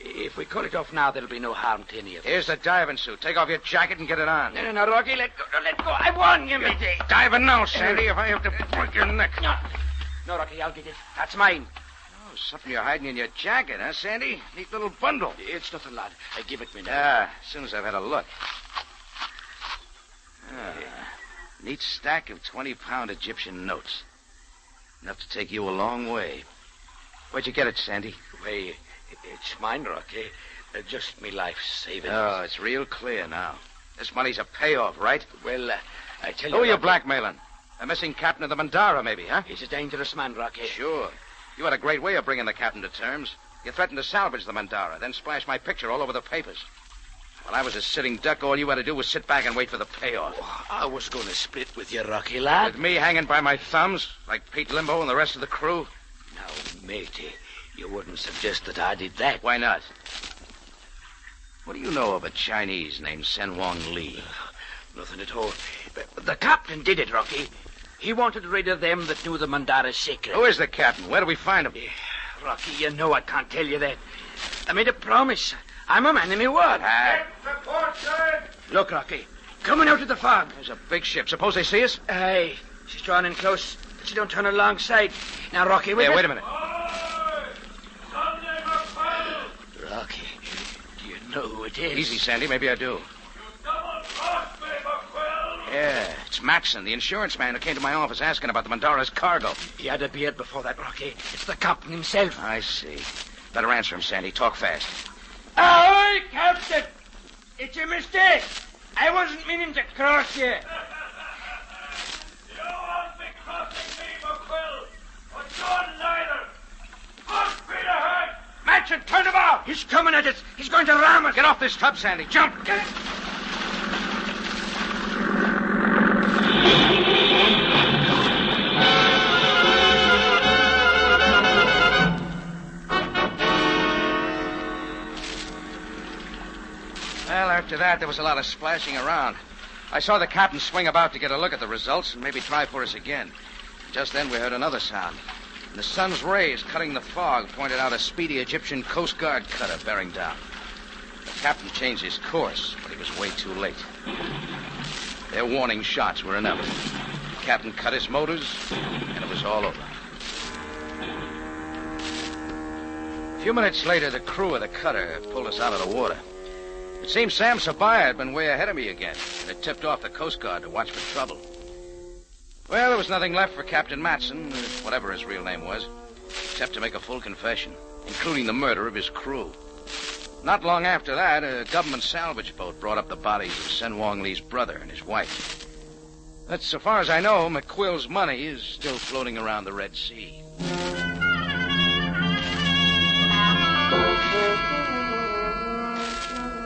If we cut it off now, there'll be no harm to any of us. Here's the diving suit. Take off your jacket and get it on. No, Rocky, let go. Let go. I warn you, matey. Diving now, Sandy, if I have to break your neck. No, Rocky, I'll get it. That's mine. Oh, something you're hiding in your jacket, huh, Sandy? Neat little bundle. It's nothing, lad. Give it me now. As soon as I've had a look. Neat stack of 20-pound Egyptian notes. Enough to take you a long way. Where'd you get it, Sandy? Why, it's mine, Rocky. Just me life savings. Oh, it's real clear now. This money's a payoff, right? Well, I tell you... Who are you blackmailing? A missing captain of the Mandara, maybe, huh? He's a dangerous man, Rocky. Sure. You had a great way of bringing the captain to terms. You threatened to salvage the Mandara, then splash my picture all over the papers. When I was a sitting duck, all you had to do was sit back and wait for the payoff. Oh, I was going to split with you, Rocky, lad. With me hanging by my thumbs, like Pete Limbo and the rest of the crew? Now, matey, you wouldn't suggest that I did that. Why not? What do you know of a Chinese named Sen Wong Lee? Nothing at all. But the captain did it, Rocky. He wanted rid of them that knew the Mandara's secret. Who is the captain? Where do we find him? Rocky, you know I can't tell you that. I made a promise. I'm a man of my word. Get the port side! Look, Rocky, coming out of the fog. There's a big ship. Suppose they see us? Aye. She's drawn in close, but she don't turn alongside. Now, Rocky, wait a minute. Rocky, do you know who it is? Easy, Sandy. Maybe I do. You double-crossed me, McQuill. Yeah, it's Matson, the insurance man who came to my office asking about the Mandara's cargo. He had a beard before that, Rocky. It's the captain himself. I see. Better answer him, Sandy. Talk fast. Ahoy, Captain! It's a mistake. I wasn't meaning to cross you. You won't be crossing me, McQuill. Or John neither. Full speed ahead. Matson, turn him off. He's coming at us. He's going to ram us. Get off this tub, Sandy. Jump. Get... Well, after that, there was a lot of splashing around. I saw the captain swing about to get a look at the results and maybe try for us again. Just then, we heard another sound. And the sun's rays cutting the fog pointed out a speedy Egyptian Coast Guard cutter bearing down. The captain changed his course, but he was way too late. Their warning shots were inevitable. The captain cut his motors, and it was all over. A few minutes later, the crew of the cutter pulled us out of the water. It seems Sam Sabaya had been way ahead of me again, and had tipped off the Coast Guard to watch for trouble. Well, there was nothing left for Captain Matson, whatever his real name was, except to make a full confession, including the murder of his crew. Not long after that, a government salvage boat brought up the bodies of Sen Wong Lee's brother and his wife. But so far as I know, McQuill's money is still floating around the Red Sea.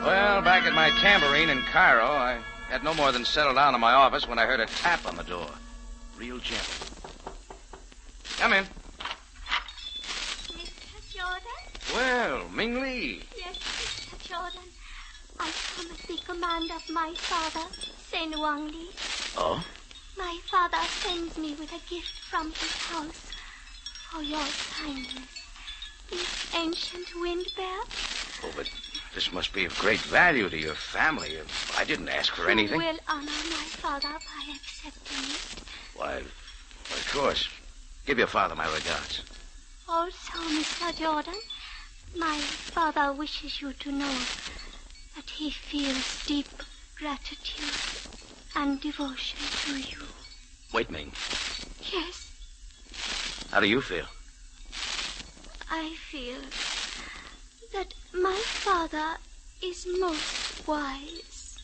Well, back at my tambourine in Cairo, I had no more than settled down in my office when I heard a tap on the door. Real gentle. Come in. Mr. Jordan? Well, Ming Lee. Yes, Mr. Jordan. I come at the command of my father, Sen Wong Lee. Oh? My father sends me with a gift from his house for your kindness. This ancient wind bell. Oh, but this must be of great value to your family. I didn't ask for anything. You will honor my father by accepting it. Why, of course. Give your father my regards. Also, Mr. Jordan, my father wishes you to know that he feels deep gratitude and devotion to you. Wait, Ming. Yes, How do you feel? I feel that my father is most wise.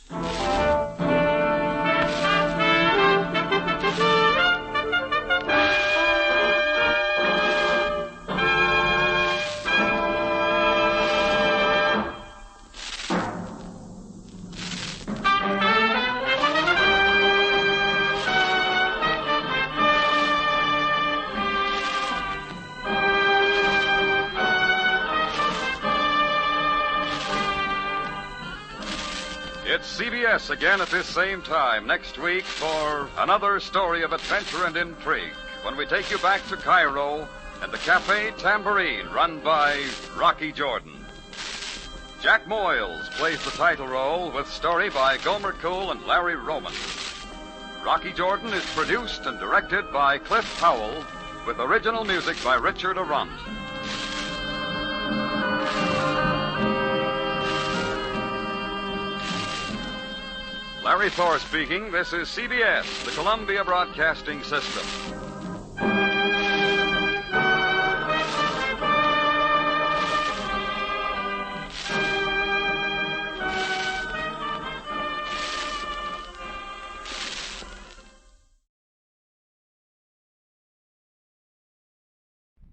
It's CBS again at this same time next week for another story of adventure and intrigue when we take you back to Cairo and the Cafe Tambourine run by Rocky Jordan. Jack Moyles plays the title role with story by Gomer Cool and Larry Roman. Rocky Jordan is produced and directed by Cliff Powell with original music by Richard Arund. Larry Thor speaking. This is CBS, the Columbia Broadcasting System.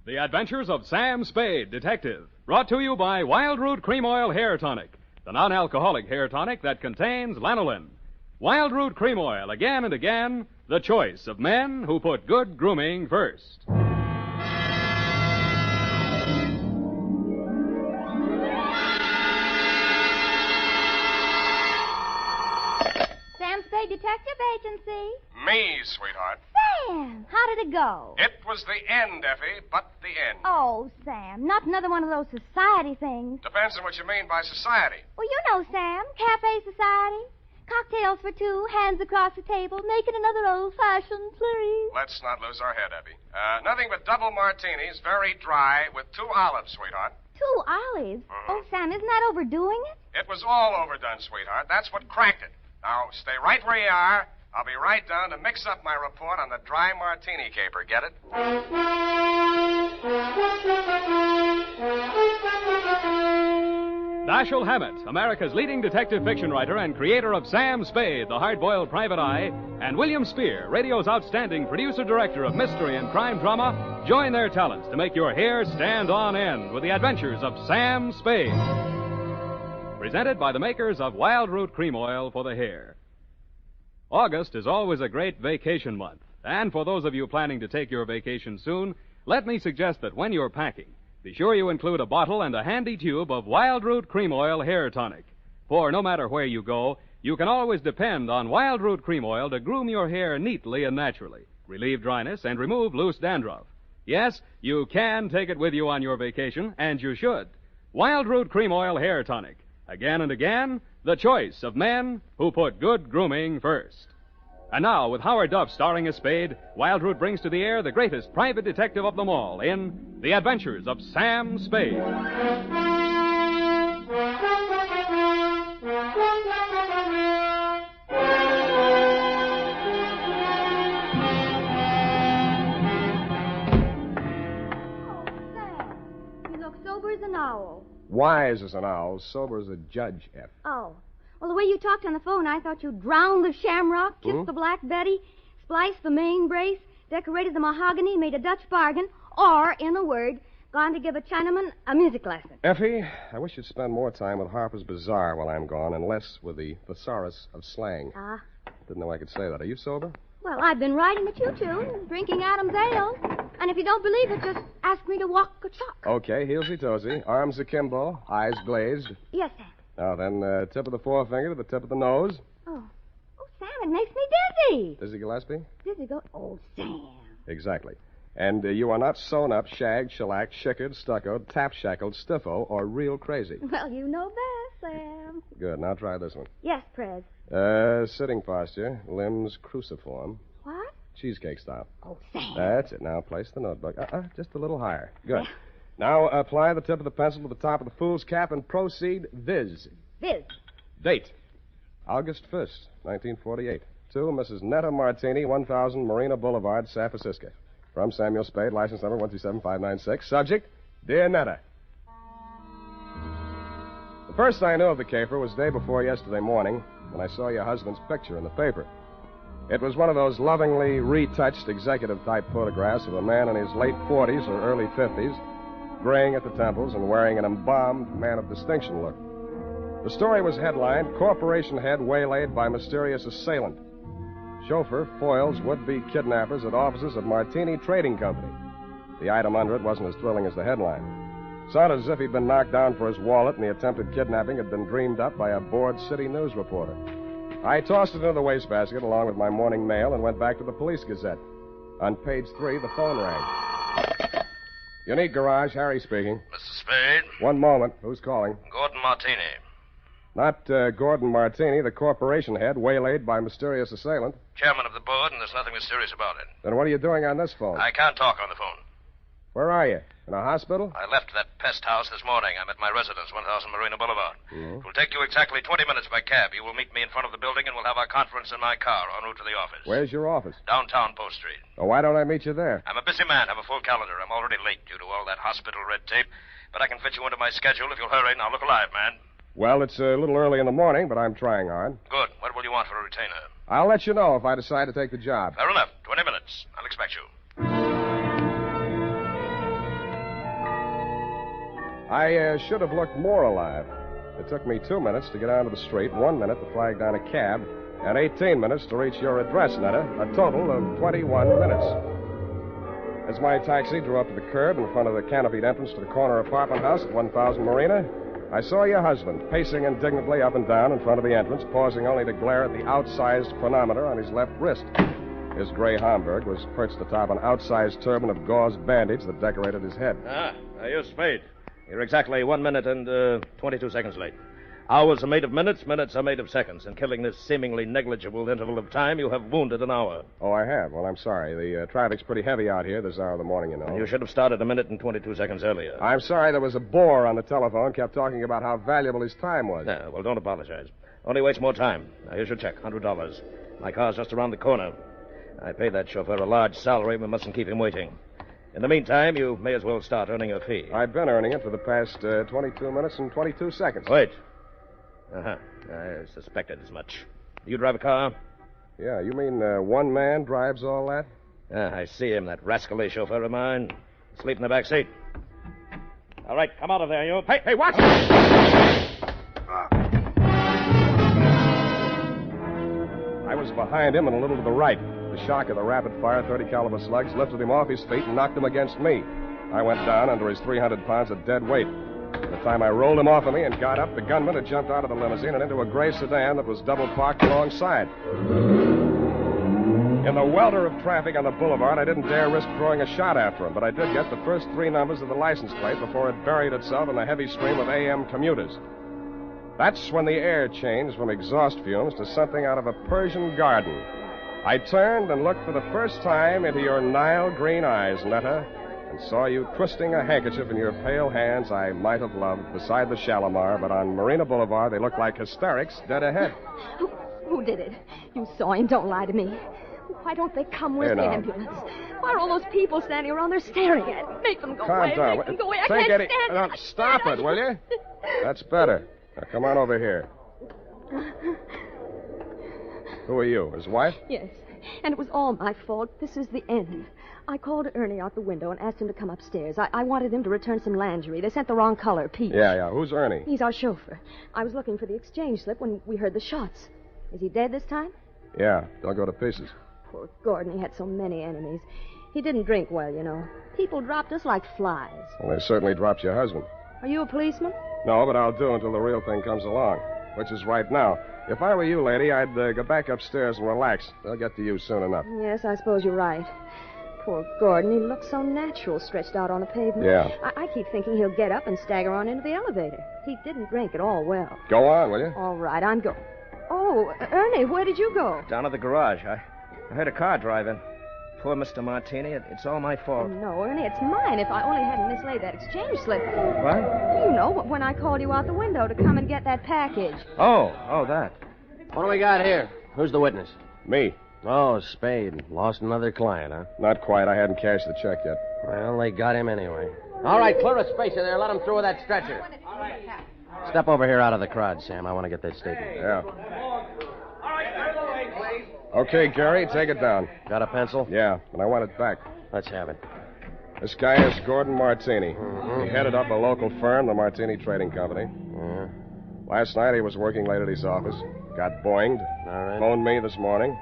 The Adventures of Sam Spade, Detective, brought to you by Wild Root Cream Oil Hair Tonic, the non-alcoholic hair tonic that contains lanolin. Wild Root Cream Oil, again and again, the choice of men who put good grooming first. Sam Spade Detective Agency. Me, sweetheart. Sam, how did it go? It was the end, Effie, but the end. Oh, Sam, not another one of those society things. Depends on what you mean by society. Well, you know, Sam, cafe society. Cocktails for two, hands across the table, making another old-fashioned, please. Let's not lose our head, Effie. Nothing but double martinis, very dry, with 2 olives, sweetheart. 2 olives? Oh, Sam, isn't that overdoing it? It was all overdone, sweetheart. That's what cracked it. Now, stay right where you are, I'll be right down to mix up my report on the dry martini caper. Get it? Dashiell Hammett, America's leading detective fiction writer and creator of Sam Spade, the hard-boiled private eye, and William Spear, radio's outstanding producer-director of mystery and crime drama, join their talents to make your hair stand on end with the adventures of Sam Spade. Presented by the makers of Wild Root Cream Oil for the hair. August is always a great vacation month, and for those of you planning to take your vacation soon, let me suggest that when you're packing, be sure you include a bottle and a handy tube of Wild Root Cream Oil Hair Tonic. For no matter where you go, you can always depend on Wild Root Cream Oil to groom your hair neatly and naturally, relieve dryness, and remove loose dandruff. Yes, you can take it with you on your vacation, and you should. Wild Root Cream Oil Hair Tonic. Again and again, the choice of men who put good grooming first. And now, with Howard Duff starring as Spade, Wild Root brings to the air the greatest private detective of them all in The Adventures of Sam Spade. You look sober as an owl. Wise as an owl, sober as a judge, F. Oh. Well, the way you talked on the phone, I thought you'd drowned the shamrock, kissed the Black Betty, spliced the main brace, decorated the mahogany, made a Dutch bargain, or, in a word, gone to give a Chinaman a music lesson. Effie, I wish you'd spend more time with Harper's Bazaar while I'm gone and less with the thesaurus of slang. Ah. Didn't know I could say that. Are you sober? Well, I've been riding the choo-choo, drinking Adam's ale. And if you don't believe it, just ask me to walk a chalk. Okay, heelsy-toesy, arms akimbo, eyes glazed. Yes, Sam. Now then, tip of the forefinger to the tip of the nose. Oh, Sam, it makes me dizzy. Dizzy Gillespie? Dizzy go... Oh, Sam. Exactly. And you are not sewn up, shagged, shellacked, shickered, stuccoed, tap-shackled, stiffo, or real crazy. Well, you know best, Sam. Good. Now try this one. Yes, Prez. Sitting posture, limbs cruciform. What? Cheesecake style. Oh, Sam. That's it. Now place the notebook. Just a little higher. Good. Yeah. Now apply the tip of the pencil to the top of the fool's cap and proceed viz. Viz. Date. August 1st, 1948. To Mrs. Netta Martini, 1000 Marina Boulevard, San Francisco. From Samuel Spade, license number 127596. Subject, Dear Netta. The first I knew of the caper was day before yesterday morning when I saw your husband's picture in the paper. It was one of those lovingly retouched executive-type photographs of a man in his late 40s or early 50s, graying at the temples and wearing an embalmed man of distinction look. The story was headlined, Corporation Head Waylaid by Mysterious Assailant. Chauffeur foils would-be kidnappers at offices of Martini Trading Company. The item under it wasn't as thrilling as the headline. Sounded as if he'd been knocked down for his wallet and the attempted kidnapping had been dreamed up by a bored city news reporter. I tossed it into the wastebasket along with my morning mail and went back to the Police Gazette. On page 3, the phone rang. Unique Garage, Harry speaking. Mr. Spade? One moment. Who's calling? Gordon Martini. Not Gordon Martini, the corporation head, waylaid by mysterious assailant. Chairman of the board, and there's nothing mysterious about it. Then what are you doing on this phone? I can't talk on the phone. Where are you? In a hospital? I left that pest house this morning. I'm at my residence, 1000 Marina Boulevard. Mm-hmm. It will take you exactly 20 minutes by cab. You will meet me in front of the building, and we'll have our conference in my car en route to the office. Where's your office? Downtown Post Street. Oh, why don't I meet you there? I'm a busy man. I have a full calendar. I'm already late due to all that hospital red tape. But I can fit you into my schedule if you'll hurry. Now, look alive, man. Well, it's a little early in the morning, but I'm trying hard. Good. What will you want for a retainer? I'll let you know if I decide to take the job. Fair enough. 20 minutes. I'll expect you. I should have looked more alive. It took me 2 minutes to get out of the street, 1 minute to flag down a cab, and 18 minutes to reach your address, Netta. A total of 21 minutes. As my taxi drew up to the curb in front of the canopied entrance to the corner apartment house at 1000 Marina, I saw your husband pacing indignantly up and down in front of the entrance, pausing only to glare at the outsized chronometer on his left wrist. His gray Homburg was perched atop an outsized turban of gauze bandage that decorated his head. You're Spade. You're exactly 1 minute and 22 seconds late. Hours are made of minutes, minutes are made of seconds. In killing this seemingly negligible interval of time, you have wounded an hour. Oh, I have. Well, I'm sorry. The traffic's pretty heavy out here this hour of the morning, you know. You should have started a minute and 22 seconds earlier. I'm sorry there was a bore on the telephone, kept talking about how valuable his time was. Yeah, well, don't apologize. Only waste more time. Now, here's your check, $100. My car's just around the corner. I paid that chauffeur a large salary. We mustn't keep him waiting. In the meantime, you may as well start earning your fee. I've been earning it for the past 22 minutes and 22 seconds. Wait. Uh-huh. I suspected as much. Do you drive a car? Yeah, you mean one man drives all that? I see him, that rascally chauffeur of mine. Sleep in the back seat. All right, come out of there, you. Hey, watch it! I was behind him and a little to the right. The shock of the rapid-fire 30-caliber slugs lifted him off his feet and knocked him against me. I went down under his 300 pounds of dead weight. By the time I rolled him off of me and got up, the gunman had jumped out of the limousine and into a gray sedan that was double parked alongside. In the welter of traffic on the boulevard, I didn't dare risk throwing a shot after him, but I did get the first 3 numbers of the license plate before it buried itself in the heavy stream of AM commuters. That's when the air changed from exhaust fumes to something out of a Persian garden. I turned and looked for the first time into your Nile green eyes, Netta, and saw you twisting a handkerchief in your pale hands I might have loved beside the Shalimar, but on Marina Boulevard they looked like hysterics dead ahead. Who did it? You saw him. Don't lie to me. Why don't they come? Where's the ambulance? Why are all those people standing around there staring at me? Make them go away. Calm down. Make them go away. I Take can't Eddie. stand it. Stop it, will you? That's better. Now, come on over here. Who are you, his wife? Yes, and it was all my fault. This is the end. I called Ernie out the window and asked him to come upstairs. I wanted him to return some lingerie. They sent the wrong color, peach. Yeah. Who's Ernie? He's our chauffeur. I was looking for the exchange slip when we heard the shots. Is he dead this time? Yeah, don't go to pieces. Poor Gordon, he had so many enemies. He didn't drink well, you know. People dropped us like flies. Well, they certainly dropped your husband. Are you a policeman? No, but I'll do until the real thing comes along, which is right now. If I were you, lady, I'd go back upstairs and relax. They'll get to you soon enough. Yes, I suppose you're right. Poor Gordon, he looks so natural stretched out on the pavement. Yeah. I keep thinking he'll get up and stagger on into the elevator. He didn't drink at all well. Go on, will you? All right, I'm going. Oh, Ernie, where did you go? Down to the garage. I heard a car driving. Poor Mr. Martini. It's all my fault. No, Ernie, it's mine if I only hadn't mislaid that exchange slip. What? You know, when I called you out the window to come and get that package. Oh, that. What do we got here? Who's the witness? Me. Oh, Spade. Lost another client, huh? Not quite. I hadn't cashed the check yet. Well, they got him anyway. All right, clear a space in there. Let him through with that stretcher. Step over here out of the crowd, Sam. I want to get that statement. Yeah. Okay, Gary, take it down. Got a pencil? Yeah, and I want it back. Let's have it. This guy is Gordon Martini. Mm-hmm. He headed up a local firm, the Martini Trading Company. Yeah. Last night he was working late at his office. Got boinged. All right. Phoned me this morning.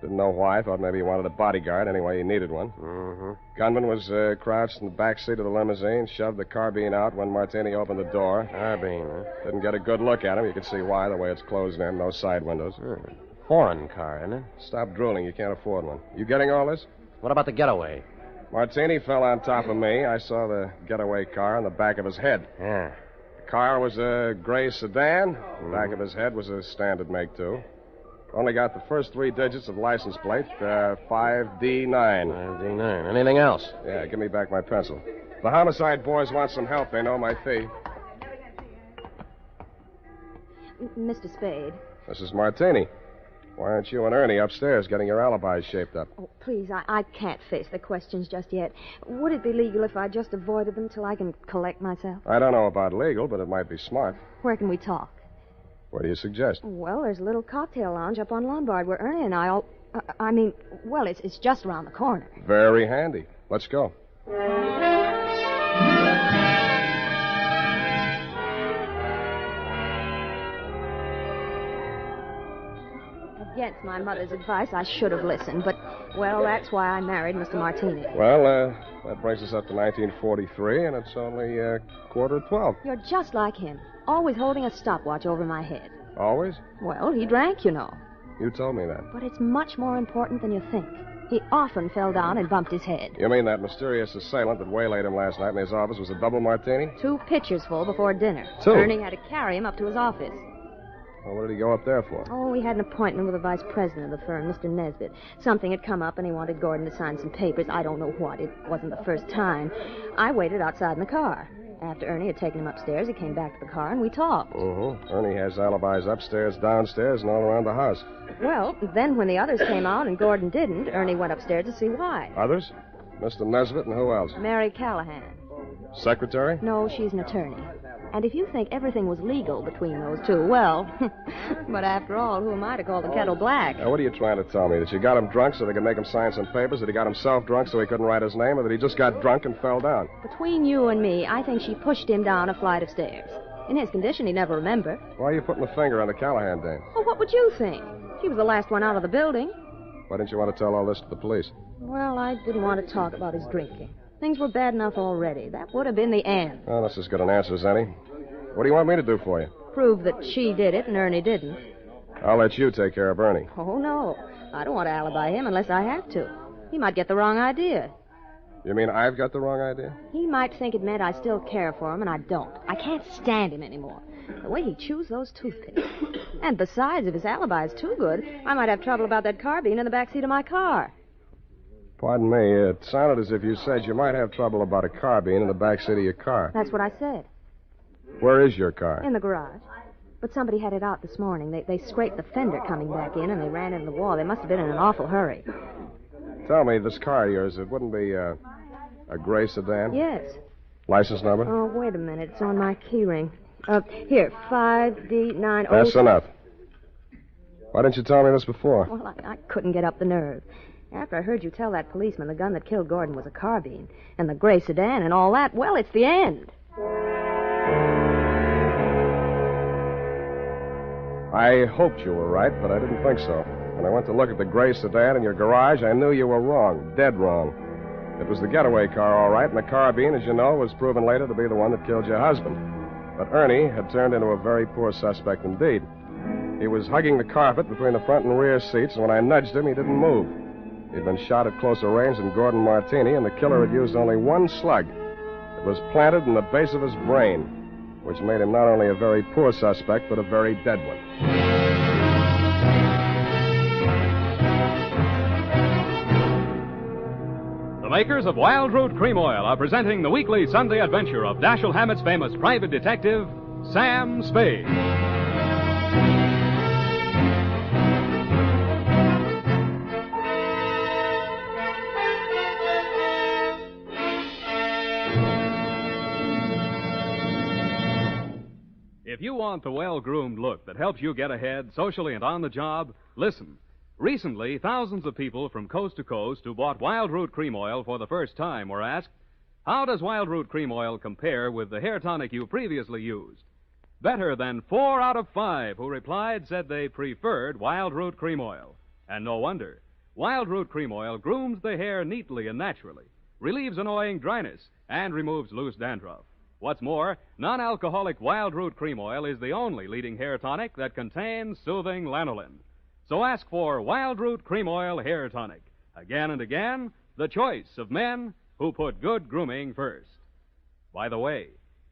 Didn't know why. Thought maybe he wanted a bodyguard. Anyway, he needed one. Mm-hmm. Gunman was crouched in the back seat of the limousine, shoved the carbine out when Martini opened the door. Carbine, huh? Didn't get a good look at him. You can see why, the way it's closed in. No side windows. Foreign car, isn't it? Stop drooling. You can't afford one. You getting all this? What about the getaway? Martini fell on top of me. I saw the getaway car on the back of his head. Yeah. The car was a gray sedan. The back of his head was a standard make, too. Only got the first 3 digits of license plate, 5D9. 5D9. Anything else? Yeah, give me back my pencil. The homicide boys want some help. They know my fee. Mr. Spade. This is Martini. Why aren't you and Ernie upstairs getting your alibis shaped up? Oh, please, I can't face the questions just yet. Would it be legal if I just avoided them till I can collect myself? I don't know about legal, but it might be smart. Where can we talk? What do you suggest? Well, there's a little cocktail lounge up on Lombard where Ernie and I all... it's just around the corner. Very handy. Let's go. Against my mother's advice, I should have listened, but, well, that's why I married Mr. Martini. Well, that brings us up to 1943, and it's only 11:45. You're just like him, always holding a stopwatch over my head. Always? Well, he drank, you know. You told me that. But it's much more important than you think. He often fell down and bumped his head. You mean that mysterious assailant that waylaid him last night in his office was a double martini? 2 pitchers full before dinner. 2? Ernie had to carry him up to his office. Well, what did he go up there for? Oh, he had an appointment with the vice president of the firm, Mr. Nesbitt. Something had come up, and he wanted Gordon to sign some papers. I don't know what. It wasn't the first time. I waited outside in the car. After Ernie had taken him upstairs, he came back to the car, and we talked. Ernie has alibis upstairs, downstairs, and all around the house. Well, then when the others came out and Gordon didn't, Ernie went upstairs to see why. Others? Mr. Nesbitt and who else? Mary Callahan. Secretary? No, she's an attorney. And if you think everything was legal between those two, well, but after all, who am I to call the kettle black? Now, what are you trying to tell me? That you got him drunk so they could make him sign some papers? That he got himself drunk so he couldn't write his name? Or that he just got drunk and fell down? Between you and me, I think she pushed him down a flight of stairs. In his condition, he'd never remember. Why are you putting the finger on the Callahan dame? Well, what would you think? She was the last one out of the building. Why didn't you want to tell all this to the police? Well, I didn't want to talk about his drinking. Things were bad enough already. That would have been the end. Well, that's as good an answer as any. What do you want me to do for you? Prove that she did it and Ernie didn't. I'll let you take care of Ernie. Oh, no. I don't want to alibi him unless I have to. He might get the wrong idea. You mean I've got the wrong idea? He might think it meant I still care for him, and I don't. I can't stand him anymore. The way he chews those toothpicks. And besides, if his alibi is too good, I might have trouble about that carbine in the back seat of my car. Pardon me, it sounded as if you said you might have trouble about a carbine in the back seat of your car. That's what I said. Where is your car? In the garage. But somebody had it out this morning. They scraped the fender coming back in, and they ran into the wall. They must have been in an awful hurry. Tell me, this car of yours, it wouldn't be a gray sedan? Yes. License number? Oh, wait a minute. It's on my key ring. Here, 5D90... That's enough. Why didn't you tell me this before? Well, I couldn't get up the nerve. After I heard you tell that policeman the gun that killed Gordon was a carbine, and the gray sedan and all that, well, it's the end. I hoped you were right, but I didn't think so. When I went to look at the gray sedan in your garage, I knew you were wrong. Dead wrong. It was the getaway car, all right, and the carbine, as you know, was proven later to be the one that killed your husband. But Ernie had turned into a very poor suspect indeed. He was hugging the carpet between the front and rear seats, and when I nudged him, he didn't move. He'd been shot at closer range than Gordon Martini, and the killer had used only one slug. It was planted in the base of his brain, which made him not only a very poor suspect, but a very dead one. The makers of Wild Root Cream Oil are presenting the weekly Sunday adventure of Dashiell Hammett's famous private detective, Sam Spade. If you want the well-groomed look that helps you get ahead socially and on the job, listen. Recently, thousands of people from coast to coast who bought Wild Root Cream Oil for the first time were asked, how does Wild Root Cream Oil compare with the hair tonic you previously used? Better than 4 out of 5 who replied said they preferred Wild Root Cream Oil. And no wonder. Wild Root Cream Oil grooms the hair neatly and naturally, relieves annoying dryness, and removes loose dandruff. What's more, non-alcoholic Wild Root Cream Oil is the only leading hair tonic that contains soothing lanolin. So ask for Wild Root Cream Oil Hair Tonic. Again and again, the choice of men who put good grooming first. By the way,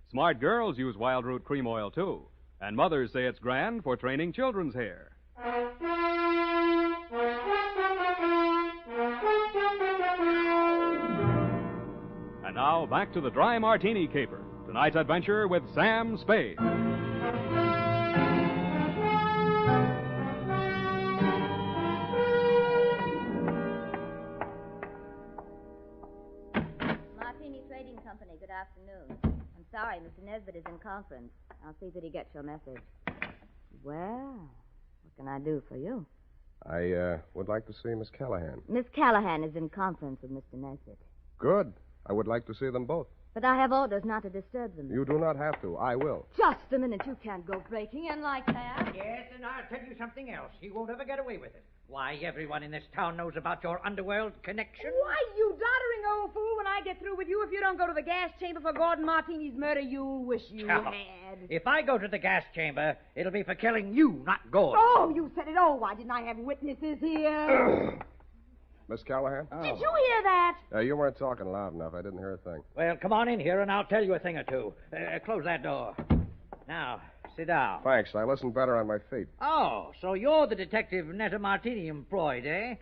smart girls use Wild Root Cream Oil, too. And mothers say it's grand for training children's hair. And now, back to the Dry Martini Caper. Tonight's adventure with Sam Spade. Martini Trading Company, good afternoon. I'm sorry, Mr. Nesbitt is in conference. I'll see that he gets your message. Well, what can I do for you? I would like to see Miss Callahan. Miss Callahan is in conference with Mr. Nesbitt. Good. I would like to see them both. But I have orders not to disturb them. You do not have to. I will. Just a minute. You can't go breaking in like that. Yes, and I'll tell you something else. He won't ever get away with it. Why, everyone in this town knows about your underworld connection. Why, you doddering old fool, when I get through with you, if you don't go to the gas chamber for Gordon Martini's murder, you'll wish you had. If I go to the gas chamber, it'll be for killing you, not Gordon. Oh, you said it. Oh, why didn't I have witnesses here? Miss Callahan? Oh. Did you hear that? You weren't talking loud enough. I didn't hear a thing. Well, come on in here and I'll tell you a thing or two. Close that door. Now, sit down. Thanks. I listen better on my feet. Oh, so you're the detective Netta Martini employed, eh?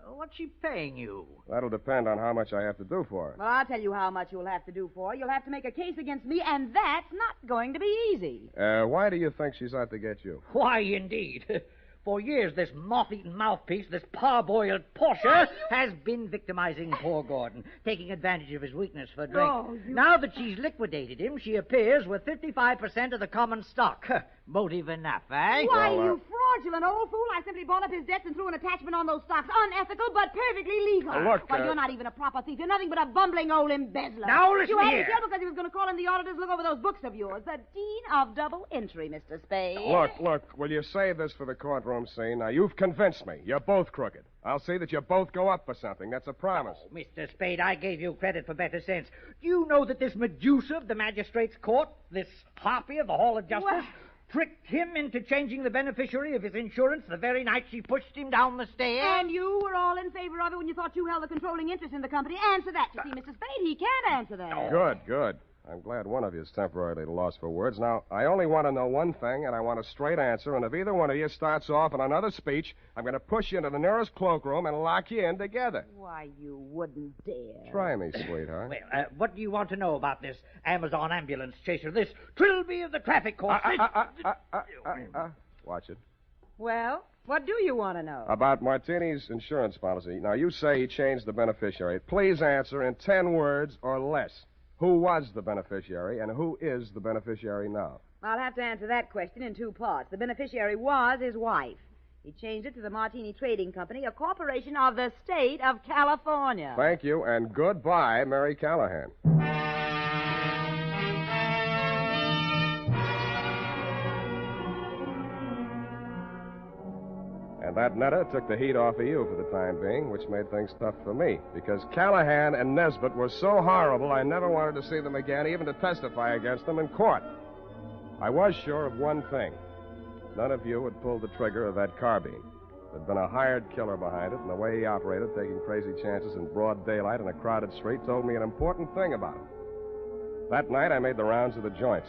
What's she paying you? That'll depend on how much I have to do for her. Well, I'll tell you how much you'll have to do for her. You'll have to make a case against me, and that's not going to be easy. Why do you think she's out to get you? Why, indeed. For years, this moth-eaten mouthpiece, this parboiled Portia, has been victimizing poor Gordon, taking advantage of his weakness for drink. Oh, Now that she's liquidated him, she appears with 55% of the common stock. Motive enough, eh? Why, you fraudulent old fool. I simply bought up his debts and threw an attachment on those stocks. Unethical, but perfectly legal. Look, Why, you're not even a proper thief. You're nothing but a bumbling old embezzler. Now, listen you had here. him killed because he was going to call in the auditors look over those books of yours. The Dean of Double Entry, Mr. Spade. Look, will you save this for the courtroom scene? Now, you've convinced me. You're both crooked. I'll see that you both go up for something. That's a promise. Oh, Mr. Spade, I gave you credit for better sense. Do you know that this Medusa of the magistrate's court, this harpy of the Hall of Justice, tricked him into changing the beneficiary of his insurance the very night she pushed him down the stairs? And you were all in favor of it when you thought you held the controlling interest in the company. Answer that. You see, Mr. Spade, he can't answer that. Good. I'm glad one of you is temporarily lost for words. Now, I only want to know one thing, and I want a straight answer, and if either one of you starts off on another speech, I'm going to push you into the nearest cloakroom and lock you in together. Why, you wouldn't dare. Try me, sweetheart. Well, what do you want to know about this Amazon ambulance chaser, this Trilby of the traffic court? Watch it. Well, what do you want to know? About Martini's insurance policy. Now, you say he changed the beneficiary. Please answer in 10 words or less. Who was the beneficiary, and who is the beneficiary now? I'll have to answer that question in two parts. The beneficiary was his wife. He changed it to the Martini Trading Company, a corporation of the state of California. Thank you, and goodbye, Mary Callahan. And that Netta took the heat off of you for the time being, which made things tough for me, because Callahan and Nesbitt were so horrible I never wanted to see them again, even to testify against them in court. I was sure of one thing. None of you had pulled the trigger of that carbine. There'd been a hired killer behind it, and the way he operated, taking crazy chances in broad daylight in a crowded street, told me an important thing about him. That night, I made the rounds of the joints.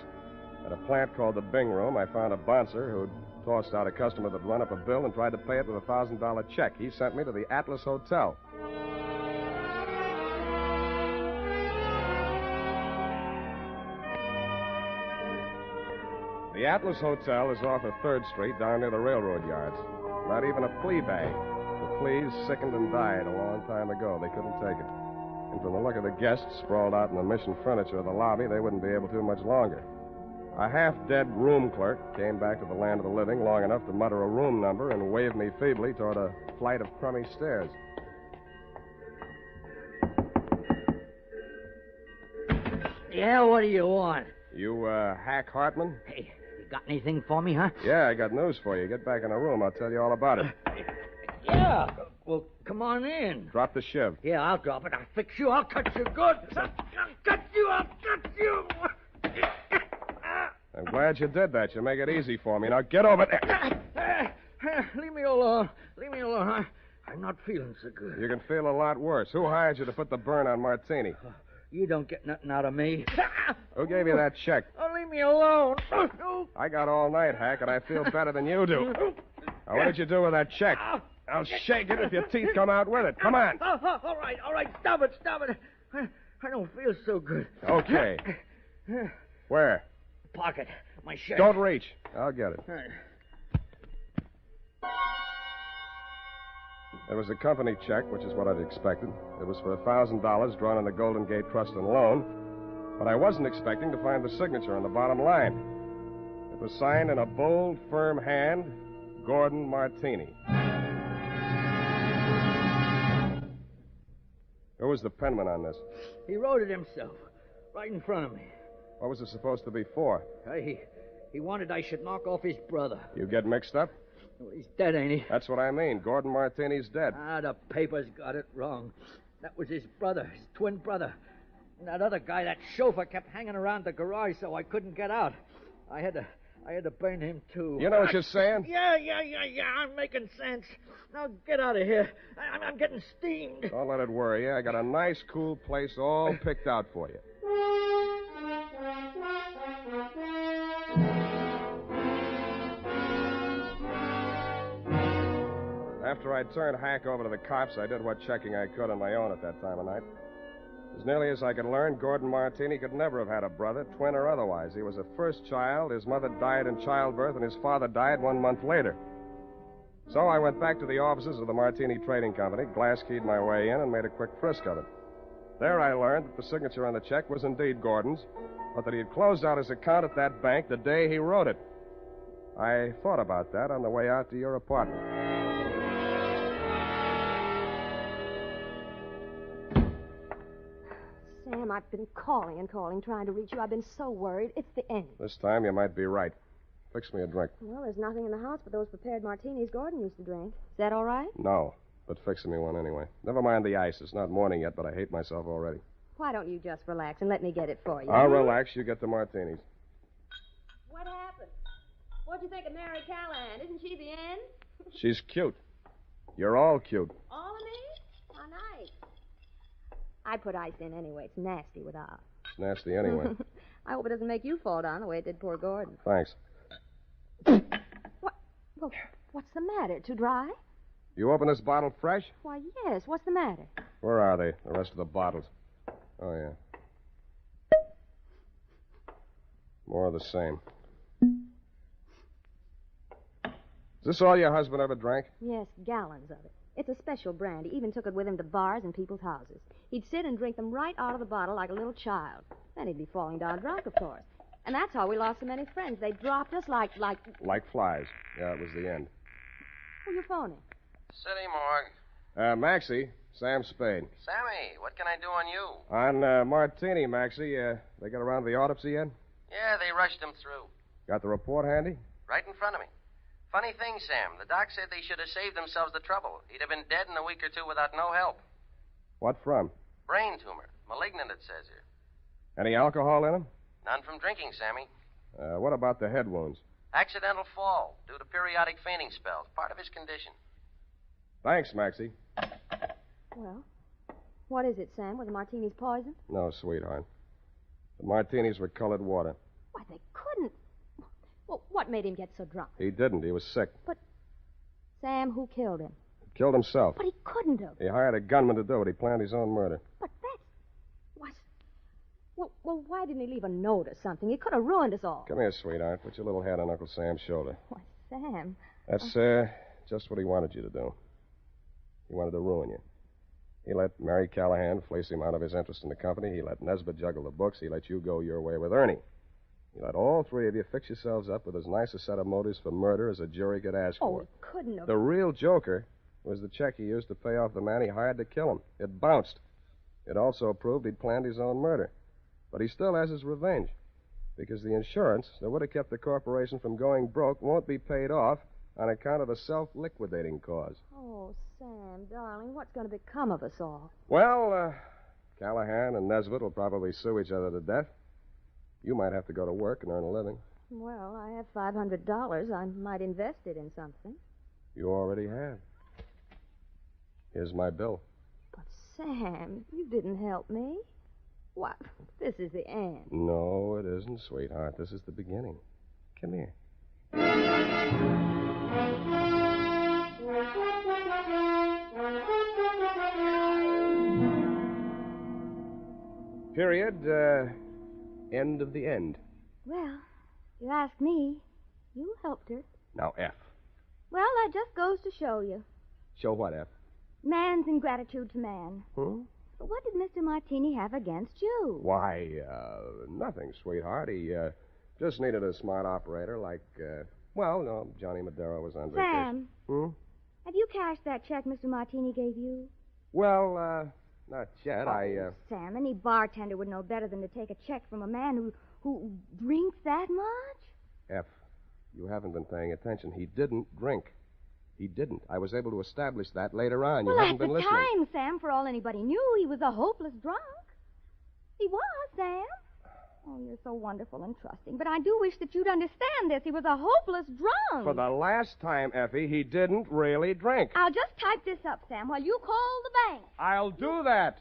At a plant called the Bing Room, I found a bouncer who'd tossed out a customer that'd run up a bill and tried to pay it with a $1,000 check. He sent me to the Atlas Hotel. The Atlas Hotel is off of 3rd Street down near the railroad yards. Not even a flea bag. The fleas sickened and died a long time ago. They couldn't take it. And from the look of the guests sprawled out in the mission furniture of the lobby, they wouldn't be able to much longer. A half-dead room clerk came back to the land of the living long enough to mutter a room number and wave me feebly toward a flight of crummy stairs. Yeah, what do you want? You, Hack Hartman? Hey, you got anything for me, huh? Yeah, I got news for you. Get back in the room. I'll tell you all about it. Yeah. Well, come on in. Drop the shiv. Yeah, I'll drop it. I'll fix you. I'll cut you good. I'll cut you. I'm glad you did that. You make it easy for me. Now get over there. Leave me alone. I'm not feeling so good. You can feel a lot worse. Who hired you to put the burn on Martini? You don't get nothing out of me. Who gave you that check? Oh, leave me alone. I got all night, Hack, and I feel better than you do. Now, what did you do with that check? I'll shake it if your teeth come out with it. Come on. All right. Stop it. I don't feel so good. Okay. Where? Pocket. My shirt. Don't reach. I'll get it. There was a company check, which is what I'd expected. It was for $1,000 drawn on the Golden Gate Trust and Loan. But I wasn't expecting to find the signature on the bottom line. It was signed in a bold, firm hand, Gordon Martini. Who was the penman on this? He wrote it himself, right in front of me. What was it supposed to be for? He wanted I should knock off his brother. You get mixed up? Well, he's dead, ain't he? That's what I mean. Gordon Martini's dead. The papers got it wrong. That was his brother, his twin brother. And that other guy, that chauffeur, kept hanging around the garage so I couldn't get out. I had I had to burn him, too. You know what you're saying? Yeah. I'm making sense. Now get out of here. I'm getting steamed. Don't let it worry you. I got a nice, cool place all picked out for you. After I turned Hank over to the cops, I did what checking I could on my own at that time of night. As nearly as I could learn, Gordon Martini could never have had a brother, twin or otherwise. He was a first child. His mother died in childbirth, and his father died 1 month later. So I went back to the offices of the Martini Trading Company, glass-keyed my way in, and made a quick frisk of it. There I learned that the signature on the check was indeed Gordon's, but that he had closed out his account at that bank the day he wrote it. I thought about that on the way out to your apartment. Sam, I've been calling and calling, trying to reach you. I've been so worried. It's the end. This time you might be right. Fix me a drink. Well, there's nothing in the house but those prepared martinis Gordon used to drink. Is that all right? No, but fix me one anyway. Never mind the ice. It's not morning yet, but I hate myself already. Why don't you just relax and let me get it for you? I'll relax. You get the martinis. What happened? What'd you think of Mary Callahan? Isn't she the end? She's cute. You're all cute. All of me? How nice. I put ice in anyway. It's nasty without. It's nasty anyway. I hope it doesn't make you fall down the way it did poor Gordon. Thanks. What? Well, what's the matter? Too dry? You open this bottle fresh? Why, yes. What's the matter? Where are they, the rest of the bottles? Oh, yeah. More of the same. Is this all your husband ever drank? Yes, gallons of it. It's a special brand. He even took it with him to bars and people's houses. He'd sit and drink them right out of the bottle like a little child. Then he'd be falling down drunk, of course. And that's how we lost so many friends. They dropped us like... Like flies. Yeah, it was the end. Who you phoning? City morgue. Maxie, Sam Spade. Sammy, what can I do on you? On Martini, Maxie. They got around to the autopsy yet? Yeah, they rushed him through. Got the report handy? Right in front of me. Funny thing, Sam. The doc said they should have saved themselves the trouble. He'd have been dead in a week or two without no help. What from? Brain tumor. Malignant, it says here. Any alcohol in him? None from drinking, Sammy. What about the head wounds? Accidental fall due to periodic fainting spells. Part of his condition. Thanks, Maxie. Well, what is it, Sam? Were the martinis poisoned? No, sweetheart. The martinis were colored water. Why, they couldn't. Well, what made him get so drunk? He didn't. He was sick. But, Sam, who killed him? He killed himself. But he couldn't have. He hired a gunman to do it. He planned his own murder. But that's... Well, why didn't he leave a note or something? He could have ruined us all. Come here, sweetheart. Put your little head on Uncle Sam's shoulder. Why, Sam... That's, just what he wanted you to do. He wanted to ruin you. He let Mary Callahan fleece him out of his interest in the company. He let Nesbitt juggle the books. He let you go your way with Ernie. He let all three of you fix yourselves up with as nice a set of motives for murder as a jury could ask for. Oh, it couldn't have... The real joker was the check he used to pay off the man he hired to kill him. It bounced. It also proved he'd planned his own murder. But he still has his revenge. Because the insurance that would have kept the corporation from going broke won't be paid off on account of a self-liquidating cause. Oh, Sam, darling, what's going to become of us all? Well, Callahan and Nesbitt will probably sue each other to death. You might have to go to work and earn a living. Well, I have $500. I might invest it in something. You already have. Here's my bill. But, Sam, you didn't help me. What? This is the end. No, it isn't, sweetheart. This is the beginning. Come here. Period. End of the end. Well, you ask me. You helped her. Now, F. Well, that just goes to show you. Show what, F? Man's ingratitude to man. But what did Mr. Martini have against you? Why, nothing, sweetheart. He, just needed a smart operator like, Johnny Madero was on vacation. Sam. Have you cashed that check Mr. Martini gave you? Well, not yet. Sam, any bartender would know better than to take a check from a man who drinks that much? F, you haven't been paying attention. He didn't drink. He didn't. I was able to establish that later on. You haven't been listening. Well, at the time, Sam, for all anybody knew, he was a hopeless drunk. He was, Sam. Oh, you're so wonderful and trusting. But I do wish that you'd understand this. He was a hopeless drunk. For the last time, Effie, he didn't really drink. I'll just type this up, Sam, while you call the bank. I'll do that.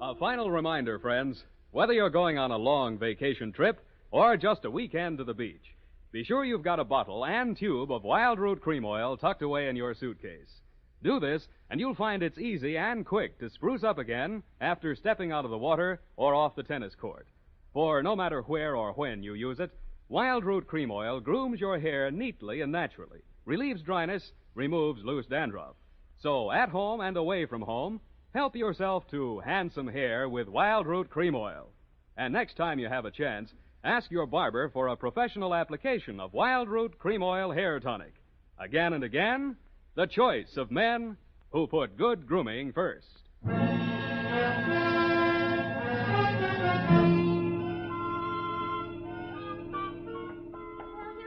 A final reminder, friends. Whether you're going on a long vacation trip or just a weekend to the beach, be sure you've got a bottle and tube of Wild Root Cream Oil tucked away in your suitcase. Do this, and you'll find it's easy and quick to spruce up again after stepping out of the water or off the tennis court. For no matter where or when you use it, Wild Root Cream Oil grooms your hair neatly and naturally, relieves dryness, removes loose dandruff. So at home and away from home, help yourself to handsome hair with Wild Root Cream Oil. And next time you have a chance, ask your barber for a professional application of Wild Root Cream Oil Hair Tonic. Again and again, the choice of men who put good grooming first. Well, here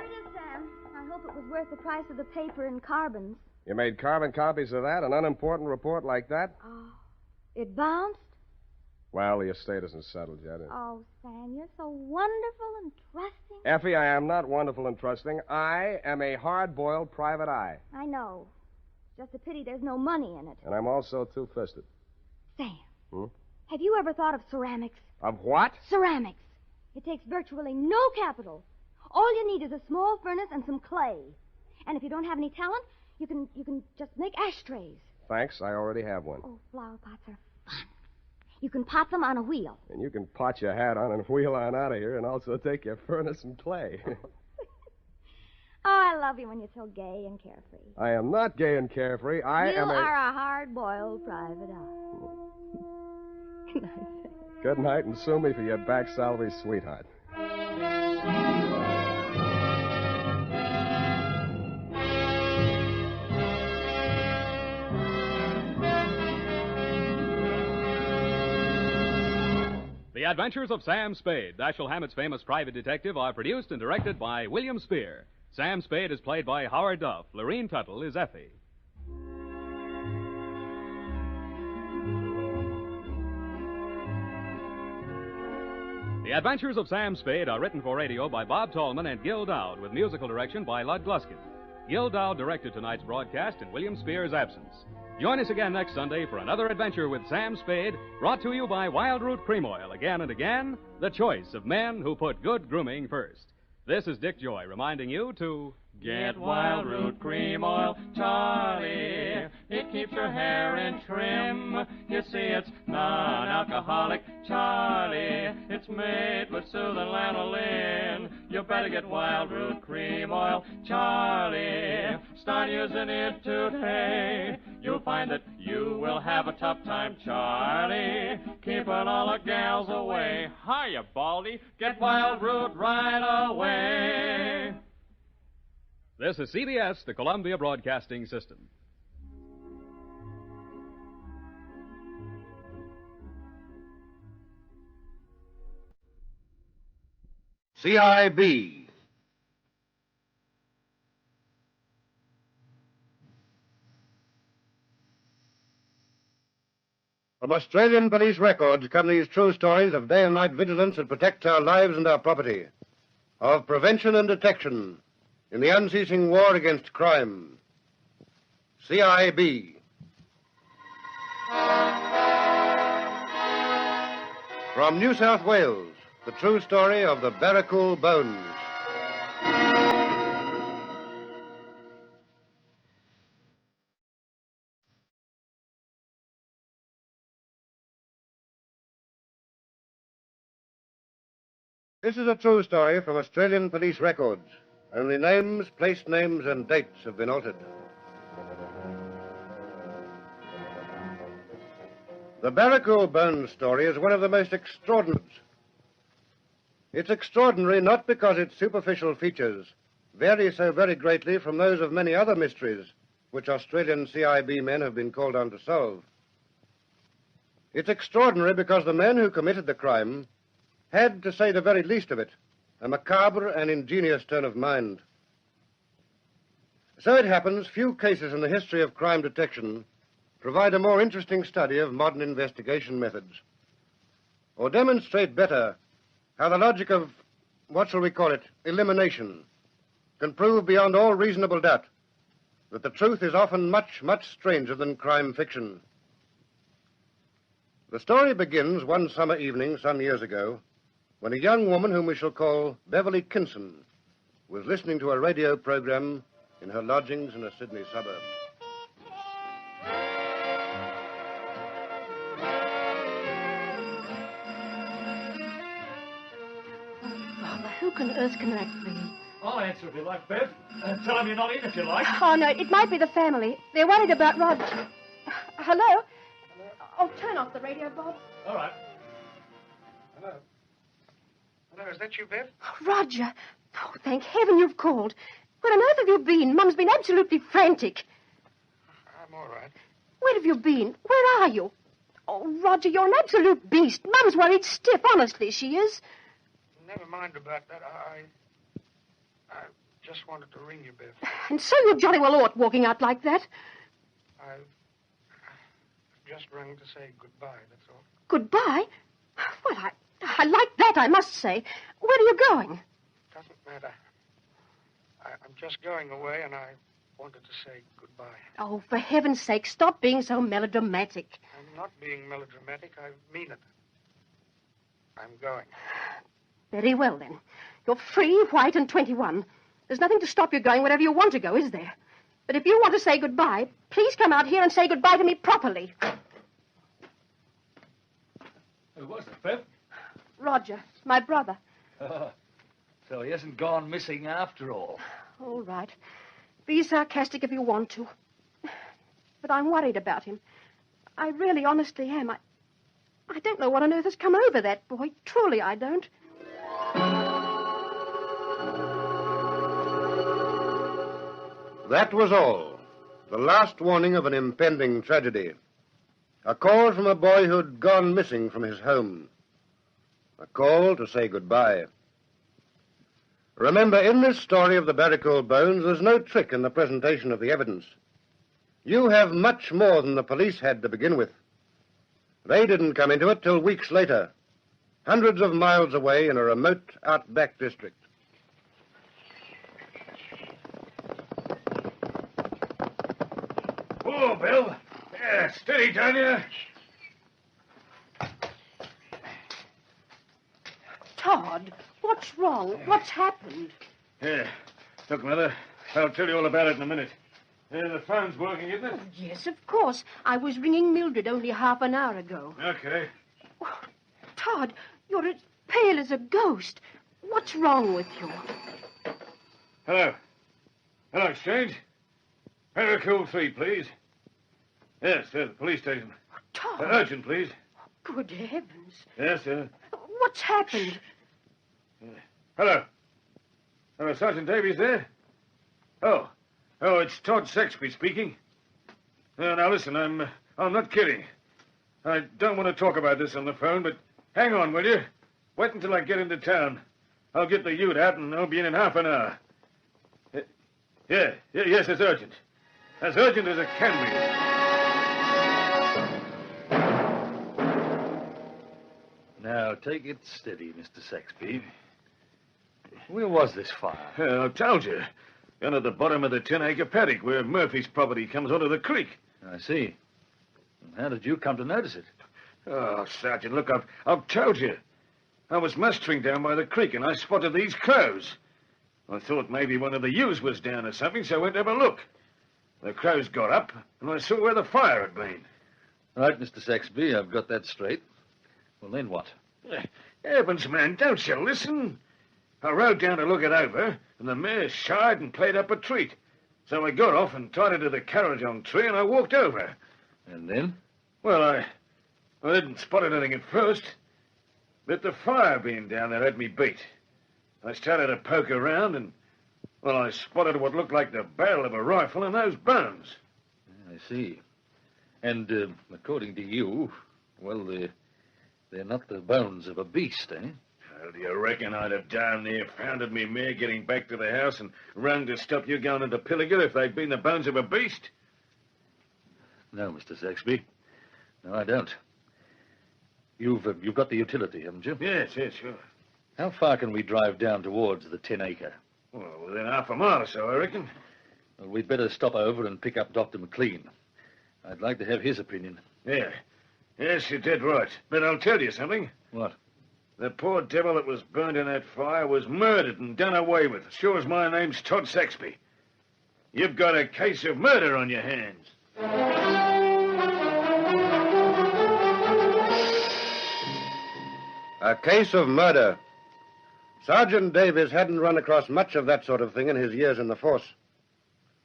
it is, Sam. I hope it was worth the price of the paper and carbons. You made carbon copies of that? An unimportant report like that? Oh, it bounced? Well, the estate isn't settled yet. Oh, Sam, you're so wonderful and trusting. Effie, I am not wonderful and trusting. I am a hard-boiled private eye. I know. Just a pity there's no money in it. And I'm also two-fisted. Sam, have you ever thought of ceramics? Of what? Ceramics. It takes virtually no capital. All you need is a small furnace and some clay. And if you don't have any talent, you can just make ashtrays. Thanks, I already have one. Oh, flower pots are fun. You can pot them on a wheel. And you can pot your hat on and wheel on out of here and also take your furnace and clay. Oh, I love you when you're so gay and carefree. I am not gay and carefree. You are a hard-boiled private eye. Good night, Sam. Good night, and sue me for your back salary, sweetheart. The Adventures of Sam Spade, Dashiell Hammett's famous private detective, are produced and directed by William Spear. Sam Spade is played by Howard Duff. Lorene Tuttle is Effie. The Adventures of Sam Spade are written for radio by Bob Tallman and Gil Dowd, with musical direction by Lud Gluskin. Gil Dowd directed tonight's broadcast in William Spear's absence. Join us again next Sunday for another adventure with Sam Spade, brought to you by Wild Root Cream Oil. Again and again, the choice of men who put good grooming first. This is Dick Joy reminding you to get Wild Root Cream Oil, Charlie. It keeps your hair in trim. You see, it's non-alcoholic, Charlie. It's made with soothing lanolin. You better get Wild Root Cream Oil, Charlie. Start using it today. You'll find that you will have a tough time, Charlie, keeping all the gals away. Hiya, Baldy. Get Wild Root right away. This is CBS, the Columbia Broadcasting System. CIB. From Australian police records come these true stories of day and night vigilance that protects our lives and our property, of prevention and detection in the unceasing war against crime. CIB. From New South Wales, the true story of the Baracool Bones. This is a true story from Australian police records. Only names, place names, and dates have been altered. The Baracool Bones story is one of the most extraordinary. It's extraordinary not because its superficial features vary so very greatly from those of many other mysteries which Australian CIB men have been called on to solve. It's extraordinary because the men who committed the crime had, to say the very least of it, a macabre and ingenious turn of mind. So it happens, few cases in the history of crime detection provide a more interesting study of modern investigation methods, or demonstrate better how the logic of, what shall we call it, elimination, can prove beyond all reasonable doubt that the truth is often much, much stranger than crime fiction. The story begins one summer evening some years ago when a young woman whom we shall call Beverly Kinson was listening to a radio program in her lodgings in a Sydney suburb. Father, who on earth can that be? I'll answer if you like, Bev. Tell them you're not in if you like. Oh, no, it might be the family. They're worried about Roger. Hello? Oh, turn off the radio, Bob. All right. Hello. Hello, is that you, Bev? Oh, Roger. Oh, thank heaven you've called. Where on earth have you been? Mum's been absolutely frantic. I'm all right. Where have you been? Where are you? Oh, Roger, you're an absolute beast. Mum's worried stiff. Honestly, she is. Never mind about that. I just wanted to ring you, Bev. And so you jolly well ought, walking out like that. I just rang to say goodbye, that's all. Goodbye? Well, I like that, I must say. Where are you going? Doesn't matter. I'm just going away, and I wanted to say goodbye. Oh, for heaven's sake, stop being so melodramatic. I'm not being melodramatic. I mean it. I'm going. Very well, then. You're free, white, and 21. There's nothing to stop you going wherever you want to go, is there? But if you want to say goodbye, please come out here and say goodbye to me properly. Who was it, Bev? Roger, my brother. So he hasn't gone missing after all. All right. Be sarcastic if you want to. But I'm worried about him. I really honestly am. I don't know what on earth has come over that boy. Truly, I don't. That was all. The last warning of an impending tragedy. A call from a boy who'd gone missing from his home. A call to say goodbye. Remember, in this story of the Baracool bones, there's no trick in the presentation of the evidence. You have much more than the police had to begin with. They didn't come into it till weeks later, hundreds of miles away in a remote outback district. Oh, Bill. Yeah, steady down here. Todd, what's wrong? What's happened? Yeah. Look, Mother, I'll tell you all about it in a minute. The phone's working, isn't it? Oh, yes, of course. I was ringing Mildred only half an hour ago. Okay. Oh, Todd, you're as pale as a ghost. What's wrong with you? Hello. Hello, Exchange. Hercule 3, please. Yes, the police station. Todd. Urgent, please. Good heavens. Yes, sir. What's happened? Hello. Hello, Sergeant Davies there? Oh, it's Todd Sexby speaking. Now, listen, I'm not kidding. I don't want to talk about this on the phone, but hang on, will you? Wait until I get into town. I'll get the ute out, and I'll be in half an hour. Yes, it's urgent. As urgent as it can be. Now, take it steady, Mr. Saxby. Where was this fire? I told you. Down at the bottom of the 10-acre paddock where Murphy's property comes onto the creek. I see. And how did you come to notice it? Oh, Sergeant, look, I've told you. I was mustering down by the creek and I spotted these crows. I thought maybe one of the ewes was down or something, so I went to have a look. The crows got up and I saw where the fire had been. Right, Mr. Saxby, I've got that straight. Well, then what? Heavens, man, don't you listen? I rode down to look it over, and the mare shied and played up a treat. So I got off and tied her to the carriage-on tree, and I walked over. And then? Well, I didn't spot anything at first. But the fire being down there had me beat. I started to poke around, and, well, I spotted what looked like the barrel of a rifle and those bones. I see. And, according to you, well, they're not the bones of a beast, eh? Well, do you reckon I'd have down there founded me mare getting back to the house and rung to stop you going into Pilliga if they'd been the bones of a beast? No, Mr. Saxby. No, I don't. You've got the utility, haven't you? Yes, sure. How far can we drive down towards the 10-acre? Well, within half a mile or so, I reckon. Well, we'd better stop over and pick up Dr. McLean. I'd like to have his opinion. Yeah. Yes, you're dead right. But I'll tell you something. What? The poor devil that was burned in that fire was murdered and done away with. Sure as my name's Todd Saxby. You've got a case of murder on your hands. A case of murder. Sergeant Davies hadn't run across much of that sort of thing in his years in the force.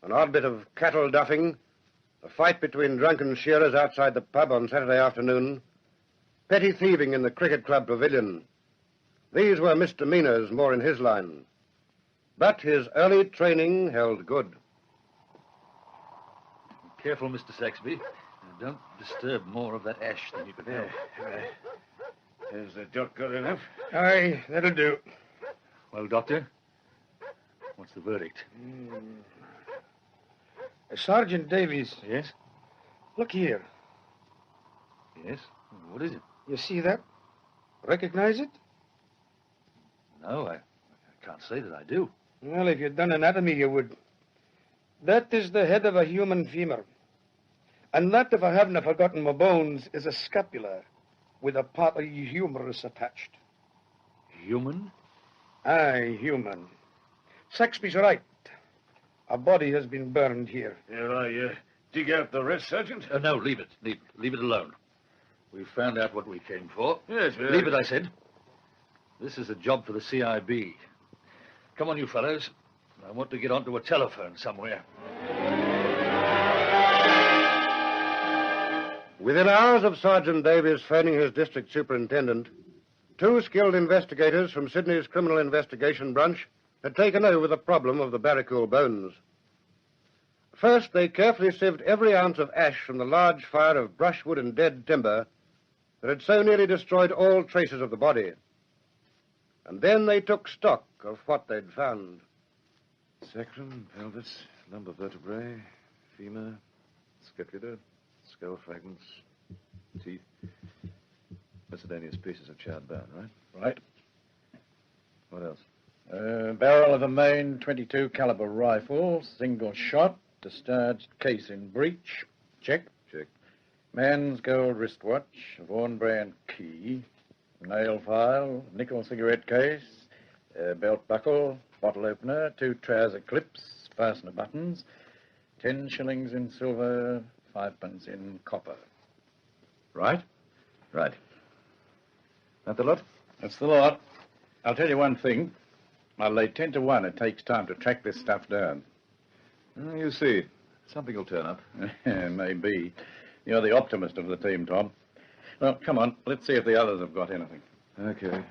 An odd bit of cattle duffing, a fight between drunken shearers outside the pub on Saturday afternoon, petty thieving in the cricket club pavilion. These were misdemeanors more in his line. But his early training held good. Careful, Mr. Saxby. Don't disturb more of that ash than you can help. Has the doc got enough? Aye, that'll do. Well, Doctor, what's the verdict? Sergeant Davies. Yes? Look here. Yes? What is it? You see that? Recognize it? No, I can't say that I do. Well, if you'd done anatomy, you would. That is the head of a human femur. And that, if I haven't forgotten my bones, is a scapula with a part of the humerus attached. Human? Aye, human. Saxby's right. A body has been burned here. Here, I dig out the rest, Sergeant? No, leave it. Leave it alone. We've found out what we came for. Yes, Leave it, I said. This is a job for the CIB. Come on, you fellows. I want to get onto a telephone somewhere. Within hours of Sergeant Davies phoning his district superintendent, 2 skilled investigators from Sydney's Criminal Investigation Branch had taken over the problem of the Baracool bones. First, they carefully sieved every ounce of ash from the large fire of brushwood and dead timber that had so nearly destroyed all traces of the body. And then they took stock of what they'd found. Sacrum, pelvis, lumbar vertebrae, femur, scapula, skull fragments, teeth, miscellaneous pieces of charred bone, right? Right. What else? Barrel of a main .22 caliber rifle, single shot, discharged case in breech. Check. Check. Man's gold wristwatch, Vaughan brand key, nail file, nickel cigarette case, belt buckle, bottle opener, 2 trouser clips, fastener buttons, 10 shillings in silver, 5 pence in copper. Right? Right. That the lot? That's the lot. I'll tell you one thing. I'll lay 10 to 1 it takes time to track this stuff down. You see. Something will turn up. Maybe. You're the optimist of the team, Tom. Well, come on. Let's see if the others have got anything. Okay.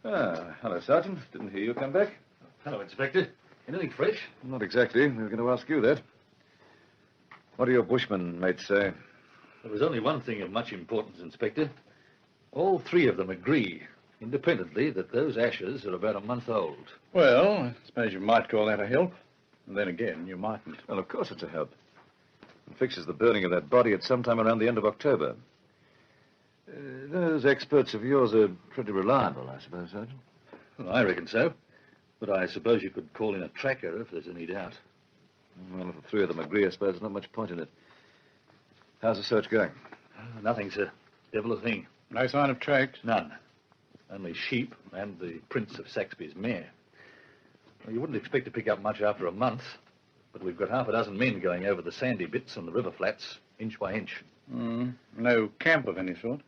Hello, Sergeant. Didn't hear you come back. Hello, Inspector. Anything fresh? Not exactly. We were going to ask you that. What do your bushmen mates say? There was only one thing of much importance, Inspector. All 3 of them agree, independently, that those ashes are about a month old. Well, I suppose you might call that a help. And then again, you mightn't. Well, of course it's a help. It fixes the burning of that body at some time around the end of October. Those experts of yours are pretty reliable, I suppose, Sergeant. Well, I reckon so. But I suppose you could call in a tracker if there's any doubt. Well, if the 3 of them agree, I suppose there's not much point in it. How's the search going? Nothing, sir. Devil a thing. No sign of tracks? None. Only sheep and the prints of Saxby's mare. Well, you wouldn't expect to pick up much after a month, but we've got half a dozen men going over the sandy bits and the river flats, inch by inch. No camp of any sort?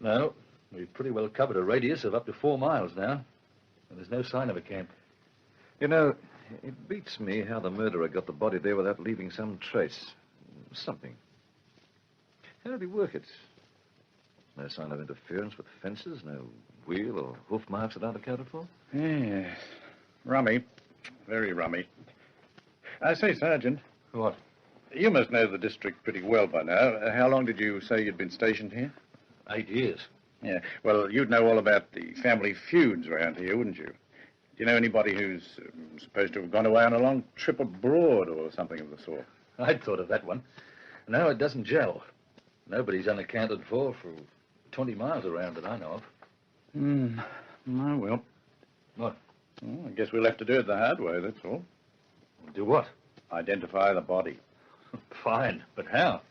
No. We've pretty well covered a radius of up to 4 miles now, and there's no sign of a camp. You know, it beats me how the murderer got the body there without leaving some trace. Something. How did he work it? No sign of interference with fences, no wheel or hoof marks that aren't accounted for? Yes. Rummy. Very rummy. I say, Sergeant. What? You must know the district pretty well by now. How long did you say you'd been stationed here? 8 years. Yeah. Well, you'd know all about the family feuds around here, wouldn't you? you know anybody who's supposed to have gone away on a long trip abroad or something of the sort? I'd thought of that one. No, it doesn't gel. Nobody's unaccounted for 20 miles around that I know of. Oh, well. What? Well, I guess we'll have to do it the hard way, that's all. Do what? Identify the body. Fine, but how?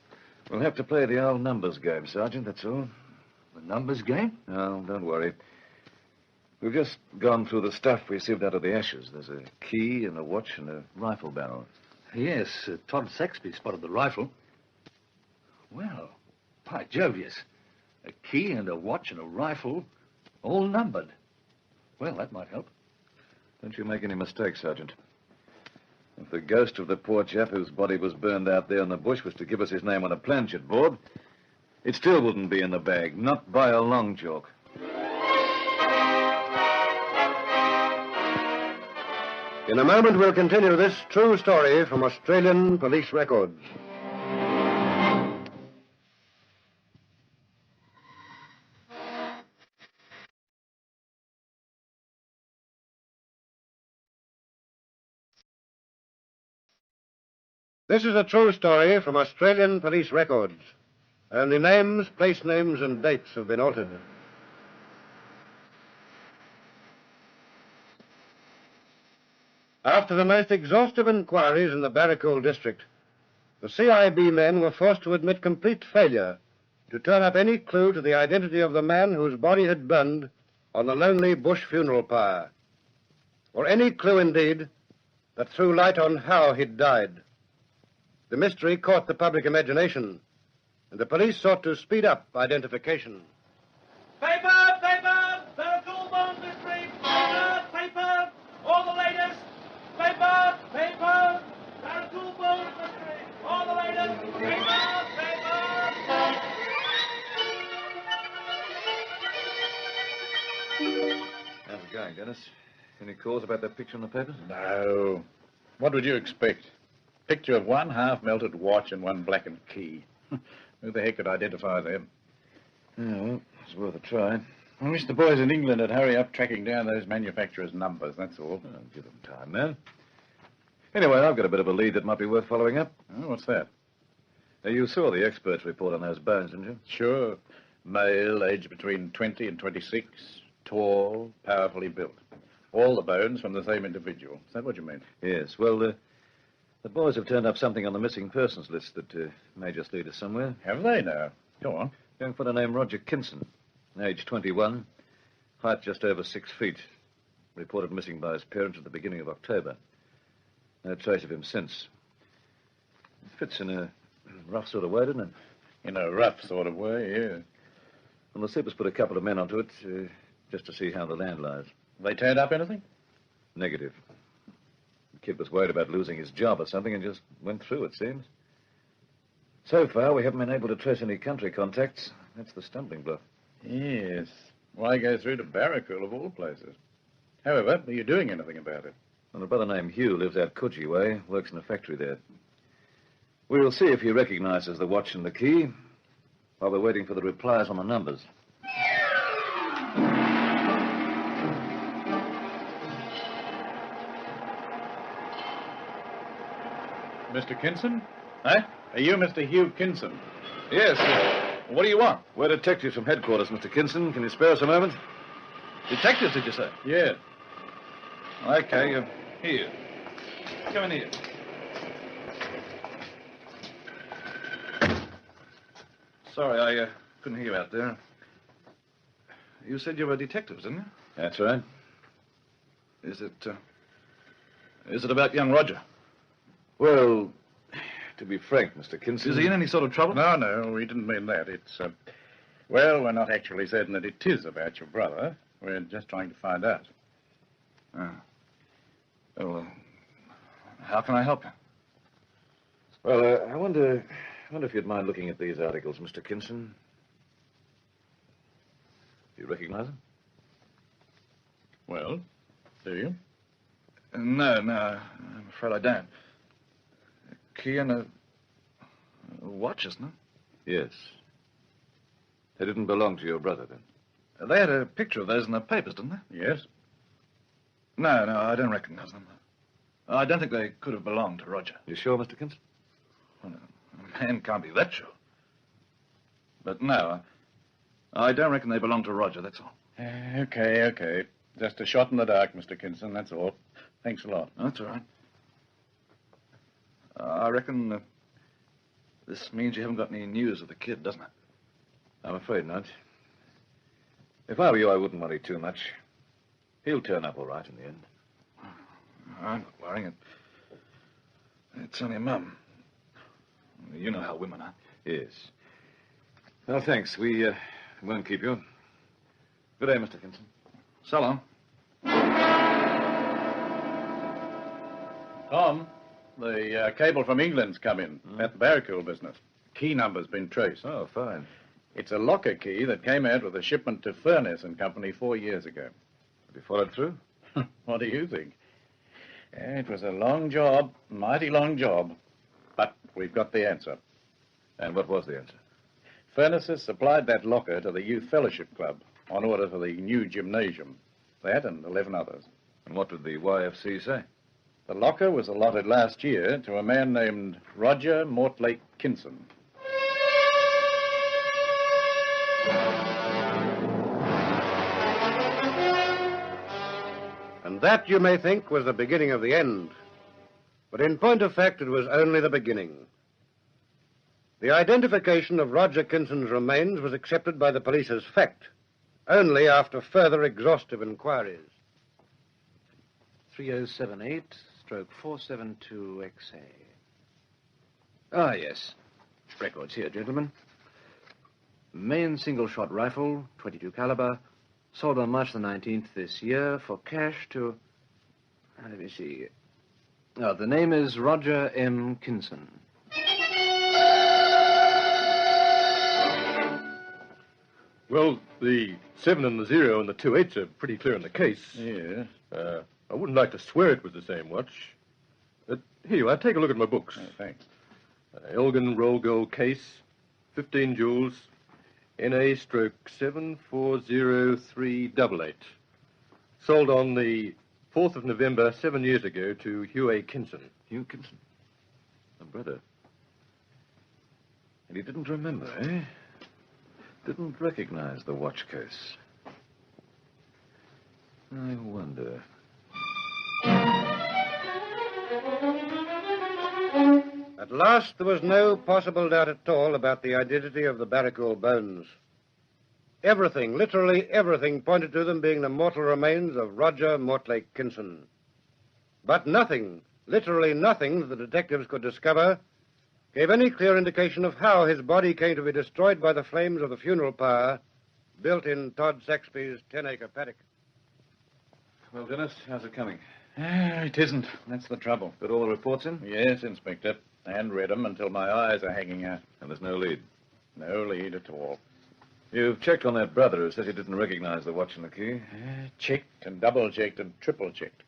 We'll have to play the old numbers game, Sergeant, that's all. The numbers game? No, don't worry. We've just gone through the stuff we sieved out of the ashes. There's a key and a watch and a rifle barrel. Yes, Todd Saxby spotted the rifle. Well, by Jove, yes. A key and a watch and a rifle, all numbered. Well, that might help. Don't you make any mistakes, Sergeant. If the ghost of the poor chap whose body was burned out there in the bush was to give us his name on a planchet board, it still wouldn't be in the bag, not by a long chalk. In a moment, we'll continue this true story from Australian police records. This is a true story from Australian police records. Only names, place names, and dates have been altered. After the most exhaustive inquiries in the Baracool district, the CIB men were forced to admit complete failure to turn up any clue to the identity of the man whose body had burned on the lonely bush funeral pyre, or any clue, indeed, that threw light on how he'd died. The mystery caught the public imagination, and the police sought to speed up identification. Paper! Baracool Bone Mystery! Paper! All the latest! Paper! Baracool Bone Mystery! All the latest! Paper! How's it going, Dennis? Any calls about that picture in the papers? No. What would you expect? Picture of one half-melted watch and one blackened key. Who the heck could identify them? Yeah, well, it's worth a try. I wish the boys in England would hurry up tracking down those manufacturers' numbers, that's all. Oh, give them time, man. Anyway, I've got a bit of a lead that might be worth following up. Oh, what's that? Now, you saw the expert's report on those bones, didn't you? Sure. Male, aged between 20 and 26, tall, powerfully built. All the bones from the same individual. Is that what you mean? Yes. Well, the boys have turned up something on the missing persons list that may just lead us somewhere. Have they now? Go on. Young fellow named Roger Kinson, age 21, height just over 6 feet. Reported missing by his parents at the beginning of October. No trace of him since. It fits in a rough sort of way, doesn't it? In a rough sort of way, yeah. Well, the Supers put a couple of men onto it just to see how the land lies. They turned up anything? Negative. The kid was worried about losing his job or something and just went through, it seems. So far, we haven't been able to trace any country contacts. That's the stumbling block. Yes. Why go through to Baracool of all places? However, are you doing anything about it? Well, a brother named Hugh lives out Coogee way, works in a factory there. We'll see if he recognizes the watch and the key while we're waiting for the replies on the numbers. Mr. Kinson? Eh? Are you Mr. Hugh Kinson? Yes. What do you want? We're detectives from headquarters, Mr. Kinson. Can you spare us a moment? Detectives, did you say? Yes. Okay, here. Come in here. Sorry, I couldn't hear you out there. You said you were detectives, didn't you? That's right. Is it about young Roger? Well, to be frank, Mr. Kinson... Is he in any sort of trouble? No, we didn't mean that. It's, well, we're not actually certain that it is about your brother. We're just trying to find out. Well, how can I help you? Well, I wonder if you'd mind looking at these articles, Mr. Kinson. Do you recognize them? Well, do you? No, I'm afraid I don't. A key and a watch, isn't it? Yes. They didn't belong to your brother, then? They had a picture of those in the papers, didn't they? Yes. No, I don't recognize them. I don't think they could have belonged to Roger. You sure, Mr. Kinson? Well, a man can't be that sure. But no, I don't reckon they belong to Roger, that's all. Okay. Just a shot in the dark, Mr. Kinson, that's all. Thanks a lot. That's all right. I reckon this means you haven't got any news of the kid, doesn't it? I'm afraid not. If I were you, I wouldn't worry too much. He'll turn up all right in the end. I'm not worrying. It's only Mum. You know how women are. Yes. Well, thanks. We won't keep you. Good day, Mr. Kinson. So long. Tom, the cable from England's come in at the Baracool business. Key number's been traced. Oh, fine. It's a locker key that came out with a shipment to Furness and Company 4 years ago. Have you followed through? What do you think? It was a long job, mighty long job, but we've got the answer. And what was the answer? Furness's supplied that locker to the Youth Fellowship Club on order for the new gymnasium. That and 11 others. And what did the YFC say? The locker was allotted last year to a man named Roger Mortlake Kinson. And that, you may think, was the beginning of the end. But in point of fact, it was only the beginning. The identification of Roger Kinson's remains was accepted by the police as fact, only after further exhaustive inquiries. 3078/472XA. Ah, yes. Records here, gentlemen. Main single-shot rifle, .22 caliber, sold on March the 19th this year for cash to... let me see. Oh, the name is Roger M. Kinson. Well, the 7 and the 0 and the 2 8s are pretty clear in the case. Yes. I wouldn't like to swear it was the same watch. Here you are. Take a look at my books. Oh, thanks. Elgin roll gold case, 15 jewels, NA/740388. Sold on the 4th of November 7 years ago to Hugh A. Kinson. Hugh Kinson? A brother. And he didn't remember, eh? Didn't recognize the watch case. I wonder. At last, there was no possible doubt at all about the identity of the Baracool bones. Everything, literally everything, pointed to them being the mortal remains of Roger Mortlake Kinson. But nothing, literally nothing that the detectives could discover gave any clear indication of how his body came to be destroyed by the flames of the funeral pyre built in Todd Saxby's 10-acre paddock. Well, Dennis, how's it coming? It isn't. That's the trouble. Got all the reports in? Yes, Inspector. And read them until my eyes are hanging out. And there's no lead? No lead at all. You've checked on that brother who said he didn't recognize the watch and the key? Checked and double-checked and triple-checked.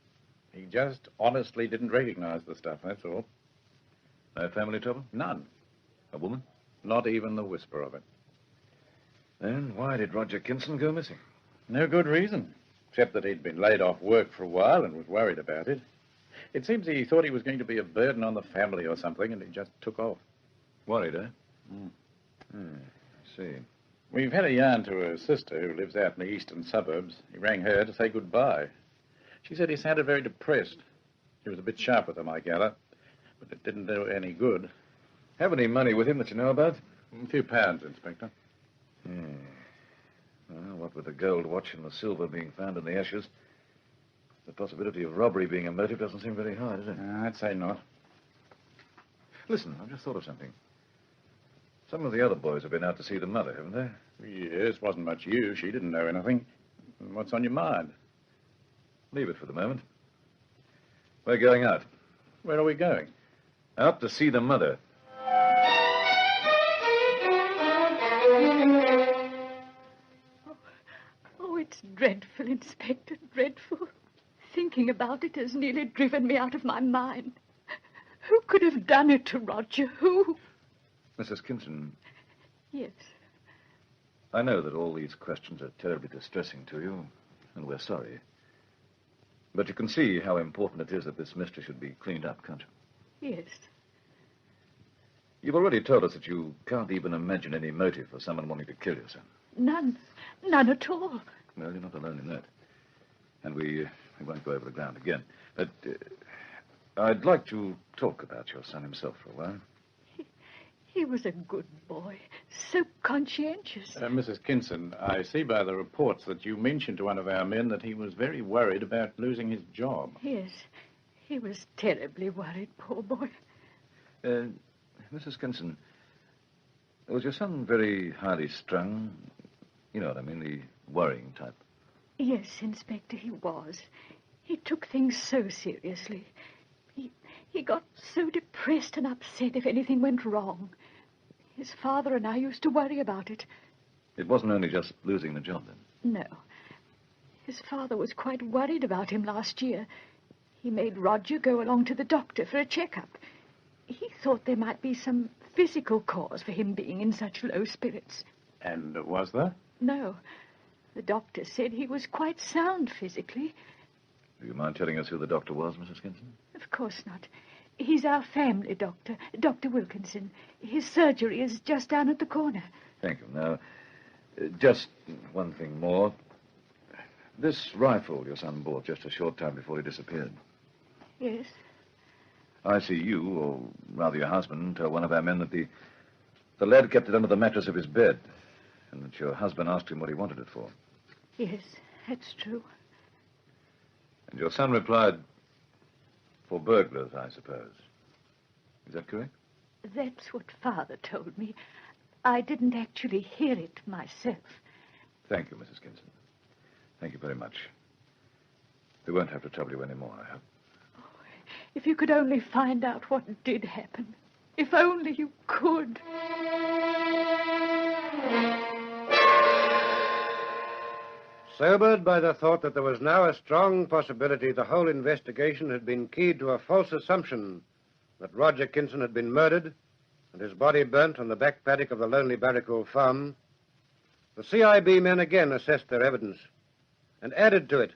He just honestly didn't recognize the stuff, that's all. No family trouble? None. A woman? Not even the whisper of it. Then why did Roger Kinson go missing? No good reason, except that he'd been laid off work for a while and was worried about it. It seems he thought he was going to be a burden on the family or something, and he just took off. Worried, eh? I see. We've had a yarn to her sister who lives out in the eastern suburbs. He rang her to say goodbye. She said he sounded very depressed. He was a bit sharp with them, I gather, but it didn't do any good. Have any money with him that you know about? A few pounds, Inspector. Well, what with the gold watch and the silver being found in the ashes, the possibility of robbery being a motive doesn't seem very hard, does it? I'd say not. Listen, I've just thought of something. Some of the other boys have been out to see the mother, haven't they? Yes, wasn't much use. She didn't know anything. What's on your mind? Leave it for the moment. We're going out. Where are we going? Out to see the mother. Oh, it's dreadful, Inspector, dreadful. Thinking about it has nearly driven me out of my mind. Who could have done it to Roger? Who? Mrs. Kinson. Yes. I know that all these questions are terribly distressing to you, and we're sorry. But you can see how important it is that this mystery should be cleaned up, can't you? Yes. You've already told us that you can't even imagine any motive for someone wanting to kill your son. None. None at all. Well, you're not alone in that. And we won't go over the ground again. But I'd like to talk about your son himself for a while. He was a good boy. So conscientious. Mrs. Kinson, I see by the reports that you mentioned to one of our men that he was very worried about losing his job. Yes. He was terribly worried, poor boy. Mrs. Kinson, was your son very highly strung? You know what I mean, the worrying type. Yes, Inspector, he was. He took things so seriously. He got so depressed and upset if anything went wrong. His father and I used to worry about it. It wasn't only just losing the job, then? No. His father was quite worried about him last year. He made Roger go along to the doctor for a checkup. He thought there might be some physical cause for him being in such low spirits. And was there? No. The doctor said he was quite sound physically. Do you mind telling us who the doctor was, Mrs. Kinson? Of course not. He's our family doctor, Dr. Wilkinson. His surgery is just down at the corner. Thank you. Now, just one thing more. This rifle your son bought just a short time before he disappeared. Yes. I see you, or rather your husband, tell one of our men that the lad kept it under the mattress of his bed, and that your husband asked him what he wanted it for. Yes, that's true. And your son replied, for burglars, I suppose. Is that correct? That's what Father told me. I didn't actually hear it myself. Thank you, Mrs. Kinson. Thank you very much. We won't have to trouble you any more, I hope. If you could only find out what did happen. If only you could. Sobered by the thought that there was now a strong possibility the whole investigation had been keyed to a false assumption that Roger Kinson had been murdered and his body burnt on the back paddock of the lonely Baracool farm, the CIB men again assessed their evidence and added to it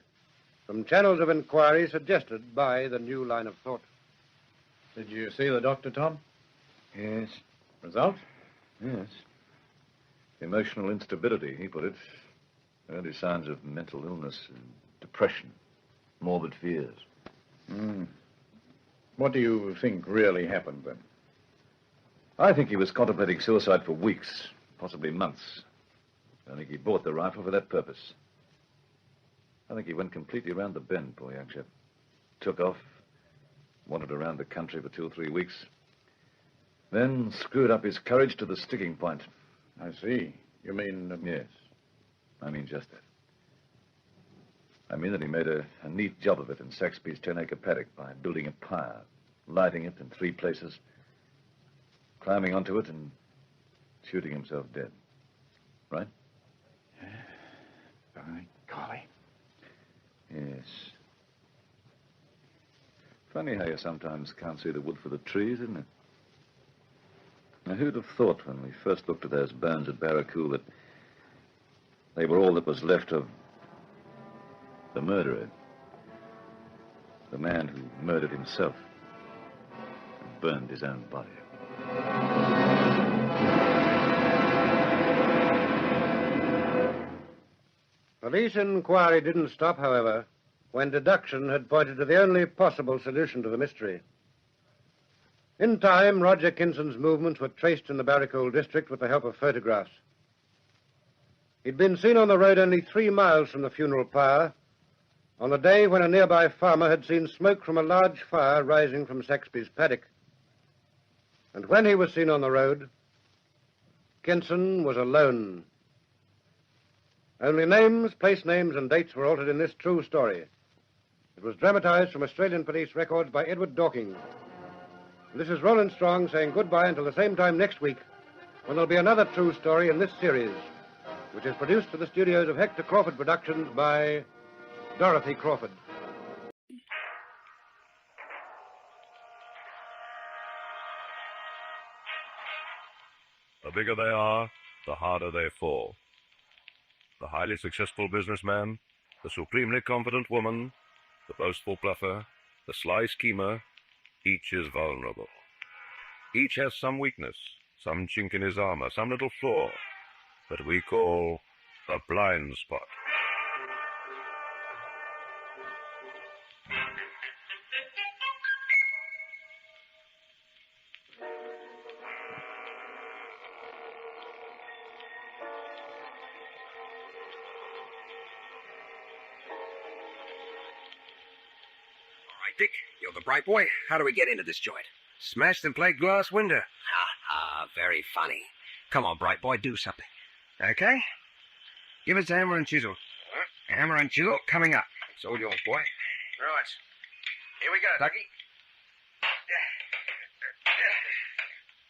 from channels of inquiry suggested by the new line of thought. Did you see the doctor, Tom? Yes. Result? Yes. Emotional instability, he put it. Early signs of mental illness, depression, morbid fears. What do you think really happened then? I think he was contemplating suicide for weeks, possibly months. I think he bought the rifle for that purpose. I think he went completely around the bend, poor young chap. Took off, wandered around the country for 2 or 3 weeks, then screwed up his courage to the sticking point. I see. You mean... Yes. I mean just that. I mean that he made a neat job of it in Saxby's 10-acre paddock by building a pyre, lighting it in 3 places, climbing onto it and shooting himself dead. Right? By golly. Yes. Funny how you sometimes can't see the wood for the trees, isn't it? Now, who'd have thought when we first looked at those bones at Baracool that they were all that was left of the murderer, the man who murdered himself and burned his own body. Police inquiry didn't stop, however, when deduction had pointed to the only possible solution to the mystery. In time, Roger Kinson's movements were traced in the Baracool district with the help of photographs. He'd been seen on the road only 3 miles from the funeral pyre on the day when a nearby farmer had seen smoke from a large fire rising from Saxby's paddock. And when he was seen on the road, Kinson was alone. Only names, place names, and dates were altered in this true story. It was dramatized from Australian police records by Edward Dorking. This is Roland Strong saying goodbye until the same time next week, when there'll be another true story in this series, which is produced for the studios of Hector Crawford Productions by Dorothy Crawford. The bigger they are, the harder they fall. The highly successful businessman, the supremely confident woman, the boastful bluffer, the sly schemer, each is vulnerable. Each has some weakness, some chink in his armor, some little flaw that we call a blind spot. Dick, you're the bright boy. How do we get into this joint? Smashed and plate glass window. Very funny. Come on, bright boy, do something. Okay. Give us a hammer and chisel. Hammer and chisel coming up. It's all yours, boy. Right. Here we go, Ducky.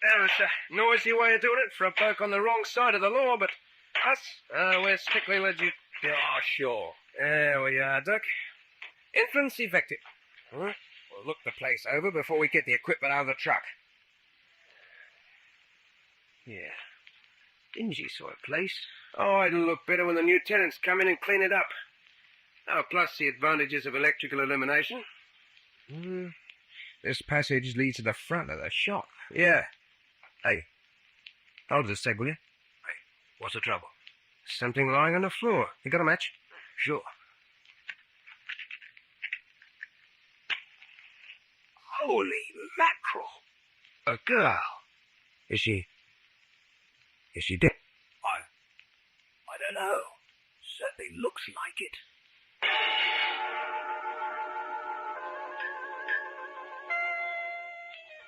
That was a noisy way of doing it for a bloke on the wrong side of the law, but us, we're strictly legit. Oh, sure. There we are, Duck. Inference effective. Huh? We'll look the place over before we get the equipment out of the truck. Yeah. Dingy sort of place. Oh, it'll look better when the new tenants come in and clean it up. Oh, plus the advantages of electrical illumination. This passage leads to the front of the shop. Yeah. Hey, hold it a sec, will you? Hey, what's the trouble? Something lying on the floor. You got a match? Sure. Holy mackerel! A girl. Is she dead? I don't know. Certainly looks like it.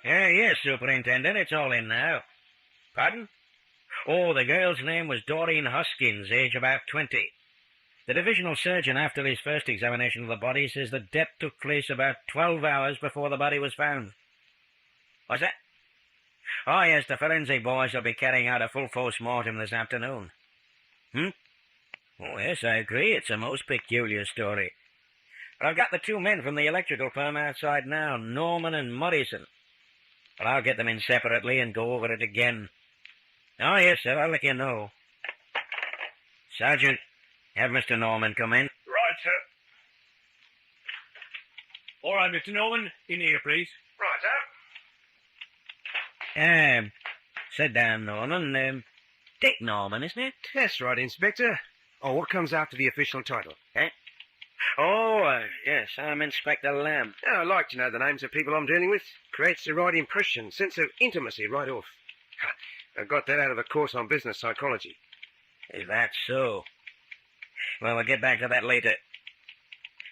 Yes, Superintendent, it's all in now. Pardon? Oh, the girl's name was Doreen Hoskins, age about 20. The divisional surgeon, after his first examination of the body, says the death took place about 12 hours before the body was found. What's that? Oh, yes, the forensic boys will be carrying out a full post-mortem this afternoon. Oh, yes, I agree. It's a most peculiar story. But I've got the two men from the electrical firm outside now, Norman and Morrison. But I'll get them in separately and go over it again. Oh, yes, sir, I'll let you know. Sergeant, have Mr. Norman come in. Right, sir. All right, Mr. Norman. In here, please. Right, sir. Sit down, Norman. Dick Norman, isn't it? That's right, Inspector. Oh, what comes after the official title? Eh? Oh, yes, I'm Inspector Lamb. I like to know the names of people I'm dealing with. Creates the right impression, sense of intimacy right off. I got that out of a course on business psychology. Is that so? Well, we'll get back to that later.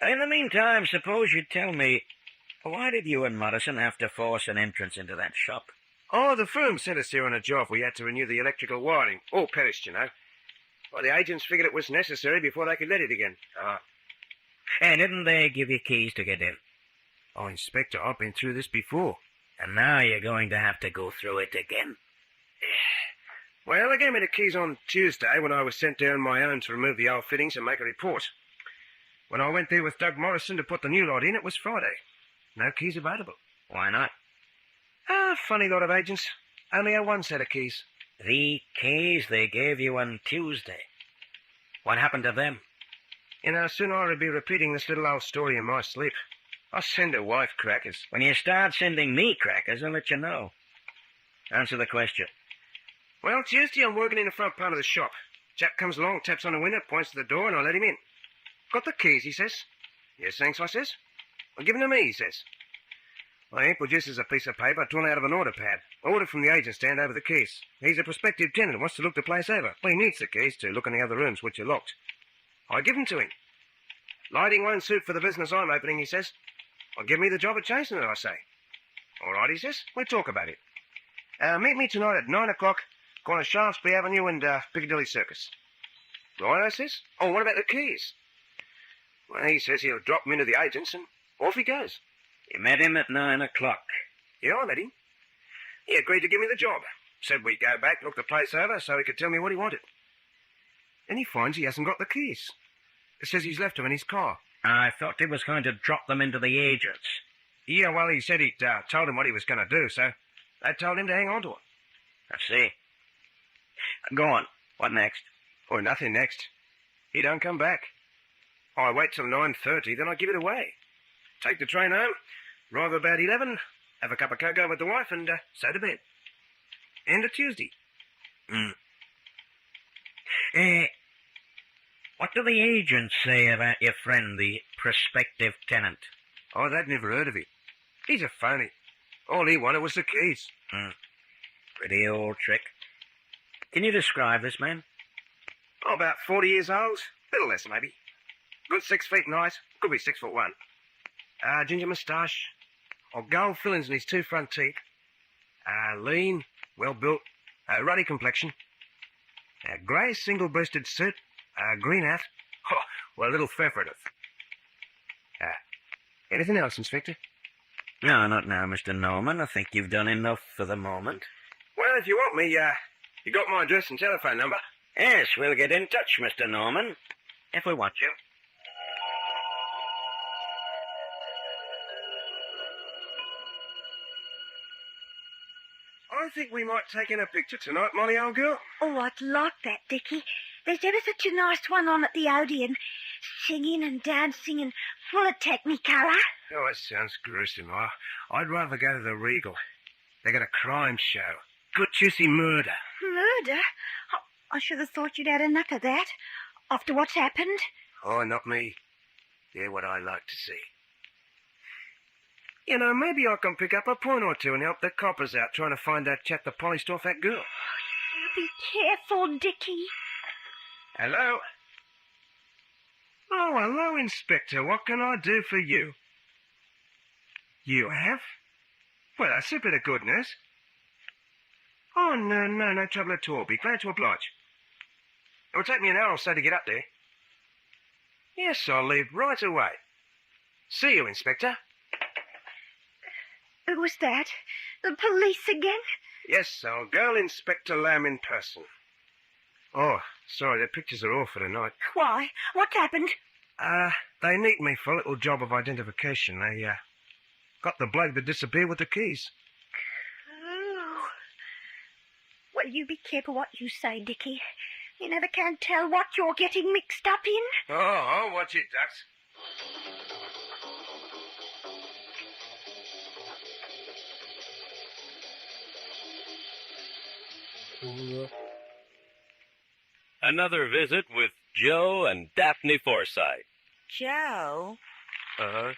In the meantime, suppose you tell me, why did you and Morrison have to force an entrance into that shop? Oh, the firm sent us here on a job. We had to renew the electrical wiring. All perished, you know. Well, the agents figured it was necessary before they could let it again. And didn't they give you keys to get in? Oh, Inspector, I've been through this before. And now you're going to have to go through it again. Well, they gave me the keys on Tuesday when I was sent there on my own to remove the old fittings and make a report. When I went there with Doug Morrison to put the new lot in, it was Friday. No keys available. Why not? Funny lot of agents. Only had one set of keys. The keys they gave you on Tuesday. What happened to them? You know, soon I'll be repeating this little old story in my sleep. I'll send her wife crackers. When you start sending me crackers, I'll let you know. Answer the question. Well, Tuesday I'm working in the front part of the shop. Chap comes along, taps on the window, points to the door, and I let him in. Got the keys, he says. Yes, thanks, I says. Well, give them to me, he says. Well, he produces a piece of paper torn out of an order pad. Order from the agent stand over the keys. He's a prospective tenant and wants to look the place over. Well, he needs the keys to look in the other rooms, which are locked. I give them to him. Lighting won't suit for the business I'm opening, he says. Well, give me the job of chasing it, I say. All right, he says. We'll talk about it. Meet me tonight at 9 o'clock, corner Shaftesbury Avenue and Piccadilly Circus. Right, I says. Oh, what about the keys? Well, he says he'll drop them into the agents and off he goes. You met him at 9 o'clock. Yeah, I met him. He agreed to give me the job. Said we'd go back, look the place over, so he could tell me what he wanted. Then he finds he hasn't got the keys. It says he's left them in his car. I thought he was going to drop them into the agents. Yeah, well, he said he'd told him what he was going to do, so they told him to hang on to it. I see. Go on. What next? Oh, nothing next. He don't come back. I wait till 9:30, then I give it away. take the train home, arrive about 11, have a cup of cocoa with the wife, and so to bed. End of Tuesday. What do the agents say about your friend, the prospective tenant? Oh, they'd never heard of him. He's a phony. All he wanted was the keys. Pretty old trick. Can you describe this man? Oh, about 40 years old. Little less, maybe. Good 6 feet in height. Could be 6'1". Ginger moustache. Gold fillings in his 2 front teeth. Lean, well-built. Ruddy complexion. Grey single-breasted suit. Green hat. Oh, well, a little fervent. Anything else, Inspector? No, not now, Mr. Norman. I think you've done enough for the moment. Well, if you want me, you got my address and telephone number. Yes, we'll get in touch, Mr. Norman, if we want you. I think we might take in a picture tonight, Molly, old girl. Oh, I'd like that, Dickie. There's ever such a nice one on at the Odeon. Singing and dancing and full of technicolor. Oh, that sounds gruesome. I'd rather go to the Regal. They got a crime show. Good juicy murder. Murder? I should have thought you'd had enough of that. After what's happened. Oh, not me. They're what I like to see. You know, maybe I can pick up a point or two and help the coppers out trying to find that chap that polished off that girl. Be careful, Dickie. Hello? Oh, hello, Inspector. What can I do for you? You have? Well, that's a bit of good news. Oh, no trouble at all. Be glad to oblige. It will take me an hour or so to get up there. Yes, I'll leave right away. See you, Inspector. Who was that? The police again? Yes, I'll go Inspector Lamb in person. Oh, sorry, the pictures are all for tonight. Why? What's happened? They need me for a little job of identification. They, got the bloke that disappeared with the keys. Oh. Well, you be careful what you say, Dickie. You never can tell what you're getting mixed up in. Oh, watch it, Ducks. Another visit with Joe and Daphne Forsythe. Joe? Uh-huh.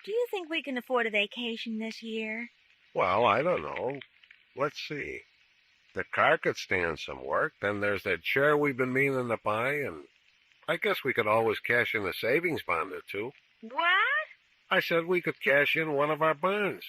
Do you think we can afford a vacation this year? Well, I don't know. Let's see. The car could stand some work. Then there's that chair we've been meaning to buy, and I guess we could always cash in a savings bond or two. What? I said we could cash in one of our bonds.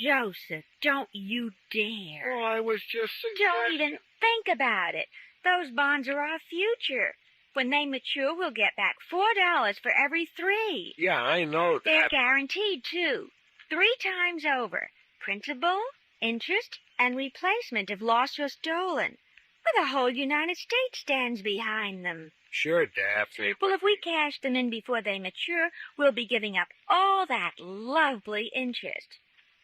Joseph, don't you dare. Oh, I was just Don't even think about it. Those bonds are our future. When they mature, we'll get back $4 for every 3. Yeah, I know that. They're guaranteed, too. 3 times over. Principal, interest, and replacement if lost or stolen. But the whole United States stands behind them. Sure, Daphne. Well, if we cash them in before they mature, we'll be giving up all that lovely interest.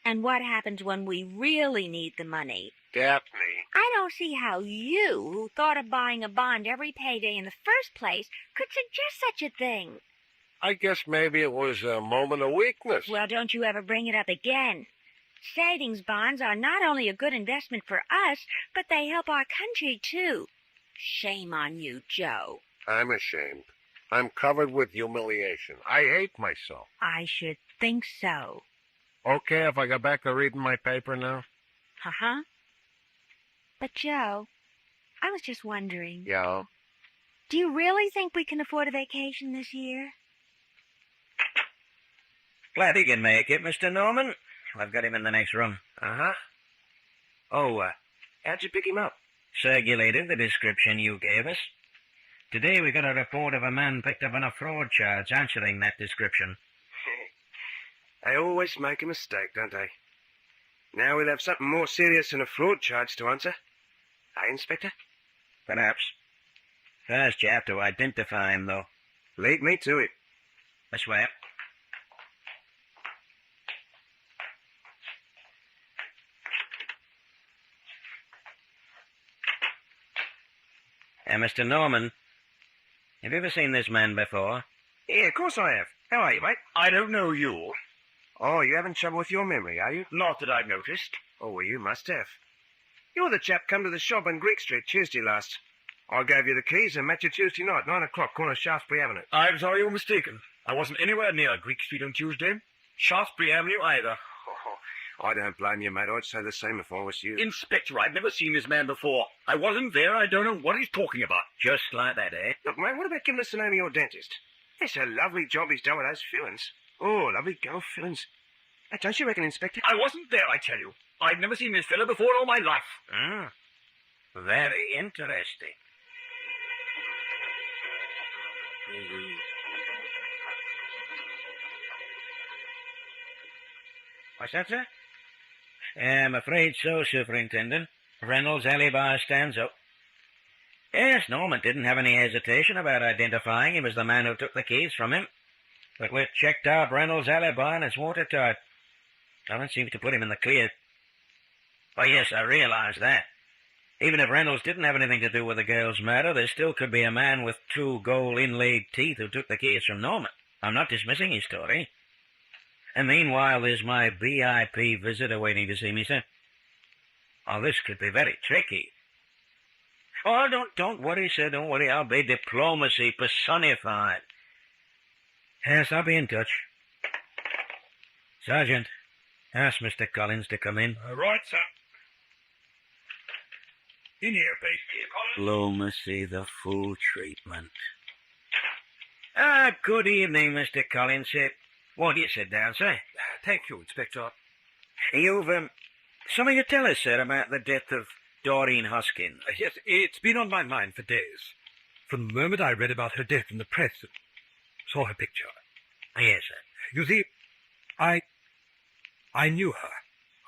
And what happens when we really need the money? Daphne. I don't see how you, who thought of buying a bond every payday in the first place, could suggest such a thing. I guess maybe it was a moment of weakness. Well, don't you ever bring it up again. Savings bonds are not only a good investment for us, but they help our country, too. Shame on you, Joe. I'm ashamed. I'm covered with humiliation. I hate myself. I should think so. Okay, if I go back to reading my paper now? Uh-huh. But, Joe, I was just wondering. Yeah? Do you really think we can afford a vacation this year? Glad he can make it, Mr. Norman. I've got him in the next room. Uh-huh. Oh, how'd you pick him up? Circulated the description you gave us. Today we got a report of a man picked up on a fraud charge answering that description. They always make a mistake, don't they? Now we'll have something more serious than a fraud charge to answer. Eh, Inspector? Perhaps. First you have to identify him, though. Lead me to it. This way. Mr. Norman, have you ever seen this man before? Yeah, of course I have. How are you, mate? I don't know you. Oh, you having trouble with your memory, are you? Not that I've noticed. Oh, well, you must have. You're the chap come to the shop on Greek Street Tuesday last. I gave you the keys and met you Tuesday night, 9 o'clock, corner Shaftesbury Avenue. I'm sorry you're mistaken. I wasn't anywhere near Greek Street on Tuesday. Shaftesbury Avenue either. I don't blame you, mate. I'd say the same if I was you. Inspector, I've never seen this man before. I wasn't there. I don't know what he's talking about. Just like that, eh? Look, mate, what about giving us the name of your dentist? It's a lovely job he's done with those fillings. Oh, lovely girl fillings. Hey, don't you reckon, Inspector? I wasn't there, I tell you. I've never seen this fella before in all my life. Ah, very interesting. What's that, sir? I'm afraid so, Superintendent. Reynolds' alibi stands up. Yes, Norman didn't have any hesitation about identifying him as the man who took the keys from him. But we've checked out Reynolds' alibi and it's watertight. Nothing seems to put him in the clear. Oh, yes, I realize that. Even if Reynolds didn't have anything to do with the girl's murder, there still could be a man with 2 gold-inlaid teeth who took the keys from Norman. I'm not dismissing his story. And meanwhile, there's my VIP visitor waiting to see me, sir. Oh, this could be very tricky. Oh, don't worry, sir, don't worry. I'll be diplomacy personified. Yes, I'll be in touch. Sergeant, ask Mr. Collins to come in. Right, sir. In here, please. Diplomacy, the full treatment. Good evening, Mr. Collins. Won't you sit down, sir? Thank you, Inspector. You've, something to tell us, sir, about the death of Doreen Hoskins. Yes, it's been on my mind for days. From the moment I read about her death in the press and saw her picture. Yes, sir. You see, I knew her.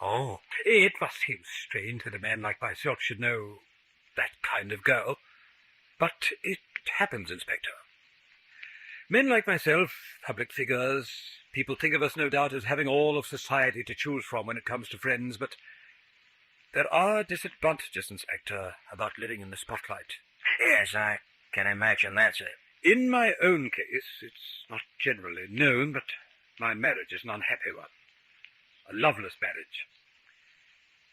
Oh. It must seem strange that a man like myself should know that kind of girl. But it happens, Inspector. Men like myself, public figures, people think of us no doubt as having all of society to choose from when it comes to friends, but there are disadvantages, Inspector, about living in the spotlight. Yes, I can imagine that, sir. In my own case, it's not generally known, but my marriage is an unhappy one. A loveless marriage.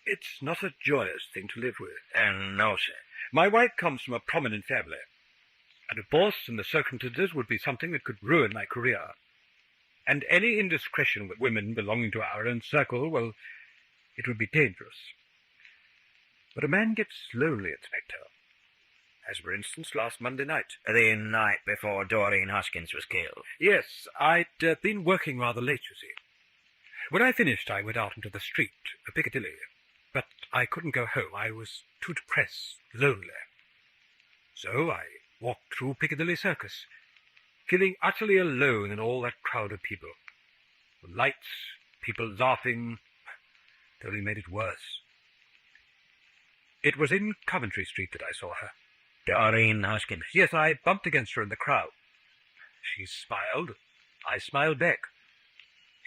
It's not a joyous thing to live with. No, sir. My wife comes from a prominent family. A divorce in the circumstances would be something that could ruin my career. And any indiscretion with women belonging to our own circle, well, it would be dangerous. But a man gets lonely, Inspector. As, for instance, last Monday night. The night before Doreen Hoskins was killed. Yes, I'd been working rather late, you see. When I finished, I went out into the street, Piccadilly. But I couldn't go home. I was too depressed, lonely. So I walked through Piccadilly Circus, feeling utterly alone in all that crowd of people. The lights, people laughing, it only made it worse. It was in Coventry Street that I saw her. Doreen Hoskins? Yes, I bumped against her in the crowd. She smiled. I smiled back.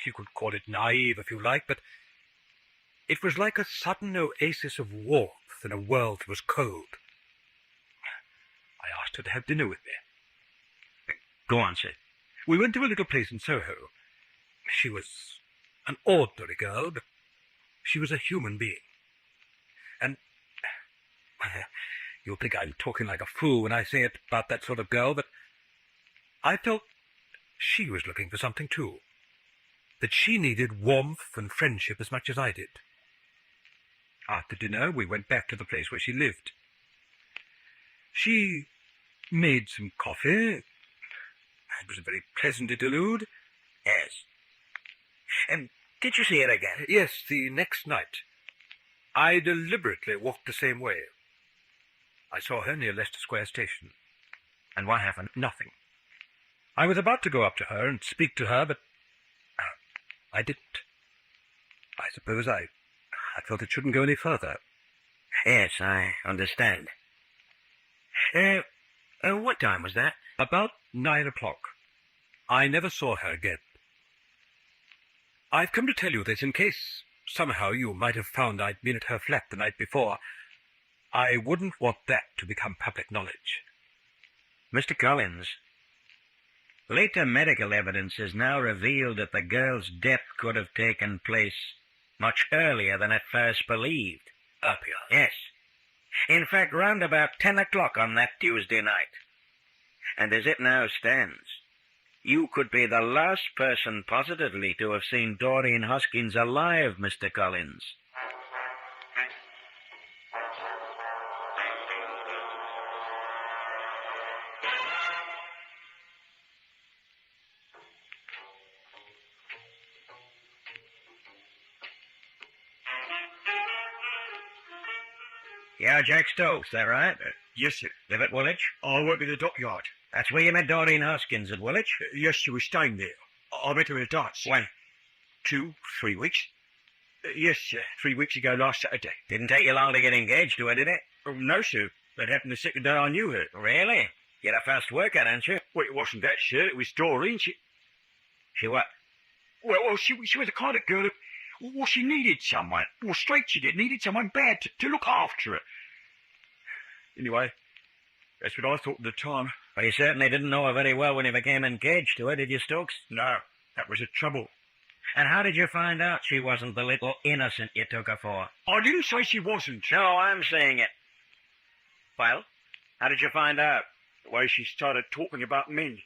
You could call it naive if you like, but it was like a sudden oasis of warmth in a world that was cold. I asked her to have dinner with me. Go on, sir. We went to a little place in Soho. She was an ordinary girl, but she was a human being. And you'll think I'm talking like a fool when I say it about that sort of girl, but I felt she was looking for something too. That she needed warmth and friendship as much as I did. After dinner, we went back to the place where she lived. She made some coffee. It was a very pleasant interlude. Yes. And did you see her again? Yes, the next night. I deliberately walked the same way. I saw her near Leicester Square Station. And what happened? Nothing. I was about to go up to her and speak to her, but I didn't. I suppose I felt it shouldn't go any further. Yes, I understand. What time was that? About 9 o'clock. I never saw her again. I've come to tell you this in case somehow you might have found I'd been at her flat the night before. I wouldn't want that to become public knowledge. Mr. Collins, Later medical evidence has now revealed that the girl's death could have taken place much earlier than at first believed. Up here? Yes. In fact, round about 10 o'clock on that Tuesday night. And as it now stands, you could be the last person positively to have seen Doreen Hoskins alive, Mr. Collins. You're Jack Stokes, is that right? Yes, sir. Live at Woolwich? I work at the dockyard. That's where you met Doreen Hoskins at Woolwich? Yes, she was staying there. I met her at a dance. When? 3 weeks. Yes, sir. 3 weeks ago last Saturday. Didn't take you long to get engaged to her, did it? Oh, no, sir. That happened the second day I knew her. Really? You're a fast worker, aren't you? Well, it wasn't that, sir. It was Doreen. She what? Well, she was the kind of girl who... Well, she needed someone. Well, straight she did. Needed someone bad to look after her. Anyway, that's what I thought at the time. Well, you certainly didn't know her very well when you became engaged to her, did you, Stokes? No, that was the trouble. And how did you find out she wasn't the little innocent you took her for? I didn't say she wasn't. No, I'm saying it. Well, how did you find out? The way she started talking about men.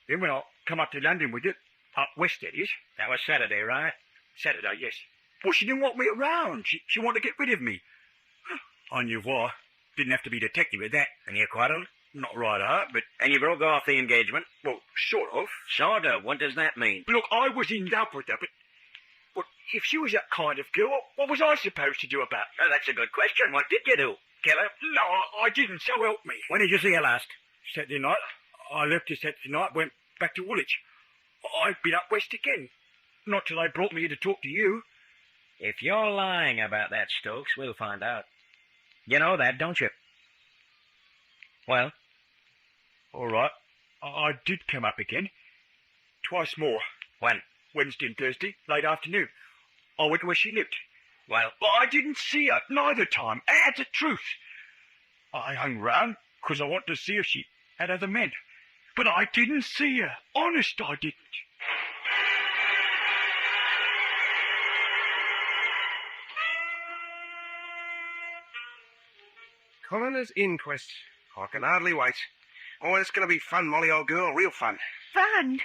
Then when I come up to London with it, up west that is. That was Saturday, right? Saturday, yes. Well, she didn't want me around. She wanted to get rid of me. I knew why. Didn't have to be detective with that. And you quarrelled? Not right out, but... And you broke off the engagement? Well, sort of. Sort of? What does that mean? Look, I was in love with her, but if she was that kind of girl, what was I supposed to do about it? Oh, that's a good question. What did you do? Kill her? No, I didn't, so help me. When did you see her last? Saturday night. I left her Saturday night, went back to Woolwich. I've been up west again. Not till they brought me here to talk to you. If you're lying about that, Stokes, we'll find out. You know that, don't you? Well? All right. I did come up again. Twice more. When? Wednesday and Thursday, late afternoon. I went to where she lived. Well? But I didn't see her neither time. That's the truth. I hung round because I wanted to see if she had other men. But I didn't see her. Honest, I didn't. Coroner's inquest. I can hardly wait. Oh, it's going to be fun, Molly, old girl. Real fun. Fun?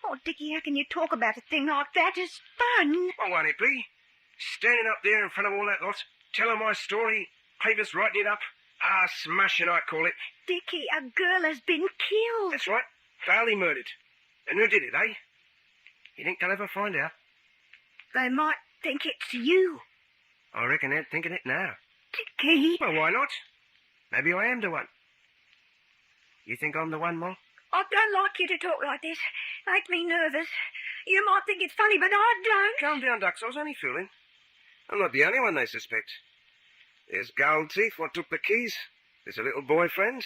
Oh, Dickie, how can you talk about a thing like that? It's fun. Well, won't it be? Standing up there in front of all that lot, telling my story, Cleaver's writing it up. Ah, smashing, I call it. Dickie, a girl has been killed. That's right. Bailey murdered. And who did it, eh? You think they'll ever find out? They might think it's you. I reckon they're thinking it now. Dickie. Well, why not? Maybe I am the one. You think I'm the one, Mol? I don't like you to talk like this. Make me nervous. You might think it's funny, but I don't. Calm down, Ducks. I was only fooling. I'm not the only one they suspect. There's Gold Teeth, what took the keys. There's a little boyfriend.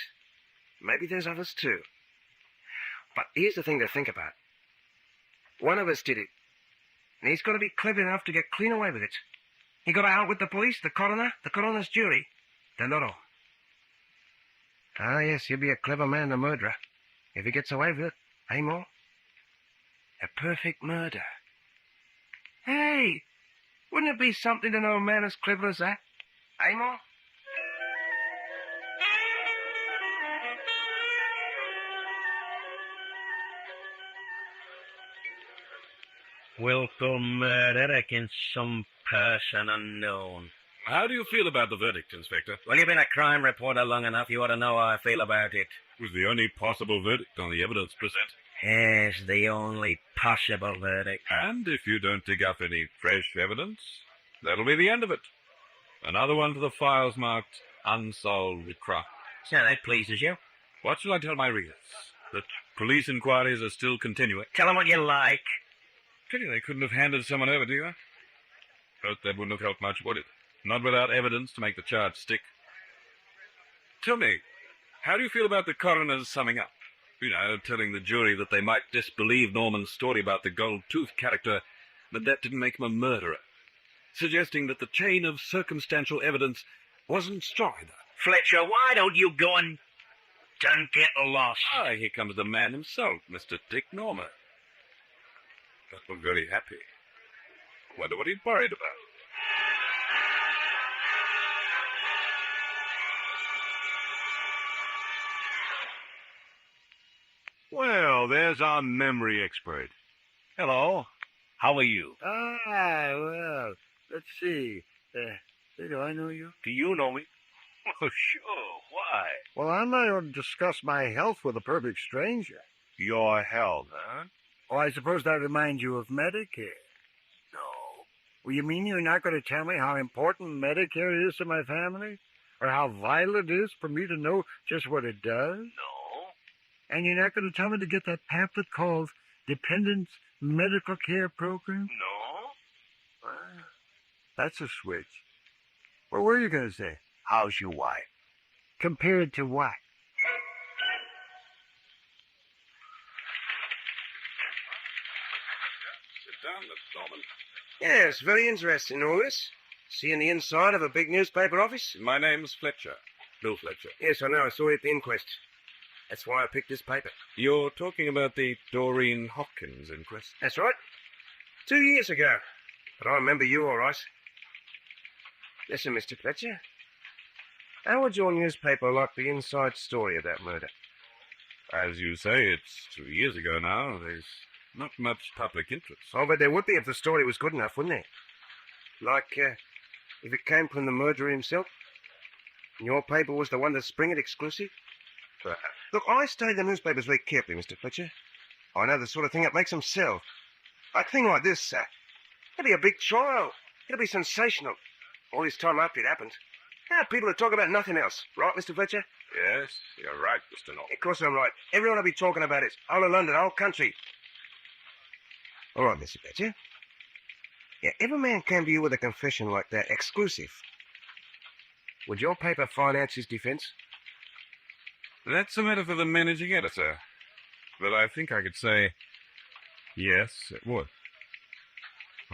Maybe there's others too. But here's the thing to think about. One of us did it. And he's got to be clever enough to get clean away with it. He got to out with the police, the coroner's jury. The lot all. Ah, yes, he'll be a clever man, the murderer. If he gets away with it, eh, Mol? A perfect murder. Hey, wouldn't it be something to know a man as clever as that? Eh, Mol? Willful murder against some person unknown. How do you feel about the verdict, Inspector? Well, you've been a crime reporter long enough. You ought to know how I feel about it. It was the only possible verdict on the evidence presented. Yes, the only possible verdict. And if you don't dig up any fresh evidence, that'll be the end of it. Another one to the files marked unsolved crime. So that pleases you? What shall I tell my readers? That police inquiries are still continuing? Tell them what you like. Pity they couldn't have handed someone over to you. But that wouldn't have helped much, would it? Not without evidence to make the charge stick. Tell me, how do you feel about the coroner's summing up? You know, telling the jury that they might disbelieve Norman's story about the gold-toothed character, but that didn't make him a murderer. Suggesting that the chain of circumstantial evidence wasn't strong enough. Fletcher, why don't you go and Don't get lost. Ah, here comes the man himself, Mr. Dick Norman. Doesn't look very happy. Wonder what he's worried about. Well, there's our memory expert. Hello. How are you? Well, let's see. Do I know you? Do you know me? Oh, sure. Why? Well, I'm not going to discuss my health with a perfect stranger. Your health, huh? Oh, I suppose that reminds you of Medicare. No. Well, you mean you're not going to tell me how important Medicare is to my family? Or how vital it is for me to know just what it does? No. And you're not going to tell me to get that pamphlet called Dependents Medical Care Program? No. That's a switch. What were you going to say? How's your wife? Compared to what? Sit down, Mr. Norman. Yes, very interesting, all this. Seeing the inside of a big newspaper office? My name's Fletcher. Bill Fletcher. Yes, I know. I saw it at the inquest. That's why I picked this paper. You're talking about the Doreen Hopkins inquest? That's right. 2 years ago. But I remember you all right. Listen, Mr. Fletcher. How would your newspaper like the inside story of that murder? As you say, it's 2 years ago now. There's not much public interest. Oh, but there would be if the story was good enough, wouldn't there? Like, if it came from the murderer himself? And your paper was the one to spring it exclusive? Look, I study the newspapers very carefully, Mr. Fletcher. I know the sort of thing that makes them sell. A thing like this, it'll be a big trial. It'll be sensational. All this time after it happened. People will talk about nothing else. Right, Mr. Fletcher? Yes, you're right, Mr. Norman. Of course I'm right. Everyone will be talking about it. All of London, whole country. All right, Mr. Fletcher. Yeah, if a man came to you with a confession like that, exclusive, would your paper finance his defence? That's a matter for the managing editor. But I think I could say, yes, it would.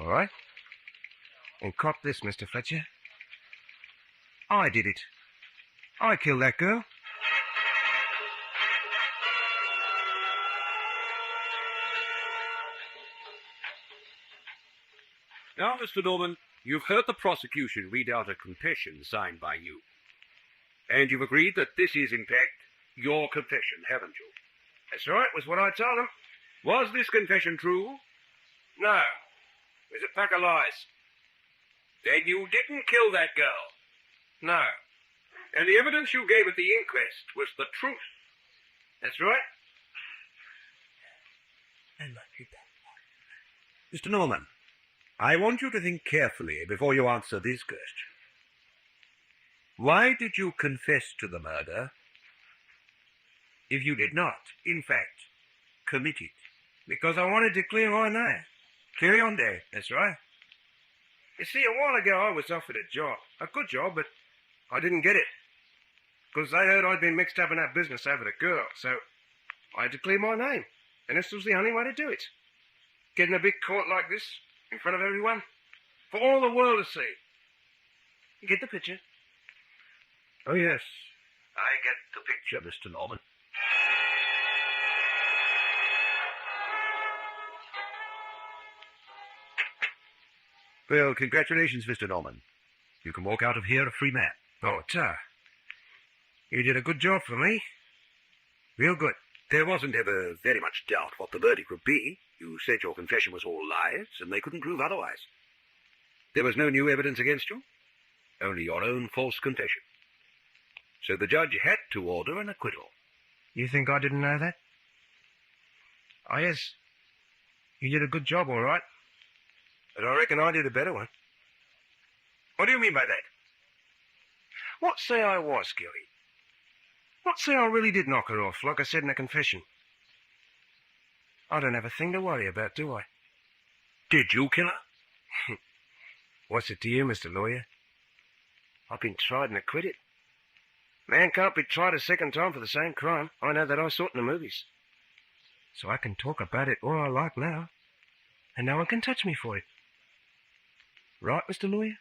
All right. And cop this, Mr. Fletcher. I did it. I killed that girl. Now, Mr. Norman, you've heard the prosecution read out a confession signed by you. And you've agreed that this is, in fact, your confession, haven't you? That's right, was what I told him. Was this confession true? No. It was a pack of lies. Then you didn't kill that girl. No. And the evidence you gave at the inquest was the truth. That's right. Mr. Norman, I want you to think carefully before you answer this question. Why did you confess to the murder if you did not, in fact, commit it? Because I wanted to clear my name. Clear on there, that's right. You see, a while ago I was offered a job. A good job, but I didn't get it. Because they heard I'd been mixed up in that business over the girl, so I had to clear my name. And this was the only way to do it. Get in a big court like this, in front of everyone, for all the world to see. You get the picture? Oh, yes. I get the picture, Mr. Norman. Well, congratulations, Mr. Norman. You can walk out of here a free man. Oh, Tar. You did a good job for me. Real good. There wasn't ever very much doubt what the verdict would be. You said your confession was all lies, and they couldn't prove otherwise. There was no new evidence against you, only your own false confession. So the judge had to order an acquittal. You think I didn't know that? Oh, yes. You did a good job, all right. But I reckon I did a better one. What do you mean by that? What say I was guilty? What say I really did knock her off, like I said in the confession? I don't have a thing to worry about, do I? Did you kill her? What's it to you, Mr. Lawyer? I've been tried and acquitted. Man can't be tried a second time for the same crime. I know that I saw it in the movies. So I can talk about it all I like now. And no one can touch me for it. Right, Mr. Lawyer?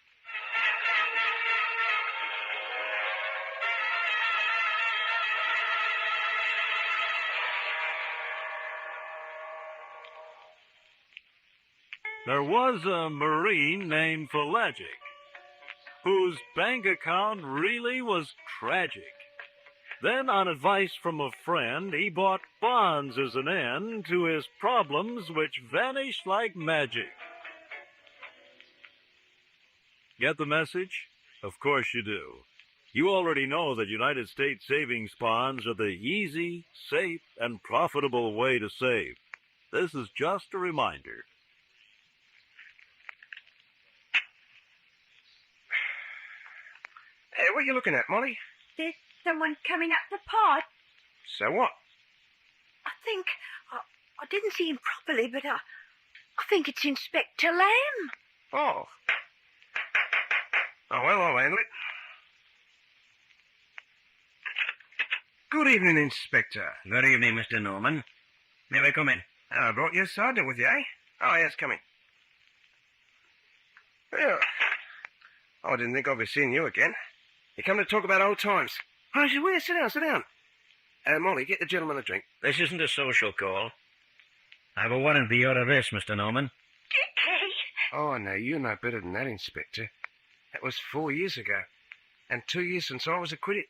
There was a Marine named Pelagic, whose bank account really was tragic. Then, on advice from a friend, he bought bonds as an end to his problems, which vanished like magic. Get the message? Of course you do. You already know that United States savings bonds are the easy, safe, and profitable way to save. This is just a reminder. Hey, what are you looking at, Molly? There's someone coming up the pod. So what? I think... I didn't see him properly, but I think it's Inspector Lamb. Oh. Oh, well, I'll handle it. Good evening, Inspector. Good evening, Mr. Norman. May we come in? I brought your sergeant with you, eh? Oh, yes, come in. Yeah. I didn't think I'd be seeing you again. You come to talk about old times. Oh, well, sit down, sit down. Molly, get the gentleman a drink. This isn't a social call. I have a warrant for your arrest, Mr. Norman. Oh, no, you know better than that, Inspector. That was 4 years ago, and 2 years since I was acquitted.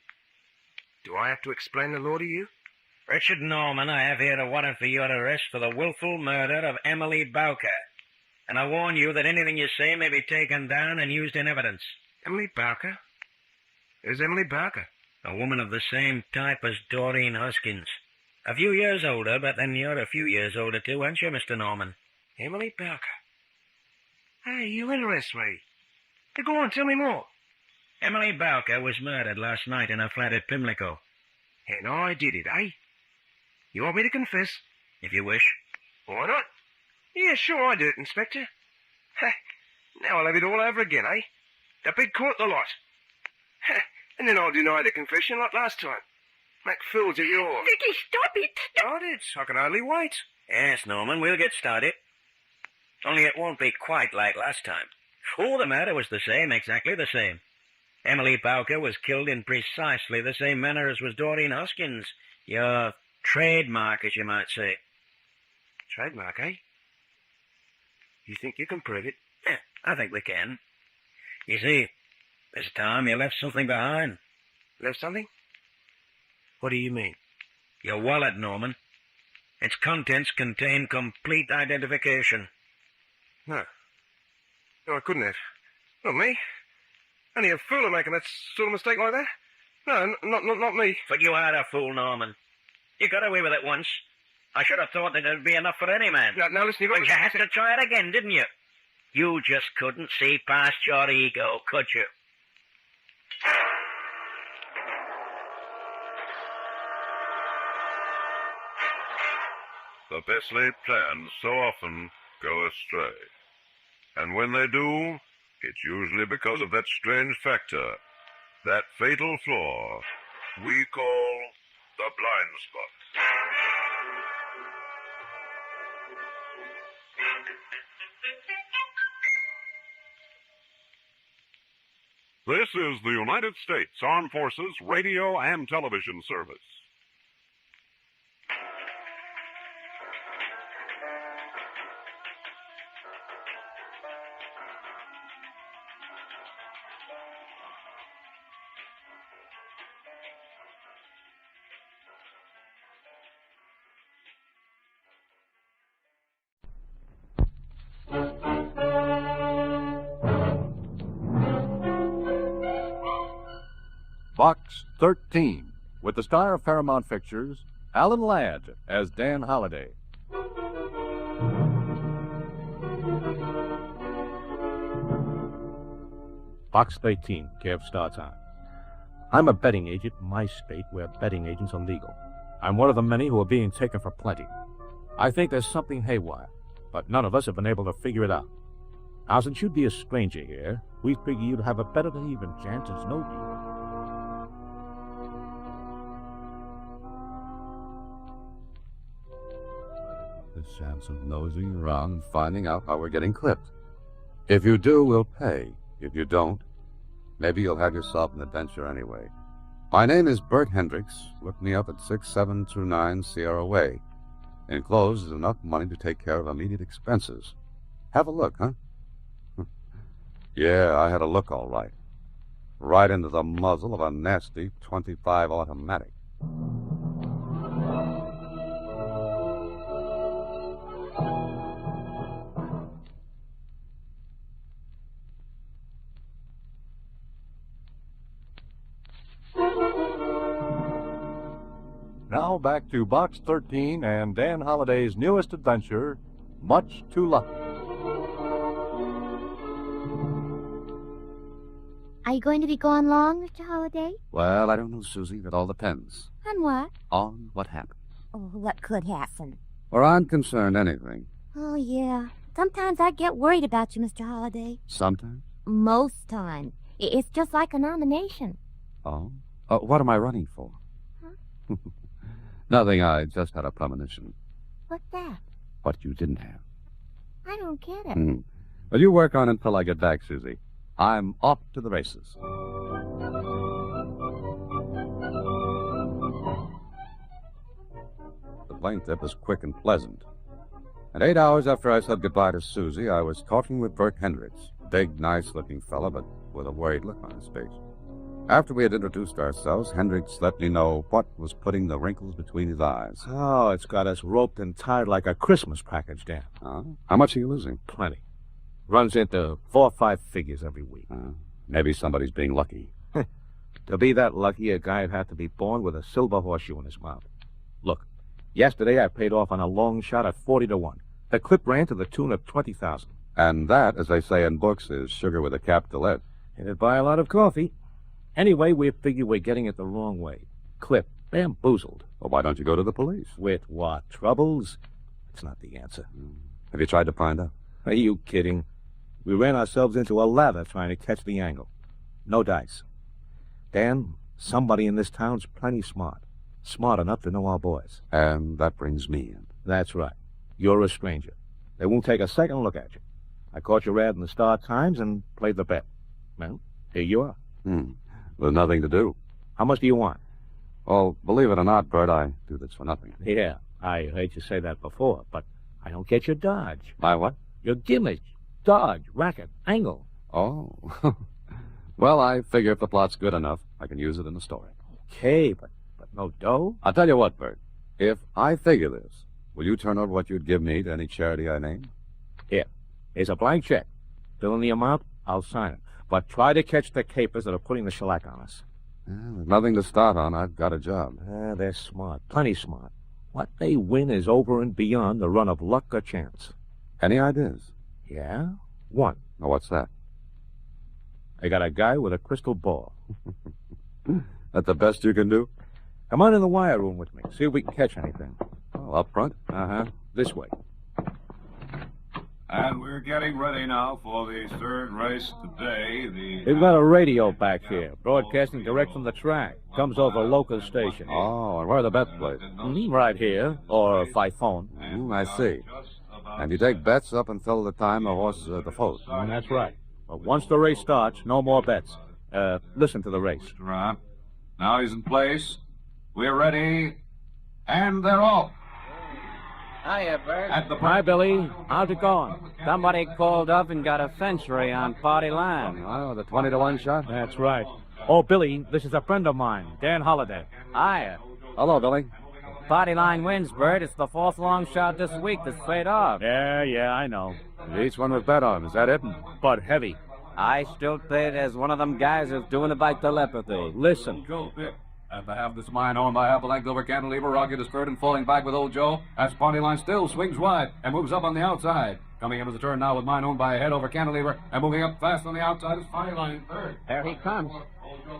Do I have to explain the law to you? Richard Norman, I have here a warrant for your arrest for the willful murder of Emily Bowker. And I warn you that anything you say may be taken down and used in evidence. Emily Bowker? Who's Emily Bowker? A woman of the same type as Doreen Hoskins. A few years older, but then you're a few years older too, aren't you, Mr. Norman? Emily Bowker? Hey, you interest me. Hey, go on, tell me more. Emily Bowker was murdered last night in her flat at Pimlico. And I did it, eh? You want me to confess? If you wish. Why not? Yeah, sure, I do it, Inspector. Now I'll have it all over again, eh? The big court, the lot. And then I'll deny the confession like last time. Make fools of you all. Vicky, stop it! Start it. I can hardly wait. Yes, Norman, we'll get started. Only it won't be quite like last time. Oh, the murder was the same, exactly the same. Emily Bowker was killed in precisely the same manner as was Doreen Hoskins. Your trademark, as you might say. Trademark, eh? You think you can prove it? Yeah, I think we can. You see, this time you left something behind. Left something? What do you mean? Your wallet, Norman. Its contents contain complete identification. No. No, I couldn't have. Not me. Only a fool of making that sort of mistake like that. No, not me. But you are a fool, Norman. You got away with it once. I should have thought that it'd be enough for any man. Now listen, you got... But you had to try it again, didn't you? You just couldn't see past your ego, could you? The best laid plans so often go astray. And when they do, it's usually because of that strange factor, that fatal flaw we call the blind spot. This is the United States Armed Forces Radio and Television Service. Box 13, with the star of Paramount Pictures, Alan Ladd as Dan Holliday. Box 13, Kev Star Time. I'm a betting agent in my state where betting agents are legal. I'm one of the many who are being taken for plenty. I think there's something haywire, but none of us have been able to figure it out. Now, since you'd be a stranger here, we figure you'd have a better than even chance as no deal. The chance of nosing around and finding out how we're getting clipped. If you do, we'll pay. If you don't, maybe you'll have yourself an adventure anyway. My name is Bert Hendricks. Look me up at 6729 Sierra Way. Enclosed is enough money to take care of immediate expenses. Have a look, huh? Yeah, I had a look all right. Right into the muzzle of a nasty .25 automatic. Now back to Box 13 and Dan Holliday's newest adventure, Much Too Lucky. Are you going to be gone long, Mr. Holliday? Well, I don't know, Susie. It all depends. On what? On what happened. Oh, what could happen? Where I'm concerned, anything. Oh, yeah. Sometimes I get worried about you, Mr. Holliday. Sometimes? Most times. It's just like a nomination. Oh? What am I running for? Huh? Nothing. I just had a premonition. What's that? What you didn't have. I don't get it. Well, you work on it until I get back, Susie. I'm off to the races. The plane trip was quick and pleasant. And 8 hours after I said goodbye to Susie, I was talking with Bert Hendricks. Big, nice-looking fella, but with a worried look on his face. After we had introduced ourselves, Hendricks let me know what was putting the wrinkles between his eyes. Oh, it's got us roped and tied like a Christmas package, Dan. How much are you losing? Plenty. Runs into 4 or 5 figures every week. Maybe somebody's being lucky. To be that lucky, a guy'd have to be born with a silver horseshoe in his mouth. Look, yesterday I paid off on a long shot at 40 to 1. The clip ran to the tune of 20,000. And that, as they say in books, is sugar with a capital S. It'd buy a lot of coffee. Anyway, we figure we're getting it the wrong way. Clip, bamboozled. Well, why don't you go to the police? With what? Troubles? It's not the answer. Have you tried to find out? Are you kidding? We ran ourselves into a lather trying to catch the angle. No dice. Dan, somebody in this town's plenty smart. Smart enough to know our boys. And that brings me in. That's right. You're a stranger. They won't take a second look at you. I caught your ad in the Star-Times and played the bet. Well, here you are. With nothing to do. How much do you want? Well, believe it or not, Bert, I do this for nothing. Yeah, I heard you say that before, but I don't get your dodge. My what? Your gimmick, dodge, racket, angle. Oh. Well, I figure if the plot's good enough, I can use it in the story. Okay, but no dough? I'll tell you what, Bert. If I figure this, will you turn over what you'd give me to any charity I name? Here. Here's a blank check. Fill in the amount, I'll sign it. But try to catch the capers that are putting the shellac on us. With nothing to start on, I've got a job. They're smart, plenty smart. What they win is over and beyond the run of luck or chance. Any ideas? Yeah? One. Now, what's that? I got a guy with a crystal ball. That the best you can do? Come on in the wire room with me. See if we can catch anything. Oh, up front? This way. And we're getting ready now for the third race today. We've got a radio back here, broadcasting direct from the track. Comes over a local station. Oh, and where are the bet plates? Right here, or FATHOMS. I see. And you take bets up until the time the horse the foals. That's right. But once the race starts, no more bets. Listen to the race. Now he's in place. We're ready. And they're off. Hiya, Bert. Hi, Billy. How's it going? Somebody called up and got a fence ray on party line. Oh, the 20 to 1 shot? That's right. Oh, Billy, this is a friend of mine, Dan Holliday. Hiya. Hello, Billy. Party line wins, Bert. It's the 4th long shot this week that's paid off. Yeah, I know. Each one was bet on, is that it? But heavy. I still play it as one of them guys who's doing it by telepathy. Listen. Go, Pitt. At the half this mine owned by half a length over cantilever, Rocket is third and falling back with old Joe. As party line still swings wide and moves up on the outside. Coming into the turn now with mine owned by a head over cantilever and moving up fast on the outside is party line third. There he comes.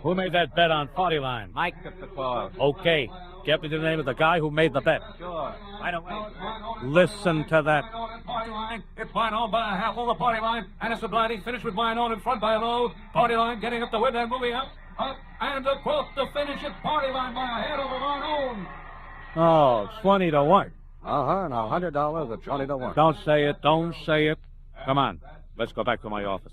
Who made that bet on party line? Mike took the call. Okay. Get me the name of the guy who made the bet. Sure. Right away. Listen to that. Party line. It's mine owned by a half over party line. And it's a blinding finish with mine owned in front by a low. Party line getting up the win and moving up. Up and across the finish at party line by a head over mine own. Oh, 20 to 1. Now $100 at 20 to 1. Don't say it. Don't say it. Come on. Let's go back to my office.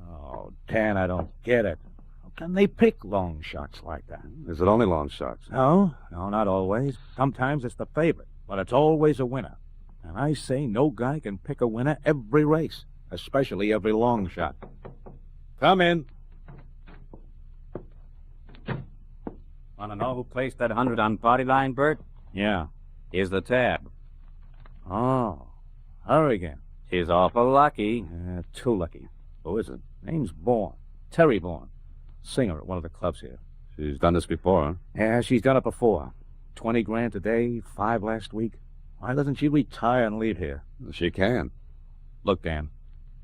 Oh, Dan, I don't get it. How can they pick long shots like that? Is it only long shots? No, not always. Sometimes it's the favorite. but it's always a winner. And I say no guy can pick a winner every race, especially every long shot. Come in. Want to know who placed that 100 on party line, Bert? Yeah. Here's the tab. Oh, her again. She's awful lucky. Too lucky. Who is it? Name's Bourne. Terry Bourne. Singer at one of the clubs here. She's done this before, huh? Yeah, she's done it before. 20 grand today, 5 last week. Why doesn't she retire and leave here? She can. Look, Dan,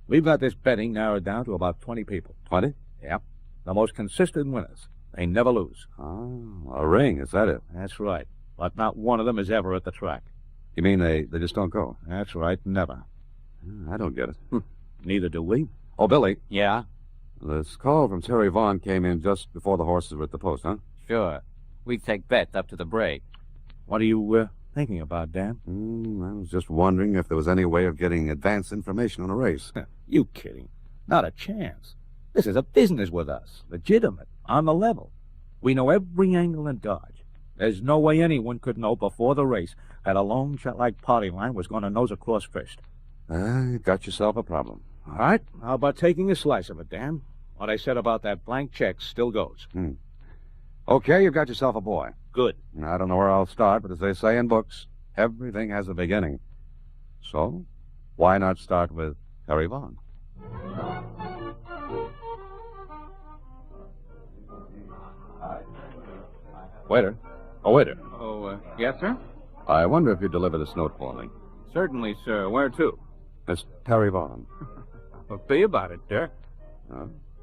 we've got this betting narrowed down to about 20 people. 20? Yep. The most consistent winners. They never lose. Oh, a ring, is that it? That's right. But not one of them is ever at the track. You mean they just don't go? That's right, never. I don't get it. Neither do we. Oh, Billy. Yeah? This call from Terry Vaughn came in just before the horses were at the post, huh? Sure. We take bets up to the break. What are you thinking about, Dan? I was just wondering if there was any way of getting advance information on a race. You kidding? Not a chance. This is a business with us. Legitimate. On the level. We know every angle and dodge. There's no way anyone could know before the race that a long shot like Party Line was going to nose across first. You got yourself a problem. All right. How about taking a slice of it, Dan? What I said about that blank check still goes. Okay, you've got yourself a boy. Good. I don't know where I'll start, but as they say in books, everything has a beginning. So, why not start with Terry Vaughn? Waiter. Oh, waiter. Oh, yes, sir? I wonder if you'd deliver this note for me. Certainly, sir. Where to? Miss Terry Vaughn. Well, be about it, sir.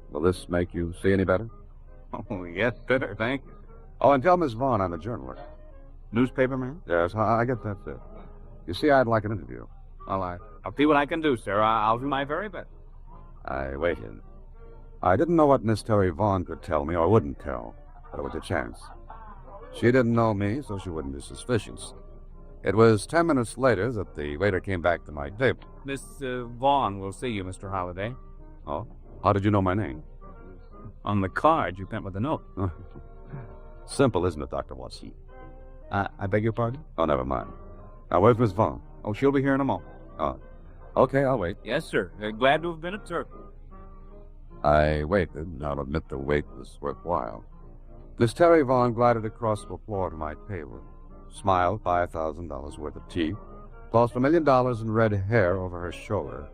Will this make you see any better? Oh, yes, sir. Thank you. Oh, and tell Miss Vaughn I'm a journalist. Newspaper man? Yes, I guess that's it. You see, I'd like an interview. Well, I'll see what I can do, sir. I'll do my very best. I waited. I didn't know what Miss Terry Vaughn could tell me or wouldn't tell, but it was a chance. She didn't know me, so she wouldn't be suspicious. It was 10 minutes later that the waiter came back to my table. Miss Vaughn will see you, Mr. Holliday. Oh? How did you know my name? On the card you sent with the note. Simple, isn't it, Dr. Watson? I beg your pardon? Oh, never mind. Now, where's Miss Vaughn? Oh, she'll be here in a moment. Oh, okay, I'll wait. Yes, sir. Glad to have been at service. I waited, and I'll admit the wait was worthwhile. Miss Terry Vaughn glided across the floor to my table, smiled $5,000 worth of tea, tossed $1 million in red hair over her shoulder,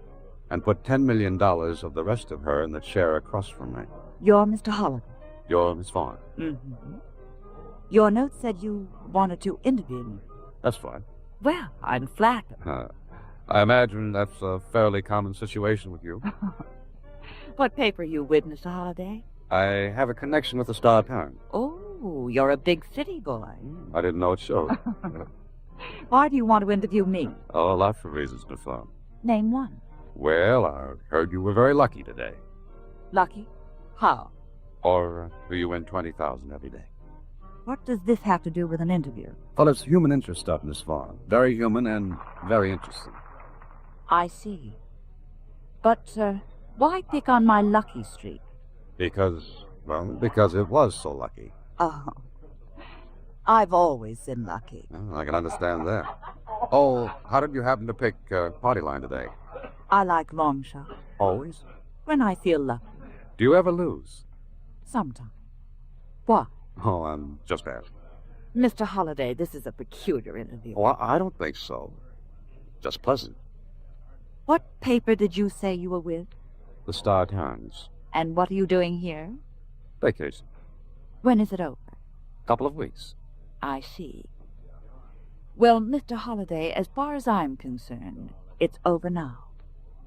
and put $10 million of the rest of her in the chair across from me. You're Mr. Holliday. You're Miss Vaughn. Mm-hmm. Your note said you wanted to interview me. That's fine. Well, I'm flattered. I imagine that's a fairly common situation with you. What paper are you with, Mr. Holliday? I have a connection with the Star-Times. Oh, you're a big city boy. I didn't know it showed. Why do you want to interview me? Oh, lots of reasons, Miss Vaughn. Name one. Well, I heard you were very lucky today. Lucky? How? Or do you win $20,000 every day? What does this have to do with an interview? Well, it's human interest stuff, Miss Vaughn. Very human and very interesting. I see. But, why pick on my lucky streak? Because it was so lucky. Oh. I've always been lucky. Well, I can understand that. Oh, how did you happen to pick Party Line today? I like long shots. Always? When I feel lucky. Do you ever lose? Sometimes. Why? Oh, I'm just asking. Mr. Holliday, this is a peculiar interview. Oh, I don't think so. Just pleasant. What paper did you say you were with? The Star-Times. And what are you doing here? Vacation. When is it over? Couple of weeks. I see. Well, Mr. Holliday, as far as I'm concerned, it's over now.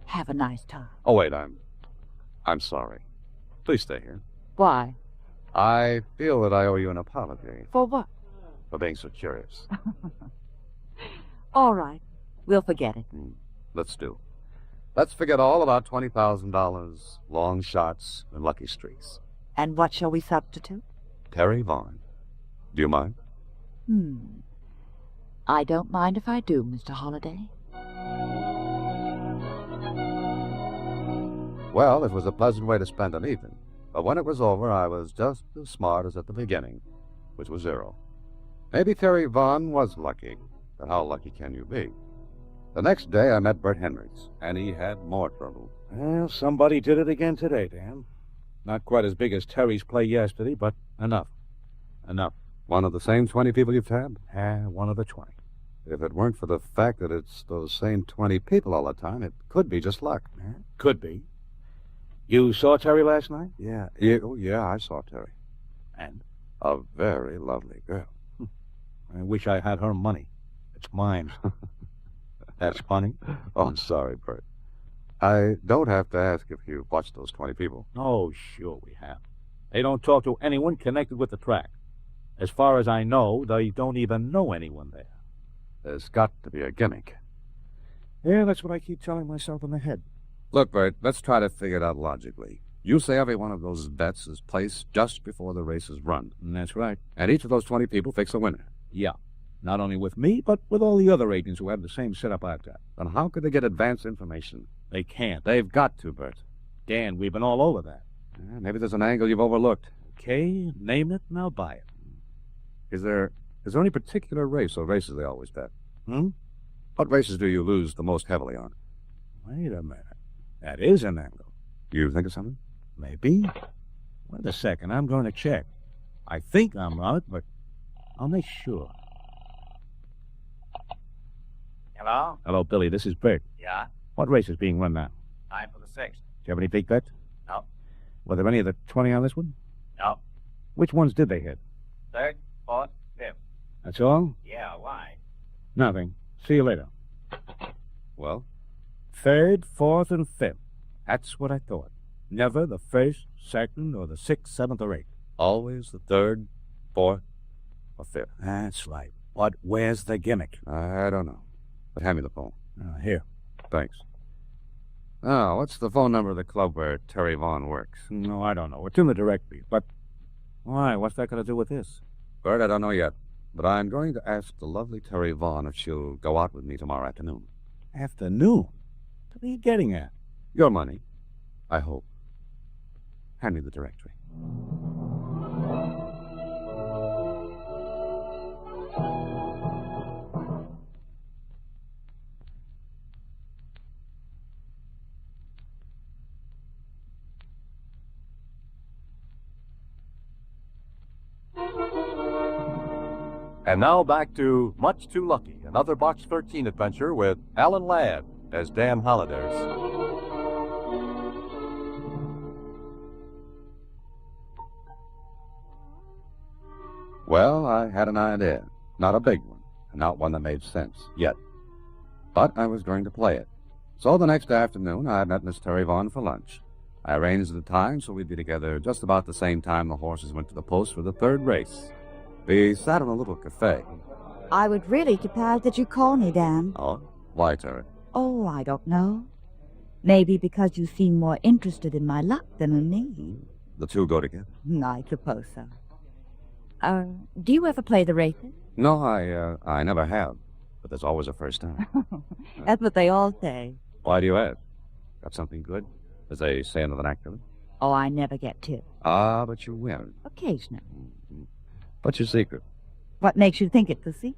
Have a nice time. Oh, wait, I'm sorry. Please stay here. Why? I feel that I owe you an apology. For what? For being so curious. All right. We'll forget it. Let's do. Let's forget all about $20,000, long shots, and lucky streaks. And what shall we substitute? Terry Vaughn. Do you mind? I don't mind if I do, Mr. Holliday. Well, it was a pleasant way to spend an evening. But when it was over, I was just as smart as at the beginning, which was zero. Maybe Terry Vaughn was lucky, But how lucky can you be? The next day, I met Bert Hendricks, and he had more trouble. Well, somebody did it again today, Dan. Not quite as big as Terry's play yesterday, but enough. Enough. One of the same 20 people you've tabbed? One of the 20. If it weren't for the fact that it's those same 20 people all the time, it could be just luck. Could be. You saw Terry last night? Yeah, I saw Terry. And? A very lovely girl. I wish I had her money. It's mine. That's funny. Oh, I'm sorry, Bert. I don't have to ask if you've watched those 20 people. Oh, sure we have. They don't talk to anyone connected with the track. As far as I know, they don't even know anyone there. There's got to be a gimmick. Yeah, that's what I keep telling myself in the head. Look, Bert, let's try to figure it out logically. You say every one of those bets is placed just before the race is run. That's right. And each of those 20 people picks a winner. Yeah. Not only with me, but with all the other agents who have the same setup I've got. Then how could they get advance information? They can't. They've got to, Bert. Dan, we've been all over that. Maybe there's an angle you've overlooked. Okay, name it and I'll buy it. Is there any particular race or races they always bet? What races do you lose the most heavily on? Wait a minute. That is an angle. You think of something? Maybe. Wait a second. I'm going to check. I think I'm right, but I'll make sure. Hello? Hello, Billy. This is Bert. Yeah? What race is being run now? 9 for the 6th. Do you have any big bets? No. Were there any of the 20 on this one? No. Which ones did they hit? 3rd, 4th, 5th. That's all? Yeah, why? Nothing. See you later. Well? 3rd, 4th, and 5th. That's what I thought. Never the 1st, 2nd, or the 6th, 7th, or 8th. Always the 3rd, 4th, or 5th. That's right. But where's the gimmick? I don't know. But hand me the phone. Here. Thanks. Now, what's the phone number of the club where Terry Vaughn works? No, I don't know. It's in the directory. But why? What's that got to do with this? Bert, I don't know yet. But I'm going to ask the lovely Terry Vaughn if she'll go out with me tomorrow afternoon. Afternoon? What are you getting at? Your money. I hope. Hand me the directory. And now back to Much Too Lucky, another Box 13 adventure with Alan Ladd as Dan Holliday's. Well, I had an idea. Not a big one, and not one that made sense, yet. But I was going to play it. So the next afternoon, I met Miss Terry Vaughn for lunch. I arranged the time so we'd be together just about the same time the horses went to the post for the 3rd race. We sat in a little cafe. I would really surprised that you called me, Dan. Oh? Why, Terry? Oh, I don't know. Maybe because you seem more interested in my luck than in me. The two go together? I suppose so. Do you ever play the races? No, I never have. But there's always a first time. That's what they all say. Why do you ask? Got something good? As they say in the vernacular? Oh, I never get tipped. Ah, but you win. Occasionally. What's your secret? What makes you think it's a secret?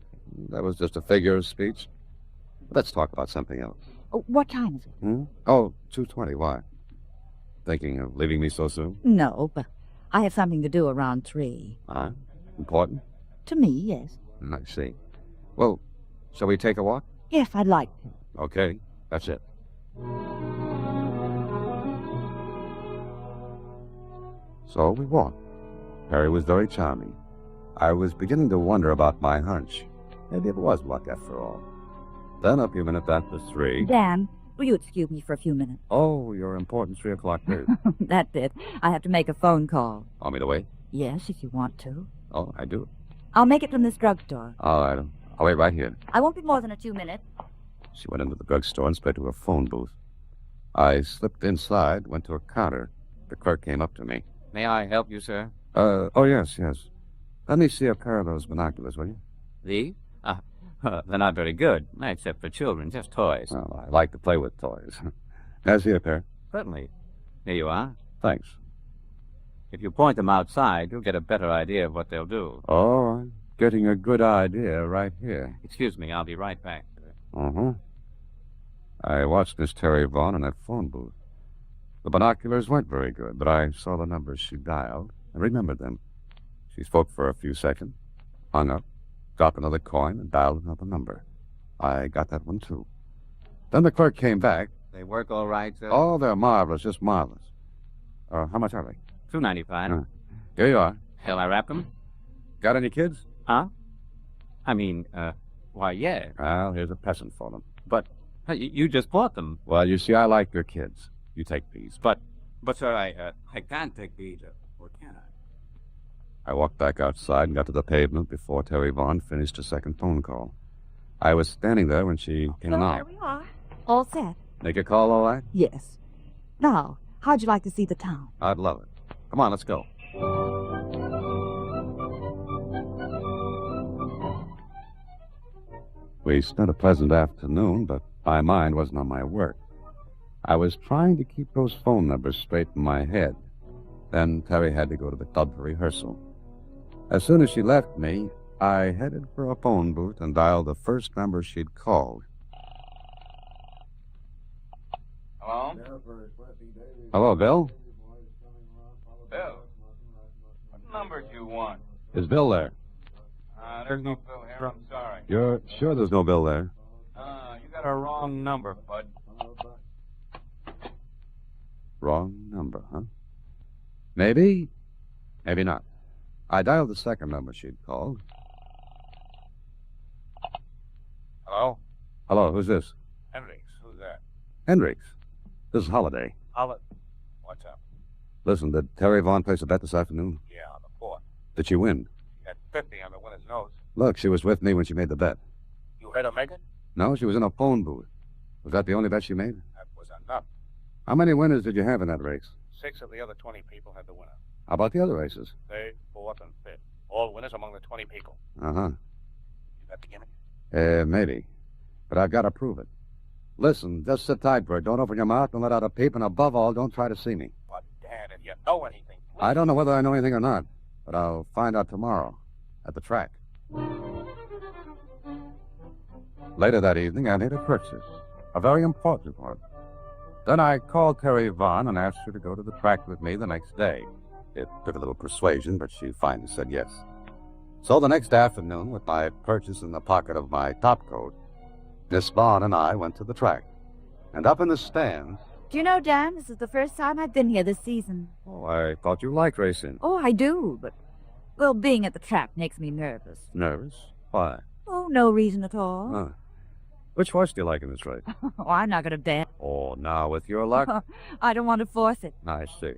That was just a figure of speech. Let's talk about something else. Oh, what time is it? Oh, 2:20. Why? Thinking of leaving me so soon? No, but I have something to do around 3. Important? To me, yes. I see. Well, shall we take a walk? Yes, I'd like to. Okay, that's it. So we walked. Harry was very charming. I was beginning to wonder about my hunch. Maybe it was luck after all. Then a few minutes after 3... Dan, will you excuse me for a few minutes? Oh, your important 3 o'clock news. That's it. I have to make a phone call. Want me to wait? Yes, if you want to. Oh, I do. I'll make it from this drugstore. All right. I'll wait right here. I won't be more than a 2 minutes. She went into the drugstore and sped to her phone booth. I slipped inside, went to a counter. The clerk came up to me. May I help you, sir? Oh, yes. Let me see a pair of those binoculars, will you? These? They're not very good, except for children, just toys. Well, I like to play with toys. May I see a pair? Certainly. Here you are. Thanks. If you point them outside, you'll get a better idea of what they'll do. All right. getting a good idea right here. Excuse me, I'll be right back. Uh-huh. I watched Miss Terry Vaughn in that phone booth. The binoculars weren't very good, but I saw the numbers she dialed and remembered them. She spoke for a few seconds, hung up, dropped another coin, and dialed another number. I got that one, too. Then the clerk came back. They work all right, sir? Oh, they're marvelous, just marvelous. How much are they? $2.95. Here you are. Shall I wrap them? Got any kids? Huh? I mean, why, yeah. Well, here's a present for them. But you just bought them. Well, you see, I like your kids. You take these. But sir, I can't take these, or can I? I walked back outside and got to the pavement before Terry Vaughn finished a second phone call. I was standing there when she came So out. here we are. All set. Make a call, all right? Yes. Now, how'd you like to see the town? I'd love it. Come on, let's go. We spent a pleasant afternoon, but my mind wasn't on my work. I was trying to keep those phone numbers straight in my head. Then Terry had to go to the club for rehearsal. As soon as she left me, I headed for a phone booth and dialed the first number she'd called. Hello? Hello, Bill? Bill? What number do you want? Is Bill there? There's no bill here. I'm sorry. You're sure there's no Bill there? You got a wrong number, bud. Wrong number, huh? Maybe. Maybe not. I dialed the second number she'd called. Hello? Hello, who's this? Hendricks. Who's that? Hendricks. This is Holiday. What's up? Listen, did Terry Vaughn place a bet this afternoon? Yeah, on the fourth. Did she win? She had 50 on the winner's nose. Look, she was with me when she made the bet. You heard her make it? No, she was in a phone booth. Was that the only bet she made? That was enough. How many winners did you have in that race? 6 of the other 20 people had the winner. How about the other races? 3rd, 4th, and 5th. All winners among the 20 people. Uh-huh. You got the gimmick? Maybe. But I've got to prove it. Listen, just sit tight, Bert. Don't open your mouth, don't let out a peep, and above all, don't try to see me. But, Dad, if you know anything... I don't know whether I know anything or not, but I'll find out tomorrow at the track. Later that evening, I made a purchase, a very important one. Then I called Terry Vaughn and asked her to go to the track with me the next day. It took a little persuasion, but she finally said yes. So the next afternoon, with my purchase in the pocket of my topcoat, Miss Vaughn and I went to the track. And up in the stands... Do you know, Dan, this is the first time I've been here this season. Oh, I thought you liked racing. Oh, I do, but, well, being at the track makes me nervous. Nervous? Why? Oh, no reason at all. Huh. Which horse do you like in this race? Oh, I'm not going to bet. Oh, now, with your luck? I don't want to force it. I see.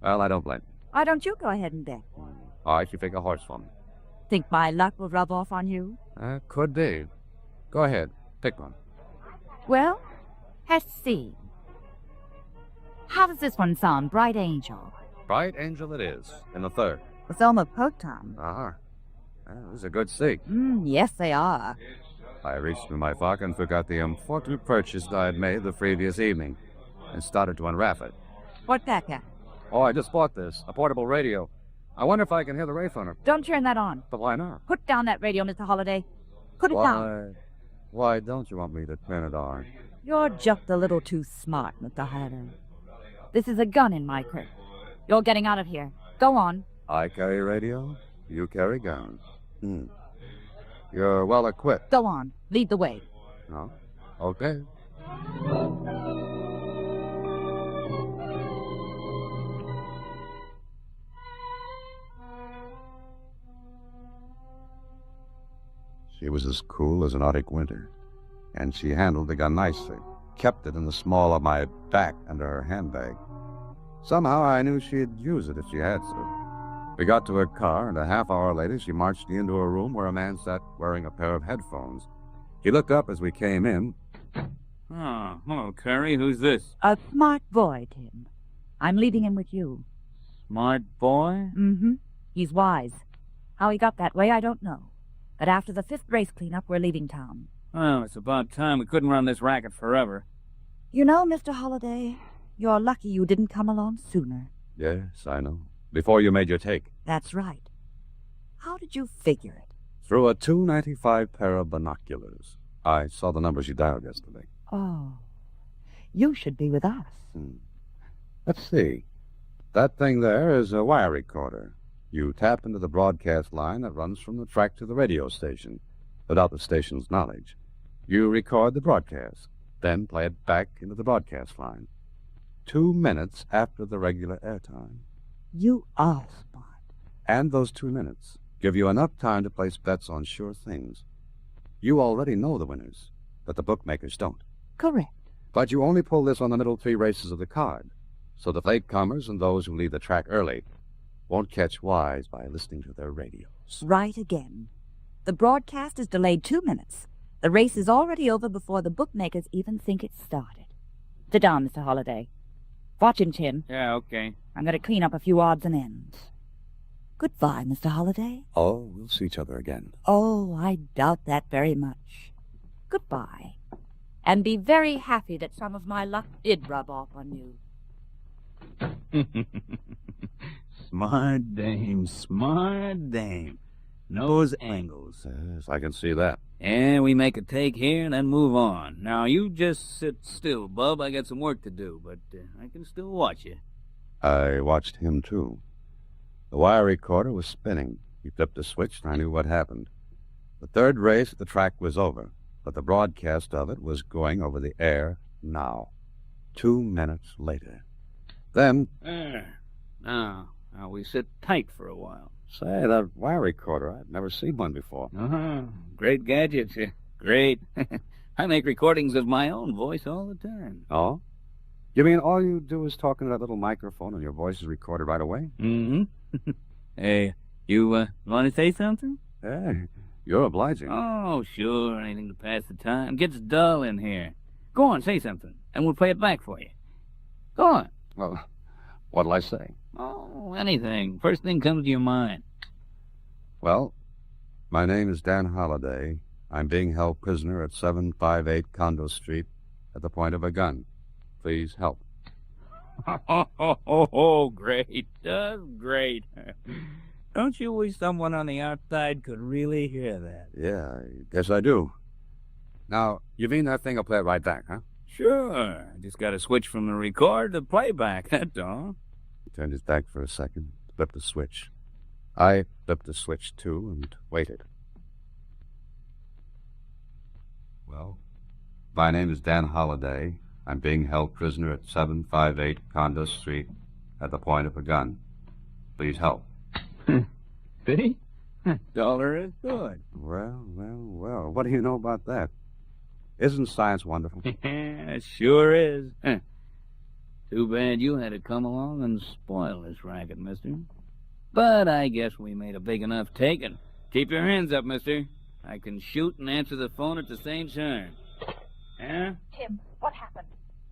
Well, I don't blame you. Why don't you go ahead and bet? All right, you pick a horse for me. Think my luck will rub off on you? Could be. Go ahead. Pick one. Well, let's see. How does this one sound, Bright Angel? Bright Angel it is, in the 3rd. It's almost poke time. Uh-huh. Well, this is a good seat. Yes, they are. I reached in my pocket and took out the important purchase I had made the previous evening and started to unwrap it. What that got? Oh, I just bought this, a portable radio. I wonder if I can hear the race on it. Don't turn that on. But why not? Put down that radio, Mr. Holliday. Put it down. Why don't you want me to turn it on? You're just a little too smart, Mr. Holliday. This is a gun in my crib. You're getting out of here. Go on. I carry radio, you carry guns. You're well equipped. Go on. Lead the way. No? Okay. She was as cool as an Arctic winter, and she handled the gun nicely, kept it in the small of my back under her handbag. Somehow I knew she'd use it if she had to. We got to her car, and a half hour later she marched me into a room where a man sat wearing a pair of headphones. He looked up as we came in. Oh, hello, Carrie. Who's this? A smart boy, Tim. I'm leaving him with you. Smart boy? Mm-hmm. He's wise. How he got that way, I don't know. But after the 5th race cleanup, we're leaving town. Well, it's about time. We couldn't run this racket forever. You know, Mr. Holliday, you're lucky you didn't come along sooner. Yes, I know. Before you made your take. That's right. How did you figure it? Through a $2.95 pair of binoculars. I saw the numbers you dialed yesterday. Oh, you should be with us. Let's see. That thing there is a wire recorder. You tap into the broadcast line that runs from the track to the radio station, without the station's knowledge. You record the broadcast, then play it back into the broadcast line. 2 minutes after the regular airtime. You are smart. And those 2 minutes give you enough time to place bets on sure things. You already know the winners, but the bookmakers don't. Correct. But you only pull this on the middle 3 races of the card, so the latecomers and those who leave the track early won't catch wise by listening to their radios. Right again. The broadcast is delayed 2 minutes. The race is already over before the bookmakers even think it's started. Sit down, Mr. Holliday. Watch him, Tim. Yeah, okay. I'm going to clean up a few odds and ends. Goodbye, Mr. Holliday. Oh, we'll see each other again. Oh, I doubt that very much. Goodbye. And be very happy that some of my luck did rub off on you. Smart dame, smart dame. Knows angles. Yes, I can see that. And we make a take here and then move on. Now, you just sit still, Bub. I got some work to do, but I can still watch you. I watched him, too. The wire recorder was spinning. He flipped a switch, and I knew what happened. The third race at the track was over, but the broadcast of it was going over the air now. 2 minutes later. Then... Now we sit tight for a while. Say, that wire recorder, I've never seen one before. Great gadgets. Great. I make recordings of my own voice all the time. Oh? You mean all you do is talk into that little microphone and your voice is recorded right away? Mm-hmm. Hey, you want to say something? Hey, you're obliging. Oh, sure. Anything to pass the time. Gets dull in here. Go on, say something, and we'll play it back for you. Go on. Well, what'll I say? Oh, anything. First thing comes to your mind. Well, my name is Dan Holliday. I'm being held prisoner at 758 Condo Street at the point of a gun. Please help. Oh, great. Great. Don't you wish someone on the outside could really hear that? Yeah, I guess I do. Now, you mean that thing will play it right back, huh? Sure. Just got to switch from the record to playback, that's all. He turned his back for a second, flipped the switch. I flipped the switch, too, and waited. Well, my name is Dan Holliday. I'm being held prisoner at 758 Condo Street at the point of a gun. Please help. See? Dollar is good. Well. What do you know about that? Isn't science wonderful? It sure is. Too bad you had to come along and spoil this racket, mister. But I guess we made a big enough taking. Keep your hands up, mister. I can shoot and answer the phone at the same time. Huh? Tim, what happened?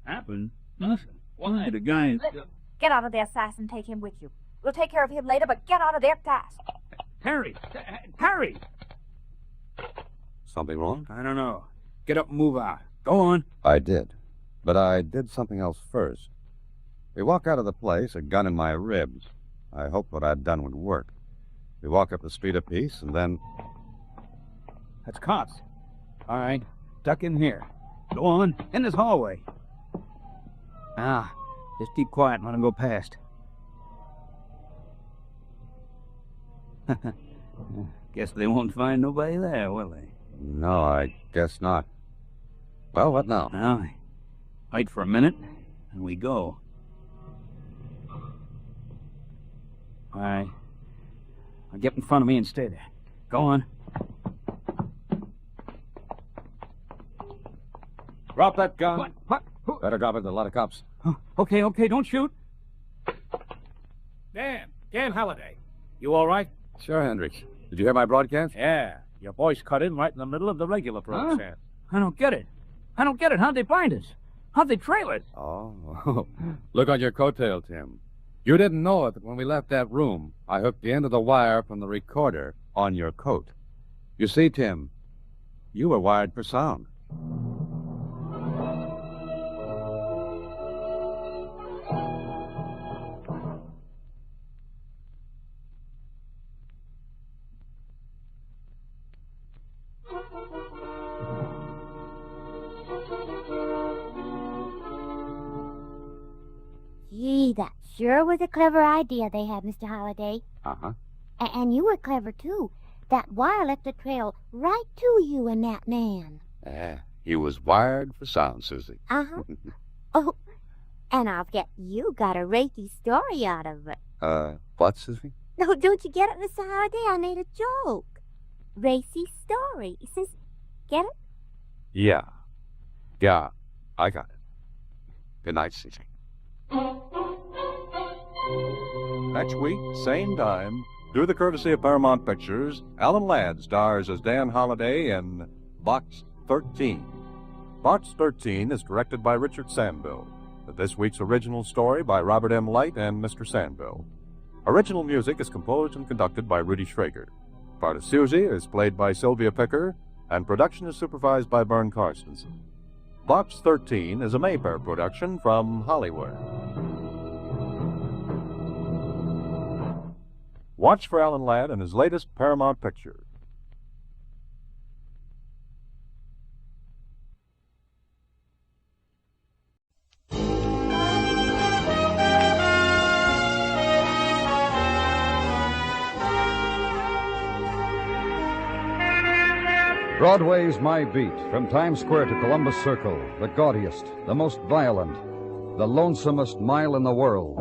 Happened? Nothing. Why? The guy... Listen, get out of there, Sass, and take him with you. We'll take care of him later, but get out of there fast. Harry! Harry! Something wrong? I don't know. Get up and move out. Go on. I did. But I did something else first. We walk out of the place, a gun in my ribs. I hoped what I'd done would work. We walk up the street a piece, and then... That's cops. All right. Duck in here. Go on. In this hallway. Now, just keep quiet and let them go past. Guess they won't find nobody there, will they? No, I guess not. Well, what now? Now, wait for a minute, and we go. All right. Now get in front of me and stay there. Go on. Drop that gun. What? Better drop it. There's a lot of cops. Oh, okay, don't shoot. Dan Halliday. You all right? Sure, Hendricks. Did you hear my broadcast? Yeah. Your voice cut in right in the middle of the regular broadcast. Huh? I don't get it. How'd they find us? How'd they trail us? Oh, look on your coattail, Tim. You didn't know it, but when we left that room, I hooked the end of the wire from the recorder on your coat. You see, Tim, you were wired for sound. sure was a clever idea they had, Mr. Holliday. Uh-huh. And you were clever, too. That wire left a trail right to you and that man. He was wired for sound, Susie. Uh-huh. Oh, and I'll bet you got a racy story out of it. What, Susie? No, don't you get it, Mr. Holliday? I made a joke. Racy story. Get it? Yeah. Yeah, I got it. Good night, Susie. Next week, same time, through the courtesy of Paramount Pictures, Alan Ladd stars as Dan Holliday in Box 13. Box 13 is directed by Richard Sandville. This week's original story by Robert M. Light and Mr. Sandville. Original music is composed and conducted by Rudy Schrager. Part of Susie is played by Sylvia Picker, and production is supervised by Bern Carstensen. Box 13 is a Mayfair production from Hollywood. Watch for Alan Ladd and his latest Paramount picture. Broadway's My Beat, from Times Square to Columbus Circle, the gaudiest, the most violent, the lonesomest mile in the world.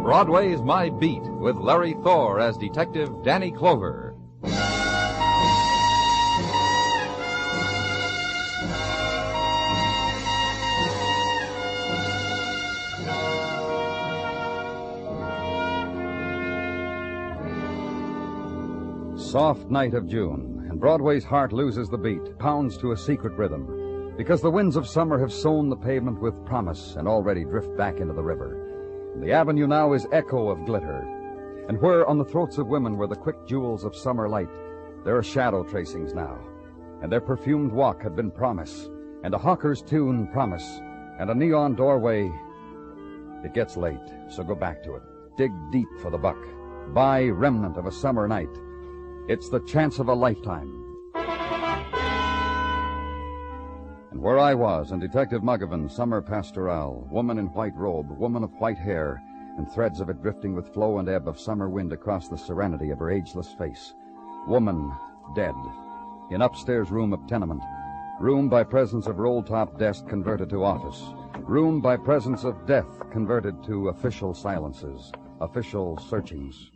Broadway's My Beat, with Larry Thor as Detective Danny Clover. Soft night of June, and Broadway's heart loses the beat, pounds to a secret rhythm, because the winds of summer have sown the pavement with promise and already drift back into the river. And the avenue now is echo of glitter, and where on the throats of women were the quick jewels of summer light, there are shadow tracings now, and their perfumed walk had been promise, and a hawker's tune promise, and a neon doorway. It gets late, so go back to it. Dig deep for the buck. Buy remnant of a summer night. It's the chance of a lifetime. And where I was in Detective Muggavan, summer pastoral, woman in white robe, woman of white hair, and threads of it drifting with flow and ebb of summer wind across the serenity of her ageless face. Woman dead. In upstairs room of tenement. Room by presence of roll-top desk converted to office. Room by presence of death converted to official silences, official searchings.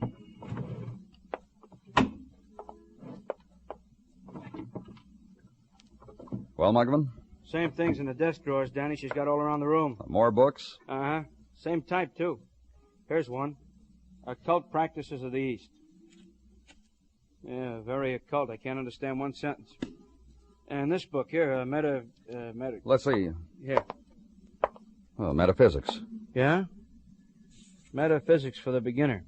Well, Muggavan? Same things in the desk drawers, Danny. She's got all around the room. More books? Uh-huh. Same type, too. Here's one. Occult Practices of the East. Yeah, very occult. I can't understand one sentence. And this book here, Let's see. Here. Oh, metaphysics. Yeah? Metaphysics for the beginner.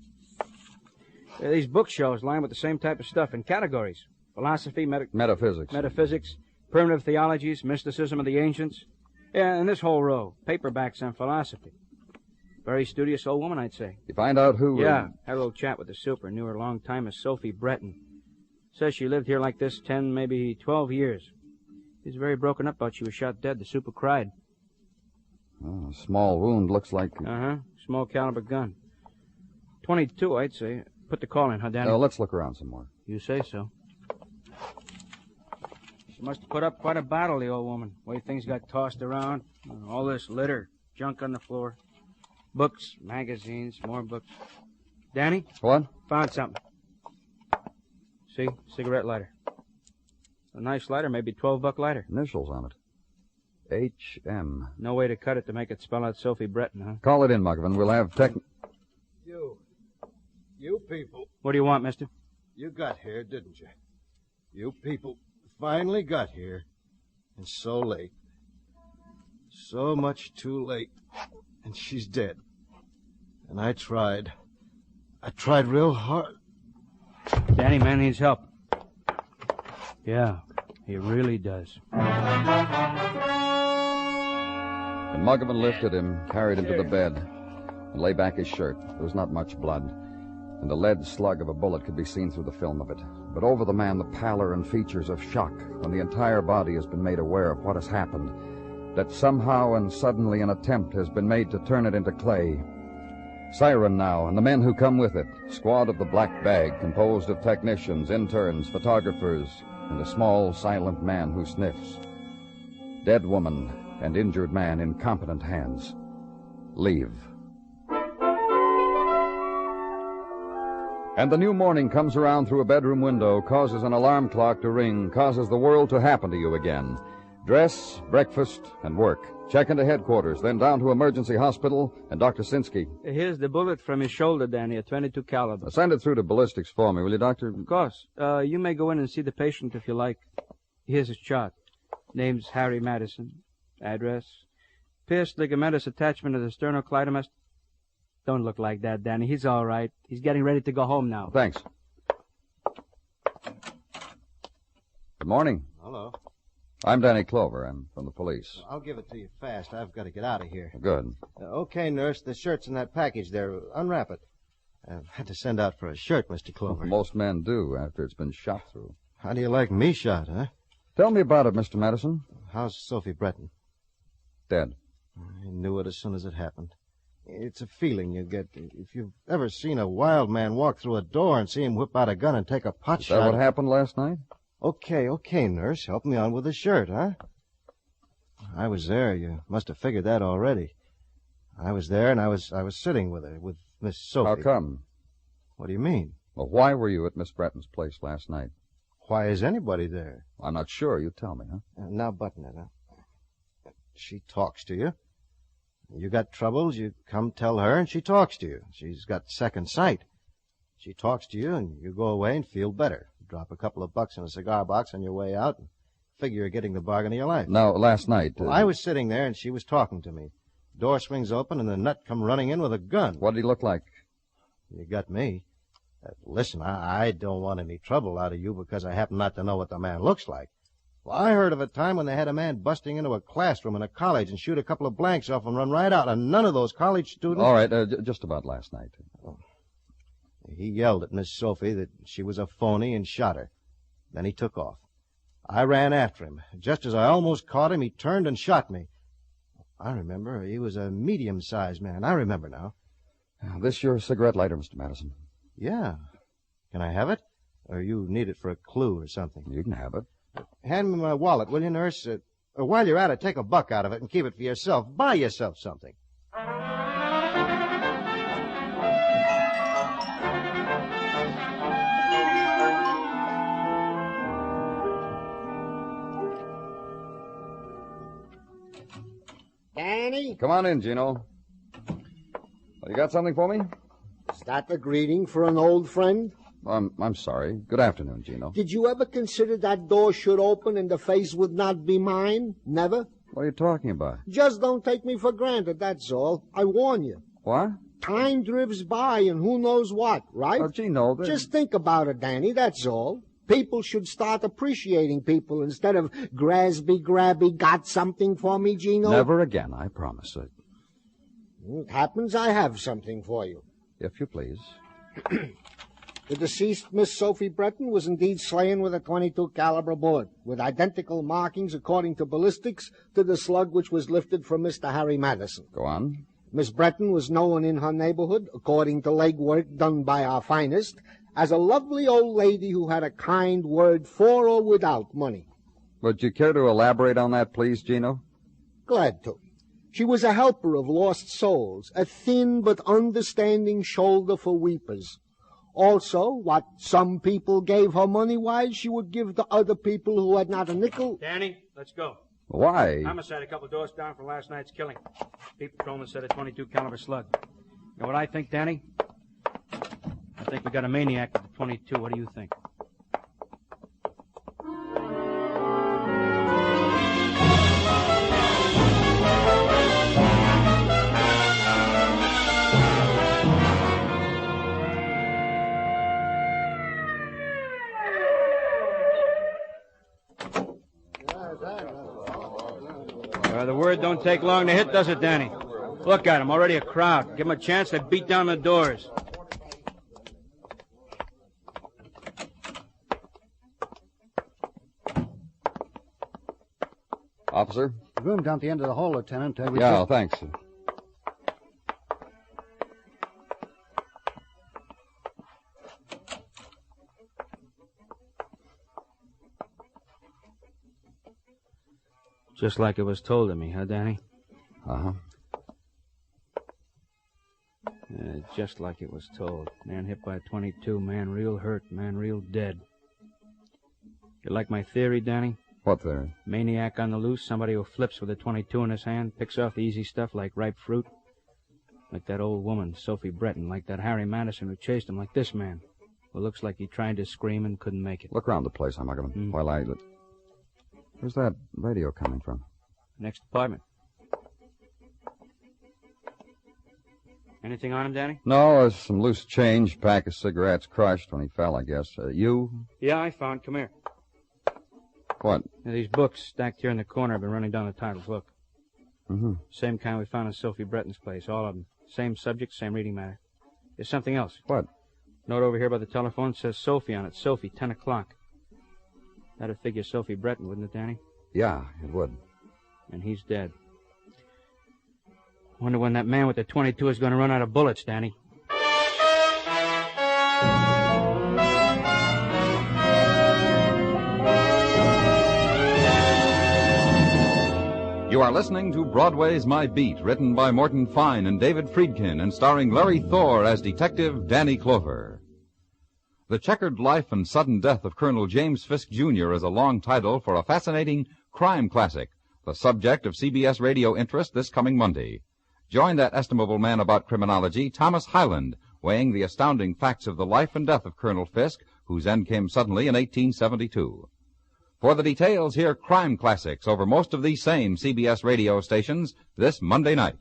These bookshelves lined with the same type of stuff in categories. Philosophy, metaphysics, primitive theologies, mysticism of the ancients. Yeah, and this whole row, paperbacks on philosophy. Very studious old woman, I'd say. You find out who... Yeah, had a little chat with the super. Knew her a long time as Sophie BRETTON. Says she lived here like this 10, maybe 12 years. She's very broken up about she was shot dead. The super cried. Oh, a small wound looks like... Uh-huh. Small caliber gun. 22, I'd say. Put the call in, huh, Danny? Let's look around some more. You say so. She must have put up quite a battle, the old woman. The way things got tossed around. All this litter, junk on the floor. Books, magazines, more books. Danny? What? Found something. See? Cigarette lighter. A nice lighter, maybe $12 lighter. Initials on it. H.M. No way to cut it to make it spell out Sophie BRETTON, huh? Call it in, Muggavan. We'll have You people. What do you want, mister? You got here, didn't you? You people finally got here. And so late. So much too late. And she's dead. And I tried. I tried real hard. Danny, man needs help. Yeah, he really does. And Muggavan lifted him, carried him to the bed, and lay back his shirt. There was not much blood, and the lead slug of a bullet could be seen through the film of it. But over the man, the pallor and features of shock when the entire body has been made aware of what has happened, that somehow and suddenly an attempt has been made to turn it into clay. Siren now, and the men who come with it, squad of the Black Bag, composed of technicians, interns, photographers, and a small, silent man who sniffs. Dead woman and injured man in competent hands. Leave. And the new morning comes around through a bedroom window, causes an alarm clock to ring, causes the world to happen to you again. Dress, breakfast, and work. Check into headquarters, then down to emergency hospital and Dr. Sinsky. Here's the bullet from his shoulder, Danny, a .22 caliber. Send it through to ballistics for me, will you, Doctor? Of course. You may go in and see the patient if you like. Here's his chart. Name's Harry Madison. Address. Pierced ligamentous attachment of the sternocleidomastoid. Don't look like that, Danny. He's all right. He's getting ready to go home now. Thanks. Good morning. Hello. I'm Danny Clover. I'm from the police. I'll give it to you fast. I've got to get out of here. Good. Okay, nurse. The shirt's in that package there. Unwrap it. I've had to send out for a shirt, Mr. Clover. Most men do after it's been shot through. How do you like me shot, huh? Tell me about it, Mr. Madison. How's Sophie Bretton? Dead. I knew it as soon as it happened. It's a feeling you get if you've ever seen a wild man walk through a door and see him whip out a gun and take a pot shot. Is that what happened last night? Okay, nurse. Help me on with the shirt, huh? I was there. You must have figured that already. I was there, and I was sitting with her, with Miss Sophie. How come? What do you mean? Well, why were you at Miss Bretton's place last night? Why is anybody there? I'm not sure. You tell me, huh? Now button it, huh? She talks to you. You got troubles, you come tell her, and she talks to you. She's got second sight. She talks to you, and you go away and feel better. Drop a couple of bucks in a cigar box on your way out and figure you're getting the bargain of your life. Now, last night... Well, I was sitting there, and she was talking to me. Door swings open, and the nut come running in with a gun. What did he look like? You got me. Listen, I don't want any trouble out of you because I happen not to know what the man looks like. Well, I heard of a time when they had a man busting into a classroom in a college and shoot a couple of blanks off and run right out, and none of those college students... All right, just about last night. Oh. He yelled at Miss Sophie that she was a phony and shot her. Then he took off. I ran after him. Just as I almost caught him, he turned and shot me. I remember. He was a medium-sized man. I remember now. This your cigarette lighter, Mr. Madison? Yeah. Can I have it? Or you need it for a clue or something? You can have it. Hand me my wallet, will you, nurse? Or while you're at it, take a buck out of it and keep it for yourself. Buy yourself something. Danny? Come on in, Gino. Well, you got something for me? Is that the greeting for an old friend? I'm sorry. Good afternoon, Gino. Did you ever consider that door should open and the face would not be mine? Never? What are you talking about? Just don't take me for granted, that's all. I warn you. What? Time drifts by and who knows what, right? Oh, Gino, Just think about it, Danny, that's all. People should start appreciating people instead of grabby, got something for me, Gino? Never again, I promise it. It happens I have something for you. If you please. The deceased Miss Sophie Bretton was indeed slain with a .22 caliber bullet, with identical markings according to ballistics to the slug which was lifted from Mr. Harry Madison. Go on. Miss Bretton was known in her neighborhood, according to legwork done by our finest, as a lovely old lady who had a kind word for or without money. Would you care to elaborate on that, please, Gino? Glad to. She was a helper of lost souls, a thin but understanding shoulder for weepers. Also, what some people gave her money-wise, she would give to other people who had not a nickel. Danny, let's go. Why? Homicide a couple doors down from last night's killing. Pete Patrolman said a .22 caliber slug. You know what I think, Danny? I think we got a maniac with the .22. What do you think? The word don't take long to hit, does it, Danny? Look at him, already a crowd. Give him a chance, they beat down the doors. Officer? Room down at the end of the hall, Lieutenant. Yeah, thanks. Just like it was told to me, huh, Danny? Uh-huh. Yeah, just like it was told. Man hit by a .22, man real hurt, man real dead. You like my theory, Danny? What theory? Maniac on the loose, somebody who flips with a .22 in his hand, picks off the easy stuff like ripe fruit. Like that old woman, Sophie Bretton, like that Harry Madison who chased him, like this man, who looks like he tried to scream and couldn't make it. Look around the place, I'm not going to... While I... Where's that radio coming from? Next apartment. Anything on him, Danny? No, some loose change, pack of cigarettes crushed when he fell, I guess. You? Yeah, I found. Come here. What? These books stacked here in the corner. I've been running down the titles. Look. Mm-hmm. Same kind we found in Sophie Bretton's place. All of them. Same subject, same reading matter. There's something else. What? Note over here by the telephone says Sophie on it. Sophie, 10 o'clock. That'd figure Sophie Bretton, wouldn't it, Danny? Yeah, it would. And he's dead. Wonder when that man with the .22 is going to run out of bullets, Danny. You are listening to Broadway's My Beat, written by Morton Fine and David Friedkin, and starring Larry Thor as Detective Danny Clover. The Checkered Life and Sudden Death of Colonel James Fisk, Jr. is a long title for a fascinating crime classic, the subject of CBS radio interest this coming Monday. Join that estimable man about criminology, Thomas Hyland, weighing the astounding facts of the life and death of Colonel Fisk, whose end came suddenly in 1872. For the details, hear crime classics over most of these same CBS radio stations this Monday night.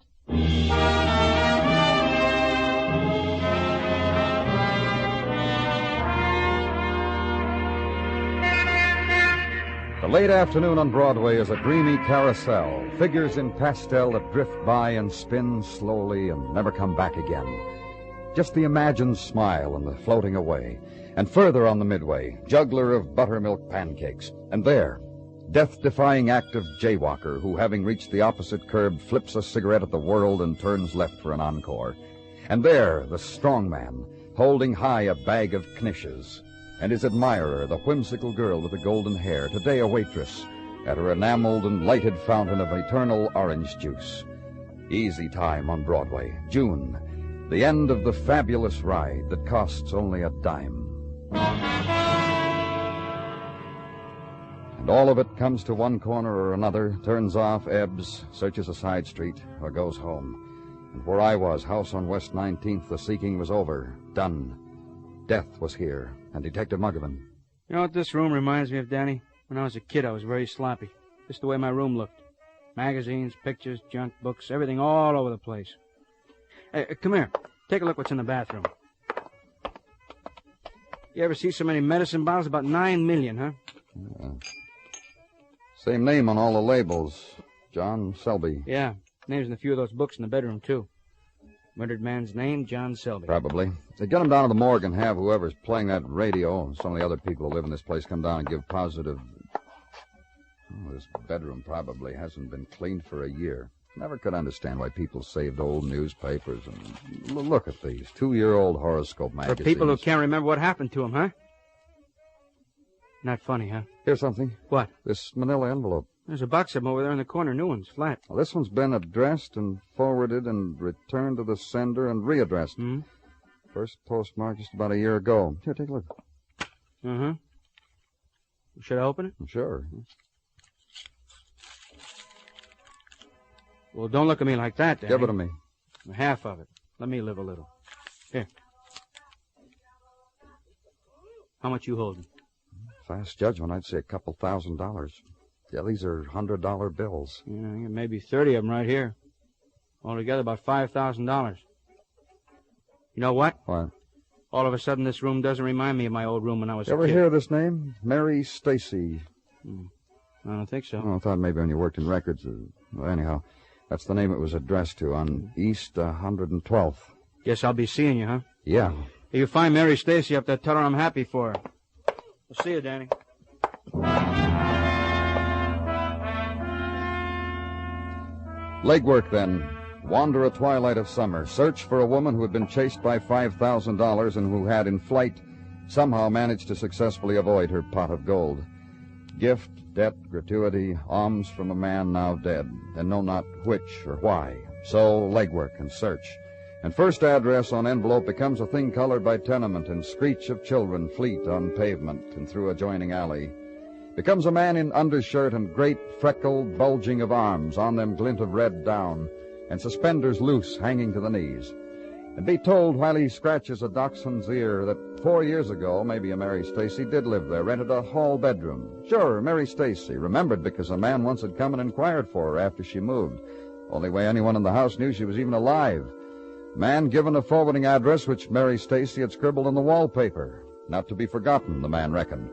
The late afternoon on Broadway is a dreamy carousel, figures in pastel that drift by and spin slowly and never come back again. Just the imagined smile and the floating away. And further on the midway, juggler of buttermilk pancakes. And there, death-defying active jaywalker who, having reached the opposite curb, flips a cigarette at the world and turns left for an encore. And there, the strong man, holding high a bag of knishes. And his admirer, the whimsical girl with the golden hair, today a waitress, at her enameled and lighted fountain of eternal orange juice. Easy Time on Broadway, June, the end of the fabulous ride that costs only a dime. And all of it comes to one corner or another, turns off, ebbs, searches a side street, or goes home. And where I was, house on West 19th, the seeking was over, done. Death was here, and Detective Muggavan. You know what this room reminds me of, Danny? When I was a kid, I was very sloppy. Just the way my room looked. Magazines, pictures, junk, books, everything all over the place. Hey, come here. Take a look what's in the bathroom. You ever see so many medicine bottles? About 9 million, huh? Yeah. Same name on all the labels. John Selby. Yeah. Names in a few of those books in the bedroom, too. Murdered man's name, John Selby. Probably. They get him down to the morgue and have whoever's playing that radio and some of the other people who live in this place come down and give positive... Oh, this bedroom probably hasn't been cleaned for a year. Never could understand why people saved old newspapers and... Look at these 2-year-old horoscope magazines. For people who can't remember what happened to them, huh? Not funny, huh? Here's something. What? This manila envelope. There's a box of them over there in the corner, new ones, flat. Well, this one's been addressed and forwarded and returned to the sender and readdressed. Hmm? First postmark just about a year ago. Here, take a look. Uh-huh. Should I open it? Sure. Well, don't look at me like that, Danny. Give it to me. Half of it. Let me live a little. Here. How much you holding? Fast judgment, I'd say a couple $1,000. Yeah, these are $100 bills. Yeah, maybe 30 of them right here. Altogether about $5,000. You know what? What? All of a sudden, this room doesn't remind me of my old room when I was a kid. Ever hear of this name? Mary Stacy. I don't think so. Oh, I thought maybe when you worked in records. Well, anyhow, that's the name it was addressed to on East 112th. Guess I'll be seeing you, huh? Yeah. If you find Mary Stacy up there, tell her I'm happy for her. I'll see you, Danny. Legwork, then. Wander a twilight of summer. Search for a woman who had been chased by $5,000 and who had, in flight, somehow managed to successfully avoid her pot of gold. Gift, debt, gratuity, alms from a man now dead, and know not which or why. So, legwork and search. And first address on envelope becomes a thing colored by tenement and screech of children fleet on pavement and through adjoining alley. Becomes a man in undershirt and great freckled bulging of arms, on them glint of red down, and suspenders loose hanging to the knees. And be told while he scratches a dachshund's ear that 4 years ago, maybe a Mary Stacy did live there, rented a hall bedroom. Sure, Mary Stacy, remembered because a man once had come and inquired for her after she moved. Only way anyone in the house knew she was even alive. Man given a forwarding address which Mary Stacy had scribbled on the wallpaper. Not to be forgotten, the man reckoned.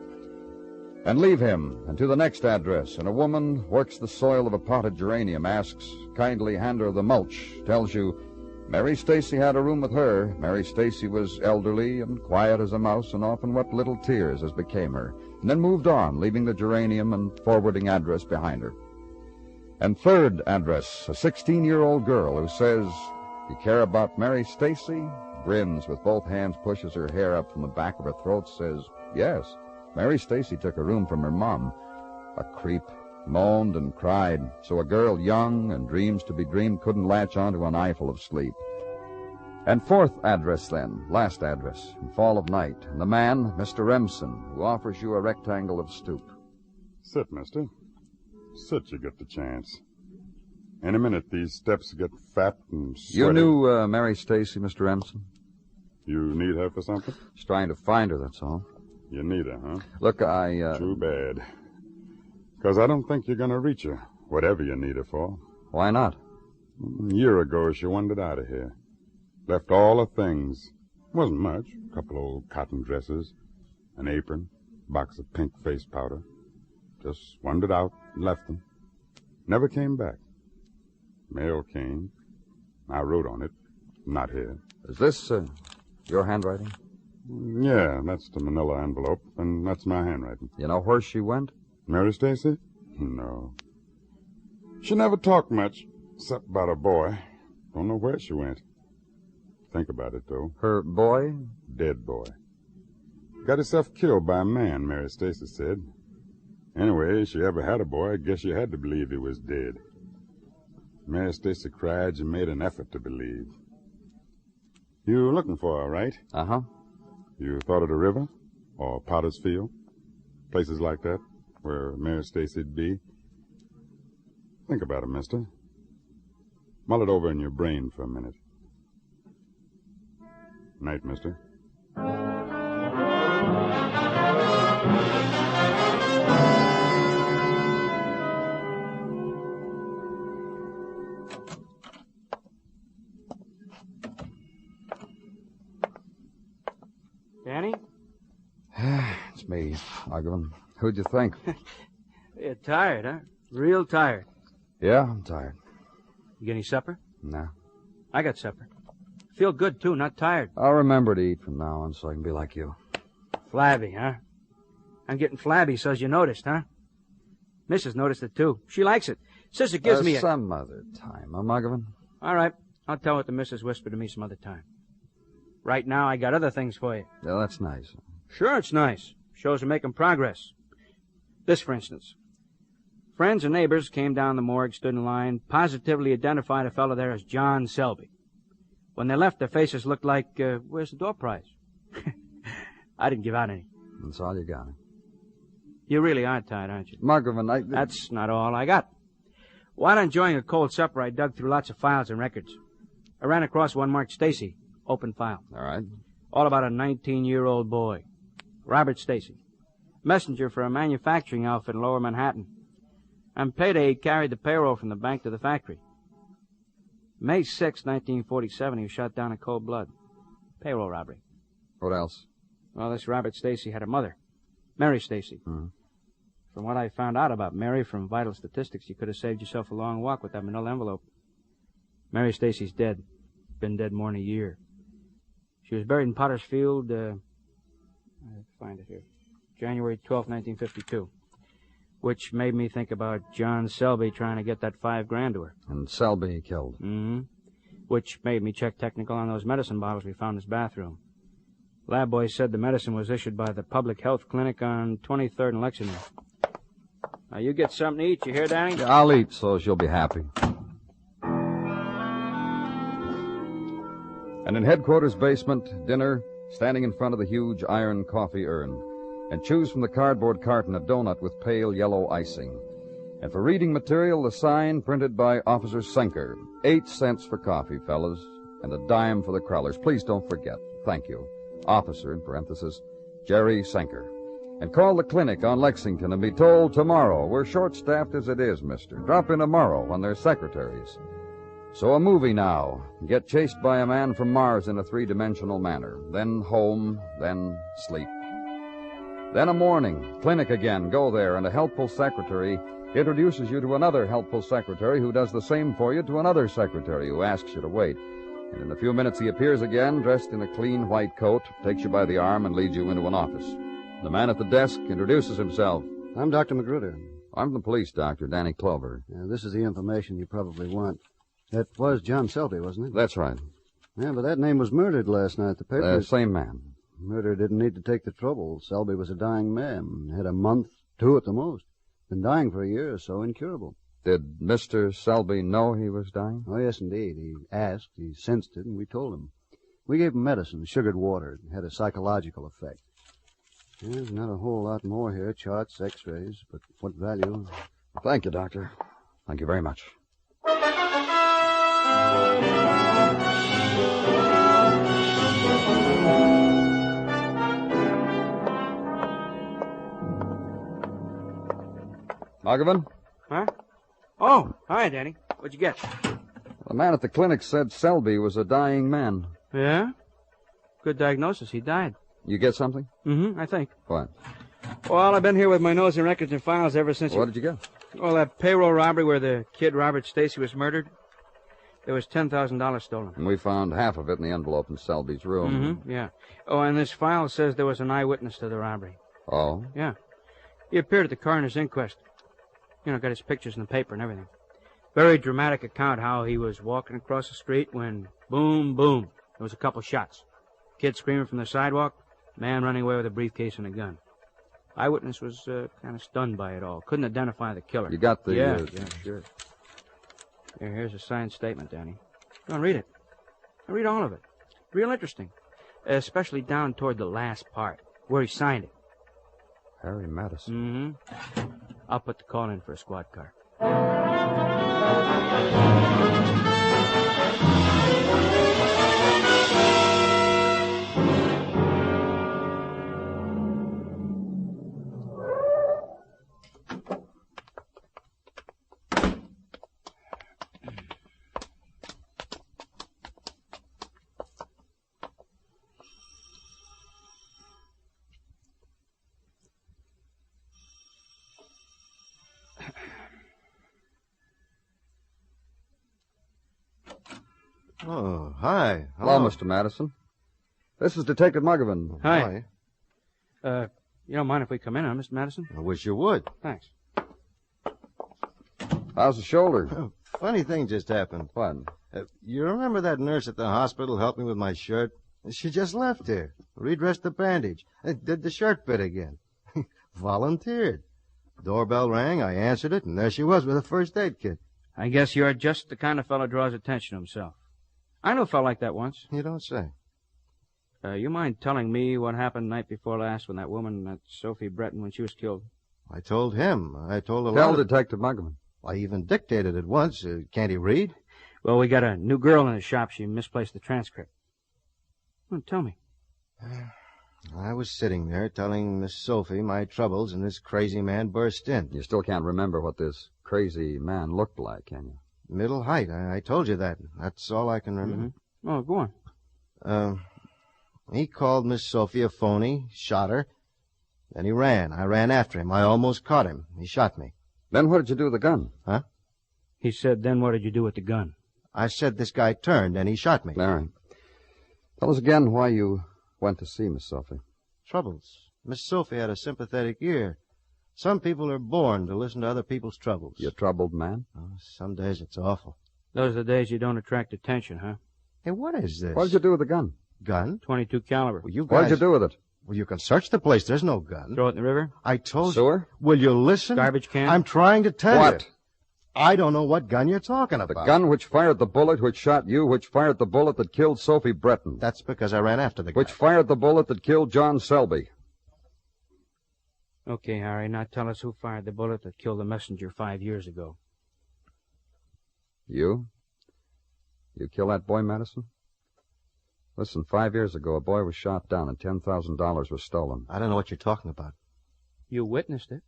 And leave him, and to the next address, and a woman works the soil of a potted geranium, asks, kindly hand her the mulch, tells you, Mary Stacy had a room with her. Mary Stacy was elderly and quiet as a mouse and often wept little tears as became her, and then moved on, leaving the geranium and forwarding address behind her. And third address, a 16-year-old girl who says, you care about Mary Stacy? Grins with both hands, pushes her hair up from the back of her throat, says, yes. Mary Stacy took a room from her mom. A creep, moaned and cried, so a girl young and dreams to be dreamed couldn't latch onto an eyeful of sleep. And fourth address then, last address, in fall of night, and the man, Mr. Remsen, who offers you a rectangle of stoop. Sit, mister. Sit, you get the chance. Any minute these steps get fat and sweaty. You knew Mary Stacy, Mr. Remsen? You need her for something? Just trying to find her, that's all. You need her, huh? Look, Too bad. Because I don't think you're going to reach her, whatever you need her for. Why not? A year ago, she wandered out of here. Left all her things. Wasn't much. A couple old cotton dresses, an apron, box of pink face powder. Just wandered out and left them. Never came back. Mail came. I wrote on it. Not here. Is this your handwriting? Yeah, that's the manila envelope, and that's my handwriting. You know where she went? Mary Stacy? No. She never talked much, except about her boy. Don't know where she went. Think about it, though. Her boy? Dead boy. Got herself killed by a man, Mary Stacy said. Anyway, if she ever had a boy, I guess you had to believe he was dead. Mary Stacy cried and made an effort to believe. You looking for her, right? Uh-huh. You thought of the river? Or Potter's Field? Places like that, where Mary Stacy'd be? Think about it, mister. Mull it over in your brain for a minute. Night, mister. Danny? It's me, Muggerman. Who'd you think? You're tired, huh? Real tired. Yeah, I'm tired. You get any supper? No. I got supper. Feel good, too, not tired. I'll remember to eat from now on so I can be like you. Flabby, huh? I'm getting flabby, so's you noticed, huh? Mrs. noticed it, too. She likes it. Says it gives me a... Some other time, huh, Muggerman? All right. I'll tell what the missus whispered to me some other time. Right now, I got other things for you. Yeah, that's nice. Sure, it's nice. Shows we're making progress. This, for instance. Friends and neighbors came down the morgue, stood in line, positively identified a fellow there as John Selby. When they left, their faces looked like, where's the door prize? I didn't give out any. That's all you got. You really are tired, aren't you? Muggerman, That's not all I got. While enjoying a cold supper, I dug through lots of files and records. I ran across one marked Stacy. Open file. All right. All about a 19-year-old boy. Robert Stacy. Messenger for a manufacturing outfit in Lower Manhattan. On payday, he carried the payroll from the bank to the factory. May 6, 1947, he was shot down in cold blood. Payroll robbery. What else? Well, this Robert Stacy had a mother. Mary Stacy. Mm-hmm. From what I found out about Mary from vital statistics, you could have saved yourself a long walk with that manila envelope. Mary Stacy's dead. Been dead more than a year. She was buried in Potter's Field, I'll find it here. January 12, 1952. Which made me think about John Selby trying to get that $5,000 to her. And Selby killed. Mm-hmm. Which made me check technical on those medicine bottles we found in his bathroom. Lab boy said the medicine was issued by the Public Health Clinic on 23rd and Lexington. Now, you get something to eat, you hear, Danny? Yeah, I'll eat, so she'll be happy. And in headquarters basement, dinner, standing in front of the huge iron coffee urn, and choose from the cardboard carton a donut with pale yellow icing. And for reading material, the sign printed by Officer Senker. 8 cents for coffee, fellas, and a dime for the crawlers. Please don't forget. Thank you. Officer, in parenthesis, Jerry Senker. And call the clinic on Lexington and be told tomorrow. We're short-staffed as it is, mister. Drop in tomorrow when there's secretaries. So a movie now. Get chased by a man from Mars in a 3-dimensional manner. Then home, then sleep. Then a morning. Clinic again. Go there, and a helpful secretary introduces you to another helpful secretary who does the same for you to another secretary who asks you to wait. And in a few minutes he appears again, dressed in a clean white coat, takes you by the arm and leads you into an office. The man at the desk introduces himself. I'm Dr. Magruder. I'm the police doctor, Danny Clover. This is the information you probably want. That was John Selby, wasn't it? That's right. Yeah, but that name was murdered last night. The paper... The same man. Murder didn't need to take the trouble. Selby was a dying man. Had a month, 2 at the most. Been dying for a year or so, incurable. Did Mr. Selby know he was dying? Oh, yes, indeed. He asked, he sensed it, and we told him. We gave him medicine, sugared water. It had a psychological effect. There's not a whole lot more here, charts, x-rays, but what value? Thank you, Doctor. Thank you very much. Muggavan? Huh? Oh, hi, Danny. What'd you get? The man at the clinic said Selby was a dying man. Yeah? Good diagnosis. He died. You get something? Mm-hmm, I think. What? Well, I've been here with my nose in records and files ever since... What did you get? Well, that payroll robbery where the kid Robert Stacy was murdered. There was $10,000 stolen. And we found half of it in the envelope in Selby's room. Mm-hmm, yeah. Oh, and this file says there was an eyewitness to the robbery. Oh? Yeah. He appeared at the coroner's inquest. You know, got his pictures in the paper and everything. Very dramatic account how he was walking across the street when, boom, boom, there was a couple shots. Kid screaming from the sidewalk, man running away with a briefcase and a gun. Eyewitness was kind of stunned by it all. Couldn't identify the killer. You got the... Yeah, sure. Here's a signed statement, Danny. Go and read it. I read all of it. Real interesting. Especially down toward the last part, where he signed it. Harry Madison. Mm-hmm. I'll put the call in for a squad car. Oh, hi. Hello, Mr. Madison. This is Detective Muggavan. Hi. You don't mind if we come in, huh, Mr. Madison? I wish you would. Thanks. How's the shoulder? Funny thing just happened. What? You remember that nurse at the hospital helped me with my shirt? She just left here. Redressed the bandage. Did the shirt bit again. Volunteered. Doorbell rang, I answered it, and there she was with a first aid kit. I guess you're just the kind of fellow draws attention to himself. I knew a fellow like that once. You don't say. You mind telling me what happened night before last when that woman, that Sophie Bretton, when she was killed? I told him. I told a lot Tell of... Detective Muggavan. I even dictated it once. Can't he read? Well, we got a new girl in the shop. She misplaced the transcript. Well, tell me. I was sitting there telling Miss Sophie my troubles, and this crazy man burst in. You still can't remember what this crazy man looked like, can you? Middle height. I told you that. That's all I can remember. Mm-hmm. Oh, go on. He called Miss Sophie a phony, shot her. Then he ran. I ran after him. I almost caught him. He shot me. Then what did you do with the gun? Huh? He said, then what did you do with the gun? I said this guy turned, and he shot me. All right. Tell us again why you went to see Miss Sophie. Troubles. Miss Sophie had a sympathetic ear. Some people are born to listen to other people's troubles. You troubled man? Oh, some days it's awful. Those are the days you don't attract attention, huh? Hey, what is this? What did you do with the gun? Gun? .22 caliber. Well, you guys... What did you do with it? Well, you can search the place. There's no gun. Throw it in the river? I told Sewer? you. Will you listen? Garbage can? I'm trying to tell you. What? I don't know what gun you're talking about. The gun which fired the bullet which shot you, which fired the bullet that killed Sophie Bretton. That's because I ran after the guy. Which fired the bullet that killed John Selby. Okay, Harry, now tell us who fired the bullet that killed the messenger 5 years ago. You? You kill that boy, Madison? Listen, 5 years ago, a boy was shot down and $10,000 was stolen. I don't know what you're talking about. You witnessed it.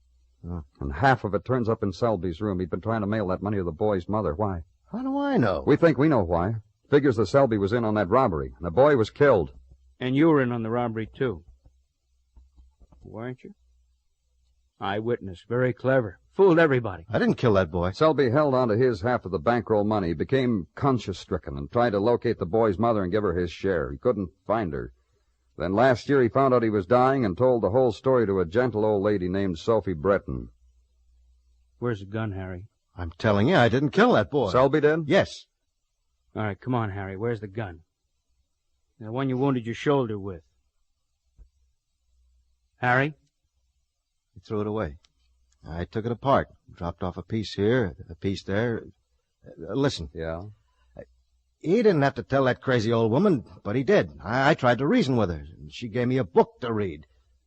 Oh. And half of it turns up in Selby's room. He'd been trying to mail that money to the boy's mother. Why? How do I know? We think we know why. Figures that Selby was in on that robbery, and the boy was killed. And you were in on the robbery, too. Weren't you? Eyewitness. Very clever. Fooled everybody. I didn't kill that boy. Selby held on to his half of the bankroll money, became conscience-stricken, and tried to locate the boy's mother and give her his share. He couldn't find her. Then last year he found out he was dying and told the whole story to a gentle old lady named Sophie Bretton. Where's the gun, Harry? I'm telling you, I didn't kill that boy. Selby did? Yes. All right, come on, Harry. Where's the gun? The one you wounded your shoulder with. Harry? He threw it away. I took it apart. Dropped off a piece here, a piece there. Listen. Yeah? He didn't have to tell that crazy old woman, but he did. I tried to reason with her. She gave me a book to read.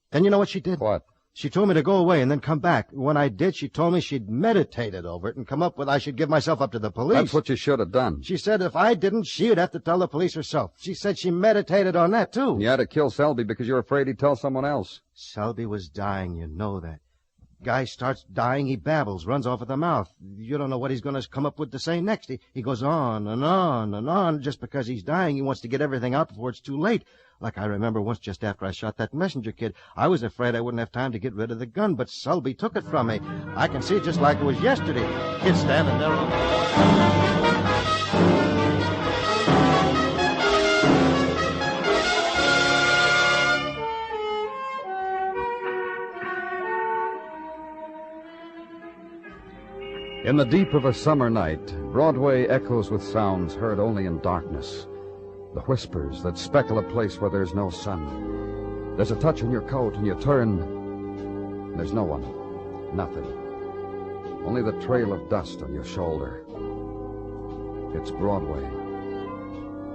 Then you know what she did? What? She told me to go away and then come back. When I did, she told me she'd meditated over it and come up with I should give myself up to the police. That's what you should have done. She said if I didn't, she'd have to tell the police herself. She said she meditated on that, too. You had to kill Selby because you're afraid he'd tell someone else. Selby was dying, you know that. Guy starts dying, he babbles, runs off at the mouth. You don't know what he's going to come up with to say next. He goes on and on and on. Just because he's dying, he wants to get everything out before it's too late. Like I remember once just after I shot that messenger kid, I was afraid I wouldn't have time to get rid of the gun, but Selby took it from me. I can see it just like it was yesterday. Kid standing there on the... In the deep of a summer night, Broadway echoes with sounds heard only in darkness. The whispers that speckle a place where there's no sun. There's a touch on your coat and you turn, and there's no one. Nothing. Only the trail of dust on your shoulder. It's Broadway.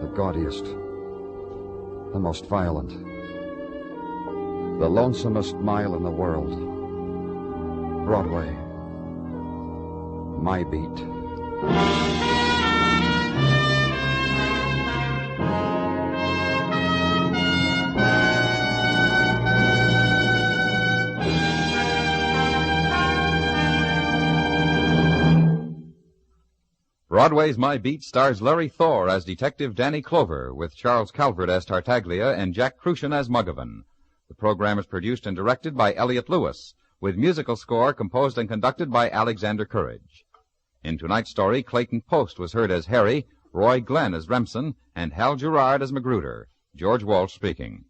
The gaudiest. The most violent. The lonesomest mile in the world. Broadway. My beat. Broadway's My Beat stars Larry Thor as Detective Danny Clover, with Charles Calvert as Tartaglia and Jack Crucian as Muggavan. The program is produced and directed by Elliott Lewis, with musical score composed and conducted by Alexander Courage. In tonight's story, Clayton Post was heard as Harry, Roy Glenn as Remsen, and Hal Gerard as Magruder. George Walsh speaking.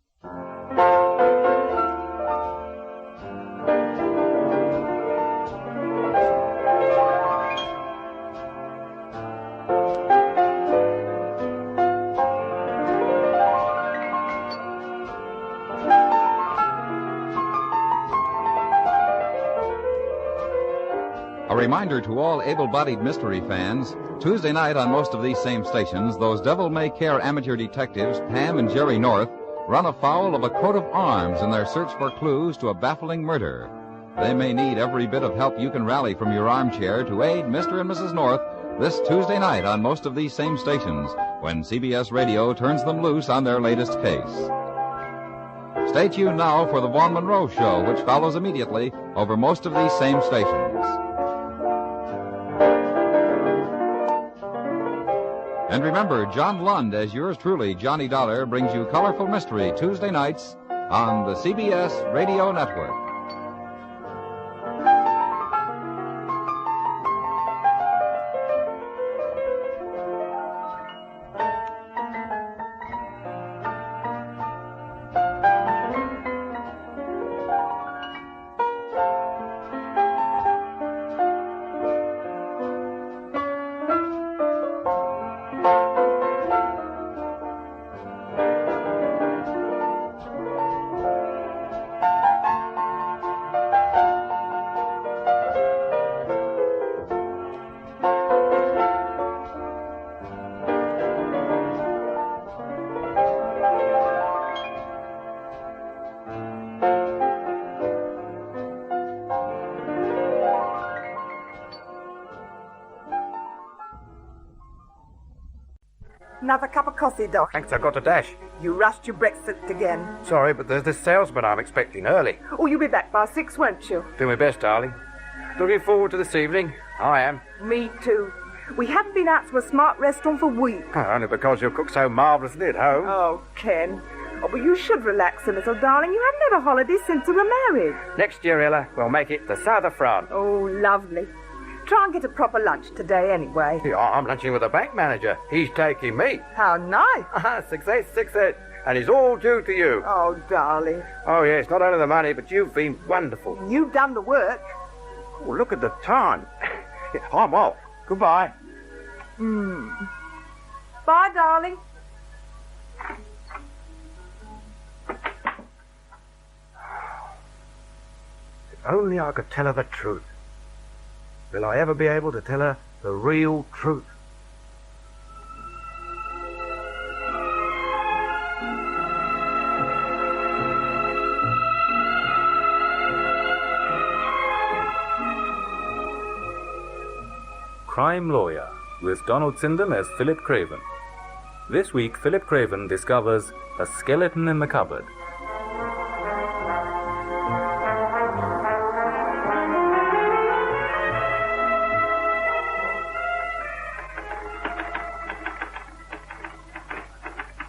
A reminder to all able-bodied mystery fans, Tuesday night on most of these same stations, those devil-may-care amateur detectives, Pam and Jerry North, run afoul of a coat of arms in their search for clues to a baffling murder. They may need every bit of help you can rally from your armchair to aid Mr. and Mrs. North this Tuesday night on most of these same stations, when CBS Radio turns them loose on their latest case. Stay tuned now for the Vaughn Monroe Show, which follows immediately over most of these same stations. And remember, John Lund, as yours truly, Johnny Dollar, brings you Colorful Mystery Tuesday nights on the CBS Radio Network. Another cup of coffee, Doc. Thanks, I've got to dash. You rushed your breakfast again. Sorry, but there's this salesman I'm expecting early. Oh, you'll be back by 6, won't you? Do my best, darling. Looking forward to this evening. I am. Me too. We haven't been out to a smart restaurant for weeks. Only because you cook so marvellously at home. Oh, Ken. Oh, but you should relax a little, darling. You haven't had a holiday since we were married. Next year, Ella, we'll make it the south of France. Oh, lovely. Try and get a proper lunch today, anyway. Yeah, I'm lunching with the bank manager. He's taking me. How nice. Success. And it's all due to you. Oh, darling. Oh, yes, not only the money, but you've been wonderful. You've done the work. Oh, look at the time. I'm off. Goodbye. Bye, darling. If only I could tell her the truth. Will I ever be able to tell her the real truth? Crime Lawyer, with Donald Sindon as Philip Craven. This week, Philip Craven discovers a skeleton in the cupboard.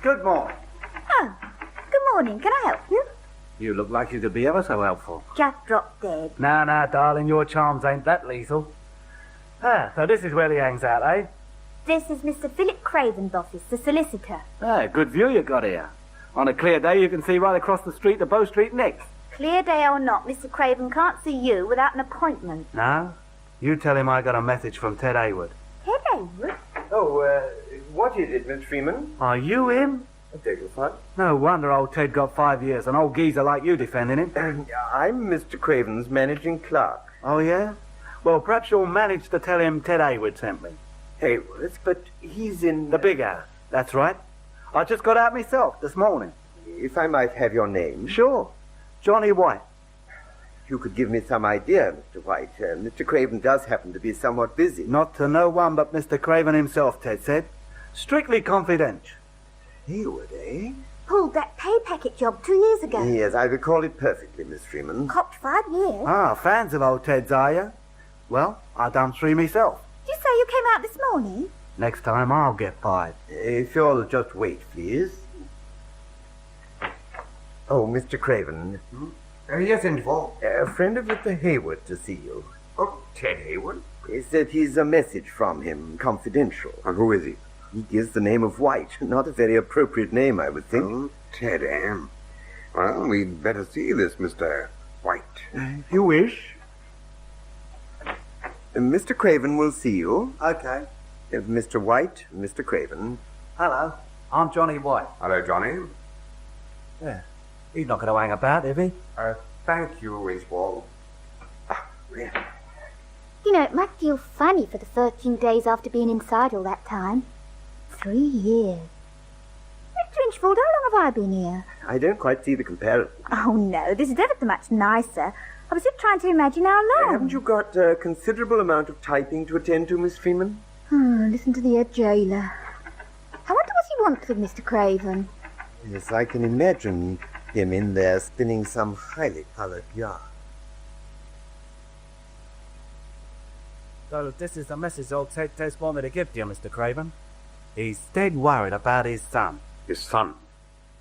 Good morning. Oh, good morning. Can I help you? You look like you could be ever so helpful. Just dropped dead. No, darling, your charms ain't that lethal. So this is where he hangs out, eh? This is Mr. Philip Craven's office, the solicitor. Good view you got here. On a clear day, you can see right across the street to Bow Street next. Clear day or not, Mr. Craven can't see you without an appointment. No? You tell him I got a message from Ted Hayward. Ted Hayward? Oh, what is it, Miss Freeman? Are you him? I beg your pardon? No wonder old Ted got 5 years, an old geezer like you defending him. I'm Mr. Craven's managing clerk. Oh, yeah? Well, perhaps you'll manage to tell him Ted Hayward sent me. Hayward, but he's in... The big house. That's right. I just got out myself this morning. If I might have your name? Sure. Johnny White. You could give me some idea, Mr. White. Mr. Craven does happen to be somewhat busy. Not to no one but Mr. Craven himself, Ted said. Strictly confidential. Hayward, eh? Pulled that pay packet job 2 years ago. Yes, I recall it perfectly, Miss Freeman. Copped 5 years. Ah, fans of old Ted's, are you? Well, I done 3 myself. Did you say you came out this morning? Next time I'll get 5. If you'll just wait, please. Oh, Mr. Craven. Yes, indeed. A friend of Mr. Hayward to see you. Oh, Ted Hayward? He said he's a message from him, confidential. And who is he? He gives the name of White. Not a very appropriate name, I would think. Oh, Ted, Well, we'd better see this Mr. White. If you wish. Mr. Craven will see you. Okay. Mr. White, Mr. Craven. Hello, I'm Johnny White. Hello, Johnny. Yeah, he's not going to hang about, is he? Thank you, Winswall. You know, it must feel funny for the 13 days after being inside all that time. 3 years. Mr. Inchfield, how long have I been here? I don't quite see the comparison. Oh, no, this is ever so much nicer. I was just trying to imagine how long. Haven't you got a considerable amount of typing to attend to, Miss Freeman? Listen to the jailer. I wonder what he wants with Mr. Craven. Yes, I can imagine him in there spinning some highly colored yarn. So this is the message old Ted's wanted to give to you, Mr. Craven. He's dead worried about his son. His son?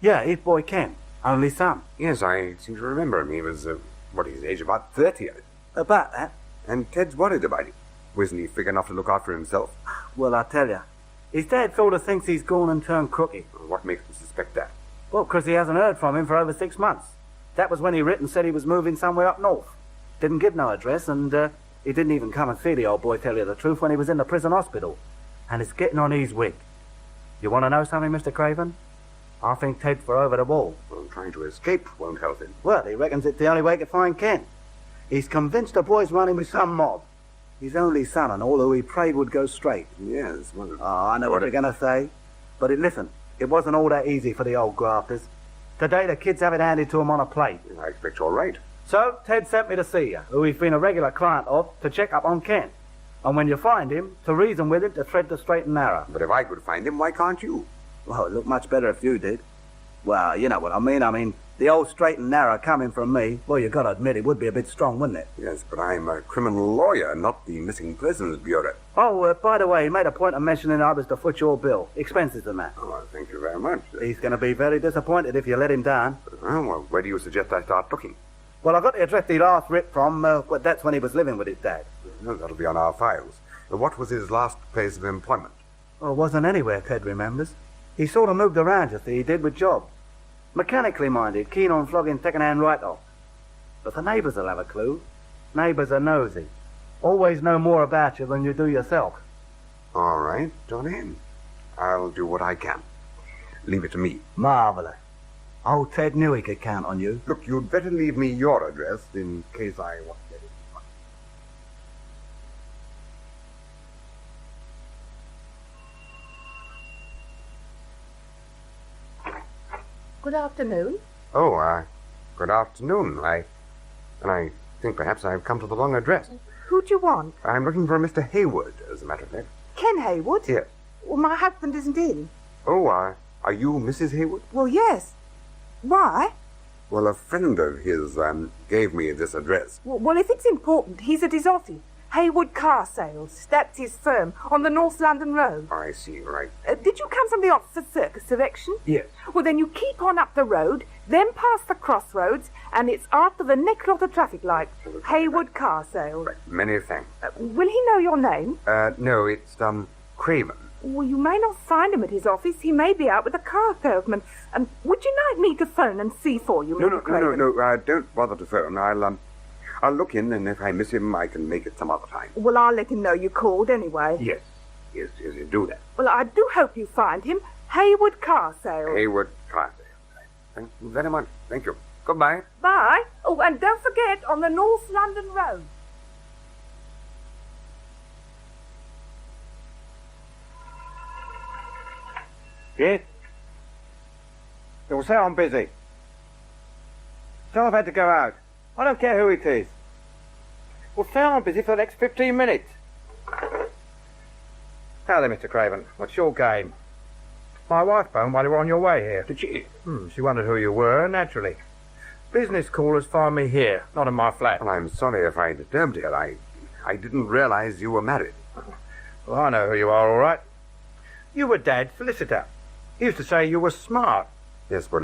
Yeah, his boy Ken. Only son. Yes, I seem to remember him. He was, his age? About 30. About that. And Ted's worried about him. Wasn't he big enough to look after himself? Well, I tell you, his dad sort of thinks he's gone and turned crooked. What makes him suspect that? Well, because he hasn't heard from him for over 6 months. That was when he writ and said he was moving somewhere up north. Didn't give no address, and he didn't even come and see the old boy, tell you the truth, when he was in the prison hospital. And it's getting on his wig. You want to know something, Mr. Craven? I think Ted's for over the wall. Well, trying to escape won't help him. Well, he reckons it's the only way to find Ken. He's convinced the boy's running with some mob. His only son and all who he prayed would go straight. Yes, well... Oh, I know what you're going to say. But listen, it wasn't all that easy for the old grafters. Today the kids have it handed to them on a plate. I expect you're right. So, Ted sent me to see you, who he's been a regular client of, to check up on Ken. And when you find him, to reason with him, to tread the straight and narrow. But if I could find him, why can't you? Well, it'd look much better if you did. Well, you know what I mean. I mean, the old straight and narrow coming from me, well, you got to admit it would be a bit strong, wouldn't it? Yes, but I'm a criminal lawyer, not the Missing Persons Bureau. Oh, by the way, he made a point of mentioning I was to foot your bill. Expenses and that. Oh, thank you very much. He's going to be very disappointed if you let him down. Well, where do you suggest I start looking? Well, I got the address he last ripped from, well, that's when he was living with his dad. Well, that'll be on our files. What was his last place of employment? Well, it wasn't anywhere, Ted remembers. He sort of moved around, you see, he did with jobs. Mechanically minded, keen on flogging second-hand write-offs. But the neighbours will have a clue. Neighbours are nosy. Always know more about you than you do yourself. All right, Johnny. I'll do what I can. Leave it to me. Marvellous. Old Ted knew he could count on you. Look, you'd better leave me your address in case I want to get it. Good afternoon. Oh, good afternoon. I think perhaps I've come to the wrong address. Who do you want? I'm looking for Mr. Hayward, as a matter of fact. Ken Hayward? Yes. Well, my husband isn't in. Oh, are you Mrs. Hayward? Well, yes. Why? Well, a friend of his gave me this address. Well, if it's important, he's at his office. Hayward Car Sales. That's his firm, on the North London Road. I see, right. Did you come from the Oxford Circus direction? Yes. Well, then you keep on up the road, then past the crossroads, and it's after the next lot of traffic light. Hayward Car Sales. Right. Many thanks. Will he know your name? No, it's, Craven. Well, you may not find him at his office. He may be out with a car salesman. And would you like me to phone and see for you, Mr. Craven? No, don't bother to phone. I'll look in, and if I miss him, I can make it some other time. Well, I'll let him know you called anyway. Yes, do that. Well, I do hope you find him. Hayward Car Sales. Hayward Car Sales. Thank you very much. Thank you. Goodbye. Bye. Oh, and don't forget, on the North London Road. Yes? You'll say I'm busy. So I've had to go out. I don't care who it is. Well, say I'm busy for the next 15 minutes. Now then, Mr. Craven, what's your game? My wife phoned while you were on your way here. Did she? She wondered who you were, naturally. Business callers find me here, not in my flat. Well, I'm sorry if I disturbed you. I didn't realize you were married. Well, I know who you are, all right. You were Dad's solicitor. He used to say you were smart. Yes, but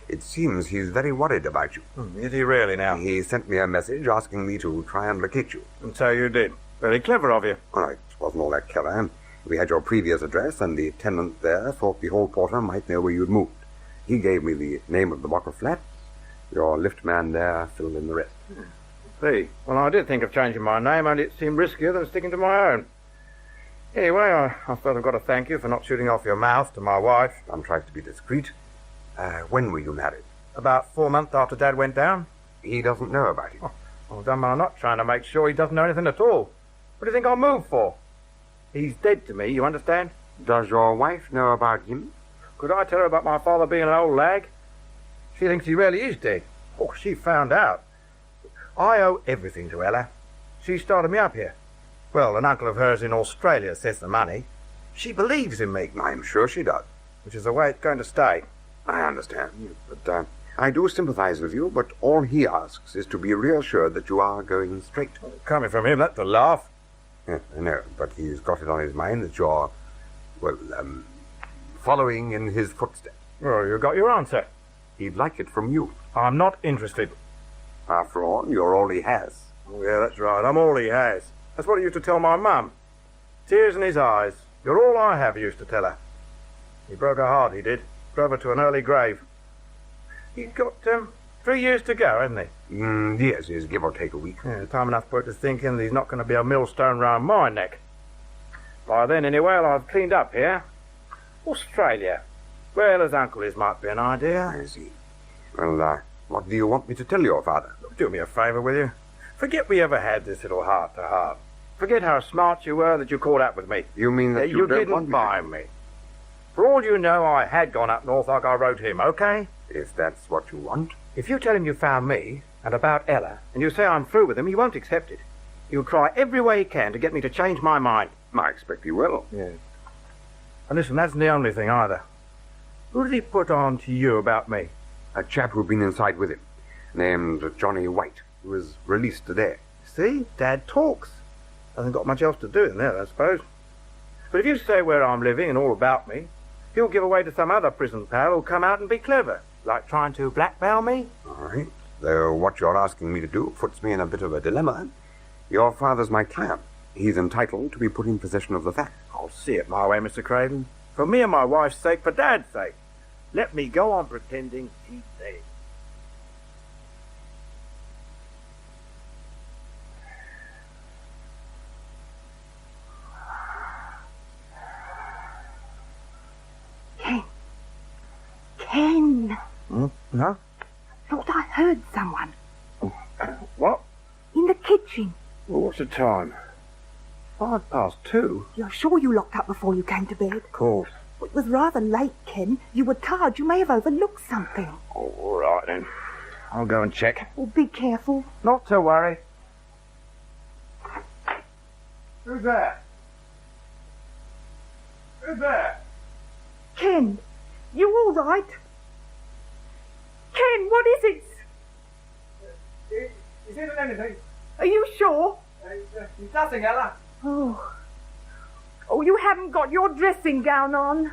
it seems he's very worried about you. Is he really now? He sent me a message asking me to try and locate you. And so you did. Very clever of you. Well, it wasn't all that clever. We had your previous address, and the tenant there thought the hall porter might know where you'd moved. He gave me the name of the block of flats. Your lift man there filled in the rest. See, well, I did think of changing my name, and it seemed riskier than sticking to my own. Anyway, I felt I've got to thank you for not shooting off your mouth to my wife. I'm trying to be discreet. When were you married? About 4 months after Dad went down. He doesn't know about it. Well, then I'm not trying to make sure he doesn't know anything at all. What do you think I'll move for? He's dead to me, you understand? Does your wife know about him? Could I tell her about my father being an old lag? She thinks he really is dead. Oh, she found out. I owe everything to Ella. She started me up here. Well, an uncle of hers in Australia says the money. She believes in me. I'm sure she does. Which is the way it's going to stay. I understand, but I do sympathize with you, but all he asks is to be reassured that you are going straight. Coming from him, that's a laugh. Yeah, I know, but he's got it on his mind that you're, following in his footsteps. Well, you got your answer. He'd like it from you. I'm not interested. After all, you're all he has. Oh, yeah, that's right. I'm all he has. That's what he used to tell my mum. Tears in his eyes. You're all I have, he used to tell her. He broke her heart, he did. Drove her to an early grave. He's got 3 years to go, hasn't he? Yes, give or take a week. Yeah, time enough for it to think in that he's not going to be a millstone round my neck. By then, anyway, I've cleaned up here. Australia. Well, as uncle is might be an idea. I see. Well, what do you want me to tell your father? Do me a favour, will you? Forget we ever had this little heart-to-heart. Forget how smart you were that you caught up with me. You mean that you don't didn't buy me? For all you know, I had gone up north like I wrote him, okay? If that's what you want. If you tell him you found me, and about Ella, and you say I'm through with him, he won't accept it. He'll try every way he can to get me to change my mind. I expect he will. Yes. And listen, that's the only thing either. Who did he put on to you about me? A chap who'd been inside with him, named Johnny White, who was released today. See? Dad talks. Hasn't got much else to do in there, I suppose. But if you say where I'm living and all about me, he'll give away to some other prison pal who'll come out and be clever, like trying to blackmail me. All right. Though what you're asking me to do puts me in a bit of a dilemma. Your father's my client. He's entitled to be put in possession of the facts. I'll see it my way, Mr. Craven. For me and my wife's sake, for Dad's sake. Let me go on pretending he's dead. Ken. No? Thought I heard someone. What? In the kitchen. Well, what's the time? 2:05. You're sure you locked up before you came to bed? Of course. It was rather late, Ken. You were tired. You may have overlooked something. Oh, all right then. I'll go and check. Oh, be careful. Not to worry. Who's there? Who's there? Ken, you all right? Ken, what is it? Is it anything? Are you sure? It's nothing, Ella. Oh, you haven't got your dressing gown on.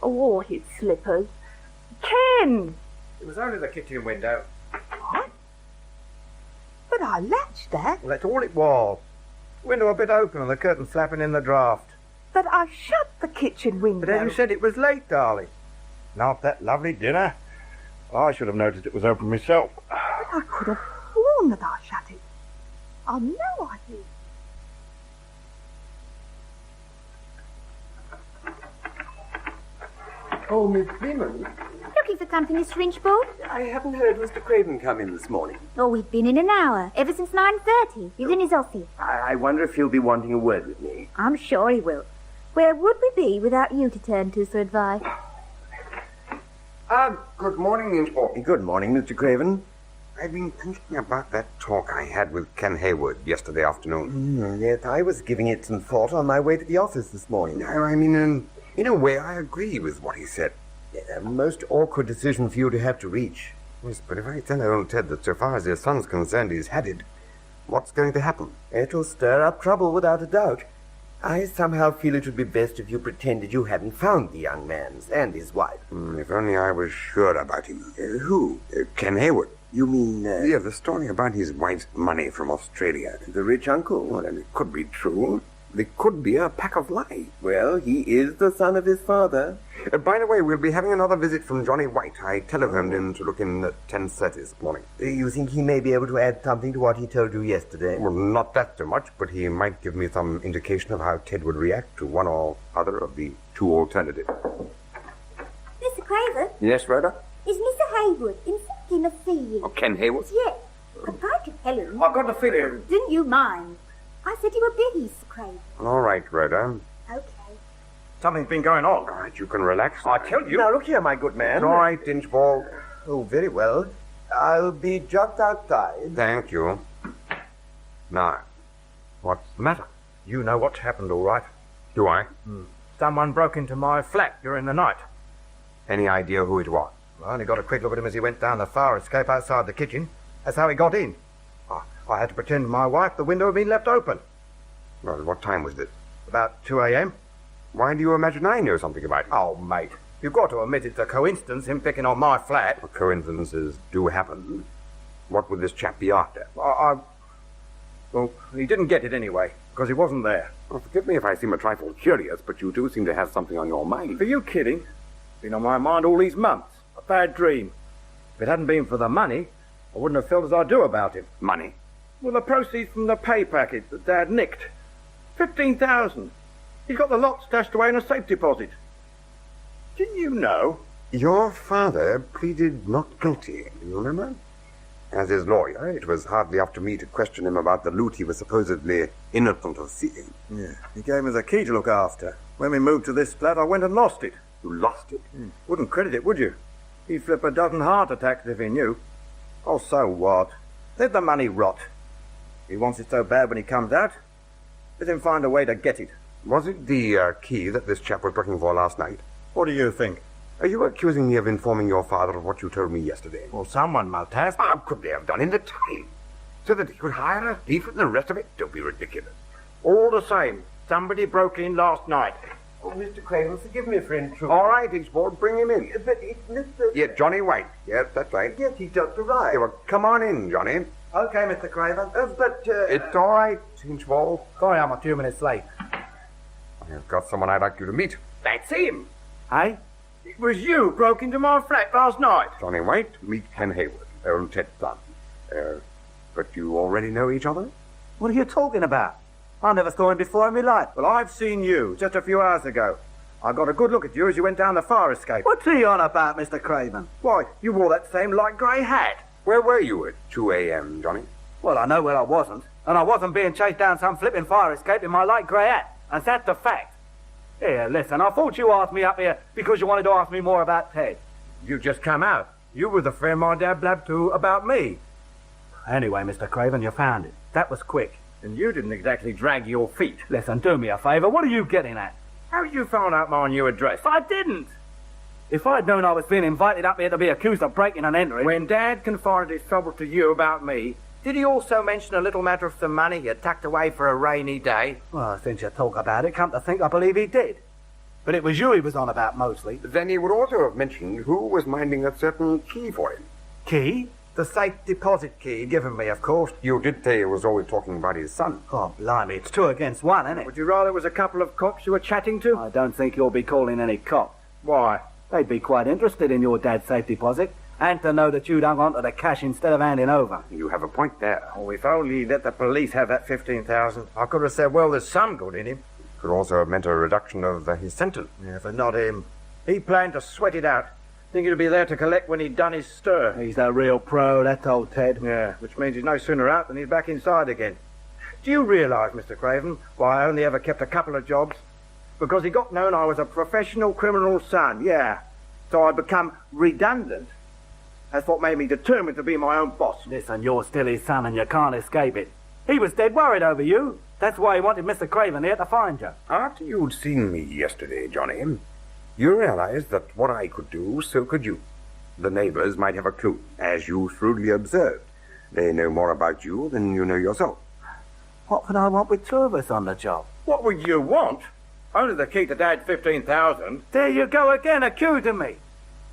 Oh, or his slippers. Ken! It was only the kitchen window. What? But I latched that. Well, that's all it was. Window a bit open and the curtain flapping in the draught. But I shut the kitchen window. But then you said it was late, darling. And after that lovely dinner, I should have noticed it was open myself. But I could have sworn that I shut it. I know I did. Oh, Miss Freeman. Looking for something, Mr. Inchbald? I haven't heard Mr. Craven come in this morning. Oh, we've been in an hour, ever since 9:30. He's in his office. I wonder if he'll be wanting a word with me. I'm sure he will. Where would we be without you to turn to for advice? Good morning, Inchbald. Good morning, Mr. Craven. I've been thinking about that talk I had with Ken Haywood yesterday afternoon. Yes, I was giving it some thought on my way to the office this morning. I mean, in a way, I agree with what he said. A most awkward decision for you to have to reach. Yes, but if I tell old Ted that so far as his son's concerned he's had it, what's going to happen? It'll stir up trouble without a doubt. I somehow feel it would be best if you pretended you hadn't found the young man and his wife. If only I was sure about him. Who? Ken Haywood. You mean... Yeah, the story about his wife's money from Australia. The rich uncle? Well, and it could be true. It could be a pack of lies. Well, he is the son of his father. By the way, we'll be having another visit from Johnny White. I telephoned him to look in at 10:30 this morning. You think he may be able to add something to what he told you yesterday? Well, not that so much, but he might give me some indication of how Ted would react to one or other of the two alternatives. Mr. Craven? Yes, Rhoda? Is Mr. Haywood insisting of seeing you? Oh, Ken Haywood? Yes. I'd like to tell him. I've got the feeling. Didn't you mind? I said you were busy, Mr. Craven. All right, Rhoda. Okay. Something's been going on. All right, you can relax. I tell you. Now, look here, my good man. All right, Inchbald. Oh, very well. I'll be just outside. Thank you. Now, what's the matter? You know what's happened, all right. Do I? Someone broke into my flat during the night. Any idea who it was? I only got a quick look at him as he went down the fire escape outside the kitchen. That's how he got in. I had to pretend to my wife the window had been left open. Well, what time was this? About 2 a.m. Why do you imagine I know something about it? Oh, mate, you've got to admit it's a coincidence, him picking on my flat. Well, coincidences do happen. What would this chap be after? Well, he didn't get it anyway, because he wasn't there. Well, forgive me if I seem a trifle curious, but you do seem to have something on your mind. Are you kidding? Been on my mind all these months. A bad dream. If it hadn't been for the money, I wouldn't have felt as I do about him. Money? Well, the proceeds from the pay packet that Dad nicked. 15,000. He's got the lot stashed away in a safe deposit. Didn't you know? Your father pleaded not guilty, you remember? As his lawyer, it was hardly up to me to question him about the loot he was supposedly innocent of seeing. Yeah, he gave me the key to look after. When we moved to this flat, I went and lost it. You lost it? Wouldn't credit it, would you? He'd flip a dozen heart attacks if he knew. Oh, so what? Let the money rot. He wants it so bad when he comes out. Let him find a way to get it. Was it the key that this chap was looking for last night? What do you think? Are you accusing me of informing your father of what you told me yesterday? Well, someone must have. How could they have done in the time? So that he could hire a thief and the rest of it? Don't be ridiculous. All the same, somebody broke in last night. Oh, Mr. Craven, forgive me for intruding. All right, H-Board, bring him in. But it's Mr. Yeah, Johnny White. Yes, that's right. Yes, he's just arrived. Yeah, well, come on in, Johnny. Okay, Mr. Craven. It's all right, H-Ball. Sorry I'm a few minutes late. I've got someone I'd like you to meet. That's him. Hey? It was you broke into my flat last night. Johnny White, meet Ken Hayward, old Ted's son. But you already know each other? What are you talking about? I never saw him before in my life. Well, I've seen you just a few hours ago. I got a good look at you as you went down the fire escape. What's he on about, Mr. Craven? Why, you wore that same light grey hat. Where were you at 2 a.m., Johnny? Well, I know where I wasn't. And I wasn't being chased down some flipping fire escape in my light grey hat. And that's the fact. Here, listen, I thought you asked me up here because you wanted to ask me more about Ted. You just come out. You were the friend my dad blabbed to about me. Anyway, Mr. Craven, you found it. That was quick. And you didn't exactly drag your feet. Listen, do me a favour. What are you getting at? How you found out my new address? I didn't. If I'd known I was being invited up here to be accused of breaking and entering... When Dad confided his trouble to you about me, did he also mention a little matter of some money he had tucked away for a rainy day? Well, since you talk about it, come to think, I believe he did. But it was you he was on about mostly. Then he would also have mentioned who was minding a certain key for him. Key? The safe deposit key given me, of course. You did say he was always talking about his son. Oh, blimey, it's 2 against 1, isn't it? Would you rather it was a couple of cops you were chatting to? I don't think you'll be calling any cops. Why? They'd be quite interested in your dad's safe deposit, and to know that you'd hung on to the cash instead of handing over. You have a point there. Oh, if only let the police have that 15,000. I could have said, well, there's some good in him. Could also have meant a reduction of his sentence. Yeah, but not him. He planned to sweat it out. Thinking he'd be there to collect when he'd done his stir. He's a real pro, that's old Ted. Yeah, which means he's no sooner out than he's back inside again. Do you realise, Mr. Craven, why I only ever kept a couple of jobs? Because he got known I was a professional criminal's son, yeah. So I'd become redundant. That's what made me determined to be my own boss. Listen, you're still his son and you can't escape it. He was dead worried over you. That's why he wanted Mr. Craven here to find you. After you'd seen me yesterday, Johnny, you realized that what I could do, so could you. The neighbors might have a clue, as you shrewdly observed. They know more about you than you know yourself. What would I want with 2 of us on the job? What would you want? Only the key to Dad's 15,000. There you go again, accusing me.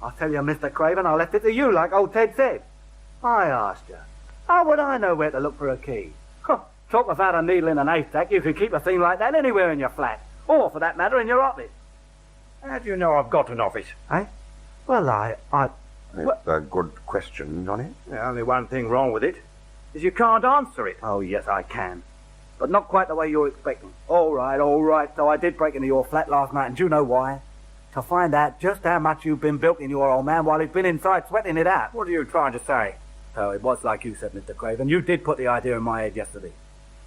I tell you, Mr. Craven, I left it to you, like old Ted said. I asked you. How would I know where to look for a key? Talk about a needle in an haystack, you could keep a thing like that anywhere in your flat. Or, for that matter, in your office. How do you know I've got an office? Eh? Well, It's a good question, Johnny. The only one thing wrong with it is you can't answer it. Oh, yes, I can. But not quite the way you're expecting. All right. So I did break into your flat last night, and do you know why? To find out just how much you've been bilking your old man while he's been inside sweating it out. What are you trying to say? Oh, it was like you said, Mr. Craven. You did put the idea in my head yesterday.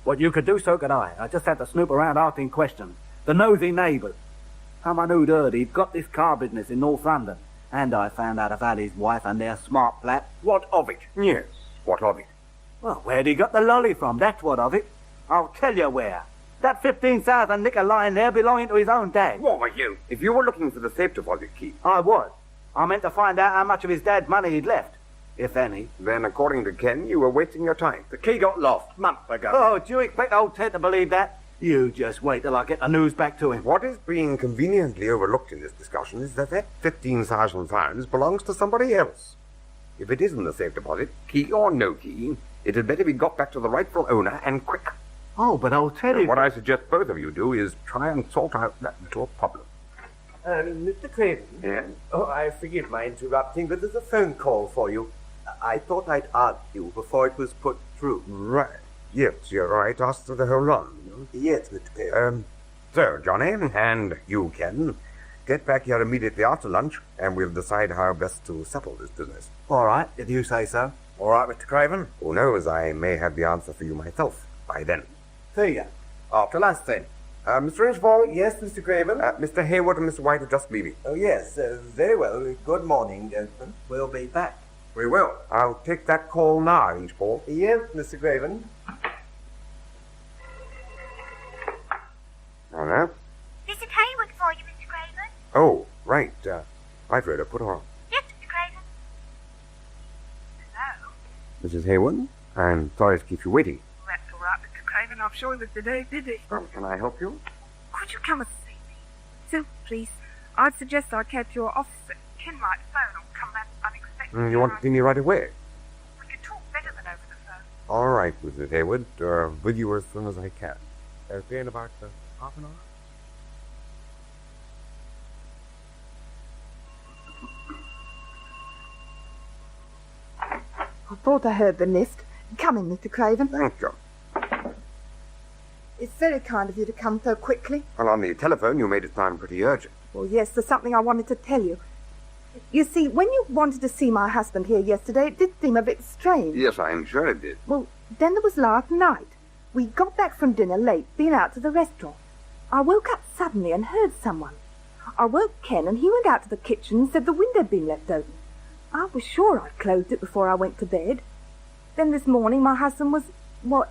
What you could do, so could I. I just had to snoop around asking questions. The nosy neighbours. Someone who'd heard he'd got this car business in North London. And I found out about his wife and their smart flat. What of it? Yes, what of it? Well, where'd he got the lolly from? That's what of it. I'll tell you where. That 15,000 nickel lying there belonging to his own dad. What were you? If you were looking for the safe deposit key. I was. I meant to find out how much of his dad's money he'd left. If any. Then, according to Ken, you were wasting your time. The key got lost months ago. Oh, do you expect old Ted to believe that? You just wait till I get the news back to him. What is being conveniently overlooked in this discussion is that 15,000 pounds belongs to somebody else. If it isn't the safe deposit, key or no key, it had better be got back to the rightful owner and quick. Oh, but old Teddy... What I suggest both of you do is try and sort out that little problem. Mr. Craven? Yes? Oh, I forgive my interrupting, but there's a phone call for you. I thought I'd ask you before it was put through. Right. Yes, you're right. Ask to the whole lot. Yes, Mr. Craven. So, Johnny, and you, Ken, get back here immediately after lunch, and we'll decide how best to settle this business. All right, if you say so. All right, Mr. Craven. Who knows, I may have the answer for you myself by then. See ya. After lunch, then. Mr. Inchbald? Yes, Mr. Craven? Mr. Hayward and Mr. White are just leaving. Oh, yes. Very well. Good morning, gentlemen. We'll be back. We will. I'll take that call now, Inchbald. Yes, Mr. Craven. Right, Rhoda, put her on. Yes, Mr. Craven. Hello? Mrs. Hayward, I'm sorry to keep you waiting. That's all right, Mr. Craven. I'm sure that today busy. Can I help you? Could you come and see me? So, please, I'd suggest I came to your office. Ken might phone or come back unexpectedly. You want to see me right away? We could talk better than over the phone. All right, Mrs. Hayward. With you as soon as I can. Okay, in about half an hour? I thought I heard the lift. Come in, Mr. Craven. Thank you. It's very kind of you to come so quickly. Well, on the telephone, you made it sound pretty urgent. Well, yes, there's something I wanted to tell you. You see, when you wanted to see my husband here yesterday, it did seem a bit strange. Yes, I'm sure it did. Well, then there was last night. We got back from dinner late, been out to the restaurant. I woke up suddenly and heard someone. I woke Ken and he went out to the kitchen and said the window had been left open. I was sure I'd closed it before I went to bed. Then this morning my husband was,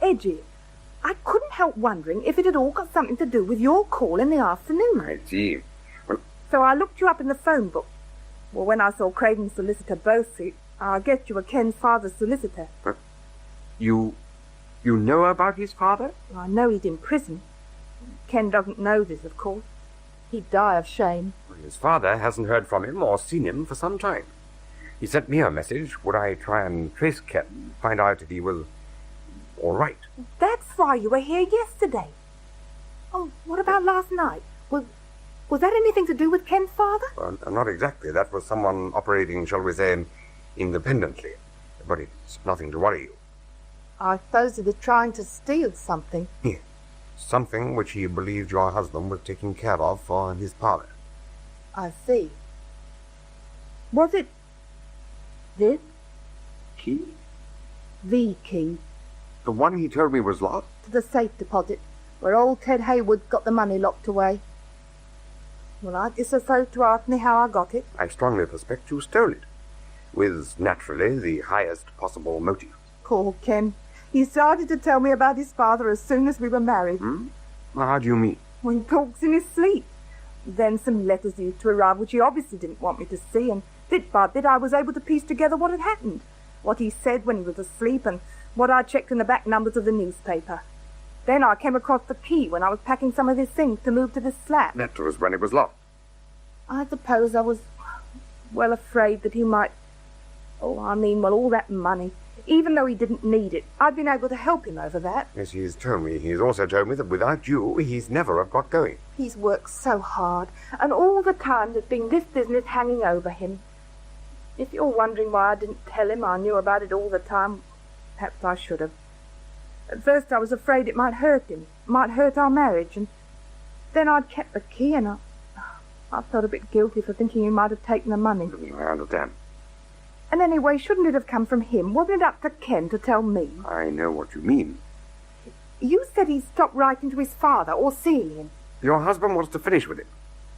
edgy. I couldn't help wondering if it had all got something to do with your call in the afternoon. I see. Well, so I looked you up in the phone book. Well, when I saw Craven's solicitor Bosie, I guess you were Ken's father's solicitor. You know about his father? I know he's in prison. Ken doesn't know this, of course. He'd die of shame. Well, his father hasn't heard from him or seen him for some time. He sent me a message. Would I try and trace Ken, find out if he was all right? That's why you were here yesterday. Oh, what about last night? Was that anything to do with Ken's father? Well, not exactly. That was someone operating, shall we say, independently. But it's nothing to worry you. I suppose he was trying to steal something. Yes. Something which he believed your husband was taking care of for his father. I see. Was it this? Key? The key. The one he told me was lost? To the safe deposit, where old Ted Hayward got the money locked away. Well, I guess you're supposed to ask me how I got it. I strongly suspect you stole it, with, naturally, the highest possible motive. Poor Ken. He started to tell me about his father as soon as we were married. How do you mean? Well, he talks in his sleep. Then some letters used to arrive, which he obviously didn't want me to see, and bit by bit I was able to piece together what had happened, what he said when he was asleep, and what I checked in the back numbers of the newspaper. Then I came across the key when I was packing some of his things to move to this flat. That was when it was locked. I suppose I was, afraid that he might... all that money. Even though he didn't need it, I've been able to help him over that. Yes, he's told me. He's also told me that without you, he's never have got going. He's worked so hard, and all the time there's been this business hanging over him. If you're wondering why I didn't tell him I knew about it all the time, perhaps I should have. At first I was afraid it might hurt him, might hurt our marriage, and then I'd kept the key, and I felt a bit guilty for thinking he might have taken the money. I understand. And anyway, shouldn't it have come from him? Wasn't it up to Ken to tell me? I know what you mean. You said he stopped writing to his father or seeing him. Your husband wants to finish with him.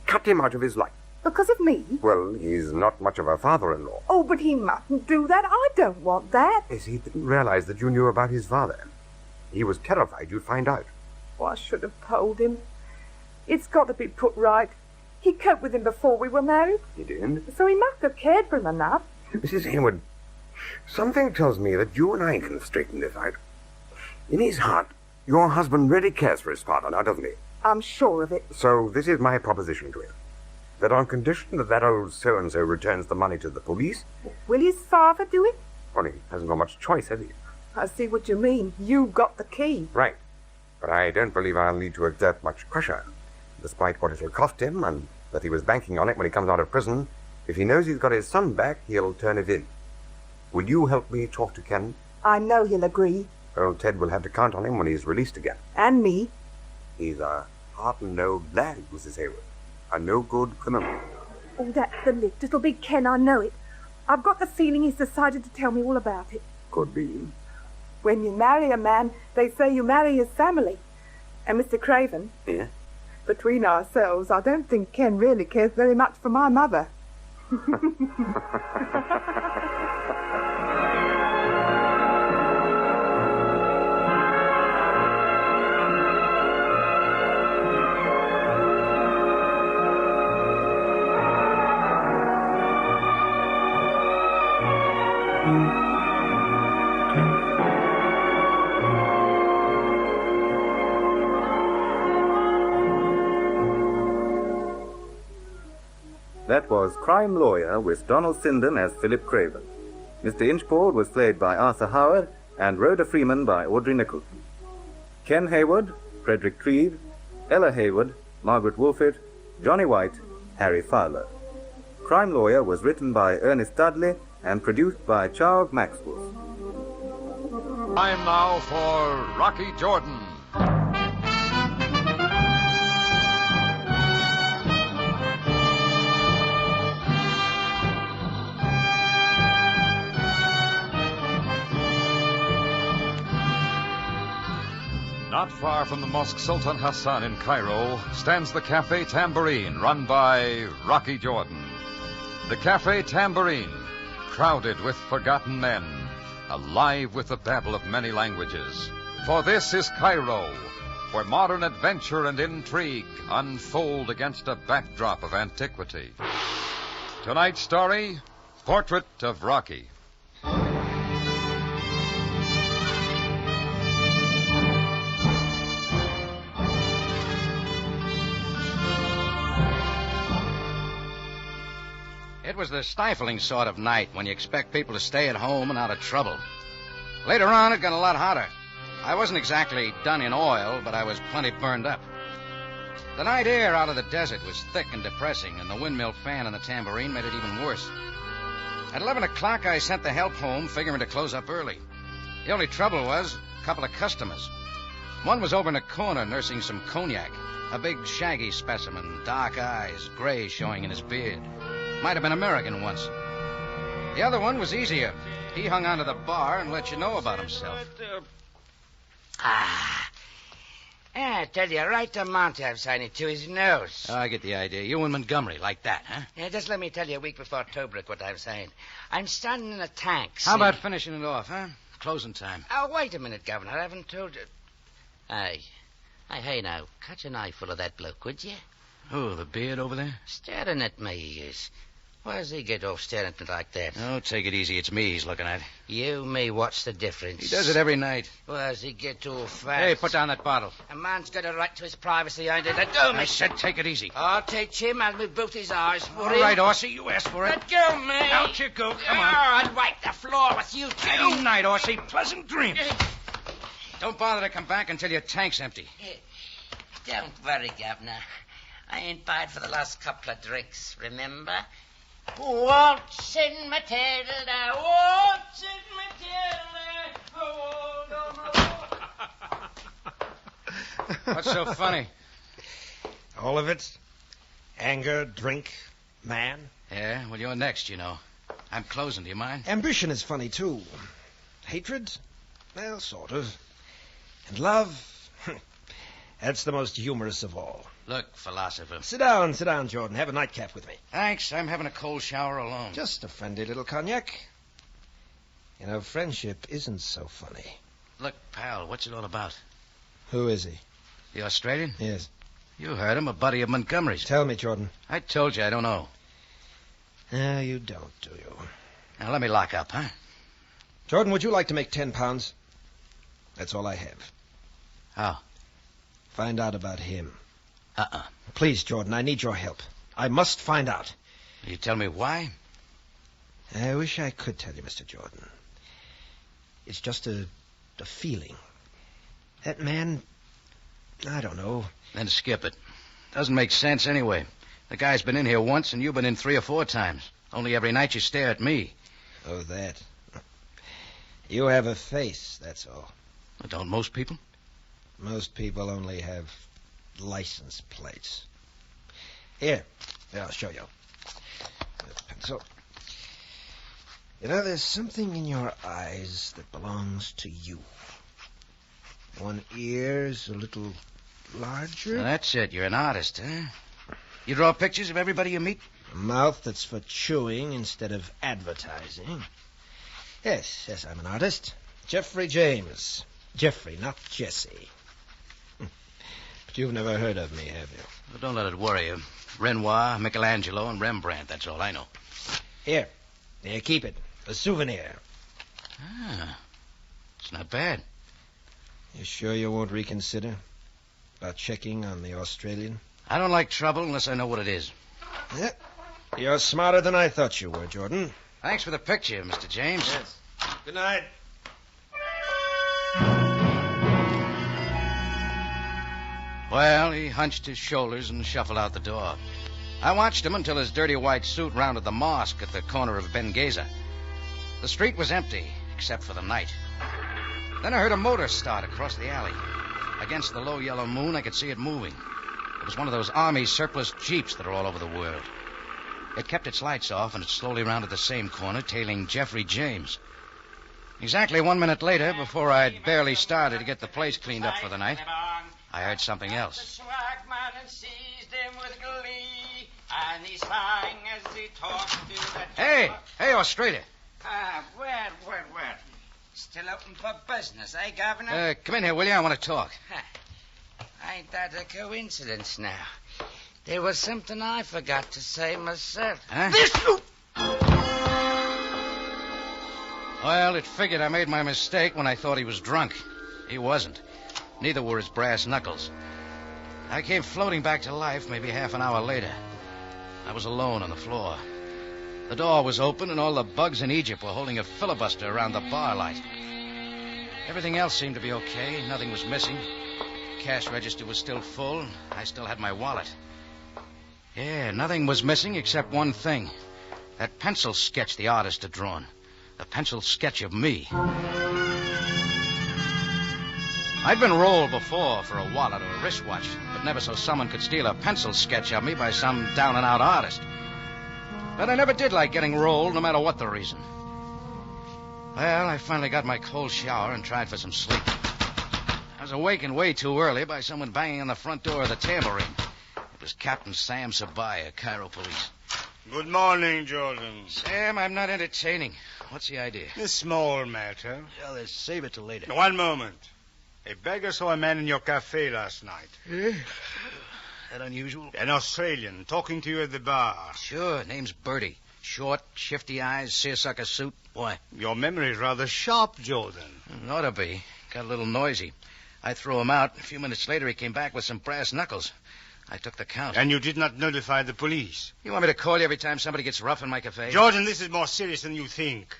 Cut him out of his life. Because of me? Well, he's not much of a father-in-law. Oh, but he mustn't do that. I don't want that. Yes, he didn't realize that you knew about his father. He was terrified you'd find out. Oh, I should have told him. It's got to be put right. He coped with him before we were married. He did? So he must have cared for him enough. Mrs. Hayward, something tells me that you and I can straighten this out. In his heart, your husband really cares for his father now, doesn't he? I'm sure of it. So this is my proposition to him. That on condition that old so-and-so returns the money to the police... Will his father do it? Well, he hasn't got much choice, has he? I see what you mean. You got the key. Right. But I don't believe I'll need to exert much pressure. Despite what it'll cost him, and that he was banking on it when he comes out of prison, if he knows he's got his son back, he'll turn it in. Will you help me talk to Ken? I know he'll agree. Old Ted will have to count on him when he's released again. And me. He's a hardened old lad, Mrs. Hayward. A no-good criminal. Oh, that's the lift. It'll be Ken, I know it. I've got the feeling he's decided to tell me all about it. Could be. When you marry a man, they say you marry his family. And Mr. Craven... Yeah? Between ourselves, I don't think Ken really cares very much for my mother. That was Crime Lawyer with Donald Syndon as Philip Craven. Mr. Inchbald was played by Arthur Howard and Rhoda Freeman by Audrey Nicholson. Ken Hayward, Frederick Treve, Ella Hayward, Margaret Wolfett, Johnny White, Harry Fowler. Crime Lawyer was written by Ernest Dudley and produced by Charles Maxwell. Time now for Rocky Jordan. Not far from the Mosque Sultan Hassan in Cairo stands the Cafe Tambourine, run by Rocky Jordan. The Cafe Tambourine, crowded with forgotten men, alive with the babble of many languages. For this is Cairo, where modern adventure and intrigue unfold against a backdrop of antiquity. Tonight's story, Portrait of Rocky. It was the stifling sort of night when you expect people to stay at home and out of trouble. Later on, it got a lot hotter. I wasn't exactly done in oil, but I was plenty burned up. The night air out of the desert was thick and depressing, and the windmill fan in the tambourine made it even worse. At 11 o'clock, I sent the help home, figuring to close up early. The only trouble was a couple of customers. One was over in a corner nursing some cognac, a big shaggy specimen, dark eyes, gray showing in his beard. Might have been American once. The other one was easier. He hung onto the bar and let you know about himself. I tell you, right to Monty, signing to his nose. I get the idea. You in Montgomery, like that, huh? Yeah, just let me tell you a week before Tobruk what I'm saying. I'm standing in a tank. How about finishing it off, huh? Closing time. Oh, wait a minute, Governor. I haven't told you. Hey, now, cut your knife full of that bloke, would you? Oh, the beard over there? Staring at me, he is. Why does he get off staring at me like that? Oh, take it easy. It's me he's looking at. You, me, what's the difference? He does it every night. Well, does he get too fast? Hey, put down that bottle. A man's got a right to his privacy, ain't it? Let go, me. I said take it easy. I'll take him as me boot his eyes for All him. right, Horsey, you asked for it. Let go, me. Out you go. Come on. I'll wipe the floor with you, too. Good night, Horsey. Pleasant dreams. Don't bother to come back until your tank's empty. Don't worry, Governor. I ain't bad for the last couple of drinks, remember? Waltzing Matilda, waltzing Matilda. What's so funny? All of it. Anger, drink, man. Yeah, well, you're next, you know. I'm closing. Do you mind? Ambition is funny, too. Hatred? Well, sort of. And love? That's the most humorous of all. Look, philosopher. Sit down, Jordan. Have a nightcap with me. Thanks. I'm having a cold shower alone. Just a friendly little cognac. You know, friendship isn't so funny. Look, pal, what's it all about? Who is he? The Australian? Yes. You heard him, a buddy of Montgomery's. Tell me, Jordan. I told you I don't know. No, you don't, do you? Now, let me lock up, huh? Jordan, would you like to make £10? That's all I have. How? Find out about him. Uh-uh. Please, Jordan, I need your help. I must find out. You tell me why? I wish I could tell you, Mr. Jordan. It's just a feeling. That man, I don't know. Then skip it. Doesn't make sense anyway. The guy's been in here once, and you've been in 3 or 4 times. Only every night you stare at me. Oh, that. You have a face, that's all. Don't most people? Most people only have license plates. Here, I'll show you. A pencil. You know, there's something in your eyes that belongs to you. One ear's a little larger. Well, that's it. You're an artist, huh? You draw pictures of everybody you meet? A mouth that's for chewing instead of advertising. Yes, I'm an artist. Jeffrey James. Jeffrey, not Jesse. But you've never heard of me, have you? Well, don't let it worry you. Renoir, Michelangelo, and Rembrandt, that's all I know. Here, keep it. A souvenir. Ah, it's not bad. You sure you won't reconsider about checking on the Australian? I don't like trouble unless I know what it is. Yeah, You're smarter than I thought you were, Jordan. Thanks for the picture, Mr. James. Yes. Good night. Well, he hunched his shoulders and shuffled out the door. I watched him until his dirty white suit rounded the mosque at the corner of Benghazi. The street was empty, except for the night. Then I heard a motor start across the alley. Against the low yellow moon, I could see it moving. It was one of those Army surplus jeeps that are all over the world. It kept its lights off, and it slowly rounded the same corner, tailing Jeffrey James. Exactly 1 minute later, before I'd barely started to get the place cleaned up for the night, I heard something else. Hey, Australia. Where? Still open for business, eh, Governor? Come in here, will you? I want to talk. Ain't that a coincidence now? There was something I forgot to say myself. Huh? Well, it figured I made my mistake when I thought he was drunk. He wasn't. Neither were his brass knuckles. I came floating back to life maybe half an hour later. I was alone on the floor. The door was open, and all the bugs in Egypt were holding a filibuster around the bar light. Everything else seemed to be okay. Nothing was missing. The cash register was still full. I still had my wallet. Yeah, nothing was missing except one thing. That pencil sketch the artist had drawn. The pencil sketch of me. I'd been rolled before for a wallet or a wristwatch, but never so someone could steal a pencil sketch of me by some down-and-out artist. But I never did like getting rolled, no matter what the reason. Well, I finally got my cold shower and tried for some sleep. I was awakened way too early by someone banging on the front door of the Tambourine. It was Captain Sam Sabaya, Cairo Police. Good morning, Jordan. Sam, I'm not entertaining. What's the idea? A small matter. Well, let's save it till later. One moment. A beggar saw a man in your cafe last night. That unusual? An Australian talking to you at the bar. Sure, name's Bertie. Short, shifty eyes, seersucker suit. Why? Your memory's rather sharp, Jordan. Ought to be. Got a little noisy. I threw him out. A few minutes later, he came back with some brass knuckles. I took the count. And you did not notify the police? You want me to call you every time somebody gets rough in my cafe? Jordan, this is more serious than you think.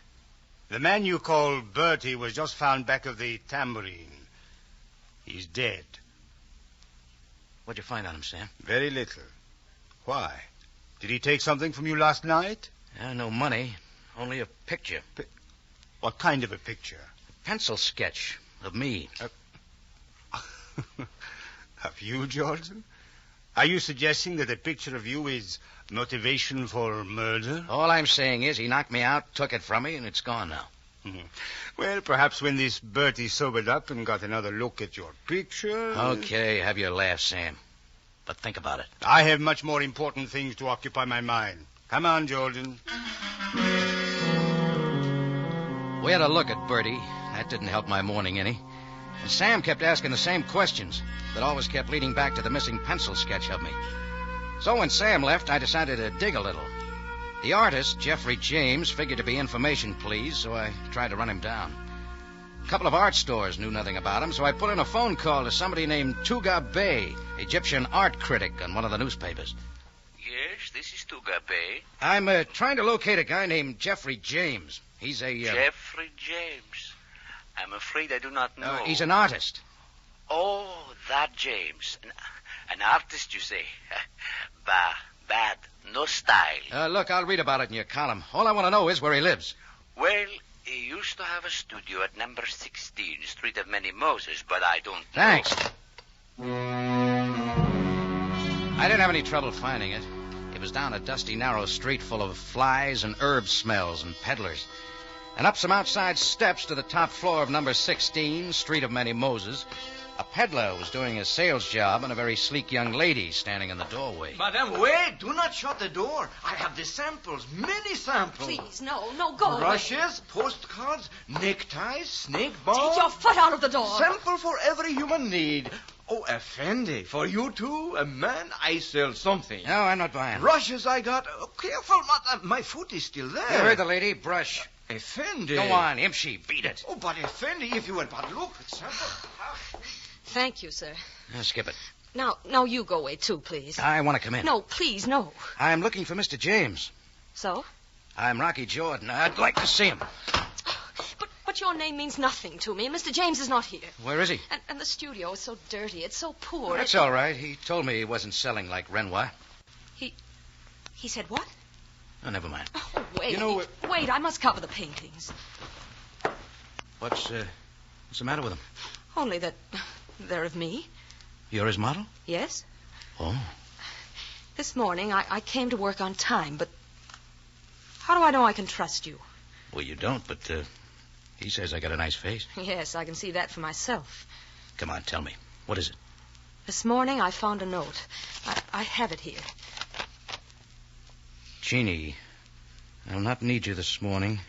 The man you call Bertie was just found back of the Tambourine. He's dead. What'd you find on him, Sam? Very little. Why? Did he take something from you last night? No money. Only a picture. What kind of a picture? A pencil sketch of me. Of you, Jordan? Are you suggesting that a picture of you is motivation for murder? All I'm saying is he knocked me out, took it from me, and it's gone now. Mm-hmm. Well, perhaps when this Bertie sobered up and got another look at your picture... Okay, have your laugh, Sam. But think about it. I have much more important things to occupy my mind. Come on, Jordan. We had a look at Bertie. That didn't help my morning any. And Sam kept asking the same questions that always kept leading back to the missing pencil sketch of me. So when Sam left, I decided to dig a little. The artist, Jeffrey James, figured to be information pleased, so I tried to run him down. A couple of art stores knew nothing about him, so I put in a phone call to somebody named Tuga Bey, Egyptian art critic on one of the newspapers. Yes, this is Tuga Bey. I'm trying to locate a guy named Jeffrey James. He's a... Jeffrey James. I'm afraid I do not know. He's an artist. Oh, that James. An artist, you say? Bad. No style. Look, I'll read about it in your column. All I want to know is where he lives. Well, he used to have a studio at number 16, Street of Many Moses, but I don't know. Thanks. I didn't have any trouble finding it. It was down a dusty, narrow street full of flies and herb smells and peddlers. And up some outside steps to the top floor of number 16, Street of Many Moses, a peddler was doing a sales job and a very sleek young lady standing in the doorway. Madame, wait. Do not shut the door. I have the samples, many samples. Please, no, go Brushes, postcards, neckties, snake balls. Take your foot out of the door. Sample for every human need. Oh, Effendi, for you too, a man, I sell something. No, I'm not buying. Brushes I got. Oh, careful, my foot is still there. You heard the lady. Brush. Effendi. Go on, Imshi, beat it. Oh, but Effendi, if you would but look at sample. Thank you, sir. Skip it. Now you go away, too, please. I want to come in. No, please, no. I'm looking for Mr. James. So? I'm Rocky Jordan. I'd like to see him. But your name means nothing to me. Mr. James is not here. Where is he? And the studio is so dirty. It's so poor. That's all right. He told me he wasn't selling like Renoir. He said what? Oh, never mind. Oh, wait. You know, Wait, I must cover the paintings. What's the matter with him? Only that they're of me. You're his model? Yes. Oh. This morning, I came to work on time, but how do I know I can trust you? Well, you don't, but he says I got a nice face. Yes, I can see that for myself. Come on, tell me. What is it? This morning, I found a note. I have it here. Jeannie, I'll not need you this morning.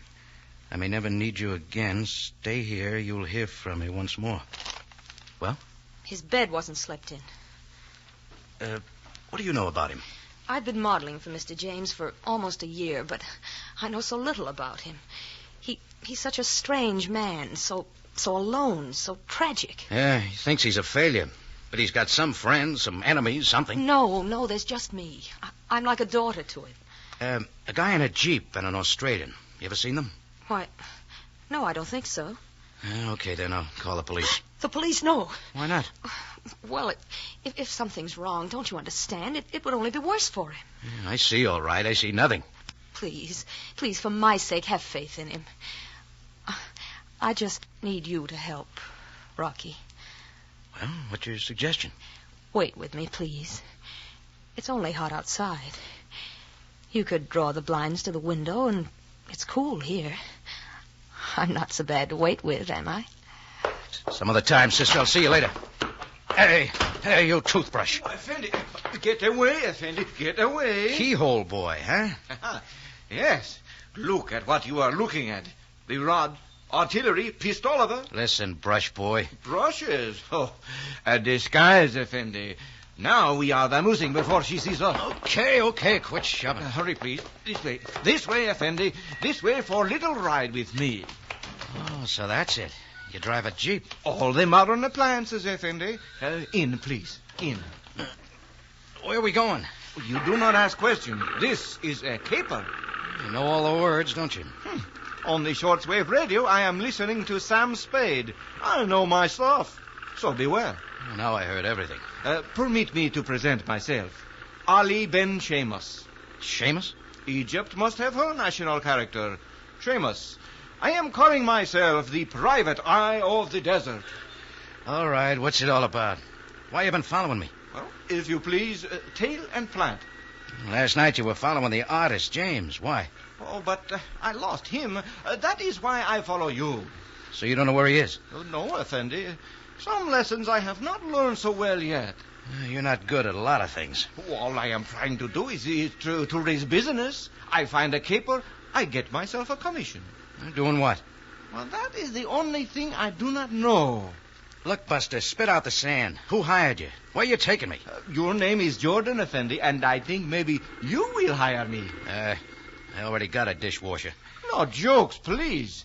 I may never need you again. Stay here. You'll hear from me once more. Well? His bed wasn't slept in. What do you know about him? I've been modeling for Mr. James for almost a year, but I know so little about him. He's such a strange man, so alone, so tragic. Yeah, he thinks he's a failure. But he's got some friends, some enemies, something. No, there's just me. I'm like a daughter to him. A guy in a Jeep and an Australian. You ever seen them? Why, no, I don't think so. Okay, then I'll call the police. The police, no. Why not? Well, if something's wrong, don't you understand? It would only be worse for him. Yeah, I see, all right. I see nothing. Please, for my sake, have faith in him. I just need you to help, Rocky. Well, what's your suggestion? Wait with me, please. It's only hot outside. You could draw the blinds to the window, and it's cool here. I'm not so bad to wait with, am I? Some other time, sister. I'll see you later. Hey, you toothbrush. Effendi, get away, Effendi, get away. Keyhole boy, huh? Yes. Look at what you are looking at. The rod, artillery, pistoliver. Listen, brush boy. Brushes? Oh, a disguise, Effendi. Now we are vamoosing before she sees us. Okay, quit shoving. Hurry, please. This way. This way, Effendi. This way for a little ride with me. Oh, so that's it. You drive a Jeep. All the modern appliances, Effendi. In, please. In. Where are we going? You do not ask questions. This is a caper. You know all the words, don't you? On the shortwave radio, I am listening to Sam Spade. I know my stuff. So beware. Well, now I heard everything. Permit me to present myself. Ali Ben Sheamus. Sheamus? Egypt must have her national character. Sheamus. I am calling myself the private eye of the desert. All right, what's it all about? Why you been following me? Well, if you please, tail and plant. Last night you were following the artist, James. Why? Oh, but I lost him. That is why I follow you. So you don't know where he is? No, Effendi. Some lessons I have not learned so well yet. You're not good at a lot of things. All I am trying to do is to raise business. I find a caper, I get myself a commission. Doing what? Well, that is the only thing I do not know. Look, Buster, spit out the sand. Who hired you? Where you taking me? Your name is Jordan, Effendi, and I think maybe you will hire me. I already got a dishwasher. No jokes, please.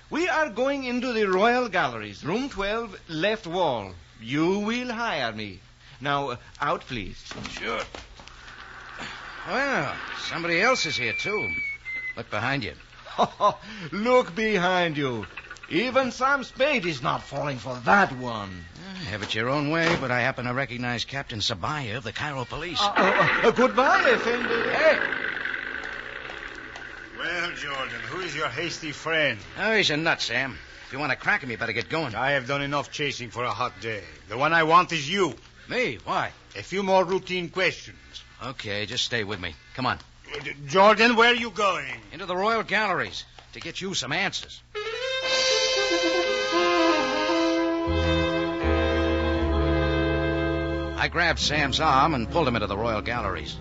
We are going into the Royal Galleries, room 12, left wall. You will hire me. Now, out, please. Sure. Well, somebody else is here, too. Look behind you. Look behind you. Even Sam Spade is not falling for that one. Have it your own way, but I happen to recognize Captain Sabaya of the Cairo Police. Goodbye, Effendi. Hey! Well, Jordan, who is your hasty friend? Oh, he's a nut, Sam. If you want to crack him, you better get going. I have done enough chasing for a hot day. The one I want is you. Me? Why? A few more routine questions. Okay, just stay with me. Come on. Jordan, where are you going? Into the Royal Galleries to get you some answers. I grabbed Sam's arm and pulled him into the Royal Galleries.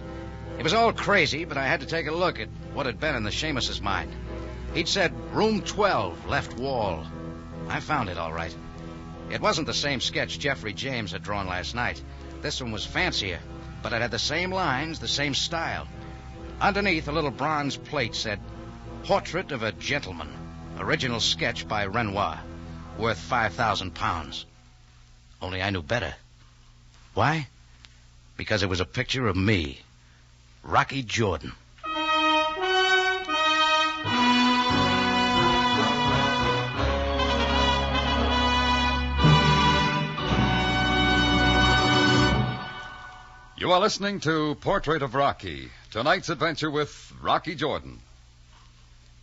It was all crazy, but I had to take a look at what had been in the Sheamus's mind. He'd said room 12, left wall. I found it all right. It wasn't the same sketch Jeffrey James had drawn last night. This one was fancier, but it had the same lines, the same style. Underneath, a little bronze plate said, Portrait of a Gentleman, original sketch by Renoir, worth £5,000. Only I knew better. Why? because it was a picture of me, Rocky Jordan. You are listening to Portrait of Rocky, tonight's adventure with Rocky Jordan.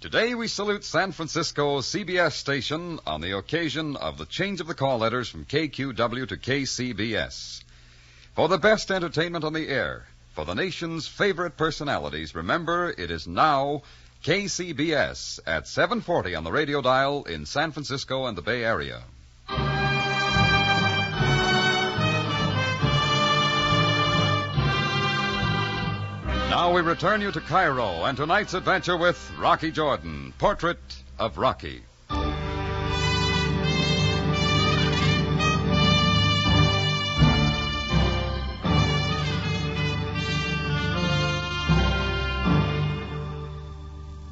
Today we salute San Francisco's CBS station on the occasion of the change of the call letters from KQW to KCBS. For the best entertainment on the air, for the nation's favorite personalities, remember it is now KCBS at 740 on the radio dial in San Francisco and the Bay Area. Now we return you to Cairo and tonight's adventure with Rocky Jordan, Portrait of Rocky.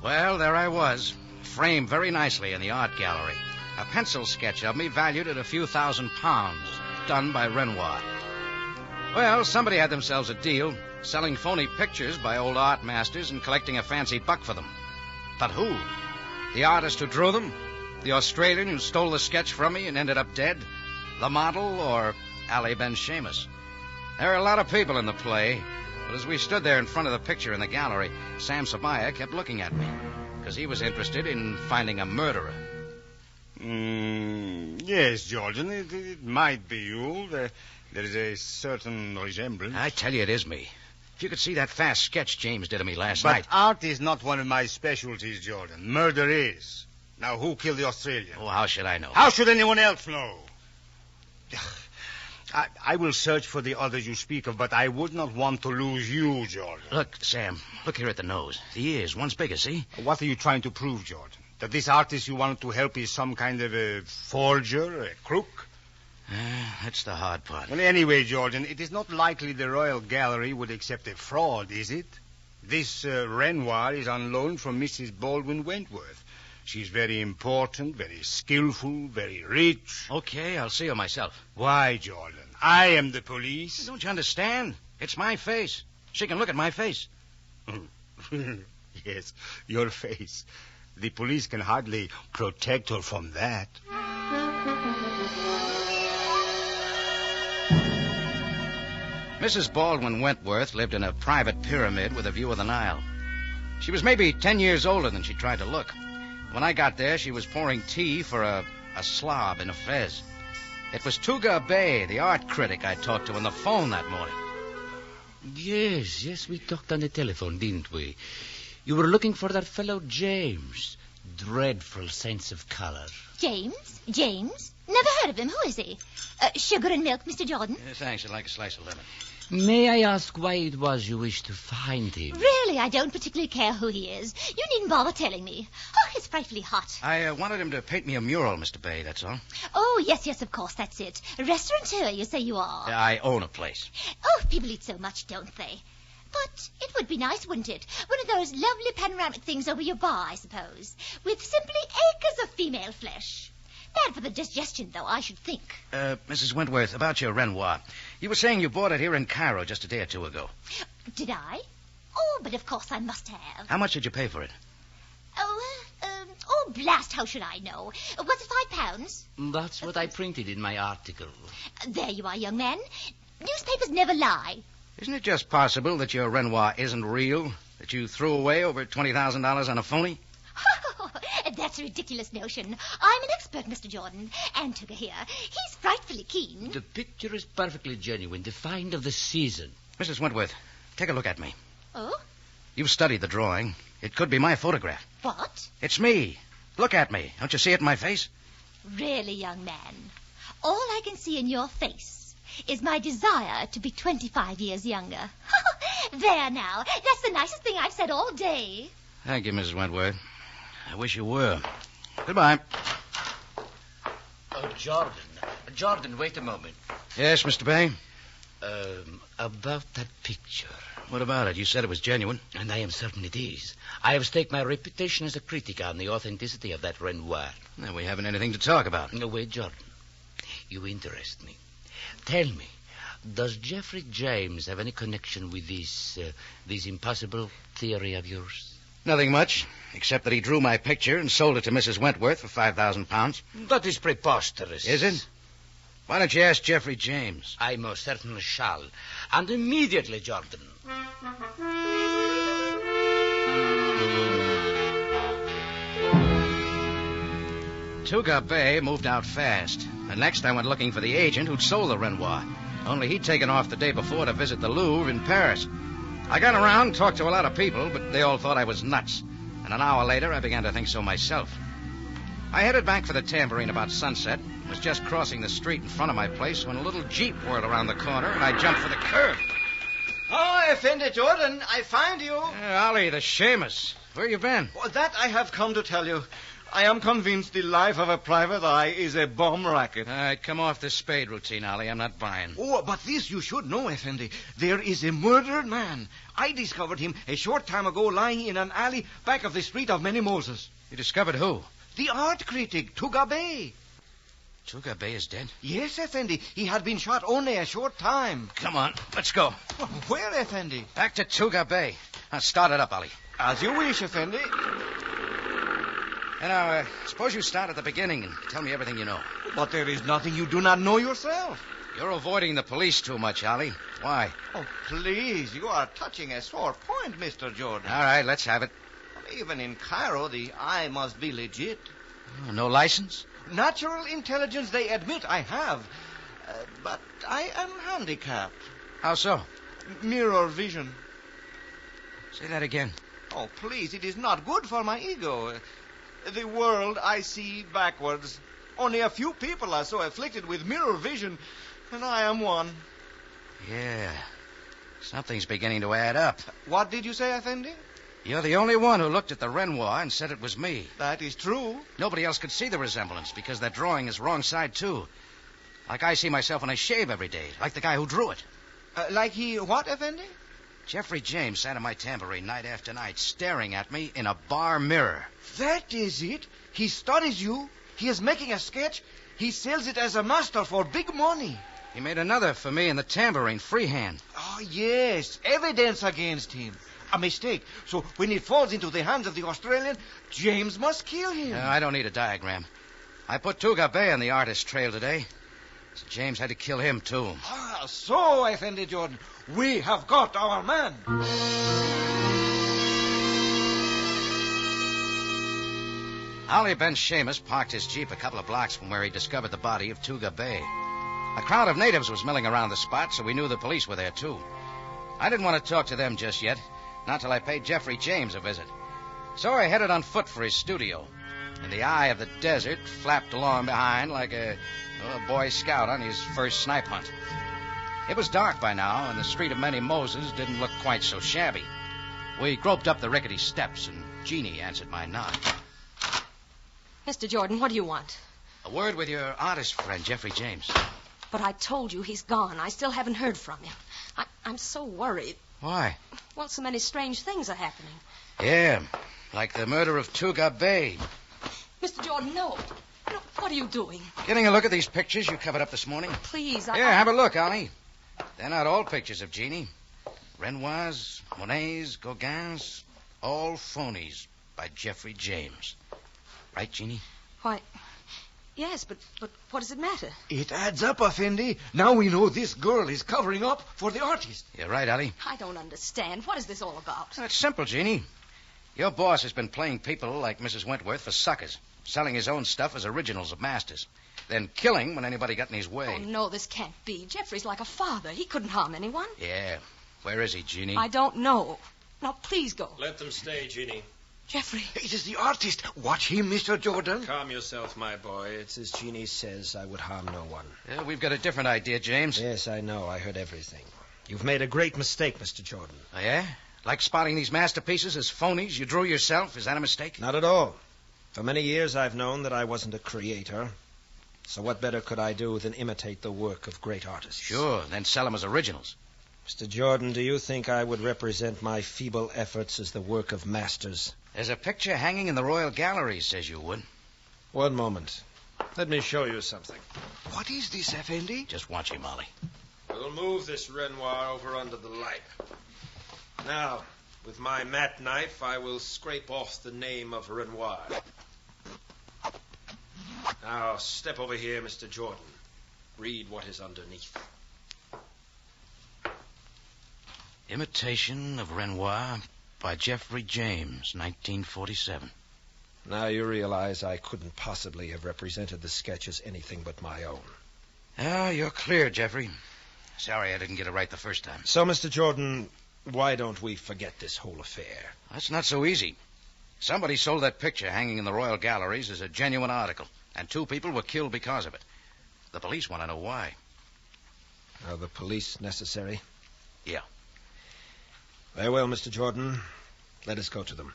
Well, there I was, framed very nicely in the art gallery. A pencil sketch of me valued at a few £1,000, done by Renoir. Well, somebody had themselves a deal, selling phony pictures by old art masters and collecting a fancy buck for them. But who? The artist who drew them? The Australian who stole the sketch from me and ended up dead? The model, or Ali Ben Seamus? There are a lot of people in the play, but as we stood there in front of the picture in the gallery, Sam Sabaya kept looking at me, because he was interested in finding a murderer. Yes, Jordan, it might be you. There is a certain resemblance. I tell you, it is me. If you could see that fast sketch James did of me last But night. art is not one of my specialties, Jordan. Murder is. Now, who killed the Australian? Oh, how should I know? How should anyone else know? I will search for the others you speak of, but I would not want to lose you, Jordan. Look, Sam, look here at the nose. The ears, one's bigger, see? What are you trying to prove, Jordan? That this artist you wanted to help is some kind of a forger, a crook? That's the hard part. Well, anyway, Jordan, it is not likely the Royal Gallery would accept a fraud, is it? This Renoir is on loan from Mrs. Baldwin Wentworth. She's very important, very skillful, very rich. Okay, I'll see her myself. Why, Jordan? I am the police. Don't you understand? It's my face. She can look at my face. Yes, your face. The police can hardly protect her from that. Mrs. Baldwin Wentworth lived in a private pyramid with a view of the Nile. She was maybe 10 years older than she tried to look. When I got there, she was pouring tea for a slob in a fez. It was Tuga Bay, the art critic I talked to on the phone that morning. Yes, we talked on the telephone, didn't we? You were looking for that fellow James. Dreadful sense of color. James? Never heard of him. Who is he? Sugar and milk, Mr. Jordan? Thanks, I'd like a slice of lemon. May I ask why it was you wished to find him? Really, I don't particularly care who he is. You needn't bother telling me. Oh, it's frightfully hot. I wanted him to paint me a mural, Mr. Bay, that's all. Oh, yes, of course, that's it. A restaurateur, you say you are. I own a place. Oh, people eat so much, don't they? But it would be nice, wouldn't it? One of those lovely panoramic things over your bar, I suppose, with simply acres of female flesh. Bad for the digestion, though, I should think. Mrs. Wentworth, about your Renoir. You were saying you bought it here in Cairo just a day or two ago. Did I? Oh, but of course I must have. How much did you pay for it? Oh, blast, how should I know? Was it £5? That's what I printed in my article. There you are, young man. Newspapers never lie. Isn't it just possible that your Renoir isn't real? That you threw away over $20,000 on a phony? That's a ridiculous notion. I'm an expert, Mr. Jordan. And Tuga here. He's frightfully keen. The picture is perfectly genuine. The find of the season. Mrs. Wentworth, take a look at me. Oh? You've studied the drawing. It could be my photograph. What? It's me. Look at me. Don't you see it in my face? Really, young man, all I can see in your face is my desire to be 25 years younger. There now. That's the nicest thing I've said all day. Thank you, Mrs. Wentworth. I wish you were. Goodbye. Oh, Jordan, wait a moment. Yes, Mr. Bay? About that picture. What about it? You said it was genuine. And I am certain it is. I have staked my reputation as a critic on the authenticity of that Renoir. Now, we haven't anything to talk about. No, wait, Jordan. You interest me. Tell me, Does Jeffrey James have any connection with this impossible theory of yours? Nothing much, except that he drew my picture and sold it to Mrs. Wentworth for £5,000. That is preposterous. Is it? Why don't you ask Jeffrey James? I most certainly shall. And immediately, Jordan. Tuga Bay moved out fast. And next I went looking for the agent who'd sold the Renoir. Only he'd taken off the day before to visit the Louvre in Paris. I got around and talked to a lot of people, but they all thought I was nuts. And an hour later, I began to think so myself. I headed back for the Tambourine about sunset. Was just crossing the street in front of my place when a little Jeep whirled around the corner, and I jumped for the curb. Oh, Effendi Jordan, I find you. Ollie, the Seamus. Where you been? Well, that I have come to tell you. I am convinced the life of a private eye is a bomb racket. All right, come off the spade routine, Ollie. I'm not buying. Oh, but this you should know, Effendi. There is a murdered man. I discovered him a short time ago lying in an alley back of the street of Many Moses. You discovered who? The art critic, Tuga Bay. Tuga Bay is dead? Yes, Effendi. He had been shot only a short time. Come on, let's go. Where, Effendi? Back to Tuga Bay. Now, start it up, Ollie. As you wish, Effendi. Now, suppose you start at the beginning and tell me everything you know. But there is nothing you do not know yourself. You're avoiding the police too much, Ollie. Why? Oh, please, you are touching a sore point, Mr. Jordan. All right, let's have it. Even in Cairo, the eye must be legit. Oh, no license? Natural intelligence, they admit I have. But I am handicapped. How so? Mirror vision. Say that again. Oh, please, it is not good for my ego. The world I see backwards. Only a few people are so afflicted with mirror vision, and I am one. Yeah. Something's beginning to add up. What did you say, Effendi? You're the only one who looked at the Renoir and said it was me. That is true. Nobody else could see the resemblance because that drawing is wrong side, too. Like I see myself when I shave every day, like the guy who drew it. Like he what, Effendi? Jeffrey James sat in my tambourine night after night, staring at me in a bar mirror. That is it. He studies you. He is making a sketch. He sells it as a master for big money. He made another for me in the tambourine, freehand. Oh, yes. Evidence against him. A mistake. So when it falls into the hands of the Australian, James must kill him. No, I don't need a diagram. I put Tuga Bay on the artist trail today. So James had to kill him, too. Ah, so, Effendi Jordan, we have got our man. Ollie Ben Seamus parked his Jeep a couple of blocks from where he discovered the body of Tuga Bay. A crowd of natives was milling around the spot, so we knew the police were there, too. I didn't want to talk to them just yet, not till I paid Jeffrey James a visit. So I headed on foot for his studio. In the eye of the desert, flapped along behind like a Boy Scout on his first snipe hunt. It was dark by now, and the street of Many Moses didn't look quite so shabby. We groped up the rickety steps, and Jeannie answered my knock. Mr. Jordan, what do you want? A word with your artist friend, Jeffrey James. But I told you he's gone. I still haven't heard from him. I'm so worried. Why? Well, so many strange things are happening. Yeah, like the murder of Tuga Bay. Mr. Jordan, no. No, what are you doing? Getting a look at these pictures you covered up this morning? Please, Here, have a look, Ollie. They're not all pictures of Jeannie. Renoirs, Monets, Gauguins, all phonies by Jeffrey James. Right, Jeannie? Why, yes, but what does it matter? It adds up, Effendi. Now we know this girl is covering up for the artist. You're right, Ollie. I don't understand. What is this all about? It's simple, Jeannie. Your boss has been playing people like Mrs. Wentworth for suckers, selling his own stuff as originals of masters, then killing when anybody got in his way. Oh, no, this can't be. Jeffrey's like a father. He couldn't harm anyone. Yeah. Where is he, Jeannie? I don't know. Now, please go. Let them stay, Jeannie. Jeffrey. It is the artist. Watch him, Mr. Jordan. Calm yourself, my boy. It's as Jeannie says. I would harm no one. Yeah, we've got a different idea, James. Yes, I know. I heard everything. You've made a great mistake, Mr. Jordan. Oh, yeah? Like spotting these masterpieces as phonies you drew yourself? Is that a mistake? Not at all. For many years I've known that I wasn't a creator. So what better could I do than imitate the work of great artists? Sure, then sell them as originals. Mr. Jordan, do you think I would represent my feeble efforts as the work of masters? There's a picture hanging in the Royal Gallery says you would. One moment. Let me show you something. What is this, Effendi? Just watch him, Ollie. We'll move this Renoir over under the light. Now, with my mat knife, I will scrape off the name of Renoir. Now, step over here, Mr. Jordan. Read what is underneath. Imitation of Renoir by Jeffrey James, 1947. Now you realize I couldn't possibly have represented the sketch as anything but my own. Ah, you're clear, Jeffrey. Sorry I didn't get it right the first time. So, Mr. Jordan, why don't we forget this whole affair? That's not so easy. Somebody sold that picture hanging in the Royal Galleries as a genuine article, and 2 people were killed because of it. The police want to know why. Are the police necessary? Yeah. Very well, Mr. Jordan. Let us go to them.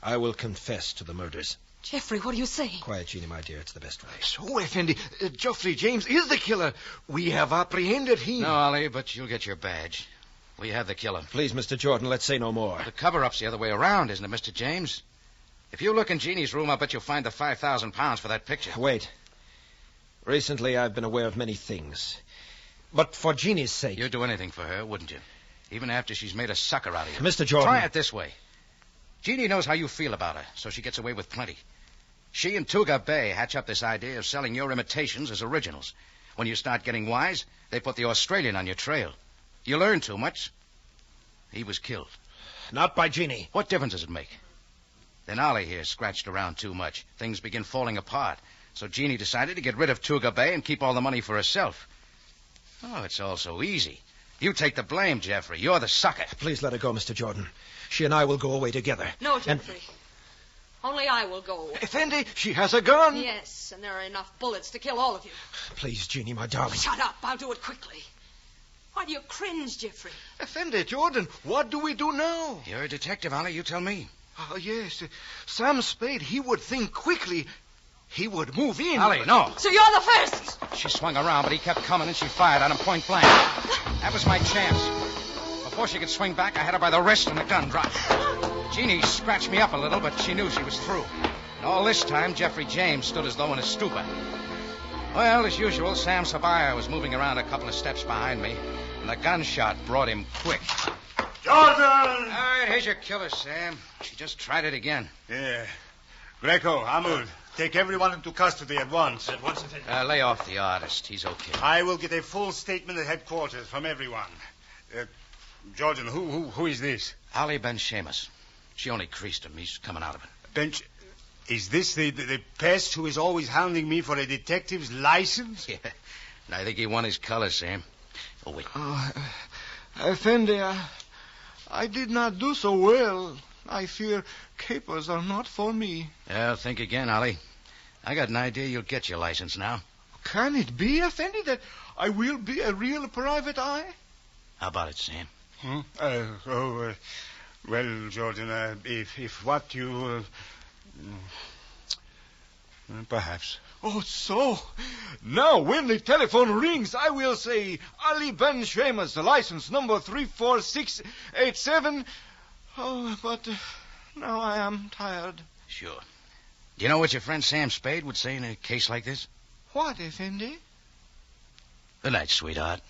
I will confess to the murders. Jeffrey, what do you say? Quiet, Jeannie, my dear. It's the best way. So, Effendi, Geoffrey James is the killer. We have apprehended him. No, Ollie, but you'll get your badge. We have the killer. Please, Mr. Jordan, let's say no more. The cover-up's the other way around, isn't it, Mr. James? If you look in Jeannie's room, I'll bet you'll find the £5,000 for that picture. Wait. Recently, I've been aware of many things. But for Jeannie's sake... You'd do anything for her, wouldn't you? Even after she's made a sucker out of you. Mr. Jordan... Try it this way. Jeannie knows how you feel about her, so she gets away with plenty. She and Tuga Bay hatch up this idea of selling your imitations as originals. When you start getting wise, they put the Australian on your trail. You learn too much. He was killed. Not by Jeannie. What difference does it make? Then Ollie here scratched around too much. Things begin falling apart. So Jeannie decided to get rid of Tuga Bay and keep all the money for herself. Oh, it's all so easy. You take the blame, Jeffrey. You're the sucker. Please let her go, Mr. Jordan. She and I will go away together. No, Jeffrey. Only I will go away. Effendi, she has a gun. Yes, and there are enough bullets to kill all of you. Please, Jeannie, my darling. Shut up. I'll do it quickly. Why do you cringe, Jeffrey? Effendi, Jordan, what do we do now? You're a detective, Ollie. You tell me. Oh, yes. Sam Spade, he would think quickly. He would move in. Ollie, no. So you're the first. She swung around, but he kept coming, and she fired at him point blank. That was my chance. Before she could swing back, I had her by the wrist, and the gun dropped. Jeannie scratched me up a little, but she knew she was through. And all this time, Jeffrey James stood as though in a stupor. Well, as usual, Sam Sabaya was moving around a couple of steps behind me, and the gunshot brought him quick. Jordan! All right, here's your killer, Sam. She just tried it again. Yeah. Greco, Ahmud, take everyone into custody at once. At once, lay off the artist. He's okay. I will get a full statement at headquarters from everyone. Jordan, who is this? Ali Ben Sheamus. She only creased him. He's coming out of it. Is this the pest who is always hounding me for a detective's license? Yeah. And I think he won his color, Sam. Oh, wait. Effendi, I did not do so well. I fear capers are not for me. Well, think again, Ollie. I got an idea you'll get your license now. Can it be, Effendi, that I will be a real private eye? How about it, Sam? Well, Jordan, if what you... perhaps. Oh, so. Now, when the telephone rings, I will say, Ali Ben Sheamus, license number 34687. Oh, but now I am tired. Sure. Do you know what your friend Sam Spade would say in a case like this? What, Effendi? Good night, sweetheart.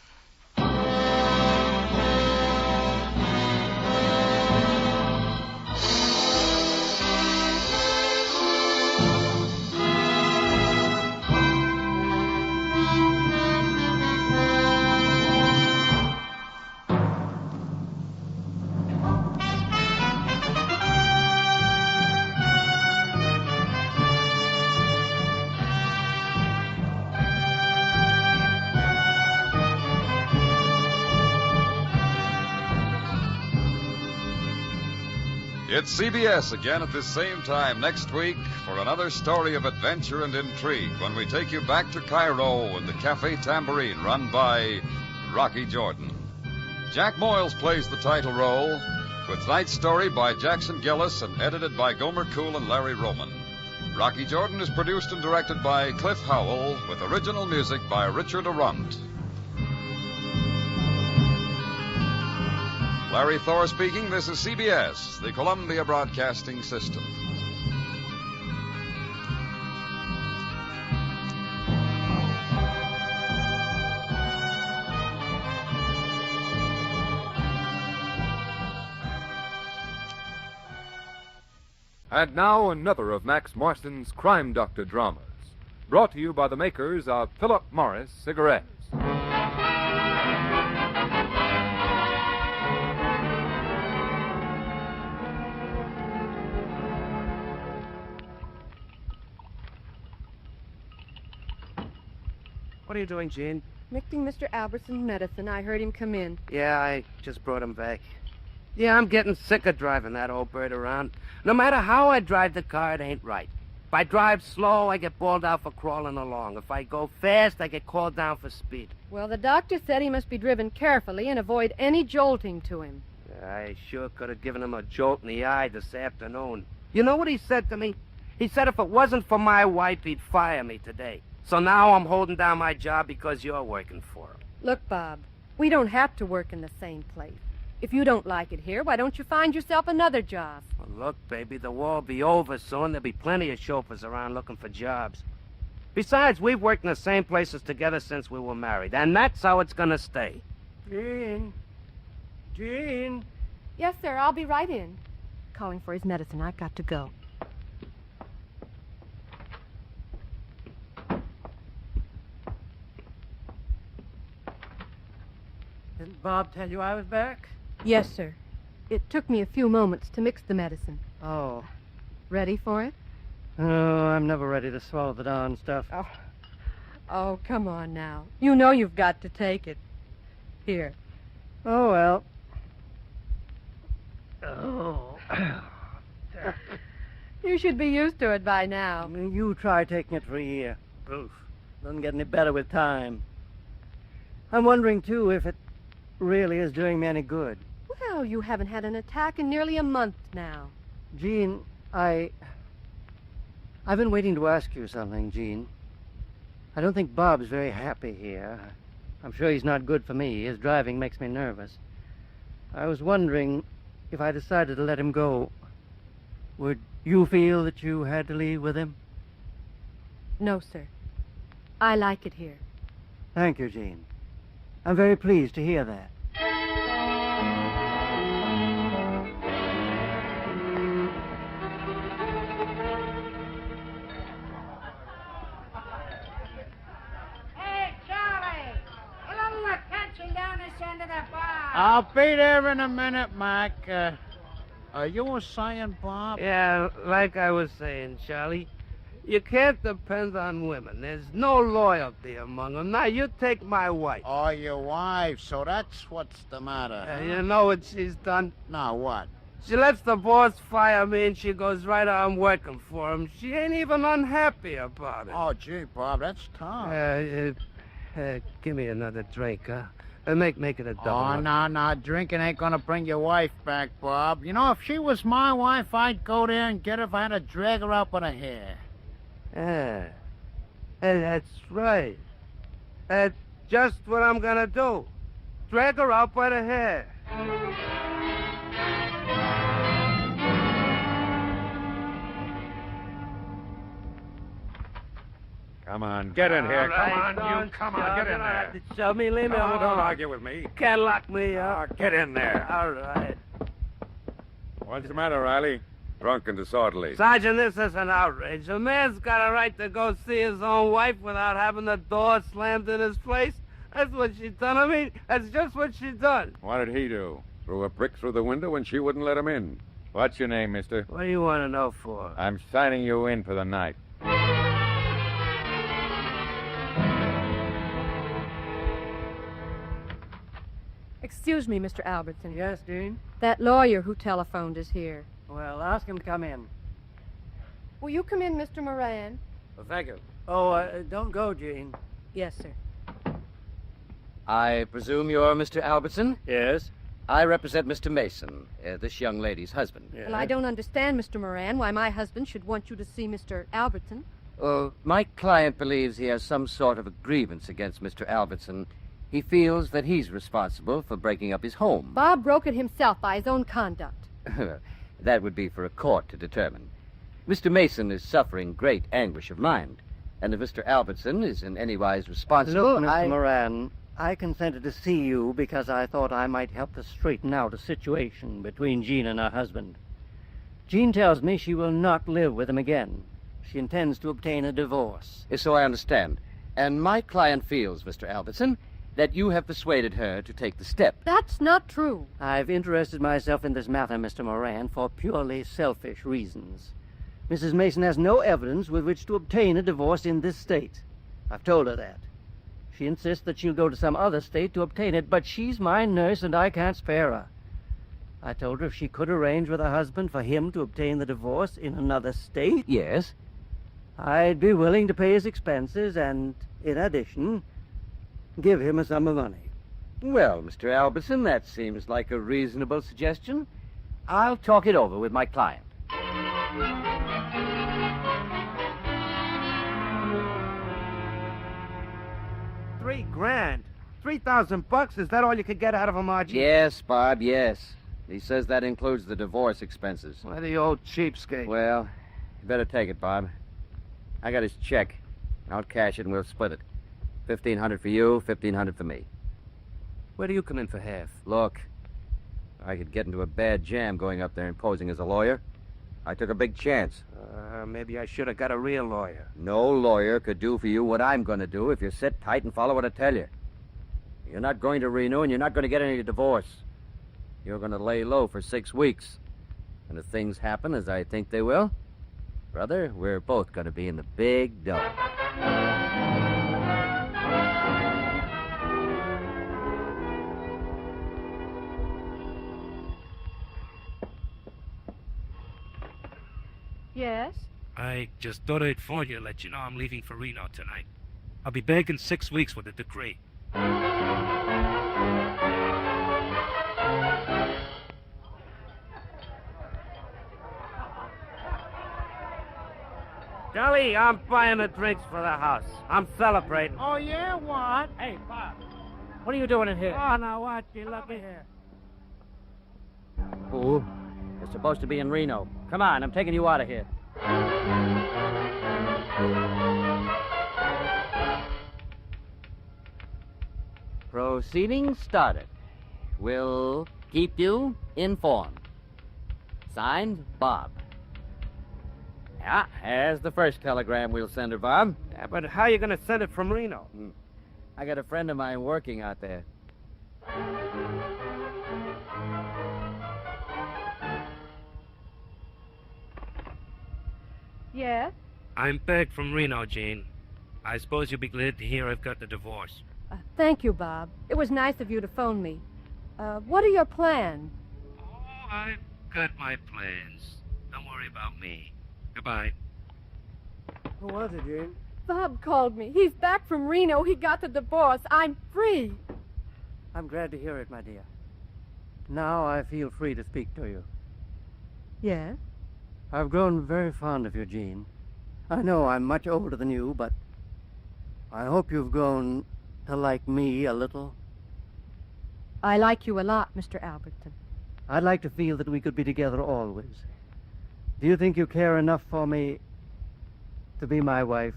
It's CBS again at this same time next week for another story of adventure and intrigue when we take you back to Cairo and the Cafe Tambourine run by Rocky Jordan. Jack Moyles plays the title role, with tonight's story by Jackson Gillis and edited by Gomer Cool and Larry Roman. Rocky Jordan is produced and directed by Cliff Howell, with original music by Richard Arundt. Larry Thor speaking. This is CBS, the Columbia Broadcasting System. And now another of Max Marston's Crime Doctor dramas, brought to you by the makers of Philip Morris cigarettes. What are you doing, Jean? Mixing Mr. Albertson's medicine. I heard him come in. Yeah, I just brought him back. Yeah, I'm getting sick of driving that old bird around. No matter how I drive the car, it ain't right. If I drive slow, I get bawled out for crawling along. If I go fast, I get called down for speed. Well, the doctor said he must be driven carefully and avoid any jolting to him. I sure could have given him a jolt in the eye this afternoon. You know what he said to me? He said if it wasn't for my wife, he'd fire me today. So now I'm holding down my job because you're working for him. Look, Bob, we don't have to work in the same place. If you don't like it here, why don't you find yourself another job? Well, look, baby, the war'll be over soon. There'll be plenty of chauffeurs around looking for jobs. Besides, we've worked in the same places together since we were married, and that's how it's gonna stay. Jean? Jean? Yes, sir, I'll be right in. Calling for his medicine. I've got to go. Didn't Bob tell you I was back? Yes, sir. It took me a few moments to mix the medicine. Oh. Ready for it? Oh, I'm never ready to swallow the darn stuff. Oh, come on now. You know you've got to take it. Here. Oh, well. Oh. You should be used to it by now. You try taking it for a year. Oof. Doesn't get any better with time. I'm wondering, too, if it really is doing me any good. Well, you haven't had an attack in nearly a month now. Jean, I've been waiting to ask you something, Jean. I don't think Bob's very happy here. I'm sure he's not good for me. His driving makes me nervous. I was wondering if I decided to let him go, would you feel that you had to leave with him? No, sir. I like it here. Thank you, Jean. I'm very pleased to hear that. Hey, Charlie! A little attention down this end of the bar. I'll be there in a minute, Mac. Are you saying, Bob? Yeah, like I was saying, Charlie, you can't depend on women. There's no loyalty among them. Now, you take my wife. Oh, your wife, so that's what's the matter. Huh? You know what she's done? Now, what? She lets the boss fire me, and she goes right on working for him. She ain't even unhappy about it. Oh, gee, Bob, that's tough. Give me another drink, huh? Make it a double. Oh, no, drinking ain't gonna bring your wife back, Bob. You know, if she was my wife, I'd go there and get her if I had to drag her out by the hair. Yeah, that's right. That's just what I'm gonna do. Drag her out by the hair. Come on, get in here. Right, Come on, get in there. Shove me, leave me alone. Don't argue with me. Can't lock me up. Get in there. All right. What's the matter, Riley? Drunk and disorderly. Sergeant, this is an outrage. A man's got a right to go see his own wife without having the door slammed in his face. That's what she done. I mean, that's just what she done. What did he do? Threw a brick through the window when she wouldn't let him in. What's your name, mister? What do you want to know for? I'm signing you in for the night. Excuse me, Mr. Albertson. Yes, Dean? That lawyer who telephoned is here. Well, ask him to come in. Will you come in, Mr. Moran? Well, thank you. Oh, don't go, Jean. Yes, sir. I presume you're Mr. Albertson? Yes. I represent Mr. Mason, this young lady's husband. Yes. Well, I don't understand, Mr. Moran, why my husband should want you to see Mr. Albertson. My client believes he has some sort of a grievance against Mr. Albertson. He feels that he's responsible for breaking up his home. Bob broke it himself by his own conduct. That would be for a court to determine. Mr. Mason is suffering great anguish of mind, and if Mr. Albertson is in any wise responsible, Look, Mr. Moran, I consented to see you because I thought I might help to straighten out a situation between Jean and her husband. Jean tells me she will not live with him again. She intends to obtain a divorce. So I understand. And my client feels, Mr. Albertson, that you have persuaded her to take the step. That's not true. I've interested myself in this matter, Mr. Moran, for purely selfish reasons. Mrs. Mason has no evidence with which to obtain a divorce in this state. I've told her that. She insists that she'll go to some other state to obtain it, but she's my nurse and I can't spare her. I told her if she could arrange with her husband for him to obtain the divorce in another state, Yes? I'd be willing to pay his expenses and, in addition, give him a sum of money. Well, Mr. Albertson, that seems like a reasonable suggestion. I'll talk it over with my client. $3,000. $3,000? Is that all you could get out of him, Archie? Yes, Bob, yes. He says that includes the divorce expenses. Why, the old cheapskate. Well, you better take it, Bob. I got his check. I'll cash it and we'll split it. $1,500 for you, $1,500 for me. Where do you come in for half? Look, I could get into a bad jam going up there and posing as a lawyer. I took a big chance. Maybe I should have got a real lawyer. No lawyer could do for you what I'm going to do if you sit tight and follow what I tell you. You're not going to renew and you're not going to get any divorce. You're going to lay low for 6 weeks. And if things happen as I think they will, brother, we're both going to be in the big dough. Yes? I just thought I'd phone you to let you know I'm leaving for Reno tonight. I'll be back in 6 weeks with a decree. Dolly, I'm buying the drinks for the house. I'm celebrating. Oh, yeah? What? Hey, Bob. What are you doing in here? Oh, now what? You look here. Fool. You're supposed to be in Reno. Come on, I'm taking you out of here. Proceedings started. We'll keep you informed. Signed, Bob. Yeah, there's the first telegram we'll send her, Bob. Yeah, but how you going to send it from Reno? I got a friend of mine working out there. Yes? I'm back from Reno, Jane. I suppose you'll be glad to hear I've got the divorce. Thank you, Bob. It was nice of you to phone me. What are your plans? Oh, I've got my plans. Don't worry about me. Goodbye. Who was it, Jane? Bob called me. He's back from Reno. He got the divorce. I'm free. I'm glad to hear it, my dear. Now I feel free to speak to you. Yes? I've grown very fond of you, Jean. I know I'm much older than you, but I hope you've grown to like me a little. I like you a lot, Mr. Albertson. I'd like to feel that we could be together always. Do you think you care enough for me to be my wife?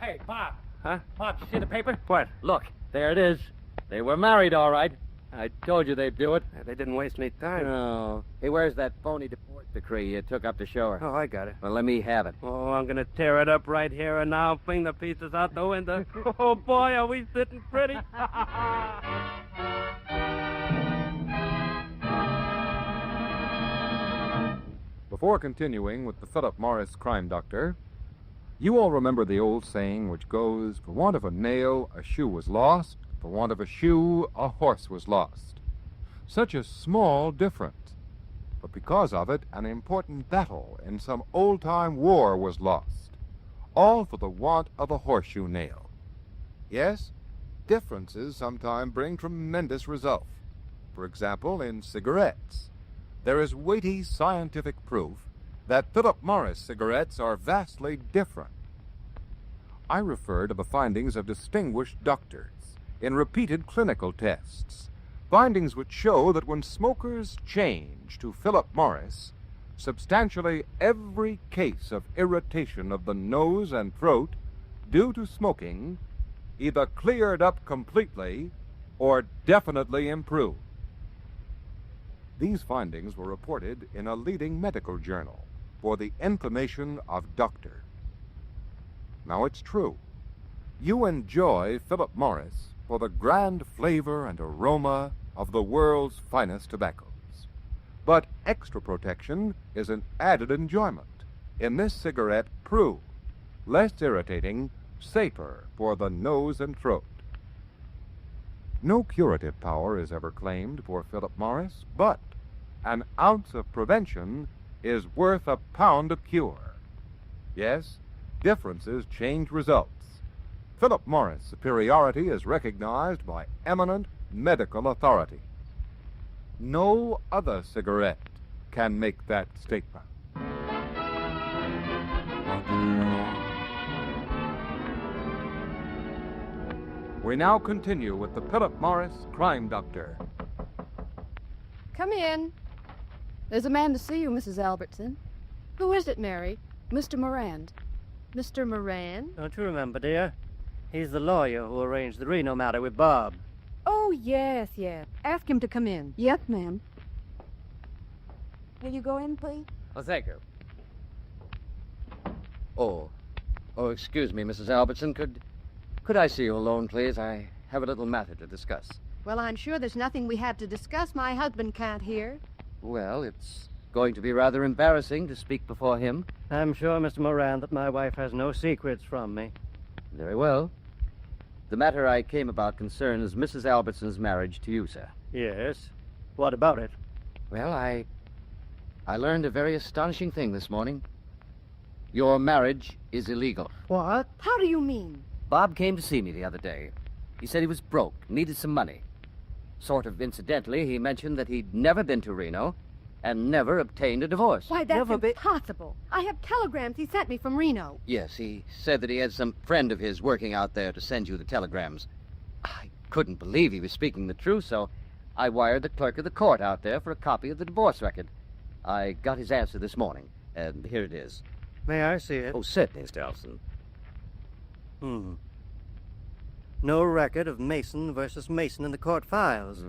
Hey, Bob. Huh? Bob, you see the paper? What? Look, there it is. They were married, all right. I told you they'd do it. They didn't waste any time. No. Hey, where's that phony divorce decree you took up to show her? Oh, I got it. Well, let me have it. Oh, I'm going to tear it up right here and now, fling the pieces out the window. Oh, boy, are we sitting pretty. Before continuing with the Philip Morris Crime Doctor, you all remember the old saying which goes, for want of a nail, a shoe was lost. For want of a shoe, a horse was lost. Such a small difference. But because of it, an important battle in some old-time war was lost. All for the want of a horseshoe nail. Yes, differences sometimes bring tremendous result. For example, in cigarettes. There is weighty scientific proof that Philip Morris cigarettes are vastly different. I refer to the findings of distinguished doctors in repeated clinical tests, findings which show that when smokers change to Philip Morris, substantially every case of irritation of the nose and throat due to smoking either cleared up completely or definitely improved. These findings were reported in a leading medical journal for the information of doctors. Now it's true. You enjoy Philip Morris for the grand flavor and aroma of the world's finest tobaccos. But extra protection is an added enjoyment in this cigarette proved less irritating, safer for the nose and throat. No curative power is ever claimed for Philip Morris, but an ounce of prevention is worth a pound of cure. Yes, differences change results. Philip Morris' superiority is recognized by eminent medical authority. No other cigarette can make that statement. We now continue with the Philip Morris Crime Doctor. Come in. There's a man to see you, Mrs. Albertson. Who is it, Mary? Mr. Morand. Mr. Morand? Don't you remember, dear? He's the lawyer who arranged the Reno matter with Bob. Oh, yes. Ask him to come in. Yes, ma'am. Will you go in, please? Oh, thank you. Oh, excuse me, Mrs. Albertson. Could I see you alone, please? I have a little matter to discuss. Well, I'm sure there's nothing we have to discuss. My husband can't hear. Well, it's going to be rather embarrassing to speak before him. I'm sure, Mr. Moran, that my wife has no secrets from me. Very well. The matter I came about concerns Mrs. Albertson's marriage to you, sir. Yes. What about it? Well, I learned a very astonishing thing this morning. Your marriage is illegal. What? How do you mean? Bob came to see me the other day. He said he was broke, needed some money. Sort of incidentally, he mentioned that he'd never been to Reno and never obtained a divorce. Why, that's impossible. I have telegrams he sent me from Reno. Yes, he said that he had some friend of his working out there to send you the telegrams. I couldn't believe he was speaking the truth, so I wired the clerk of the court out there for a copy of the divorce record. I got his answer this morning, and here it is. May I see it? Oh, certainly, Mr. Elson. No record of Mason versus Mason in the court files.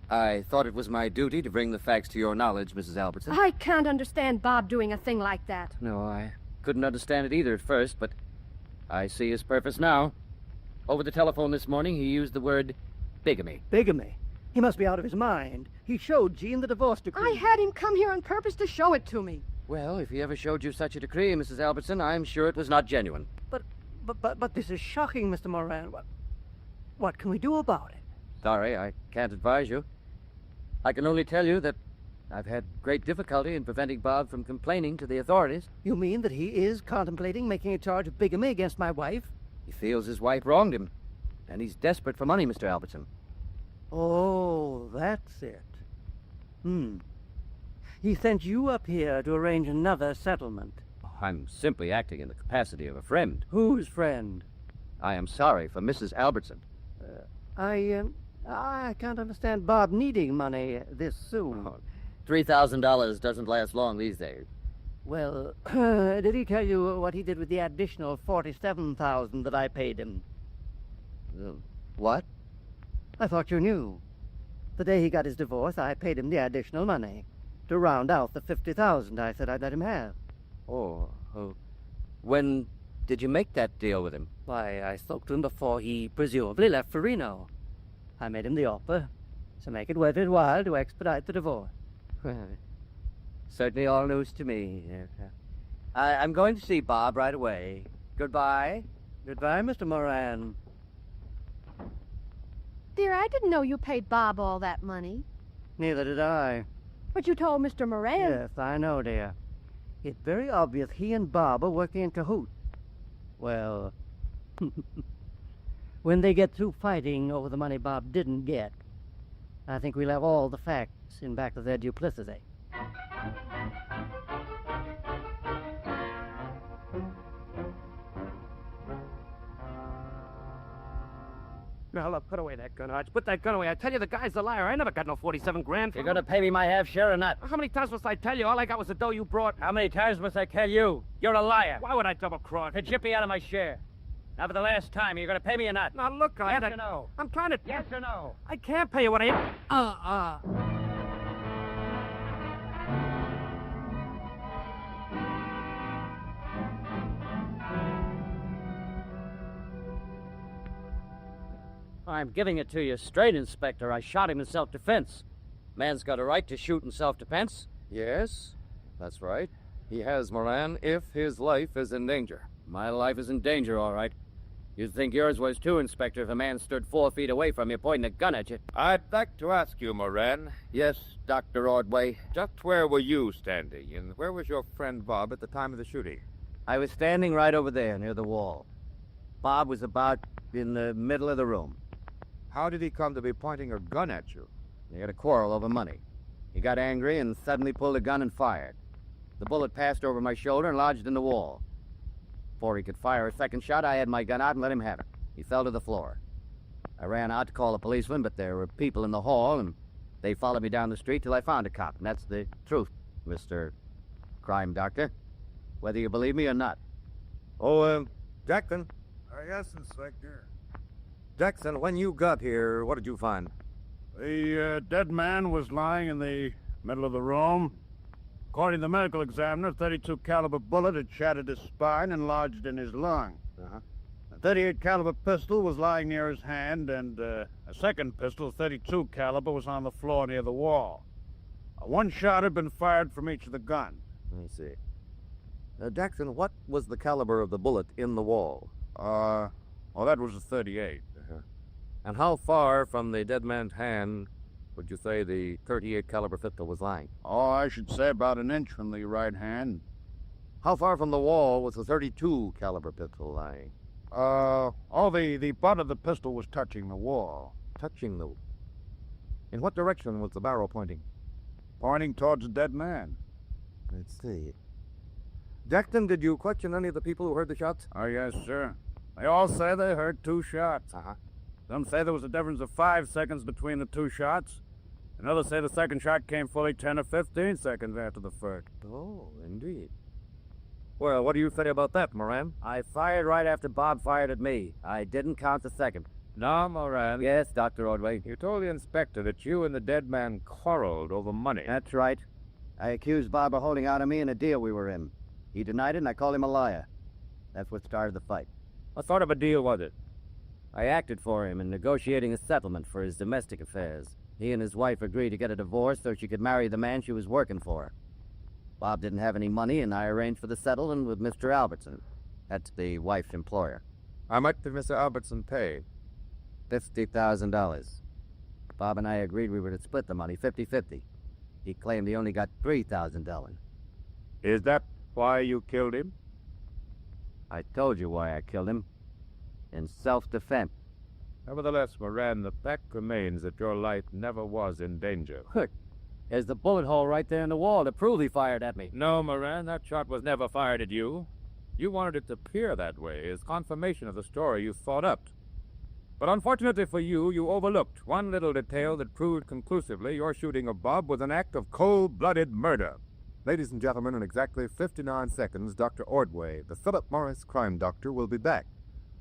I thought it was my duty to bring the facts to your knowledge, Mrs. Albertson. I can't understand Bob doing a thing like that. No, I couldn't understand it either at first, but I see his purpose now. Over the telephone this morning, he used the word bigamy. Bigamy? He must be out of his mind. He showed Jean the divorce decree. I had him come here on purpose to show it to me. Well, if he ever showed you such a decree, Mrs. Albertson, I'm sure it was not genuine. But this is shocking, Mr. Moran. What can we do about it? Sorry, I can't advise you. I can only tell you that I've had great difficulty in preventing Bob from complaining to the authorities. You mean that he is contemplating making a charge of bigamy against my wife? He feels his wife wronged him, and he's desperate for money, Mr. Albertson. Oh, that's it. He sent you up here to arrange another settlement. I'm simply acting in the capacity of a friend. Whose friend? I am sorry for Mrs. Albertson. I can't understand Bob needing money this soon. $3,000 doesn't last long these days. Well, did he tell you what he did with the additional $47,000 that I paid him? What? I thought you knew. The day he got his divorce, I paid him the additional money to round out the $50,000 I said I'd let him have. Oh. When did you make that deal with him? Why, I spoke to him before he presumably left for Reno. I made him the offer to make it worth his while to expedite the divorce. Well, certainly all news to me. I'm going to see Bob right away. Goodbye. Goodbye, Mr. Moran. Dear, I didn't know you paid Bob all that money. Neither did I. But you told Mr. Moran. Yes, I know, dear. It's very obvious he and Bob are working in cahoots. Well, when they get through fighting over the money Bob didn't get, I think we'll have all the facts in back of their duplicity. Now, look, put away that gun, Arch. Put that gun away. I tell you, the guy's a liar. I never got no 47 grand from You're going to pay me my half share or not? How many times must I tell you? All I got was the dough you brought. How many times must I tell you? You're a liar. Why would I double-cross? To chip me out of my share. Now, for the last time, you're going to pay me or not? Now, look, Yes or no? I'm trying to... Yes or no? I can't pay you what I... I'm giving it to you straight, Inspector. I shot him in self-defense. Man's got a right to shoot in self-defense. Yes, that's right. He has, Moran, if his life is in danger. My life is in danger, all right. You'd think yours was too, Inspector, if a man stood 4 feet away from you pointing a gun at you. I'd like to ask you, Moran. Yes, Dr. Ordway. Just where were you standing, and where was your friend Bob at the time of the shooting? I was standing right over there near the wall. Bob was about in the middle of the room. How did he come to be pointing a gun at you? They had a quarrel over money. He got angry and suddenly pulled a gun and fired. The bullet passed over my shoulder and lodged in the wall. Before he could fire a second shot, I had my gun out and let him have it. He fell to the floor. I ran out to call a policeman, but there were people in the hall, and they followed me down the street till I found a cop. And that's the truth, Mr. Crime Doctor, whether you believe me or not. Oh, Jackson. Yes, Inspector. Jackson, when you got here, what did you find? The dead man was lying in the middle of the room. According to the medical examiner, a .32 caliber bullet had shattered his spine and lodged in his lung. A .38 caliber pistol was lying near his hand, and a second pistol, .32 caliber, was on the floor near the wall. One shot had been fired from each of the guns. Let me see. Jackson, what was the caliber of the bullet in the wall? That was a .38. And how far from the dead man's hand would you say the .38 caliber pistol was lying? I should say about an inch from the right hand. How far from the wall was the .32 caliber pistol lying? The butt of the pistol was touching the wall. Touching the... In what direction was the barrel pointing? Pointing towards the dead man. Let's see. Jackson, did you question any of the people who heard the shots? Yes, sir. They all say they heard 2 shots. Some say there was a difference of 5 seconds between the 2 shots. And others say the second shot came fully 10 or 15 seconds after the first. Oh, indeed. Well, what do you say about that, Moran? I fired right after Bob fired at me. I didn't count the second. No, Moran. Yes, Dr. Ordway. You told the inspector that you and the dead man quarreled over money. That's right. I accused Bob of holding out on me in a deal we were in. He denied it, and I called him a liar. That's what started the fight. What sort of a deal was it? I acted for him in negotiating a settlement for his domestic affairs. He and his wife agreed to get a divorce so she could marry the man she was working for. Bob didn't have any money, and I arranged for the settlement with Mr. Albertson. That's the wife's employer. How much did Mr. Albertson pay? $50,000. Bob and I agreed we were to split the money 50-50. He claimed he only got $3,000. Is that why you killed him? I told you why I killed him. In self-defense. Nevertheless, Moran, the fact remains that your life never was in danger. Look, there's the bullet hole right there in the wall to prove he fired at me. No, Moran, that shot was never fired at you. You wanted it to appear that way as confirmation of the story you thought up. But unfortunately for you, you overlooked one little detail that proved conclusively your shooting of Bob was an act of cold-blooded murder. Ladies and gentlemen, in exactly 59 seconds, Dr. Ordway, the Philip Morris crime doctor, will be back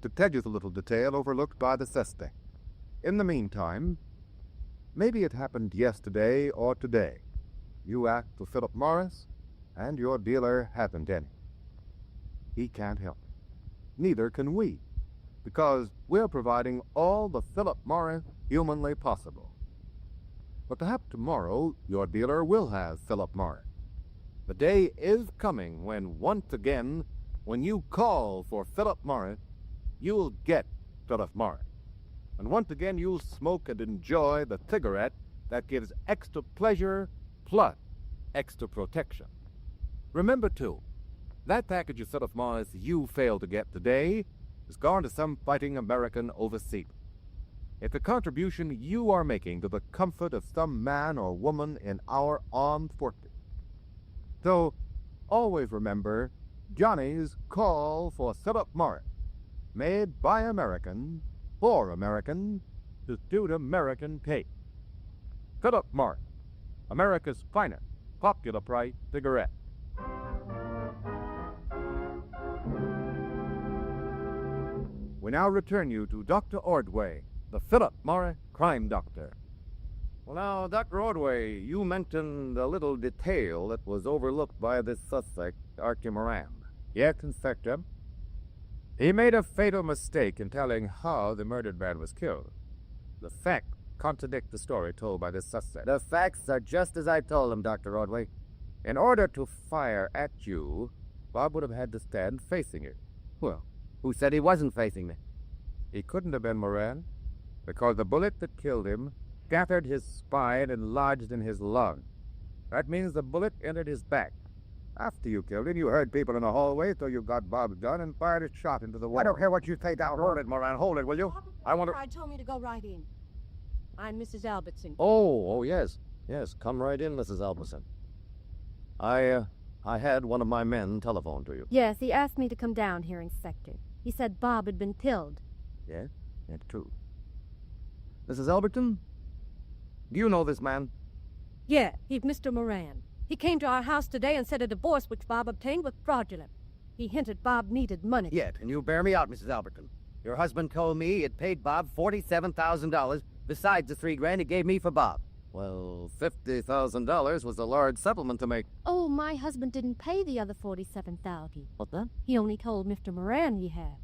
to tell you the little detail overlooked by the suspect. In the meantime, maybe it happened yesterday or today. You act for Philip Morris, and your dealer hasn't any. He can't help it. Neither can we, because we're providing all the Philip Morris humanly possible. But perhaps tomorrow your dealer will have Philip Morris. The day is coming when, once again, when you call for Philip Morris, you'll get Philip Morris. And once again, you'll smoke and enjoy the cigarette that gives extra pleasure plus extra protection. Remember, too, that package of Philip Morris you failed to get today is gone to some fighting American overseas. It's a contribution you are making to the comfort of some man or woman in our armed forces. So, always remember Johnny's Call for Philip Morris, made by Americans, for Americans, to suit American taste. Philip Morris, America's finest popular price cigarette. We now return you to Dr. Ordway, the Philip Morris crime doctor. Well, now, Dr. Ordway, you mentioned a little detail that was overlooked by this suspect, Archie Moran. Yes, Inspector. He made a fatal mistake in telling how the murdered man was killed. The facts contradict the story told by this suspect. The facts are just as I told them, Dr. Ordway. In order to fire at you, Bob would have had to stand facing you. Well, who said he wasn't facing me? He couldn't have been Moran, because the bullet that killed him scattered his spine and lodged in his lung. That means the bullet entered his back. After you killed him, you heard people in the hallway, so you got Bob's gun and fired a shot into the wall. I don't care what you say, Dow. Hold it, Moran. Hold it, will you? I want to... I told me to go right in. I'm Mrs. Albertson. Oh, yes. Yes, come right in, Mrs. Albertson. I had one of my men telephone to you. Yes, he asked me to come down here, Inspector. He said Bob had been killed. Yes, that's true. Mrs. Albertson, do you know this man? Yeah, he's Mr. Moran. He came to our house today and said a divorce which Bob obtained was fraudulent. He hinted Bob needed money. Yet, and you bear me out, Mrs. Albertson. Your husband told me he had paid Bob $47,000 besides the $3,000 he gave me for Bob. Well, $50,000 was a large settlement to make. Oh, my husband didn't pay the other $47,000. What then? He only told Mr. Moran he had.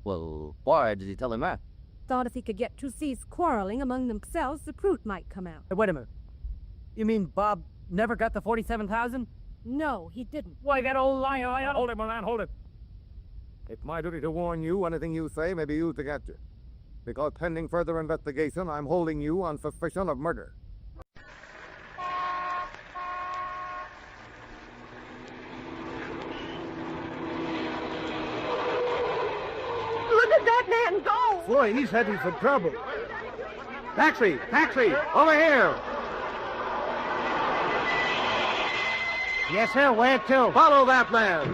Well, why did he tell him that? Thought if he could get two thieves quarreling among themselves, the truth might come out. Hey, wait a minute. You mean Bob never got the $47,000? No, he didn't. Why, that old liar... Hold it, Moran, hold it. It's my duty to warn you. Anything you say may be used against you. Because pending further investigation, I'm holding you on suspicion of murder. Look at that man go! Boy, he's heading for trouble. Taxi! Taxi! Over here! Yes, sir. Where to? Follow that man!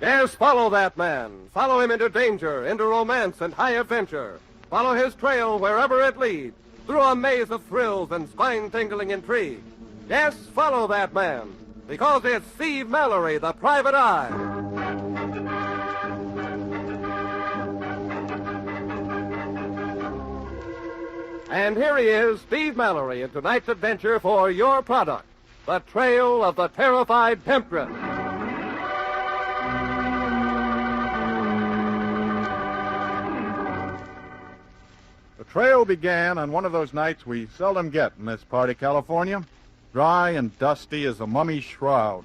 Yes, follow that man. Follow him into danger, into romance and high adventure. Follow his trail wherever it leads, through a maze of thrills and spine-tingling intrigue. Yes, follow that man, because it's Steve Mallory, the private eye. And here he is, Steve Mallory, in tonight's adventure for your product, The Trail of the Terrified Temptress. The trail began on one of those nights we seldom get in this part of California. Dry and dusty as a mummy's shroud,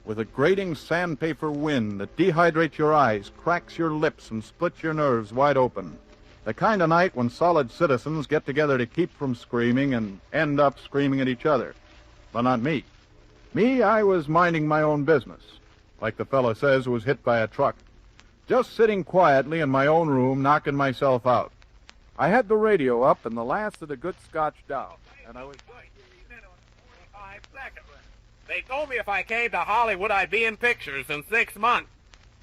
with a grating sandpaper wind that dehydrates your eyes, cracks your lips, and splits your nerves wide open. The kind of night when solid citizens get together to keep from screaming and end up screaming at each other. But not me. Me, I was minding my own business, like the fellow says who was hit by a truck. Just sitting quietly in my own room, knocking myself out. I had the radio up and the last of the good scotch down, and I was... They told me if I came to Hollywood, I'd be in pictures in 6 months.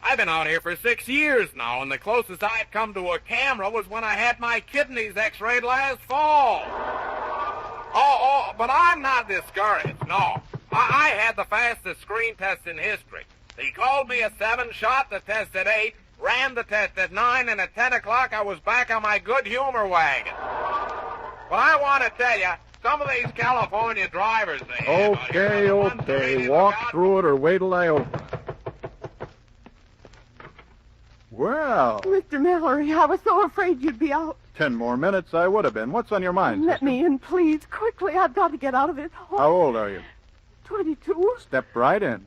I've been out here for 6 years now, and the closest I'd come to a camera was when I had my kidneys x-rayed last fall. But I'm not discouraged, no. I had the fastest screen test in history. They called me a 7, shot the test at 8, ran the test at 9, and at 10 o'clock I was back on my good humor wagon. But I want to tell you, some of these California drivers they have out here are the ones who Okay, really walk look out. through it or wait till I open it. Well, Mr. Mallory, I was so afraid you'd be out. 10 more minutes I would have been. What's on your mind, Let sister? me in, please, quickly. I've got to get out of this hole. How old are you? 22. Step right in.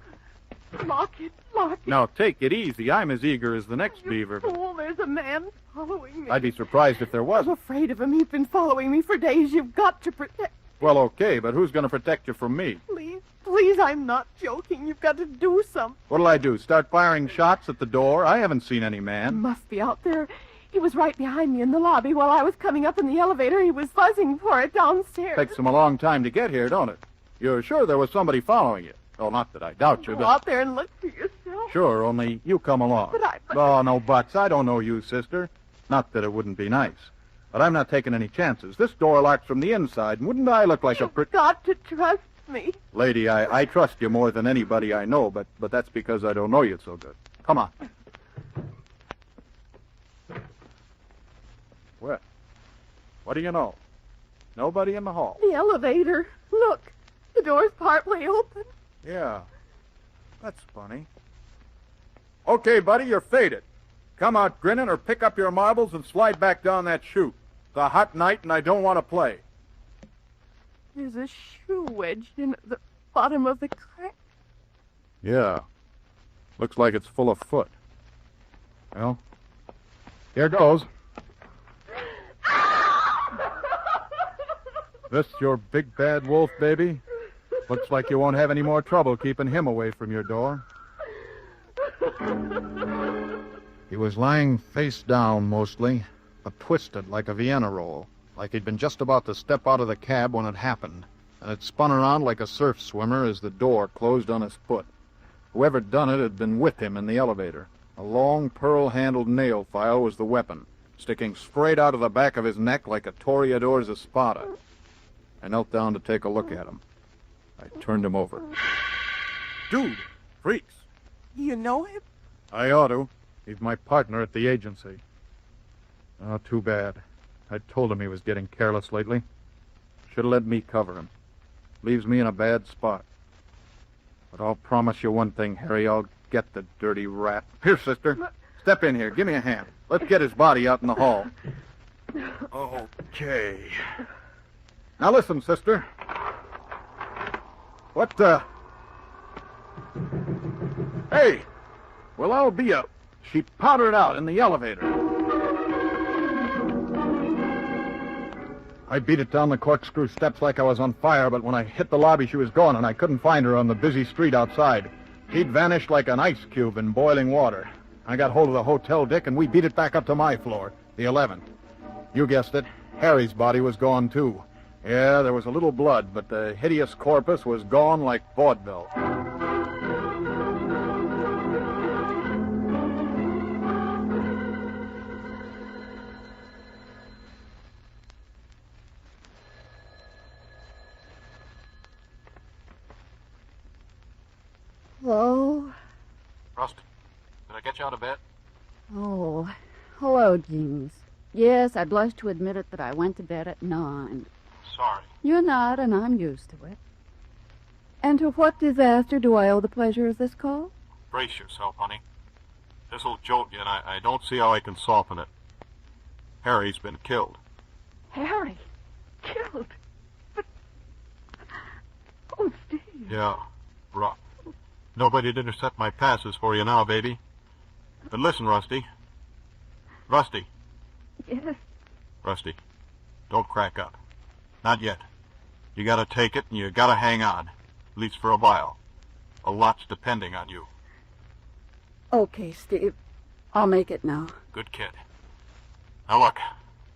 Lock it, lock it. Now, take it easy. I'm as eager as the next beaver. Fool, there's a man following me. I'd be surprised if there I'm wasn't. afraid of him. He's been following me for days. You've got to protect. Well, okay, but who's going to protect you from me? Please, please, I'm not joking. You've got to do something. What'll I do, start firing shots at the door? I haven't seen any He man. must be out there. He was right behind me in the lobby while I was coming up in the elevator. He was buzzing for it downstairs. Takes him a long time to get here, don't it? You're sure there was somebody following you? Oh, not that I doubt you, Go but... out there and look for yourself. Sure, only you come along. But I... Oh, no buts. I don't know you, sister. Not that it wouldn't be nice. But I'm not taking any chances. This door locks from the inside, and wouldn't I look like a... You've got to trust me. Lady, I trust you more than anybody I know, but that's because I don't know you so good. Come on. Well, what do you know? Nobody in the hall. The elevator. Look, the door's partly open. Yeah, that's funny. Okay, buddy, you're faded. Come out grinning or pick up your marbles and slide back down that chute. It's a hot night and I don't want to play. There's a shoe wedged in at the bottom of the crack. Yeah, looks like it's full of foot. Well, here goes. This your big bad wolf, baby? Looks like you won't have any more trouble keeping him away from your door. He was lying face down mostly, but twisted like a Vienna roll, like he'd been just about to step out of the cab when it happened, and it spun around like a surf swimmer as the door closed on his foot. Whoever done it had been with him in the elevator. A long pearl-handled nail file was the weapon, sticking straight out of the back of his neck like a toreador's espada. I knelt down to take a look at him. I turned him over. Dude, freaks. You know him? I ought to. He's my partner at the agency. Oh, too bad. I told him he was getting careless lately. Should have let me cover him. Leaves me in a bad spot. But I'll promise you one thing, Harry. I'll get the dirty rat. Here, sister. Step in here. Give me a hand. Let's get his body out in the hall. Okay. Now listen, sister. What, Hey! Well, I'll be a... She powdered out in the elevator. I beat it down the corkscrew steps like I was on fire, but when I hit the lobby, she was gone, and I couldn't find her on the busy street outside. He'd vanished like an ice cube in boiling water. I got hold of the hotel, Dick, and we beat it back up to my floor, the 11th. You guessed it. Harry's body was gone, too. Yeah, there was a little blood, but the hideous corpus was gone like vaudeville. Hello? Rusty, did I get you out of bed? Oh, hello, Jeans. Yes, I blush to admit it that I went to bed at 9. Sorry. You're not, and I'm used to it. And to what disaster do I owe the pleasure of this call? Brace yourself, honey. This'll jolt you, and I don't see how I can soften it. Harry's been killed. Harry? Killed? But... Oh, Steve. Yeah, rough. Nobody'd intercept my passes for you now, baby. But listen, Rusty. Rusty. Yes? Rusty, don't crack up. Not yet. You gotta take it, and you gotta hang on. At least for a while. A lot's depending on you. Okay, Steve. I'll make it now. Good kid. Now look,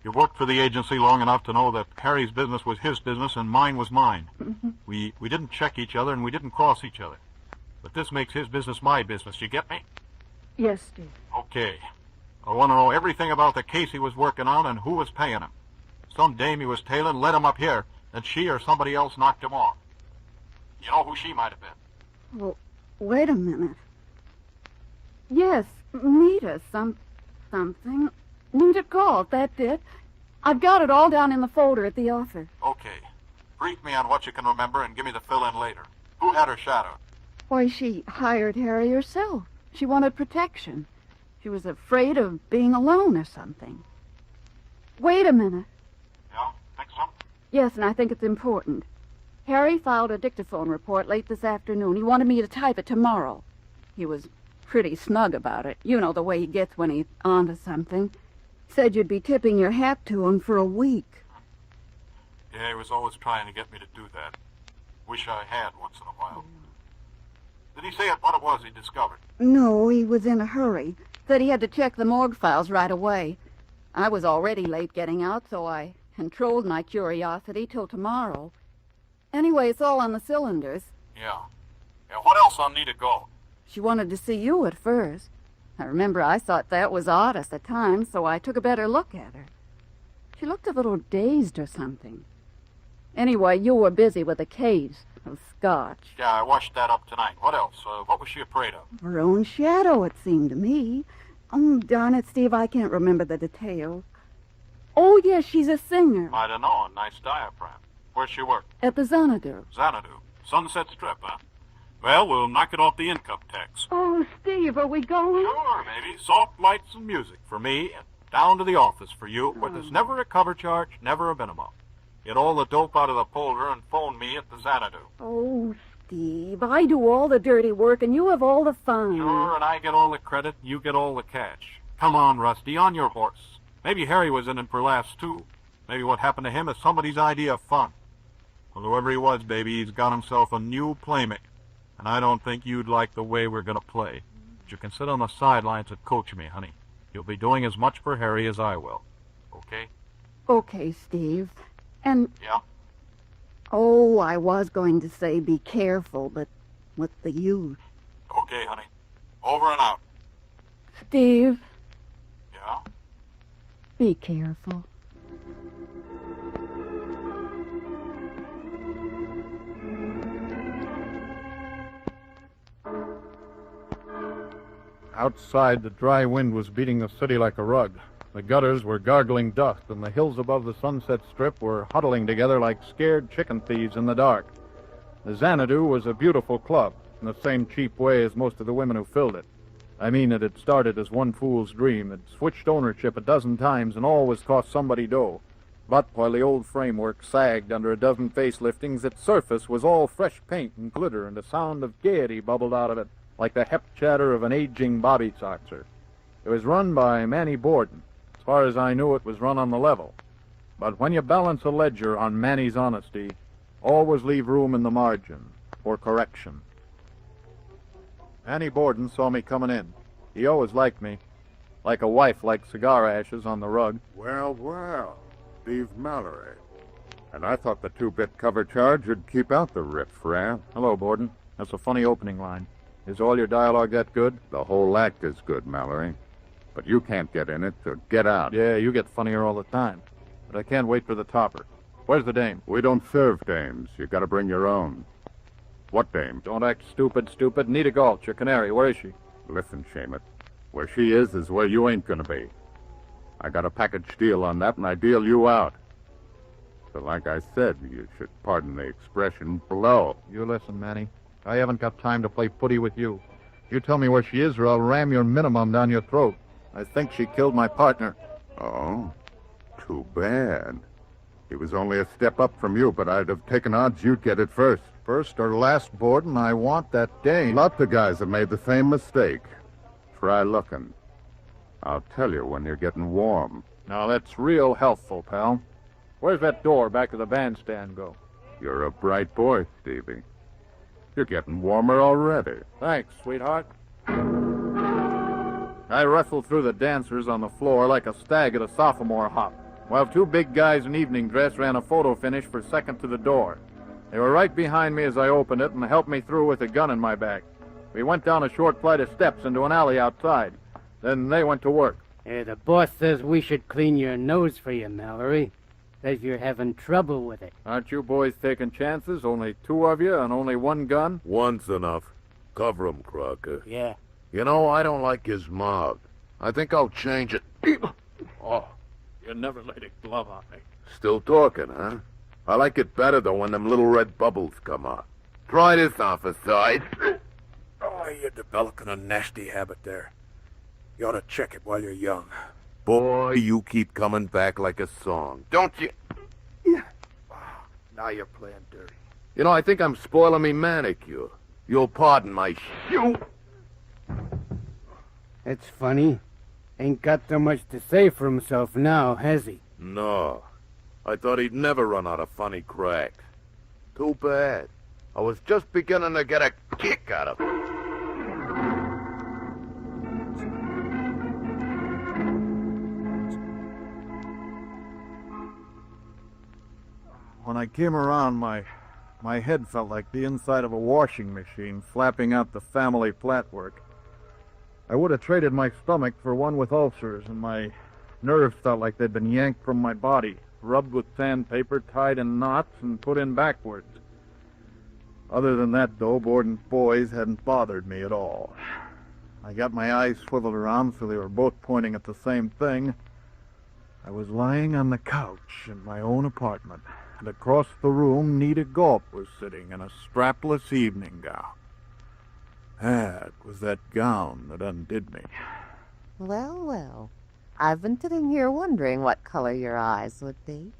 you worked for the agency long enough to know that Harry's business was his business and mine was mine. Mm-hmm. We didn't check each other and we didn't cross each other. But this makes his business my business. You get me? Yes, Steve. Okay. I want to know everything about the case he was working on and who was paying him. Some dame he was tailing led him up here, and she or somebody else knocked him off. You know who she might have been? Well, wait a minute. Yes, Nita, something. Nita called, that did. I've got it all down in the folder at the office. Okay. Brief me on what you can remember and give me the fill-in later. Who had her shadowed? Why, she hired Harry herself. She wanted protection. She was afraid of being alone or something. Wait a minute. Yeah, think so? Yes, and I think it's important. Harry filed a dictaphone report late this afternoon. He wanted me to type it tomorrow. He was pretty snug about it. You know the way he gets when he's onto something. Said you'd be tipping your hat to him for a week. Yeah, he was always trying to get me to do that. Wish I had once in a while. Did he say what it was he discovered? No, he was in a hurry. Said he had to check the morgue files right away. I was already late getting out, so I controlled my curiosity till tomorrow. Anyway, it's all on the cylinders. Yeah. Yeah, what else on Nita go? She wanted to see you at first. I remember I thought that was odd at the time, so I took a better look at her. She looked a little dazed or something. Anyway, you were busy with the case. Scotch. Yeah, I washed that up tonight. What else? What was she afraid of? Her own shadow, it seemed to me. Oh, darn it, Steve, I can't remember the details. Oh, yes, she's a singer. I don't know. A nice diaphragm. Where's she work? At the Xanadu. Xanadu. Sunset Strip, huh? Well, we'll knock it off the income tax. Oh, Steve, are we going? Sure, maybe. Soft lights and music for me, and down to the office for you, where there's never a cover charge, never a minimum. Get all the dope out of the folder and phone me at the Xanadu. Oh, Steve, I do all the dirty work and you have all the fun. Sure, and I get all the credit, you get all the cash. Come on, Rusty, on your horse. Maybe Harry was in it for laughs, too. Maybe what happened to him is somebody's idea of fun. Well, whoever he was, baby, he's got himself a new playmate. And I don't think you'd like the way we're going to play. But you can sit on the sidelines and coach me, honey. You'll be doing as much for Harry as I will. Okay? Okay, Steve. And... Yeah? Oh, I was going to say be careful, but with the youth. Okay, honey. Over and out. Steve. Yeah? Be careful. Outside, the dry wind was beating the city like a rug. The gutters were gargling dust, and the hills above the Sunset Strip were huddling together like scared chicken thieves in the dark. The Xanadu was a beautiful club, in the same cheap way as most of the women who filled it. I mean, it had started as one fool's dream. It switched ownership a dozen times and always cost somebody dough. But while the old framework sagged under a dozen faceliftings, its surface was all fresh paint and glitter, and a sound of gaiety bubbled out of it, like the hep chatter of an aging bobby soxer. It was run by Manny Borden. As far as I knew, it was run on the level. But when you balance a ledger on Manny's honesty, always leave room in the margin for correction. Manny Borden saw me coming in. He always liked me, like a wife likes cigar ashes on the rug. Well, well, Steve Mallory. And I thought the 2-bit cover charge would keep out the riff-raff. Hello, Borden. That's a funny opening line. Is all your dialogue that good? The whole act is good, Mallory. But you can't get in it, so get out. Yeah, you get funnier all the time. But I can't wait for the topper. Where's the dame? We don't serve dames. You gotta bring your own. What dame? Don't act stupid. Nita Gulch, your canary. Where is she? Listen, Shamet. Where she is where you ain't gonna be. I got a package deal on that, and I deal you out. So like I said, you should pardon the expression, blow. You listen, Manny. I haven't got time to play footy with you. You tell me where she is, or I'll ram your minimum down your throat. I think she killed my partner. Oh? Too bad. He was only a step up from you, but I'd have taken odds you'd get it first. First or last, Borden, I want that dame. Lots of guys have made the same mistake. Try looking. I'll tell you when you're getting warm. Now, that's real helpful, pal. Where's that door back of the bandstand go? You're a bright boy, Stevie. You're getting warmer already. Thanks, sweetheart. I wrestled through the dancers on the floor like a stag at a sophomore hop, while 2 big guys in evening dress ran a photo finish for second to the door. They were right behind me as I opened it and helped me through with a gun in my back. We went down a short flight of steps into an alley outside. Then they went to work. The boss says we should clean your nose for you, Mallory. Says you're having trouble with it. Aren't you boys taking chances? Only 2 of you and only 1 gun? One's enough. Cover him, Crocker. Yeah. You know, I don't like his mouth. I think I'll change it. Oh, you never laid a glove on me. Still talking, huh? I like it better, though, when them little red bubbles come out. Try this on for size. Oh, you're developing a nasty habit there. You ought to check it while you're young. Boy, you keep coming back like a song. Don't you? Now you're playing dirty. You know, I think I'm spoiling me manicure. You'll pardon my shoot. That's funny. Ain't got so much to say for himself now, has he? No. I thought he'd never run out of funny cracks. Too bad. I was just beginning to get a kick out of it. When I came around, my head felt like the inside of a washing machine, flapping out the family flat work. I would have traded my stomach for one with ulcers, and my nerves felt like they'd been yanked from my body, rubbed with sandpaper, tied in knots, and put in backwards. Other than that, though, Borden's boys hadn't bothered me at all. I got my eyes swiveled around so they were both pointing at the same thing. I was lying on the couch in my own apartment, and across the room Nita Gulp was sitting in a strapless evening gown. That was that gown that undid me. Well, well. I've been sitting here wondering what color your eyes would be.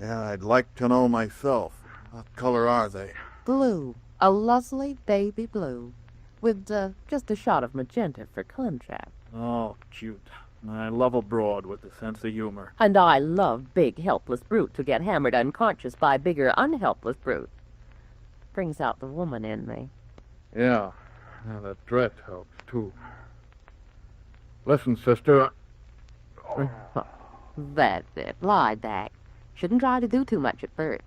Yeah, I'd like to know myself. What color are they? Blue. A lovely baby blue. With just a shot of magenta for contrast. Oh, cute. I love a broad with a sense of humor. And I love big, helpless brutes who get hammered unconscious by bigger, unhelpless brutes. Brings out the woman in me. Yeah, that dress helps, too. Listen, sister. That's it. Lie back. Shouldn't try to do too much at first.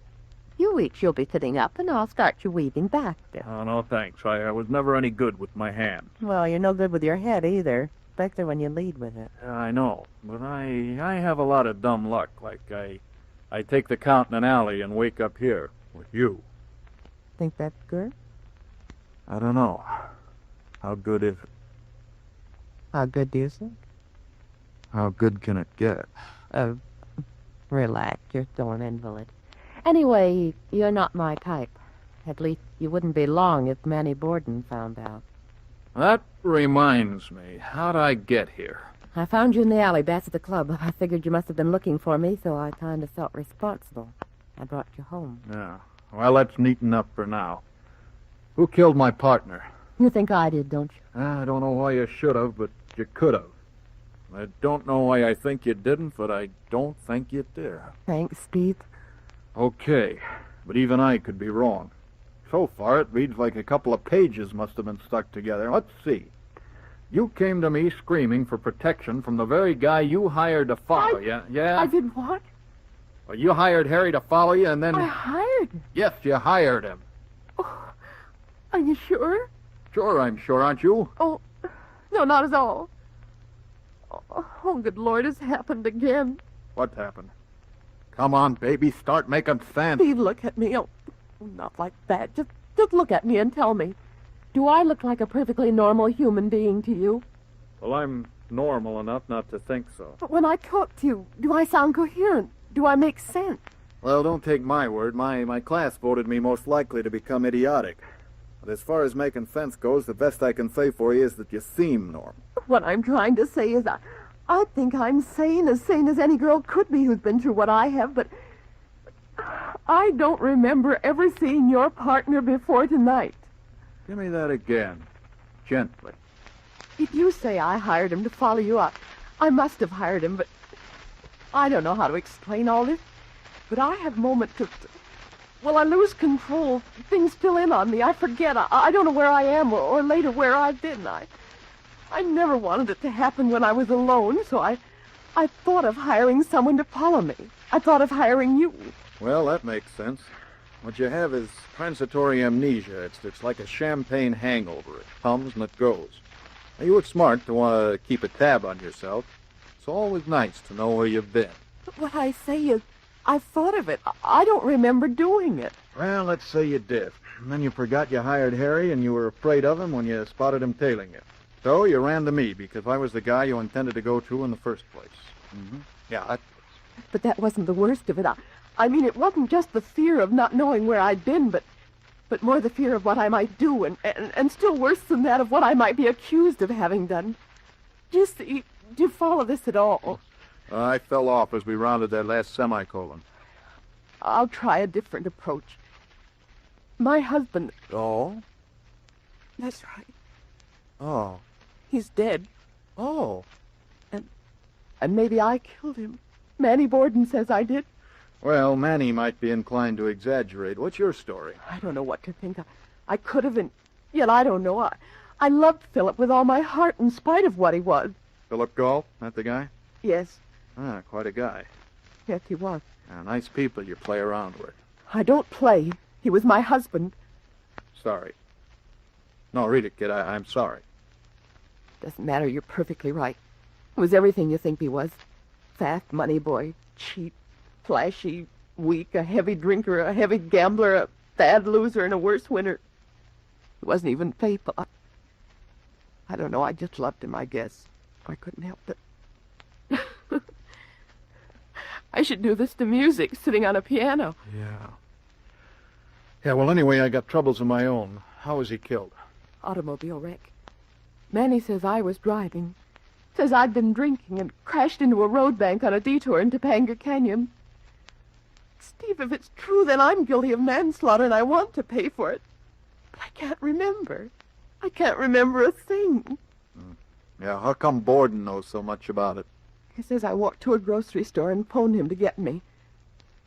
Few weeks you'll be sitting up, and I'll start you weaving back. Oh, no, thanks. I was never any good with my hands. Well, you're no good with your head either, especially when you lead with it. I know, but I have a lot of dumb luck. Like, I take the count in an alley and wake up here with you. Think that's good? I don't know. How good is it? How good do you think? How good can it get? Relax. You're still an invalid. Anyway, you're not my type. At least you wouldn't be long if Manny Borden found out. That reminds me. How'd I get here? I found you in the alley back at the club. I figured you must have been looking for me, so I kind of felt responsible. I brought you home. Yeah. Well, let's neaten up for now. Who killed my partner? You think I did, don't you? I don't know why you should have, but you could have. I don't know why I think you didn't, but I don't think you did. Thanks, Steve. Okay, but even I could be wrong. So far, it reads like a couple of pages must have been stuck together. Let's see. You came to me screaming for protection from the very guy you hired to follow you. Yeah? I did what? Well, you hired Harry to follow you, and then... I hired him? Yes, you hired him. Oh, are you sure? Sure, I'm sure, aren't you? Oh, no, not at all. Oh, good Lord, it's happened again. What happened? Come on, baby, start making sense. Steve, look at me. Oh, not like that. Just look at me and tell me. Do I look like a perfectly normal human being to you? Well, I'm normal enough not to think so. But when I talk to you, do I sound coherent? Do I make sense? Well, don't take my word. My class voted me most likely to become idiotic. But as far as making sense goes, the best I can say for you is that you seem normal. What I'm trying to say is I think I'm sane as any girl could be who's been through what I have, but I don't remember ever seeing your partner before tonight. Give me that again. Gently. If you say I hired him to follow you up, I must have hired him, but I don't know how to explain all this. But I have moments of... Well, I lose control. Things fill in on me. I forget. I don't know where I am or later where I've been. I never wanted it to happen when I was alone, so I thought of hiring someone to follow me. I thought of hiring you. Well, that makes sense. What you have is transitory amnesia. It's like a champagne hangover. It comes and it goes. Now, you were smart to want to keep a tab on yourself. It's always nice to know where you've been. But what I say is, I thought of it. I don't remember doing it. Well, let's say you did. And then you forgot you hired Harry and you were afraid of him when you spotted him tailing you. So you ran to me because I was the guy you intended to go to in the first place. Mm-hmm. Yeah, But that wasn't the worst of it. I mean, it wasn't just the fear of not knowing where I'd been, but more the fear of what I might do, and still worse than that, of what I might be accused of having done. Do you follow this at all? I fell off as we rounded that last semicolon. I'll try a different approach. My husband... Oh? That's right. Oh. He's dead. Oh. And maybe I killed him. Manny Borden says I did. Well, Manny might be inclined to exaggerate. What's your story? I don't know what to think. I could have, and yet I don't know. I loved Philip with all my heart in spite of what he was. Philip Galt? That the guy? Yes. Ah, quite a guy. Yes, he was. Nice people you play around with. I don't play. He was my husband. Sorry. No, read it, kid. I'm sorry. Doesn't matter. You're perfectly right. He was everything you think he was. Fast money boy, cheap, flashy, weak, a heavy drinker, a heavy gambler, sad loser and a worse winner. He wasn't even faithful. I don't know, I just loved him, I guess. I couldn't help it. I should do this to music, sitting on a piano. Yeah. Yeah, well, anyway, I got troubles of my own. How was he killed? Automobile wreck. Manny says I was driving. Says I'd been drinking and crashed into a road bank on a detour in Topanga Canyon. Steve, if it's true, then I'm guilty of manslaughter and I want to pay for it. But I can't remember. I can't remember a thing. Yeah, how come Borden knows so much about it? He says I walked to a grocery store and phoned him to get me.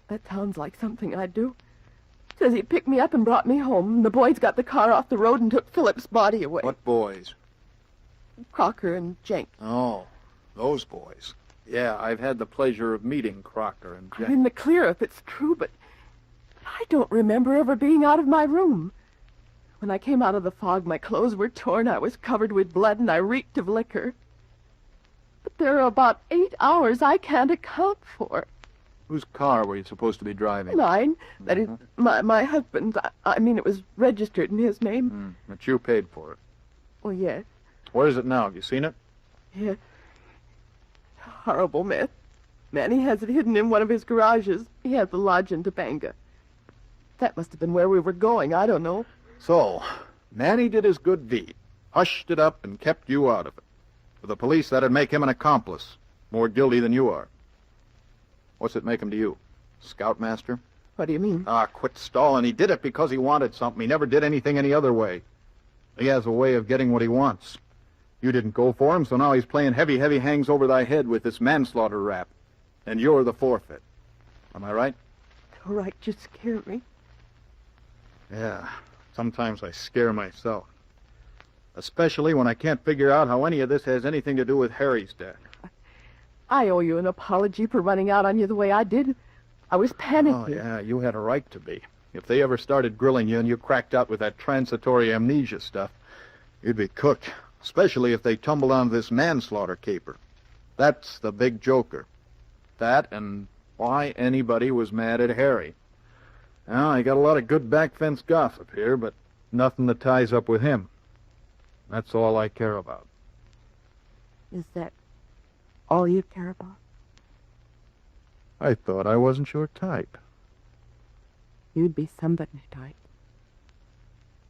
That sounds like something I'd do. Says he picked me up and brought me home. The boys got the car off the road and took Philip's body away. What boys? Crocker and Jenk. Oh, those boys. Yeah, I've had the pleasure of meeting Crocker and Jenk. I'm in the clear if it's true, but I don't remember ever being out of my room. When I came out of the fog, my clothes were torn, I was covered with blood, and I reeked of liquor. But there are about 8 hours I can't account for. Whose car were you supposed to be driving? Mine. That is, my husband's. I mean, it was registered in his name. But you paid for it. Well, yes. Where is it now? Have you seen it? Yeah. Horrible mess. Manny has it hidden in one of his garages. He has the lodge in Topanga. That must have been where we were going. I don't know. So, Manny did his good deed. Hushed it up and kept you out of it. For the police, that'd make him an accomplice. More guilty than you are. What's it make him to you? Scoutmaster? What do you mean? Ah, quit stalling. He did it because he wanted something. He never did anything any other way. He has a way of getting what he wants. You didn't go for him, so now he's playing heavy hangs over thy head with this manslaughter rap. And you're the forfeit. Am I right? All right, just scare me. Yeah, sometimes I scare myself. Especially when I can't figure out how any of this has anything to do with Harry's death. I owe you an apology for running out on you the way I did. I was panicking. Oh, yeah, you had a right to be. If they ever started grilling you and you cracked out with that transitory amnesia stuff, you'd be cooked. Especially if they tumbled on this manslaughter caper. That's the big joker. That and why anybody was mad at Harry. Now, I got a lot of good back fence gossip here, but nothing that ties up with him. That's all I care about. Is that all you care about? I thought I wasn't your type. You'd be somebody's type.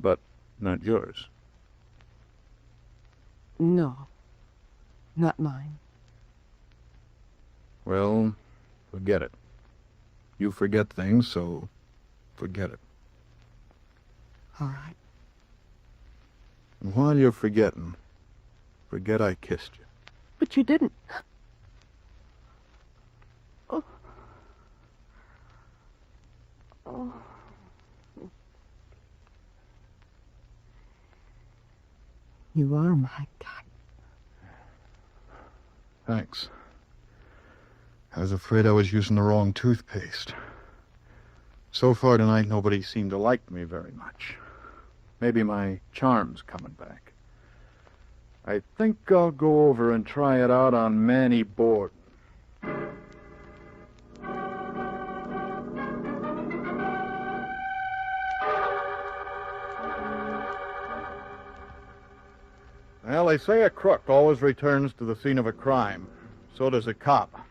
But not yours. No, not mine. Well, forget it. You forget things, so forget it. All right. And while you're forgetting, forget I kissed you. But you didn't. Oh. Oh. You are my type. Thanks. I was afraid I was using the wrong toothpaste. So far tonight, nobody seemed to like me very much. Maybe my charm's coming back. I think I'll go over and try it out on Manny Borden. Well, they say a crook always returns to the scene of a crime. So does a cop.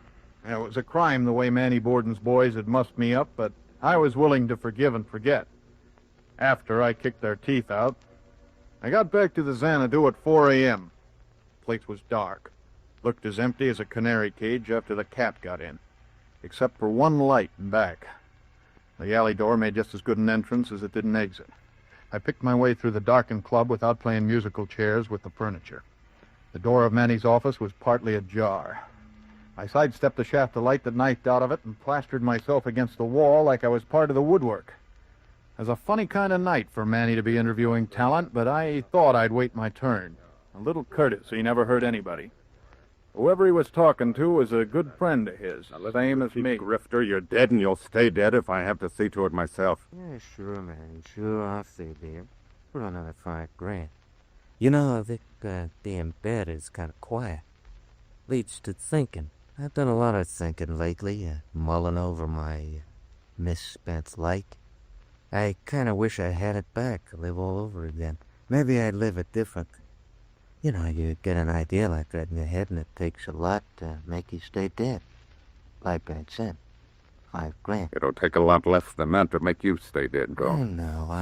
It was a crime the way Manny Borden's boys had mussed me up, but I was willing to forgive and forget. After I kicked their teeth out, I got back to the Xanadu at 4 a.m. The place was dark. Looked as empty as a canary cage after the cat got in, except for one light in back. The alley door made just as good an entrance as it did an exit. I picked my way through the darkened club without playing musical chairs with the furniture. The door of Manny's office was partly ajar. I sidestepped the shaft of light that knifed out of it and plastered myself against the wall like I was part of the woodwork. It was a funny kind of night for Manny to be interviewing talent, but I thought I'd wait my turn. A little courtesy never hurt anybody. Whoever he was talking to was a good friend of his, same as me. Grifter, you're dead and you'll stay dead if I have to see to it myself. Yeah, sure, man. Sure, I'll stay there. Put on another $5,000. You know, Vic, damn bed is kind of quiet. Leads to thinking. I've done a lot of thinking lately, mulling over my misspent life. I kind of wish I had it back to live all over again. Maybe I'd live it different. You know, you get an idea like that in your head, and it takes a lot to make you stay dead. Like I said, $5,000. It'll take a lot less than that to make you stay dead, Galt. I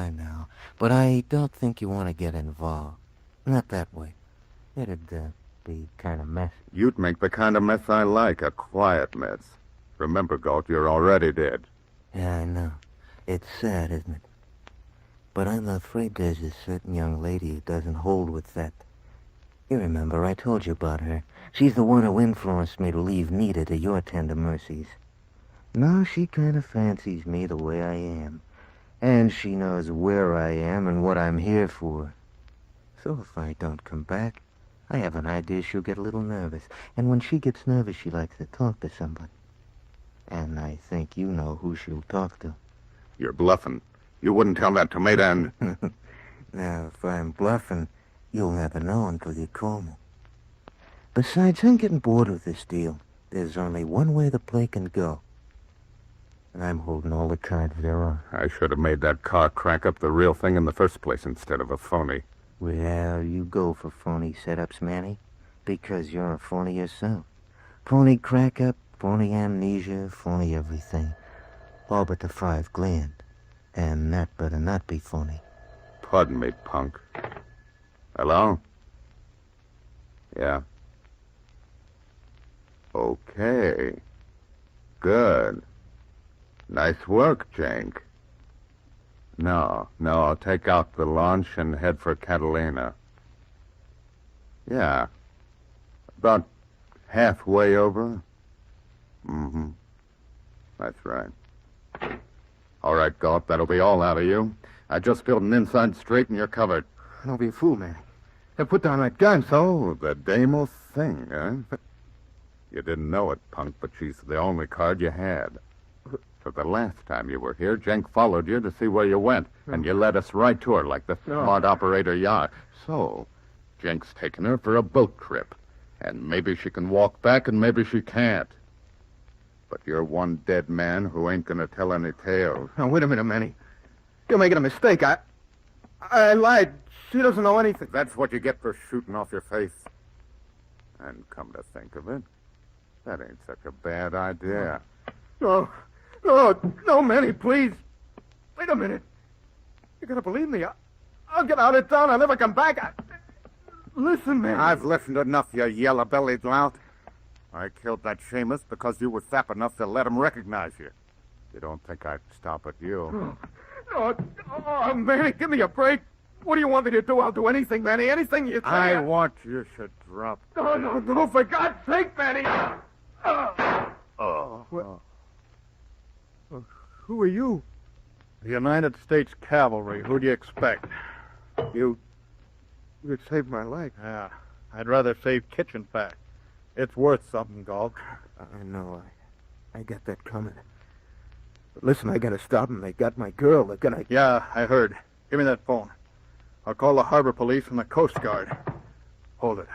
know. But I don't think you want to get involved. Not that way. It'd be kind of messy. You'd make the kind of mess I like, a quiet mess. Remember, Galt, you're already dead. Yeah, I know. It's sad, isn't it? But I'm afraid there's a certain young lady who doesn't hold with that. You remember, I told you about her. She's the one who influenced me to leave Nita to your tender mercies. Now she kind of fancies me the way I am. And she knows where I am and what I'm here for. So if I don't come back, I have an idea she'll get a little nervous. And when she gets nervous, she likes to talk to somebody. And I think you know who she'll talk to. You're bluffing. You wouldn't tell that to Maida and... Now, if I'm bluffing, you'll never know until you call me. Besides, I'm getting bored with this deal. There's only one way the play can go. And I'm holding all the cards there are. I should have made that car crack up the real thing in the first place instead of a phony. Well, you go for phony setups, Manny, because you're a phony yourself. Phony crack-up, phony amnesia, phony everything. All but the $5,000. And that better not be phony. Pardon me, punk. Hello? Yeah. Okay. Good. Nice work, Jenk. No, I'll take out the launch and head for Catalina. Yeah. About halfway over. Mm-hmm. That's right. All right, Galt, that'll be all out of you. I just filled an inside straight and you're covered. Don't be a fool, man. Now put down that gun, So, the dame'll sing, huh? You didn't know it, punk, but she's the only card you had. So the last time you were here, Jenk followed you to see where you went, and you led us right to her like the smart operator you are. So, Jenk's taking her for a boat trip, and maybe she can walk back and maybe she can't. But you're one dead man who ain't gonna tell any tales. Now, wait a minute, Manny. You're making a mistake. I lied. She doesn't know anything. That's what you get for shooting off your face. And come to think of it, that ain't such a bad idea. No, Manny, please. Wait a minute. You gotta believe me. I'll get out of town. I'll never come back. Listen, Manny. I've listened enough, you yellow-bellied lout. I killed that Seamus because you were sap enough to let him recognize you. You don't think I'd stop at you? Oh, Manny, give me a break. What do you want me to do? I'll do anything, Manny. Anything you say. I want you should drop. No, for God's sake, Manny. Who are you? The United States Cavalry. Who do you expect? You saved my life. Yeah, I'd rather save kitchen fat. It's worth something, Galt. I know. I got that coming. But listen, I gotta stop them. They got my girl. They're gonna... Yeah, I heard. Give me that phone. I'll call the harbor police and the Coast Guard. Hold it.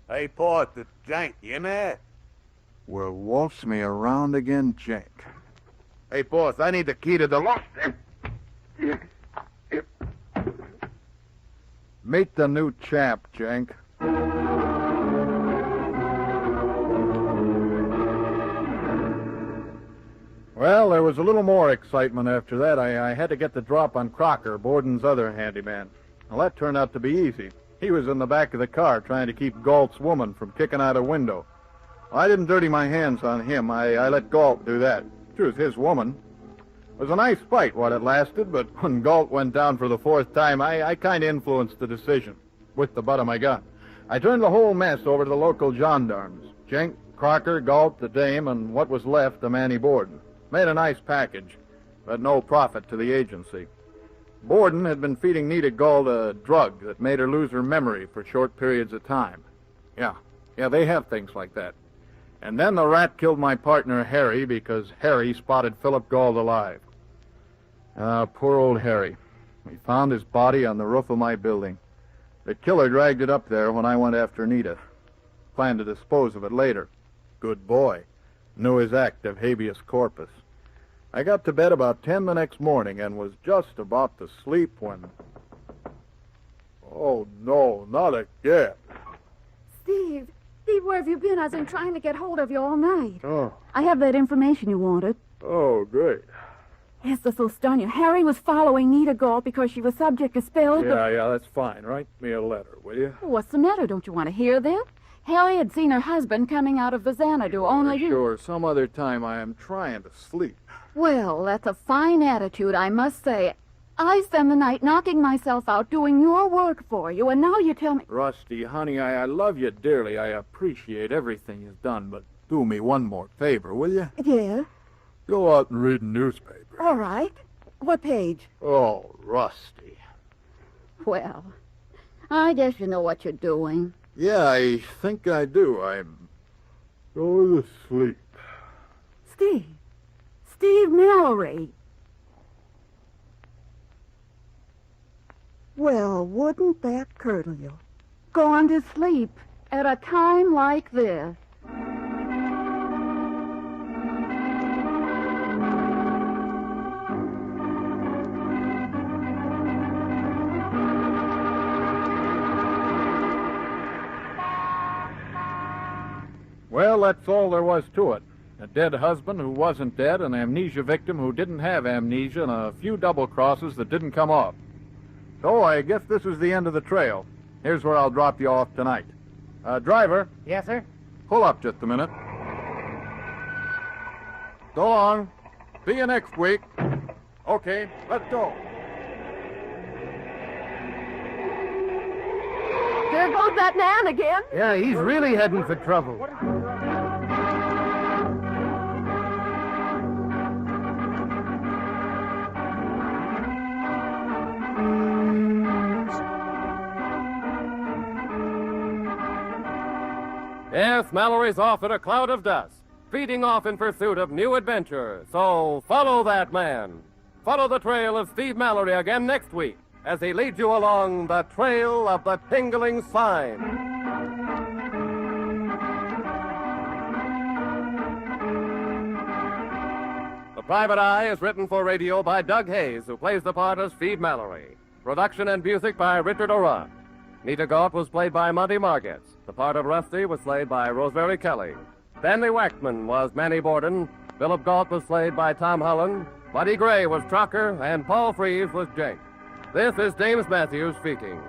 Hey, Port, it's Jank. You in there? Well, waltz me around again, Jank. Hey, boss, I need the key to the lock. Meet the new chap, Jank. Well, there was a little more excitement after that. I had to get the drop on Crocker, Borden's other handyman. Well, that turned out to be easy. He was in the back of the car trying to keep Galt's woman from kicking out a window. I didn't dirty my hands on him. I let Galt do that. She was his woman. It was a nice fight while it lasted, but when Galt went down for the fourth time, I kind of influenced the decision with the butt of my gun. I turned the whole mess over to the local gendarmes. Jenk, Crocker, Galt, the dame, and what was left of Manny Borden. Made a nice package, but no profit to the agency. Borden had been feeding Nita Galt a drug that made her lose her memory for short periods of time. Yeah, they have things like that. And then the rat killed my partner, Harry, because Harry spotted Philip Galt alive. Poor old Harry. We found his body on the roof of my building. The killer dragged it up there when I went after Nita. Planned to dispose of it later. Good boy. Knew his act of habeas corpus. I got to bed about 10 the next morning and was just about to sleep when... Oh, no, not again. Steve, where have you been? I've been trying to get hold of you all night. Oh. I have that information you wanted. Oh, great. Yes, this will stun you. Harry was following Nita Galt because she was subject to spells. Yeah, that's fine. Write me a letter, will you? What's the matter? Don't you want to hear this? Harry had seen her husband coming out of the Xanadu, only... Sure, some other time. I am trying to sleep. Well, that's a fine attitude, I must say. I spend the night knocking myself out doing your work for you, and now you tell me... Rusty, honey, I love you dearly. I appreciate everything you've done, but do me one more favor, will you? Yeah? Go out and read the newspaper. All right. What page? Oh, Rusty. Well, I guess you know what you're doing. Yeah, I think I do. I'm going to sleep. Steve Mallory. Well, wouldn't that curdle you? Going to sleep at a time like this. Well, that's all there was to it. A dead husband who wasn't dead, an amnesia victim who didn't have amnesia, and a few double crosses that didn't come off. So I guess this is the end of the trail. Here's where I'll drop you off tonight. Driver. Yes, sir? Pull up just a minute. So long. See you next week. Okay, let's go. There goes that man again. Yeah, he's really heading for trouble. Yes, Mallory's off in a cloud of dust, speeding off in pursuit of new adventure. So follow that man. Follow the trail of Steve Mallory again next week as he leads you along the trail of the tingling sign. The Private Eye is written for radio by Doug Hayes, who plays the part of Steve Mallory. Production and music by Richard Oran. Nita Galt was played by Monty Margetts. The part of Rusty was played by Rosemary Kelly. Stanley Wachtman was Manny Borden. Philip Galt was played by Tom Holland. Buddy Gray was Trucker, and Paul Frees was Jake. This is James Matthews speaking.